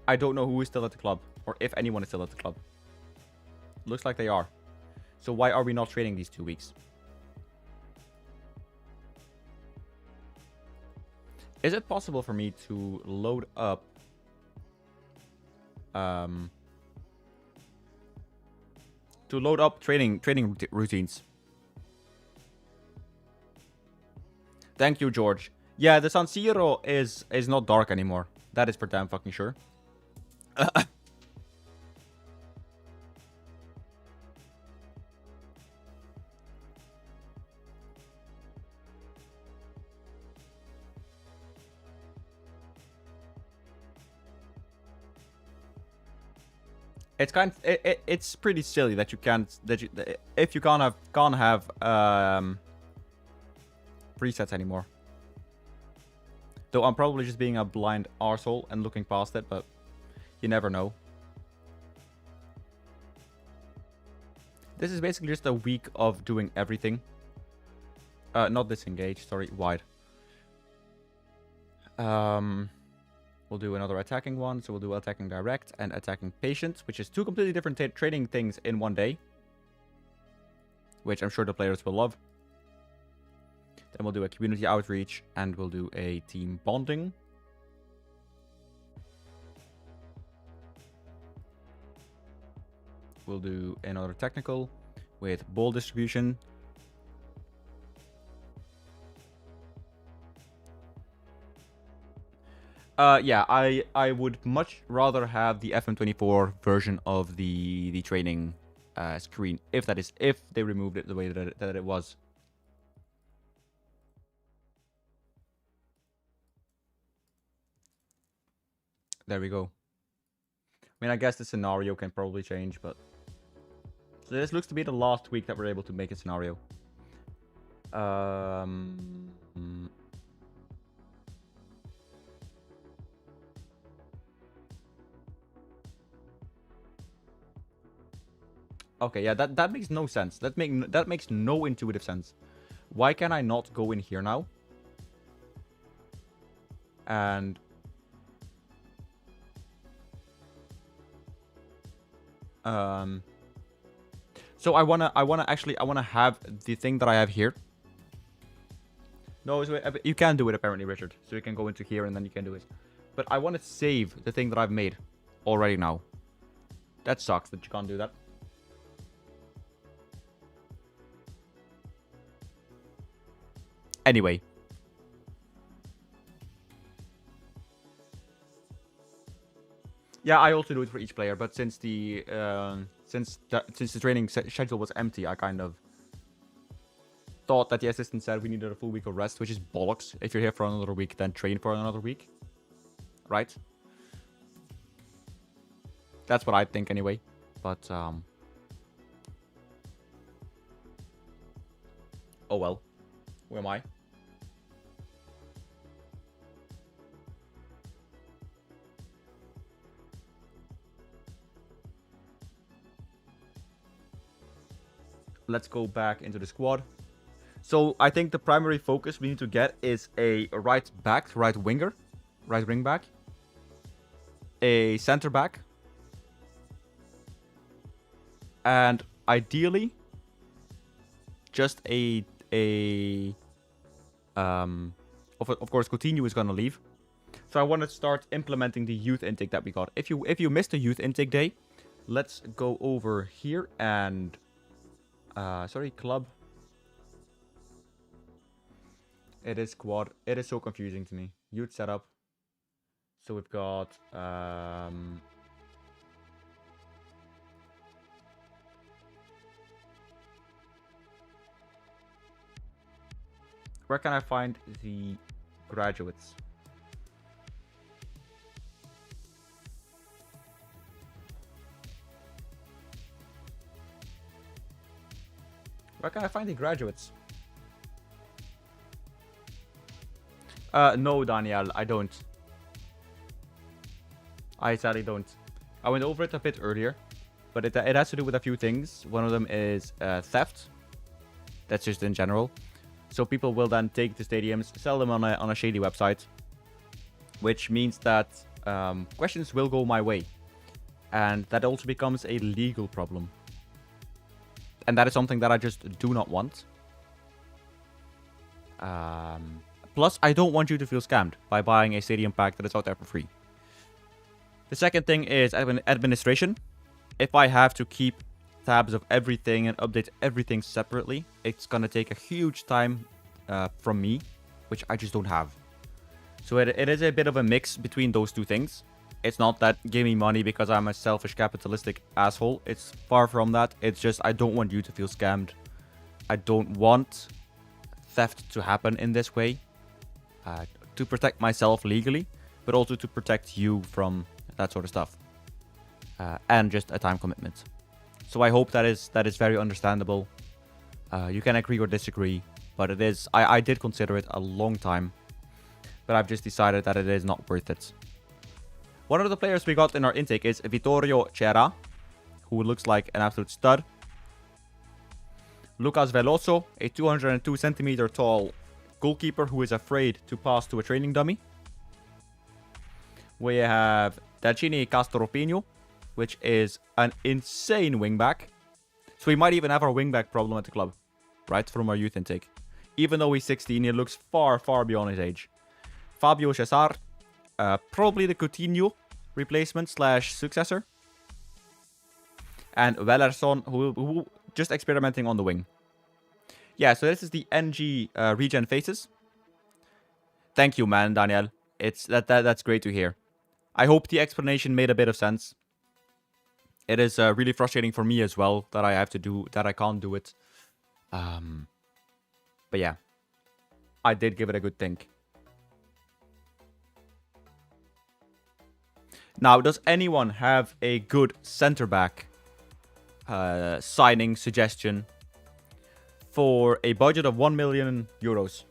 I don't know who is still at the club. Or if anyone is still at the club. Looks like they are. So why are we not training these 2 weeks? Is it possible for me to load up... training routines? Thank you, George. Yeah, the San Siro is not dark anymore. That is for damn fucking sure. It's pretty silly that you can't if you can't have presets anymore. Though I'm probably just being a blind arsehole and looking past it, but you never know. This is basically just a week of doing everything. Not disengage, sorry, wide. We'll do another attacking one, so we'll do attacking direct and attacking patient, which is 2 completely different training things in one day. Which I'm sure the players will love. Then we'll do a community outreach, and we'll do a team bonding. We'll do another technical with ball distribution. Yeah, I would much rather have the FM24 version of the training screen, if they removed it the way that it was. There we go. I mean, I guess the scenario can probably change, but... So this looks to be the last week that we're able to make a scenario. Okay, yeah, that makes no sense. That makes no intuitive sense. Why can I not go in here now? And... So I wanna have the thing that I have here. No, you can do it apparently, Richard. So you can go into here and then you can do it. But I want to save the thing that I've made already now. That sucks that you can't do that. Anyway. Yeah, I also do it for each player, but since the training schedule was empty, I kind of thought that the assistant said we needed a full week of rest, which is bollocks. If you're here for another week, then train for another week. Right? That's what I think anyway. But, oh well. Who am I? let's go back into the squad. So I think the primary focus we need to get is a right back, right winger, right wing back, a center back, and ideally just of course Coutinho is gonna leave. So I want to start implementing the youth intake that we got. If you missed the youth intake day, let's go over here and club. It is squad. It is so confusing to me. Youth setup. So we've got where can I find the graduates? Where can I find the graduates? No, Daniel, I don't. I sadly don't. I went over it a bit earlier, but it has to do with a few things. One of them is theft. That's just in general. So people will then take the stadiums, sell them on a shady website, which means that questions will go my way, and that also becomes a legal problem. And that is something that I just do not want. Plus, I don't want you to feel scammed by buying a stadium pack that is out there for free. The second thing is administration. If I have to keep tabs of everything and update everything separately, it's going to take a huge time from me, which I just don't have. So it is a bit of a mix between those two things. It's not that give me money because I'm a selfish capitalistic asshole. It's far from that. It's just I don't want you to feel scammed. I don't want theft to happen in this way. To protect myself legally, but also to protect you from that sort of stuff. And just a time commitment. So I hope that is very understandable. You can agree or disagree, but it is. I did consider it a long time, but I've just decided that it is not worth it. One of the players we got in our intake is Vittorio Cera, who looks like an absolute stud. Lucas Veloso, a 202 centimeter tall goalkeeper who is afraid to pass to a training dummy. We have Dacini Castropiño, which is an insane wingback. So we might even have our wingback problem at the club, right, from our youth intake. Even though he's 16, he looks far, far beyond his age. Fabio Cesar, probably the Coutinho replacement / successor. And Wellerson, who just experimenting on the wing. Yeah, so this is the NG regen faces. Thank you, man, Daniel. That's great to hear. I hope the explanation made a bit of sense. It is really frustrating for me as well that I can't do it. But yeah, I did give it a good think. Now, does anyone have a good center back signing suggestion for a budget of 1 million euros?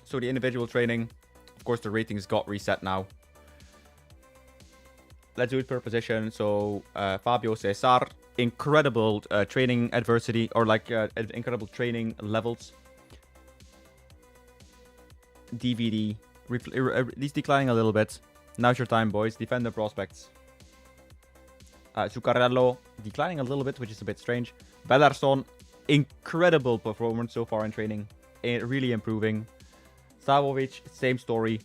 So the individual training, of course, the ratings got reset now. Let's do it per position. So Fabio Cesar, incredible training adversity, or like incredible training levels. DVD, he's declining a little bit. Now's your time, boys. Defend the prospects. Zuccarello declining a little bit, which is a bit strange. Bellarson, incredible performance so far in training, really improving. Savovic, same story.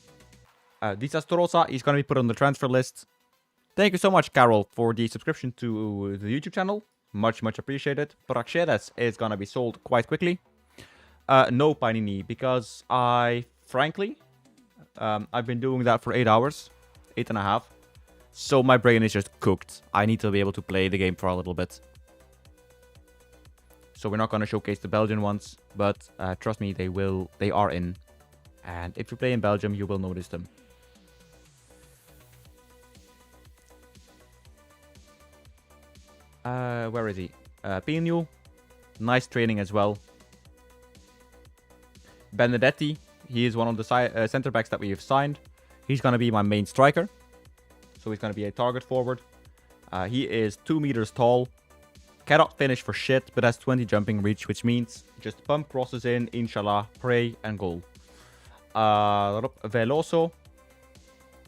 Disastrosa is going to be put on the transfer list. Thank you so much, Carol, for the subscription to the YouTube channel. Much, much appreciated. Praxedes is going to be sold quite quickly. No Panini, because frankly, I've been doing that for 8 hours. 8.5. So my brain is just cooked. I need to be able to play the game for a little bit. So we're not going to showcase the Belgian ones, but trust me, they are in. And if you play in Belgium, you will notice them. Where is he? Pinu. Nice training as well. Benedetti. He is one of the center backs that we have signed. He's going to be my main striker. So he's going to be a target forward. He is 2 meters tall. Cannot finish for shit, but has 20 jumping reach, which means just pump crosses in, inshallah, pray, and goal. Veloso.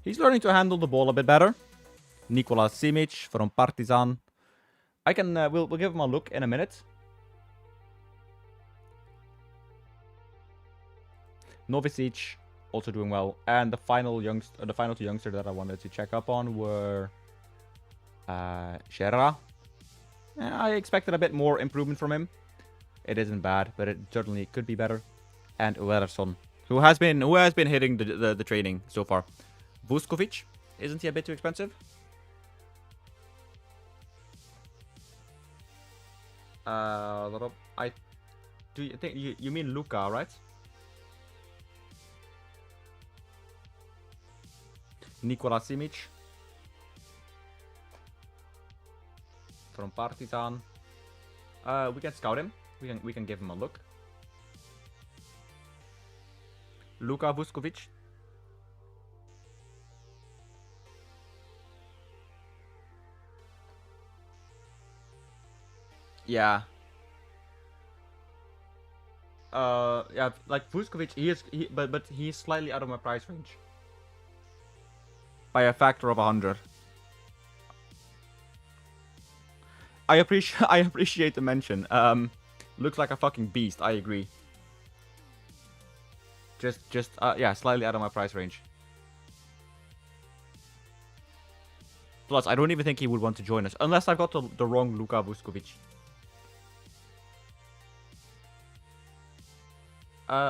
He's learning to handle the ball a bit better. Nikola Simic from Partizan. We'll give him a look in a minute. Novicic, also doing well. And the final two youngsters that I wanted to check up on were Sherra. I expected a bit more improvement from him. It isn't bad, but it certainly could be better. And Uersson, who has been hitting the training so far. Vuskovic, isn't he a bit too expensive? Do you think you mean Luka, right? Nikola Simic from Partizan. We can scout him. We can give him a look. Luka Vuskovic. Yeah. Yeah, like Vuskovic, but he's slightly out of my price range. By a factor of 100. I appreciate the mention. Looks like a fucking beast, I agree. Yeah, slightly out of my price range. Plus, I don't even think he would want to join us. Unless I've got the wrong Luka Vuskovic.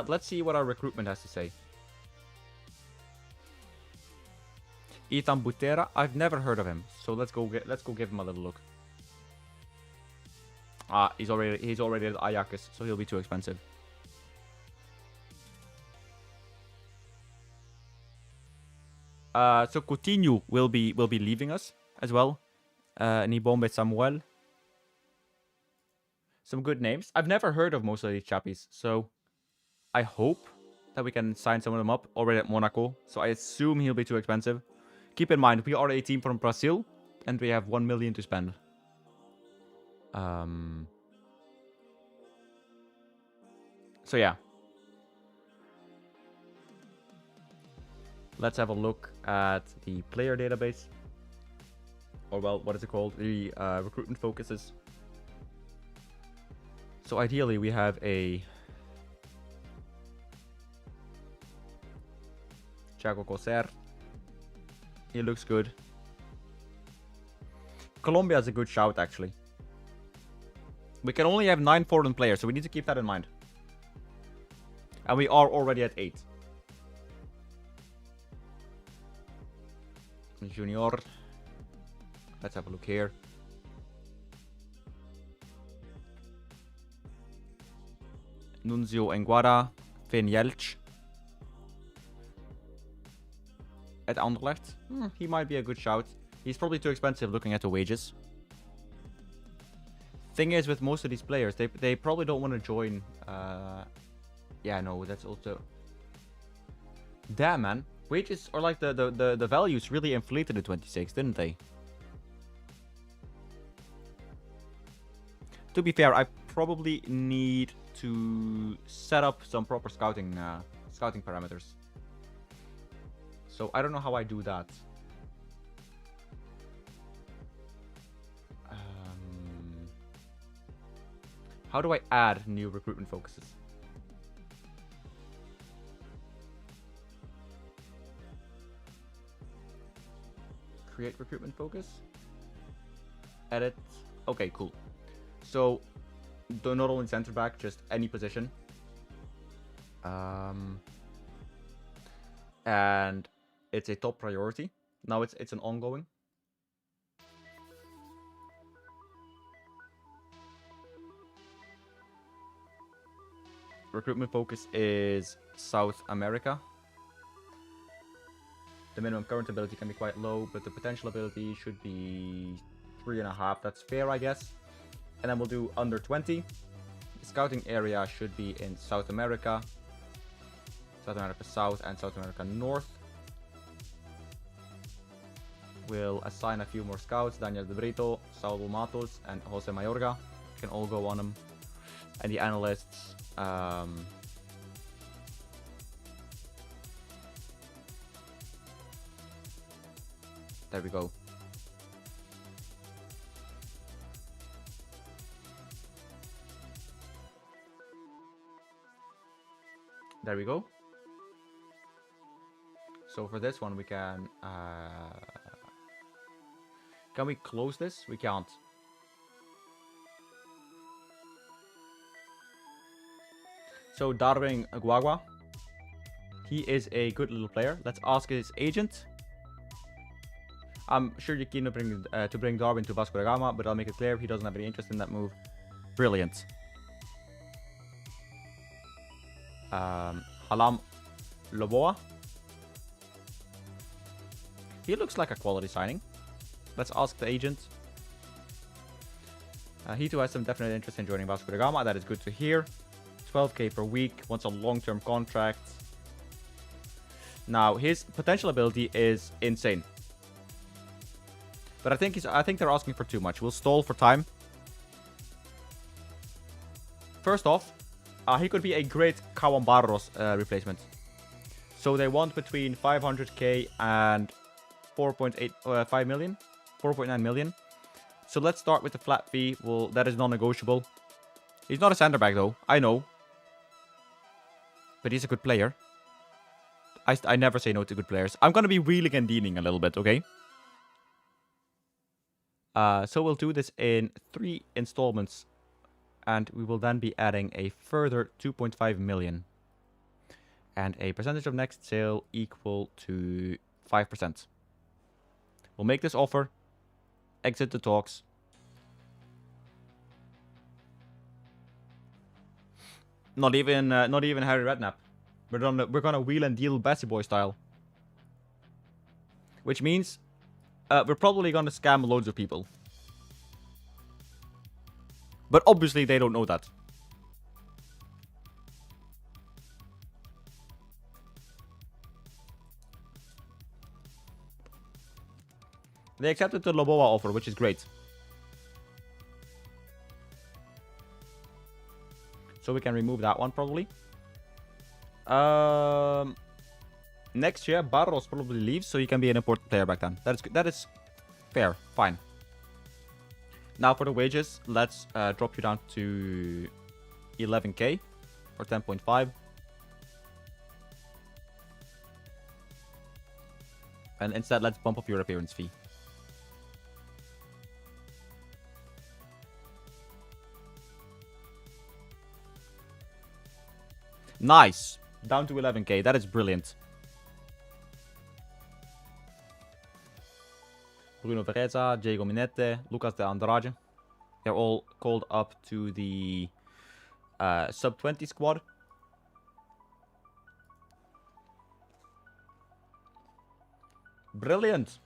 Let's see what our recruitment has to say. Ethan Butera, I've never heard of him, so let's go give him a little look. He's already at Ajax, so he'll be too expensive. So Coutinho will be leaving us as well. Nibombe Samuel. Some good names. I've never heard of most of these chappies, so I hope that we can sign some of them up already at Monaco. So I assume he'll be too expensive. Keep in mind, we are a team from Brazil, and we have 1 million to spend. So yeah. Let's have a look at the player database. Or well, what is it called? The recruitment focuses. So ideally we have a Thiago Coser. He looks good. Colombia is a good shout, actually. We can only have 9 foreign players, so we need to keep that in mind. And we are already at 8. Junior. Let's have a look here. Nunzio Enguara. Finn Jeltsch. At Anderlecht. He might be a good shout. He's probably too expensive looking at the wages. Thing is, with most of these players, they probably don't want to join. Yeah, no, that's also... Damn, man. Wages, or like the values really inflated in 26, didn't they? To be fair, I probably need to set up some proper scouting parameters. So I don't know how I do that. How do I add new recruitment focuses? Create recruitment focus. Edit. Okay, cool. So, not only center back, just any position. And it's a top priority. Now it's an ongoing. Recruitment focus is South America. The minimum current ability can be quite low, but the potential ability should be 3.5. That's fair, I guess. And then we'll do under 20. The scouting area should be in South America. South America South and South America North. we'll assign a few more scouts. Daniel De Brito, Saul Matos, and Jose Mayorga can all go on him. And the analysts, there we go. There we go. So for this one, we can we close this? We can't. So Darwin Guagua, he is a good little player. Let's ask his agent. I'm sure you're keen to bring Darwin to Vasco da Gama, but I'll make it clear he doesn't have any interest in that move. Brilliant. Halam Loboa. He looks like a quality signing. Let's ask the agent. He too has some definite interest in joining Vasco da Gama. That is good to hear. 12k per week. Wants a long-term contract. Now his potential ability is insane. But I think they're asking for too much. We'll stall for time. First off, he could be a great Kawambarros replacement. So they want between 500k and 4.9 million. So let's start with the flat fee. Well, that is non-negotiable. He's not a center back though, I know. But he's a good player. I never say no to good players. I'm gonna be wheeling and dealing a little bit, okay? So we'll do this in 3 installments. And we will then be adding a further 2.5 million. And a percentage of next sale equal to 5%. We'll make this offer. Exit the talks. Not even Harry Redknapp. We're gonna wheel and deal BassyBoy style. Which means we're probably gonna scam loads of people. But obviously they don't know that. They accepted the Loboa offer, which is great. So we can remove that one probably. Next year, Barros probably leaves, so he can be an important player back then. That is fair, fine. Now for the wages, let's drop you down to 11k or 10.5. And instead, let's bump up your appearance fee. Nice. Down to 11k. That is brilliant. Bruno Vereza, Diego Minette, Lucas de Andrade. They're all called up to the sub-20 squad. Brilliant.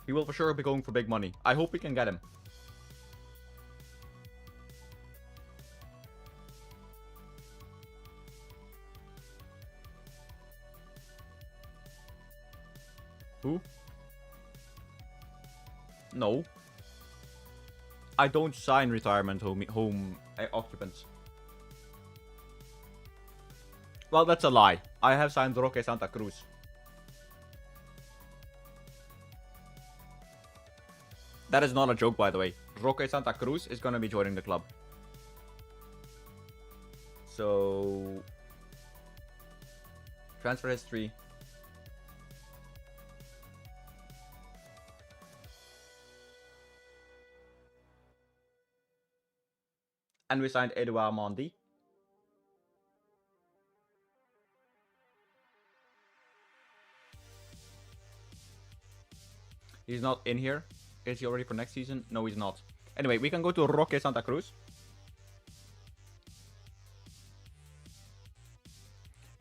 He will for sure be going for big money. I hope we can get him. Who? No. I don't sign retirement home occupants. Well, that's a lie. I have signed Roque Santa Cruz. That is not a joke, by the way. Roque Santa Cruz is going to be joining the club. So, transfer history. And we signed Edouard Mendy. He's not in here. Is he already for next season? No, he's not. Anyway, we can go to Roque Santa Cruz.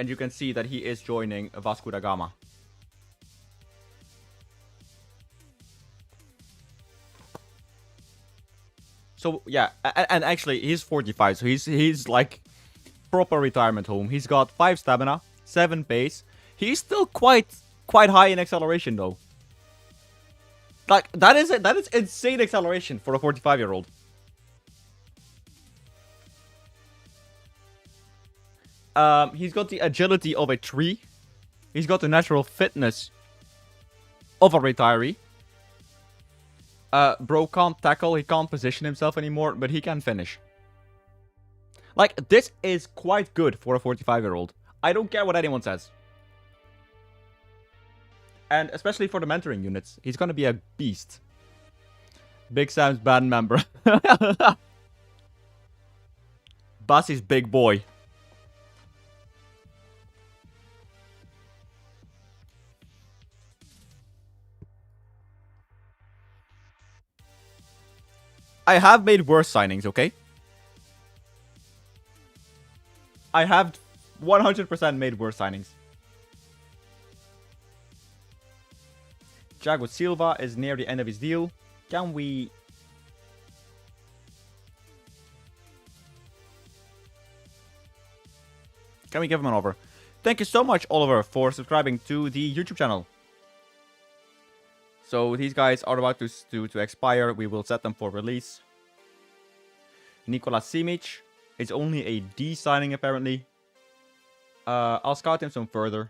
And you can see that he is joining Vasco da Gama. So, yeah. And actually, he's 45. So he's like proper retirement home. He's got 5 stamina, 7 pace. He's still quite high in acceleration, though. Like, that is insane acceleration for a 45-year-old. He's got the agility of a tree. He's got the natural fitness of a retiree. Bro can't tackle, he can't position himself anymore, but he can finish. Like, this is quite good for a 45-year-old. I don't care what anyone says. And especially for the mentoring units, he's gonna be a beast. Big Sam's band member. Bassy's big boy. I have made worse signings, okay? I have 100% made worse signings. Thiago Silva is near the end of his deal. Can we... Can we give him an offer? Thank you so much, Oliver, for subscribing to the YouTube channel. So these guys are about to expire. We will set them for release. Nikola Simic is only a D signing, apparently. I'll scout him some further.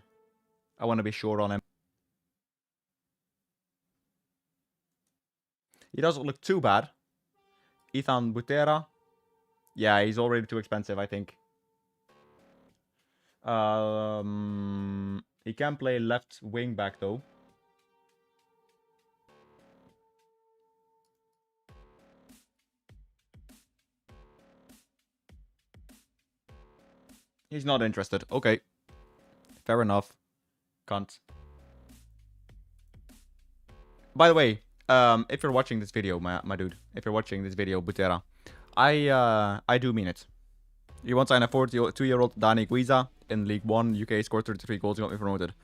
I want to be sure on him. He doesn't look too bad. Ethan Butera. Yeah, he's already too expensive, I think. He can play left wing back, though. He's not interested. Okay. Fair enough. Can't. By the way, if you're watching this video, my dude, if you're watching this video, Butera, I do mean it. You want to sign a 42-year-old Dani Guiza in League 1, UK, scored 33 goals, got me promoted.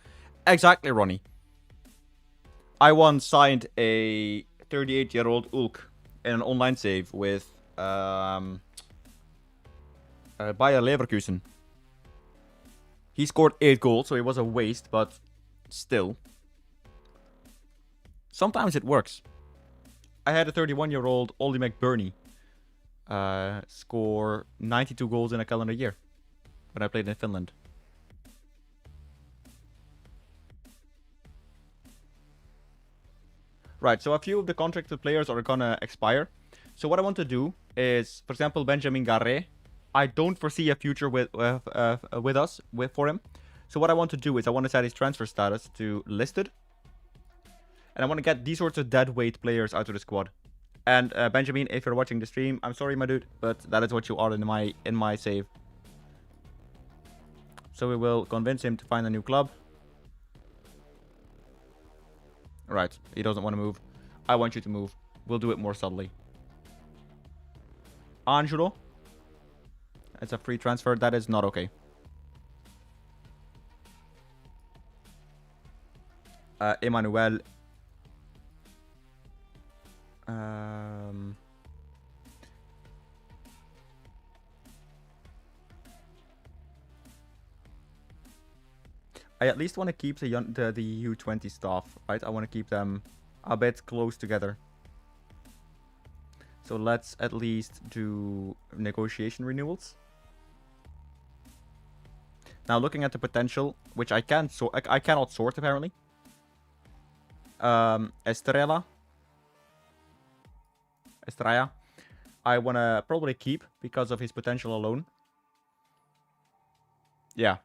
Exactly, Ronnie. I once signed a 38-year-old Ulk in an online save with Bayer Leverkusen. He scored 8 goals, so it was a waste, but still. Sometimes it works. I had a 31-year-old Ollie McBurney score 92 goals in a calendar year when I played in Finland. Right, so a few of the contracted players are gonna expire. So what I want to do is, for example, Benjamin Garret. I don't foresee a future with us for him. So what I want to do is I want to set his transfer status to listed. And I want to get these sorts of dead weight players out of the squad. And Benjamin, if you're watching the stream, I'm sorry, my dude, but that is what you are in my save. So we will convince him to find a new club. Right, he doesn't want to move. I want you to move. We'll do it more subtly. Angelo. It's a free transfer. That is not okay. Emmanuel. I at least want to keep the U20 staff, right? I want to keep them a bit close together. So let's at least do negotiation renewals. Now looking at the potential, which I cannot sort apparently. Estrella, I wanna probably keep because of his potential alone. Yeah.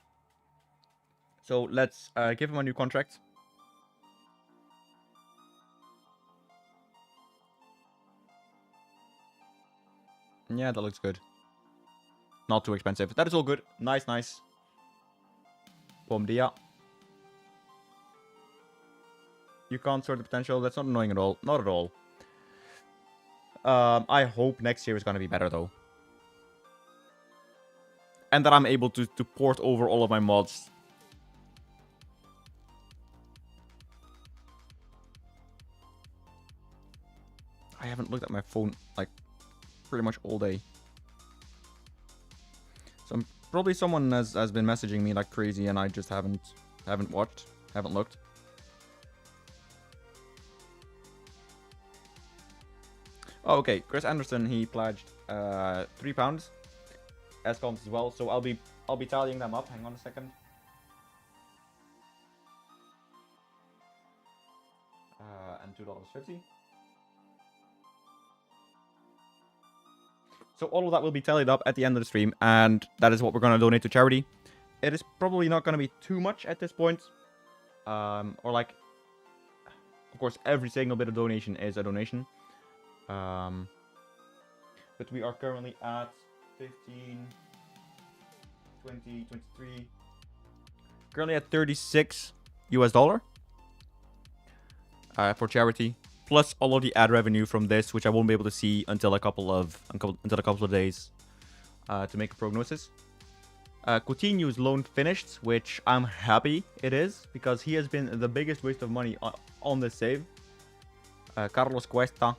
So let's give him a new contract. Yeah, that looks good. Not too expensive. That is all good. Nice, nice. Bom dia. You can't sort the potential. That's not annoying at all. Not at all. I hope next year is going to be better, though. And that I'm able to port over all of my mods. I haven't looked at my phone, like, pretty much all day. So probably someone has been messaging me like crazy and I just haven't watched, haven't looked. Oh, okay, Chris Anderson, he pledged £3 SCOMs as well, so I'll be tallying them up. Hang on a second. And $2.50. So all of that will be tallied up at the end of the stream, and that is what we're going to donate to charity. It is probably not going to be too much at this point. Or like, of course, every single bit of donation is a donation. But we are currently at 15, 20, 23. Currently at 36 US dollar for charity. Plus all of the ad revenue from this, which I won't be able to see until a couple of days to make a prognosis. Coutinho's loan finished, which I'm happy it is, because he has been the biggest waste of money on this save. Carlos Cuesta,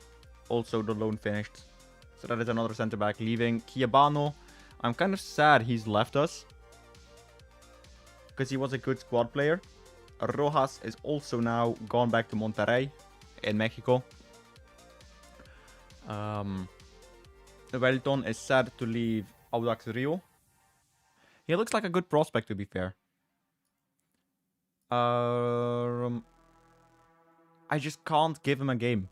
also the loan finished. So that is another center back leaving. Chiabano, I'm kind of sad he's left us, because he was a good squad player. Rojas is also now gone back to Monterrey in Mexico. Wellington is sad to leave Audax Rio. He looks like a good prospect, to be fair. I just can't give him a game.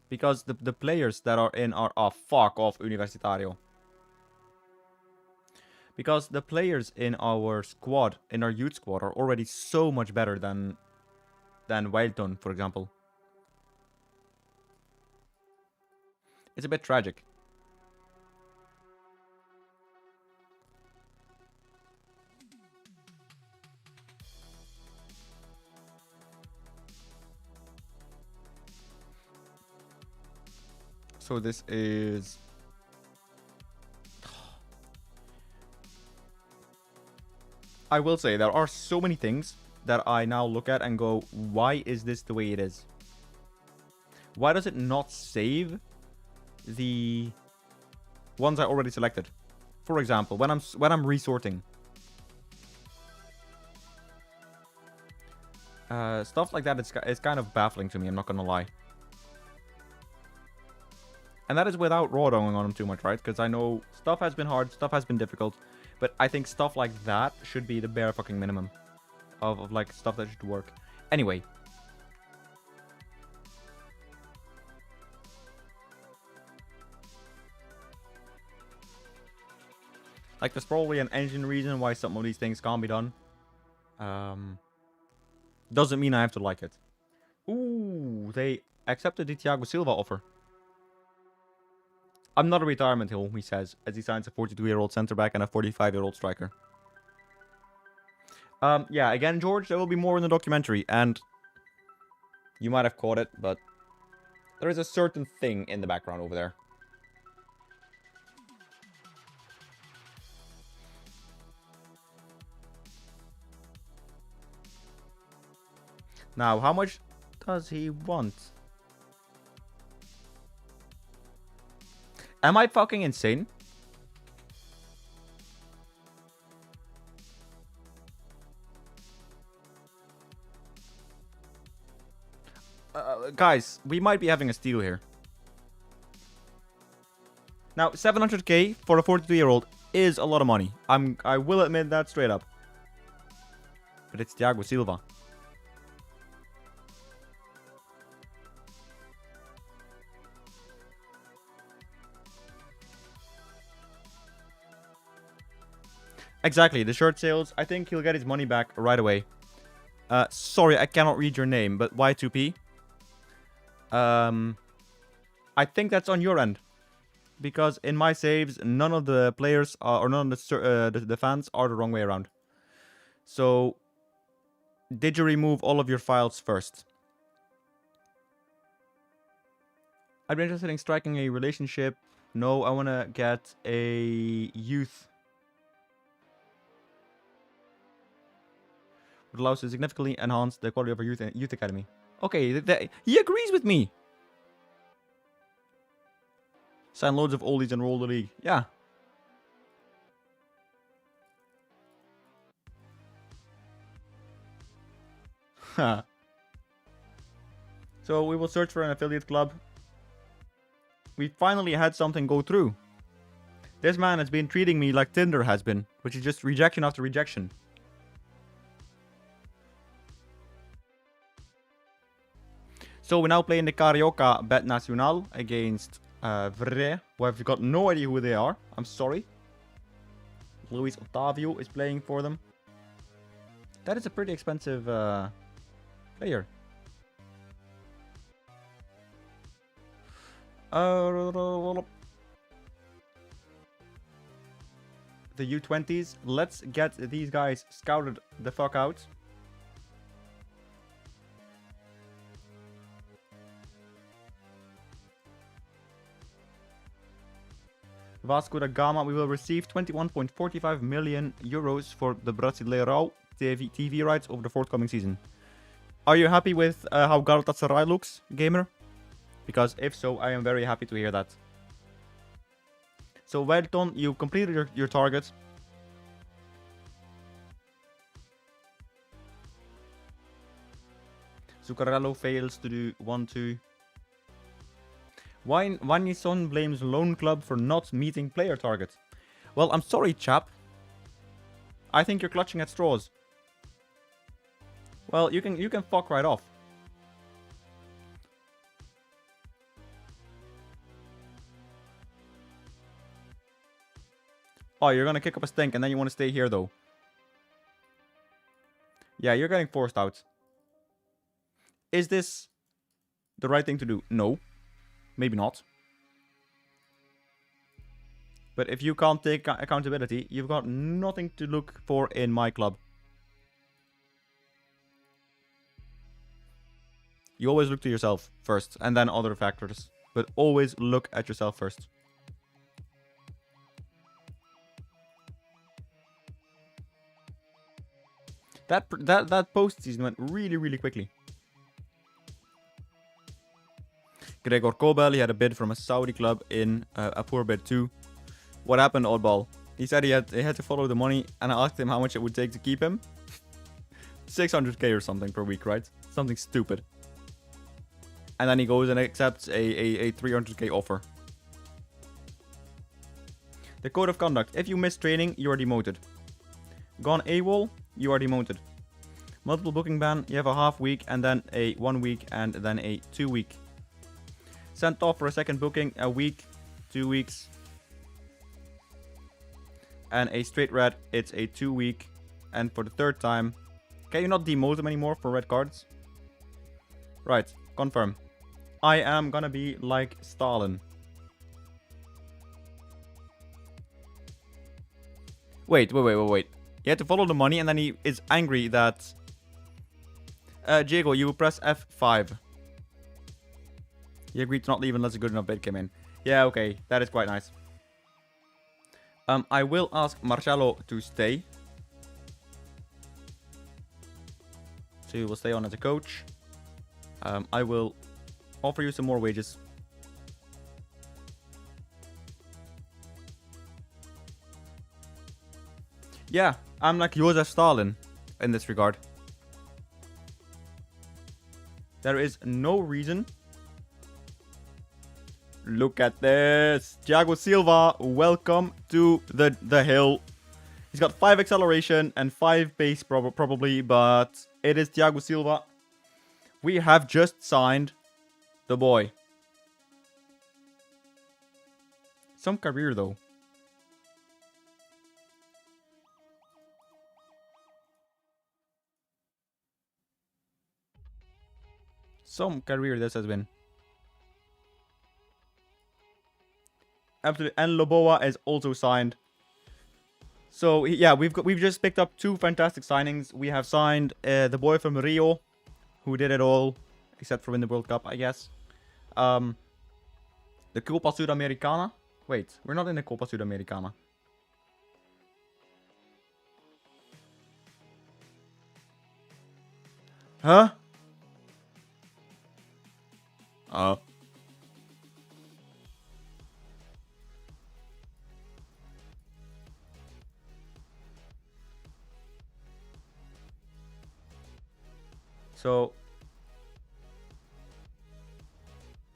Because the players that are in are... Oh, fuck off, Universitario. Because the players in our squad, in our youth squad, are already so much better than Wellington, for example. It's a bit tragic. So this is... I will say, there are so many things that I now look at and go, why is this the way it is? Why does it not save the ones I already selected? For example, when I'm resorting. Stuff like that is kind of baffling to me, I'm not gonna lie. And that is without raw dogging on them too much, right? Because I know stuff has been hard, stuff has been difficult. But I think stuff like that should be the bare fucking minimum of like stuff that should work. Anyway. Like, there's probably an engine reason why some of these things can't be done. Doesn't mean I have to like it. Ooh, they accepted the Thiago Silva offer. I'm not a retirement hill, he says, as he signs a 42-year-old centre-back and a 45-year-old striker. Yeah, again, George, there will be more in the documentary, and you might have caught it, but there is a certain thing in the background over there. Now, how much does he want? Am I fucking insane? Guys, we might be having a steal here. Now, 700k for a 42-year-old is a lot of money. I will admit that straight up. But it's Thiago Silva. Exactly, the shirt sales. I think he'll get his money back right away. Sorry, I cannot read your name, but Y2P. I think that's on your end. Because in my saves, none of the players are, or none of the fans are the wrong way around. So, did you remove all of your files first? I'd be interested in striking a relationship. No, I want to get a youth It allows to significantly enhance the quality of our youth academy. Okay, he agrees with me. Sign loads of oldies and roll the league. Yeah. So we will search for an affiliate club. We finally had something go through. This man has been treating me like Tinder has been, which is just rejection after rejection. So we now play in the Carioca Bet Nacional against Vre, who I've got no idea who they are. I'm sorry. Luis Otavio is playing for them. That is a pretty expensive player. The U20s. Let's get these guys scouted the fuck out. Vasco da Gama, we will receive 21.45 million euros for the Brasileirão TV rights over the forthcoming season. Are you happy with how Galatasaray looks, gamer? Because if so, I am very happy to hear that. So Welton, you completed your target. Zuccarello fails to do 1-2. Wanison blames Lone Club for not meeting player target. Well, I'm sorry, chap. I think you're clutching at straws. Well, you can fuck right off. Oh, you're gonna kick up a stink and then you want to stay here though. Yeah, you're getting forced out. Is this the right thing to do? No. Maybe not. But if you can't take accountability, you've got nothing to look for in my club. You always look to yourself first, and then other factors. But always look at yourself first. That postseason went really, really quickly. Gregor Kobel, he had a bid from a Saudi club in a poor bid too. What happened, oddball? He said he had to follow the money, and I asked him how much it would take to keep him. 600k or something per week, right? Something stupid. And then he goes and accepts a 300k offer. The code of conduct. If you miss training, you are demoted. Gone AWOL, you are demoted. Multiple booking ban, you have a half week, and then a 1 week, and then a 2 week. Sent off for a second booking, a week, 2 weeks. And a straight red, it's a 2 week. And for the third time, can you not demote him anymore for red cards? Right, confirm. I am gonna be like Stalin. Wait. He had to follow the money and then he is angry that... Diego, you will press F5. He agreed to not leave unless a good enough bid came in. Yeah, okay. That is quite nice. I will ask Marcelo to stay. So you will stay on as a coach. I will offer you some more wages. Yeah, I'm like Joseph Stalin in this regard. There is no reason. Look at this. Thiago Silva, welcome to the hill. He's got 5 acceleration and 5 pace probably, but it is Thiago Silva. We have just signed the boy. Some career though. Some career this has been. Absolutely. And Loboa is also signed. So yeah, we've just picked up 2 fantastic signings. We have signed the boy from Rio, who did it all, except for win the World Cup, I guess. The Copa Sudamericana. Wait, we're not in the Copa Sudamericana. Huh? So...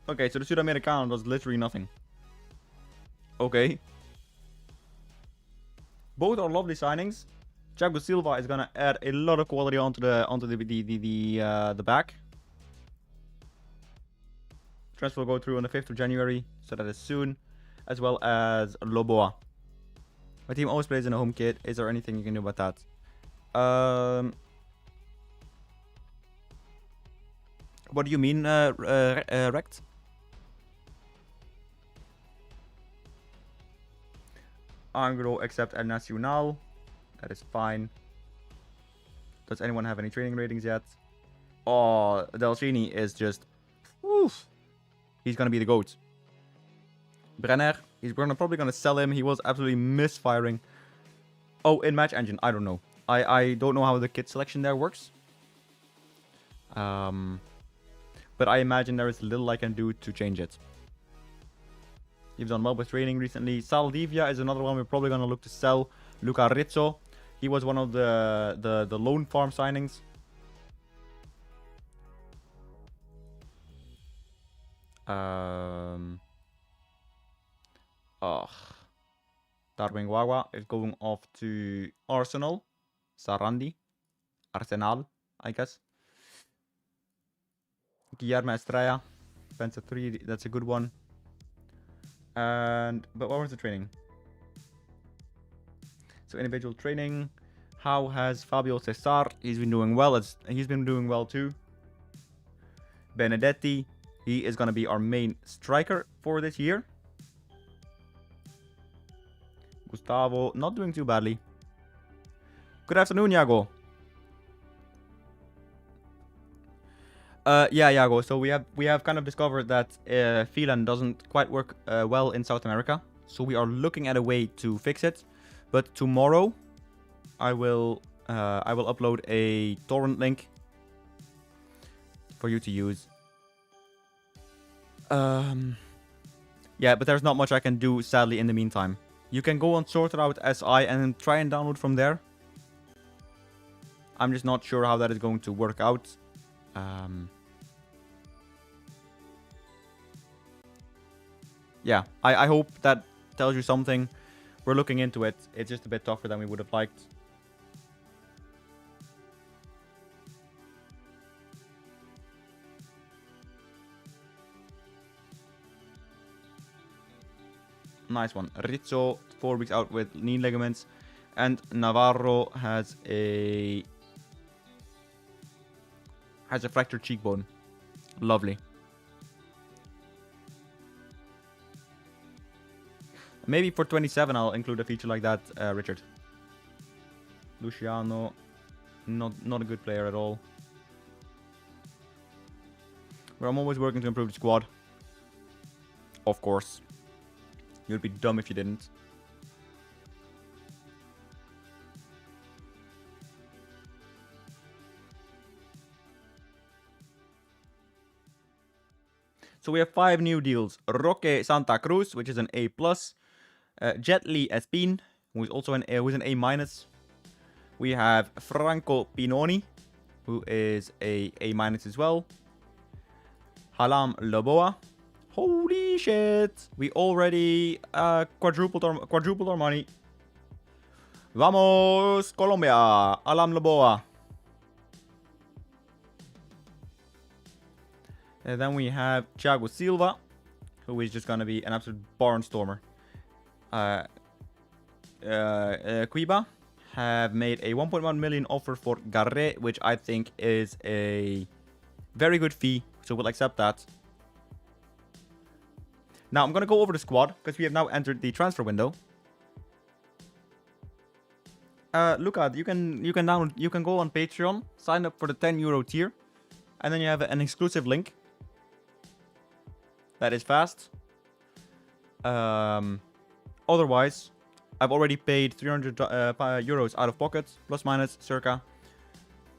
Okay, so the Sudamericano does literally nothing. Okay. Both are lovely signings. Thiago Silva is gonna add a lot of quality onto the back. Transfer will go through on the 5th of January, so that is soon, as well as Loboa. My team always plays in a home kit. Is there anything you can do about that? What do you mean, Rect? Anglo accept El Nacional. That is fine. Does anyone have any training ratings yet? Oh, Delcini is just... Oof. He's going to be the GOAT. Brenner, probably going to sell him. He was absolutely misfiring. Oh, in match engine, I don't know. I don't know how the kit selection there works. But I imagine there is little I can do to change it. You've done well with training recently. Saldivia is another one we're probably going to look to sell. Luca Rizzo. He was one of the loan farm signings. Darwin Wawa is going off to Arsenal. Sarandi. Arsenal, I guess. Guillermo Estrella. Pensa 3, that's a good one. But what was the training? So individual training. How has Fabio Cesar? He's been doing well. He's been doing well too. Benedetti. He is going to be our main striker for this year. Gustavo, not doing too badly. Good afternoon, Iago. Yeah, Iago. So we have kind of discovered that Phelan doesn't quite work well in South America. So we are looking at a way to fix it. But tomorrow, I will upload a torrent link for you to use. Yeah, but there's not much I can do, sadly, in the meantime. You can go on Sorted Out SI and try and download from there. I'm just not sure how that is going to work out. Yeah, I hope that tells you something. We're looking into it. It's just a bit tougher than we would have liked. Nice one. Rizzo, 4 weeks out with knee ligaments. And Navarro has a fractured cheekbone. Lovely. Maybe for 27 I'll include a feature like that, Richard. Luciano, not a good player at all. But I'm always working to improve the squad. Of course. You'd be dumb if you didn't. So we have 5 new deals. Roque Santa Cruz, which is an A+. Jet Li Espin, who is also an A-. We have Franco Pinoni, who is a A- as well. Halam Loboa. Holy shit! We already quadrupled our money. Vamos, Colombia! Alam Loboa. And then we have Thiago Silva, who is just gonna be an absolute barnstormer. Cuiba have made a 1.1 million offer for Garre, which I think is a very good fee, so we'll accept that. Now I'm gonna go over the squad because we have now entered the transfer window. Luca, you can go on Patreon, sign up for the €10 tier, and then you have an exclusive link. That is fast. Otherwise, I've already paid €300 out of pocket, plus minus circa,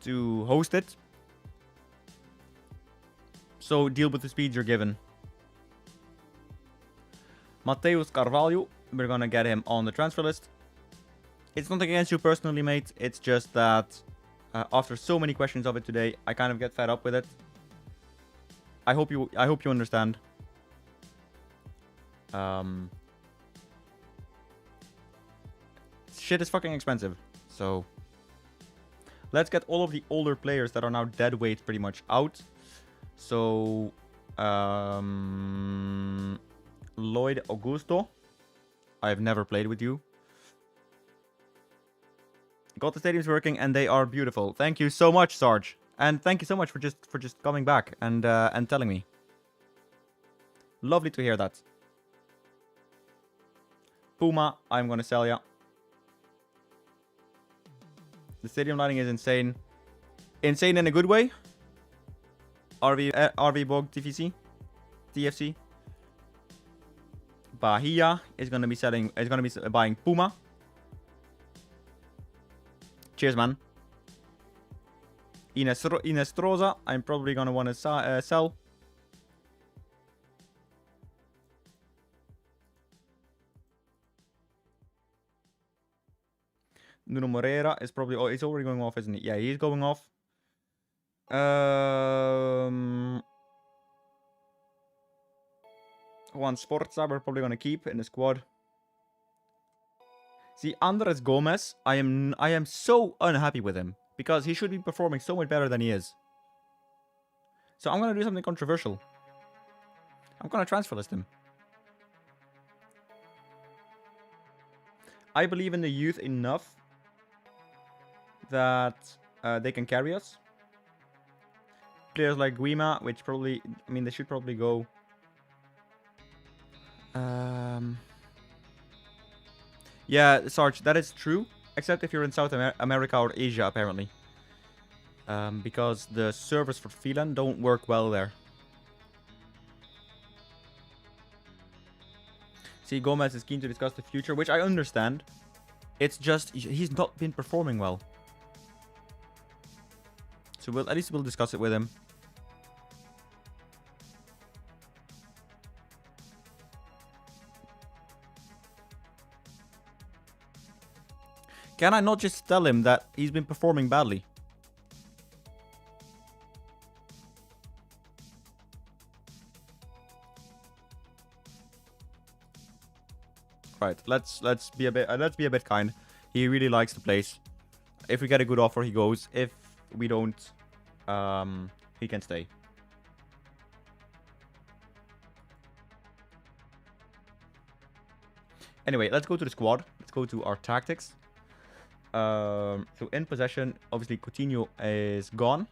to host it. So deal with the speed you're given. Mateus Carvalho, we're gonna get him on the transfer list. It's nothing against you personally, mate. It's just that after so many questions of it today, I kind of get fed up with it. I hope you understand. Shit is fucking expensive. So let's get all of the older players that are now dead weight pretty much out. So Lloyd Augusto. I've never played with you. Got the stadiums working and they are beautiful. Thank you so much, Sarge. And thank you so much for just coming back and telling me. Lovely to hear that. Puma, I'm gonna sell ya. The stadium lighting is insane. Insane in a good way. RV Bog TFC. Bahia is gonna be buying Puma. Cheers, man. Inestrosa, I'm probably gonna want to sell. Nuno Moreira is probably... Oh, he's already going off, isn't he? Yeah, he's going off. Juan Sforza, we're probably going to keep in the squad. See, Andres Gomez, I am so unhappy with him. Because he should be performing so much better than he is. So I'm going to do something controversial. I'm going to transfer list him. I believe in the youth enough that they can carry us. Players like Guima, which probably... I mean, they should probably go... Yeah, Sarge, that is true. Except if you're in South America or Asia, apparently. Because the servers for Phelan don't work well there. See, Gomez is keen to discuss the future, which I understand. It's just, he's not been performing well. So at least we'll discuss it with him. Can I not just tell him that he's been performing badly? Right, let's be a bit kind. He really likes the place. If we get a good offer, he goes. If we don't, he can stay. Anyway, let's go to the squad. Let's go to our tactics. So in possession, obviously Coutinho is gone.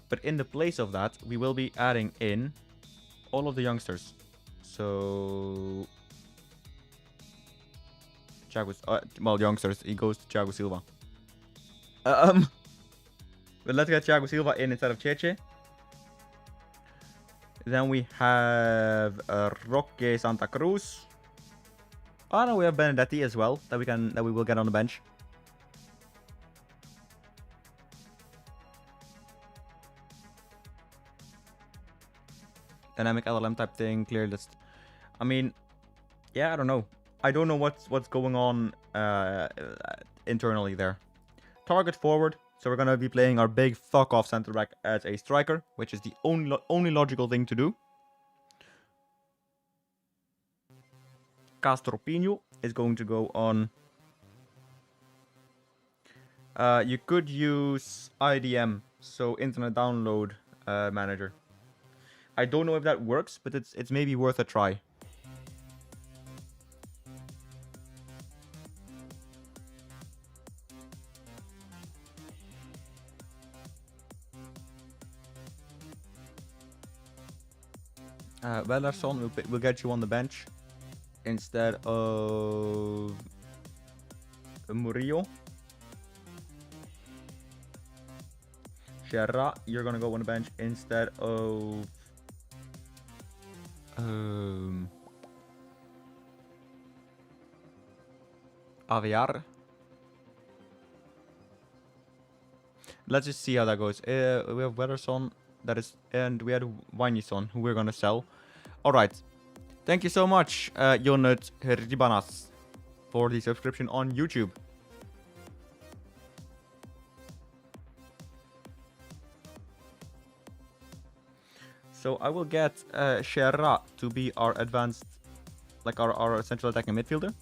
But in the place of that, we will be adding in all of the youngsters. So well, youngsters, he goes to Thiago Silva. But let's get Thiago Silva in instead of Cheche. Then we have Roque Santa Cruz. Oh no, we have Benedetti as well that we will get on the bench. Dynamic LLM type thing, clear list. I mean, yeah, I don't know. I don't know what's going on internally there. Target forward. So we're gonna be playing our big fuck off center back as a striker, which is the only logical thing to do. Castropinho is going to go on. You could use IDM, so Internet Download Manager. I don't know if that works, but it's maybe worth a try. Wellerson will get you on the bench instead of Murillo. Sierra, you're gonna go on the bench instead of Aviar. Let's just see how that goes. We have Wellerson. and we had Wanyison, who we're gonna sell. All right. Thank you so much, Jonut Ribanas, for the subscription on YouTube. So I will get Shera to be our advanced, like our central attacking midfielder.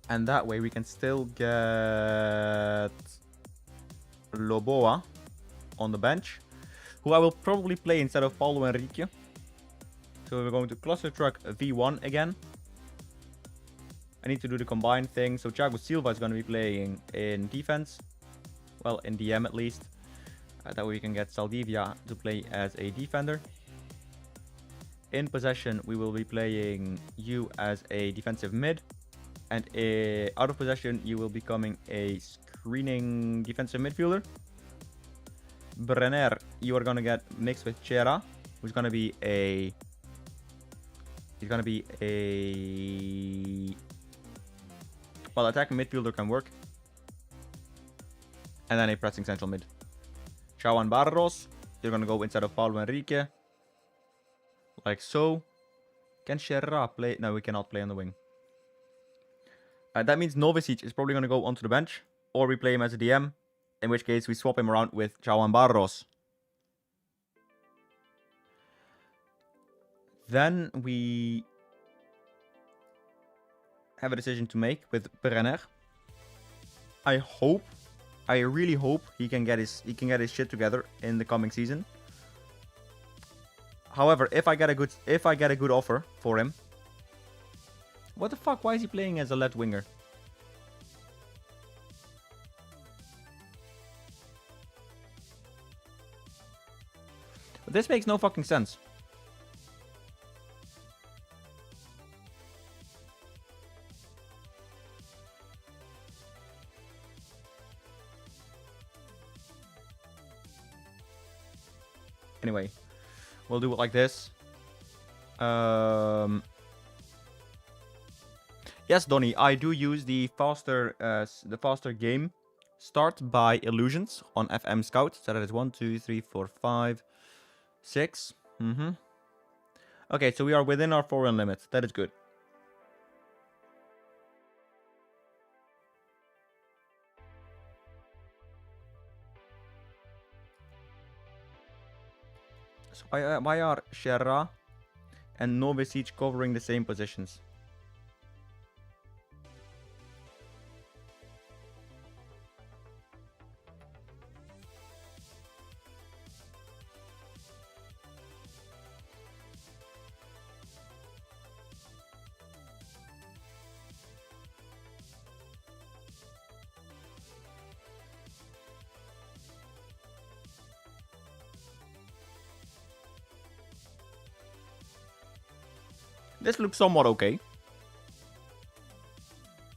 And that way we can still get Loboa on the bench, who I will probably play instead of Paulo Henrique. So we're going to cluster truck V1 again. I need to do the combined thing. So Thiago Silva is going to be playing in defense. Well, in DM at least. That way we can get Saldivia to play as a defender. In possession, we will be playing you as a defensive mid. And out of possession, you will be becoming a screening defensive midfielder. Brenner, you are going to get mixed with Chera, who's going to be a... He's going to be a... Well, attacking midfielder can work. And then a pressing central mid. João Barros, you're going to go instead of Paulo Henrique. Like so. Can Chera play? No, we cannot play on the wing. That means Novicic is probably going to go onto the bench. Or we play him as a DM. In which case we swap him around with João Barros. Then we have a decision to make with Brenner. I really hope he can get his shit together in the coming season. However, if I get a good offer for him. What the fuck? Why is he playing as a left winger? This makes no fucking sense. Anyway, we'll do it like this. Yes, Donny, I do use the faster game start by illusions on FM Scout. So that is 1, 2, 3, 4, 5, 6. Okay, so we are within our foreign limit. That is good. So why are Shera and Novicic covering the same positions? This looks somewhat okay.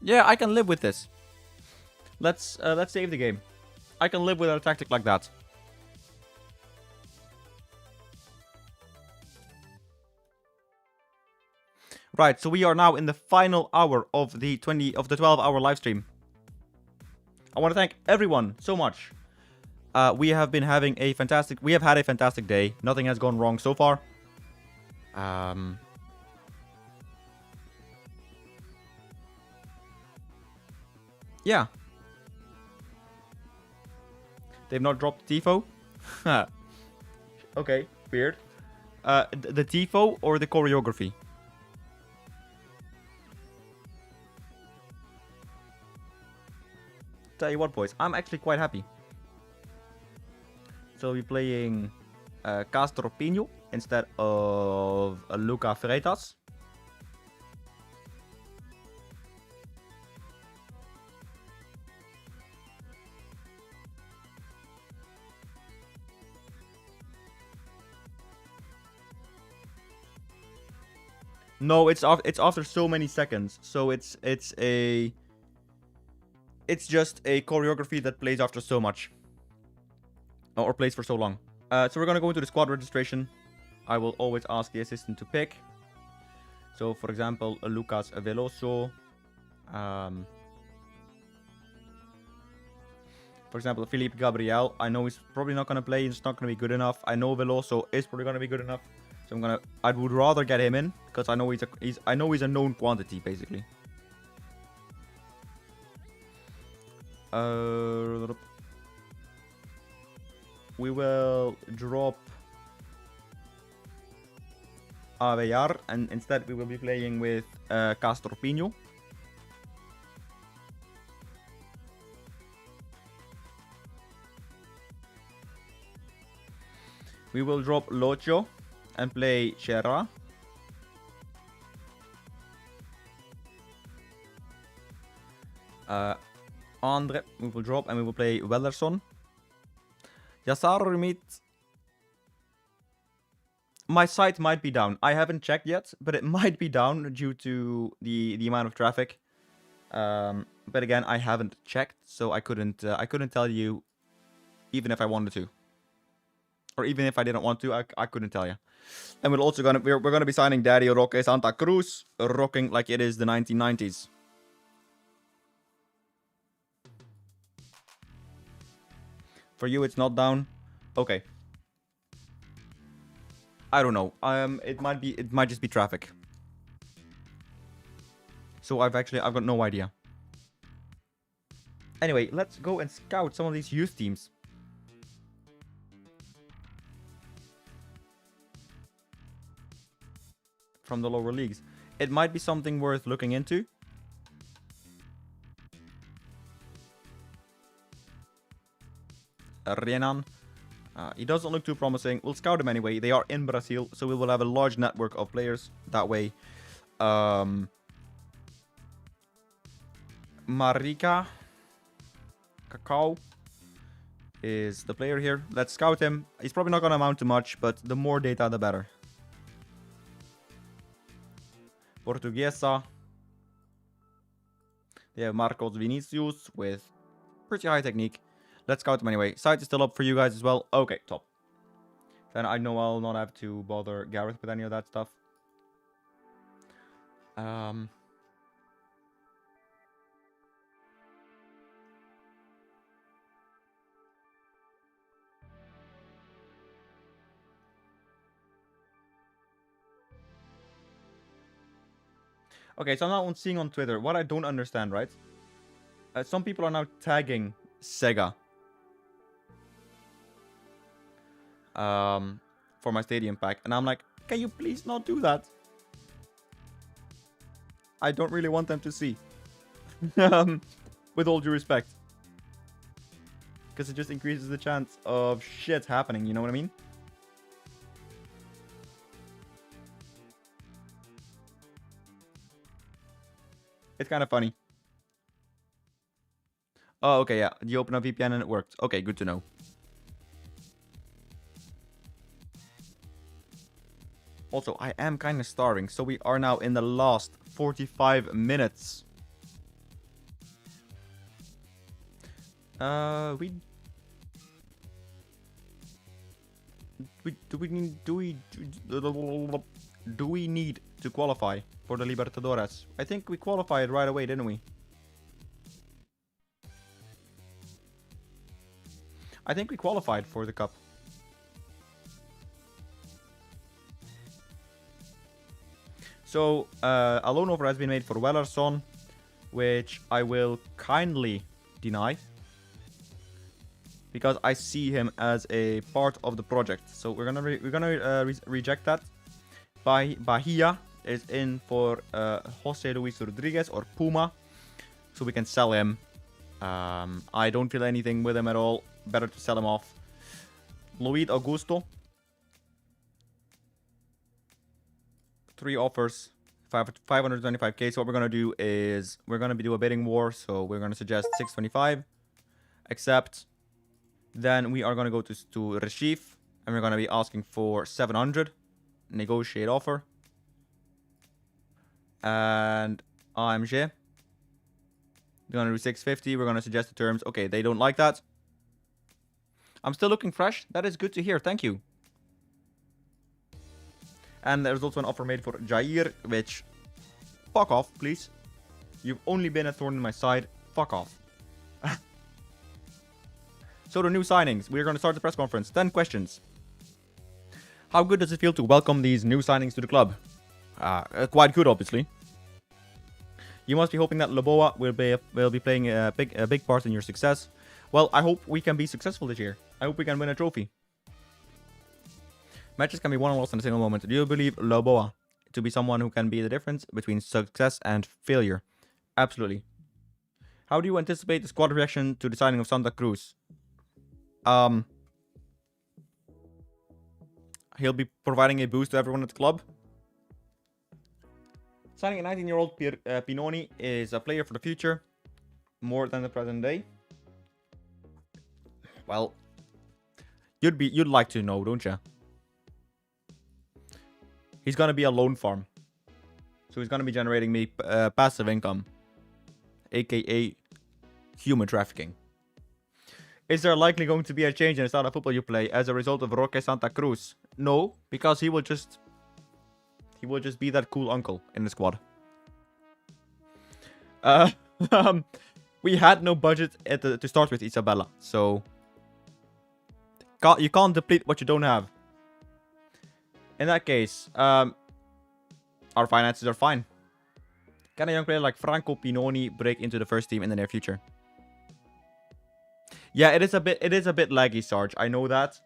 Yeah, I can live with this. Let's save the game. I can live with a tactic like that. Right, so we are now in the final hour of the 12-hour live stream. I want to thank everyone so much. We have had a fantastic day. Nothing has gone wrong so far. Yeah. They've not dropped Tifo? Okay, weird. The Tifo or the choreography? Tell you what, boys, I'm actually quite happy. So we're playing Castro Pino instead of Luca Freitas. No, it's after so many seconds. So it's just a choreography that plays after so much. Or plays for so long. So we're gonna go into the squad registration. I will always ask the assistant to pick. So for example, Lucas For example, Philippe Gabriel. I know he's probably not going to play. He's not going to be good enough. I know Veloso is probably going to be good enough. So I would rather get him in because I know he's a known quantity basically. We will drop Avejar and instead we will be playing with Castropiño. We will drop Locho and play Cherra. Andre, we will drop and we will play Wellerson. Yassar Rumit. My site might be down. I haven't checked yet, but it might be down due to the amount of traffic. But again, I haven't checked, so I couldn't tell you, even if I wanted to, or even if I didn't want to, I couldn't tell you. And we're gonna be signing Dario Roque Santa Cruz, rocking like it is the 1990s. For you, it's not down. Okay. I don't know. It might just be traffic. So I've got no idea. Anyway, let's go and scout some of these youth teams. From the lower leagues. It might be something worth looking into. Renan. He doesn't look too promising. We'll scout him anyway. They are in Brazil, so we will have a large network of players that way. Marica Cacao is the player here. Let's scout him. He's probably not going to amount to much, but the more data, the better. Portuguesa. They have Marcos Vinicius with pretty high technique. Let's scout them anyway. Site is still up for you guys as well. Okay, top. Then I know I'll not have to bother Gareth with any of that stuff. Okay, so I'm now seeing on Twitter what I don't understand, right? Some people are now tagging Sega for my Stadium pack, and I'm like, can you please not do that? I don't really want them to see. With all due respect. Because it just increases the chance of shit happening, you know what I mean? It's kind of funny. Oh, okay, yeah. You open a VPN and it worked. Okay, good to know. Also, I am kind of starving, so we are now in the last 45 minutes. Do we need to qualify for the Libertadores? I think we qualified right away, didn't we? I think we qualified for the cup. So, a loan offer has been made for Wellerson, which I will kindly deny. Because I see him as a part of the project. So we're gonna reject that. Bahia is in for Jose Luis Rodriguez or Puma. So we can sell him. I don't feel anything with him at all. Better to sell him off. Luis Augusto. 3 offers. 525k. So what we're going to do is we're going to do a bidding war. So we're going to suggest 625. Accept. Then we are going to go to Recife. And we're going to be asking for 700. Negotiate offer. And AMG. We're going to do 650. We're going to suggest the terms. Okay, they don't like that. I'm still looking fresh. That is good to hear. Thank you. And there's also an offer made for Jair, which... Fuck off, please. You've only been a thorn in my side. Fuck off. So the new signings. We're going to start the press conference. 10 questions. How good does it feel to welcome these new signings to the club? Quite good, obviously. You must be hoping that Loboa will be playing a big part in your success. Well, I hope we can be successful this year. I hope we can win a trophy. Matches can be won and lost in a single moment. Do you believe Loboa to be someone who can be the difference between success and failure? Absolutely. How do you anticipate the squad reaction to the signing of Santa Cruz? He'll be providing a boost to everyone at the club. Signing a 19-year-old Pinoni is a player for the future, more than the present day. Well, you'd like to know, don't you? He's gonna be a loan farm, so he's gonna be generating me passive income, aka human trafficking. Is there likely going to be a change in the style of football you play as a result of Roque Santa Cruz? No, because he will just be that cool uncle in the squad. We had no budget to start with, Isabella, so you can't deplete what you don't have. In that case, our finances are fine. Can a young player like Franco Pinoni break into the first team in the near future? Yeah, it is a bit laggy, Sarge. I know that.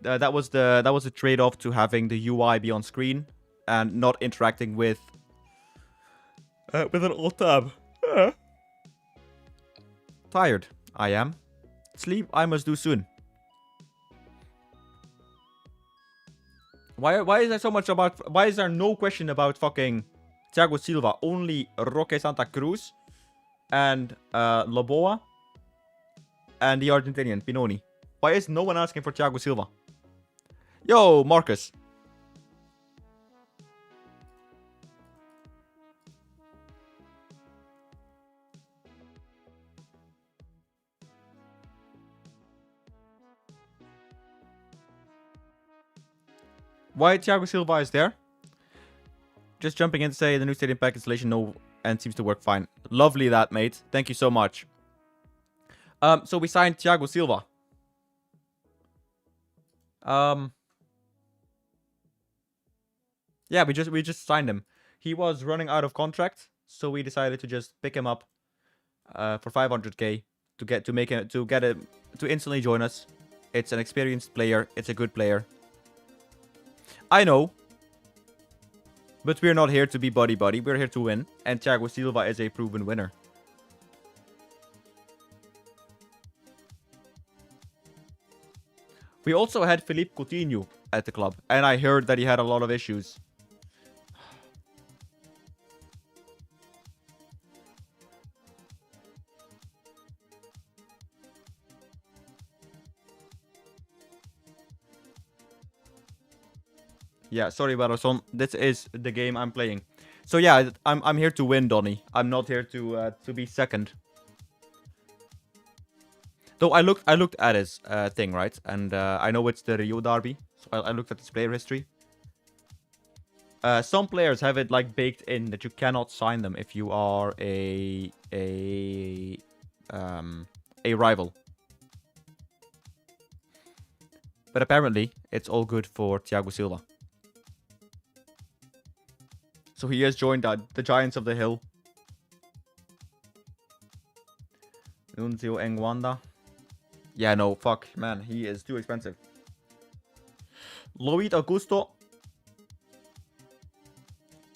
That was the trade-off to having the UI be on screen and not interacting with an alt tab. Tired, I am. Sleep I must do soon. Why is there so much about? Why is there no question about fucking Thiago Silva? Only Roque Santa Cruz and Loboa and the Argentinian Pinoni. Why is no one asking for Thiago Silva? Yo, Marcus. Why Thiago Silva is there? Just jumping in to say the new Stadium Pack installation and seems to work fine. Lovely that, mate. Thank you so much. So we signed Thiago Silva. Yeah, we just signed him. He was running out of contract, so we decided to just pick him up for 500k to instantly join us. It's an experienced player. It's a good player. I know. But we're not here to be buddy-buddy. We're here to win. And Thiago Silva is a proven winner. We also had Philippe Coutinho at the club. And I heard that he had a lot of issues. Yeah, sorry, Barroson. This is the game I'm playing. So yeah, I'm here to win, Donny. I'm not here to be second. Though I looked at his thing, right? And I know it's the Rio Derby. So I looked at his player history. Some players have it like baked in that you cannot sign them if you are a rival. But apparently, it's all good for Thiago Silva. So he has joined the Giants of the Hill. Nunzio Engwanda. Yeah, no, fuck, man. He is too expensive. Loid Augusto.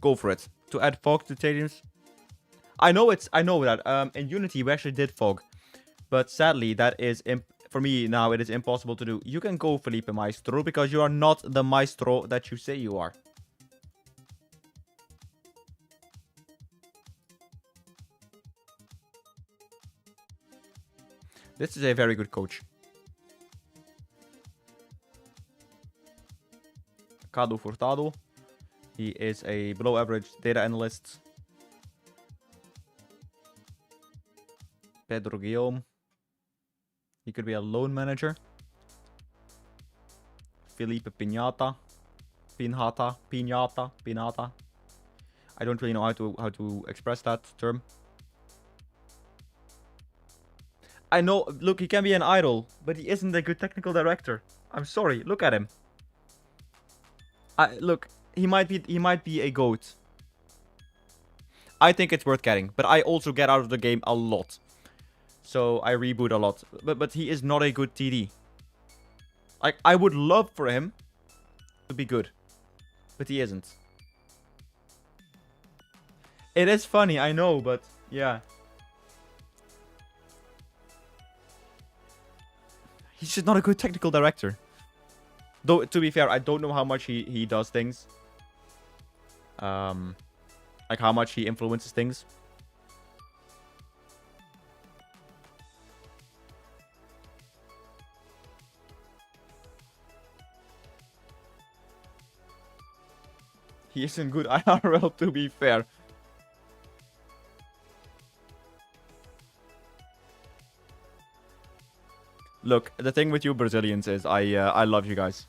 Go for it. To add fog to stadiums. I know that. In Unity, we actually did fog. But sadly, that is... for me, now, it is impossible to do. You can go, Felipe Maestro, because you are not the maestro that you say you are. This is a very good coach. Cado Furtado. He is a below average data analyst. Pedro Guillaume. He could be a loan manager. Felipe Pinata. Pinata. I don't really know how to express that term. I know, look, he can be an idol, but he isn't a good technical director. I'm sorry, look at him. Look, he might be a GOAT. I think it's worth getting, but I also get out of the game a lot. So I reboot a lot. But he is not a good TD. Like, I would love for him to be good, but he isn't. It is funny, I know, but yeah. He's just not a good technical director. Though, to be fair, I don't know how much he does things. Like how much he influences things. He isn't good IRL, to be fair. Look, the thing with you Brazilians is I love you guys.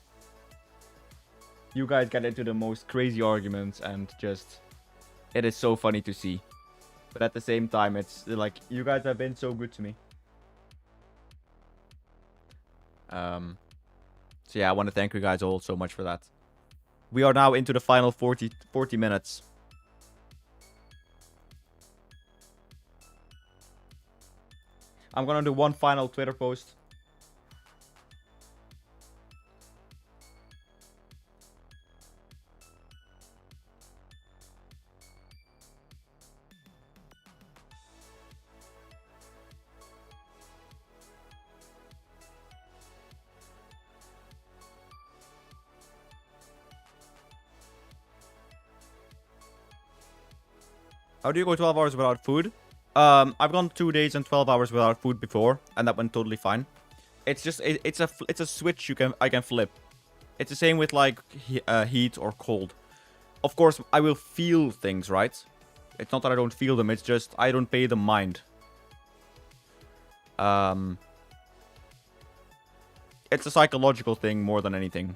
You guys get into the most crazy arguments and just... It is so funny to see. But at the same time, it's like, you guys have been so good to me. So yeah, I want to thank you guys all so much for that. We are now into the final 40 minutes. I'm gonna do one final Twitter post. How do you go 12 hours without food? I've gone 2 days and 12 hours without food before, and that went totally fine. It's just it's a switch I can flip. It's the same with like heat or cold. Of course, I will feel things, right? It's not that I don't feel them. It's just I don't pay them mind. It's a psychological thing more than anything.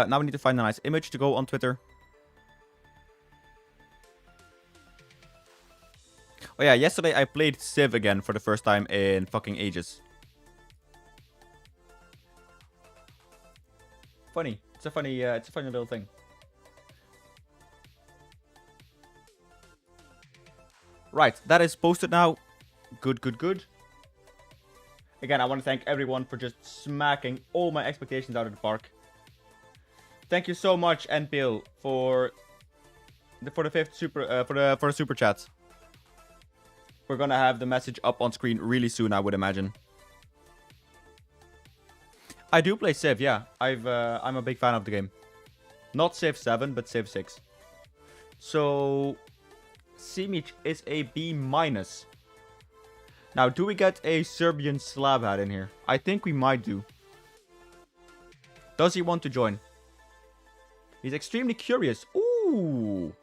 Now we need to find a nice image to go on Twitter. Oh yeah, yesterday I played Civ again for the first time in fucking ages. Funny. It's a funny little thing. Right, that is posted now. Good, good, good. Again, I want to thank everyone for just smacking all my expectations out of the park. Thank you so much, NPL, for the fifth super for the super chat. We're gonna have the message up on screen really soon, I would imagine. I do play Civ, yeah. I'm a big fan of the game. Not Civ 7, but Civ 6. So Simic is a B-. Now, do we get a Serbian Slav hat in here? I think we might do. Does he want to join? He's extremely curious. Ooh.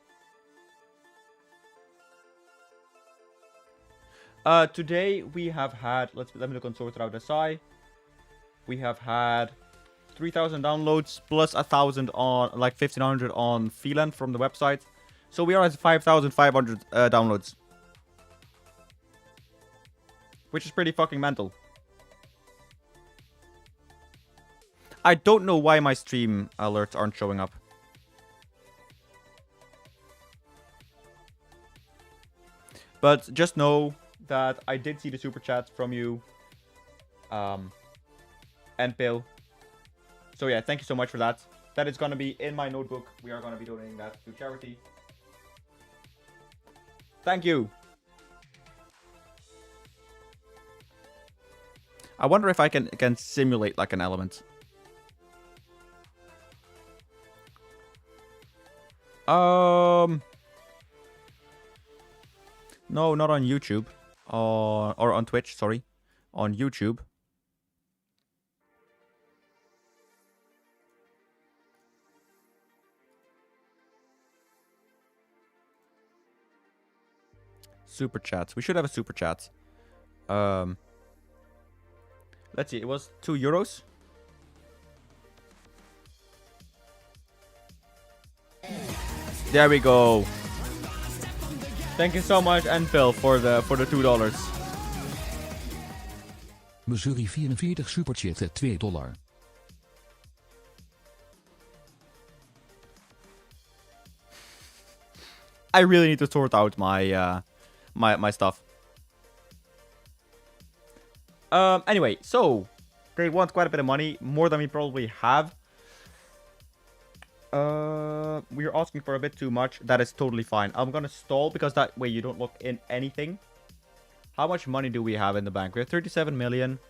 Today we have had, let me look on Sorted Out SI. We have had 3,000 downloads plus 1,000 on, like 1,500 on Phelan from the website. So we are at 5,500 downloads. Which is pretty fucking mental. I don't know why my stream alerts aren't showing up. But just know that I did see the super chat from you. And Bill. So yeah, thank you so much for that. That is going to be in my notebook. We are going to be donating that to charity. Thank you. I wonder if I can simulate like an element. No, not on YouTube. Or on Twitch, sorry. On YouTube. Super chats. We should have a super chat. Let's see. It was €2. There we go. Thank you so much, Enfill, for the $2. Missouri 44 superchat at $2. I really need to sort out my my stuff. Anyway, so they want quite a bit of money, more than we probably have. We're asking for a bit too much. That is totally fine. I'm gonna stall because that way you don't look in anything. How much money do we have in the bank? We have 37 million.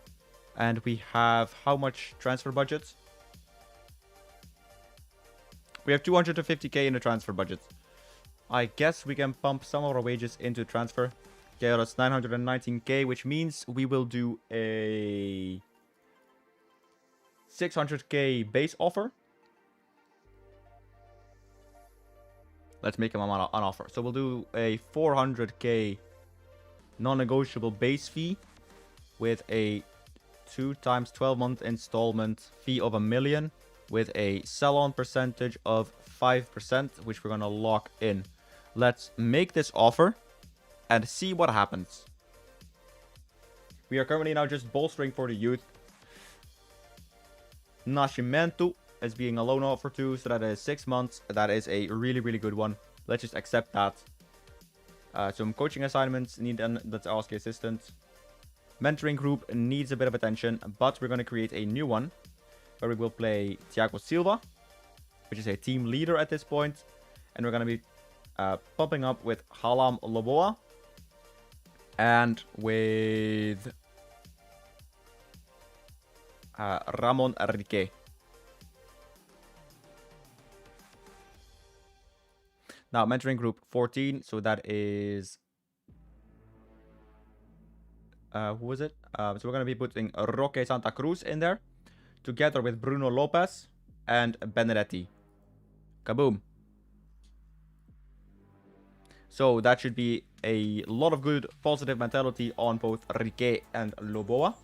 And we have how much transfer budget? We have 250k in the transfer budget. I guess we can pump some of our wages into transfer. Okay, that's 919k, which means we will do a 600k base offer. Let's make him an offer. So we'll do a 400k non-negotiable base fee with a 2 times 12-month installment fee of $1 million with a sell-on percentage of 5%, which we're going to lock in. Let's make this offer and see what happens. We are currently now just bolstering for the youth. Nascimento as being a loan offer too, so that is 6 months. That is a really, really good one. Let's just accept that. Some coaching assignments need let's ask the assistant. Mentoring group needs a bit of attention, but we're going to create a new one where we will play Thiago Silva, which is a team leader at this point, and we're going to be pumping up with Halam Loboa and with Ramon Rique. Now, mentoring group 14, so that is... who is it? So we're going to be putting Roque Santa Cruz in there, together with Bruno Lopez and Benedetti. Kaboom. So that should be a lot of good positive mentality on both Rique and Loboa.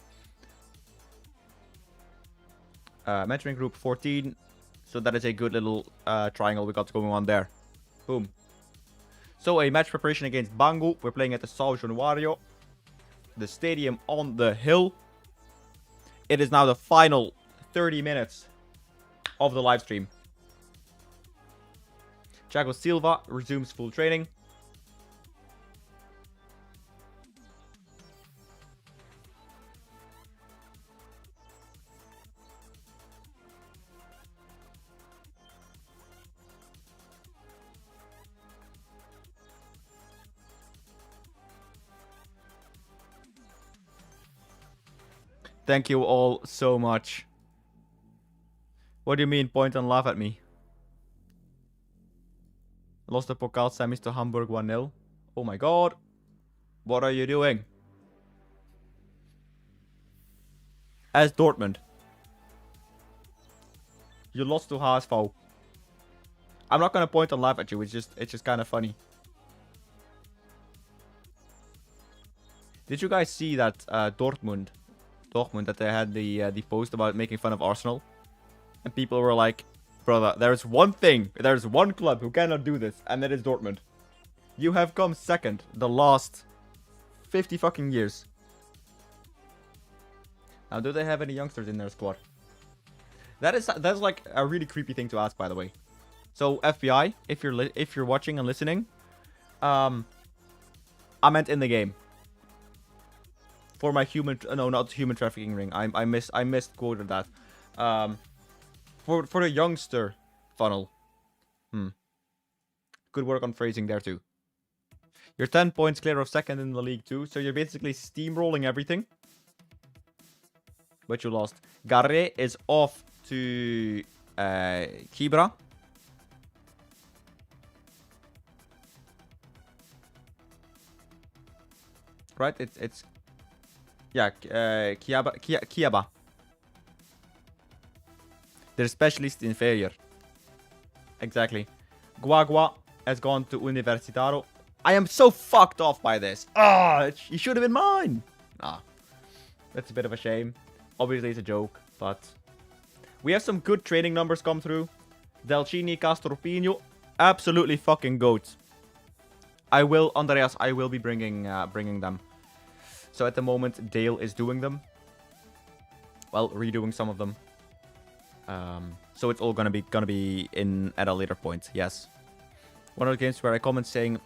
Mentoring group 14, so that is a good little triangle we got going on there. Boom. So a match preparation against Bangu. We're playing at the São Januário, the stadium on the hill. It is now the final 30 minutes of the live stream. Thiago Silva resumes full training. Thank you all so much. What do you mean, point and laugh at me? Lost the Pokal semis to Hamburg 1-0. Oh my god. What are you doing? As Dortmund. You lost to HSV. I'm not gonna point and laugh at you, it's just kind of funny. Did you guys see that Dortmund that they had the post about making fun of Arsenal? And people were like, brother, there's one club who cannot do this, and that is Dortmund. You have come second the last 50 fucking years. Now, do they have any youngsters in their squad? That's like a really creepy thing to ask, by the way. So FBI, if you're watching and listening, I meant in the game. For my not human trafficking ring. I misquoted that. For the youngster funnel. Good work on phrasing there too. You're 10 points clear of second in the league too, so you're basically steamrolling everything. But you lost. Garre is off to Kibra. Right? It's yeah, Kiaba. They're specialist inferior. Exactly. Guagua has gone to Universitario. I am so fucked off by this. Ah, it should have been mine. Ah, that's a bit of a shame. Obviously, it's a joke, but we have some good training numbers come through. Delcini, Castropino, absolutely fucking goats. Andreas, I will be bringing them. So at the moment, Dale is doing them. Well, redoing some of them. So it's all gonna be in at a later point. Yes. One of the games where I comment saying